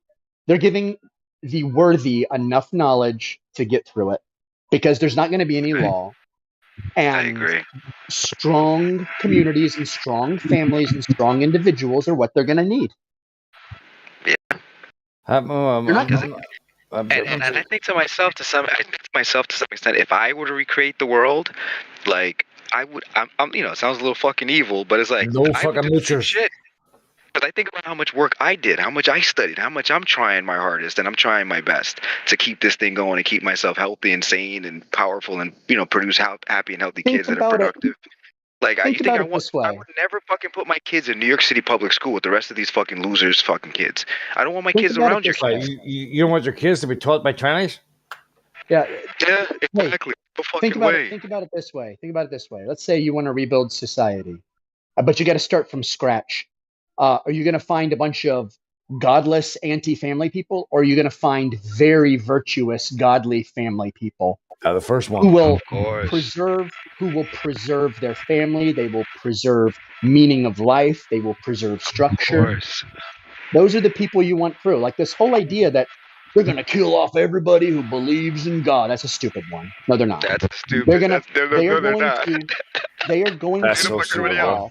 the worthy enough knowledge to get through it, because there's not going to be any law. And I agree. Strong communities and strong families and strong individuals are what they're going to need. Yeah. You're not gonna- And I think to myself to some extent, if I were to recreate the world, like I would, I'm it sounds a little fucking evil, but it's like no I would fucking do the same moochers. shit. But I think about how much work I did, how much I studied, how much I'm trying my hardest, and I'm trying my best to keep this thing going and keep myself healthy and sane and powerful, and produce happy and healthy kids that are productive. Like you think I would never fucking put my kids in New York City public school with the rest of these fucking losers, fucking kids. I don't want my kids around your kids. You don't want your kids to be taught by Chinese? Yeah. Yeah, exactly. No fucking way. Think about it this way. Let's say you want to rebuild society, but you got to start from scratch. Are you going to find a bunch of godless anti-family people, or are you going to find very virtuous, godly family people? The first one. Who will preserve their family. They will preserve meaning of life. They will preserve structure. Of course. Those are the people you want through. Like this whole idea that they're going to kill off everybody who believes in God. That's a stupid one. No, they're not. That's stupid. They're going to. They They are going That's to so stupid.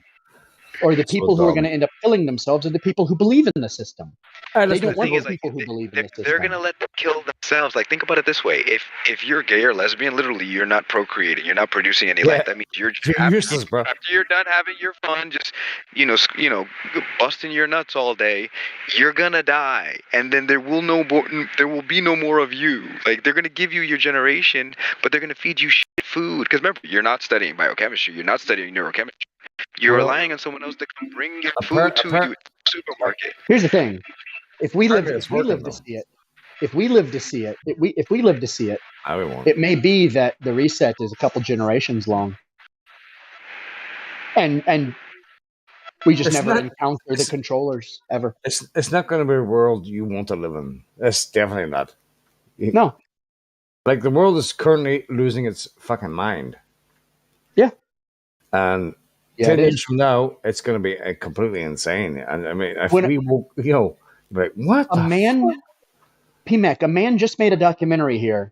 or the people who are going to end up killing themselves are the people who believe in the system. They don't want the like, people who believe in the system. They're gonna let them kill themselves. Like, think about it this way: if you're gay or lesbian, literally, you're not procreating, you're not producing any life. That means you're useless, bro. After you're done having your fun, just busting your nuts all day, you're gonna die, and then there will be no more of you. Like, they're gonna give you your generation, but they're gonna feed you shit food. Because remember, you're not studying biochemistry, you're not studying neurochemistry. You're relying on someone else to come bring your food to you at the supermarket. Here's the thing: if we live to see it, it may be that the reset is a couple generations long, and we just never encounter the controllers ever. It's not going to be a world you want to live in. It's definitely not. No. Like, the world is currently losing its fucking mind. Yeah. And 10 years from now, it's going to be completely insane. And I mean, if we will, like, what? A man just made a documentary here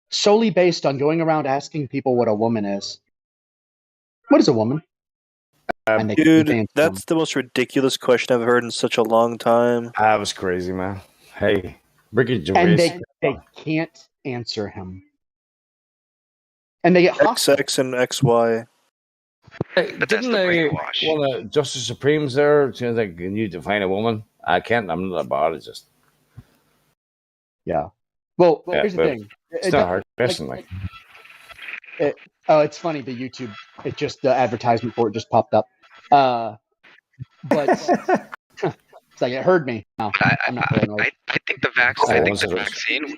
solely based on going around asking people what a woman is. What is a woman? and they Dude, answer that's the most ridiculous question I've heard in such a long time. That was crazy, man. Hey, Ricky and Gervais. they can't answer him, and they get hostile. XX and XY. But didn't they one of Justice Supremes there? You know, like, you need to find a woman. I can't. I'm not a biologist. Yeah. Well, Yeah, here's the but thing. It's not a hard question, like. It's funny. The YouTube, the advertisement for it just popped up. But it's like it heard me. No, I'm not paranoid. I think the vaccine.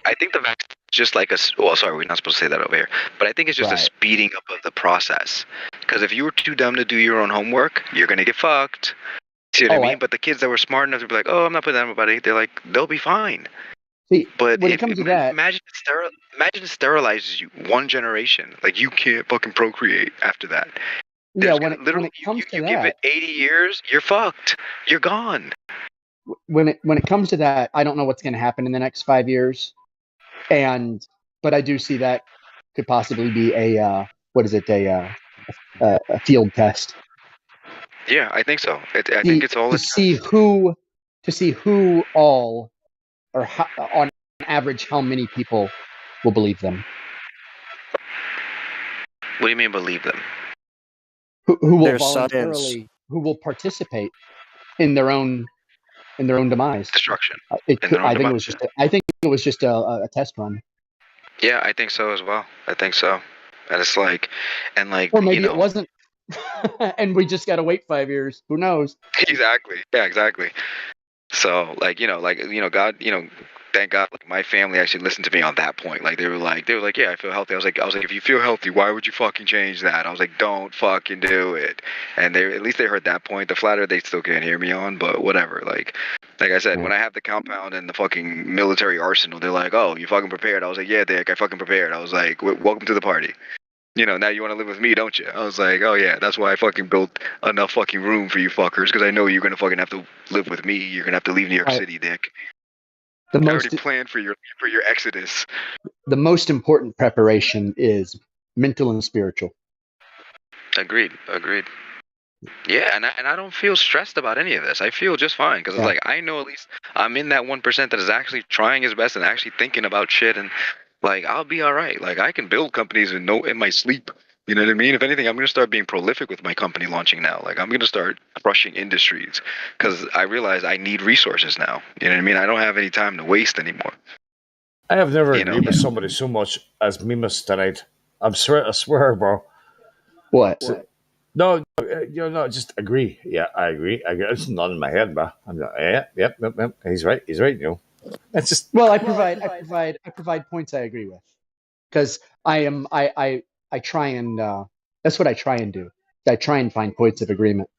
I think the vaccine is just like a. Well, sorry, we're not supposed to say that over here. But I think it's just a speeding up of the process. Because if you were too dumb to do your own homework, you're gonna get fucked. See what I mean? But the kids that were smart enough to be like, "Oh, I'm not putting that on my body," they're like, they'll be fine. See, but when it comes to that, imagine it sterilizes you one generation. Like you can't fucking procreate after that. Yeah, when it comes to you that, give it 80 years, you're fucked. You're gone. When it comes to that, I don't know what's going to happen in the next 5 years, but I do see that could possibly be a field test. Yeah, I think so. I think it's all to see who all, or how, on average, how many people will believe them. What do you mean believe them? Who will Their voluntarily, science. who will participate in their own demise, destruction. I think it was just a test run. Yeah, I think so as well. I think so. And it's like, or maybe it wasn't, and we just got to wait 5 years. Who knows? Exactly. Yeah, exactly. So, God, thank God, like, my family actually listened to me on that point. Like, they were like, yeah, I feel healthy. I was like, if you feel healthy, why would you fucking change that? I was like, don't fucking do it. And at least they heard that point. The flat earth, they still can't hear me on, but whatever. Like I said, when I have the compound and the fucking military arsenal, they're like, oh, you fucking prepared? I was like, yeah, Dick, I fucking prepared. I was like, welcome to the party. Now you want to live with me, don't you? I was like, oh yeah, that's why I fucking built enough fucking room for you fuckers, because I know you're gonna fucking have to live with me. You're gonna have to leave New York City, Dick. I already planned for your exodus. The most important preparation is mental and spiritual. Agreed. Yeah, and I don't feel stressed about any of this. I feel just fine because it's like I know at least I'm in that 1% that is actually trying his best and actually thinking about shit, and like I'll be all right. Like I can build companies in my sleep. You know what I mean? If anything, I'm gonna start being prolific with my company launching now. Like I'm gonna start crushing industries because I realize I need resources now. You know what I mean? I don't have any time to waste anymore. I have never agreed with somebody so much as Mimas tonight. I swear, bro. What? No, just agree. Yeah, I agree. It's not in my head, bro. I'm like, yep. He's right. That's just. Well, I provide points I agree with, because I try and that's what I try and do. I try and find points of agreement.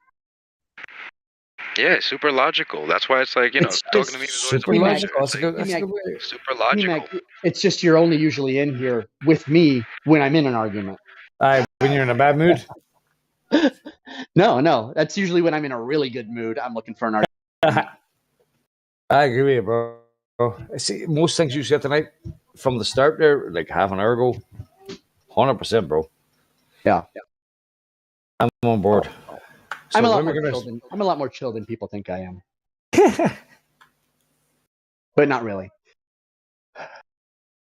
Yeah, super logical. That's why it's like, talking to me is super logical. Super logical. It's just you're only usually in here with me when I'm in an argument. When you're in a bad mood? No. That's usually when I'm in a really good mood. I'm looking for an argument. I agree with you, bro. I see most things you said tonight from the start there, like half an hour ago, 100%, bro. Yeah. I'm on board. I'm a lot more chill than people think I am. But not really.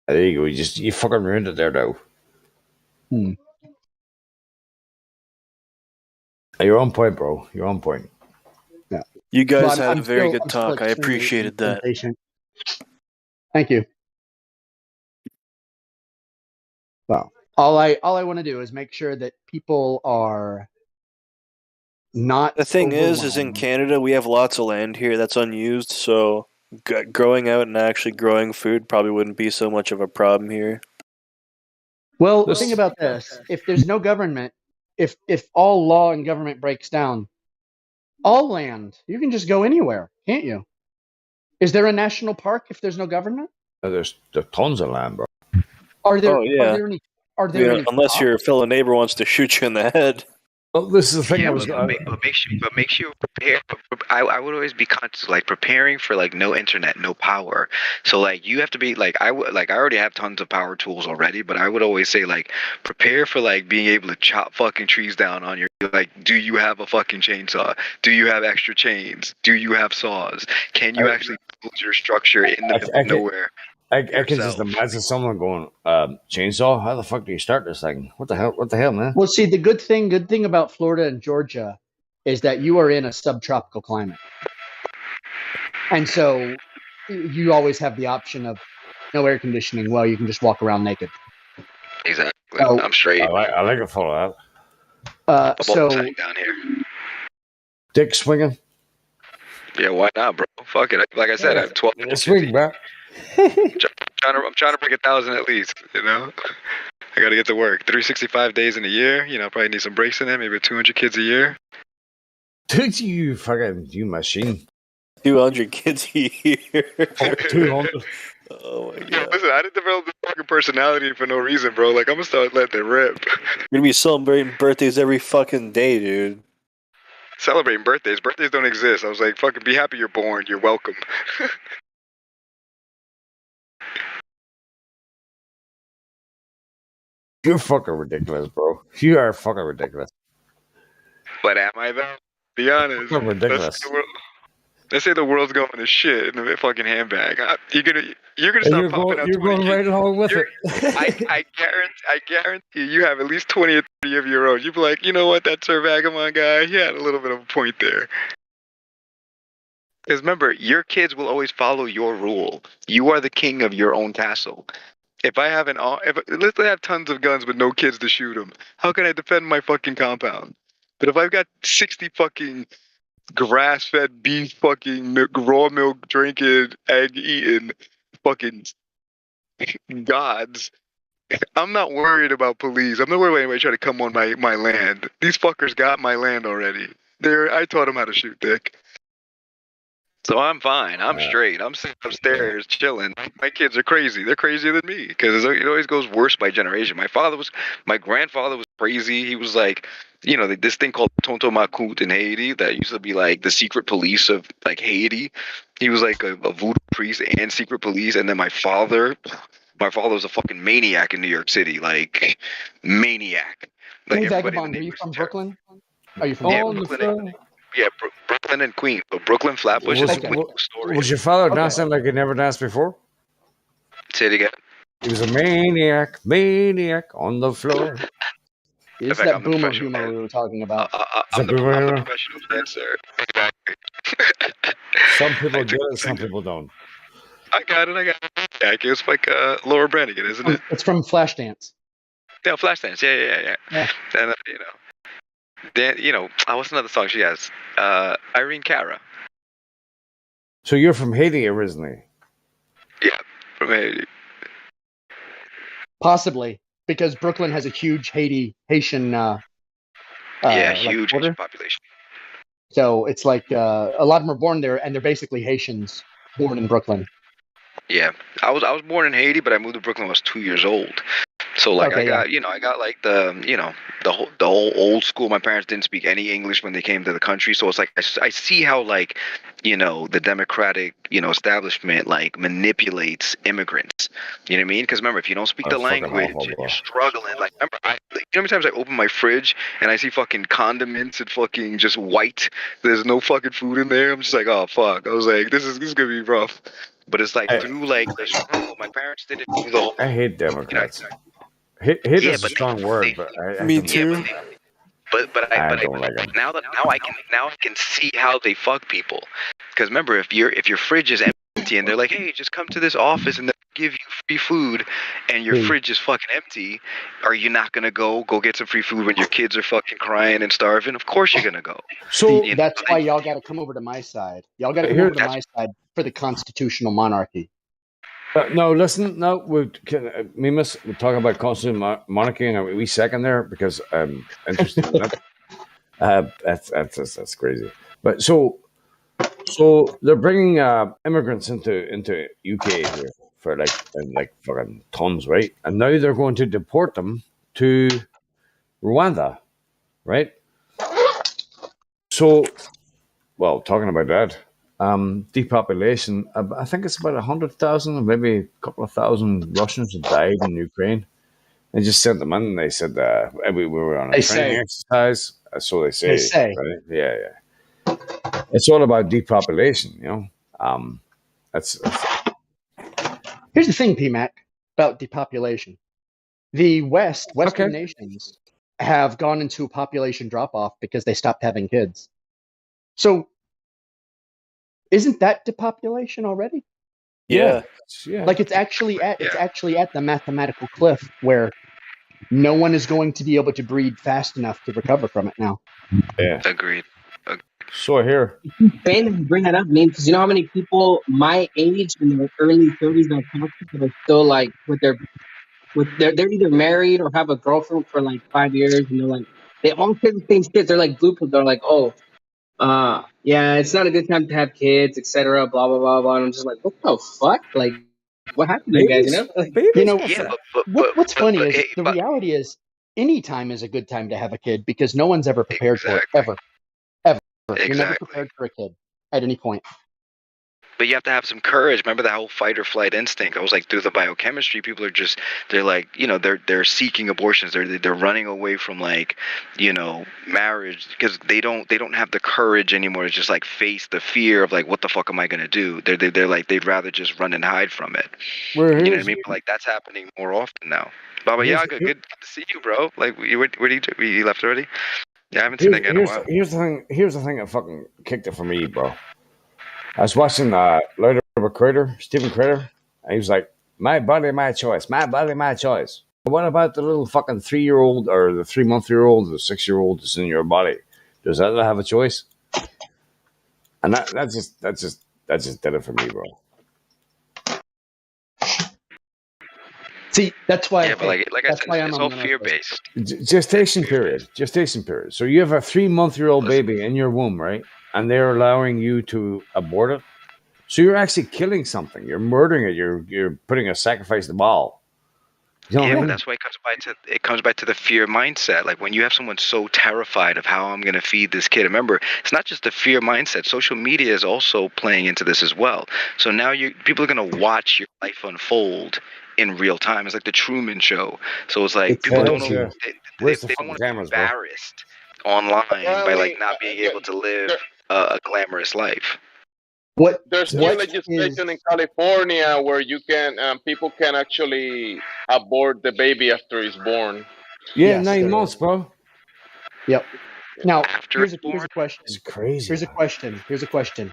There you go. You fucking ruined it there, though. You're on point, bro. You're on point. Yeah. You guys had a very good talk. I appreciated that. Thank you. Well, all I want to do is make sure that people are not. The thing is in Canada we have lots of land here that's unused, so growing out and actually growing food probably wouldn't be so much of a problem here. Well, think about this: if there's no government, if all law and government breaks down, all land, you can just go anywhere, can't you? Is there a national park if there's no government? There's tons of land, bro. Are there? Oh, yeah. Are there any? Unless your fellow neighbor wants to shoot you in the head. Well, this is the thing. Yeah, I was. but make sure you prepare. I would always be conscious, like preparing for like no internet, no power. So like you have to be like I already have tons of power tools already, but I would always say like prepare for like being able to chop fucking trees down on your like. Do you have a fucking chainsaw? Do you have extra chains? Do you have saws? Can you actually build your structure in the middle of nowhere? I can just imagine someone going, chainsaw. How the fuck do you start this thing? What the hell, man? Well, see, the good thing about Florida and Georgia is that you are in a subtropical climate, and so you always have the option of no air conditioning. Well, you can just walk around naked. Exactly. So, I'm straight. I like a follow I'm so down here. Dick swinging. Yeah, why not, bro? Fuck it. Like I said, I have 12. Swing, bro. I'm trying to break 1,000 at least. You know, I got to get to work. 365 days in a year. You know, probably need some breaks in there. Maybe 200 kids a year. Dude, you machine. 200 kids a year. 200. Oh my god. Yo, listen, I didn't develop this fucking personality for no reason, bro. Like, I'm gonna start letting it rip. You're gonna be celebrating birthdays every fucking day, dude. Celebrating birthdays. Birthdays don't exist. I was like, fucking be happy you're born. You're welcome. You're fucking ridiculous, bro. You are fucking ridiculous. But am I though? Be honest. Fucking ridiculous. Let's say the world's going to shit in a fucking handbag. You're gonna start popping out. You're going right along with it. I guarantee you have at least 20 or 30 of your own. You'd be like, you know what, that Sir Vagabond guy, he had a little bit of a point there. Because remember, your kids will always follow your rule. You are the king of your own castle. If I have let's say I have tons of guns with no kids to shoot them, how can I defend my fucking compound? But if I've got 60 fucking grass-fed beef fucking raw milk drinking, egg eating fucking gods, I'm not worried about police. I'm not worried about anybody trying to come on my land. These fuckers got my land already. I taught them how to shoot, Dick. So I'm fine. I'm straight. I'm sitting upstairs chilling. My kids are crazy. They're crazier than me because it always goes worse by generation. My grandfather was crazy. He was like, you know, this thing called Tonto Makut in Haiti that used to be like the secret police of like Haiti. He was like a voodoo priest and secret police. And then my father was a fucking maniac in New York City, like maniac. Like hey, Vagabond, are you from Brooklyn? Are you from Brooklyn? Yeah, Brooklyn and Queens. So Brooklyn, Flatbush is a story. Was your father dancing like he never danced before? Say it again. He was a maniac on the floor. It's that boomer humor we were talking about. I'm the professional dancer. Some people get it, some people don't. I got it. Yeah, it's like Laura Branigan, isn't it? It's from Flashdance. Yeah, Flashdance. Yeah. And then, what's another song she has? Irene Cara. So you're from Haiti originally? Yeah, from Haiti. Possibly, because Brooklyn has a huge Haitian huge Haitian population. So it's like a lot of them are born there, and they're basically Haitians born in Brooklyn. Yeah, I was born in Haiti, but I moved to Brooklyn when I was 2 years old. So like I got like the whole old school. My parents didn't speak any English when they came to the country, so it's like I see how like the democratic establishment like manipulates immigrants. You know what I mean? Because remember, if you don't speak the language, and you're struggling. Like remember, you know how many times I open my fridge and I see fucking condiments and fucking just white. There's no fucking food in there. I'm just like, oh fuck. I was like, this is gonna be rough. But it's like through like the struggle. My parents did it through the whole. I hate Democrats. Hate is a strong word, but me too. But I don't like them. Now I can see how they fuck people. Because remember, if your fridge is empty and they're like, hey, just come to this office and they'll give you free food, and your fridge is fucking empty, are you not gonna go get some free food when your kids are fucking crying and starving? Of course you're gonna go. So that's why y'all got to come over to my side. Y'all got to come over to my side for the constitutional monarchy. No, listen. No, we'll talk about constitutional monarchy in a wee second there because I'm interested in that. That's crazy. But so they're bringing immigrants into UK here for like fucking tons, right? And now they're going to deport them to Rwanda, right? So, well, talking about that, depopulation. I think it's about 100,000, maybe a couple of thousand Russians have died in Ukraine. They just sent them in. And they said we were on a They training say. exercise. So they say. They say. Right? Yeah. It's all about depopulation, you know. That's Here's the thing, PMAC, about depopulation. The Western nations have gone into a population drop-off because they stopped having kids. So, isn't that depopulation already? Yeah. Like it's actually at the mathematical cliff where no one is going to be able to breed fast enough to recover from it now. Yeah. Agreed. So here. Saying that you bring that up, man, because you know how many people my age in their early 30s that I talk to that are still like they're either married or have a girlfriend for like 5 years, and they're like they all say the same shit. They're like blueprint. They're like, yeah, it's not a good time to have kids, etc. Blah blah blah blah. And I'm just like, what the fuck? Like, what happened to you guys? You know, like, what's funny is the reality is any time is a good time to have a kid because no one's ever prepared for it ever. You're never prepared for a kid at any point. But you have to have some courage. Remember that whole fight or flight instinct? I was like, through the biochemistry, people are just, they're like, you know, they're seeking abortions. They're running away from like, you know, marriage because they don't have the courage anymore to just like face the fear of like, what the fuck am I gonna do? They're like, they'd rather just run and hide from it. You know what I mean? But, like that's happening more often now. Baba Yaga, good to see you, bro. Like, where do you do? You left already? Yeah, I haven't seen that guy in a while. Here's the thing that fucking kicked it for me, bro. I was watching Later of Stephen Critter, and he was like, my body, my choice. My body, my choice. What about the little fucking 3-year-old or the 3-month-year-old, the 6-year-old that's in your body? Does that not have a choice? And that just did it for me, bro. See, that's why. Yeah, but like I said, it's all fear-based. Gestation period. So you have a 3-month-year-old baby in your womb, right? And they're allowing you to abort it. So you're actually killing something. You're murdering it. You're putting a sacrifice to Baal. You know what I mean? But that's why it comes back to the fear mindset. Like when you have someone so terrified of how I'm going to feed this kid. Remember, it's not just the fear mindset. Social media is also playing into this as well. So now people are going to watch your life unfold in real time. It's like the Truman Show. So it's like people don't know. They don't want to be embarrassed online by like not being able to live a glamorous life. There's new legislation in California where you can people can actually abort the baby after it's born. Yeah, 9 months, bro. Yep. Now, here's a question. It's crazy. Here's a question.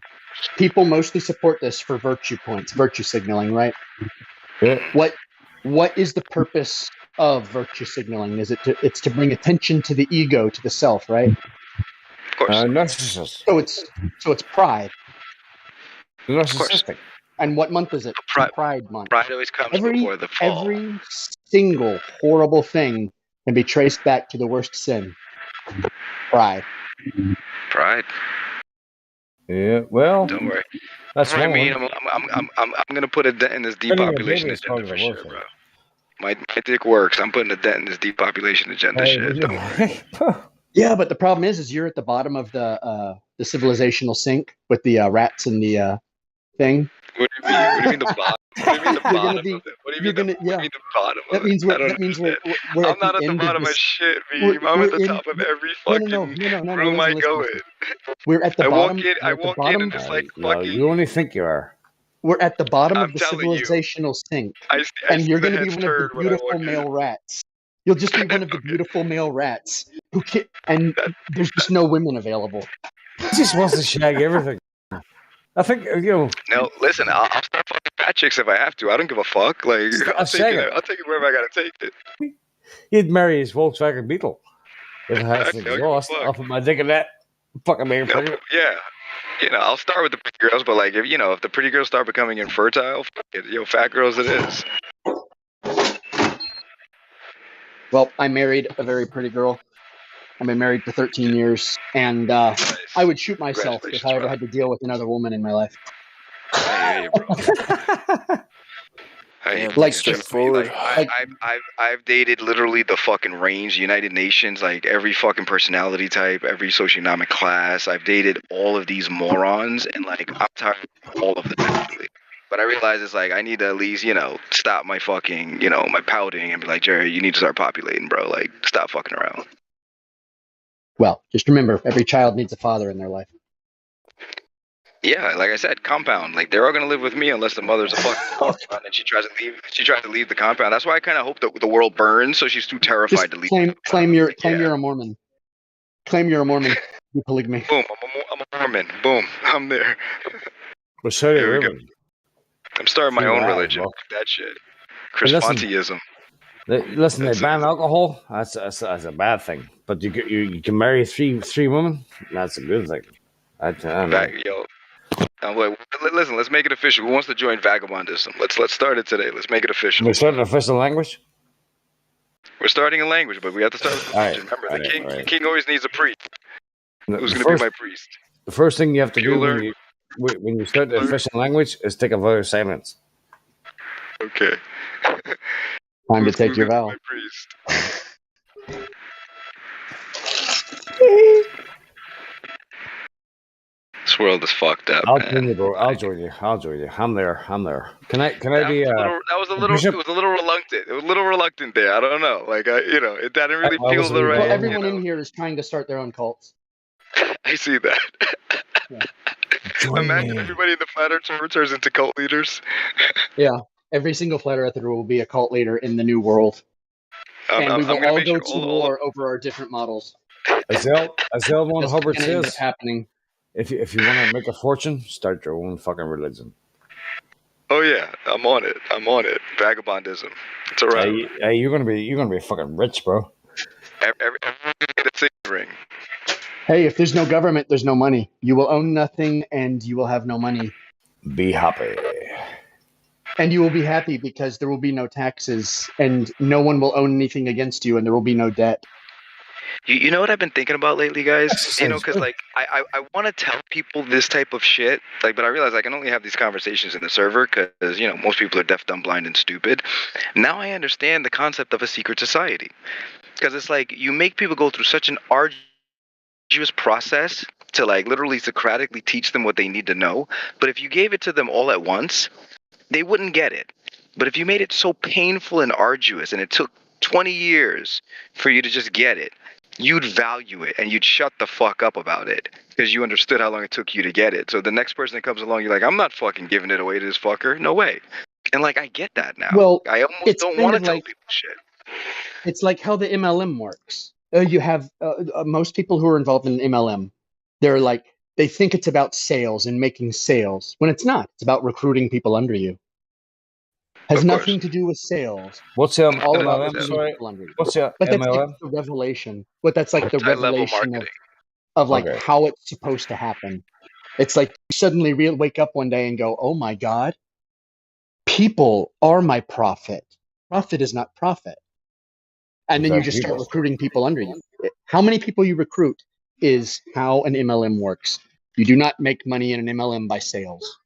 People mostly support this for virtue points, virtue signaling, right? Yeah. What is the purpose of virtue signaling? It's to bring attention to the ego, to the self, right? Of course. Narcissist. So it's pride. Narcissistic. And what month is it? Pride month. Pride always comes before the fall. Every single horrible thing can be traced back to the worst sin. Pride. Yeah. Well. Don't worry. That's what I mean. I'm gonna put a dent in this depopulation agenda for sure, bro. My dick works. I'm putting a dent in this depopulation agenda shit. Don't worry. Yeah, but the problem is you're at the bottom of the civilizational sink with the rats and the thing. What do you mean the bottom? What do you mean the bottom of it? What do you mean the bottom of it? That means we're I'm not at the bottom of shit, Beam. I'm at the top of every fucking room I go in. We're at the bottom. I walk in and it's like fucking. You only think you are. We're at the bottom of the civilizational sink, and you're going to be one of the beautiful male rats. You'll just be one of the beautiful male rats and there's just no women available. He just wants to shag everything. I think No, listen. I'll start fucking fat chicks if I have to. I don't give a fuck. Like I'll take it wherever I gotta take it. He'd marry his Volkswagen Beetle if it has exhaust off of my dick and that fucking man. Yeah, I'll start with the pretty girls, but like if the pretty girls start becoming infertile, fuck it, fat girls it is. Well, I married a very pretty girl. I've been married for 13 years, and I would shoot myself if I ever had to deal with another woman in my life. I hear you, bro. I Yeah, hate Like, being straightforward. I've dated literally the fucking range, United Nations, like every fucking personality type, every socioeconomic class. I've dated all of these morons, and like I'm tired of all of them actually. But I realize it's like I need to at least, stop my fucking, my pouting and be like, Jerry, you need to start populating, bro. Like, stop fucking around. well, just remember, every child needs a father in their life. Yeah, like I said, compound. Like they're all gonna live with me unless the mother's a fucking moron and she tries to leave. She tries to leave the compound. That's why I kind of hope that the world burns, so she's too terrified Just to leave. claim you're a Mormon. Claim you're a Mormon. You polygamy. Boom, I'm a Mormon. Boom, I'm there. Well, so Here we go. women. I'm starting my Too own bad, religion. bro. That shit. But listen, Chrisfanteism. Listen, they ban alcohol. That's a bad thing. But you can marry three women. That's a good thing. I don't know. Yo, listen. Let's make it official. Who wants to join vagabondism? Let's start it today. Let's make it official. We're starting an official language. We're starting a language, but we have to start with religion. Remember, the king always needs a priest. Who's going to be my priest? The first thing you have to Bueller. do when you start the official language is take a vow of silence. Okay. Time to take your vow. My priest. This world is fucked up. I'll man. join you, bro. I'll join you. I'm there. Can I be? That was a little. It was a little reluctant. It was a little reluctant there. I don't know. Like it didn't really feel the right. Well, everyone in here is trying to start their own cults. I see that. Yeah. Imagine everybody in the flat earth turns into cult leaders. Yeah, every single flat earther will be a cult leader in the new world, and we will all go to war over our different models. As L. Von Hubbard That's gonna end up says, happening. if you want to make a fortune, start your own fucking religion. Oh yeah, I'm on it. Vagabondism. It's a wrap. Hey, you're gonna be fucking rich, bro. Every get a ring. Hey, if there's no government, there's no money. You will own nothing, and you will have no money. Be happy. And you will be happy because there will be no taxes, and no one will own anything against you, and there will be no debt. You know what I've been thinking about lately, guys? Because like I want to tell people this type of shit, like, but I realize I can only have these conversations in the server because most people are deaf, dumb, blind, and stupid. Now I understand the concept of a secret society, because it's like you make people go through such an arduous process to like literally Socratically teach them what they need to know. But if you gave it to them all at once, they wouldn't get it. But if you made it so painful and arduous, and it took 20 years for you to just get it, you'd value it and you'd shut the fuck up about it because you understood how long it took you to get it. So the next person that comes along, you're like, I'm not fucking giving it away to this fucker. No way. And like, I get that now. Well, I almost don't want to tell like, people shit. It's like how the MLM works. You have most people who are involved in MLM. They're like, they think it's about sales and making sales when it's not. It's about recruiting people under you. Has nothing to do with sales. What's all MLM? about recruiting Sorry. people under you. What's your But that's MLM? like the revelation. But that's like the revelation of like Okay. how it's supposed to happen. It's like you suddenly wake up one day and go, oh my God, people are my profit. Profit is not profit. And then you just start recruiting people under you. How many people you recruit is how an MLM works. You do not make money in an MLM by sales.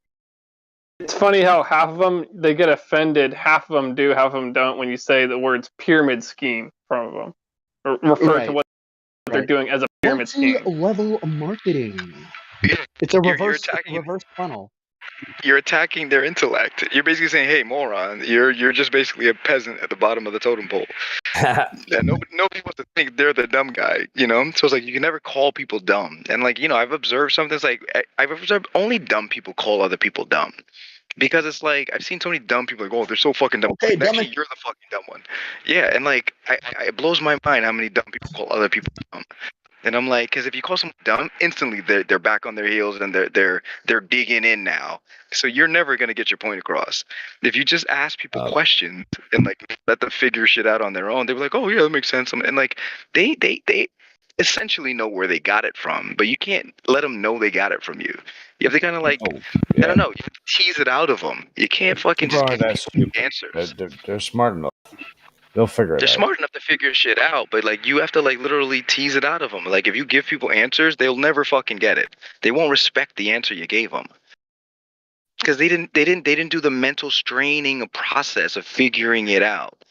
It's funny how half of them, they get offended, half of them do, half of them don't when you say the words pyramid scheme from them. Or refer to what they're doing as a pyramid scheme. Multi-level marketing. It's a reverse funnel. You're attacking their intellect. You're basically saying, "Hey, moron! You're just basically a peasant at the bottom of the totem pole." Yeah, nobody wants to think they're the dumb guy, So it's like you can never call people dumb. And like I've observed something. It's like I've observed only dumb people call other people dumb, because it's like I've seen so many dumb people like, "Oh, they're so fucking dumb." Okay, actually, you're the fucking dumb one. Yeah, and like it blows my mind how many dumb people call other people dumb. And I'm like, because if you call someone dumb, instantly they're back on their heels and they're digging in now. So you're never gonna get your point across. If you just ask people questions and like let them figure shit out on their own, they're like, oh yeah, that makes sense. And like they essentially know where they got it from, but you can't let them know they got it from you. You have to kind of like I don't know, you have to tease it out of them. You can't fucking just give answers. They're smart enough. They'll figure it They're out. smart enough to figure shit out, but like you have to like literally tease it out of them. Like if you give people answers, they'll never fucking get it. They won't respect the answer you gave them. because they didn't do the mental straining process of figuring it out.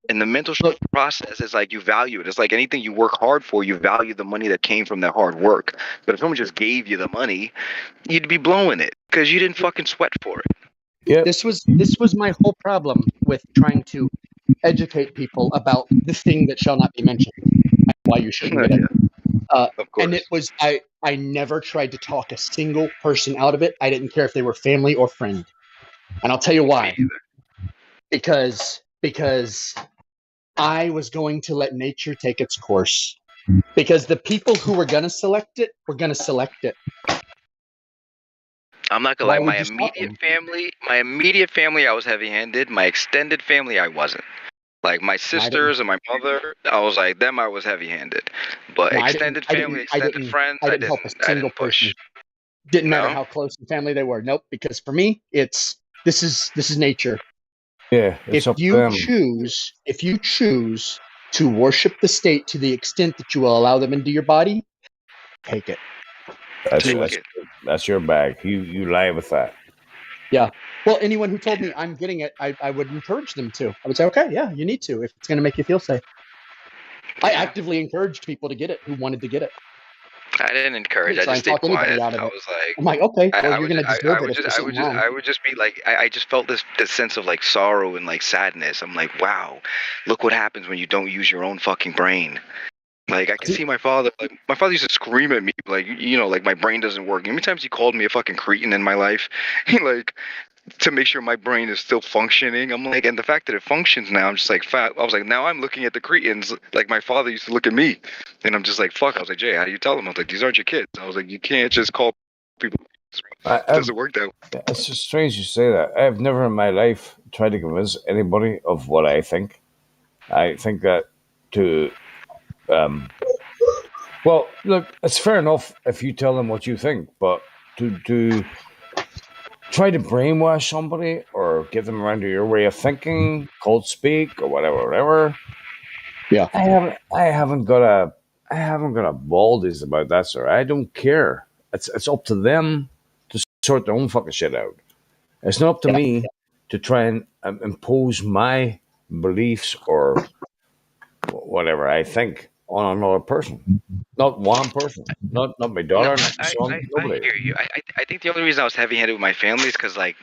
And the mental process is like you value it. It's like anything you work hard for, you value the money that came from that hard work. But if someone just gave you the money, you'd be blowing it because you didn't fucking sweat for it. Yeah. This was my whole problem with trying to educate people about the thing that shall not be mentioned, why you shouldn't get it. Of course. And it was I never tried to talk a single person out of it. I didn't care if they were family or friend. And I'll tell you why. Because I was going to let nature take its course. Because the people who were going to select it were going to select it. I'm not gonna Why lie, would my you stop immediate family, I was heavy-handed. My extended family, I wasn't. Like my sisters and my mother, I was like them. I was heavy-handed, but No, extended family, extended friends, I didn't help a single person. Didn't matter how close in family they were. Nope. Because for me, this is nature. Yeah, it's up to them. If you choose to worship the state to the extent that you will allow them into your body, take it. That's your bag. You lie with that. Yeah. Well, anyone who told me I'm getting it, I would encourage them to. I would say, okay, yeah, you need to if it's going to make you feel safe. I actively encouraged people to get it who wanted to get it. I didn't encourage. I Try just and stayed talk anybody quiet. out of I it. was like, I'm like, okay, well, I you're would going to just- deserve it if there's something wrong. I would just be like, I just felt this sense of like sorrow and like sadness. I'm like, wow, look what happens when you don't use your own fucking brain. Like I can see my father. Like my father used to scream at me, like like my brain doesn't work. How many times he called me a fucking cretin in my life, like to make sure my brain is still functioning. I'm like, and the fact that it functions now, I'm just like, fat. I was like, now I'm looking at the cretins like my father used to look at me, and I'm just like, fuck. I was like, Jay, how do you tell them? I was like, these aren't your kids. I was like, you can't just call people. It doesn't work that way. It's just strange you say that. I've never in my life tried to convince anybody of what I think. I think that to, well, look, it's fair enough if you tell them what you think, but to try to brainwash somebody or get them around to your way of thinking, cold speak or whatever. Yeah, I haven't got a baldies about that, sir. I don't care. It's up to them to sort their own fucking shit out. It's not up to me to try and impose my beliefs or whatever I think on another person. Not one person. Not my daughter, not my son, nobody. I hear you. I think the only reason I was heavy-handed with my family is because, like,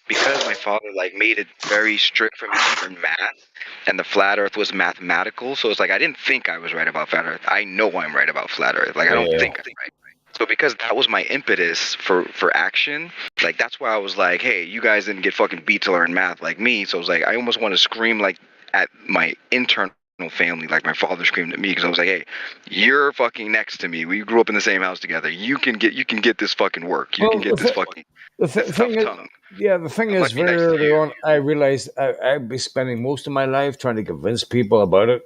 because my father, like, made it very strict for me to learn math, and the flat earth was mathematical, so it's like I didn't think I was right about flat earth. I know I'm right about flat earth. Like, I don't think I'm right. So because that was my impetus for action, like, that's why I was like, hey, you guys didn't get fucking beat to learn math like me, so it was like, I almost want to scream, like, at my internal family, like my father screamed at me, because I was like, hey, you're fucking next to me. We grew up in the same house together. You can get this fucking work. You can get this fucking thing is, tongue. yeah, the thing is, very early on, I realized I'd be spending most of my life trying to convince people about it,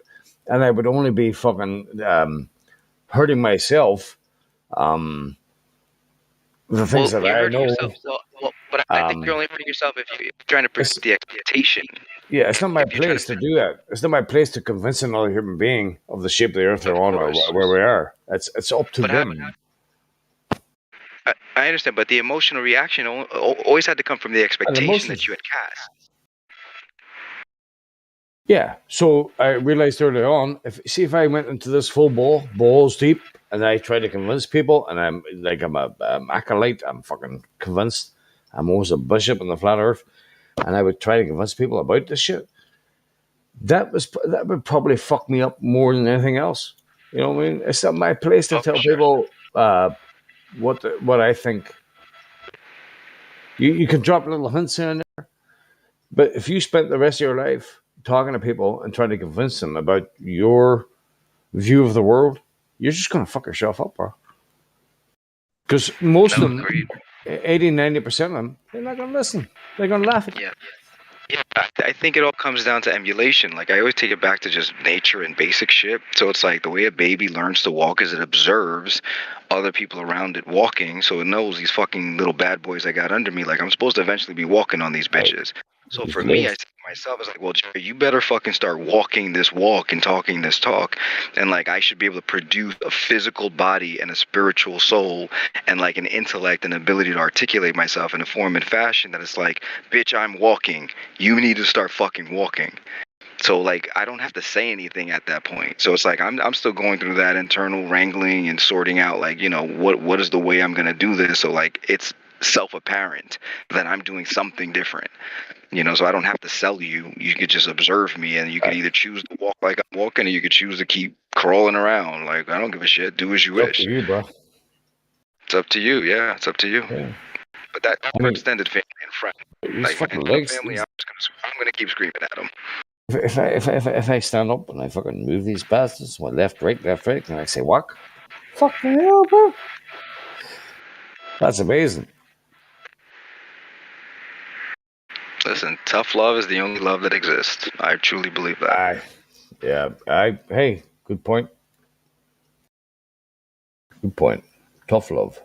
and I would only be fucking hurting myself. The things that I know. But I think you're only hurting yourself if you're trying to predict the expectation. Yeah, it's not my place to do that. It's not my place to convince another human being of the shape of the earth they're on or where we are. It's up to them. I understand, but the emotional reaction always had to come from the expectation that you had cast. Yeah, so I realized early on, if I went into this full balls deep, and I try to convince people, and I'm a acolyte, I'm fucking convinced. I'm always a bishop in the flat earth, and I would try to convince people about this shit. That would probably fuck me up more than anything else. You know what I mean? It's not my place to tell people what I think. You can drop little hints here and there, but if you spent the rest of your life talking to people and trying to convince them about your view of the world, you're just going to fuck yourself up, bro. Because most of them, 80-90% of them, they're not going to listen. They're going to laugh at you. Yeah, I think it all comes down to emulation. Like, I always take it back to just nature and basic shit. So it's like the way a baby learns to walk is it observes other people around it walking, so it knows these fucking little bad boys I got under me. Like, I'm supposed to eventually be walking on these bitches. So for me, I said to myself, I was like, well, Jerry, you better fucking start walking this walk and talking this talk. And like, I should be able to produce a physical body and a spiritual soul and like an intellect and ability to articulate myself in a form and fashion that it's like, bitch, I'm walking. You need to start fucking walking. So like, I don't have to say anything at that point. So it's like, I'm still going through that internal wrangling and sorting out like, you know, what is the way I'm going to do this. So like, it's self-apparent that I'm doing something different. You know, so I don't have to sell you. You could just observe me, and you could either choose to walk like I'm walking, or you could choose to keep crawling around. Like, I don't give a shit. Do as you It's up wish. to you, bro. It's up to you. Yeah, it's up to you. Yeah. But that's for extended family and friends. These Like my fucking intimate legs. family, I'm gonna keep screaming at them. If I stand up and I fucking move these bastards, left, right, and I say walk, fucking hell, bro. That's amazing. Listen, tough love is the only love that exists. I truly believe that. Hey, good point. Good point. Tough love.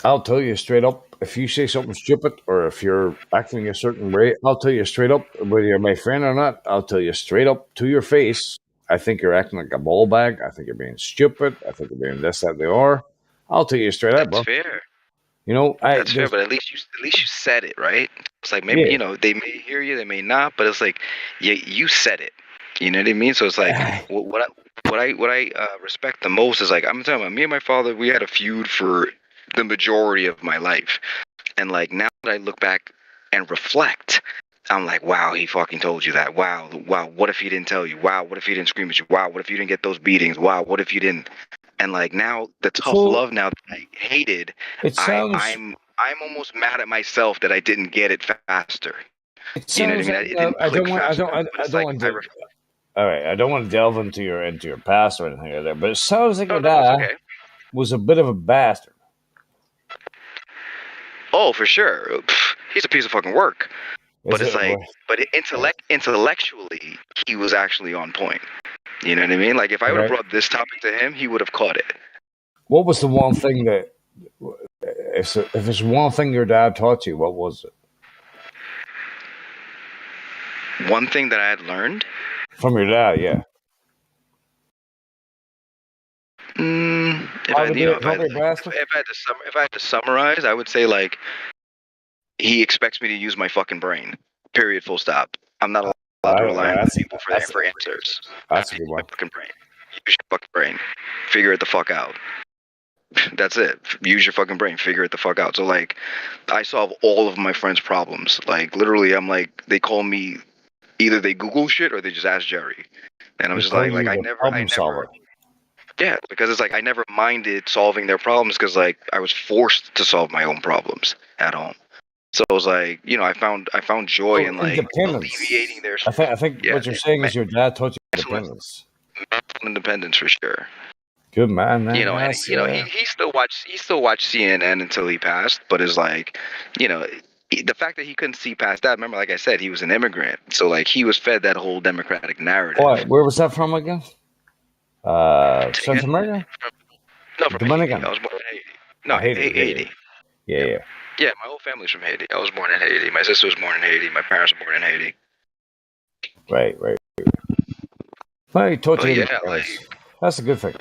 I'll tell you straight up, if you say something stupid or if you're acting a certain way, I'll tell you straight up, whether you're my friend or not, I'll tell you straight up to your face, I think you're acting like a ball bag. I think you're being stupid. I think you're being this, that, they are. I'll tell you straight up, bro. That's fair. You know, That's fair, but at least you said it, right? It's like maybe, Yeah. you know, they may hear you, they may not, but it's like you said it. You know what I mean? So it's like what I respect the most is like, I'm talking about me and my father. We had a feud for the majority of my life, and like now that I look back and reflect, I'm like, wow, he fucking told you that. Wow, what if he didn't tell you? Wow, what if he didn't scream at you? Wow, what if you didn't get those beatings? Wow, what if you didn't? And like now, the tough love now that I hated, It sounds. I'm almost mad at myself that I didn't get it faster. It You know what I sounds mean? like it didn't I click don't want. I faster. don't. But I it's don't like want to. All right, I don't want to delve into your past or anything like that. But it sounds like your dad was a bit of a bastard. Oh, for sure. Pff, he's a piece of fucking work. But it's like, intellectually, he was actually on point. You know what I mean? Like if I would have brought this topic to him, he would have caught it. What was the one thing that, if it's one thing your dad taught you, what was it? One thing that I had learned From your dad, yeah. If I had to summarize, I would say like he expects me to use my fucking brain. Period. Full stop. I'm not allowed to rely on people for answers. That's a good one. My fucking brain. Use your fucking brain. Figure it the fuck out. That's it. Use your fucking brain. Figure it the fuck out. So like, I solve all of my friends' problems. Like literally, I'm like, they call me. Either they Google shit or they just ask Jerry, and I'm just like I never. Yeah, because it's like I never minded solving their problems because like I was forced to solve my own problems at home. So it was like, you know, I found joy in like alleviating their. I think what you're saying is your dad taught you independence. Mental independence for sure. Good man, man. You know, and you know, he still watched CNN until he passed, but it's like, you know, the fact that he couldn't see past that. Remember, like I said, he was an immigrant, so like he was fed that whole democratic narrative. What? Where was that from again? South America? No, from Dominican. Haiti. I was born in Haiti. No, Haiti. Yeah. Yeah, my whole family's from Haiti. I was born in Haiti. My sister was born in Haiti. My parents were born in Haiti. Right. Well, he taught you. Yeah, like, that's a good thing.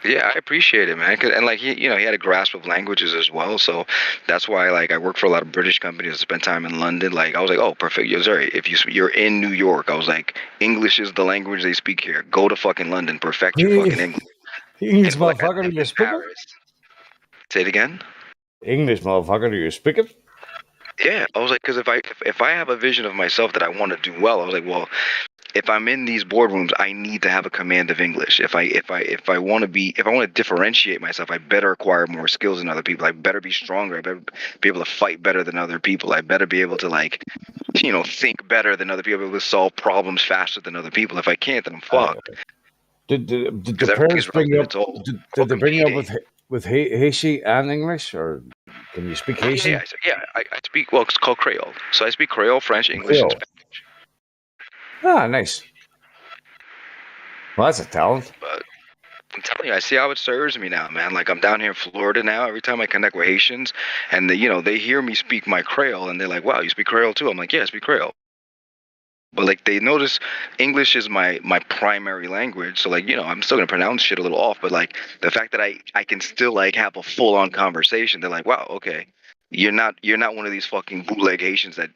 Yeah, I appreciate it, man. And like he had a grasp of languages as well. So that's why like I work for a lot of British companies. I spent time in London. Like I was like, oh, perfect. Yo, sorry, if you're in New York, I was like, English is the language they speak here. Go to fucking London, perfect your fucking English. English motherfucker, do you speak it? Say it again. English motherfucker, do you speak it? Yeah, I was like, because if I have a vision of myself that I want to do well, I was like, well, if I'm in these boardrooms, I need to have a command of English. If I want to differentiate myself, I better acquire more skills than other people. I better be stronger. I better be able to fight better than other people. I better be able to like, you know, think better than other people. Be able to solve problems faster than other people. If I can't, then I'm fucked. Did the parents bring you up? Did they bring you up with Haitian and English, or can you speak Haitian? I speak. Well, it's called Creole. So I speak Creole, French, English, and Spanish. Ah, nice. Well, that's a talent. But I'm telling you, I see how it serves me now, man. Like I'm down here in Florida now. Every time I connect with Haitians, and they hear me speak my Creole, and they're like, "Wow, you speak Creole too?" I'm like, "Yeah, I speak Creole." But like they notice English is my primary language, so like I'm still gonna pronounce shit a little off. But like the fact that I can still like have a full on conversation, they're like, "Wow, okay, you're not one of these fucking bootleg Haitians that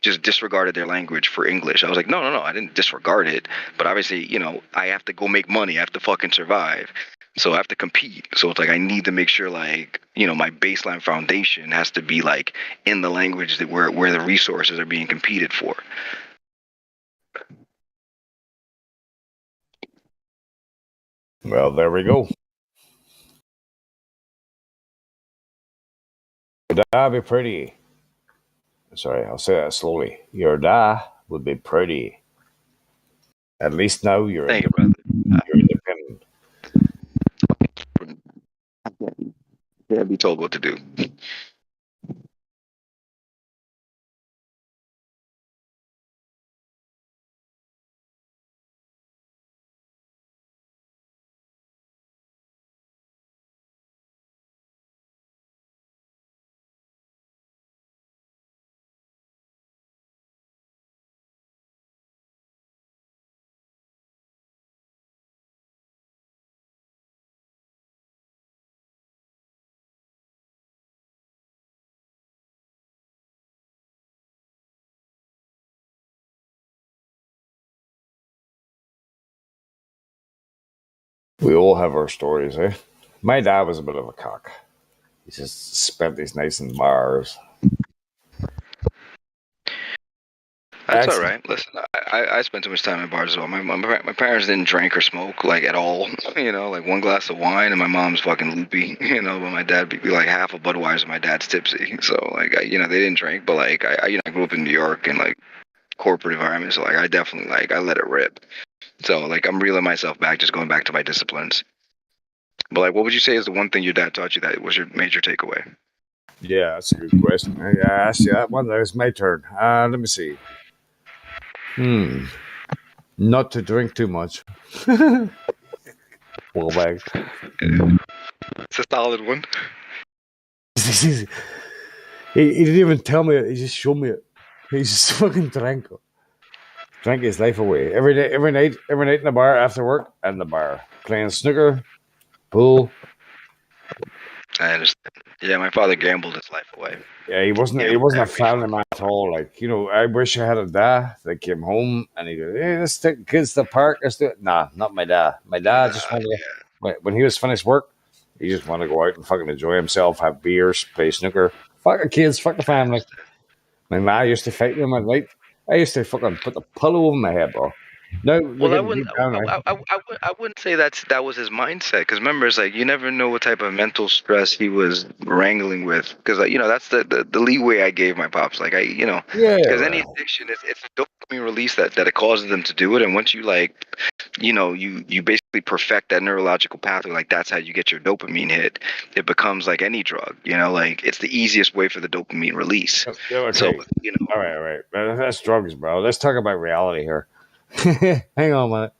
just disregarded their language for English." I was like, no, I didn't disregard it, but obviously I have to go make money, I have to fucking survive. So I have to compete. So it's like I need to make sure like my baseline foundation has to be like in the language that where the resources are being competed for. Well, there we go. Your da be pretty. Sorry, I'll say that slowly. Your da would be pretty. At least now you're Thank you, brother. You're independent. Can't be told what to do. We all have our stories, eh? My dad was a bit of a cock. He just spent his nights in bars. That's all Excellent. right. Listen, I spent too much time in bars as well. My parents didn't drink or smoke like at all. Like one glass of wine and my mom's fucking loopy. But my dad be like half a Budweiser. My dad's tipsy. So like they didn't drink, but like I grew up in New York and like corporate environment. So like I definitely like I let it rip. So like I'm reeling myself back, just going back to my disciplines. But like, what would you say is the one thing your dad taught you that was your major takeaway? Yeah, that's a good question. I asked you that one. That was my turn. Let me see. Not to drink too much. Well, back. It's a solid one. he didn't even tell me it. He just showed me it. He just fucking drank his life away every day, every night in the bar after work and the bar playing snooker, pool. I understand. Yeah, my father gambled his life away. Yeah, he wasn't a family man at all. Like I wish I had a dad that came home and he go, "Hey, let's take the kids to the park. Let's do it." Nah, not my dad. My dad just wanted to, when he was finished work, he just wanted to go out and fucking enjoy himself, have beers, play snooker. Fuck the kids, fuck the family. My ma used to fight me in my night. I used to fucking put the pillow over my head, bro. No, Well, I wouldn't say that was his mindset. Because remember, it's like you never know what type of mental stress he was wrangling with. Because that's the leeway I gave my pops. Like because any addiction, it's a dopamine release that it causes them to do it. And once you you basically perfect that neurological pathway. Like that's how you get your dopamine hit. It becomes like any drug. Like it's the easiest way for the dopamine release. Okay. So all right. That's drugs, bro. Let's talk about reality here. Hang on a minute.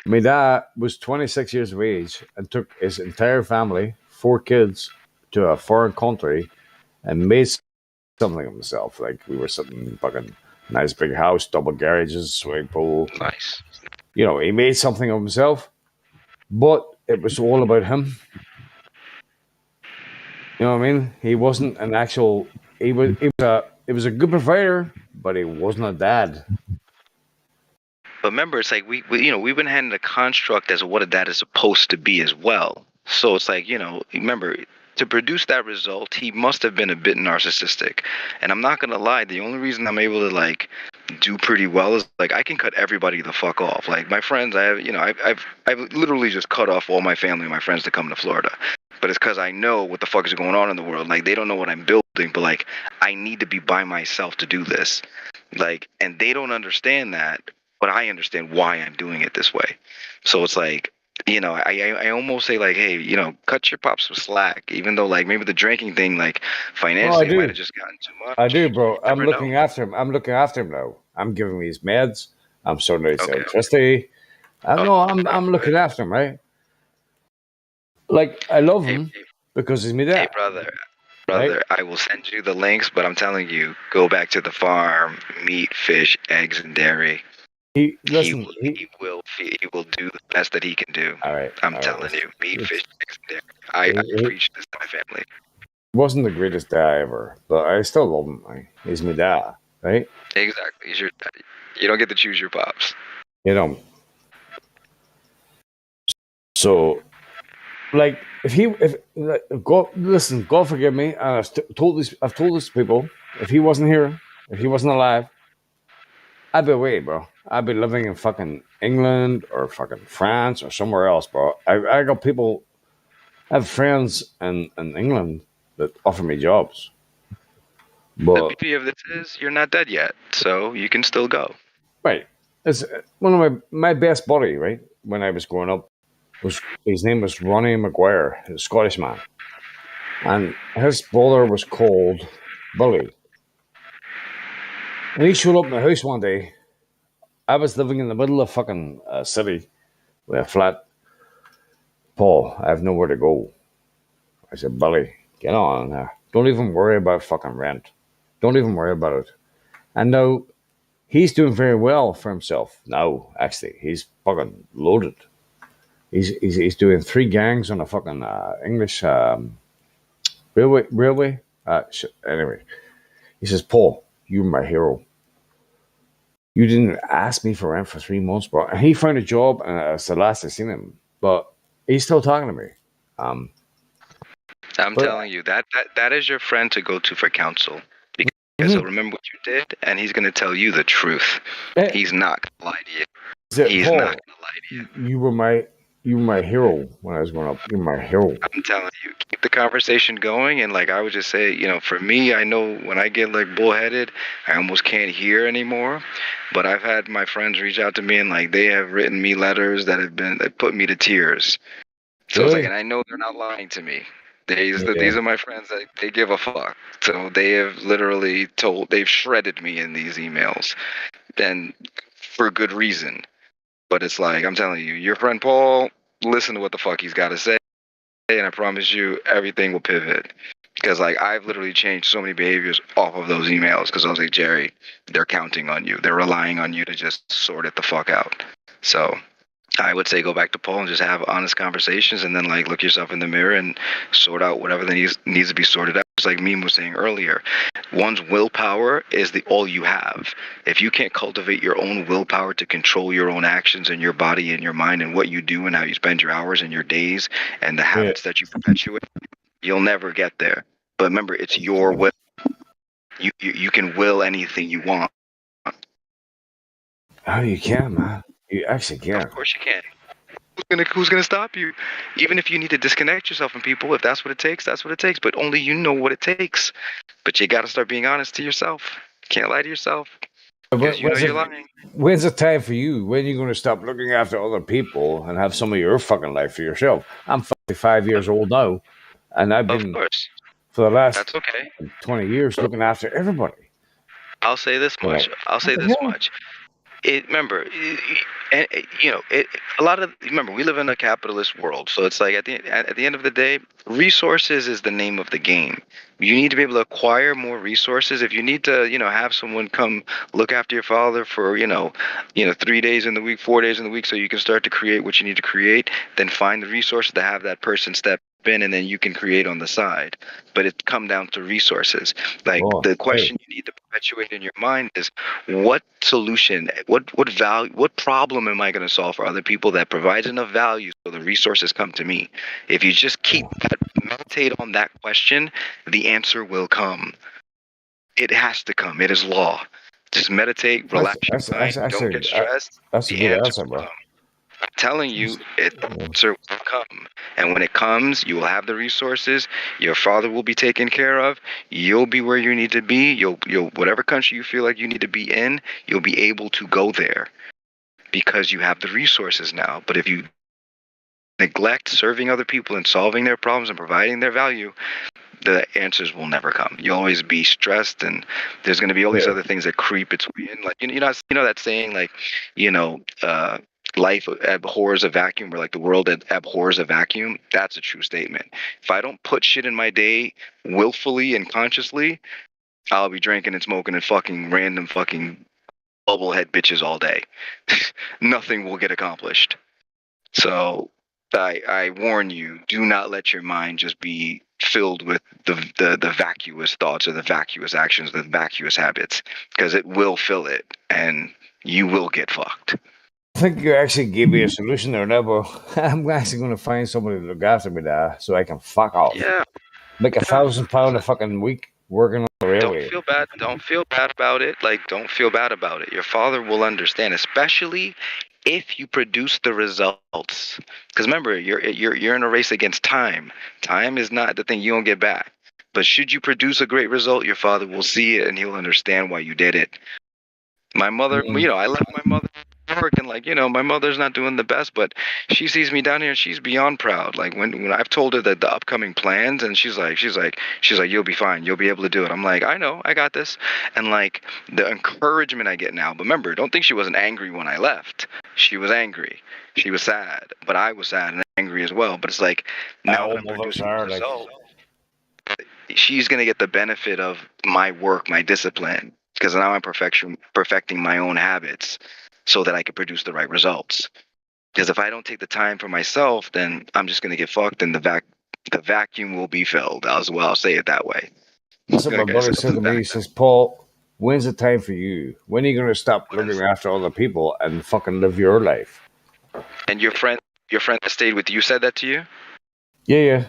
My dad was 26 years of age and took his entire family, 4 kids, to a foreign country and made something of himself. Like we were sitting in fucking nice big house, double garages, swimming pool. Nice. He made something of himself, but it was all about him. You know what I mean? He wasn't an actual. He was a good provider, but he wasn't a dad. But remember, it's like we've been handed a construct as what a dad is supposed to be as well. So it's like remember, to produce that result, he must have been a bit narcissistic. And I'm not gonna lie, the only reason I'm able to like do pretty well is like I can cut everybody the fuck off. Like my friends, I've literally just cut off all my family and my friends to come to Florida. But it's because I know what the fuck is going on in the world. Like they don't know what I'm building, but like I need to be by myself to do this. Like, and they don't understand that, but I understand why I'm doing it this way. So it's like, I almost say like, hey, cut your pops some slack, even though like maybe the drinking thing, like financially, it might have just gotten too much. I do, bro. I'm never looking know. after him. I'm looking after him now. I'm giving him his meds. I'm sorting out his electricity. I'm looking after him, right? Like I love him because he's me dad. Hey, brother, Right? I will send you the links, but I'm telling you, go back to the farm, meat, fish, eggs, and dairy. He He will do the best that he can do. All right. I'm telling you, meat, fish, eggs, and dairy. I preach this to my family. Wasn't the greatest dad ever, but I still love him. He's my dad, right? Exactly. He's your daddy. You don't get to choose your pops. You know. So, like, God forgive me, and I've told this to people, if he wasn't here, if he wasn't alive, I'd be away, bro. I'd be living in fucking England or fucking France or somewhere else, bro. I got people, I have friends in England that offer me jobs. The But beauty of this is you're not dead yet, so you can still go. right, it's one of my best buddy, right? When I was growing up, his name was Ronnie McGuire, a Scottish man, and his brother was called Billy. And he showed up in the house one day. I was living in the middle of fucking city with a flat. Paul, I have nowhere to go. I said, Billy, get on there. Don't even worry about fucking rent. Don't even worry about it. And now he's doing very well for himself. Now, actually, he's fucking loaded. He's doing 3 gangs on a fucking English railway. Anyway, he says, Paul, you're my hero. You didn't ask me for rent for 3 months, bro. And he found a job, and it's the last I've seen him. But he's still talking to me. I'm telling you, that is your friend to go to for counsel. Because he'll remember what you did, and he's going to tell you the truth. He's not going to lie to you. He's Paul, not going to lie to you. You were my hero when I was growing up. You're my hero. I'm telling you, keep the conversation going. And like I would just say, for me, I know when I get like bullheaded, I almost can't hear anymore. But I've had my friends reach out to me, and like they have written me letters that put me to tears. So it's like, and I know they're not lying to me. These are my friends that they give a fuck. So they have literally they've shredded me in these emails, and for good reason. But it's like, I'm telling you, your friend Paul, listen to what the fuck he's got to say, and I promise you, everything will pivot. Because like I've literally changed so many behaviors off of those emails. Because I was like, Jerry, they're counting on you. They're relying on you to just sort it the fuck out. So I would say go back to Paul and just have honest conversations, and then like look yourself in the mirror and sort out whatever that needs to be sorted out. It's like Meme was saying earlier, one's willpower is all you have. If you can't cultivate your own willpower to control your own actions and your body and your mind and what you do and how you spend your hours and your days and the habits that you perpetuate, you'll never get there. But remember, it's your will. You can will anything you want. Oh, you can, man. You actually can. Of course you can. Who's gonna stop you? Even if you need to disconnect yourself from people, if that's what it takes, that's what it takes. But only you know what it takes. But you gotta start being honest to yourself. Can't lie to yourself. Because you know you're lying. When's the time for you? When are you going to stop looking after other people and have some of your fucking life for yourself? I'm 55 years old now, and I've been for the last 20 years looking after everybody. I'll say this much. Remember, we live in a capitalist world, so it's like at the end of the day, resources is the name of the game. You need to be able to acquire more resources. If you need to, have someone come look after your father for, 3 days in the week, 4 days in the week, so you can start to create what you need to create, then find the resources to have that person step in, and then you can create on the side. But it come down to resources. Like the question you need to perpetuate in your mind is, what solution, what value, what problem am I going to solve for other people that provides enough value so the resources come to me? If you just meditate on that question, the answer will come. It has to come. It is law. Just meditate, relax your mind, don't get stressed. That's a good answer, bro. I'm telling you, the answer will come. And when it comes, you will have the resources. Your father will be taken care of. You'll be where you need to be. You'll whatever country you feel like you need to be in, you'll be able to go there because you have the resources now. But if you neglect serving other people and solving their problems and providing their value, the answers will never come. You'll always be stressed, and there's going to be all these other things that creep its way in. Like you know that saying, like life abhors a vacuum, or like the world abhors a vacuum, that's a true statement. If I don't put shit in my day willfully and consciously, I'll be drinking and smoking and fucking random fucking bubblehead bitches all day. Nothing will get accomplished. So I warn you, do not let your mind just be filled with the vacuous thoughts or the vacuous actions, the vacuous habits, because it will fill it and you will get fucked. I think you actually gave me a solution there now, bro. I'm actually going to find somebody to look after me there so I can fuck off. Yeah. Make £1,000 a fucking week working on the railway. Don't feel bad. Don't feel bad about it. Like, don't feel bad about it. Your father will understand, especially if you produce the results. Because remember, you're in a race against time. Time is not the thing you don't get back. But should you produce a great result, your father will see it and he'll understand why you did it. My mother, I left my mother work, and like, my mother's not doing the best, but she sees me down here and she's beyond proud. Like when I've told her that the upcoming plans, and she's like, you'll be fine, you'll be able to do it. I'm like, I know, I got this. And like the encouragement I get now. But remember, don't think she wasn't angry when I left. She was angry. She was sad, but I was sad and angry as well. But it's like now that I'm producing the result, she's gonna get the benefit of my work, my discipline. Because now I'm perfecting my own habits so that I can produce the right results. Because if I don't take the time for myself, then I'm just going to get fucked and the vacuum will be filled. I'll say it that way. That's what my brother said to me. He says, Paul, when's the time for you? When are you going to stop looking after other people and fucking live your life? And your friend that stayed with you said that to you? Yeah.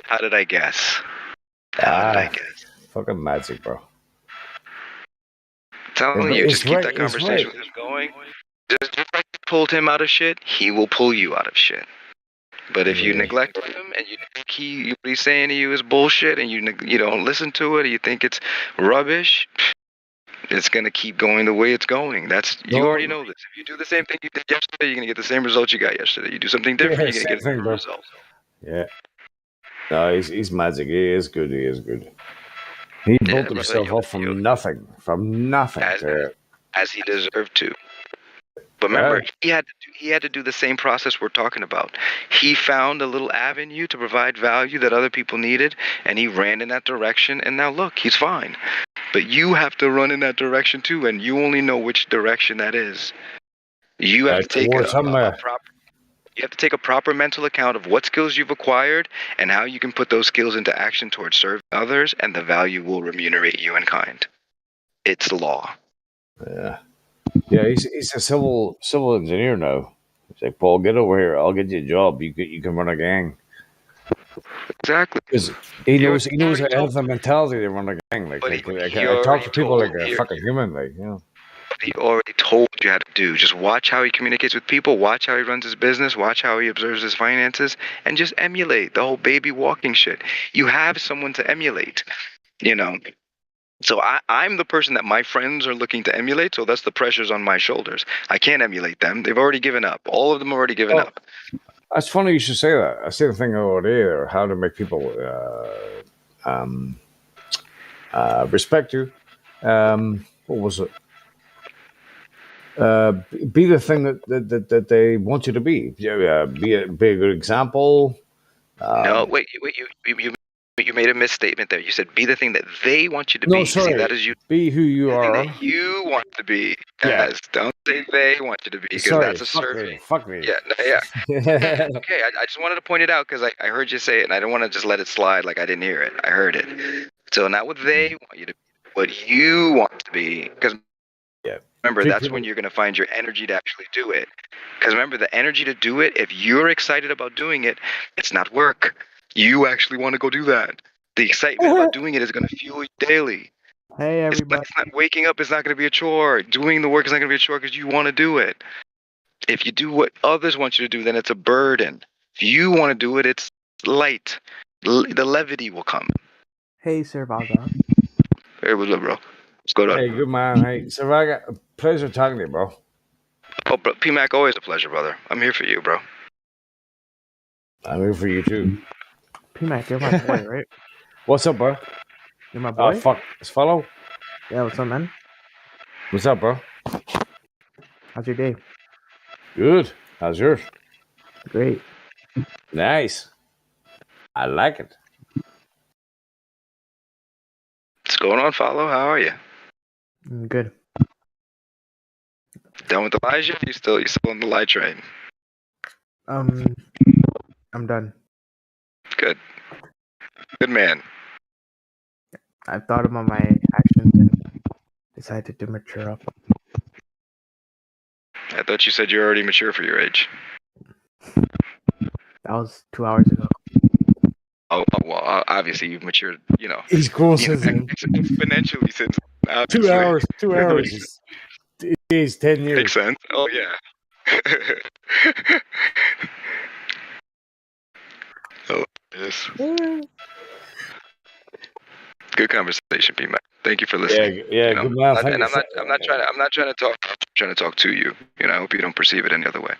How did I guess? How did I guess? Fucking magic, bro. Telling you, just keep that conversation with him going. Just like you pulled him out of shit, he will pull you out of shit. But if you neglect him and you think what he's saying to you is bullshit, and you don't listen to it, or you think it's rubbish, it's gonna keep going the way it's going. You already know this. If you do the same thing you did yesterday, you're gonna get the same results you got yesterday. You do something different, you're gonna get a different result. Yeah. No, he's magic. He is good. He built himself up from nothing. As he deserved to. But remember, he had to do the same process we're talking about. He found a little avenue to provide value that other people needed, and he ran in that direction, and now look, he's fine. But you have to run in that direction too, and you only know which direction that is. You have to take You have to take a proper mental account of what skills you've acquired and how you can put those skills into action towards serving others, and the value will remunerate you in kind. It's law. Yeah. Yeah, he's a civil engineer now. He's like, Paul, get over here. I'll get you a job. You can run a gang. Exactly. Because he knows how to have the mentality to run a gang. Like I talk to people like a fucking human, He already told you how to do. Just watch how he communicates with people, watch how he runs his business, watch how he observes his finances, and just emulate the whole baby walking shit. You have someone to emulate, So I'm the person that my friends are looking to emulate, so that's the pressures on my shoulders. I can't emulate them. They've already given up. All of them already given up. That's funny you should say that. I say the thing over there, how to make people respect you. What was it? Be the thing that they want you to be. Be a good example. No, wait. You made a misstatement there. You said be the thing that they want you to be. No, sorry. See, that is you. Be who you are. That you want to be. Yeah. Yes. Don't say they want you to be, because that's a survey. Fuck me. Yeah. Okay. I just wanted to point it out because I heard you say it, and I don't want to just let it slide like I didn't hear it. I heard it. So not what they want you to be, what you want to be. Because remember, that's when you're going to find your energy to actually do it. Because remember, the energy to do it, if you're excited about doing it, it's not work. You actually want to go do that. The excitement about doing it is going to fuel you daily. Hey, everybody. It's not waking up is not going to be a chore. Doing the work is not going to be a chore because you want to do it. If you do what others want you to do, then it's a burden. If you want to do it, it's light. The levity will come. Hey, Sir Vaga. Hey, what's up, bro? What's going on? Hey, good man. Hey, Sir Vaga, pleasure talking to you, bro. Oh, but P-Mac, always a pleasure, brother. I'm here for you, bro. I'm here for you, too. P-Mac, you're my boy, right? What's up, bro? You're my boy? Oh, fuck. Let's follow. Yeah, what's up, man? What's up, bro? How's your day? Good. How's yours? Great. Nice. I like it. What's going on, Follow? How are you? Good. Done with Elijah? You still on the light train? I'm done. Good. Good man. I've thought about my actions and decided to mature up. I thought you said you're already mature for your age. That was 2 hours ago. Oh well, obviously you've matured. He's cool since then. Exponentially since. 2 Obviously. hours. 2 hours is 10 years. Makes sense. Oh yeah. Oh, yes. Good conversation, P-Mac. Thank you for listening. Yeah, good man. And I'm not trying to talk. I'm trying to talk to you. I hope you don't perceive it any other way.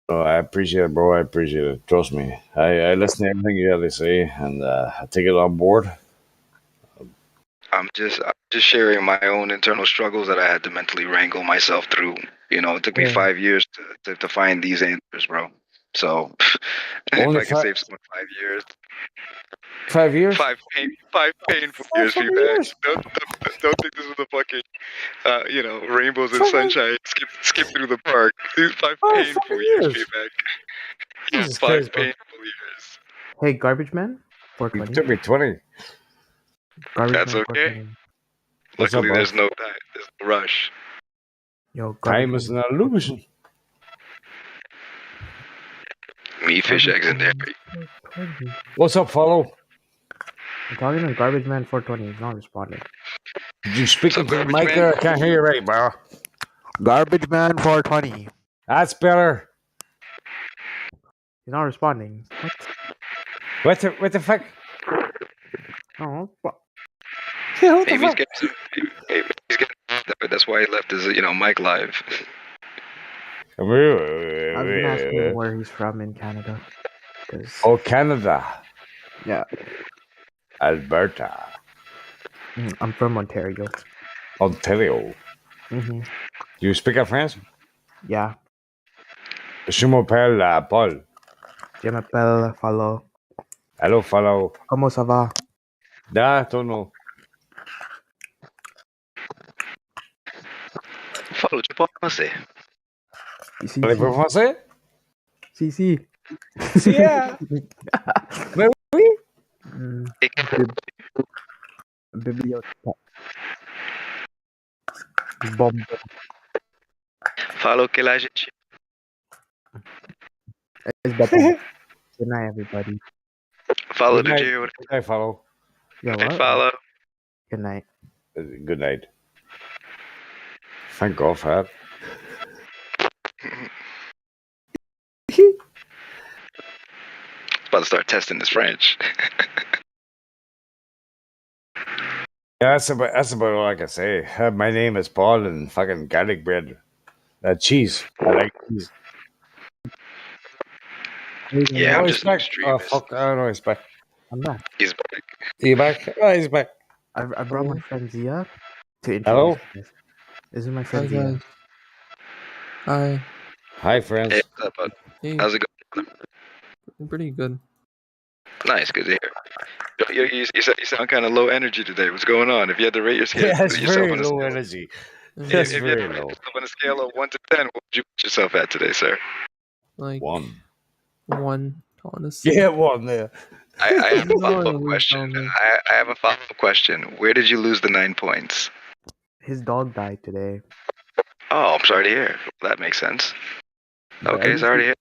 Oh, I appreciate it, bro. I appreciate it. Trust me. I listen to everything you have to say, and I take it on board. I'm just sharing my own internal struggles that I had to mentally wrangle myself through. It took me 5 years to find these answers, bro. So if I can save someone 5 years. 5 years? Five painful years, P-Mac. Don't think this is the fucking, rainbows and sunshine. Skip through the park. These 5 painful years, P-Mac. Yeah, 5 painful years. Hey, Garbage Man? 420. It took me 20. Garbage That's Man, okay. 420. What's up, Luckily, bro? there's no time. There's no rush. Yo, Time is an illusion. Me, fish, eggs, and dairy. What's up, follow? I'm talking to Garbage Man 420. He's not responding. Did you speak into the mic there? I can't hear you right, bro. Garbage Man 420. That's better. He's not responding. What the fuck? Oh, fuck. Maybe he's getting but that's why he left his mic live. I was gonna ask him where he's from in Canada. Oh, Canada. Yeah. Alberta. I'm from Ontario. Ontario. Mm-hmm. Do you speak French? Yeah. Je m'appelle Paul. Je m'appelle Follow. Hello, follow. Comment ça va? Da, tono. Follow, tu parles français? Si, Parlez-vous français? Si, si. Si, yeah. Mais oui. Bibliothèque. Bombe. Follow, quel âge es-tu? It's better. Good night, everybody. Follow, Good did you hear what I follow? Yo, I what? follow? Good night. Good night. Thank God for that. About to start testing this French. Yeah, that's about all I can say. My name is Paul and fucking garlic bread. Cheese. I like cheese. Yeah, oh, I'm he's just back. an Oh, fuck. I don't know. He's back. I'm back. He's back. He back? Oh, he's back. I brought my friend Zia to introduce Hello? this. This is my friend Hi, Zia. guys. Hi. Hi, friends. Hey, what's up, bud? Hey. How's it going? Pretty good. Nice, good to hear. You sound kind of low energy today. What's going on? If you had to rate yourself, Yeah, it's very on a low scale, energy. if That's you had to very rate low. yourself on a scale of 1 to 10, what would you put yourself at today, sir? Like 1. 1, honestly. Yeah, 1 there. I have a No, follow-up we question. found it. I have a follow-up question. Where did you lose the 9 points? His dog died today. Oh, I'm sorry to hear. That makes sense. But Okay, sorry to hear.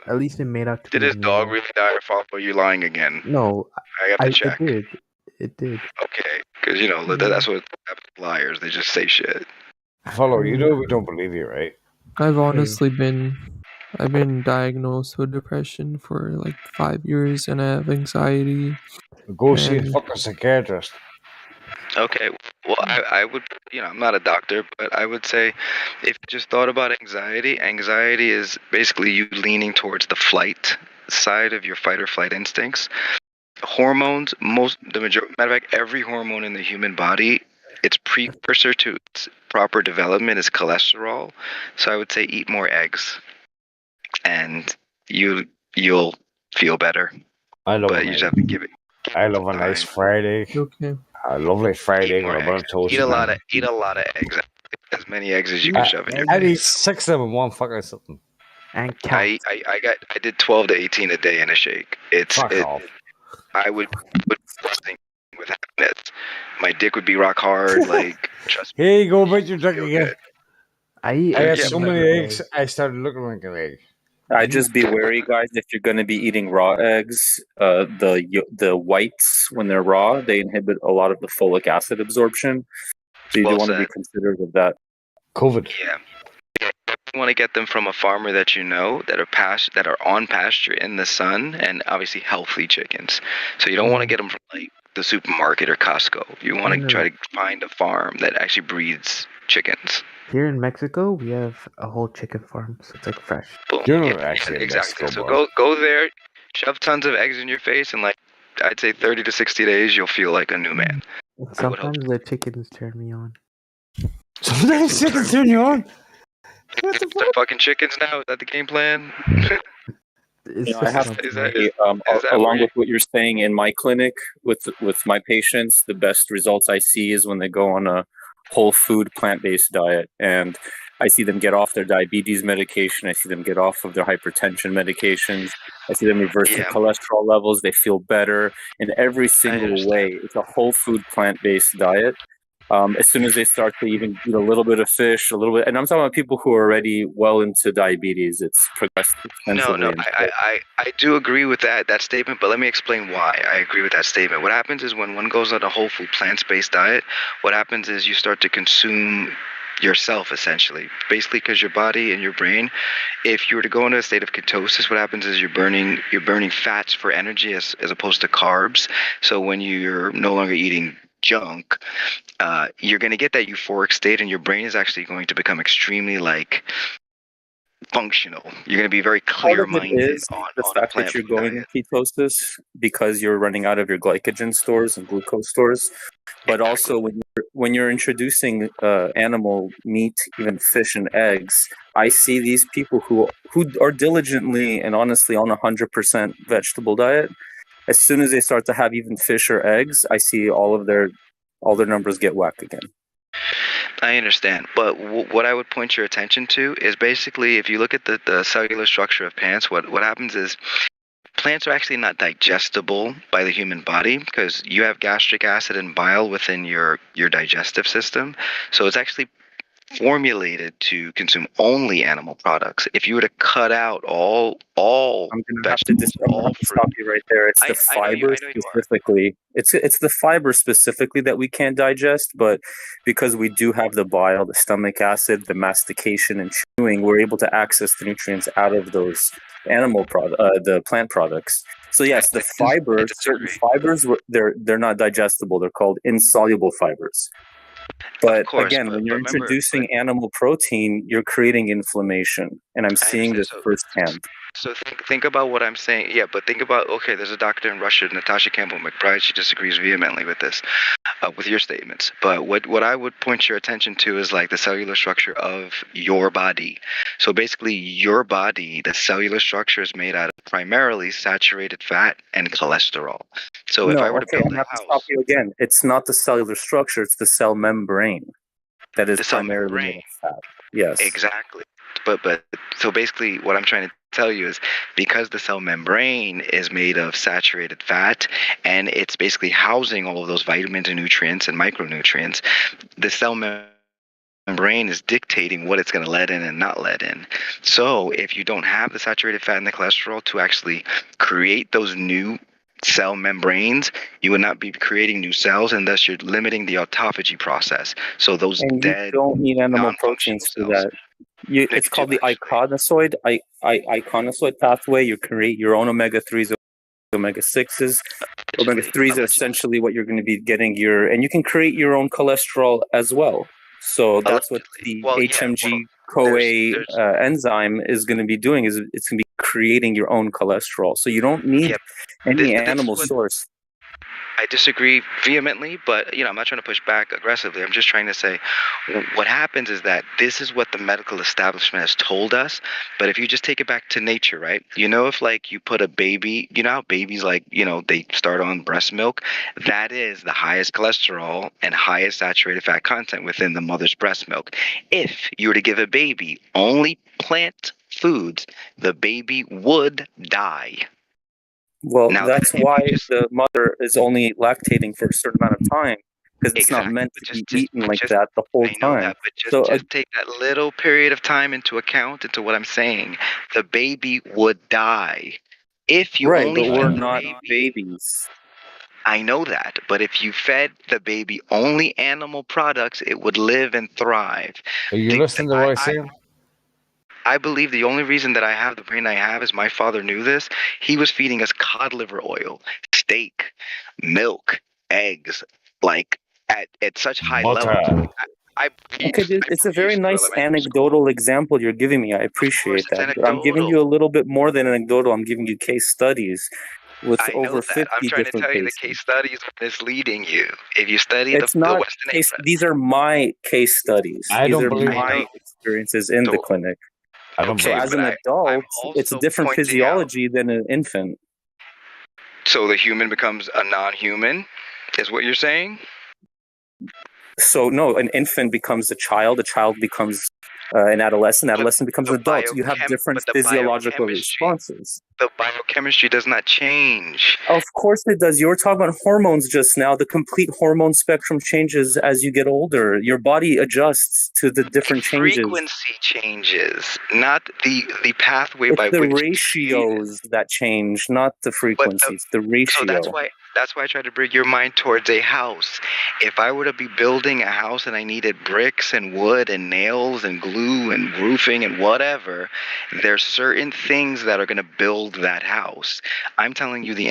At least it made out to Did be his me. dog really die, or fall? Or are you lying again? No, I have to check. It did. It did. Okay, because that's what happens to liars. They just say shit. Follow, you know we don't believe you, right? I've honestly I've been diagnosed with depression for like 5 years, and I have anxiety. Go see a fucking psychiatrist. Okay, well, I would, I'm not a doctor, but I would say if you just thought about anxiety is basically you leaning towards the flight side of your fight or flight instincts. Hormones, matter of fact, every hormone in the human body its precursor to its proper development is cholesterol. So I would say eat more eggs, and you'll feel better. I love But an you egg. just have to give it. I love a nice fried egg. Okay. A lovely fried egg More with a bit eggs. of toast. Eat a lot man. of eggs. As many eggs as you can shove in your I'd eat face. 6 of them in one fucking sitting. And I did 12 to 18 a day in a shake. Fuck off. I would busting with having it. My dick would be rock hard. Like trust me. Here you go about your drink again. I eat I got eggs so many eggs. I started looking like an egg. I just be wary, guys. If you're going to be eating raw eggs, the whites when they're raw, they inhibit a lot of the folic acid absorption. So you do want to be considerate of that. COVID. Yeah. You want to get them from a farmer that you know that are on pasture in the sun, and obviously healthy chickens. So you don't want to get them from like the supermarket or Costco. You want to try to find a farm that actually breeds chickens. Here in Mexico, we have a whole chicken farm, so it's like fresh. Boom. You're not actually exactly. So go there, shove tons of eggs in your face, and like I'd say 30 to 60 days, you'll feel like a new man. Sometimes the chickens turn me on. Sometimes chickens turn you on. Start fucking chickens now. Is that the game plan? I have to say, along with what you're saying in my clinic with my patients, the best results I see is when they go on a whole food plant-based diet, and I see them get off their diabetes medication. I see them get off of their hypertension medications. I see them reverse their cholesterol levels. They feel better in every single way. It's a whole food plant-based diet. As soon as they start to even eat a little bit of fish, a little bit, and I'm talking about people who are already well into diabetes, it's progressed extensively. No, I do agree with that statement, but let me explain why I agree with that statement. What happens is when one goes on a whole food plant-based diet, what happens is you start to consume yourself essentially, basically because your body and your brain, if you were to go into a state of ketosis, what happens is you're burning fats for energy as opposed to carbs. So when you're no longer eating junk, you're going to get that euphoric state, and your brain is actually going to become extremely like functional. You're going to be very clear-minded on the fact that you're going in ketosis because you're running out of your glycogen stores and glucose stores, but also when you're introducing animal meat, even fish and eggs, I see these people who are diligently and honestly on 100% vegetable diet. As soon as they start to have even fish or eggs, I see all their numbers get whacked again. I understand, but what I would point your attention to is basically if you look at the cellular structure of plants, what happens is plants are actually not digestible by the human body because you have gastric acid and bile within your digestive system. So it's actually formulated to consume only animal products. If you were to cut out all I'm gonna have to stop you right there. It's the fiber specifically. It's the fiber specifically that we can't digest, but because we do have the bile, the stomach acid, the mastication and chewing, we're able to access the nutrients out of those the plant products. So yes, the fiber, certain fibers, they're not digestible. They're called insoluble fibers. But again, when you're introducing animal protein, you're creating inflammation, and I'm seeing this firsthand. So think about what I'm saying. Yeah, but think about, okay, there's a doctor in Russia, Natasha Campbell McBride. She disagrees vehemently with this, with your statements. But what I would point your attention to is like the cellular structure of your body. So basically, your body, the cellular structure is made out of primarily saturated fat and cholesterol. So if I were to build I have to stop you again. It's not the cellular structure; it's the cell membrane that is primarily made of fat. Yes, exactly. But so basically, what I'm trying to tell you is because the cell membrane is made of saturated fat and it's basically housing all of those vitamins and nutrients and micronutrients, the cell membrane is dictating what it's going to let in and not let in. So if you don't have the saturated fat and the cholesterol to actually create those new cell membranes, you would not be creating new cells, and thus you're limiting the autophagy process. So those dead, you don't need animal proteins for that. It's called the iconosoid pathway. You create your own omega-3s, omega-6s. Omega-3s are essentially what you're going to be getting and you can create your own cholesterol as well. So that's what the HMG-CoA enzyme is going to be doing, is it's going to be creating your own cholesterol. So you don't need any animal source. I disagree vehemently, but I'm not trying to push back aggressively. I'm just trying to say what happens is that this is what the medical establishment has told us. But if you just take it back to nature, right? If like you put a baby, how babies they start on breast milk, that is the highest cholesterol and highest saturated fat content within the mother's breast milk. If you were to give a baby only plant foods, the baby would die. Well, that's why the mother is only lactating for a certain amount of time, because it's not meant to be eaten like that the whole time. But just take that little period of time into account, into what I'm saying. The baby would die if you only but we're fed the not baby. babies. I know that, but if you fed the baby only animal products, it would live and thrive. Are you listening to what I'm saying? I believe the only reason that I have the brain I have is my father knew this. He was feeding us cod liver oil, steak, milk, eggs, like at such high levels. It's a very nice anecdotal example you're giving me. I appreciate that. But I'm giving you a little bit more than anecdotal. I'm giving you case studies with over 50 I'm trying to different tell you the cases. case studies are misleading you. If you study It's the not Western case. These are my case studies. These are my experiences in the clinic. So as an adult, it's a different physiology than an infant. So the human becomes a non-human, is what you're saying? So no, an infant becomes a child becomes an adolescent becomes an adult. You have different physiological responses. The biochemistry does not change. Of course it does. You were talking about hormones just now. The complete hormone spectrum changes as you get older. Your body adjusts to the different changes. Frequency changes, not the pathway by the which ratios that change, not the frequencies. The ratio. So that's why I try to bring your mind towards a house. If I were to be building a house and I needed bricks and wood and nails and glue and roofing and whatever, there's certain things that are going to build that house. I'm telling you, the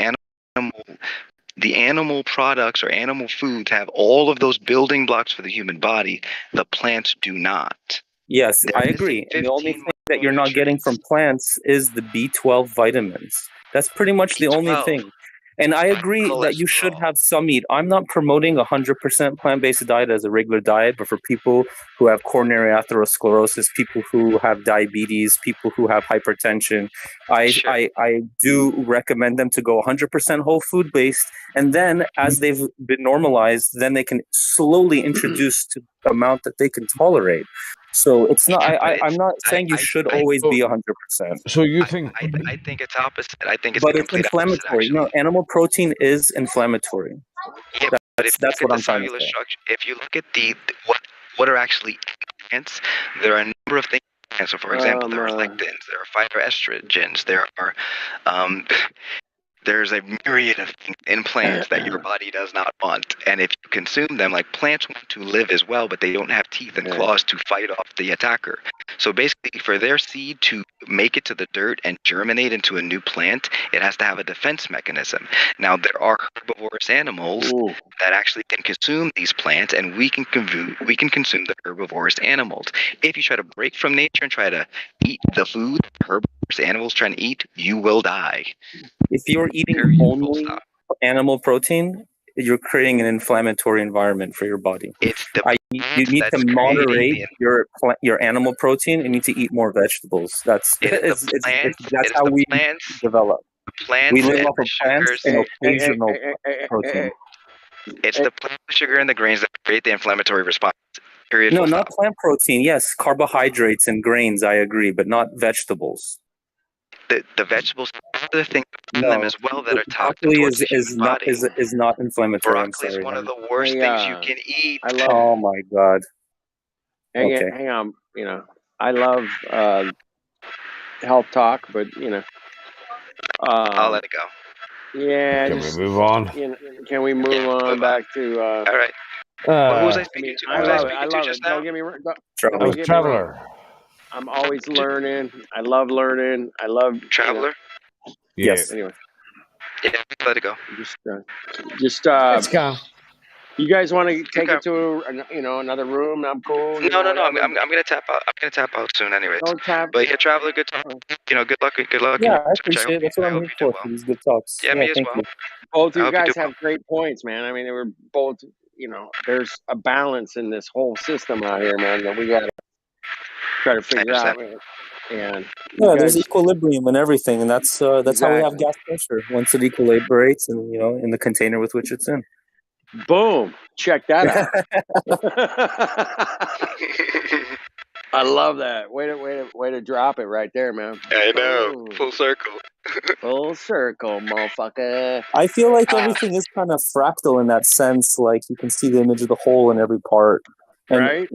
animal products or animal foods have all of those building blocks for the human body. The plants do not. Yes, I agree. And the only thing that you're not getting from plants is the B12 vitamins. That's pretty much the only thing. And I agree that you should have some meat. I'm not promoting 100% plant-based diet as a regular diet, but for people who have coronary atherosclerosis, people who have diabetes, people who have hypertension, I do recommend them to go 100% whole food based. And then as they've been normalized, then they can slowly introduce to the amount that they can tolerate. So it's not. I'm not saying you should always be 100%. So you think? I think it's opposite. I think it's but the it's complete inflammatory. opposite, No, animal protein is inflammatory. Yeah, but if that's you what look I'm at the trying to cellular say. structure, if you look at what are actually plants, there are a number of things. So, for example, there are lectins, there are phytoestrogens, there are there's a myriad of things in plants that your body does not want. And if you consume them, like plants want to live as well, but they don't have teeth and claws to fight off the attacker. So basically, for their seed to make it to the dirt and germinate into a new plant, it has to have a defense mechanism. Now, there are herbivorous animals that actually can consume these plants, and we can consume the herbivorous animals. If you try to break from nature and try to eat the food herbivorous animals trying to eat, you will die. If you're eating only animal protein, you're creating an inflammatory environment for your body. You need to moderate your animal protein and need to eat more vegetables. That's how we develop. We live off of plants and occasional protein. It's the plant sugar and the grains that create the inflammatory response. Period. No, not plant protein. Yes, carbohydrates and grains, I agree, but not vegetables. The vegetables, other things from them as well that are toxic towards the human body. Is not inflammatory. Broccoli is one of the worst things you can eat. Oh my god. Hang on. I love health talk, but I'll let it go. Yeah. Can we move on? Can we move on back to? All right. Who was I speaking to? I love it. Don't get me wrong. Traveler. I'm always learning. I love learning. I love Traveler. Yes. Anyway. Yeah, let it go. Just let's go. You guys want to take it to another room? I'm cool. No. I'm gonna tap out. I'm gonna tap out soon, anyways. Don't tap. But yeah, Traveler, good talk. good luck. Good luck. Yeah, I appreciate it. That's what I'm here for these good talks. Yeah, me as thank well. you. Both I you hope you guys do have great points, man. I mean, they were both. There's a balance in this whole system out here, man, that we gotta try to figure out, man. And you Yeah, guys, there's equilibrium and everything, and that's how we have Exactly. gas pressure. Once it equilibrates, and in the container with which it's in. boom, check that out. I love that. Way to drop it right there, man. I know. Boom. Full circle. Full circle, motherfucker. I feel like everything is kind of fractal in that sense. Like you can see the image of the whole in every part, and Right?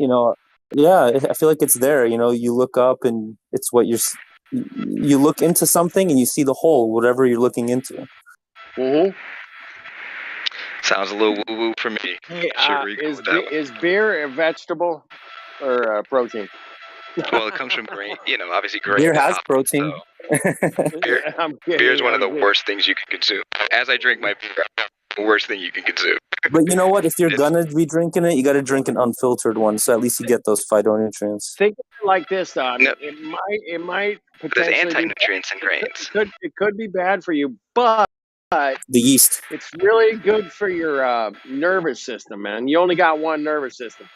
yeah, I feel like it's there. You look up and it's what you look into something and you see the whole, whatever you're looking into. Mm-hmm. Sounds a little woo woo for me. Hey, is beer a vegetable or a protein? Well, it comes from grain. Obviously grain. Beer is has hot, protein. Beer, I'm kidding, beer is one of the I'm kidding. worst things you can consume. As I drink my beer, the worst thing you can consume. But you know what? If you're gonna be drinking it, you got to drink an unfiltered one, so at least you get those phytonutrients. Think of it like this, though. I mean, it might There's potentially anti-nutrients in grains. it could be bad for you, but the yeast. It's really good for your nervous system, man. You only got one nervous system.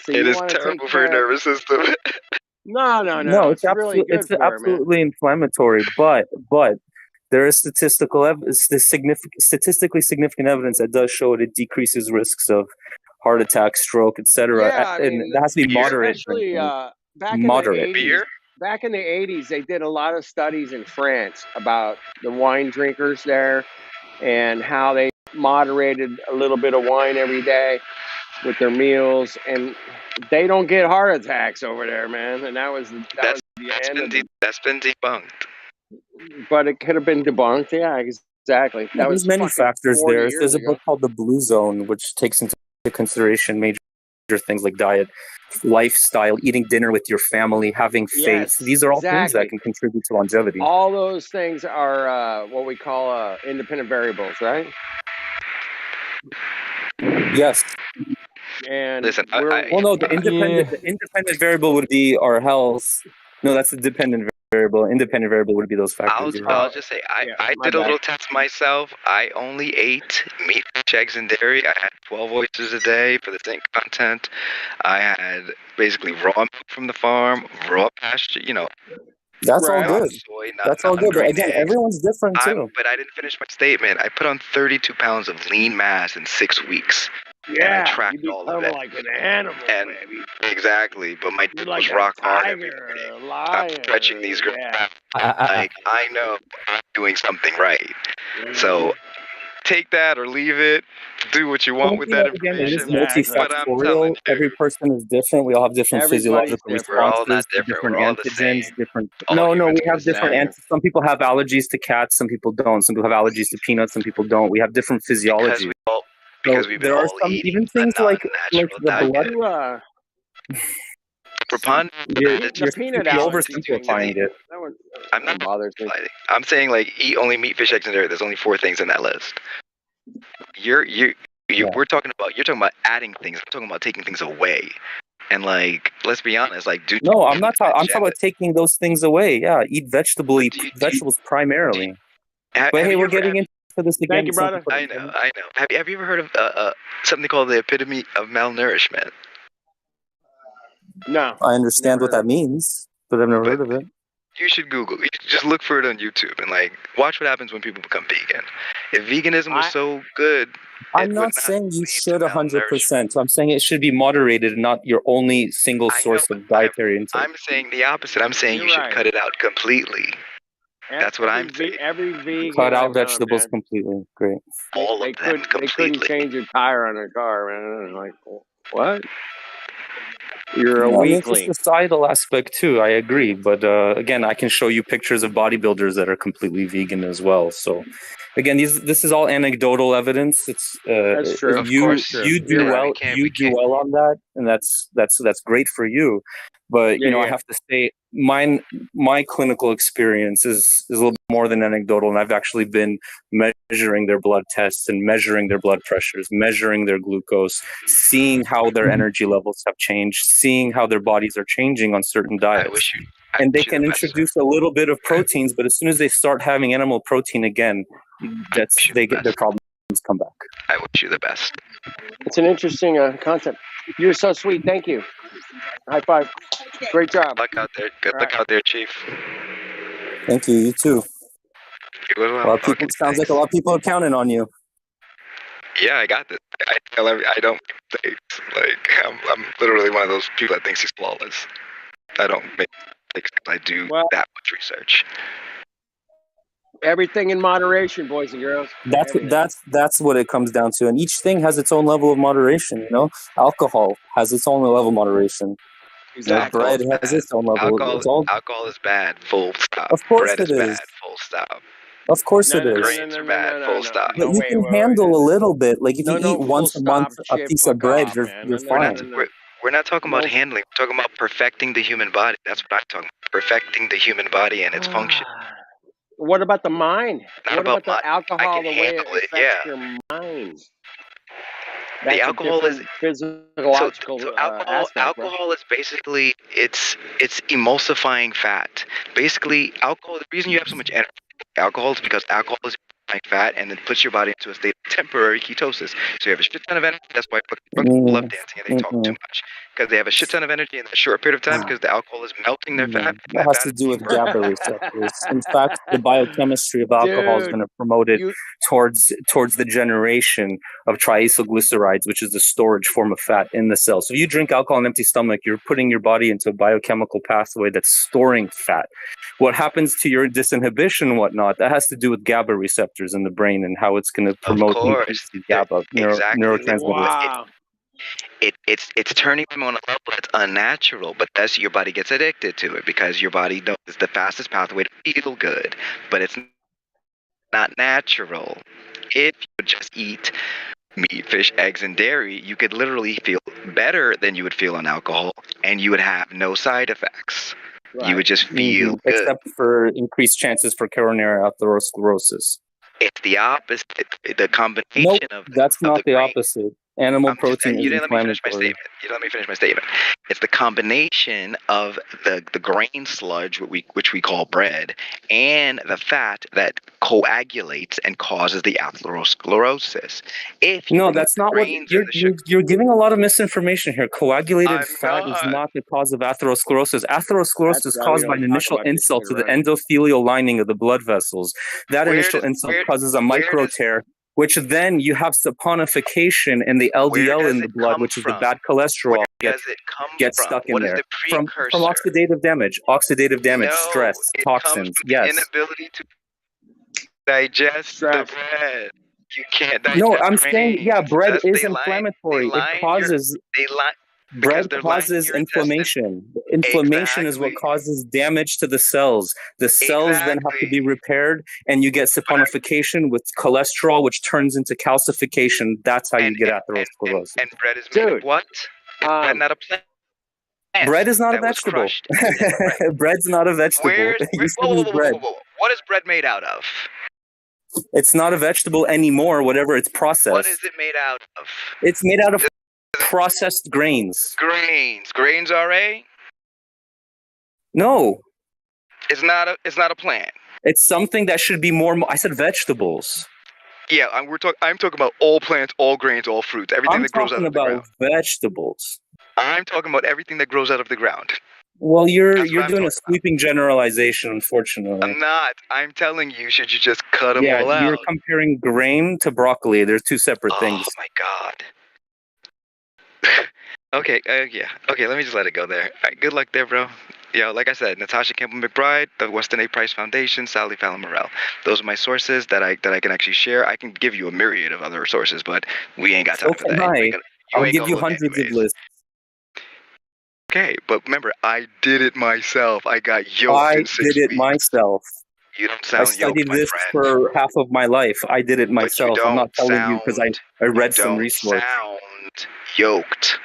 So It you is wanna terrible take for your care- nervous system. No, No, it's really good it's for it, man. absolutely inflammatory, but there is statistically significant evidence that does show it decreases risks of heart attack, stroke, etc. Yeah, I mean, and that has to be moderate. especially drinking. back Moderate. in the 80s. Back in the 80s, they did a lot of studies in France about the wine drinkers there and how they moderated a little bit of wine every day with their meals, and they don't get heart attacks over there, man. And that was the end of that's been debunked. But it could have been debunked. Yeah, exactly. Yeah, there's many factors there. There's a book called The Blue Zone, which takes into consideration major things like diet, lifestyle, eating dinner with your family, having faith. Yes, These are all things that exactly. can contribute to longevity. All those things are what we call independent variables, right? Yes. And listen, the independent variable would be our health. No, that's the dependent variable. Independent variable would be those factors. I'll just say I did a little test myself. I only ate meat, fish, eggs, and dairy. I had 12 oysters a day for the zinc content. I had basically raw milk from the farm, raw pasture. That's all good. Soy, That's all good. But again, everyone's different too. But I didn't finish my statement. I put on 32 pounds of lean mass in 6 weeks. Yeah, and I tracked all of it. like an animal, baby. Exactly, but my dick was rock hard every morning. I'm stretching these girls. Like I know I'm doing something right. So take that or leave it. Do what you want with that Again, information. it is multifactorial. Every person is different. We all have different physiological responses. We're all not different. Different We're all the antigens. same. Different. No, we have different antigens. Some people have allergies to cats. Some people don't. Some people have allergies to peanuts. Some people don't. We have different physiology. Because we've been there are all some even things like the blood. You're peanut oversimplifying it. I'm not bothers me. I'm saying like eat only meat, fish, eggs, and dairy. There's only 4 things in that list. You're talking about adding things. I'm talking about taking things away. And like, let's be honest, like, No, I'm not talking. I'm talking about taking those things away. Yeah, eat vegetables primarily. But hey, we're getting into this again. Thank you, brother. I know. Have you ever heard of something called the epitome of malnourishment? No. I understand what that means, but I've never heard of it. You should Google. You should just look for it on YouTube and like watch what happens when people become vegan. If veganism was so good, I'm not saying you should 100%. So I'm saying it should be moderated and not your only single source of dietary intake. I'm saying the opposite. I'm saying you should cut it out completely. That's what I'm saying. Every vegan Cut out I've known, vegetables man, completely. Great. they couldn't change your tire on their car, man. Like, what? You're a I mean, it's weakling. a societal aspect too. I agree, but again, I can show you pictures of bodybuilders that are completely vegan as well. So, again, this is all anecdotal evidence. It's That's true. You do well. You do well on that, and that's great for you. But I have to say, my clinical experience is a little bit more than anecdotal, and I've actually been measuring their blood tests and measuring their blood pressures, measuring their glucose, seeing how their energy levels have changed, seeing how their bodies are changing on certain diets. and they can introduce a little bit of proteins, but as soon as they start having animal protein again, their problems come back. I wish you the best. It's an interesting concept. You're so sweet. Thank you. High five. Great job. Good luck out there. Good luck out there, Chief. Thank you. You too. You as well. A lot of people, sounds like a lot of people are counting on you. Yeah, I got this. I don't think like I'm literally one of those people that thinks he's flawless. I don't make mistakes. I do that much research. Everything in moderation, boys and girls. That's what it comes down to, and each thing has its own level of moderation. You know, alcohol has its own level of moderation. Exactly. Bread has its own level. Alcohol is bad. Full stop. Of course Bread it is. Bad. Full stop. Of course it is. Grains are bad. Full stop. But you can handle a little bit. Like if you eat once a month a piece of bread, you're fine. We're not talking about handling. We're talking about perfecting the human body. That's what I'm talking about. Perfecting the human body and its function. What about the mind? Not what about the alcohol, the way it affects your mind? That's the alcohol is physiological. So alcohol is basically it's emulsifying fat. Basically, alcohol. The reason you have so much energy, alcohol is because alcohol is emulsifying fat and then puts your body into a state of temporary ketosis. So you have a shit ton of energy. That's why people love dancing and they talk too much because they have a shit ton of energy in a short period of time because the alcohol is melting their fat. That has to do with GABA receptors. In fact, the biochemistry of alcohol is going to promote it towards the generation of triacylglycerides, which is the storage form of fat in the cell. So if you drink alcohol on an empty stomach, you're putting your body into a biochemical pathway that's storing fat. What happens to your disinhibition and whatnot, that has to do with GABA receptors in the brain and how it's going to promote GABA neurotransmitters. Wow. It's turning them on a level that's unnatural, but that's your body gets addicted to it because your body knows it's the fastest pathway to feel good, but it's not natural. If you just eat meat, fish, eggs, and dairy, you could literally feel better than you would feel on alcohol, and you would have no side effects. Right. You would just feel good. Except for increased chances for coronary atherosclerosis. It's the opposite. The combination of that's not the opposite. Animal protein you is didn't let me finish my statement. You didn't let me finish my statement. It's the combination of the grain sludge, which we call bread, and the fat that coagulates and causes the atherosclerosis. That's not what you're giving a lot of misinformation here. Coagulated fat is not the cause of atherosclerosis. Atherosclerosis is caused by an initial insult to the endothelial lining of the blood vessels. That initial insult causes a micro tear, which then you have saponification in the LDL in the blood, which is the bad cholesterol gets stuck in there. From oxidative damage, stress, toxins. Yes. Inability to digest the bread. You can't digest No, I'm grains. saying, bread is inflammatory. It causes... Bread causes inflammation. Inflammation is what causes damage to the cells. The cells then have to be repaired, and you get saponification with cholesterol, which turns into calcification. That's how you get atherosclerosis. And bread is made of what? Bread not a plant. Bread is not a vegetable. Bread's not a vegetable. What is bread made out of? It's not a vegetable anymore, whatever it's processed. What is it made out of? It's made out of processed grains. Grains are a? No. It's not a plant. It's something that should be more. I said vegetables. Yeah, I'm talking about all plants, all grains, all fruits, everything that grows out of the ground. I'm talking about vegetables. I'm talking about everything that grows out of the ground. Well, you're doing a sweeping generalization, unfortunately. I'm not. I'm telling you, should you just cut them all out? You're comparing grain to broccoli. They're two separate things. Oh my God. Okay, Okay, let me just let it go there. All right, good luck there, bro. Like I said, Natasha Campbell McBride, the Weston A. Price Foundation, Sally Fallon Morrell. Those are my sources that I can actually share. I can give you a myriad of other sources, but we ain't got time for that. I'll give you hundreds of lists. Okay, but remember, I did it myself. I got yoked in 6 weeks. I did it myself. You don't sound yoked, my friend. I studied this for half of my life. I did it myself. I'm not telling you because I read some resource. Sound yoked.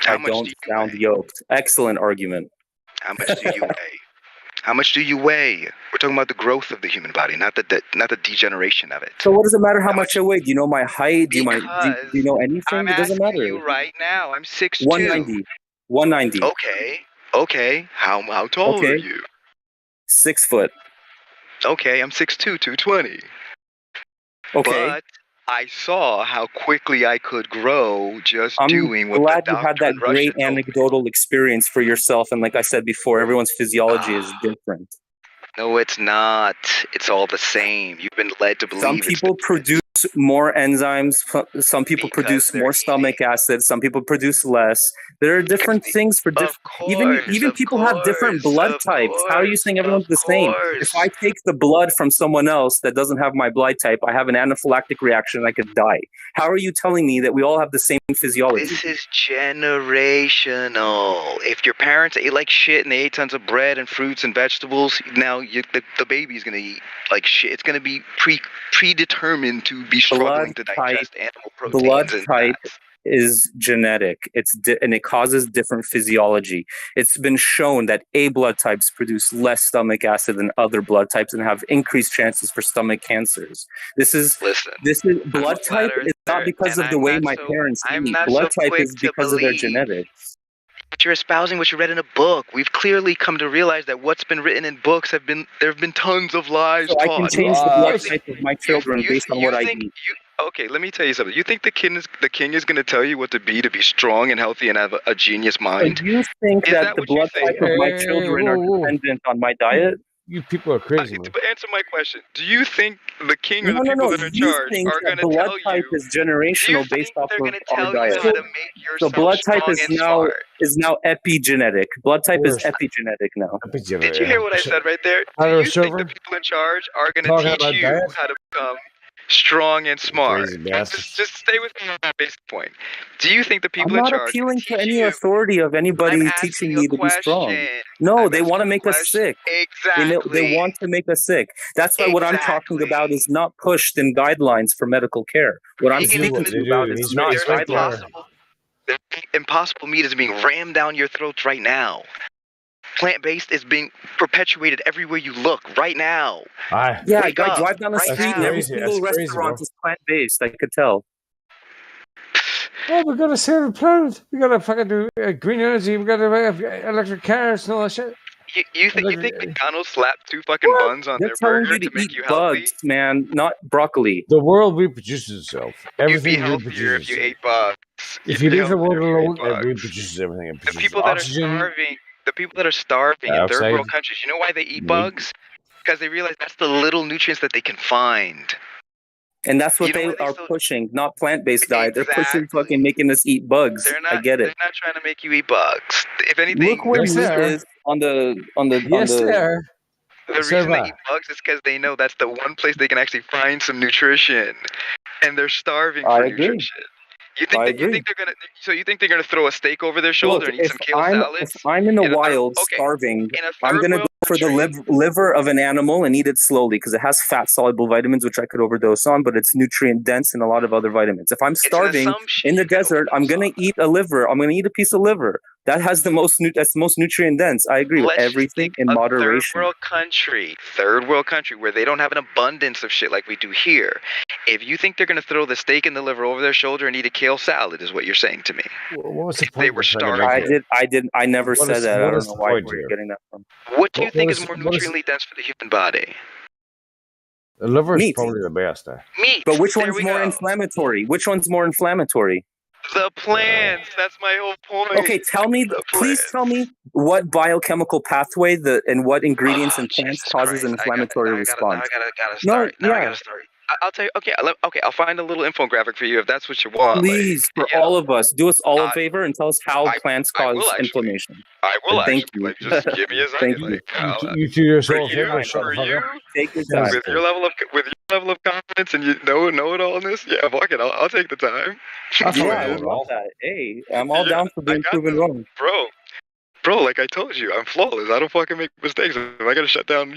I don't sound yoked. Excellent argument. How much do you weigh? How much do you weigh? We're talking about the growth of the human body, not the degeneration of it. So what does it matter how much I weigh? Do you know my height? Do you know anything? It doesn't matter. You right now. I'm 6'2". 190. 190. Okay, how tall are you? 6 foot. Okay, I'm 6'2", 220. Okay. But I saw how quickly I could grow just I'm doing what glad the you had doctor that in Russia great told me. anecdotal experience for yourself. And like I said before, everyone's physiology is different. No, it's not. It's all the same. You've been led to believe Some people produce more enzymes. Some people produce more stomach acid. Some people produce less. There are different things for different. Even people have different blood types. How are you saying everyone's the same? If I take the blood from someone else that doesn't have my blood type, I have an anaphylactic reaction. I could die. How are you telling me that we all have the same physiology? This is generational. If your parents ate like shit and they ate tons of bread and fruits and vegetables, now the baby's gonna eat like shit. It's gonna be predetermined to be struggling to digest animal proteins. Blood and type fats. is genetic. And it causes different physiology. It's been shown that A blood types produce less stomach acid than other blood types and have increased chances for stomach cancers. This is blood type is not because of the way my parents eat. Blood type is because of their genetics. But you're espousing what you read in a book. We've clearly come to realize that what's been written in books there have been tons of lies So I taught. can change the blood type of my children based on what I eat. Okay, let me tell you something. You think the king is going to tell you what to be strong and healthy and have a genius mind? So you think that the blood type of my children are dependent on my diet? You people are crazy, man. But answer my question. Do you think the king or No, the no, people no. that are in You charge think are going that to blood tell type you? is generational based off of our diet. How to make yourself So blood type strong is and now smart? epigenetic. Blood type is epigenetic now. Did you hear what I said right there? Do you think the people in charge are going to Talking teach about you diet? how to become strong and smart? Crazy bastards. Just stay with me on that basic point. Do you think the people I'm in not charge appealing to any authority of anybody teaching me to be strong. No, they want to make us sick. They want to make us sick. That's why what I'm talking about is not pushed in guidelines for medical care. What I'm speaking to you about is not guidelines. Impossible meat is being rammed down your throats right now. Plant-based is being perpetuated everywhere you look right now. Yeah, I drive down the street and every single restaurant is plant-based. I could tell. Oh, we gotta save the planet. We gotta fucking do green energy. We gotta have electric cars and all that shit. You think McDonald's slapped 2 fucking buns on They're their telling burger you to to make eat you healthy? bugs, man, not broccoli. The world reproduces itself. You'd be Everything healthier reproduces if you itself. ate bugs. If You'd you be leave the world healthier if you alone, ate it bugs. reproduces everything. It The produces people that are oxygen. starving in third Outside. world countries, you know why they eat bugs? Because they realize that's the little nutrients that they can find. And that's what they are pushing, not plant-based diet. They're pushing fucking making us eat bugs. I get They're it. not trying to make you eat bugs. If anything, Look where meat is on the. The reason they eat bugs is because they know that's the one place they can actually find some nutrition, and they're starving for nutrition. You think they're gonna? So you think they're gonna throw a steak over their shoulder and eat some kale salads? If I'm in the wild starving, I'm gonna go for the liver of an animal and eat it slowly because it has fat-soluble vitamins, which I could overdose on, but it's nutrient-dense and a lot of other vitamins. If I'm starving in the desert, I'm gonna eat a liver. I'm gonna eat a piece of liver. That has that's the most nutrient-dense. I agree with everything in moderation. Third world country, where they don't have an abundance of shit like we do here. If you think they're gonna throw the steak and the liver over their shoulder and eat a kale salad, is what you're saying to me. What was the point? They were starving. I never said that. I don't know why you're getting that from. What do you think is more nutriently dense for the human body? The liver is probably the best. Meat. But which one's more inflammatory? Which one's more inflammatory? The plants. That's my whole point. Okay, please tell me what biochemical pathway and what ingredients in plants causes an inflammatory response. I got a story. I'll tell you. Okay, I'll find a little infographic for you if that's what you want. Please, for all of us, do us all a favor and tell us how plants cause inflammation. I will Thank actually. you. Like, just give me a second. You 2 years old. For you, take your time. With your level of confidence and you know it allness, yeah, fuck it. I'll take the time. I would love that. Hey, I'm all down for being proven wrong, bro. Like I told you, I'm flawless. I don't fucking make mistakes. If I gotta shut down, a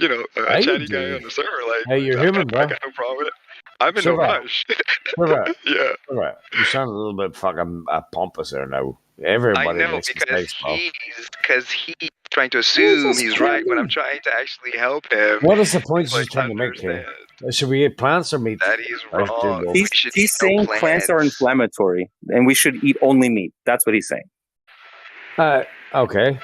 chatty guy on the server, like, hey, you're human, bro. I got no problem with it. I'm in no rush. Yeah. You sound a little bit fucking pompous there now. Everybody makes mistakes, bro. Because he's trying to assume he's right when I'm trying to actually help him. What is the point he's trying to make here? Should we eat plants or meat? That he's wrong. He's saying plants are inflammatory and we should eat only meat. That's what he's saying. Okay.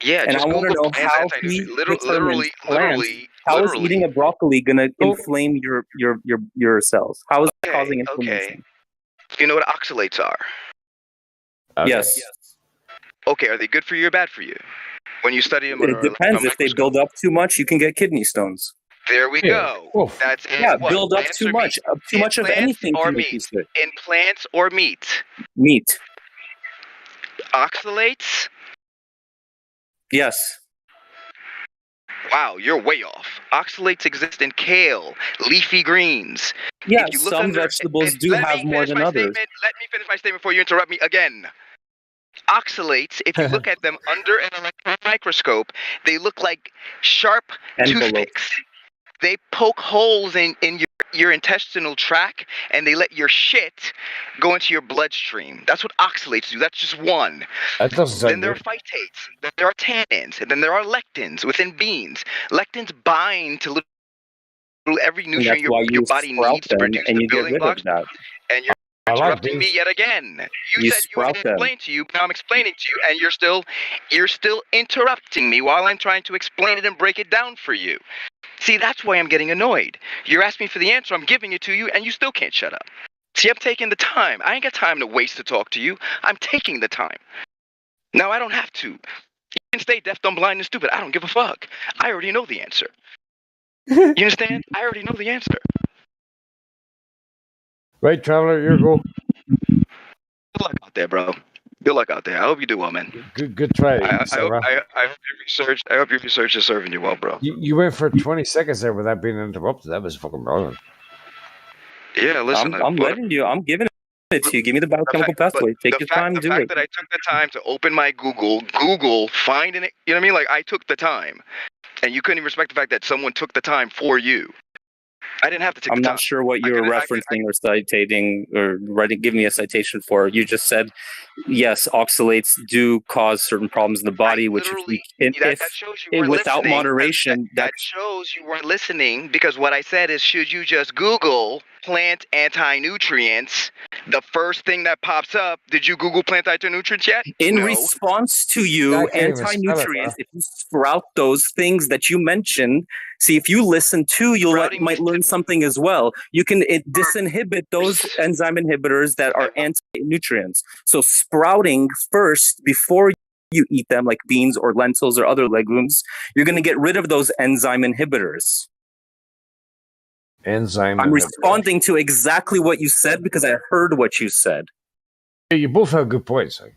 Yeah, And just I want to Google know plants how anti-nutrient. he determines plants. How is eating a broccoli gonna inflame your cells? How is that causing inflammation? You know what oxalates are? Yes. Okay, are they good for you or bad for you? When you study them under It depends. If they build up too much, you can get kidney stones. there we go. That's Yeah, what? build up Plants too or much. meat? Too much of Plants anything or can make you meat? sick. In plants or meat? Meat. Oxalates? Yes. Wow, you're way off. Oxalates exist in kale, leafy greens. Yeah, If you look some under, vegetables do let have me more finish than my others. statement. Let me finish my statement before you interrupt me again. Oxalates, if you look at them under an electron microscope, they look like sharp toothpicks. They poke holes in your intestinal tract, and they let your shit go into your bloodstream. That's what oxalates do. That's just one. That doesn't sound Then there are good. phytates. Then there are tannins. And then there are lectins within beans. Lectins bind to every And nutrient that's why your you body sprout needs to them produce and the you get building rid blocks. of that. And you're I like interrupting me beans. yet again. You said you want me sprout to them. explain to you, but now I'm explaining to you, and you're still interrupting me while I'm trying to explain it and break it down for you. See, that's why I'm getting annoyed. You're asking me for the answer, I'm giving it to you, and you still can't shut up. See, I'm taking the time. I ain't got time to waste to talk to you. I'm taking the time. Now, I don't have to. You can stay deaf, dumb, blind, and stupid. I don't give a fuck. I already know the answer. You understand? I already know the answer. Right, traveler, your go. Good luck out there, bro. Good luck out there. I hope you do well, man. Good try, I hope Sarah. your research is serving you well, bro. You went for 20 seconds there without being interrupted. That was fucking brilliant. Yeah, listen. I'm letting you. I'm giving it to you. Give me the biochemical pathway. Take your time. The Do fact it. that I took the time to open my Google, find it. You know what I mean? Like I took the time, and you couldn't even respect the fact that someone took the time for you. I didn't have to take I'm the time. not sure what you were referencing or citing or give me a citation for. You just said, yes, oxalates do cause certain problems in the body, which That shows you weren't without listening. moderation, that shows you weren't listening because what I said is, should you just Google plant anti-nutrients? The first thing that pops up. Did you Google plant anti-nutrients yet? in No. response to you, anti-nutrients, if you sprout those things that you mentioned, see, if you listen to, might learn something as well. You can disinhibit those enzyme inhibitors that are anti-nutrients. So sprouting first before you eat them, like beans or lentils or other legumes, you're going to get rid of those enzyme inhibitors. I'm responding to exactly what you said because I heard what you said. Yeah, you both have good points. I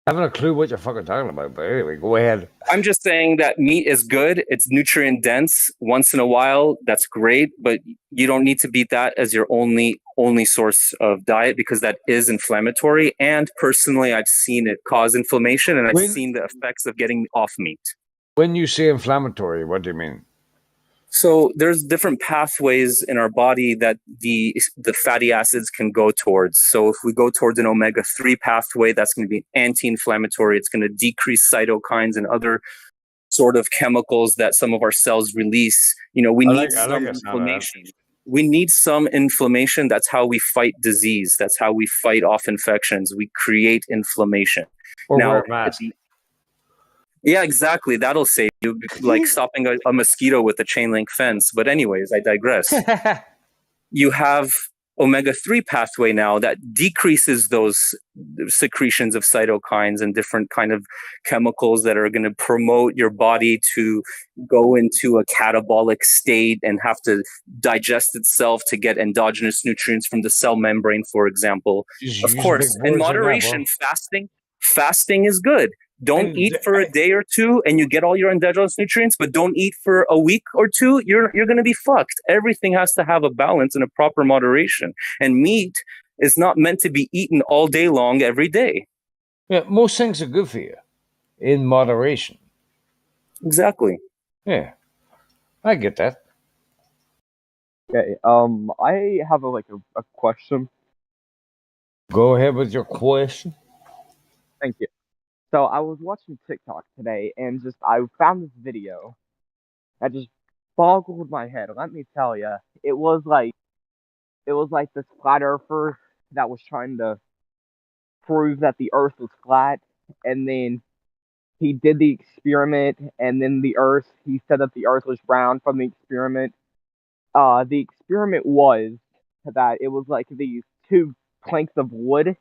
haven't a clue what you're fucking talking about, but anyway, go ahead. I'm just saying that meat is good. It's nutrient dense. Once in a while, that's great, but you don't need to beat that as your only source of diet because that is inflammatory. And personally, I've seen it cause inflammation, and I've seen the effects of getting off meat. When you say inflammatory, what do you mean? So there's different pathways in our body that the fatty acids can go towards. So if we go towards an omega-3 pathway, that's going to be anti-inflammatory. It's going to decrease cytokines and other sort of chemicals that some of our cells release. We need some inflammation. We need some inflammation. That's how we fight disease. That's how we fight off infections. We create inflammation. Or wear a mask. Yeah, exactly. That'll save you, like stopping a mosquito with a chain link fence. But anyways, I digress. You have omega-3 pathway now that decreases those secretions of cytokines and different kind of chemicals that are going to promote your body to go into a catabolic state and have to digest itself to get endogenous nutrients from the cell membrane, for example. Of course, in moderation, fasting is good. Don't eat for a day or two and you get all your endogenous nutrients, but don't eat for a week or two. You're going to be fucked. Everything has to have a balance and a proper moderation. And meat is not meant to be eaten all day long every day. Yeah, most things are good for you in moderation. Exactly. Yeah, I get that. Okay, I have a question. Go ahead with your question. Thank you. So I was watching TikTok today and I found this video that just boggled my head. Let me tell you, it was like this flat earther that was trying to prove that the Earth was flat, and then he did the experiment, and then he said that the Earth was round from the experiment. The experiment was that it was like these two planks of wood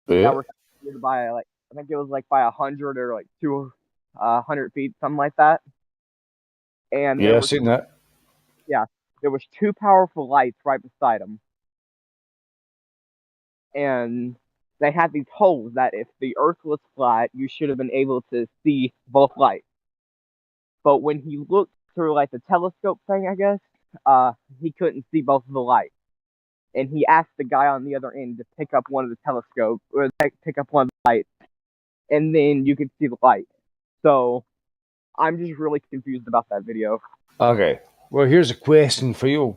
that were suspended by like I think it was like by 100 or like 200 feet, something like that. And Yeah, I've seen that. Yeah, there was two powerful lights right beside them, and they had these holes that if the Earth was flat, you should have been able to see both lights. But when he looked through like the telescope thing, I guess, he couldn't see both of the lights. And he asked the guy on the other end to pick up one of the telescope or pick up one of the lights, and then you could see the light. So I'm just really confused about that video. Okay. Well, here's a question for you.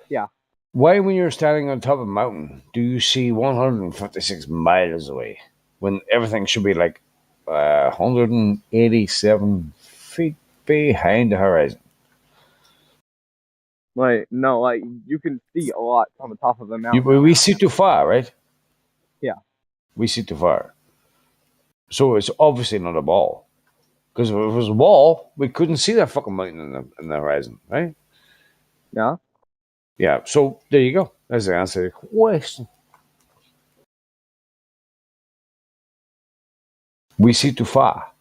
Yeah. Why, when you're standing on top of a mountain, do you see 156 miles away when everything should be like 187 feet behind the horizon? Like, no, like, you can see a lot on the top of the mountain. We see too far, right? Yeah. We see too far. So it's obviously not a ball. Because if it was a ball, we couldn't see that fucking mountain in the horizon, right? Yeah. Yeah, so there you go. That's the answer to the question. We see too far.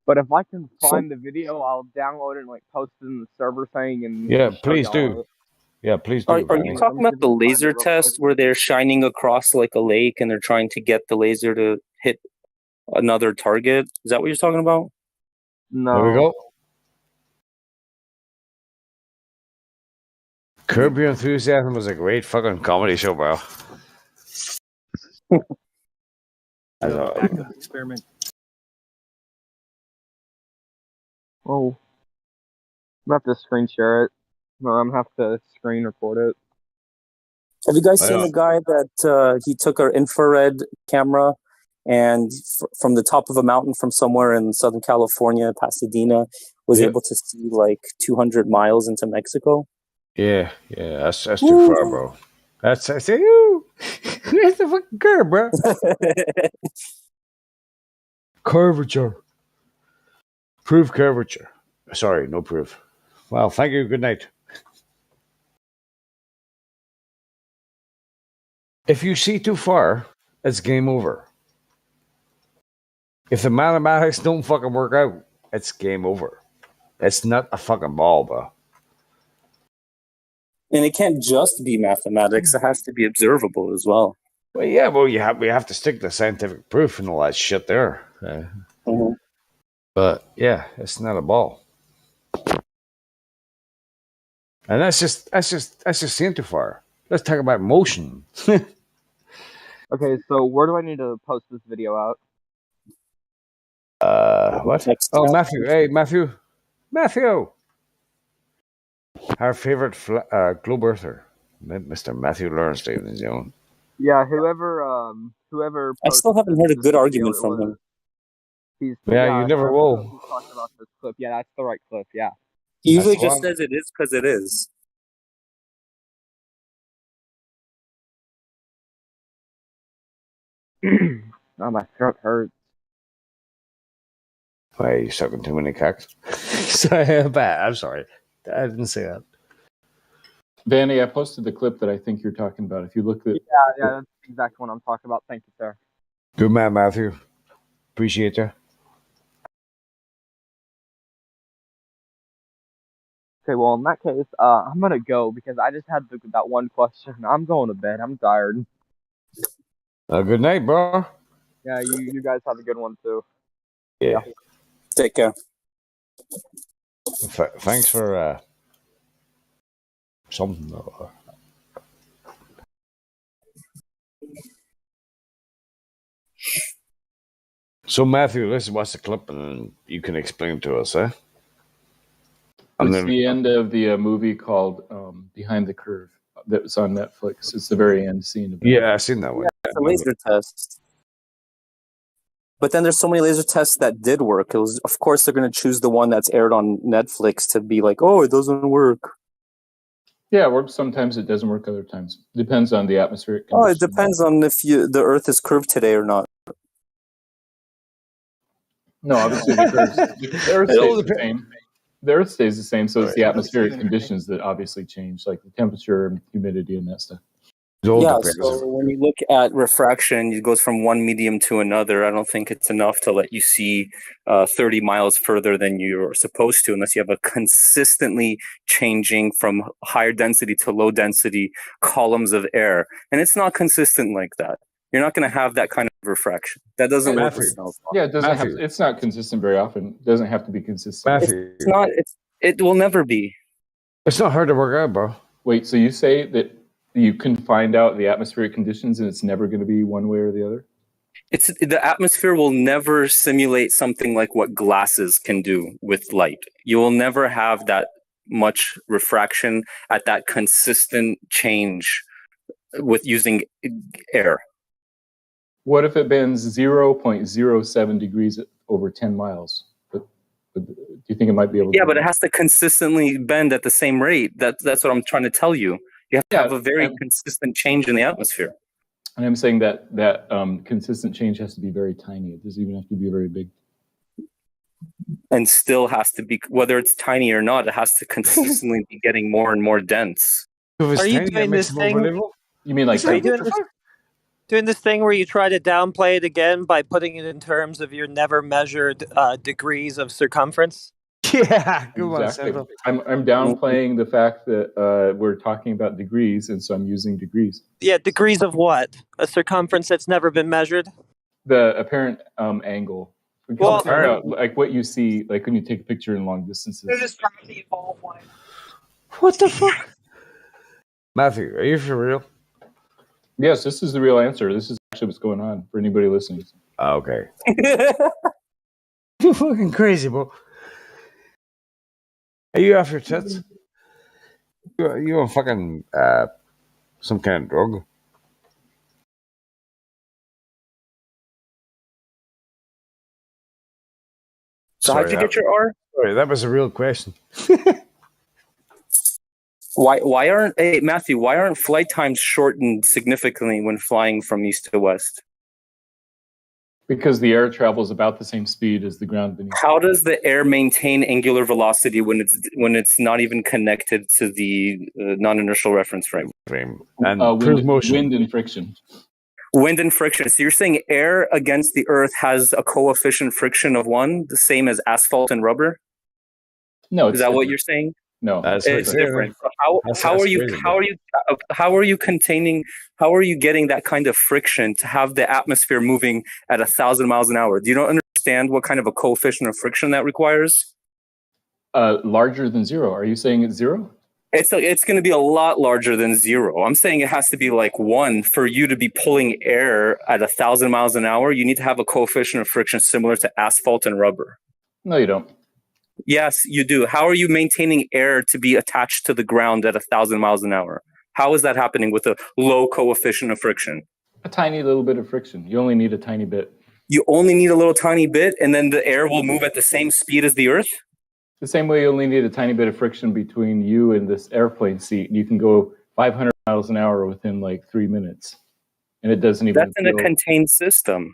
But if I can find the video, I'll download it and like post it in the server thing. And yeah, please do. Yeah, please do. Are you talking about the laser test where they're shining across like a lake and they're trying to get the laser to hit another target? Is that what you're talking about? No. There we go. Curb Your Enthusiasm was a great fucking comedy show, bro. Experiment. Oh. I'm gonna have to screen share it. Or I'm gonna have to screen record it. Have you guys seen the guy that he took an infrared camera and from the top of a mountain from somewhere in Southern California, Pasadena, was able to see like 200 miles into Mexico? Yeah, that's too far, bro. I say, ooh, that's the fucking curve, bro. Curvature. Prove curvature. Sorry, no proof. Well, thank you. Good night. If you see too far, it's game over. If the mathematics don't fucking work out, it's game over. It's not a fucking ball, bro. And it can't just be mathematics; it has to be observable as well. Well, yeah, well, we have to stick to scientific proof and all that shit there. But yeah, it's not a ball, and that's just seeing too far. Let's talk about motion. Okay, so where do I need to post this video out? What? Oh, Matthew. Hey, Matthew. Our favorite globe earther, Mr. Matthew Lawrence, David and Joan. Yeah, whoever. I still haven't heard a good argument from him. You never will. He's talking about this clip. Yeah, that's the right clip. Yeah. He usually just says it is because it is. Oh, my throat hurts. Why are you sucking too many cocks? I'm sorry. I didn't say that. Vanny, I posted the clip that I think you're talking about. If you look at Yeah, that's the exact one I'm talking about. Thank you, sir. Good man, Matthew. Appreciate you. Okay, well, in that case, I'm gonna go because I just had that one question. I'm going to bed. I'm tired. Good night, bro. Yeah, you guys have a good one too. Yeah. Take care. Thanks for something. So, Matthew, let's watch the clip and you can explain to us, eh? It's the end of the movie called Behind the Curve that was on Netflix. It's the very end scene. Yeah, I've seen that one. It's a laser test. But then there's so many laser tests that did work. It was, of course, they're going to choose the one that's aired on Netflix to be like, oh, it doesn't work. Yeah, it works. Sometimes it doesn't work. Other times depends on the atmospheric Oh, it conditions. depends on if the Earth is curved today or not. No, obviously the Earth stays the same. The Earth stays the same, so it's the atmospheric conditions that obviously change, like the temperature and humidity and that stuff. Yeah, so when you look at refraction, it goes from one medium to another. I don't think it's enough to let you see 30 miles further than you're supposed to, unless you have a consistently changing from higher density to low density columns of air. And it's not consistent like that. You're not going to have that kind of refraction. That doesn't work with snowfall. Yeah, it doesn't have. It's not consistent very often. It doesn't have to be consistent. It's not. It will never be. It's not hard to work out, bro. Wait, so you say that you can find out the atmospheric conditions and it's never going to be one way or the other? The atmosphere will never simulate something like what glasses can do with light. You will never have that much refraction at that consistent change with using air. What if it bends 0.07 degrees over 10 miles? But do you think it might be able to? Yeah, but it has to consistently bend at the same rate. That's what I'm trying to tell you. You have to have a very consistent change in the atmosphere. And I'm saying that consistent change has to be very tiny. It doesn't even have to be very big. And still has to be, whether it's tiny or not, it has to consistently be getting more and more dense. Are you doing this thing? You mean like Are you doing this thing where you try to downplay it again by putting it in terms of your never measured degrees of circumference? Yeah, exactly. I'm downplaying the fact that we're talking about degrees, and so I'm using degrees. Yeah, degrees of what? A circumference that's never been measured? The apparent angle. Well, about, like what you see, like when you take a picture in long distances. They're just trying to evolve one. What the fuck? Matthew, are you for real? Yes, this is the real answer. This is actually what's going on for anybody listening. Okay. You're fucking crazy, bro. Are you off your tits? You on fucking some kind of drug? So how'd you get your R? Sorry, that was a real question. Why aren't Matthew? Why aren't flight times shortened significantly when flying from east to west? Because the air travels about the same speed as the ground beneath. How does the air maintain angular velocity when it's not even connected to the non-inertial reference frame? And wind and friction. Wind and friction. So you're saying air against the Earth has a coefficient friction of 1, the same as asphalt and rubber? No, is that what you're saying? No, it's different. How are you getting that kind of friction to have the atmosphere moving at 1,000 miles an hour? Do you not understand what kind of a coefficient of friction that requires? Larger than 0. Are you saying it's 0? It's going to be a lot larger than 0. I'm saying it has to be like 1 for you to be pulling air at 1,000 miles an hour. You need to have a coefficient of friction similar to asphalt and rubber. No, you don't. Yes, you do. How are you maintaining air to be attached to the ground at 1,000 miles an hour? How is that happening with a low coefficient of friction? A tiny little bit of friction. You only need a tiny bit. You only need a little tiny bit, and then the air will move at the same speed as the Earth? The same way you only need a tiny bit of friction between you and this airplane seat. You can go 500 miles an hour within like 3 minutes. And it doesn't even That's in a contained system.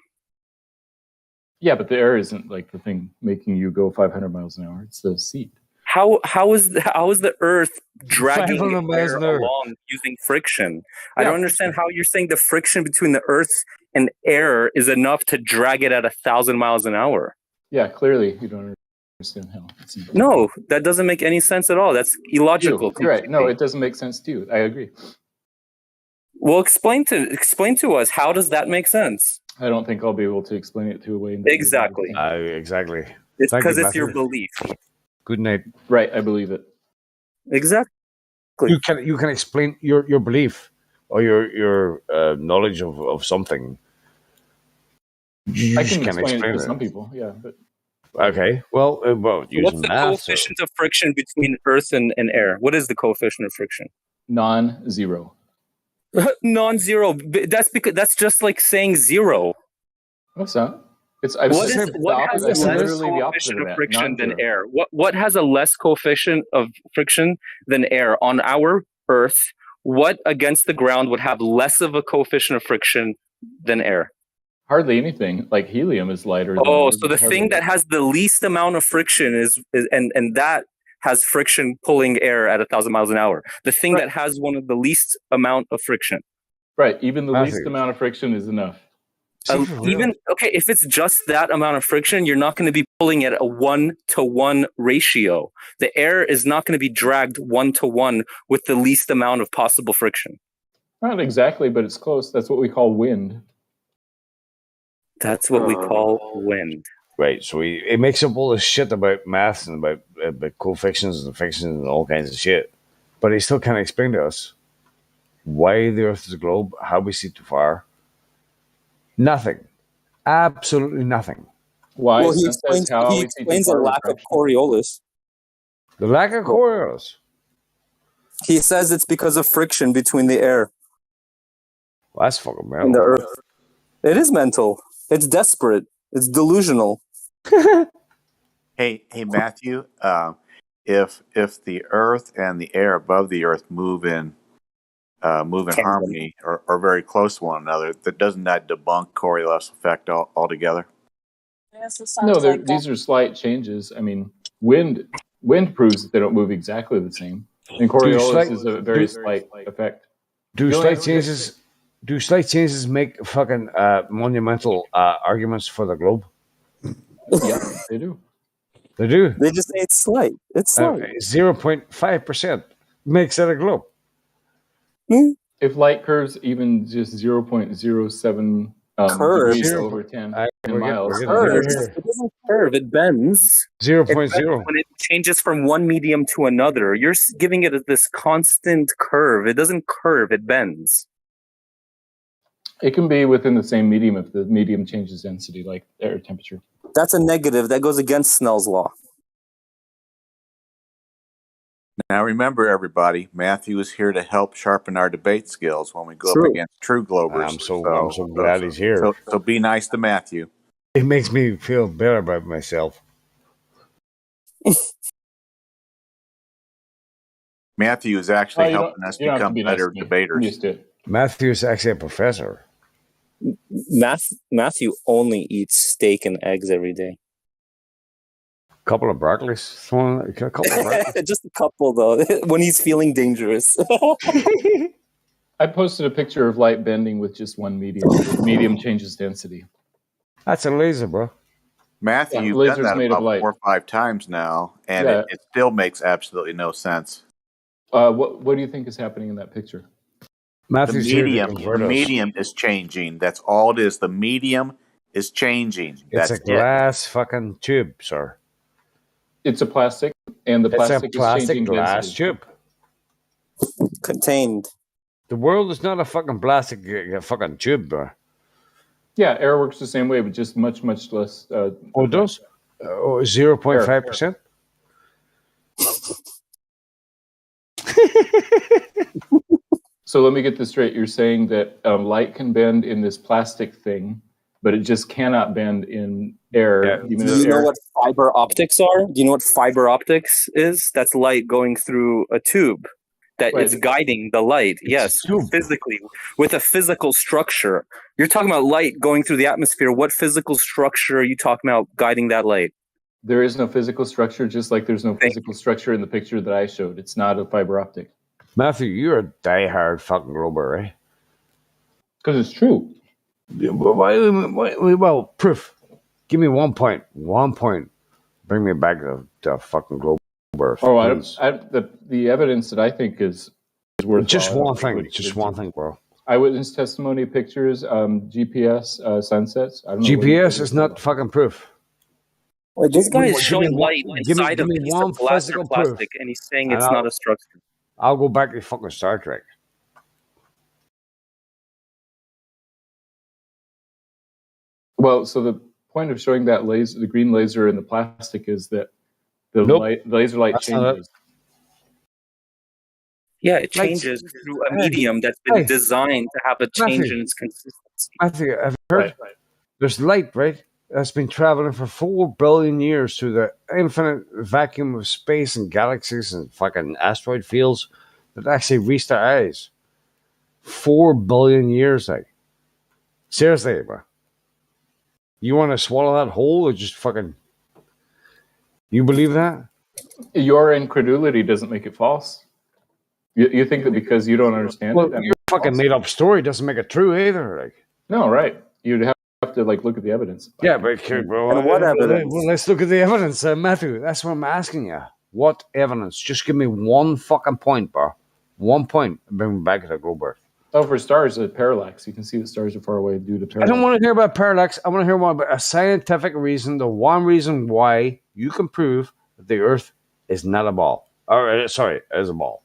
Yeah, but the air isn't like the thing making you go 500 miles an hour. It's the seat. How is the Earth dragging the air along using friction? I don't understand how you're saying the friction between the Earth and air is enough to drag it at 1,000 miles an hour. Yeah, clearly you don't understand how. No, that doesn't make any sense at all. That's illogical. You're right. No, it doesn't make sense to you. I agree. Well, explain to us, how does that make sense? I don't think I'll be able to explain it to a way. Exactly. Exactly. It's because it's your belief. Good night. Right, I believe it. Exactly. You can explain your belief or your knowledge of something. I can explain it to some people, yeah, but okay. Well, what's the coefficient of friction between Earth and air? What is the coefficient of friction? Non-zero. Non-zero. That's just like saying 0. What's that? What has a less coefficient of friction than air? What has a less coefficient of friction than air on our Earth, what against the ground would have less of a coefficient of friction than air? Hardly anything. Like helium is lighter. Oh, so the thing that has the least amount of friction is and that has friction pulling air at 1,000 miles an hour. The thing that has one of the least amount of friction. Right. Even the least amount of friction is enough. If it's just that amount of friction, you're not going to be pulling at a 1-to-1 ratio. The air is not going to be dragged 1-to-1 with the least amount of possible friction. Not exactly, but it's close. That's what we call wind. That's what we call wind. Right. So it makes up all this shit about maths and about coefficients and frictions and all kinds of shit. But he still can't explain to us why the Earth is a globe, how we see too far. Nothing. Absolutely nothing. Why? Well, he explains a lack of Coriolis. The lack of Coriolis? He says it's because of friction between the air. Well, that's fucking mental. And the Earth. It is mental. It's desperate. It's delusional. Hey, Matthew. If the Earth and the air above the Earth move in harmony or very close to one another, doesn't that debunk Coriolis effect altogether? No, these are slight changes. I mean, wind proves that they don't move exactly the same. And Coriolis is a very slight effect. Do slight changes make fucking monumental arguments for the globe? Yeah, they do. They do. They just say it's slight. It's slight. 0.5% makes it a globe. If light curves even just 0.07 degrees over 10 miles, It doesn't curve, it bends. 0.0. When it changes from one medium to another, you're giving it this constant curve. It doesn't curve, it bends. It can be within the same medium if the medium changes density, like air temperature. That's a negative. That goes against Snell's law. Now remember, everybody, Matthew is here to help sharpen our debate skills when we go up against true Globers. I'm so glad he's here. So be nice to Matthew. It makes me feel better about myself. Matthew is actually helping us become better debaters. Matthew is actually a professor. Matthew only eats steak and eggs every day. Couple of broccolis. Just a couple, though, when he's feeling dangerous. I posted a picture of light bending with just one medium. The medium changes density. That's a laser, bro. Matthew, you've done that about 4 or 5 times now, and it still makes absolutely no sense. What do you think is happening in that picture? Matthew's the medium is changing. That's all it is. The medium is changing. It's a glass fucking tube, sir. It's a plastic, and the plastic is changing glass density. tube. Contained. The world is not a fucking plastic fucking tube, bro. Yeah, air works the same way, but just much, much less. It does? 0.5%? So let me get this straight. You're saying that light can bend in this plastic thing, but it just cannot bend in air. Do you know what fiber optics are? Do you know what fiber optics is? That's light going through a tube that is guiding the light. Yes, physically, with a physical structure. You're talking about light going through the atmosphere. What physical structure are you talking about guiding that light? There is no physical structure, just like there's no physical structure in the picture that I showed. It's not a fiber optic. Matthew, you're a diehard fucking Glober, right? Because it's true. Yeah, well, proof. Give me 1 point. 1 point. Bring me back to fucking Glober. Oh, the evidence that I think is worth just one thing. Just one thing, bro. Eyewitness testimony, pictures, GPS, sunsets. I don't know. GPS is not fucking proof. Well, this guy is showing light inside of a piece of glass or plastic, and he's saying it's not a structure. I'll go back to fucking Star Trek. Well, so the point of showing that laser, the green laser in the plastic, is that the laser light changes. Yeah, it changes through a medium that's been designed to have a change in its consistency. Matthew, have you heard? Right. There's light, right? That's been traveling for 4 billion years through the infinite vacuum of space and galaxies and fucking asteroid fields. that actually reached our eyes. 4 billion years, like. Seriously, bro. You want to swallow that whole or just fucking... You believe that? Your incredulity doesn't make it false. You think that because you don't understand Well, it, that your fucking made-up story doesn't make it true either. Like. No, right. You'd have to like look at the evidence. Yeah, but bro, And what evidence? Well, let's look at the evidence, Matthew. That's what I'm asking you. What evidence? Just give me one fucking point, bro. 1 point. Bring me back to the globe Earth. Oh, for stars, the parallax. You can see the stars are far away due to parallax. I don't want to hear about parallax. I want to hear more about a scientific reason. The one reason why you can prove that the Earth is not a ball. Or sorry, is a ball.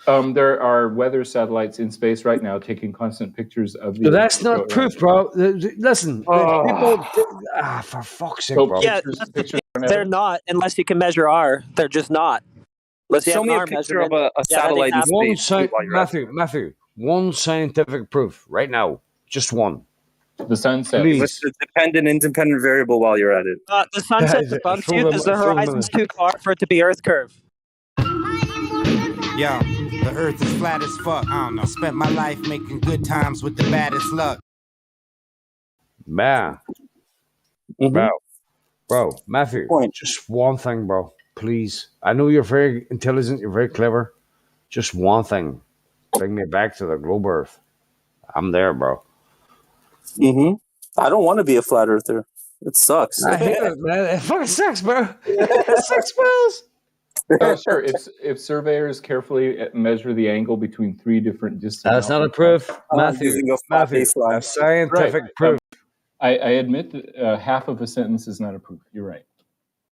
There are weather satellites in space right now taking constant pictures of the. So that's not proof, bro. Listen, people. For fuck's sake, bro. Yeah, they're not unless you can measure R. They're just not. Unless you Show have me an a R picture measurement. of a satellite in space. Matthew, one scientific proof right now. Just one. The sunset. What's the dependent independent variable while you're at it? The sunset debunks you because the horizon's too far for it to be Earth curve. Yo, the Earth is flat as fuck. I don't know. Spent my life making good times with the baddest luck. Man. Bro, Matthew, just one thing, bro. Please. I know you're very intelligent, you're very clever. Just one thing. Bring me back to the globe Earth. I'm there, bro. I don't want to be a flat earther. It sucks. I hate it, man. It fucking sucks, bro. It sucks, bro. Sure. If surveyors carefully measure the angle between three different distant... That's not a proof, Matthew. A scientific proof. I admit that half of a sentence is not a proof. You're right.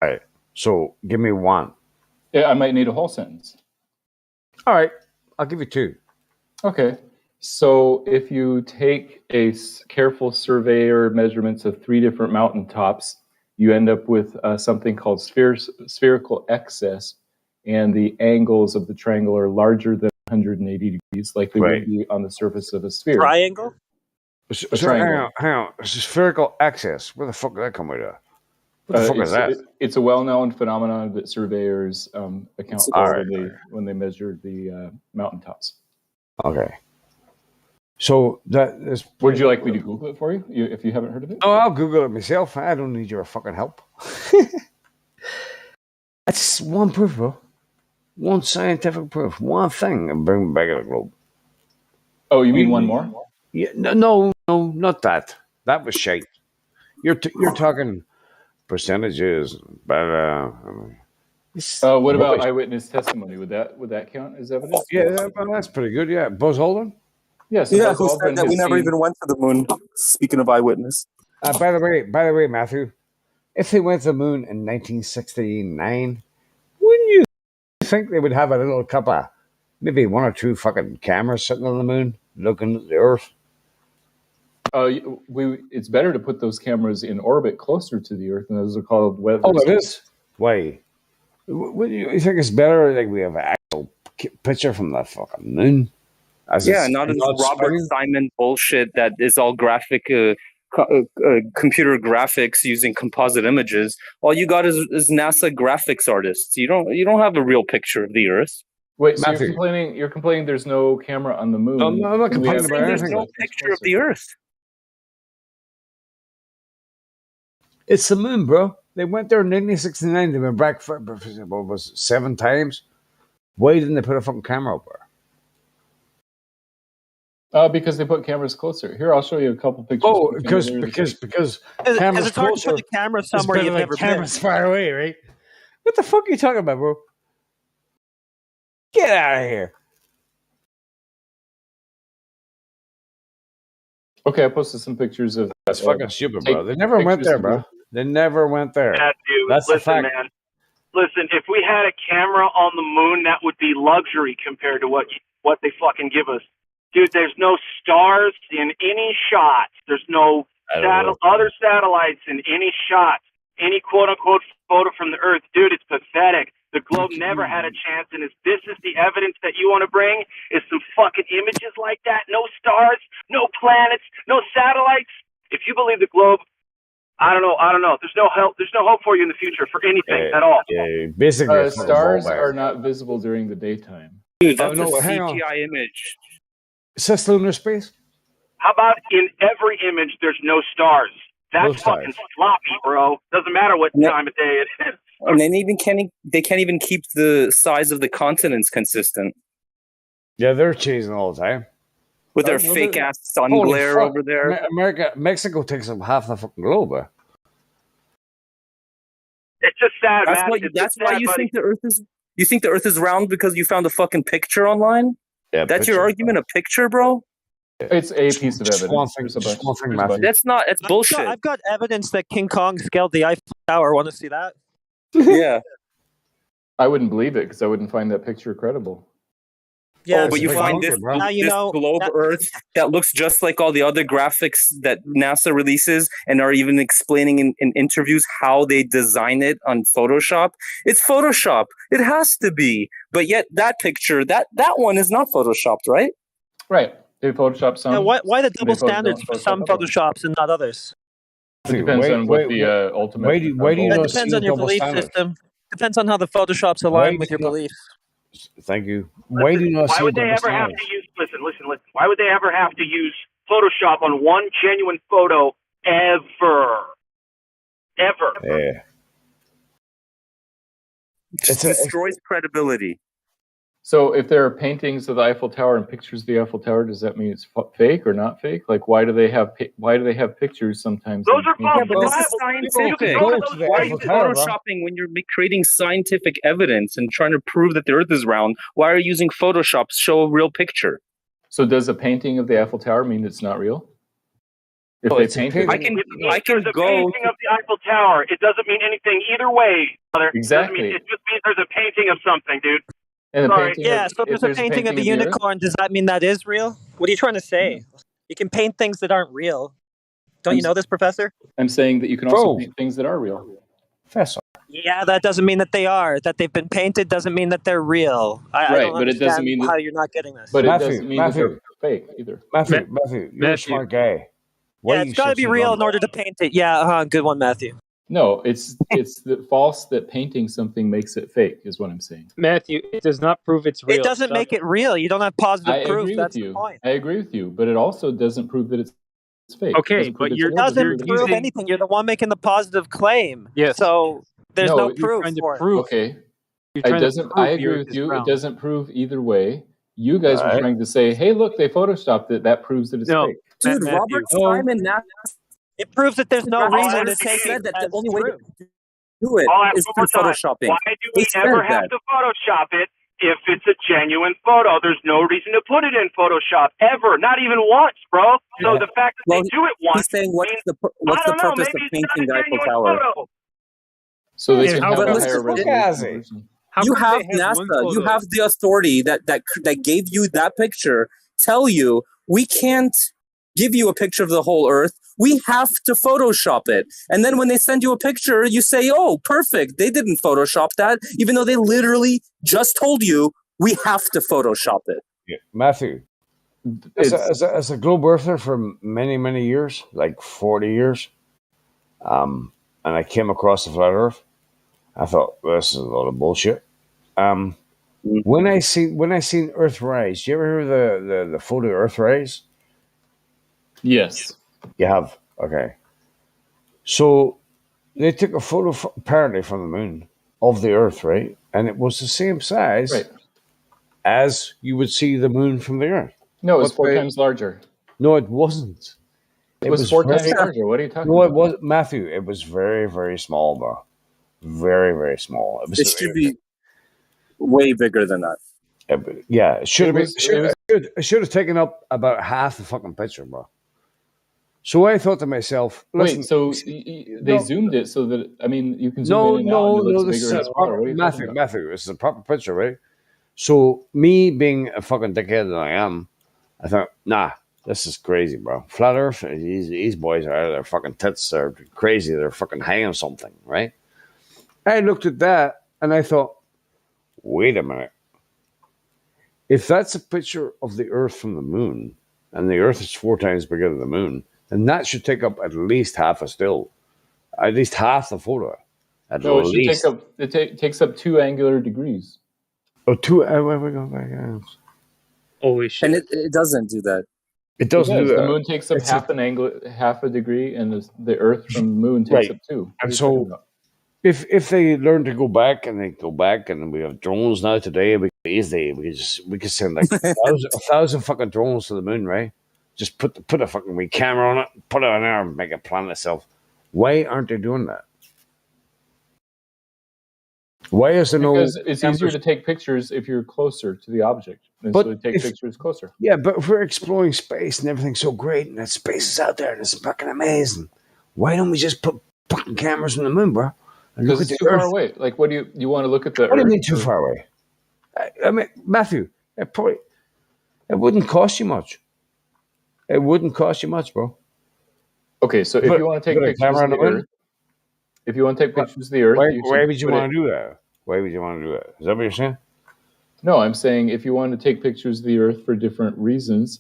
All right. So give me one. Yeah, I might need a whole sentence. All right. I'll give you two. Okay. So if you take a careful surveyor measurements of three different mountaintops, you end up with something called spherical excess, and the angles of the triangle are larger than 180 degrees, like they would be on the surface of a sphere. Triangle? Hang on. Spherical excess. Where the fuck did that come out of? What the fuck is that? It's a well-known phenomenon that surveyors account for when they measure the mountaintops. Okay. So that is. Would you like me to Google it for you if you haven't heard of it? Oh, I'll Google it myself. I don't need your fucking help. That's one proof, bro. One scientific proof. One thing, and bring it back to the globe. Oh, you mean one more? Yeah. No, not that. That was shite. You're talking percentages, but. What about eyewitness testimony? Would that count as evidence? Yeah, that's pretty good. Yeah, Buzz Aldrin. Yes. Yeah, who said that we never even went to the moon? Speaking of eyewitness. By the way, Matthew, if they went to the moon in 1969, wouldn't you think they would have a little couple of, maybe one or two fucking cameras sitting on the moon looking at the Earth? It's better to put those cameras in orbit closer to the Earth, and those are called weather. Oh, it is? Why? What do you think it's better? Like we have an actual picture from the fucking moon? Not as Robert Simon bullshit that is all graphic, computer graphics using composite images. All you got is NASA graphics artists. You don't have a real picture of the Earth. Wait, so you're complaining there's no camera on the moon? No, I'm not complaining about anything. There's no picture of the Earth. It's the moon, bro. They went there in 1969. They went back for what was it, 7 times. Why didn't they put a fucking camera up there? Because they put cameras closer. Here, I'll show you a couple pictures. Oh, because cameras it's hard to put the camera somewhere you've never been. Cameras far away, right? What the fuck are you talking about, bro? Get out of here. Okay, I posted some pictures of. That's fucking stupid, bro. They never went there, bro. They never went there. Matthew, That's the fact. Man. Listen, if we had a camera on the moon, that would be luxury compared to what they fucking give us. Dude, there's no stars in any shots. There's no other satellites in any shots. Any quote-unquote photo from the Earth. Dude, it's pathetic. The globe never had a chance, and if this is the evidence that you want to bring, is some fucking images like that, no stars, no planets, no satellites. If you believe the globe, I don't know. There's no hope for you in the future for anything at all. Basically, stars are not visible during the daytime. Dude, that's no, a hang on. CGI image. Cislunar space? How about in every image there's no stars? That's No stars. fucking sloppy, bro. Doesn't matter what time of day it is. And they can't even keep the size of the continents consistent. Yeah, they're chasing all the time. With their fake ass sun Holy glare fuck. over there. Mexico takes up half the fucking globe. It's just sad, That's man. why. It's That's just why sad, you buddy. think the Earth is. You think the Earth is round because you found a fucking picture online? Yeah, that's your argument. A picture, bro. It's a piece of Just one evidence. thing, There's a just one bunch. thing, There's a bunch. Matthew. That's not. It's bullshit. I've got evidence that King Kong scaled the Eiffel Tower. Want to see that? Yeah. I wouldn't believe it because I wouldn't find that picture credible. Yeah, but you find this, now you this know globe Earth that looks just like all the other graphics that NASA releases and are even explaining in interviews how they design it on Photoshop. It's Photoshop. It has to be. But yet that picture, that one is not Photoshopped, right? Right. They Photoshop some. Yeah, why the double they photo- standards don't for Photoshop some others. Photoshops and not others? It depends on what the ultimate. Why do you That not depends see on your double belief standards? system. Depends on how the Photoshops align with your beliefs. Thank you. Why do you not Why see would they double ever have standards? to use? Listen. Why would they ever have to use Photoshop on one genuine photo ever? Yeah. It destroys credibility. So if there are paintings of the Eiffel Tower and pictures of the Eiffel Tower, does that mean it's fake or not fake? Like, why do they have pictures sometimes? Those are Yeah, but this is falsifiable. scientific. Why are you photoshopping when you're creating scientific evidence and trying to prove that the Earth is round? Why are you using Photoshop to show a real picture? So does a painting of the Eiffel Tower mean it's not real? If Oh, they it's a painted, painting. I can There's a go. painting of the Eiffel Tower. It doesn't mean anything either way, brother. Exactly. It just means there's a painting of something, dude. And Sorry. Yeah, so if there's a painting of a unicorn, does that mean that is real? What are you trying to say? You can paint things that aren't real. Don't you know this, Professor? I'm saying that you can also paint things that are real. Professor. Yeah, that doesn't mean that they are. That they've been painted doesn't mean that they're real. I don't but it doesn't understand mean that, how you're not getting this. But it Matthew, doesn't mean that they're fake either. Matthew, you're a smart guy. Why Yeah, you it's got to shut be your real mouth? in order to paint it. Yeah, good one, Matthew. No, it's false that painting something makes it fake is what I'm saying. Matthew, it does not prove it's real. It doesn't make it real. You don't have positive I proof. agree That's with the you. point. I agree with you, but it also doesn't prove that it's fake. Okay, It doesn't prove but it's you're- real, it doesn't doesn't prove prove anything. You're the one making the positive claim. Yes. So there's no proof trying to for it. prove. Okay. You're trying to I prove the agree Earth with is you. round. It doesn't prove either way. You guys were Alright. trying to say, "Hey, look, they photoshopped it. That proves that it's No. fake." Dude, Matthew. Robert Simon now It proves that there's no reason to honestly take said it that the as only way true. to do it I'll ask is one through more time. photoshopping. Why do They we said ever have that. to Photoshop it if it's a genuine photo? There's no reason to put it in Photoshop ever, not even once, bro. So Yeah. the fact that Well, they do it once he's saying what's means, the I don't know, purpose maybe of it's not painting a the Eiffel genuine Tower? photo. So they And can how have But a listen, higher resolution. you come have they have one NASA, you photo? have the authority that gave you that picture tell you we can't give you a picture of the whole Earth. We have to Photoshop it. And then when they send you a picture, you say, oh, perfect. They didn't Photoshop that, even though they literally just told you we have to Photoshop it. Yeah. Matthew, as a globe earther for many, many years, like 40 years, and I came across the flat Earth, I thought, well, this is a lot of bullshit. When I seen Earthrise, you ever hear the photo Earthrise? Yes. You have? Okay. So they took a photo apparently from the moon of the Earth, right? And it was the same size as you would see the moon from the Earth. No, it was But 4 times larger. No, it wasn't. It was 4 times larger. What are you talking about? about? No, it was Matthew. It was very, very small, bro. Very, very small. It should be way bigger than that. Yeah, it should have been. It It should have taken up about half the fucking picture, bro. So I thought to myself, listen, wait, so they zoomed it so that, I mean, you can zoom in and out and it looks this bigger and is smaller. What are you talking about? Matthew, this is a proper picture, right? So me being a fucking dickhead that I am, I thought, nah, this is crazy, bro. Flat Earth, these boys are out of their fucking tits. They're crazy. They're fucking hanging something, right? I looked at that and I thought, wait a minute. If that's a picture of the Earth from the moon, and the Earth is 4 times bigger than the moon, then that should take up at least half a still. At least half the photo. At No, it should least. take up, it takes up 2 angular degrees. Oh, two. We go back. Holy shit! And it doesn't do that. It doesn't do that. The moon takes up half a degree, and the Earth from the moon takes up 2. And so, if they learn to go back, and they go back, and we have drones now today, we could send like a thousand fucking drones to the moon, right? Just put a fucking wee camera on it, put it on there, and make it plan itself. Why aren't they doing that? Why is there because no? It's easier to take pictures if you're closer to the object, and so they take pictures closer. Yeah, but if we're exploring space and everything's so great, and that space is out there and it's fucking amazing, why don't we just put fucking cameras on the moon, bro? And Because it's too far away. Like, what do you want to look at the What do you Earth? mean too far away? I mean, Matthew, it wouldn't cost you much. It wouldn't cost you much, bro. Okay, so if you want to take pictures of the Earth, if you want to take pictures of the Earth, why would you want to do that? Why would you want to do that? Is that what you're saying? No, I'm saying if you want to take pictures of the Earth for different reasons,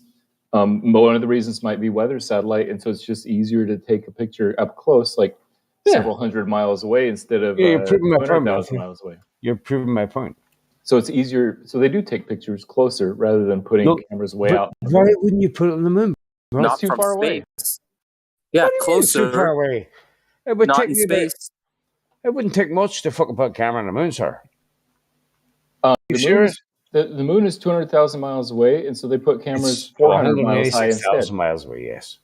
one of the reasons might be weather satellite, and so it's just easier to take a picture up close, like several hundred miles away instead of you're proving my point, 200,000 miles away. You're proving my point. So it's easier. So they do take pictures closer rather than putting cameras way out. Why wouldn't you put it on the moon? Bro? Not too far away. Yeah, Too far away. It would Not take in you space. It wouldn't take much to fucking put a camera on the moon, sir. The moon is 200,000 miles away, and so they put cameras 400 miles high instead. 186,000 miles away, yes.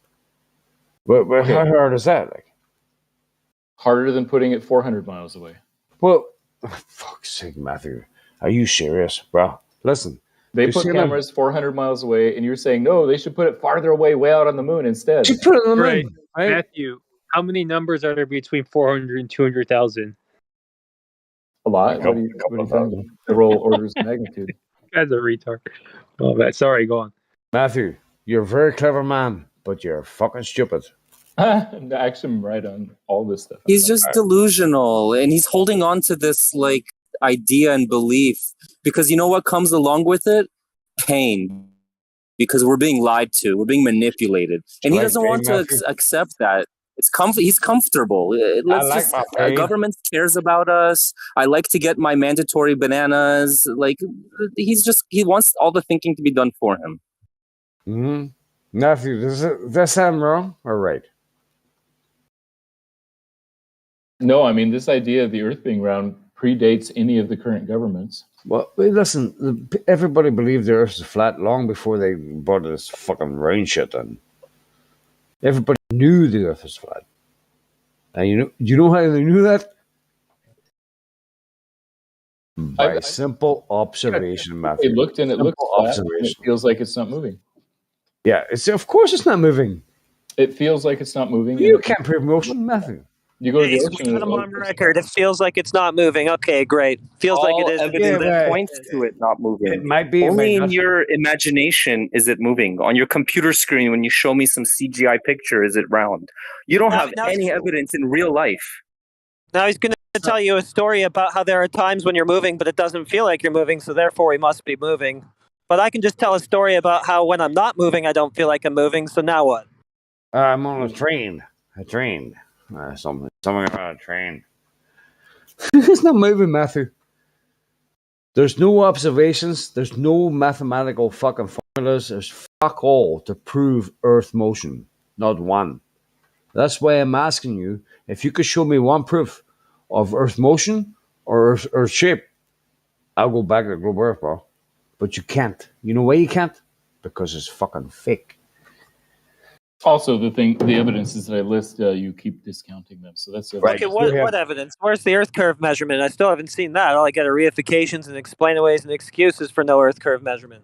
But how hard is that? Like harder than putting it 400 miles away. Well, fuck's sake, Matthew. Are you serious, bro? Listen. They put cameras 400 miles away, and you're saying, no, they should put it farther away, way out on the moon instead. Just put it on the Right. moon. Right? Matthew, how many numbers are there between 400 and 200,000? A lot. What do you think? The roll orders of magnitude. Guy's a retard. Oh, man. Sorry, go on. Matthew, you're a very clever man, but you're fucking stupid. Actually, I'm right on all this stuff. He's just delusional, and he's holding on to this like idea and belief because you know what comes along with it? Pain. Because we're being lied to, we're being manipulated, and he doesn't want to accept that. It's he's comfortable. Government cares about us. I like to get my mandatory bananas. Like he wants all the thinking to be done for him. Mm-hmm. Matthew, does that sound wrong or right? No, I mean, this idea of the Earth being round predates any of the current governments. Well, listen, everybody believed the Earth was flat long before they brought this fucking round shit in. Everybody knew the Earth was flat. And you know how they knew that? By simple observation, Matthew. They looked and it looks flat, and it feels like it's not moving. Yeah, of course it's not moving. It feels like it's not moving. You can't prove motion, Matthew. You go to the We ocean. got him on record. It feels like it's not moving. Okay, great. Feels like it is. Evidence points to it not moving. It might be. Only in your imagination is it moving. On your computer screen, when you show me some CGI picture, is it round? You don't have any evidence in real life. Now he's going to tell you a story about how there are times when you're moving, but it doesn't feel like you're moving, so therefore we must be moving. But I can just tell a story about how when I'm not moving, I don't feel like I'm moving, so now what? I'm on a train. Something about a train. It's not moving, Matthew. There's no observations. There's no mathematical fucking formulas. There's fuck all to prove Earth motion. Not one. That's why I'm asking you if you could show me one proof of Earth motion or Earth shape. I'll go back to globe Earth, bro. But you can't. You know why you can't? Because it's fucking fake. Also, the evidences that I list, you keep discounting them. So that's Okay, what evidence? Where's the Earth curve measurement? I still haven't seen that. All I get are reifications and explainaways and excuses for no Earth curve measurement.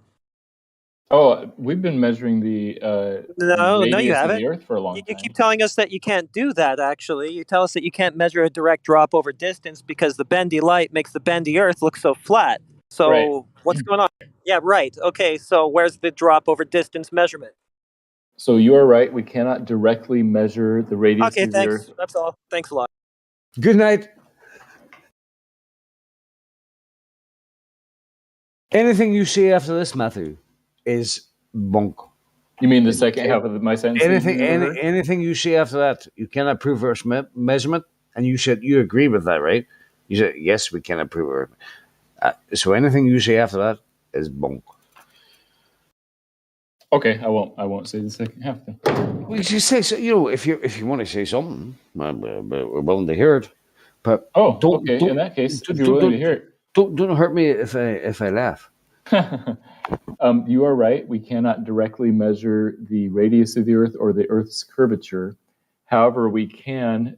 Oh, we've been measuring the No, you radius of haven't. the Earth for a long You time. keep telling us that you can't do that, actually. You tell us that you can't measure a direct drop over distance because the bendy light makes the bendy Earth look so flat. So Right. what's going on? Yeah, right. Okay, so where's the drop over distance measurement? So you are right. We cannot directly measure the radius Okay, of the thanks. Earth. That's all. Thanks a lot. Good night. Anything you say after this, Matthew, is bunk. You mean the second half of my sentence? Anything you say after that, you cannot prove Earth's measurement, and you said you agree with that, right? You said yes, we cannot prove Earth. So anything you say after that is bunk. Okay, I won't say the second half then. Well, you say so, if you want to say something, we're willing to hear it. But okay. In that case, if you're willing to hear it, don't hurt me if I laugh. You are right. We cannot directly measure the radius of the Earth or the Earth's curvature. However, we can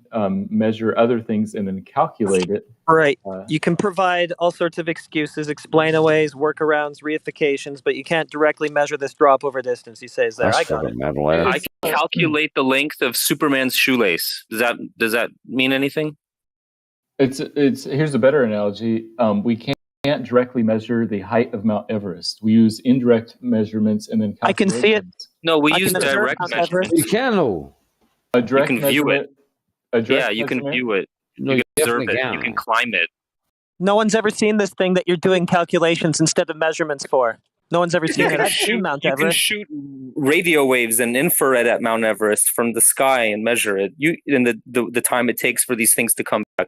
measure other things and then calculate it. Right. You can provide all sorts of excuses, explainaways, workarounds, reifications, but you can't directly measure this drop over distance. He says there. I got it. I can calculate the length of Superman's shoelace. Does that mean anything? It's here's a better analogy. We can't directly measure the height of Mount Everest. We use indirect measurements and then I can see it. No, we use direct measurements. You can though. A direct you can view it. Yeah, you can view it. No, you can observe definitely it. can. You can climb it. No one's ever seen this thing that you're doing calculations instead of measurements for. No one's ever You seen it. can I've seen Mount You can Everest. shoot radio waves and infrared at Mount Everest from the sky and measure it. In the time it takes for these things to come back.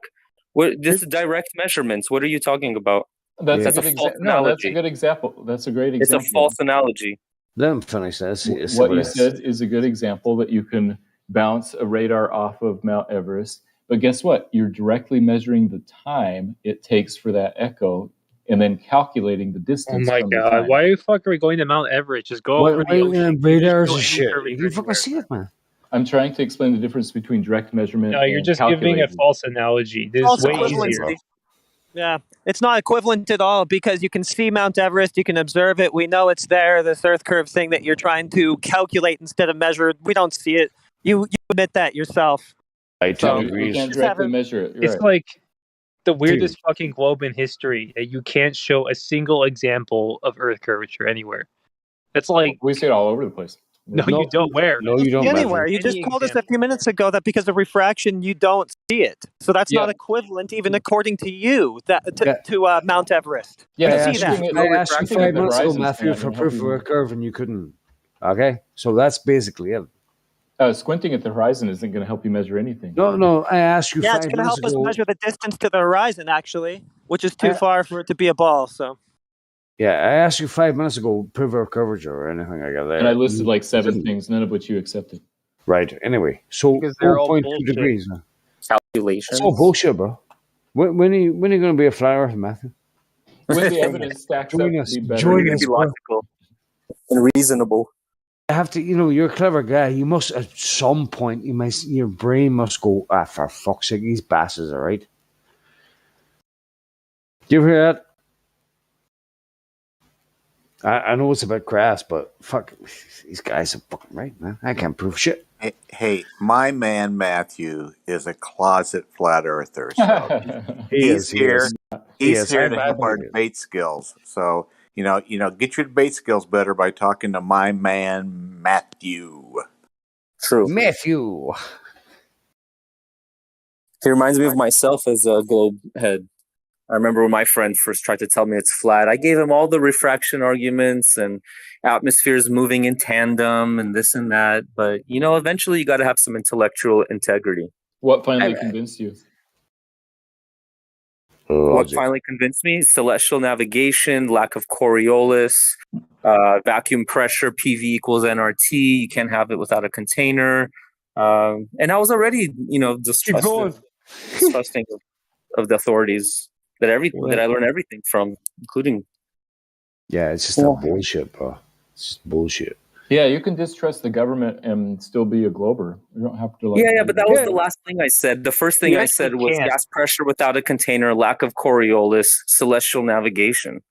This is direct measurements. What are you talking about? That's That's a a good false example. No, that's a analogy. good example. That's a great It's example. a false analogy. Let him finish that. What you said is a good example that you can bounce a radar off of Mount Everest. But guess what? You're directly measuring the time it takes for that echo and then calculating the Oh distance. my from the god! time. Why the fuck are we going to Mount Everest? Just go over the ocean. radars Just and go any shit? curvature You fucking anywhere. see it, man. I'm trying to explain the difference between direct measurement No, you're and just giving a calculating. false analogy. This False is way equivalency. easier. Yeah, it's not equivalent at all because you can see Mount Everest, you can observe it, we know it's there, this Earth curve thing that you're trying to calculate instead of measure, we don't see it. You admit that yourself. I So, We can't directly measure it. You're It's right. like the weirdest fucking globe in history that you can't show a single example of Earth curvature anywhere. It's like we see it all over the place. No, you don't. Where? No, you don't. Anywhere. You just told us a few minutes ago that because of refraction, you don't see it. So that's not equivalent, even according to you, to Mount Everest. I You see asked that. you, I asked you 5 minutes ago, Matthew, for proof of a curve, and you couldn't. Okay, so that's basically it. Squinting at the horizon isn't going to help you measure anything. No, I asked you Yeah, 5 it's going to minutes help us ago. measure the distance to the horizon, actually, which is too far for it to be a ball. So. Yeah, I asked you 5 minutes ago, proof of curvature or anything like that. There. And I listed like 7 things, none of which you accepted. Right. Anyway, so Because they're all 4.2 bullshit. degrees. Calculations. It's all bullshit, bro. When are you going to be a flat earth, Matthew? When the evidence stacks Join up us. to be better. Join You're us, gonna be bro. logical and reasonable. I have to, you're a clever guy. You must, at some point, your brain must go, for fuck's sake, these bastards are right. Do you hear that? I know it's a bit crass, but fuck, these guys are fucking right, man. I can't prove shit. Hey, my man Matthew is a closet flat earther. So he's here. He's here to help our debate skills. So get your debate skills better by talking to my man Matthew. True. Matthew. He reminds me of myself as a globe head. I remember when my friend first tried to tell me it's flat. I gave him all the refraction arguments and atmospheres moving in tandem and this and that. But, eventually you got to have some intellectual integrity. What finally convinced you? What finally convinced me? Celestial navigation, lack of Coriolis, vacuum pressure, PV equals nRT. You can't have it without a container. And I was already, distrusting of the authorities. That I learn everything from, including. Yeah, it's just a bullshit, bro. It's just bullshit. Yeah, you can distrust the government and still be a glober. You don't have to. Yeah, but that was the last thing I said. The first thing I said was gas pressure without a container, lack of Coriolis, celestial navigation.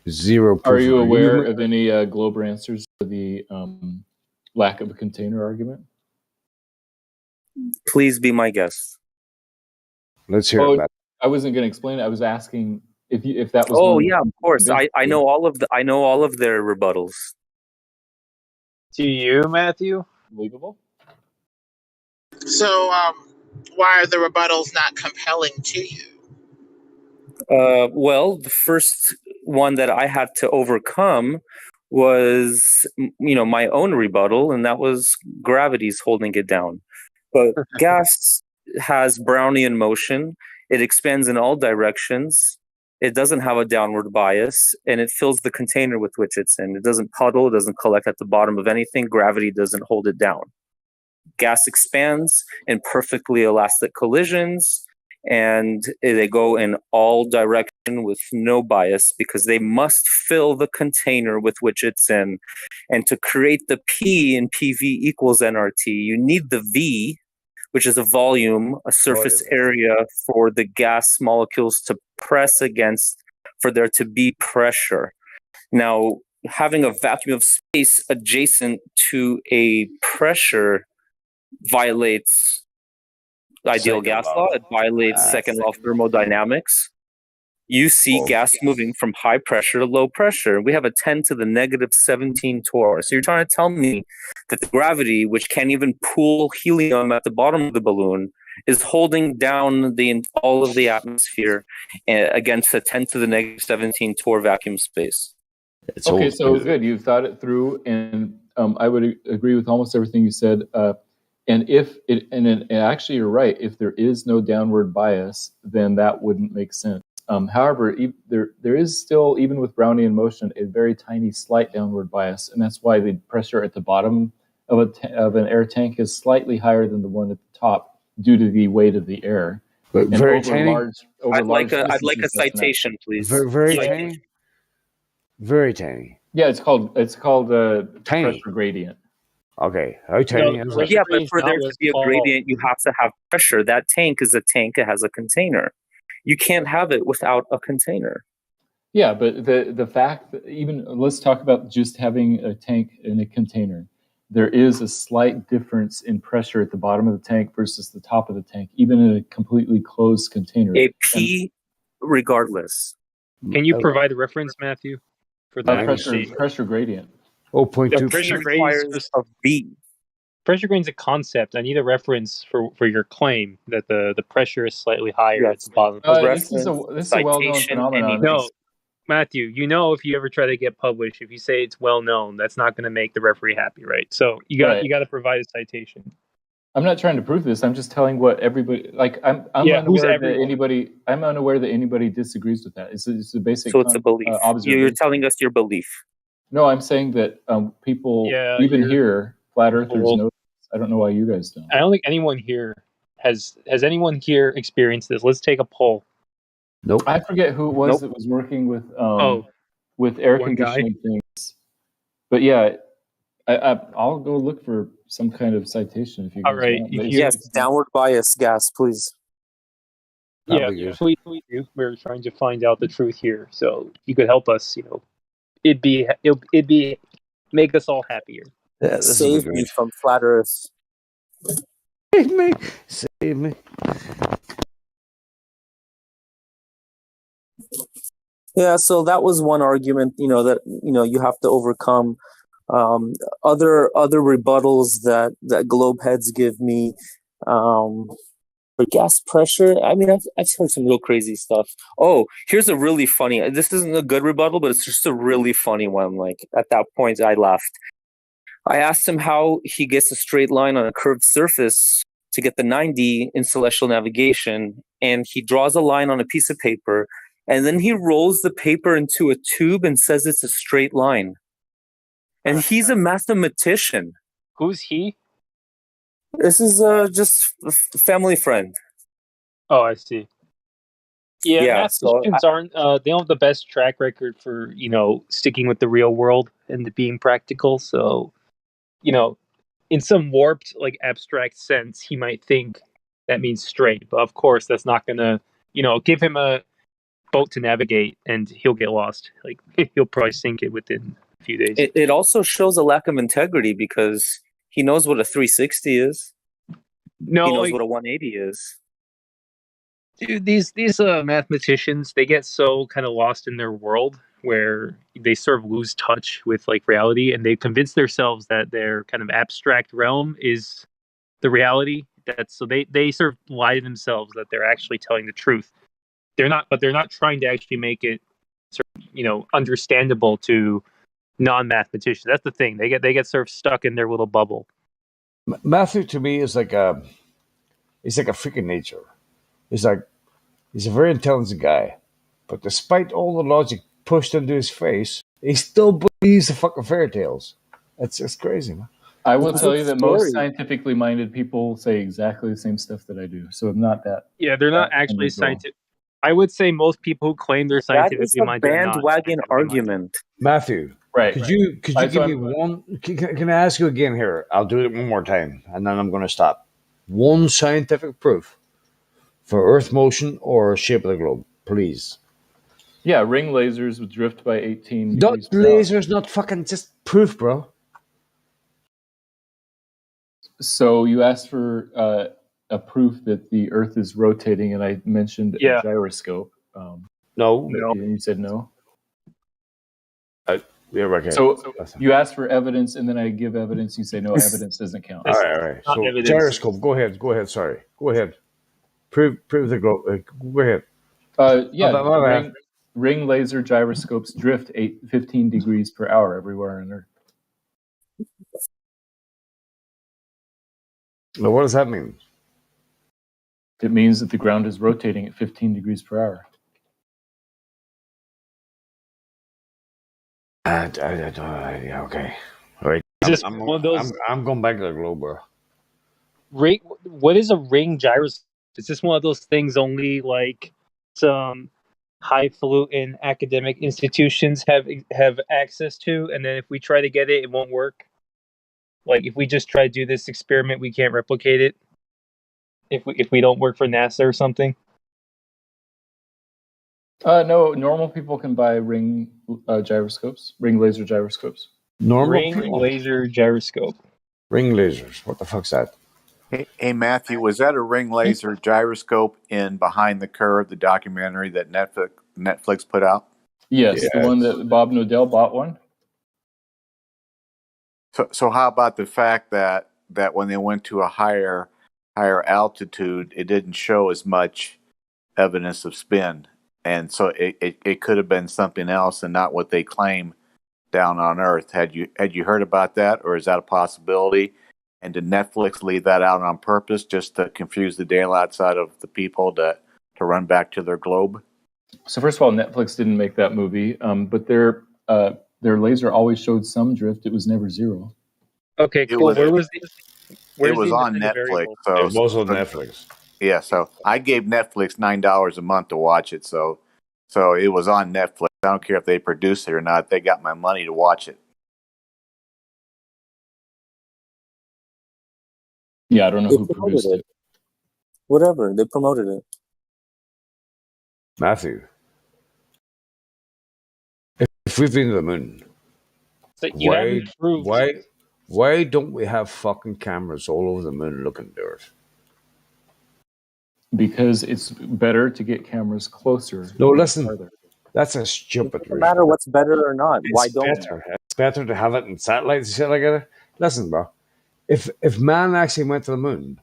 Zero. Are you aware of any glober answers to the lack of a container argument? Please be my guest. Let's hear it. I wasn't going to explain it. I was asking if that was. Oh yeah, of course. I know all of their rebuttals. To you, Matthew? Believable. So, why are the rebuttals not compelling to you? Well, the first one that I had to overcome was, my own rebuttal, and that was gravity's holding it down. But gas has Brownian motion, It expands in all directions. It doesn't have a downward bias, and it fills the container with which it's in. It doesn't puddle. It doesn't collect at the bottom of anything. Gravity doesn't hold it down. Gas expands in perfectly elastic collisions, and they go in all direction with no bias because they must fill the container with which it's in. And to create the P in PV equals nRT, you need the V, which is a volume, a surface area for the gas molecules to press against, for there to be pressure. Now, having a vacuum of space adjacent to a pressure violates ideal gas law. It violates second law of thermodynamics. You see gas moving from high pressure to low pressure. We have a 10 to the negative 17 torr. So you're trying to tell me that the gravity, which can't even pool helium at the bottom of the balloon, is holding down all of the atmosphere against a 10 to the negative 17 torr vacuum space. Okay, so good. You've thought it through, and I would agree with almost everything you said. And actually, you're right. If there is no downward bias, then that wouldn't make sense. However, there is still, even with Brownian motion, a very tiny, slight downward bias, and that's why the pressure at the bottom of an air tank is slightly higher than the one at the top due to the weight of the air. But And very over tiny. I'd like a distances, that's not- citation, please. Very tiny. Very tiny. Yeah, it's called pressure gradient. Okay, how tiny? is it? Yeah, but for there to be a gradient, you have to have pressure. That tank is a tank. It has a container. You can't have it without a container. Yeah, but the fact that let's talk about just having a tank in a container. There is a slight difference in pressure at the bottom of the tank versus the top of the tank, even in a completely closed container. A P, regardless. Can you provide a reference, Matthew, for that? Pressure gradient. 0.2. Pressure gradient is a V. Pressure gradient is a concept. I need a reference for your claim that the pressure is slightly higher at the bottom. This is a well-known phenomenon. No, Matthew, if you ever try to get published, if you say it's well known, that's not going to make the referee happy, right? So you got to provide a citation. I'm not trying to prove this. I'm just telling what everybody I'm unaware that anybody disagrees with that. It's a basic. So it's a belief. Observation. You're telling us your belief. No, I'm saying that people, even here, flat earthers know. I don't know why you guys don't. I don't think anyone here has anyone here experienced this. Let's take a poll. Nope. I forget who it was that was working with air conditioning things. But yeah, I'll go look for some kind of citation if you guys want. Yes, downward bias gas, please. Yeah, please do. We're trying to find out the truth here, so you could help us. It'd be make us all happier. Yeah, save me from flat Earth. Save me. Yeah, so that was one argument, that you have to overcome. Other rebuttals that globe heads give me, for gas pressure. I mean, I've heard some real crazy stuff. Oh, here's a really funny. This isn't a good rebuttal, but it's just a really funny one. Like at that point, I laughed. I asked him how he gets a straight line on a curved surface to get the 9D in celestial navigation, and he draws a line on a piece of paper, and then he rolls the paper into a tube and says it's a straight line. And he's a mathematician. Who's he? This is just a family friend. Oh, I see. Yeah, mathematicians so aren't. They don't have the best track record for sticking with the real world and being practical. So, in some warped, like abstract sense, he might think that means straight. But of course, that's not gonna, give him a boat to navigate, and he'll get lost. Like he'll probably sink it within a few days. It also shows a lack of integrity because he knows what a 360 is. No, he knows what a 180 is. Dude, these mathematicians, they get so kind of lost in their world where they sort of lose touch with like reality, and they convince themselves that their kind of abstract realm is the reality. So they sort of lie to themselves that they're actually telling the truth. They're not trying to actually make it sort of, understandable to non-mathematicians. That's the thing. They get sort of stuck in their little bubble. Matthew to me is like a freaking nature. It's like He's a very intelligent guy. But despite all the logic pushed into his face, he still believes the fucking fairy tales. It's crazy, man. I will tell you that most scientifically minded people say exactly the same stuff that I do. So I'm not that. Yeah, they're not actually scientific. I would say most people who claim they're scientifically minded are not. Bandwagon argument. Matthew, right? Could you give me one? Can I ask you again here? I'll do it one more time, and then I'm going to stop. One scientific proof for Earth motion or shape of the globe, please. Yeah, ring lasers would drift by 18 Not degrees per hour. lasers, not fucking just proof, bro. So you asked for a proof that the Earth is rotating, and I mentioned a gyroscope. No. And you said no. Yeah, okay. So you asked for evidence, and then I give evidence. You say no, evidence doesn't count. All right. So gyroscope. Go ahead. Sorry. Go ahead. Prove the globe. Go ahead. Ring laser gyroscopes drift 15 degrees per hour everywhere on Earth. Now, what does that mean? It means that the ground is rotating at 15 degrees per hour. Yeah, okay. All right. I'm going back to the globe, bro. What is a ring gyroscope? Is this one of those things only like some highfalutin academic institutions have access to, and then if we try to get it, it won't work? Like if we just try to do this experiment, we can't replicate it. If we don't work for NASA or something. No, normal people can buy ring laser gyroscopes. Laser gyroscope. Ring lasers. What the fuck's that? Hey, Matthew, was that a ring laser gyroscope in Behind the Curve, the documentary that Netflix put out? Yes, the one that Bob Nodell bought one. So how about the fact that when they went to a higher altitude, it didn't show as much evidence of spin, and so it could have been something else and not what they claim down on Earth. Had you heard about that, or is that a possibility? And did Netflix leave that out on purpose just to confuse the daylights out of the people to run back to their globe? So first of all, Netflix didn't make that movie, but their laser always showed some drift. It was never zero. Okay, cool. It was on Netflix. So it was on Netflix. Yeah, so I gave Netflix $9 a month to watch it. So it was on Netflix. I don't care if they produced it or not. They got my money to watch it. Yeah, I don't know who produced it. Whatever, they promoted it. Matthew, if we've been to the moon, why don't we have fucking cameras all over the moon looking at the Earth? Because it's better to get cameras closer. No, listen, that's a stupid reason. No matter what's better or not, why don't? It's better to have it in satellites and shit like that. Listen, bro. If man actually went to the moon,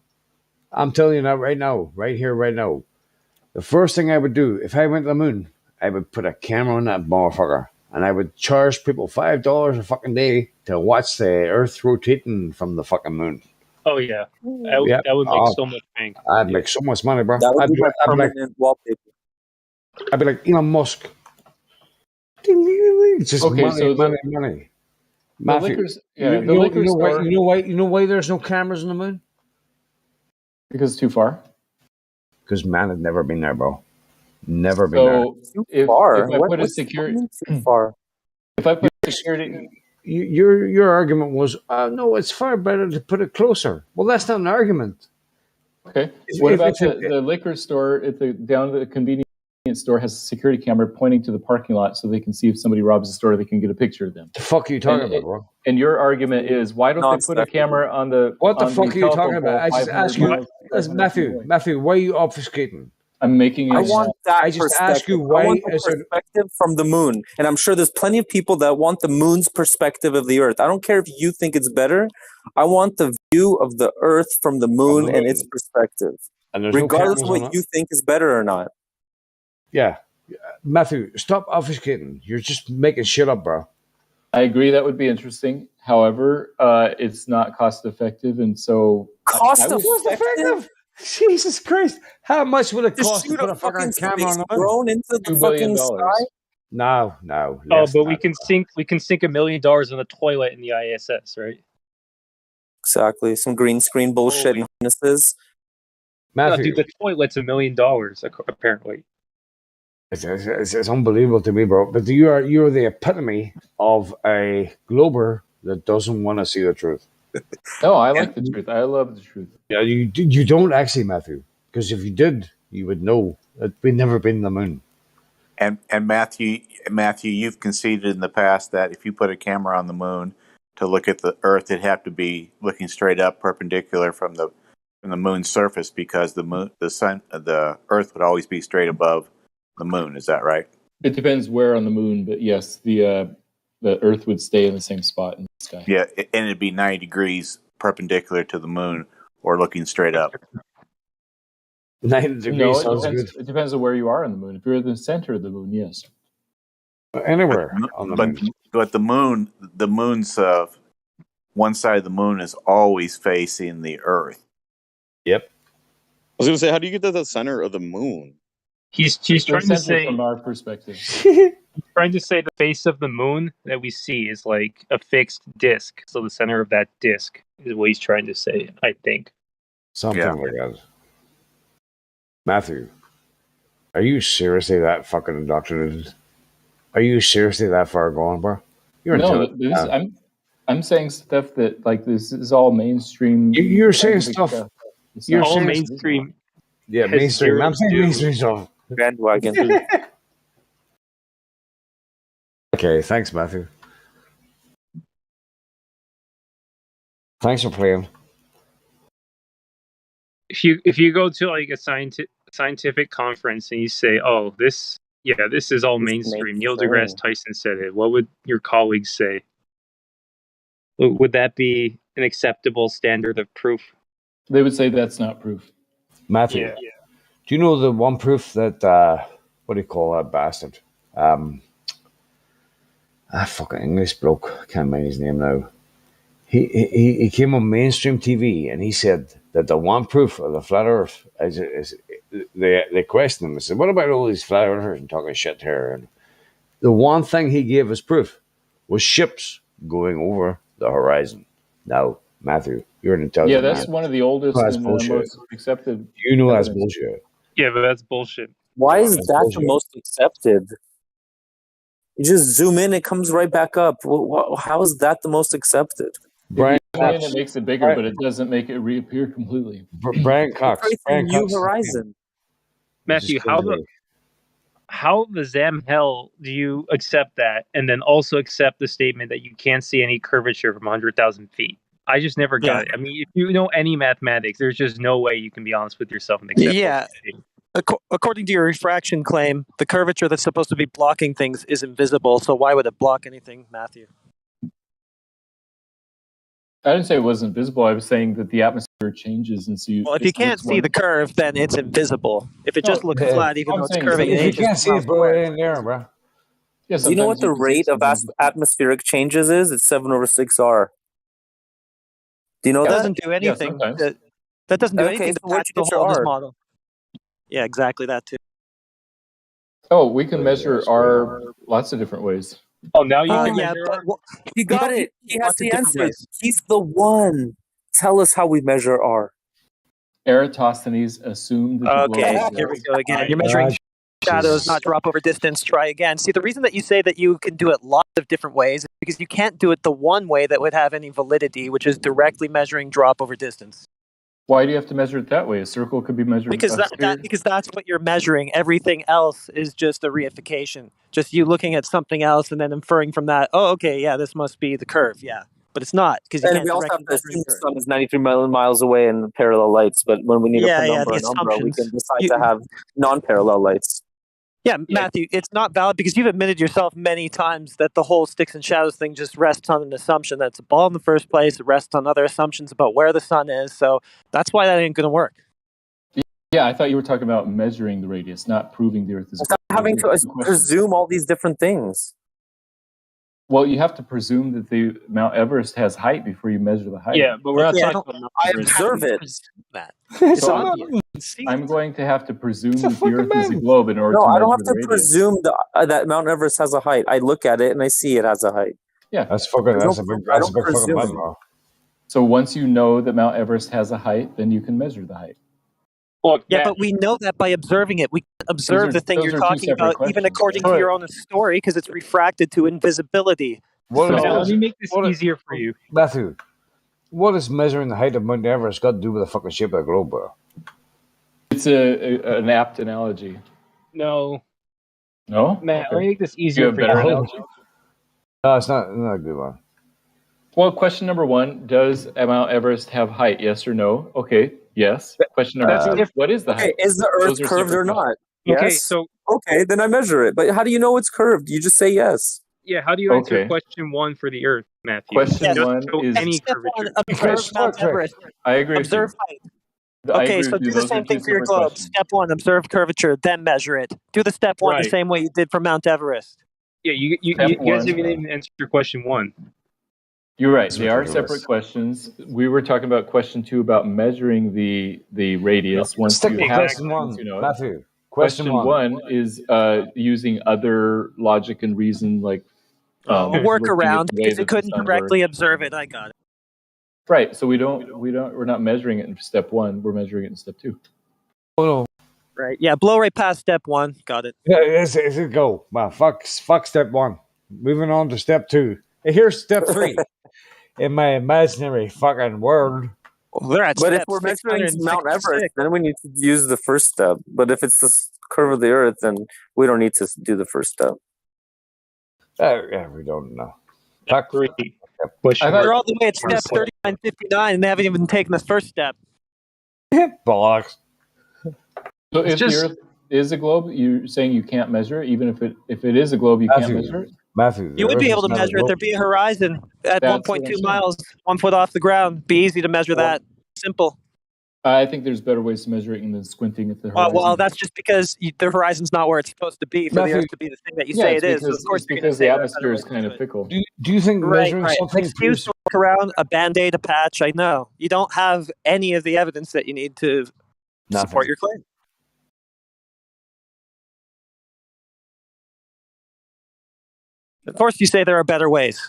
I'm telling you now, right here, right now, the first thing I would do if I went to the moon, I would put a camera on that motherfucker, and I would charge people $5 a fucking day to watch the Earth rotating from the fucking moon. Oh yeah, that would make so much bank. I'd make so much money, bro. That would be my permanent wallpaper. I'd be like Elon Musk. Just money. Matthew, you know why there's no cameras on the moon? Because it's too far. Because man had never been there, bro. Never been there. If I put a security too far. If I put security, your argument was no, it's far better to put it closer. Well, that's not an argument. Okay. What about the liquor store down at the convenience store has a security camera pointing to the parking lot so they can see if somebody robs the store, they can get a picture of them. The fuck are you talking about, bro? And your argument is, why don't they put a camera on the... What the fuck are you talking about? I just ask you, Matthew, why are you obfuscating? I'm making. I want that. I just ask you why. I want the perspective from the moon, and I'm sure there's plenty of people that want the moon's perspective of the Earth. I don't care if you think it's better. I want the view of the Earth from the moon and its perspective, regardless of what you think is better or not. Yeah, Matthew, stop obfuscating. You're just making shit up, bro. I agree that would be interesting. However, it's not cost effective, and so cost effective. Jesus Christ! How much would it To cost to shoot put a a fucking fucking camera on space the moon? drone into the $2 billion. fucking sky? No. Oh, less but than we that. can sink $1 million in the toilet in the ISS, right? Exactly. Some green screen bullshit Holy- harnesses. No, Matthew, dude, the toilet's $1 million apparently. it's unbelievable to me, bro. But you're the epitome of a glober that doesn't want to see the truth. No, I like the truth. I love the truth. Yeah, you don't actually, Matthew. Because if you did, you would know that we'd never been to the moon. And Matthew, you've conceded in the past that if you put a camera on the moon to look at the Earth, it'd have to be looking straight up, perpendicular from the moon's surface, because the Earth would always be straight above the moon. Is that right? It depends where on the moon, but yes, the Earth would stay in the same spot in the sky. Yeah, and it'd be 90 degrees perpendicular to the moon, or looking straight up. 90 degrees sounds good. It depends on where you are on the moon. If you're in the center of the moon, yes. Anywhere on the moon. But the moon's one side of the moon is always facing the Earth. Yep. I was going to say, how do you get to the center of the moon? He's trying to say from our perspective. He's trying to say the face of the moon that we see is like a fixed disc. So the center of that disc is what he's trying to say, I think. Something like that. Matthew, are you seriously that fucking indoctrinated? Are you seriously that far gone, bro? You're I'm saying stuff that like this is all mainstream. You're saying stuff. You're all mainstream. Yeah, mainstream. I'm saying mainstream stuff. Bandwagon. Okay, thanks, Matthew. Thanks for playing. If you go to like a scientific conference and you say, "Oh, this is all mainstream," Neil deGrasse Tyson said it. What would your colleagues say? Would that be an acceptable standard of proof? They would say that's not proof. Matthew, do you know the one proof that what do you call that bastard? Fucking English bloke. I can't mind his name now. He came on mainstream TV and he said that the one proof of the flat Earth is they questioned him and said, "What about all these flat earthers and talking shit here?" And the one thing he gave as proof was ships going over the horizon. Now, Matthew, you're an intelligent that's man. one of the oldest and most accepted. You know that's bullshit. Yeah, but that's bullshit. Why is that the most accepted? You just zoom in, it comes right back up. How is that the most accepted? Brian Cox. It makes it bigger, but it doesn't make it reappear completely. Brian Cox. New Horizon. Matthew, how the Zam hell do you accept that and then also accept the statement that you can't see any curvature from 100,000 feet? I just never got it. I mean, if you know any mathematics, there's just no way you can be honest with yourself and accept According to your refraction claim, the curvature that's supposed to be blocking things is invisible, so why would it block anything, Matthew? I didn't say it wasn't visible. I was saying that the atmosphere changes, and so Well, if you can't see the curve, then it's invisible. If it just looks flat, even though it's curving, if you can't see it, bro, it ain't there, bro. Do you know what the rate of atmospheric changes is? It's 7/6R. Do you know that? That Doesn't do anything. That doesn't do anything to patch the hole in this model. Yeah, exactly that too. Oh, we can measure R lots of different ways. Oh, now you can yeah, measure but he got it. He has the answer. He's the one. Tell us how we measure R. Eratosthenes assumed that here we go again. You're measuring shadows, not drop over distance. Try again. See, the reason that you say that you can do it lots of different ways is because you can't do it the one way that would have any validity, which is directly measuring drop over distance. Why do you have to measure it that way? A circle could be measured because that's what you're measuring. Everything else is just a reification. Just you looking at something else and then inferring from that. Oh, okay, yeah, this must be the curve. Yeah, but it's not because you can't. We also have to assume the sun is 93 miles away in parallel lights. But when we need to put a number, we can decide to have non-parallel lights. Yeah, Matthew, it's not valid because you've admitted yourself many times that the whole sticks and shadows thing just rests on an assumption that it's a ball in the first place. It rests on other assumptions about where the sun is. So that's why that ain't going to work. Yeah, I thought you were talking about measuring the radius, not proving the Earth is. It's not having to presume all these different things. Well, you have to presume that the Mount Everest has height before you measure the height. Yeah, but we're not talking about I observe it. It's So obvious. I'm going to have to presume that the Earth is a globe in order No, to I measure don't have the to radius. presume that Mount Everest has a height. I look at it and I see it has a height. Yeah, That's fucking. That's a big. I That's a don't big fucking presume. man. So once you know that Mount Everest has a height, then you can measure the height. Look, Yeah, Matt, but we know that by observing it. We can observe the thing those you're are two talking separate about, even questions, according right? to your own story, because it's refracted to invisibility. What So is, now let me make this what is- easier for you. Matthew? What is measuring the height of Mount Everest got to do with the fucking shape of the globe, bro? It's an apt analogy. No, No, Matt, okay. let me make this You easier have for better you. analogy? No, it's not a good one. Well, question number one: does Mount Everest have height? Yes or no? Okay, yes. Question number That's two: different. what is the height? Okay, is the Earth Those are curved or separate not? Okay, Yes. so Okay, then I measure it. But how do you know it's curved? You just say yes. yeah, how do you answer Okay. question 1 for the Earth, Matthew? Question It doesn't one show is- any Step one, curvature. observe Mount Everest. I agree with you. Observe height. I Okay, agree so with you. do the Those are same two thing for your separate globe. questions. Step 1, observe curvature, then measure it. Do the step 1 the Right. same way you did for Mount Everest. Yeah, you Step guys one. didn't even answer question 1. You're right. They are ridiculous. separate questions. We were talking about question 2 about measuring the radius. Once Stick you with have question it, one, once you know it. Matthew. Question one is using other logic and reason, like A looking at workaround the way because that it the couldn't sun correctly works. observe it. I got it. Right. So we're not measuring it in step 1. We're measuring it in step 2. Oh no. Right. Yeah, blow right past step 1. Got it. Yeah, it's a go. Man, fuck step 1. Moving on to step 2. Here's step 3. In my imaginary fucking world. Well, they're at But if step we're measuring Mount 666. Everest, then we need to use the first step. But if it's the curve of the Earth, then we don't need to do the first step. Yeah, we don't know. Fuck. 3. They're all the way at step 3959 and they haven't even taken the first step. Bollocks. So if the Earth is a globe, you're saying you can't measure it, even if it is a globe, you can't measure it? Matthew, You would be able to measure it. There'd be a horizon at That's what 1.2 I'm saying. miles, 1 foot off the ground. Be easy to measure that. Simple. I think there's better ways to measure it than squinting at the horizon. Well, that's just because the horizon's not where it's supposed to be for the Matthew- Earth to be the thing that you say it is. So of course, it's you're gonna because say the there are atmosphere better is ways kind to of do it. fickle. Do you think measuring Right. something An excuse to walk around, a band-aid, a patch. I know. You don't have any of the evidence that you need to support your claim. Of course, you say there are better ways.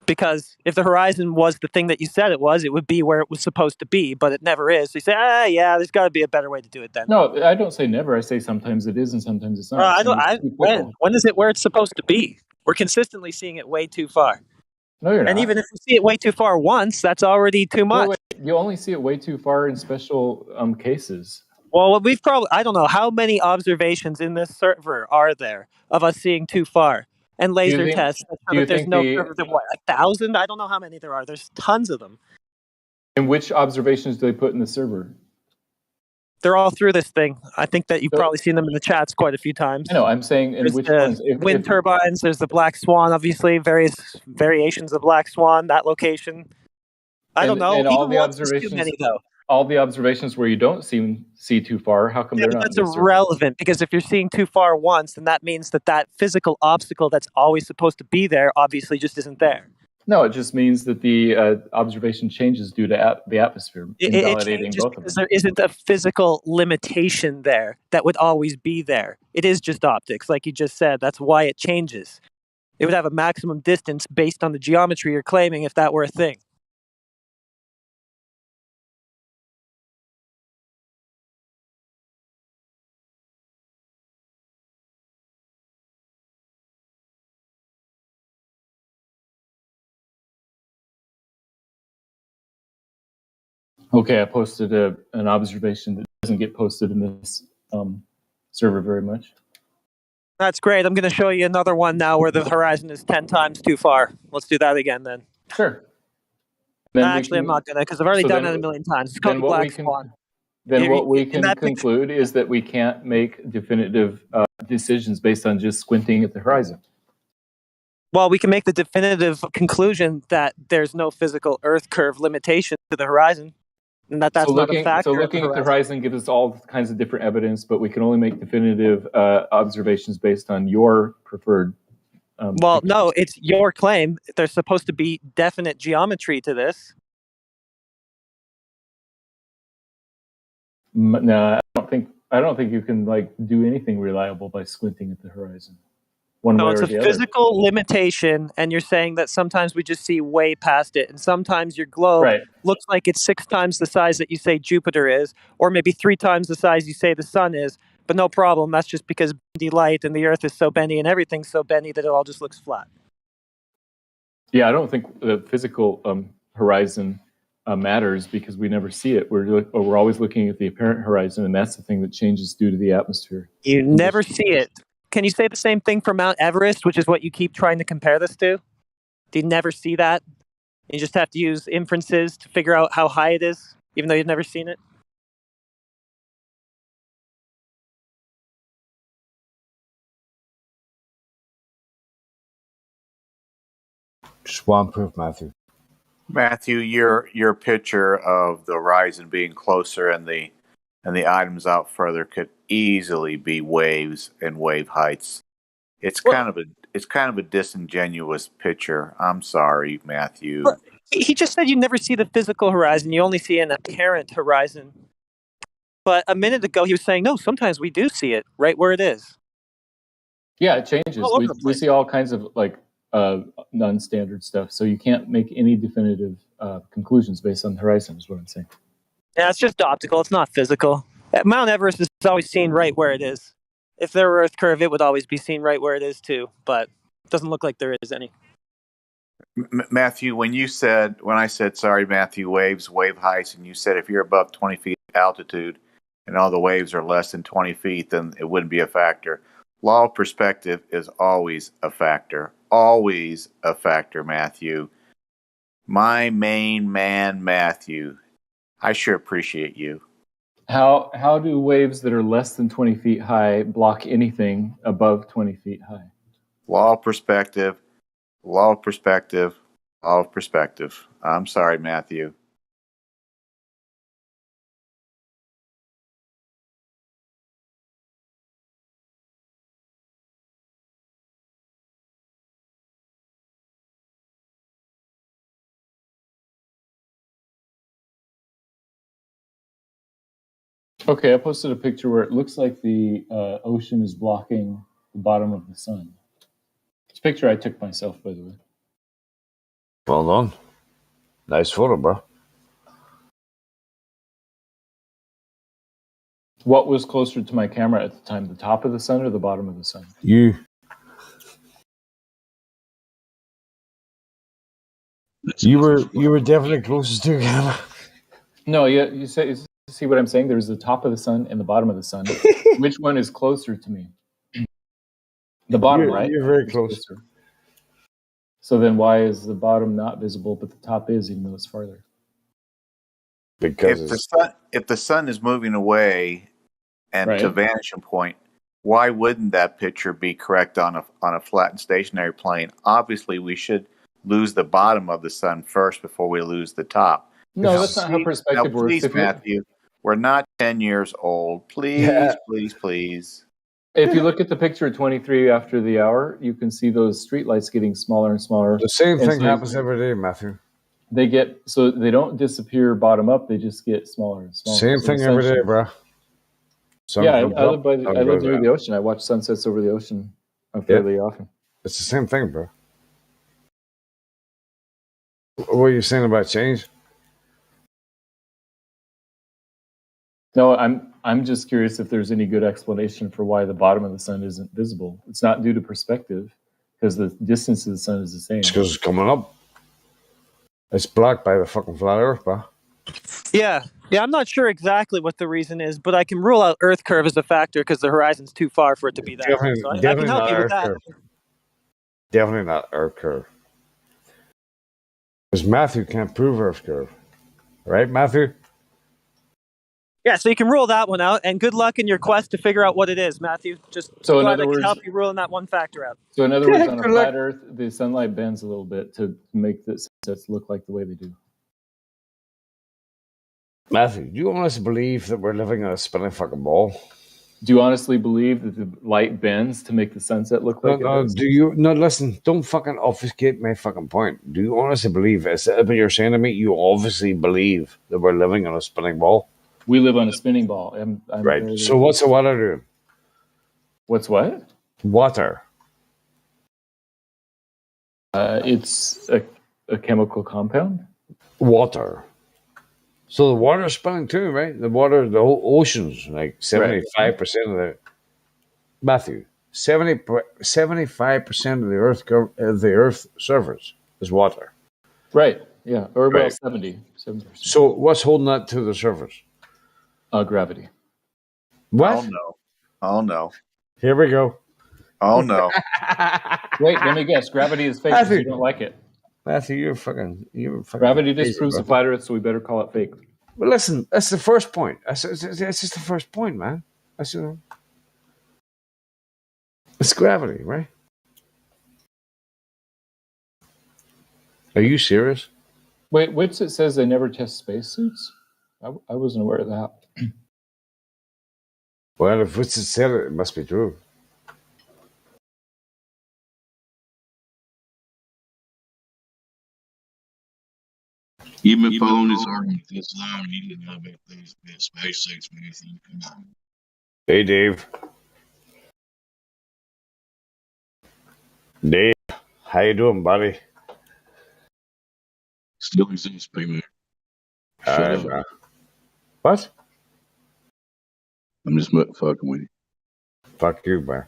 Because if the horizon was the thing that you said it would be where it was supposed to be, but it never is. So you say, yeah, there's got to be a better way to do it then. No, I don't say never. I say sometimes it is and sometimes it's not. When is it where it's supposed to be? We're consistently seeing it way too far. No, you're not. And even if we see it way too far once, that's already too much. Wait. You only see it way too far in special cases. Well, we've probably, I don't know, how many observations in this server are there of us seeing too far? And laser think- tests that do show you that there's think no the- curve. What, 1,000? I don't know how many there are. There's tons of them. And which observations do they put in the server? They're all through this thing. I think that you've probably seen them in the chats quite a few times. I know. I'm saying in There's which the ones? wind turbines. There's the Black Swan, obviously, various variations of Black Swan, that location. I don't know. And all Even the once is too observations, many, though. all the observations where you don't see too far, how come Yeah, they're but not? that's in the server? irrelevant because if you're seeing too far once, then that means that physical obstacle that's always supposed to be there obviously just isn't there. No, it just means that the observation changes due to the atmosphere, It invalidating changes both of because them. there isn't a physical limitation there that would always be there. It is just optics, like you just said. That's why it changes. It would have a maximum distance based on the geometry you're claiming if that were a thing. Okay, I posted an observation that doesn't get posted in this server very much. That's great. I'm going to show you another one now where the horizon is 10 times too far. Let's do that again then. Sure. Then we Actually, can- I'm not going to because I've already so done then- it a million times. It's called then the what Black we can- Swan. Then If- what we in can that picture- conclude is that we can't make definitive decisions based on just squinting at the horizon. Well, we can make the definitive conclusion that there's no physical Earth curve limitation to the horizon, and that's so not looking, a factor. So looking at the horizon gives us all kinds of different evidence, but we can only make definitive observations based on your preferred. Well, no, it's your claim. There's supposed to be definite geometry to this. No, I don't think you can like do anything reliable by squinting at the horizon. One So way it's or a the other. physical limitation, and you're saying that sometimes we just see way past it, and sometimes your globe looks like it's 6 times the size that you say Jupiter is, or maybe 3 times the size you say the sun is. But no problem. That's just because bendy light and the Earth is so bendy and everything's so bendy that it all just looks flat. Yeah, I don't think the physical horizon matters because we never see it. We're always looking at the apparent horizon, and that's the thing that changes due to the atmosphere. You never see it. Can you say the same thing for Mount Everest, which is what you keep trying to compare this to? Do you never see that? You just have to use inferences to figure out how high it is, even though you've never seen it? Just one proof, Matthew. Matthew, your picture of the horizon being closer and the items out further could easily be waves and wave heights. It's kind of a disingenuous picture. I'm sorry, Matthew. He just said you never see the physical horizon. You only see an apparent horizon. But a minute ago, he was saying, no, sometimes we do see it right where it is. Yeah, it changes. We see all kinds of like non-standard stuff. So you can't make any definitive conclusions based on the horizon is what I'm saying. Yeah, it's just optical. It's not physical. Mount Everest is always seen right where it is. If there were Earth curve, it would always be seen right where it is too. But it doesn't look like there is any. Matthew, when I said, sorry, Matthew, waves, wave heights, and you said if you're above 20 feet altitude and all the waves are less than 20 feet, then it wouldn't be a factor. Law of perspective is always a factor. Always a factor, Matthew. My main man, Matthew. I sure appreciate you. How do waves that are less than 20 feet high block anything above 20 feet high? Law of perspective. Law of perspective. Law of perspective. I'm sorry, Matthew. Okay, I posted a picture where it looks like the ocean is blocking the bottom of the sun. It's a picture I took myself, by the way. Well done. Nice photo, bro. What was closer to my camera at the time, the top of the sun or the bottom of the sun? You. You were definitely closest to the camera. No, you see what I'm saying? There's the top of the sun and the bottom of the sun. Which one is closer to me? The bottom, right? You're very close. Closer. So then why is the bottom not visible, but the top is, even though it's farther? Because if the sun is moving away and to vanishing point, why wouldn't that picture be correct on a flat and stationary plane? Obviously, we should lose the bottom of the sun first before we lose the top. No, that's not how perspective works. Please, Matthew, we're not 10 years old. Please, please. If you look at the picture at 23 after the hour, you can see those streetlights getting smaller and smaller. The same thing happens every day, Matthew. They don't disappear bottom up; they just get smaller and smaller. Same thing every day, bro. I live near the ocean. I watch sunsets over the ocean fairly often. It's the same thing, bro. What are you saying about change? No, I'm just curious if there's any good explanation for why the bottom of the sun isn't visible. It's not due to perspective, because the distance to the sun is the same. It's because it's coming up. It's blocked by the fucking flat Earth, bro. Yeah, I'm not sure exactly what the reason is, but I can rule out Earth curve as a factor because the horizon's too far for it to be that. Definitely, I can help you with that. Curve. Definitely not Earth curve. Because Matthew can't prove Earth curve. Right, Matthew? Yeah, so you can rule that one out, and good luck in your quest to figure out what it is, Matthew. So glad I can help you ruling that one factor out. So in other words, on a flat Earth, the sunlight bends a little bit to make the sunsets look like the way they do. Matthew, do you honestly believe that we're living on a spinning fucking ball? Do you honestly believe that the light bends to make the sunset look like it does? Listen, don't fucking obfuscate my fucking point. Do you honestly believe, as you're saying to me, you obviously believe that we're living on a spinning ball? We live on a spinning ball. I'm Right. very- So what's the water doing? What's what? Water. It's a chemical compound. Water. So the water's spinning too, right? The water, the whole oceans, like 75% of the Matthew, 75% of the Earth surface is water. Right. Yeah. Or well, Right. 70%. So what's holding that to the surface? Gravity. What? Oh no. Oh no. Here we go. Oh no. Wait, let me guess. Gravity is fake because you don't like it. Matthew, you're fucking Gravity crazy, disproves bro. the flat Earth, so we better call it fake. Well, listen, that's the first point. That's just the first point, man. That's it's gravity, right? Are you serious? Wait, which it says they never test spacesuits? I wasn't aware of that. Well, if it's said it, it must be true. You've been following this argument this long, and you didn't know about these SpaceX, Matthew. Come on. Hey, Dave. Dave, how you doing, buddy? Still exists, P-Man. All Shut right, up. bro. What? I'm just fucking with you. Fuck you, bro.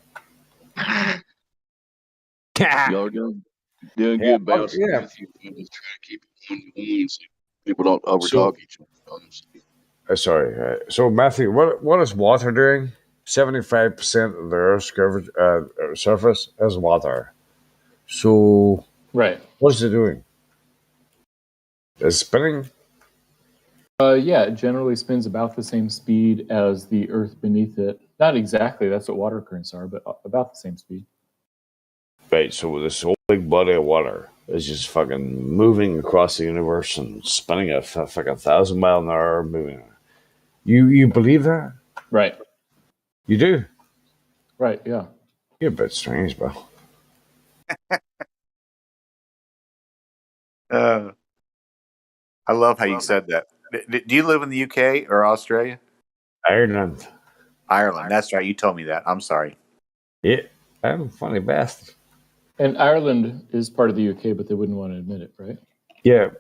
Y'all doing good, bounce. yeah. Matthew. I'm just trying to keep it one so people don't overtalk each other. Sorry. So, Matthew, what is water doing? 75% of the Earth's surface is water. So, right. What is it doing? Is it spinning? Yeah, it generally spins about the same speed as the Earth beneath it. Not exactly. That's what water currents are, but about the same speed. Right. So this whole big body of water is just fucking moving across the universe and spinning at like 1,000 miles an hour, moving. You believe that? Right. You do? Right. Yeah. You're a bit strange, bro. I love how you said that. Do you live in the UK or Australia? Ireland. Ireland. That's right. You told me that. I'm sorry. Yeah. I'm a funny bastard. And Ireland is part of the UK, but they wouldn't want to admit it, right? Yeah.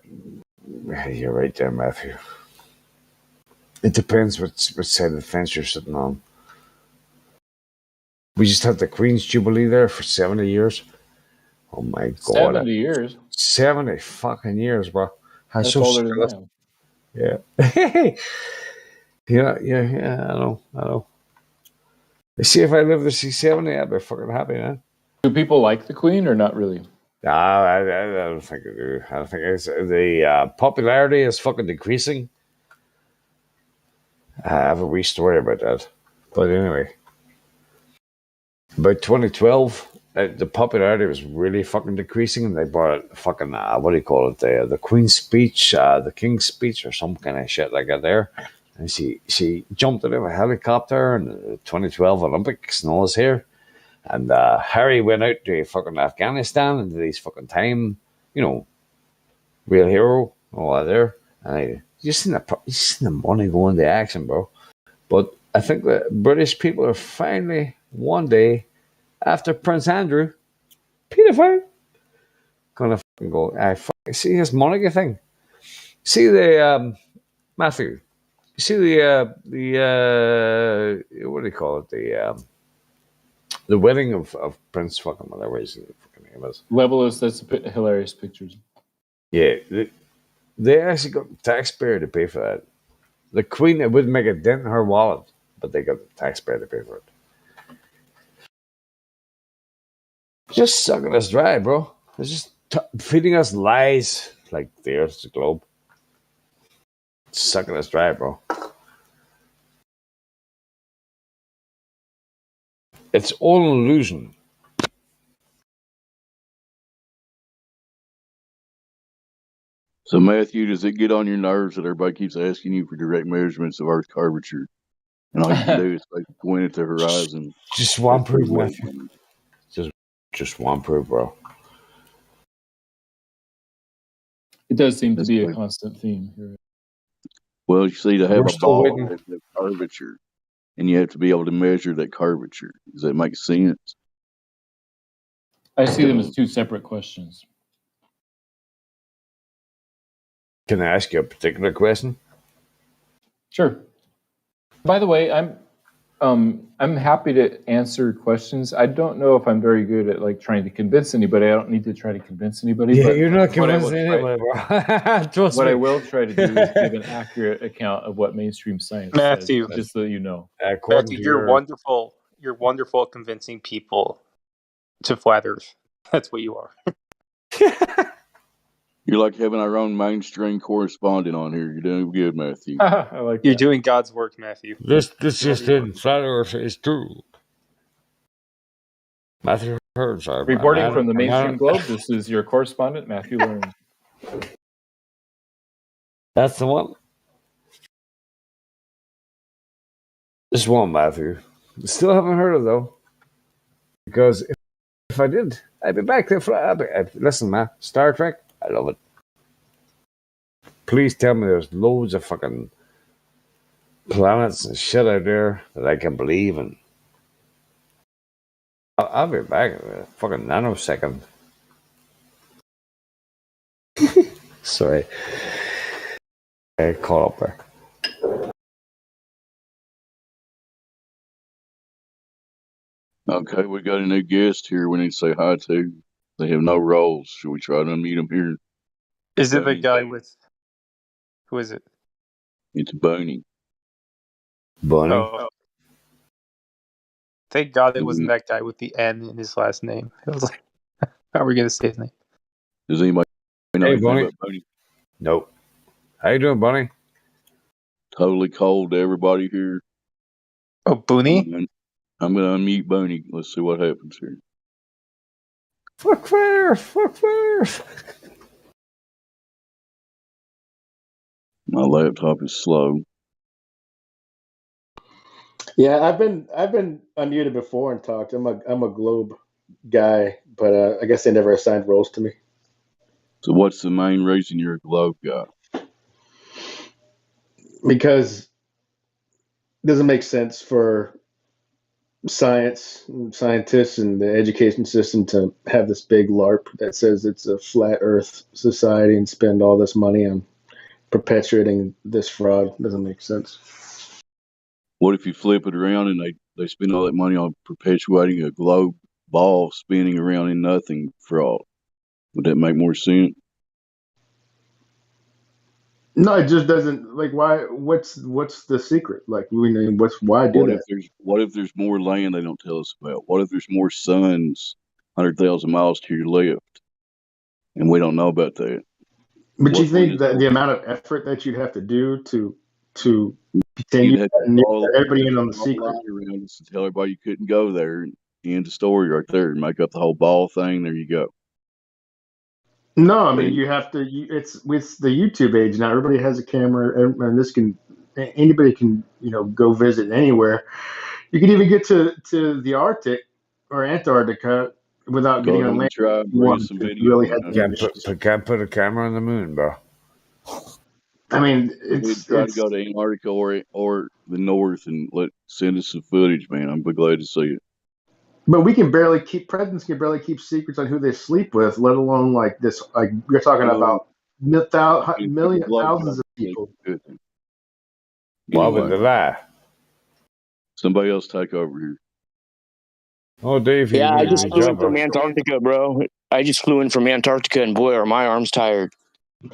You're right there, Matthew. It depends what side of the fence you're sitting on. We just had the Queen's Jubilee there for 70 years. Oh my God. 70 years? 70 fucking years, bro. That's older than I am. Yeah. yeah, I know. See, if I live to see 70, I'd be fucking happy, man. Do people like the Queen or not really? No, I don't think I do. I think it's, the popularity is fucking decreasing. I have a wee story about that. But anyway, about 2012, the popularity was really fucking decreasing, and they brought fucking, what do you call it, the Queen's speech, the King's speech, or some kind of shit like that there. And she jumped out of a helicopter in the 2012 Olympics and all this here. And Harry went out to fucking Afghanistan and did his fucking time, real hero, all that there. And you seen the money going to action, bro. But I think that British people are finally, one day, after Prince Andrew, pedophile, gonna fucking go, see this Monica thing. See the, Matthew, you see the what do you call it, the wedding of Prince fucking whatever his fucking name is. Levelist, that's hilarious pictures. Yeah, they actually got the taxpayer to pay for that. The Queen, it wouldn't make a dent in her wallet, but they got the taxpayer to pay for it. Just sucking us dry, bro. It's just feeding us lies like the Earth's a globe. It's sucking us dry, bro. It's all an illusion. So, Matthew, does it get on your nerves that everybody keeps asking you for direct measurements of Earth's curvature? And all you can do is like point at the horizon. Just one proof, Matthew. Just one proof, bro. It does seem to be a constant theme here. Well, you see, to have We're a still ball, waiting. it has to have curvature, and you have to be able to measure that curvature. Does that make sense? I see them as two separate questions. Can I ask you a particular question? Sure. By the way, I'm happy to answer questions. I don't know if I'm very good at like trying to convince anybody. I don't need to try to convince anybody. Yeah, but you're not what I will convincing try- anybody, bro. Trust what me. I will try to do is give an accurate account of what mainstream science Matthew. says, just so you know. According Matthew, to you're your wonderful. You're wonderful at convincing people to flat Earth. That's what you are. You're like having our own mainstream correspondent on here. You're doing good, Matthew. I like You're doing God's work, Matthew. this just in, flat Earth is true. Matthew Hearns, Reporting from the mainstream globe, this is your correspondent, Matthew Learns. That's the one. This one, Matthew. Still haven't heard of though. Because if I did, I'd be back there. Listen, man, Star Trek, I love it. Please tell me there's loads of fucking planets and shit out there that I can believe in. I'll be back in a fucking nanosecond. Sorry. I caught up there. Okay, we got a new guest here we need to say hi to. They have no roles. Should we try to unmute them here? Is it the guy with? Who is it? It's Boney. Bonnie? Oh. Thank God it wasn't that guy with the N in his last name. It was like, how are we going to say his name? Does anybody know Hey, anything Bonnie. about Boney? Nope. How you doing, Bonnie? Totally cold to everybody here. Oh, Booney? I'm going to unmute Boney. Let's see what happens here. Fuck fire! Fuck fire! My laptop is slow. Yeah, I've been unmuted before and talked. I'm a globe guy, but I guess they never assigned roles to me. So what's the main reason you're a globe guy? Because it doesn't make sense for scientists and the education system to have this big LARP that says it's a flat Earth society and spend all this money on perpetuating this fraud. It doesn't make sense. What if you flip it around and they spend all that money on perpetuating a globe ball spinning around in nothing fraud? Would that make more sense? No, it just doesn't. Like, why? What's the secret? Like, why do that? What if there's more land they don't tell us about? What if there's more suns 100,000 miles to your left, and we don't know about that? But you think that the amount of effort that you'd have to do to continue that, and everybody in on the secret? Around us to tell everybody you couldn't go there, and end the story right there, and make up the whole ball thing. There you go. No, I mean you have to. It's with the YouTube age now. Everybody has a camera, and anybody can go visit anywhere. You can even get to the Arctic or Antarctica without getting on land. Can't put a camera on the moon, bro. I mean, it's try to go to Antarctica or the North and send us some footage, man. I'd be glad to see it. But presidents can barely keep secrets on who they sleep with, let alone like this. Like you're talking about thousands of people. Why would they lie? Somebody else take over here. Oh, Dave. Yeah, I just flew in from Antarctica, bro. I just flew in from Antarctica, and boy, are my arms tired.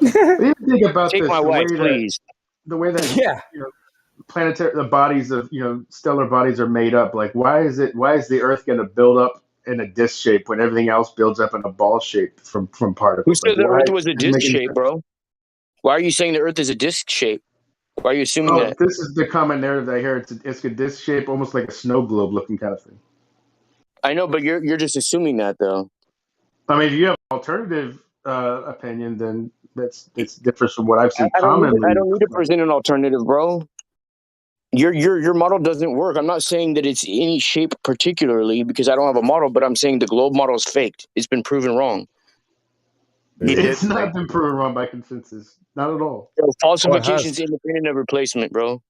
Think about Take this, my wife, please. The way that planetary, the bodies of stellar bodies are made up. Like, why is the Earth going to build up in a disc shape when everything else builds up in a ball shape from particles? Who said the Earth was a disc shape, bro? Why are you saying the Earth is a disc shape? Why are you assuming that? This is the common narrative I hear. It's a disc shape, almost like a snow globe looking kind of thing. I know, but you're just assuming that, though. I mean, if you have an alternative opinion, then it's different from what I've seen I don't commonly. I don't need to present an alternative, bro. Your model doesn't work. I'm not saying that it's any shape particularly because I don't have a model, but I'm saying the globe model is faked. It's been proven wrong. It's not been proven wrong by consensus. Not at all. Falsification is independent of replacement, bro.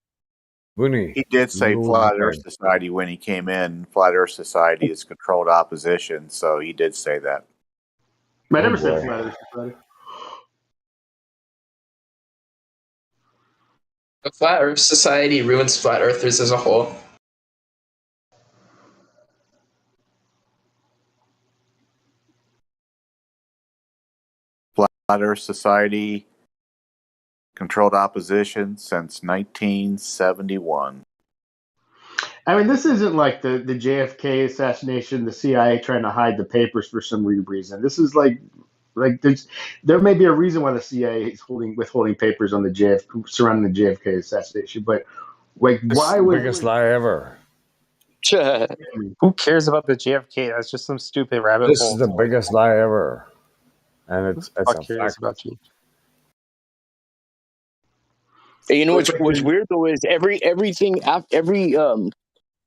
He did say Flat Earth Society when he came in. Flat Earth Society is controlled opposition, so he did say that. I never said Flat Earth Society. The Flat Earth Society ruins flat earthers as a whole. Flat Earth Society controlled opposition since 1971. I mean, this isn't like the JFK assassination, the CIA trying to hide the papers for some weird reason. This is like there may be a reason why the CIA is withholding papers on the surrounding the JFK assassination, but like, why would biggest lie ever? Who cares about the JFK? That's just some stupid rabbit This hole. is the biggest lie ever, and it's Fuck a cares fact. about you. And you know what's weird though is every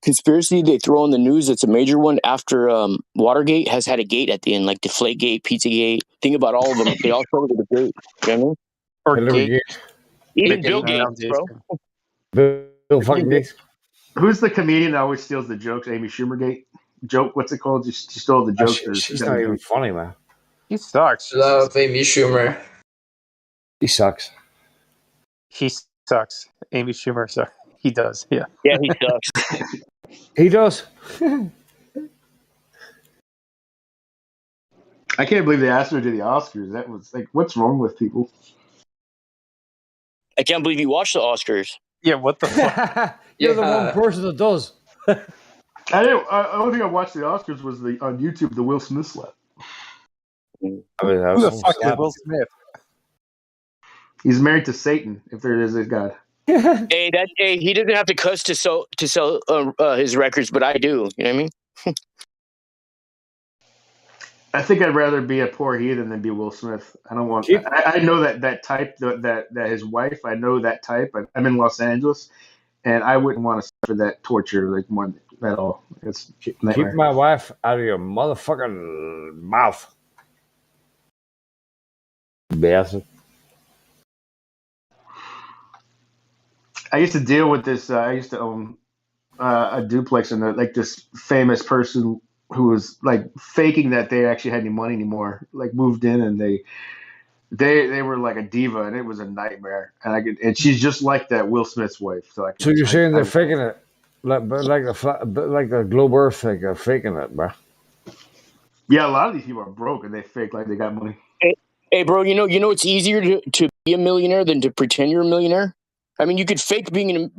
conspiracy they throw on the news that's a major one after Watergate has had a gate at the end, like Deflategate, Pizzagate. Think about all of them. They all start with a gate. You know what I mean? Or Gate. Even Bill Gates, bro. Bill fucking Gates. Who's the comedian that always steals the jokes? Amy Schumergate joke? What's it called? She stole the jokes. She's not even funny, man. He sucks. Love Amy Schumer. He sucks. He sucks. Amy Schumer sucks. He does. Yeah. Yeah, he sucks. He does. I can't believe they asked her to do the Oscars. That was like, what's wrong with people? I can't believe you watched the Oscars. Yeah, what the fuck? You're the one person that does. I didn't. The only thing I watched the Oscars was on YouTube, the Will Smith slap. I mean, Who the fuck is Will Smith? He's married to Satan, if there is a God. Hey, he doesn't have to cuss to sell his records, but I do. You know what I mean? I think I'd rather be a poor heathen than be Will Smith. I don't want. I know that type. That his wife. I know that type. I'm in Los Angeles, and I wouldn't want to suffer that torture like more at all. It's nightmare. Keep my wife out of your motherfucking mouth, bastard. I used to deal with this. I used to own a duplex, and like this famous person who was like faking that they actually had any money anymore. Like moved in, and they were like a diva, and it was a nightmare. And she's just like that Will Smith's wife. So you're saying they're faking it, like the Globe Earth thing, they're faking it, bro. Yeah, a lot of these people are broke, and they fake like they got money. Hey, bro, you know it's easier to be a millionaire than to pretend you're a millionaire. I mean, you could fake being a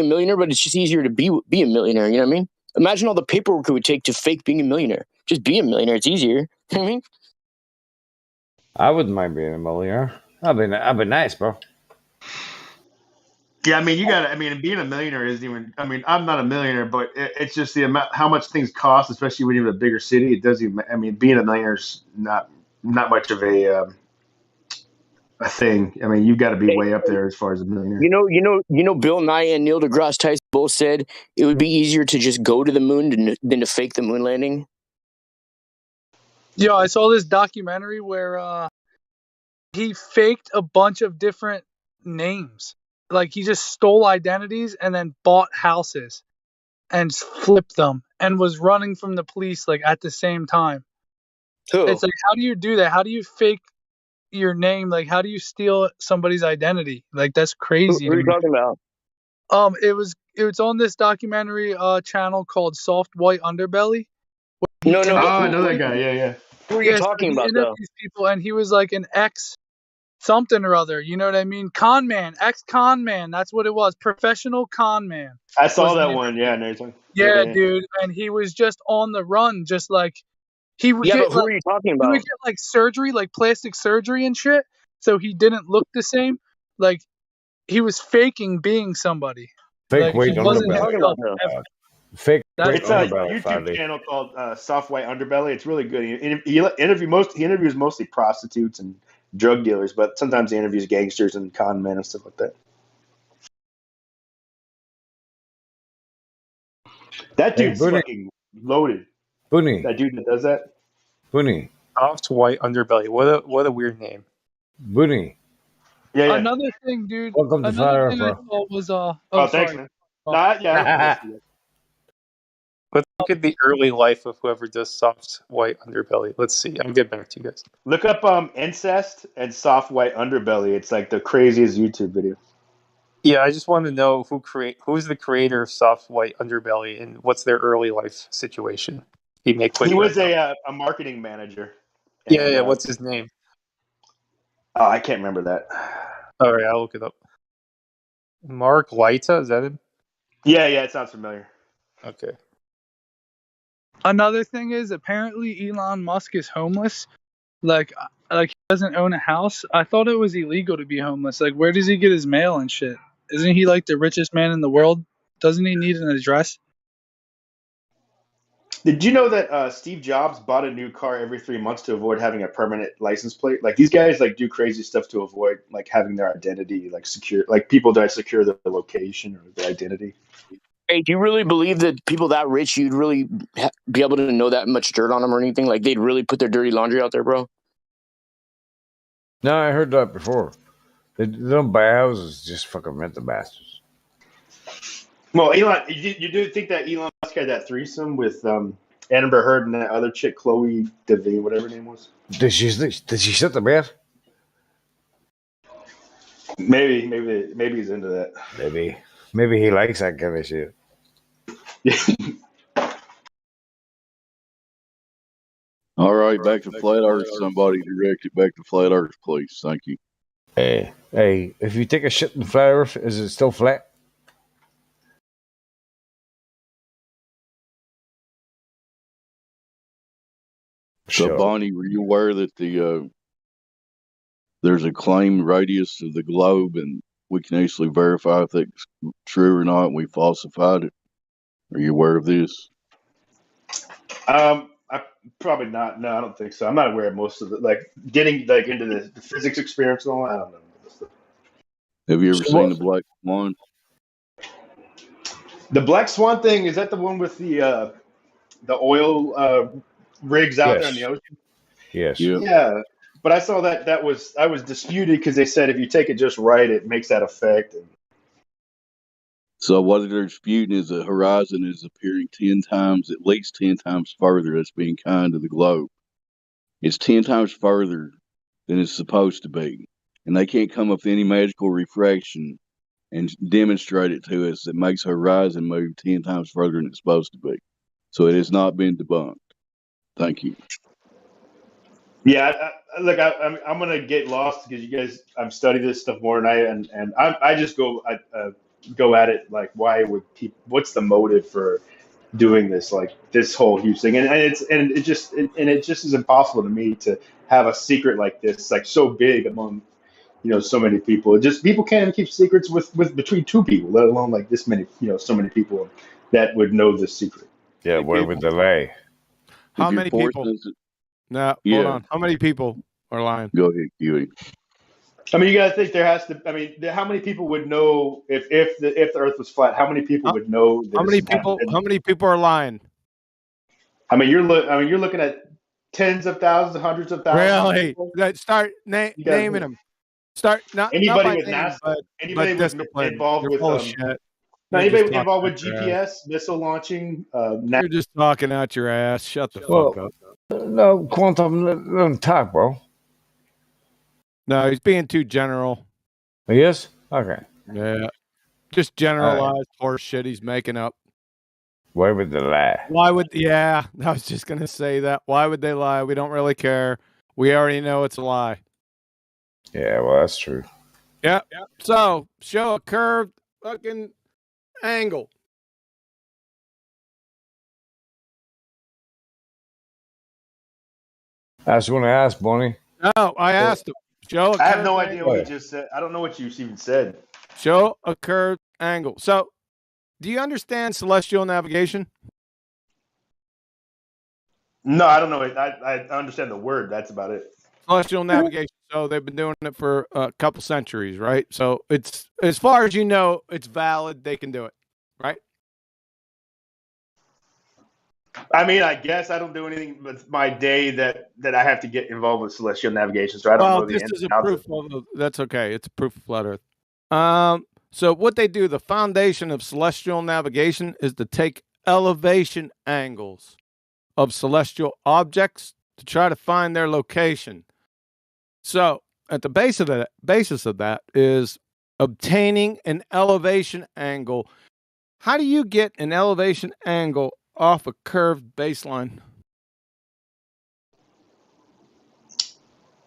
millionaire, but it's just easier to be a millionaire. You know what I mean? Imagine all the paperwork it would take to fake being a millionaire. Just be a millionaire; it's easier. You know what I mean? I wouldn't mind being a millionaire. I'd be nice, bro. Yeah, I mean, you got to. I mean, being a millionaire isn't even. I mean, I'm not a millionaire, but it's just the amount, how much things cost, especially when you're in a bigger city. It doesn't even. I mean, being a millionaire is not much of a thing. I mean, you've got to be way up there as far as a millionaire. You know, Bill Nye and Neil deGrasse Tyson both said it would be easier to just go to the moon than to fake the moon landing. Yeah, I saw this documentary where he faked a bunch of different names. Like he just stole identities and then bought houses and flipped them and was running from the police like at the same time. Who? It's like, how do you do that? How do you fake your name? Like, how do you steal somebody's identity? Like, that's crazy. Who are you talking about? It was on this documentary channel called Soft White Underbelly. No. I know that guy. Yeah. Who are you talking about, though? People, and he was like an ex something or other. You know what I mean? Con man, ex con man. That's what it was. Professional con man. I saw that one. Yeah, no, yeah, dude. And he was just on the run, just like he would Yeah, get. but who are you talking about? He would get like surgery, like plastic surgery and shit, so he didn't look the same. Like he was faking being somebody. Fake weight himself. Fake. It's a YouTube channel called Soft White Underbelly. It's really good. He interviews mostly prostitutes and drug dealers, but sometimes he interviews gangsters and con men and stuff like that. That dude's fucking loaded. Booney. That dude that does that. Booney. Soft white underbelly. What a weird name. Booty. Yeah. Another thing, dude. Welcome to Another Fire, thing I bro. saw was Oh, thanks, sorry. man. Oh. Nah, yeah. I don't think Let's look at the early life of whoever does soft white underbelly. Let's see. I'll get back to you guys. Look up incest and soft white underbelly. It's like the craziest YouTube video. Yeah, I just want to know who's the creator of soft white underbelly and what's their early life situation. He may quit. He was right now. a marketing manager. Yeah. What's his name? Oh, I can't remember that. All right, I'll look it up. Mark Leita, is that him? Yeah, it sounds familiar. Okay. Another thing is apparently Elon Musk is homeless. Like he doesn't own a house. I thought it was illegal to be homeless. Like, where does he get his mail and shit? Isn't he like the richest man in the world? Doesn't he need an address? Did you know that Steve Jobs bought a new car every 3 months to avoid having a permanent license plate? Like these guys like do crazy stuff to avoid like having their identity like secure. Like people that secure their location or their identity. Hey, do you really believe that people that rich, you'd really be able to know that much dirt on them or anything? Like they'd really put their dirty laundry out there, bro? No, I heard that before. They don't buy houses, just fucking rent the bastards. Well, Elon, you do think that Elon Musk had that threesome with Amber Heard and that other chick, Chloe DeVay, whatever her name was? Did she shit the bed? Maybe he's into that. Maybe he likes that kind of shit. All right, back to Flat Earth. Somebody direct it back to Flat Earth, please. Thank you. Hey, if you take a shit in Flat Earth, is it still flat? So, Bonnie, were you aware that there's a claimed radius of the globe, and we can actually verify if it's true or not? We falsified it. Are you aware of this? I probably not. No, I don't think so. I'm not aware of most of it. Like getting like into the physics experience and all. I don't know. Have you ever seen the Black Swan? The Black Swan thing, is that the one with the oil rigs out there in the ocean? Yes. Yeah. But I saw that was disputed because they said if you take it just right, it makes that effect. So what they're disputing is the horizon is appearing at least 10 times further. That's being kind to the globe. It's 10 times further than it's supposed to be. And they can't come up with any magical refraction and demonstrate it to us that makes the horizon move 10 times further than it's supposed to be. So it has not been debunked. Thank you. Yeah, look, I'm gonna get lost because you guys, I've studied this stuff more than I just go at it like, why would people? What's the motive for doing this? Like this whole huge thing, and it just is impossible to me to have a secret like this, like so big among so many people. People can't even keep secrets with between two people, let alone like this many so many people that would know this secret. Yeah, where would they lay? How many people? No, hold on. How many people are lying? Go ahead, Huey. I mean, you gotta think there has to. I mean, how many people would know if the Earth was flat? How many people would know? How many people? How many people are lying? I mean, you're looking at tens of thousands, hundreds of thousands. Really? Start naming them. Start not anybody not with name, NASA. but Anybody involved with shit. Anybody involved with GPS, missile launching. You're just talking out your ass. Shut the fuck up. No, Quantum, let him talk, bro. No, he's being too general. He is? Okay. Yeah. Just generalized horse shit he's making up. Why would they lie? I was just going to say that. Why would they lie? We don't really care. We already know it's a lie. Yeah, well, that's true. Yeah. So, show a curved fucking angle. I was going to ask, Bonnie. No, I asked him. Show. I have no idea what he just said. I don't know what you even said. Show a curved angle. So, do you understand celestial navigation? No, I don't know. I understand the word. That's about it. Celestial navigation. So they've been doing it for a couple centuries, right? So it's, as far as you know, it's valid. They can do it, right? I mean, I guess I don't do anything with my day that I have to get involved with celestial navigation, so I don't know the This ins is a and outs proof of that's okay. It's a proof of flat Earth. So what they do, the foundation of celestial navigation is to take elevation angles of celestial objects to try to find their location. So at the basis of that is obtaining an elevation angle. How do you get an elevation angle off a curved baseline?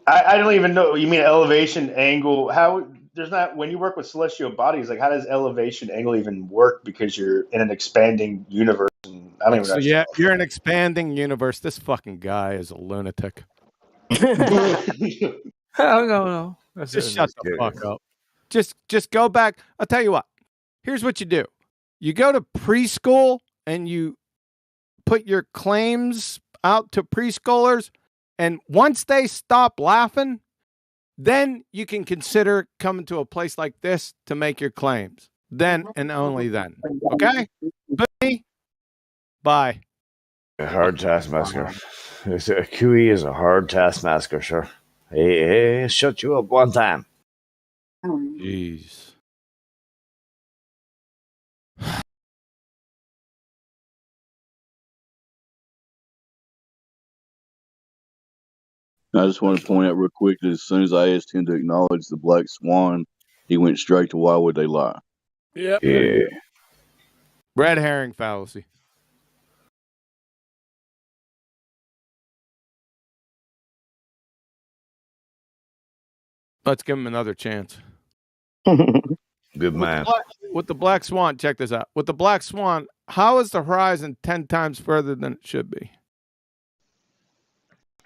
I don't even know. You mean elevation angle? How there's not when you work with celestial bodies, like how does elevation angle even work? Because you're in an expanding universe, and I don't even So understand. you're an expanding universe. This fucking guy is a lunatic. Oh no. Just shut the fuck up. Just go back. I'll tell you what. Here's what you do. You go to preschool and you put your claims out to preschoolers, and once they stop laughing, then you can consider coming to a place like this to make your claims. Then and only then. Okay? Bye. A hard taskmaster. A QE is a hard taskmaster, sure. Hey, shut you up one time. Jeez. I just want to point out real quick that as soon as I asked him to acknowledge the black swan, he went straight to why would they lie? Yep. Yeah. Red herring fallacy. Let's give him another chance. Good man. With the black swan, check this out. With the black swan, how is the horizon 10 times further than it should be?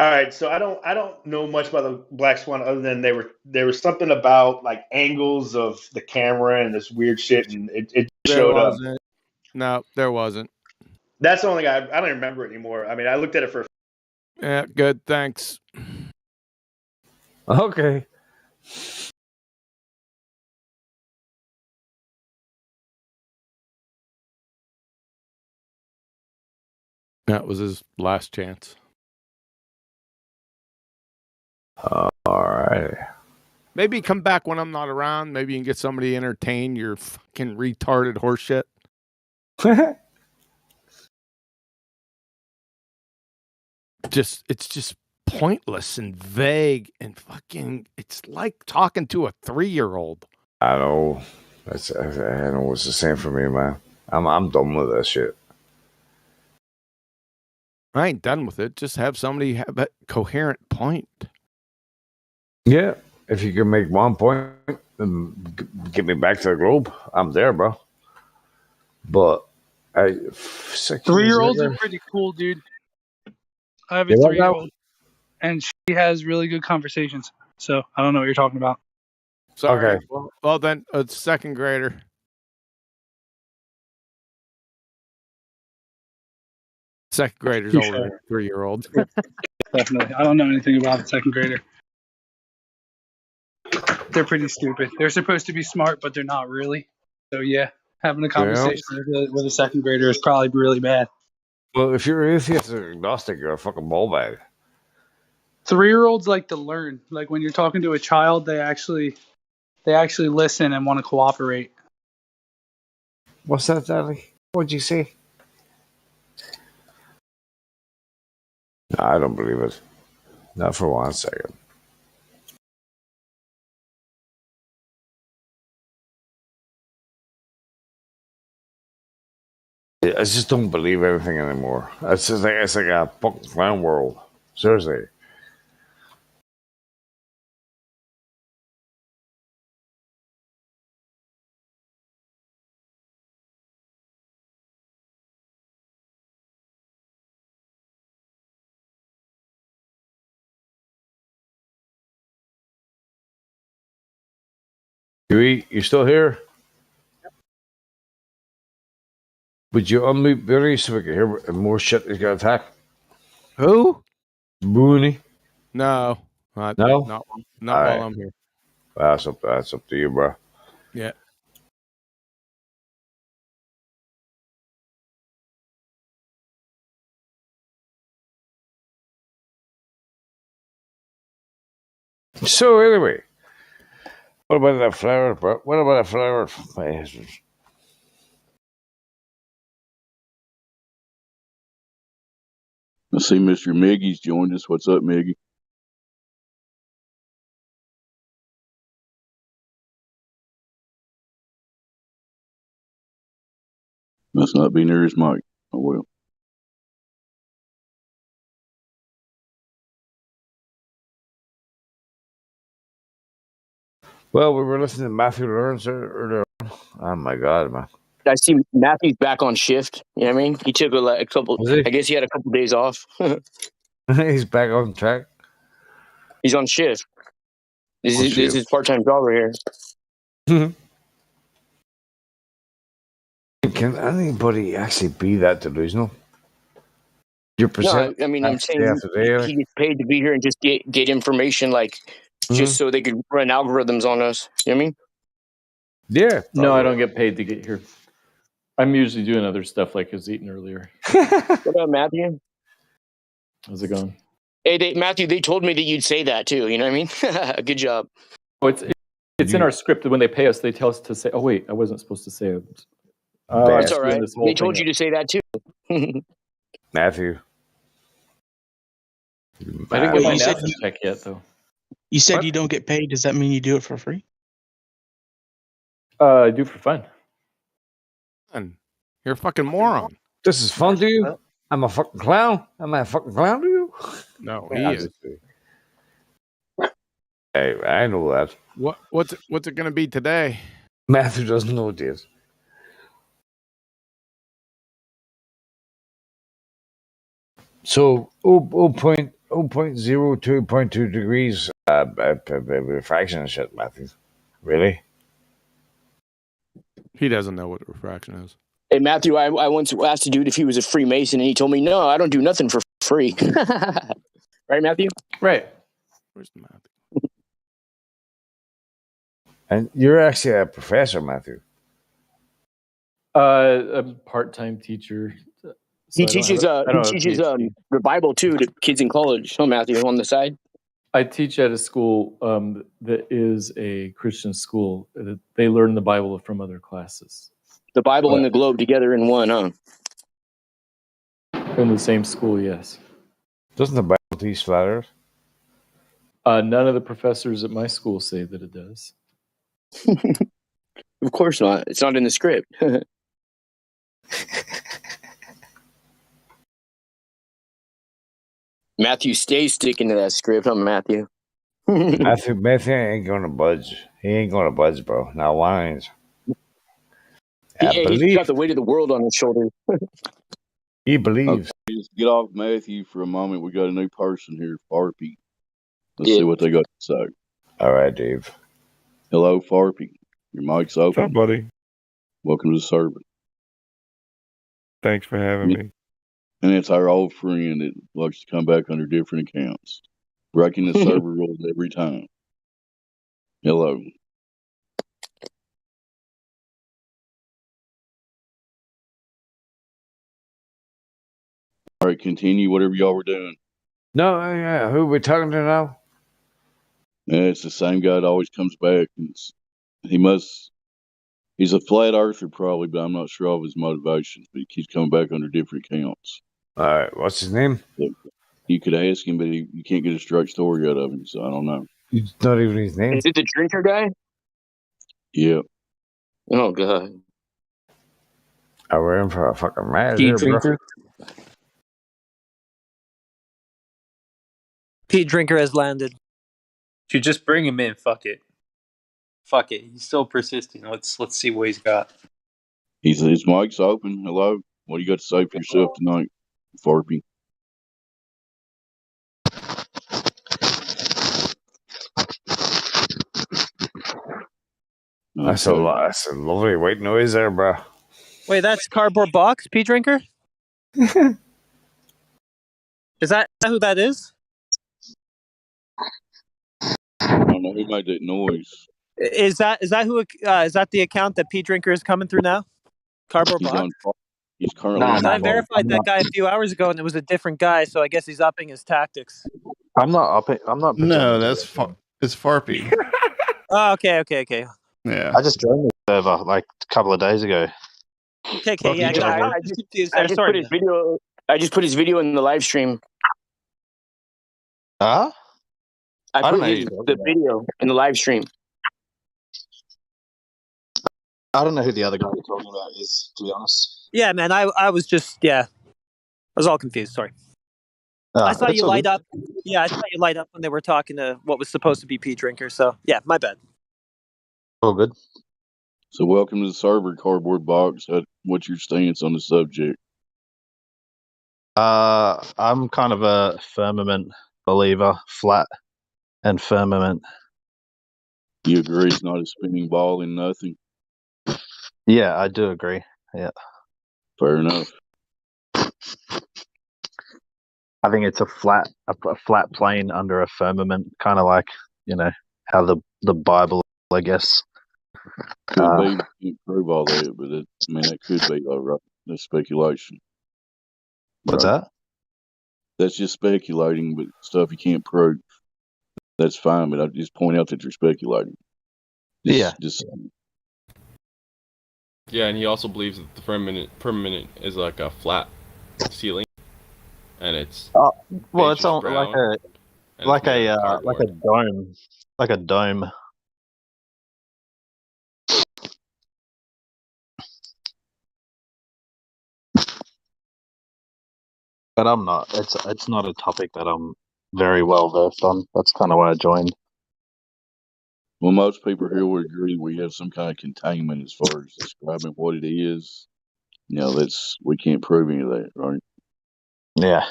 All right, so I don't know much about the black swan other than there was something about like angles of the camera and this weird shit, and it showed up. No, there wasn't. That's the only guy. I don't remember it anymore. I mean, I looked at it for. Yeah, good. Thanks. Okay. That was his last chance. All right. Maybe come back when I'm not around. Maybe you can get somebody to entertain your fucking retarded horseshit. It's just pointless and vague and fucking. It's like talking to a 3-year-old. I know. I know it's the same for me, man. I'm done with that shit. I ain't done with it. Just have somebody have a coherent point. Yeah. If you can make one point and get me back to the globe, I'm there, bro. But 3-year-olds are pretty cool, dude. I have a 3-year-old, and she has really good conversations. So I don't know what you're talking about. Sorry. Okay. Well, then a second grader. Second grader's older than a 3-year-old. Definitely. I don't know anything about a second grader. They're pretty stupid. They're supposed to be smart, but they're not really. So yeah, having a conversation with a second grader is probably really bad. Well, if you're atheist or agnostic, you're a fucking ball bag. 3-year-olds like to learn. Like when you're talking to a child, they actually listen and want to cooperate. What's that, Daddy? What'd you say? No, I don't believe it. Not for 1 second. I just don't believe everything anymore. It's like a fucking clown world. Seriously. You still here? Would you unmute Billy so we can hear more shit he's got to attack? Who? Booney. No. Not All while right. I'm here. That's up to you, bro. Yeah. So anyway, what about that flower, bro? What about that flower? I see Mr. Miggy's joined us. What's up, Miggy? Must not be near his mic. Oh well. Well, we were listening to Matthew Lawrence earlier. Oh my God, man! I see Matthew's back on shift. You know what I mean? He took a couple. I guess he had a couple days off. He's back on track. He's on shift. This is his part-time job right here. Can anybody actually be that delusional? Your percent. No, I mean, I'm saying he gets paid to be here and just get information, like just so they could run algorithms on us. You know what I mean? Yeah. No, I don't get paid to get here. I'm usually doing other stuff like I was eating earlier. What up, Matthew? How's it going? Hey, Matthew, they told me that you'd say that too. You know what I mean? Good job. Oh, it's in our script. When they pay us, they tell us to say, oh, wait, I wasn't supposed to say it. That's all right. They told you to say that too. Matthew. I didn't get my NASA check yet, though. You said you don't get paid. Does that mean you do it for free? I do for fun. You're a fucking moron. This is fun to you? I'm a fucking clown? Am I a fucking clown to you? No, he is. Hey, I know that. What's it going to be today? Matthew doesn't know this. So 0.02.2 degrees refraction and shit, Matthew. Really? He doesn't know what refraction is. Hey, Matthew, I once asked a dude if he was a Freemason, and he told me, no, I don't do nothing for free. Right, Matthew? Right. Where's the Matthew? And you're actually a professor, Matthew. A part-time teacher. He teaches the Bible, too, to kids in college. Oh, Matthew, on the side? I teach at a school that is a Christian school. They learn the Bible from other classes. The Bible and the globe together in one, huh? In the same school, yes. Doesn't the Bible teach flat Earth? None of the professors at my school say that it does. Of course not. It's not in the script. Matthew stays sticking to that script, huh, Matthew? Matthew ain't going to budge. He ain't going to budge, bro. Now, lines. He's got the weight of the world on his shoulders. He believes. Okay, just get off Matthew for a moment. We got a new person here, Farpy. Let's see what they got to say. All right, Dave. Hello, Farpy. Your mic's open. What's up, buddy? Welcome to the server. Thanks for having me. And it's our old friend that likes to come back under different accounts, breaking the server rules every time. Hello. All right, continue whatever y'all were doing. No, yeah. Who are we talking to now? Yeah, it's the same guy that always comes back. And he's a flat earther probably, but I'm not sure of his motivations. But he keeps coming back under different accounts. All right, what's his name? You could ask him, but you can't get a straight story out of him, so I don't know. It's not even his name. Is it the drinker guy? Yeah. Oh, God. We're in for a fucking ride Pete here, Drinker. bro. Pete Drinker has landed. Should just bring him in. Fuck it. He's still persisting. Let's see what he's got. His mic's open. Hello. What do you got to say for yourself tonight, Farpy? That's a lovely white noise there, bro. Wait, that's Cardboard Box, Pete Drinker? Is that who that is? I don't know who made that noise. Is that who? Is that the account that Pete Drinker is coming through now? Cardboard Box. He's currently. I verified that guy a few hours ago, and it was a different guy. So I guess he's upping his tactics. I'm not upping. I'm not. No, that's It's Farpy. Oh, okay. Yeah. I just joined the server like a couple of days ago. Okay, Well, yeah. you joined I'm it. just confused I there. just Sorry. put his video. I just put his video in the live stream. Huh? I don't put know who you're talking the about. video in the live stream. I don't know who the other guy you're talking about is, to be honest. Yeah, man. I was just I was all confused. Sorry. I saw you light up. Yeah, I saw you light up when they were talking to what was supposed to be P Drinker. So yeah, my bad. All good. So welcome to the server, Cardboard Box. What's your stance on the subject? I'm kind of a firmament believer, flat and firmament. You agree it's not a spinning ball in nothing? Yeah, I do agree. Yeah. Fair enough. I think it's a flat plane under a firmament, kind of like, how the Bible, I guess. Could be. You can't prove all that, but that could be all right. That's speculation. What's Right? that? That's just speculating, but stuff you can't prove. That's fine, but I just point out that you're speculating. Just Yeah, and he also believes that the firmament is like a flat ceiling, and it's well, it's beige all brown, like and it's made a of cardboard. dome, like a dome. But I'm not. It's not a topic that I'm very well versed on. That's kind of why I joined. well, most people here would agree we have some kind of containment as far as describing what it is. We can't prove any of that, right? Yeah.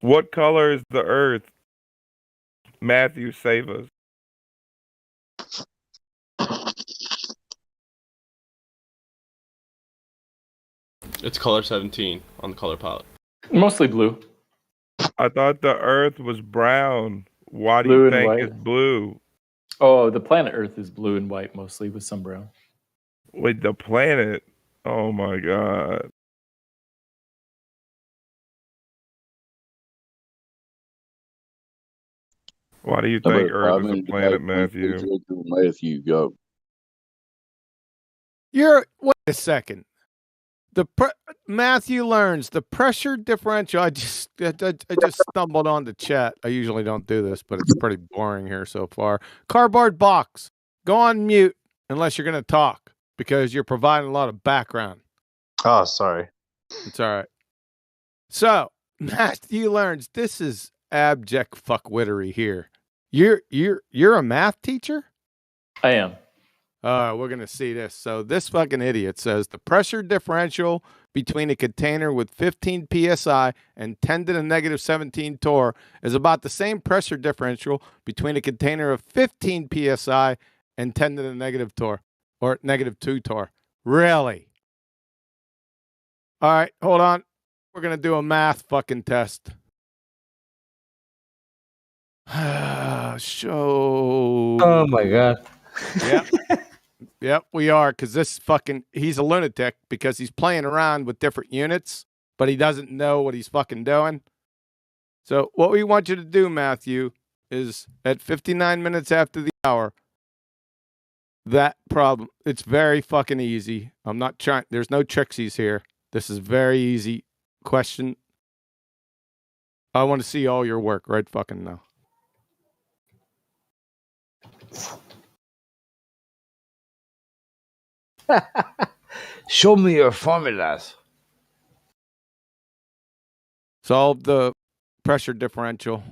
What color is the Earth? Matthew, save us. It's color 17 on the color palette. Mostly blue. I thought the Earth was brown. Why do Blue you and think white. it's blue? Oh, the planet Earth is blue and white mostly, with some brown. With the planet? Oh my God. Why do you How think about Earth is a 5-minute planet, debate between Matthew? Jacob and Matthew, go. Wait a second. Matthew learns the pressure differential. I just stumbled on the chat. I usually don't do this, but it's pretty boring here so far. Cardboard Box, go on mute unless you're going to talk because you're providing a lot of background. Oh, sorry. It's all right. So Matthew learns this is abject fuckwittery here. You're a math teacher? I am. We're going to see this. So this fucking idiot says the pressure differential between a container with 15 psi and 10 to the negative 17 torr is about the same pressure differential between a container of 15 psi and 10 to the negative torr, or negative 2 torr. Really? All right, hold on. We're going to do a math fucking test. Show. Oh my God. Yep. Yep, we are, because he's a lunatic because he's playing around with different units, but he doesn't know what he's fucking doing. So what we want you to do, Matthew, is at 59 minutes after the hour, that problem, it's very fucking easy. I'm not trying, there's no tricksies here. This is very easy question. I want to see all your work right fucking now. Show me your formulas. Solve the pressure differential.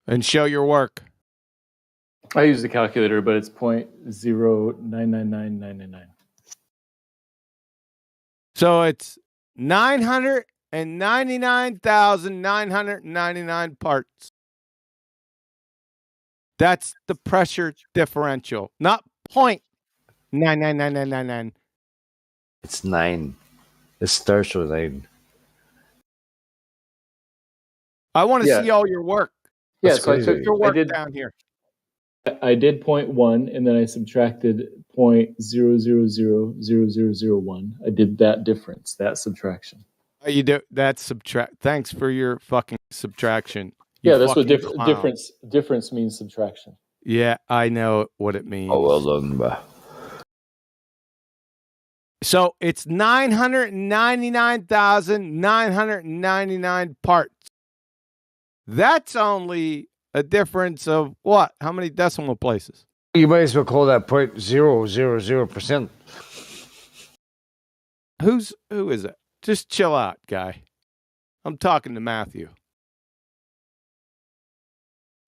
And show your work. I use the calculator, but it's 0.0999999. So it's 999,999 parts. That's the pressure differential, not 0.99999. It's 9. It starts with 9. I want to Yeah. see all your work. Yeah, That's so I crazy. took Your work I did down here. I did 0.1, and then I subtracted 0.0000001. I did that difference, that subtraction. You do that subtract. Thanks for your fucking subtraction. Yeah, that's what difference means, subtraction. Yeah, I know what it means. Oh, well done, bro. So it's 999,999 parts. That's only a difference of what? How many decimal places? You might as well call that 0.000%. Who is it? Just chill out, guy. I'm talking to Matthew.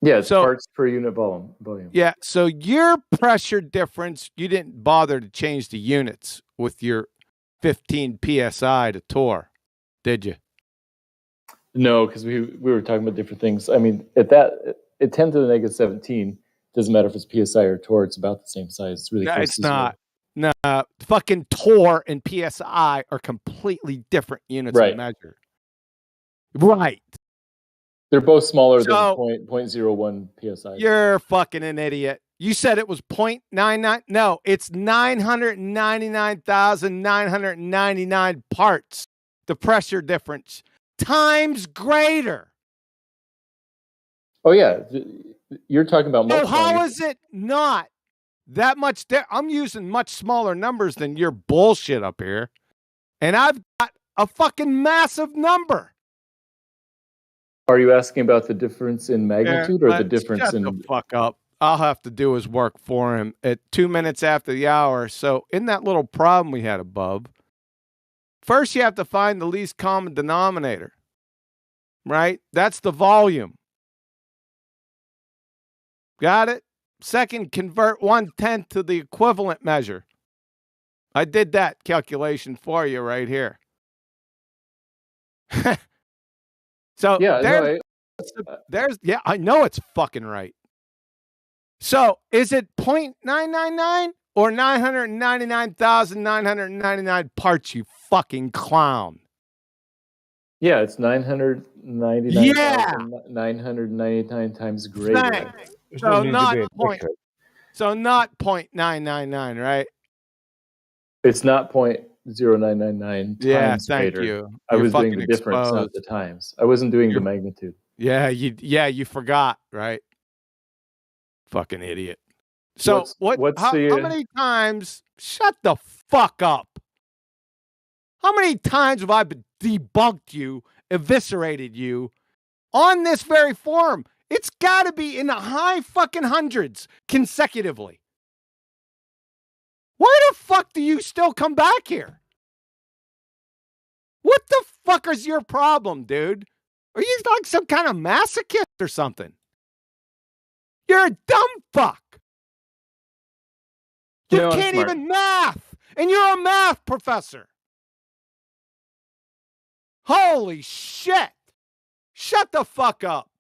Yeah, it's parts per unit volume. Yeah, so your pressure difference, you didn't bother to change the units with your 15 psi to torr, did you? No, because we were talking about different things. I mean, at 10 to the negative 17, doesn't matter if it's psi or torr, it's about the same size. It's really No, close. it's not. No, fucking torr and psi are completely different units of measure. Right. They're both smaller than 0.01 psi. You're fucking an idiot. You said it was 0.99. No, it's 999,999 parts. The pressure difference times greater. Oh yeah, you're talking about. So how is it not that much? I'm using much smaller numbers than your bullshit up here, and I've got a fucking massive number. Are you asking about the difference in magnitude or the difference shut in? The fuck up. I'll have to do his work for him at 2 minutes after the hour. So in that little problem we had above, first you have to find the least common denominator, right? That's the volume. Got it? Second, convert 1/10 to the equivalent measure. I did that calculation for you right here. So yeah, I know it's fucking right. So is it 0.999 or 999,999 parts, you fucking clown? Yeah, it's 999,999 times greater. Thanks. So not 0.999, right? It's not 0.0999 times thank greater. you. I You're was doing the fucking difference, not exposed. the times. I wasn't doing the magnitude. Yeah, you forgot, right? Fucking idiot. So how many times? Shut the fuck up. How many times have I debunked you, eviscerated you on this very forum? It's got to be in the high fucking hundreds consecutively. Why the fuck do you still come back here? What the fuck is your problem, dude? Are you like some kind of masochist or something? You're a dumb fuck. You can't even math, and you're a math professor. Holy shit. Shut the fuck up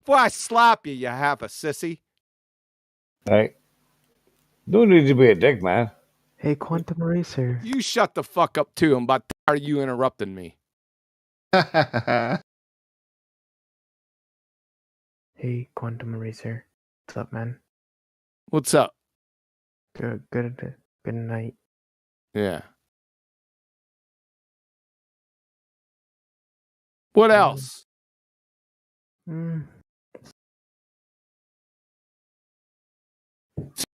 before I slap you, you half a sissy. Hey, don't need to be a dick, man. Hey, Quantum Eraser. You shut the fuck up too. I'm about tired of you interrupting me. Hey, Quantum Eraser. What's up, man? What's up? Good night. Yeah. What else? I'm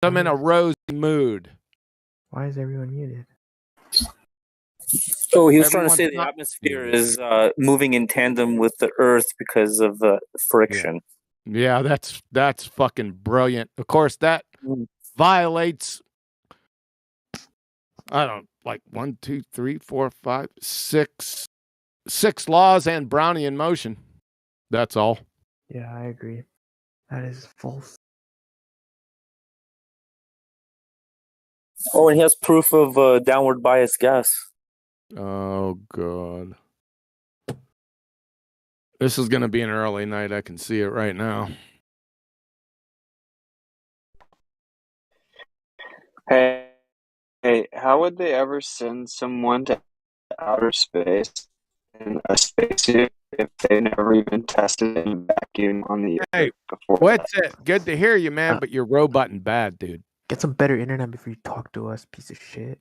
in a rosy mood. Why is everyone muted? Oh, he was trying to say the atmosphere is moving in tandem with the Earth because of friction. Yeah, that's fucking brilliant. Of course, that violates, I don't like 1, 2, 3, 4, 5, 6 laws and Brownian motion. That's all. Yeah, I agree. That is false. Oh, and he has proof of downward bias gas. Oh, God. This is going to be an early night. I can see it right now. Hey, how would they ever send someone to outer space in a spacesuit if they never even tested a vacuum on the Hey, before what's it? Good to hear you, man, Uh, but you're roboting bad, dude. Get some better internet before you talk to us, piece of shit.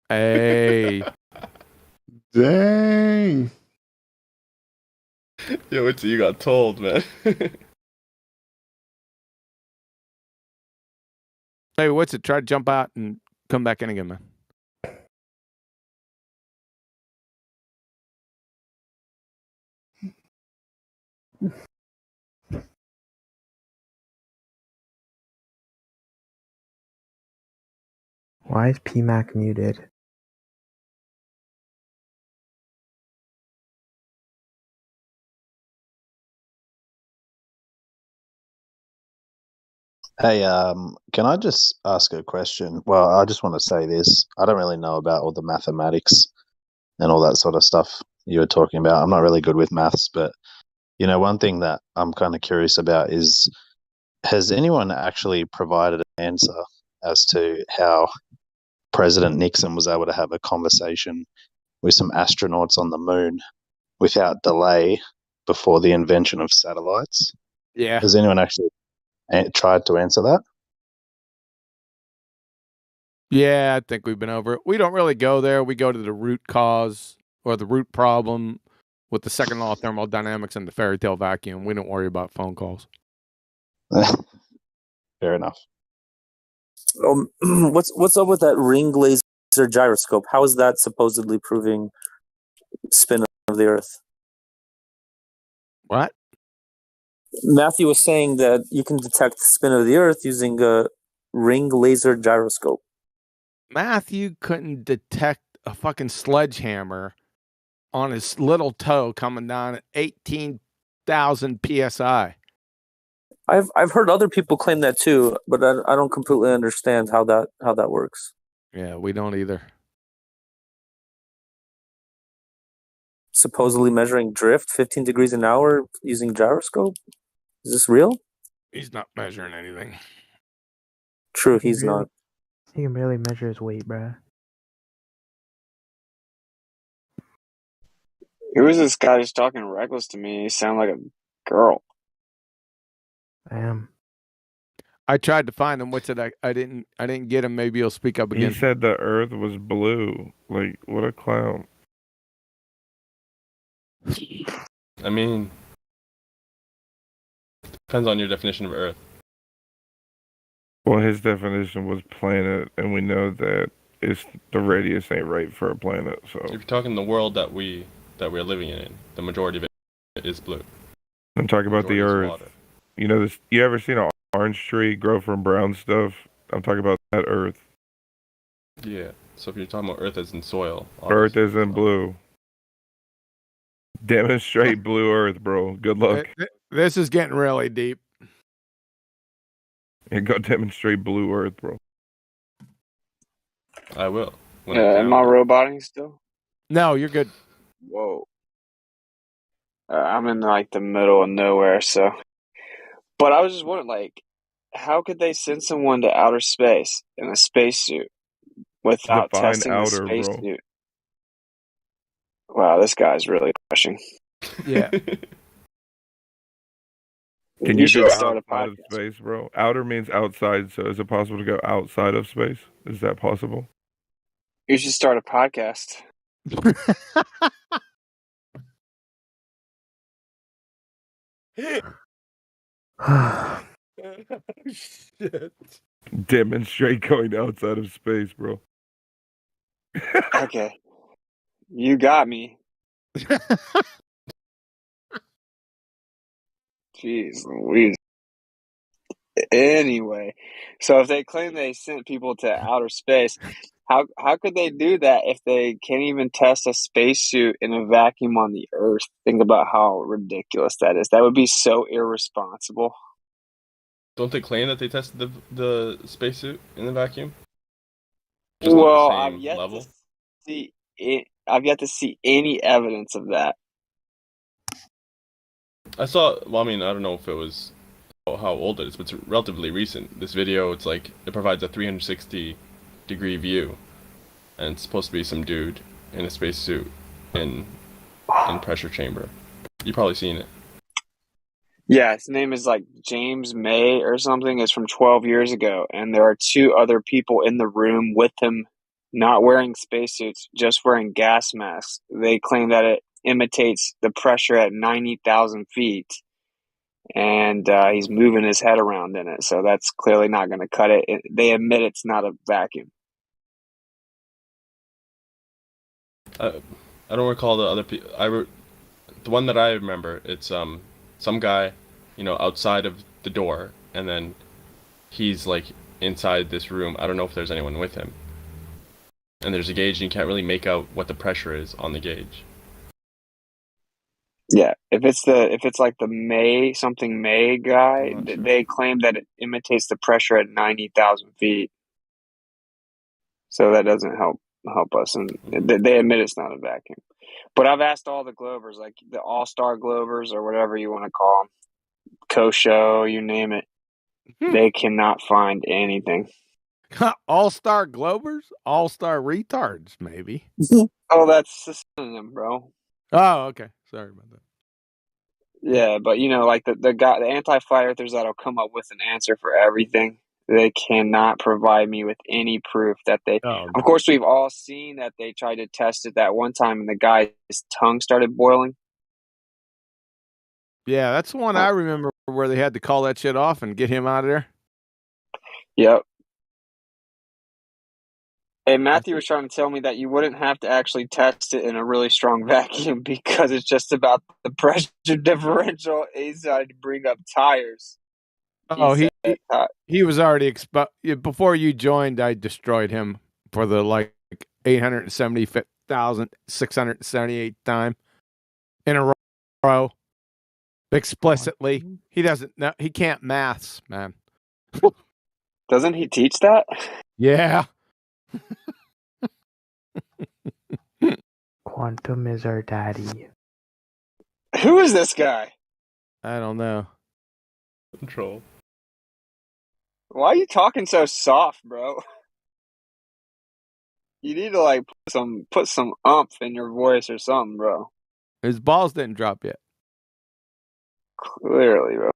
Hey. Dang. Yo, it's you got told, man. Hey, what's it? Try to jump out and come back in again, man. Why is PMAC muted? Hey, can I just ask a question? Well, I just want to say this. I don't really know about all the mathematics and all that sort of stuff you were talking about. I'm not really good with maths, but one thing that I'm kind of curious about is, has anyone actually provided an answer as to how President Nixon was able to have a conversation with some astronauts on the moon without delay before the invention of satellites? Yeah. Has anyone actually tried to answer that? Yeah, I think we've been over it. We don't really go there. We go to the root cause or the root problem with the second law of thermodynamics and the fairy tale vacuum. We don't worry about phone calls. Fair enough. What's up with that ring laser gyroscope? How is that supposedly proving spin of the Earth? What? Matthew was saying that you can detect the spin of the Earth using a ring laser gyroscope. Matthew couldn't detect a fucking sledgehammer on his little toe coming down at 18,000 psi. I've heard other people claim that too, but I don't completely understand how that works. Yeah, we don't either. Supposedly measuring drift 15 degrees an hour using gyroscope. Is this real? He's not measuring anything. True, he's not. He can barely measure his weight, bruh. Who is this guy just talking reckless to me? He sounds like a girl. I am. I tried to find him. What's it? I didn't get him. Maybe he'll speak up again. He said the Earth was blue. Like, what a clown. I mean, depends on your definition of Earth. Well, his definition was planet, and we know that the radius ain't right for a planet. So If you're talking the world that we're living in, the majority of it is blue. I'm talking about the Majority is Earth. water. You know this? You ever seen an orange tree grow from brown stuff? I'm talking about that Earth. Yeah. So if you're talking about Earth as in soil, Earth isn't blue. Demonstrate blue Earth, bro. Good luck. This is getting really deep. And go demonstrate blue Earth, bro. I will. Am I roboting still? No, you're good. Whoa. I'm in like the middle of nowhere, so. But I was just wondering, like, how could they send someone to outer space in a spacesuit without Define testing outer, the bro. spacesuit? Wow, this guy's really pushing. Yeah. Can You you should go start a outside of podcast. space, bro? Outer means outside, so is it possible to go outside of space? Is that possible? You should start a podcast. Shit. Demonstrate going outside of space, bro. Okay. You got me. Jeez Louise. Anyway, so if they claim they sent people to outer space, how could they do that if they can't even test a spacesuit in a vacuum on the Earth? Think about how ridiculous that is. That would be so irresponsible. Don't they claim that they tested the spacesuit in the vacuum? Just not Well, the I've same yet level. to see it. I've yet to see any evidence of that. I saw. Well, I mean, I don't know if it was how old it is, but it's relatively recent. This video, it's like it provides a 360-degree view, and it's supposed to be some dude in a spacesuit in pressure chamber. You've probably seen it. Yeah, his name is like James May or something. It's from 12 years ago, and there are 2 other people in the room with him, not wearing spacesuits, just wearing gas masks. They claim that it imitates the pressure at 90,000 feet, and he's moving his head around in it. So that's clearly not going to cut it. They admit it's not a vacuum. I don't recall the other people. The one that I remember. It's some guy, outside of the door, and then he's like inside this room. I don't know if there's anyone with him. And there's a gauge, and you can't really make out what the pressure is on the gauge. Yeah, if it's like the May guy, they claim that it imitates the pressure at 90,000 feet. So that doesn't help us, and they admit it's not a vacuum. But I've asked all the Glovers, like the All-Star Glovers or whatever you want to call them, Kosho, you name it, they cannot find anything. All-Star Glovers? All-Star Retards, maybe. Oh, that's the synonym, bro. Oh, okay. Sorry about that. Yeah, but like the anti-flat earthers that'll come up with an answer for everything, they cannot provide me with any proof that they. Of course, we've all seen that they tried to test it that one time, and the guy's tongue started boiling. Yeah, that's the one I remember where they had to call that shit off and get him out of there. Yep. Hey, Matthew was trying to tell me that you wouldn't have to actually test it in a really strong vacuum because it's just about the pressure differential inside to bring up tires. He was already before you joined. I destroyed him for the 870,678th time in a row. Explicitly, he doesn't know. He can't maths, man. Doesn't he teach that? Yeah. Quantum is our daddy. Who is this guy? I don't know. Control. Why are you talking so soft, bro? You need to put some umph in your voice or something, bro. His balls didn't drop yet. Clearly, bro.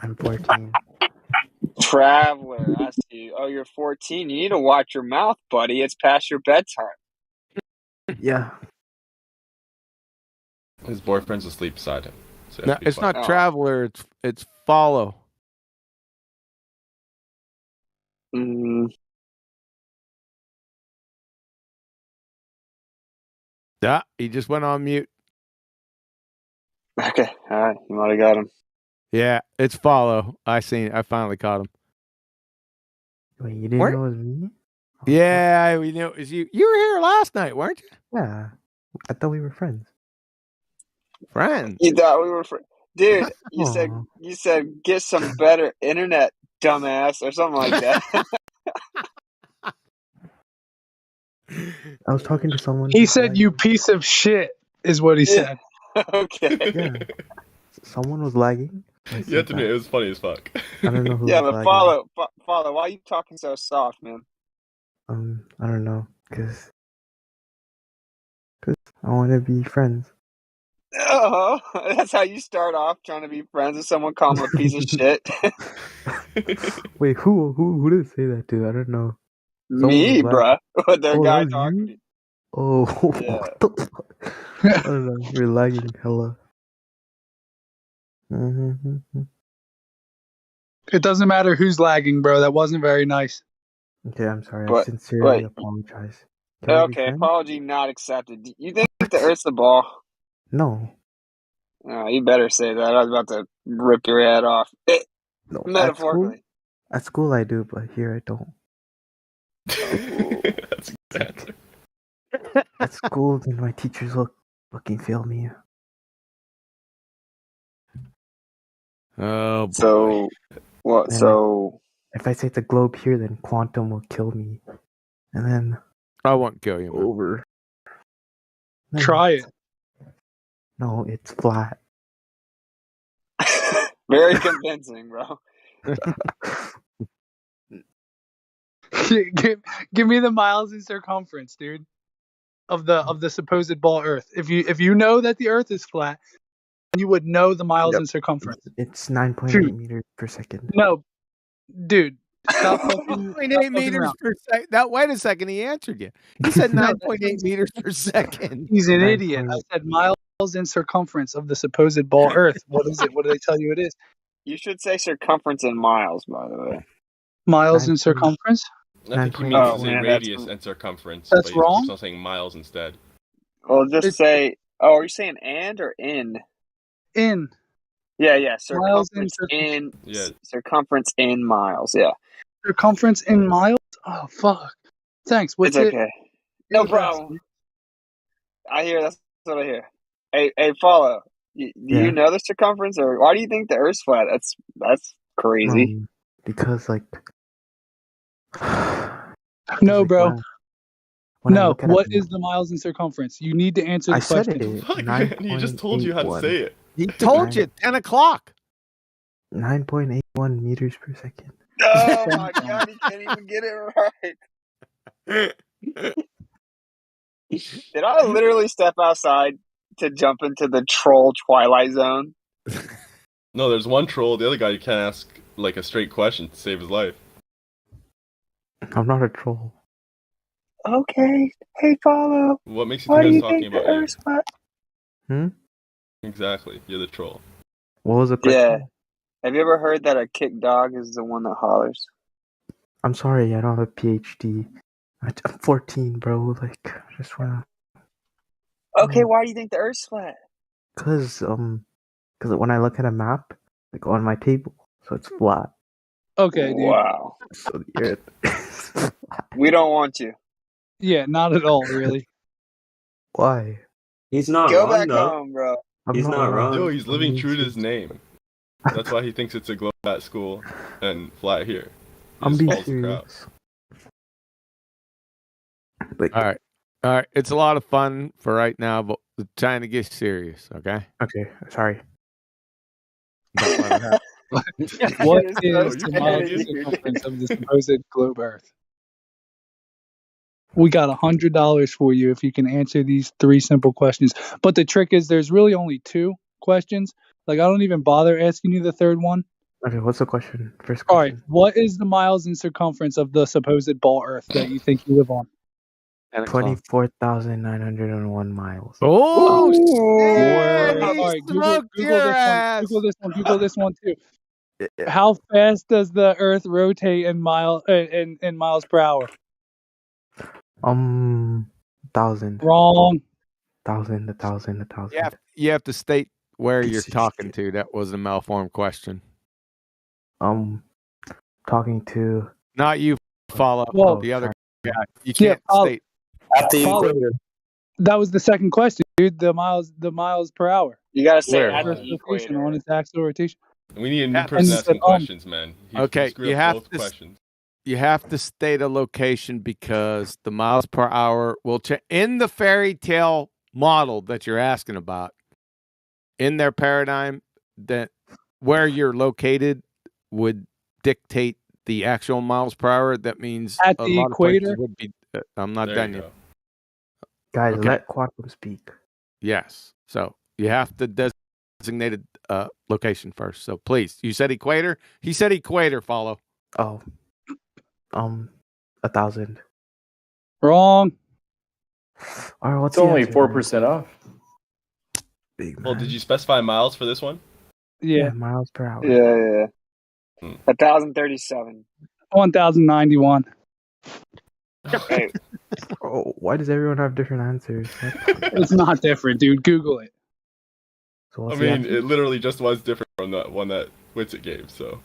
I'm 14. Traveler, I see. Oh, you're 14. You need to watch your mouth, buddy. It's past your bedtime. Yeah. His boyfriend's asleep beside him. So No, it's not Traveler. It's Follow. Yeah, he just went on mute. Okay, all right. You might have got him. Yeah, it's Follow. I finally caught him. Wait, you didn't know it was me? Yeah, we knew it was you. You were here last night, weren't you? Yeah. I thought we were friends. Friends? You thought we were friends? Dude, you said get some better internet, dumbass, or something like that. I was talking to someone. He said, "You piece of shit," is what he said. Okay. Yeah. Someone was lagging. You have to admit, it was funny as fuck. I don't know who. Yeah, was but lagging. follow. Why are you talking so soft, man? I don't know, cause I want to be friends. That's how you start off, trying to be friends with someone, call them a piece of shit. Wait, who did say that to? I don't know. Me, bruh. The guy that was talking you? to you. Oh, Yeah. what the fuck? I don't know. You're lagging hella. It doesn't matter who's lagging, bro. That wasn't very nice. Okay, I'm sorry. I sincerely apologize. Okay, apology not accepted. You think the Earth's the ball? No. Oh, you better say that. I was about to rip your head off. No, Metaphorically. At school I do, but here I don't. That's a good answer. At school, then my teachers fucking fail me. Oh boy. So what? So if I say the globe here, then Quantum will kill me, and then I won't kill you. Over. No, try it. No, it's flat. Very convincing, bro. Give me the miles in circumference, dude, of the supposed ball Earth. If you know that the Earth is flat, you would know the miles in circumference. It's 9.8 Shoot. meters per second. No, dude, stop fucking, 9.8 meters around. per second. Now, wait a second. He answered you. He said No, 9.8 meters per second. He's an idiot. I said miles in circumference of the supposed ball Earth. What is it? What do they tell you it is? You should say circumference in miles, by the way. Miles in circumference? I think he means Oh, to say man, radius that's- and circumference. That's but he wrong? keeps on saying miles instead. Well, just say. Oh, are you saying and or in? In. Yeah. Miles in Circumference in. Yeah. Circumference in miles. Yeah. Circumference in miles? Oh, fuck. Thanks. What's It's it? okay. No problem. I hear. That's what I hear. Hey, follow. Do you know the circumference, or why do you think the Earth's flat? That's crazy. Because like. No, bro. when I No. look at What a- is the miles in circumference? You need to answer the I said question. it. Fuck, man, he just told you how to say it. He told you 10 o'clock. 9.81 meters per second. Oh my god, he can't even get it right. Did I literally step outside to jump into the troll twilight zone? No, there's one troll. The other guy you can't ask like a straight question to save his life. I'm not a troll. Okay. Hey, follow. What makes you Why think do I was you talking think the about you? Earth's flat? Exactly. You're the troll. What was the question? Yeah. Have you ever heard that a kick dog is the one that hollers? I'm sorry, I don't have a PhD. I'm 14, bro. Like, I just wanna. Okay, why do you think the Earth's flat? Cause when I look at a map, like on my table, so it's flat. Okay, dude. Wow. So the Earth. We don't want you. Yeah, not at all, really. Why? He's not Go wrong, back though. home, bro. He's not wrong. Yo, he's living true to his name. That's why he thinks it's a globe at school and flat here. He I'm just being follows the crowd. serious. All right. It's a lot of fun for right now, but we're trying to get serious, okay? Okay, sorry. Don't let it happen. What Yo, is you the miles Canadian? in circumference of the supposed globe Earth? We got $100 for you if you can answer these 3 simple questions. But the trick is there's really only 2 questions. Like, I don't even bother asking you the third one. Okay, what's the question? First All question. right, what is the miles in circumference of the supposed ball Earth that you think you live on? 24,901 miles. Oh, All shit! He right, smoked Google your this ass. one. Google this one too. How fast does the Earth rotate in miles per hour? 1,000. Wrong. 1,000. You have to state where you're talking to. That was a malformed question. Talking to. Not you, follow Well, the other guy. You Yeah, can't state. At the equator. That was the second question, dude. The miles per hour. You gotta say Where? at Earth's the rotation equator. on its axis rotation. We need a new Yeah, person and asking said, questions, man. He Okay, screwed you up have both to questions. you have to state a location because the miles per hour will change in the fairy tale model that you're asking about. In their paradigm, that where you're located would dictate the actual miles per hour. That means At a the lot of places equator? would be. I'm not There done you yet. go. Guys, Okay. let Quantum speak. Yes. So you have to designate a location first. So please, you said equator. He said equator. Follow. Oh. 1,000. Wrong. All right, what's It's the only answer, 4% off. Big Well, man. did you specify miles for this one? Yeah. Miles per hour. Yeah. 1,037. 1,091. Hey, Oh, why does everyone have different answers? It's not different, dude. Google it. So I what's the mean, answer? it literally just was different from that one that Witsit gave. So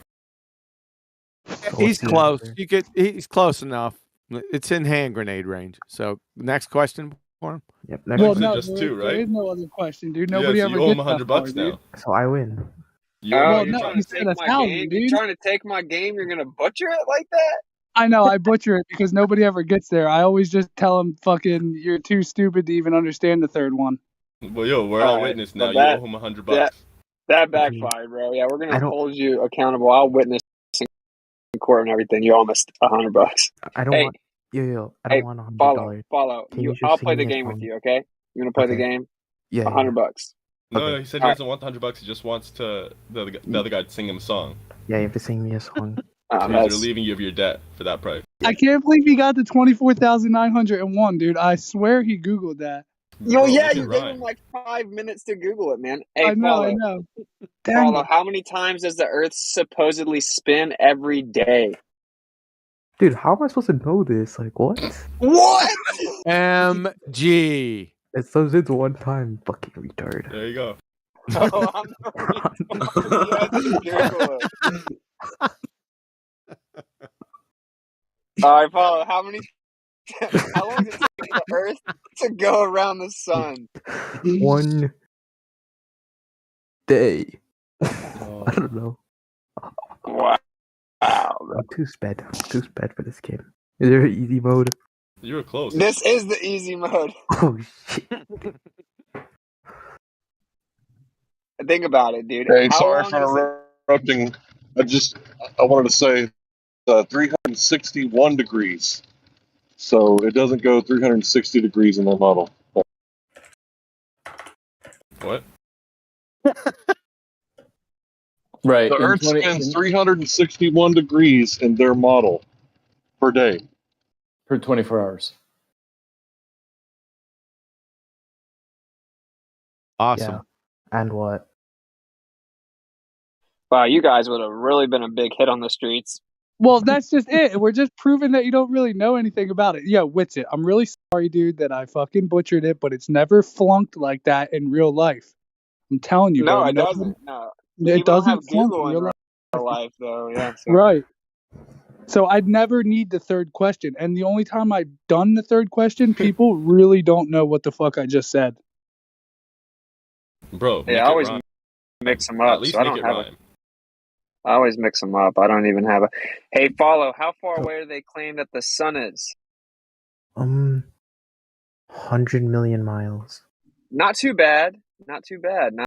He's the close. answer? He's close enough. It's in hand grenade range. So next question for him. Yep. Well, Next no, one. just two, There right? is no other question, dude. Yeah, Nobody so ever you owe him gets that $100 far, now. dude. So I win. You owe oh, him you're no, trying you to said take my 1,000, game? dude. You're trying to take my game? You're gonna butcher it like that? I know, I butcher it because nobody ever gets there. I always just tell them, fucking, you're too stupid to even understand the third one. Well, yo, we're all witness now. Well, You owe him $100. that backfired, bro. Yeah, we're I gonna don't- hold you accountable. I'll witness in court and everything. You almost $100. I don't Hey, want. Yo, I don't hey, want $100. follow. Can you just I'll sing play the me a game with song? you, okay? You gonna play the Okay. game? Yeah. $100. No, he said he doesn't want the $100. He just wants the other guy to sing him a song. Yeah, you have to sing me a song. So he's relieving you of your debt for that price. I can't believe he got the 24,901, dude. I swear he Googled that. Yo, yeah, you gave him like 5 minutes to Google it, man. Hey, I know. Dang Follow. it. How many times does the Earth supposedly spin every day? Dude, how am I supposed to know this? Like, what? What? MG. It's one time, fucking retard. There you go. Oh, I'm you have to Google it. All right, Follow. How long does it take the Earth to go around the sun? 1 day. I don't know. Wow. I'm too sped. For this game. Is there an easy mode? You were close. This is the easy mode. Oh shit. Think about it, dude. Hey, How sorry long for interrupting. I wanted to say 361 degrees. So it doesn't go 360 degrees in their model. What? Right. The Earth spins 361 degrees in their model per day. For 24 hours. Awesome. Yeah. And what? Wow, you guys would have really been a big hit on the streets. Well, that's just it. We're just proving that you don't really know anything about it. Yeah, Witsit, I'm really sorry, dude, that I fucking butchered it, but it's never flunked like that in real life. I'm telling you, No, bro. it doesn't. No. It People don't have doesn't flunk Google in in real life. real life, though. Yeah. So. Right. So I'd never need the third question. And the only time I've done the third question, people really don't know what the fuck I just said. Bro, Yeah, I always mix them up. At least so I make don't it have rhyme. I always mix them up. I don't even have a. Hey, Follow. How far away do they claim that the sun is? 100 million miles. Not too bad. Not too bad.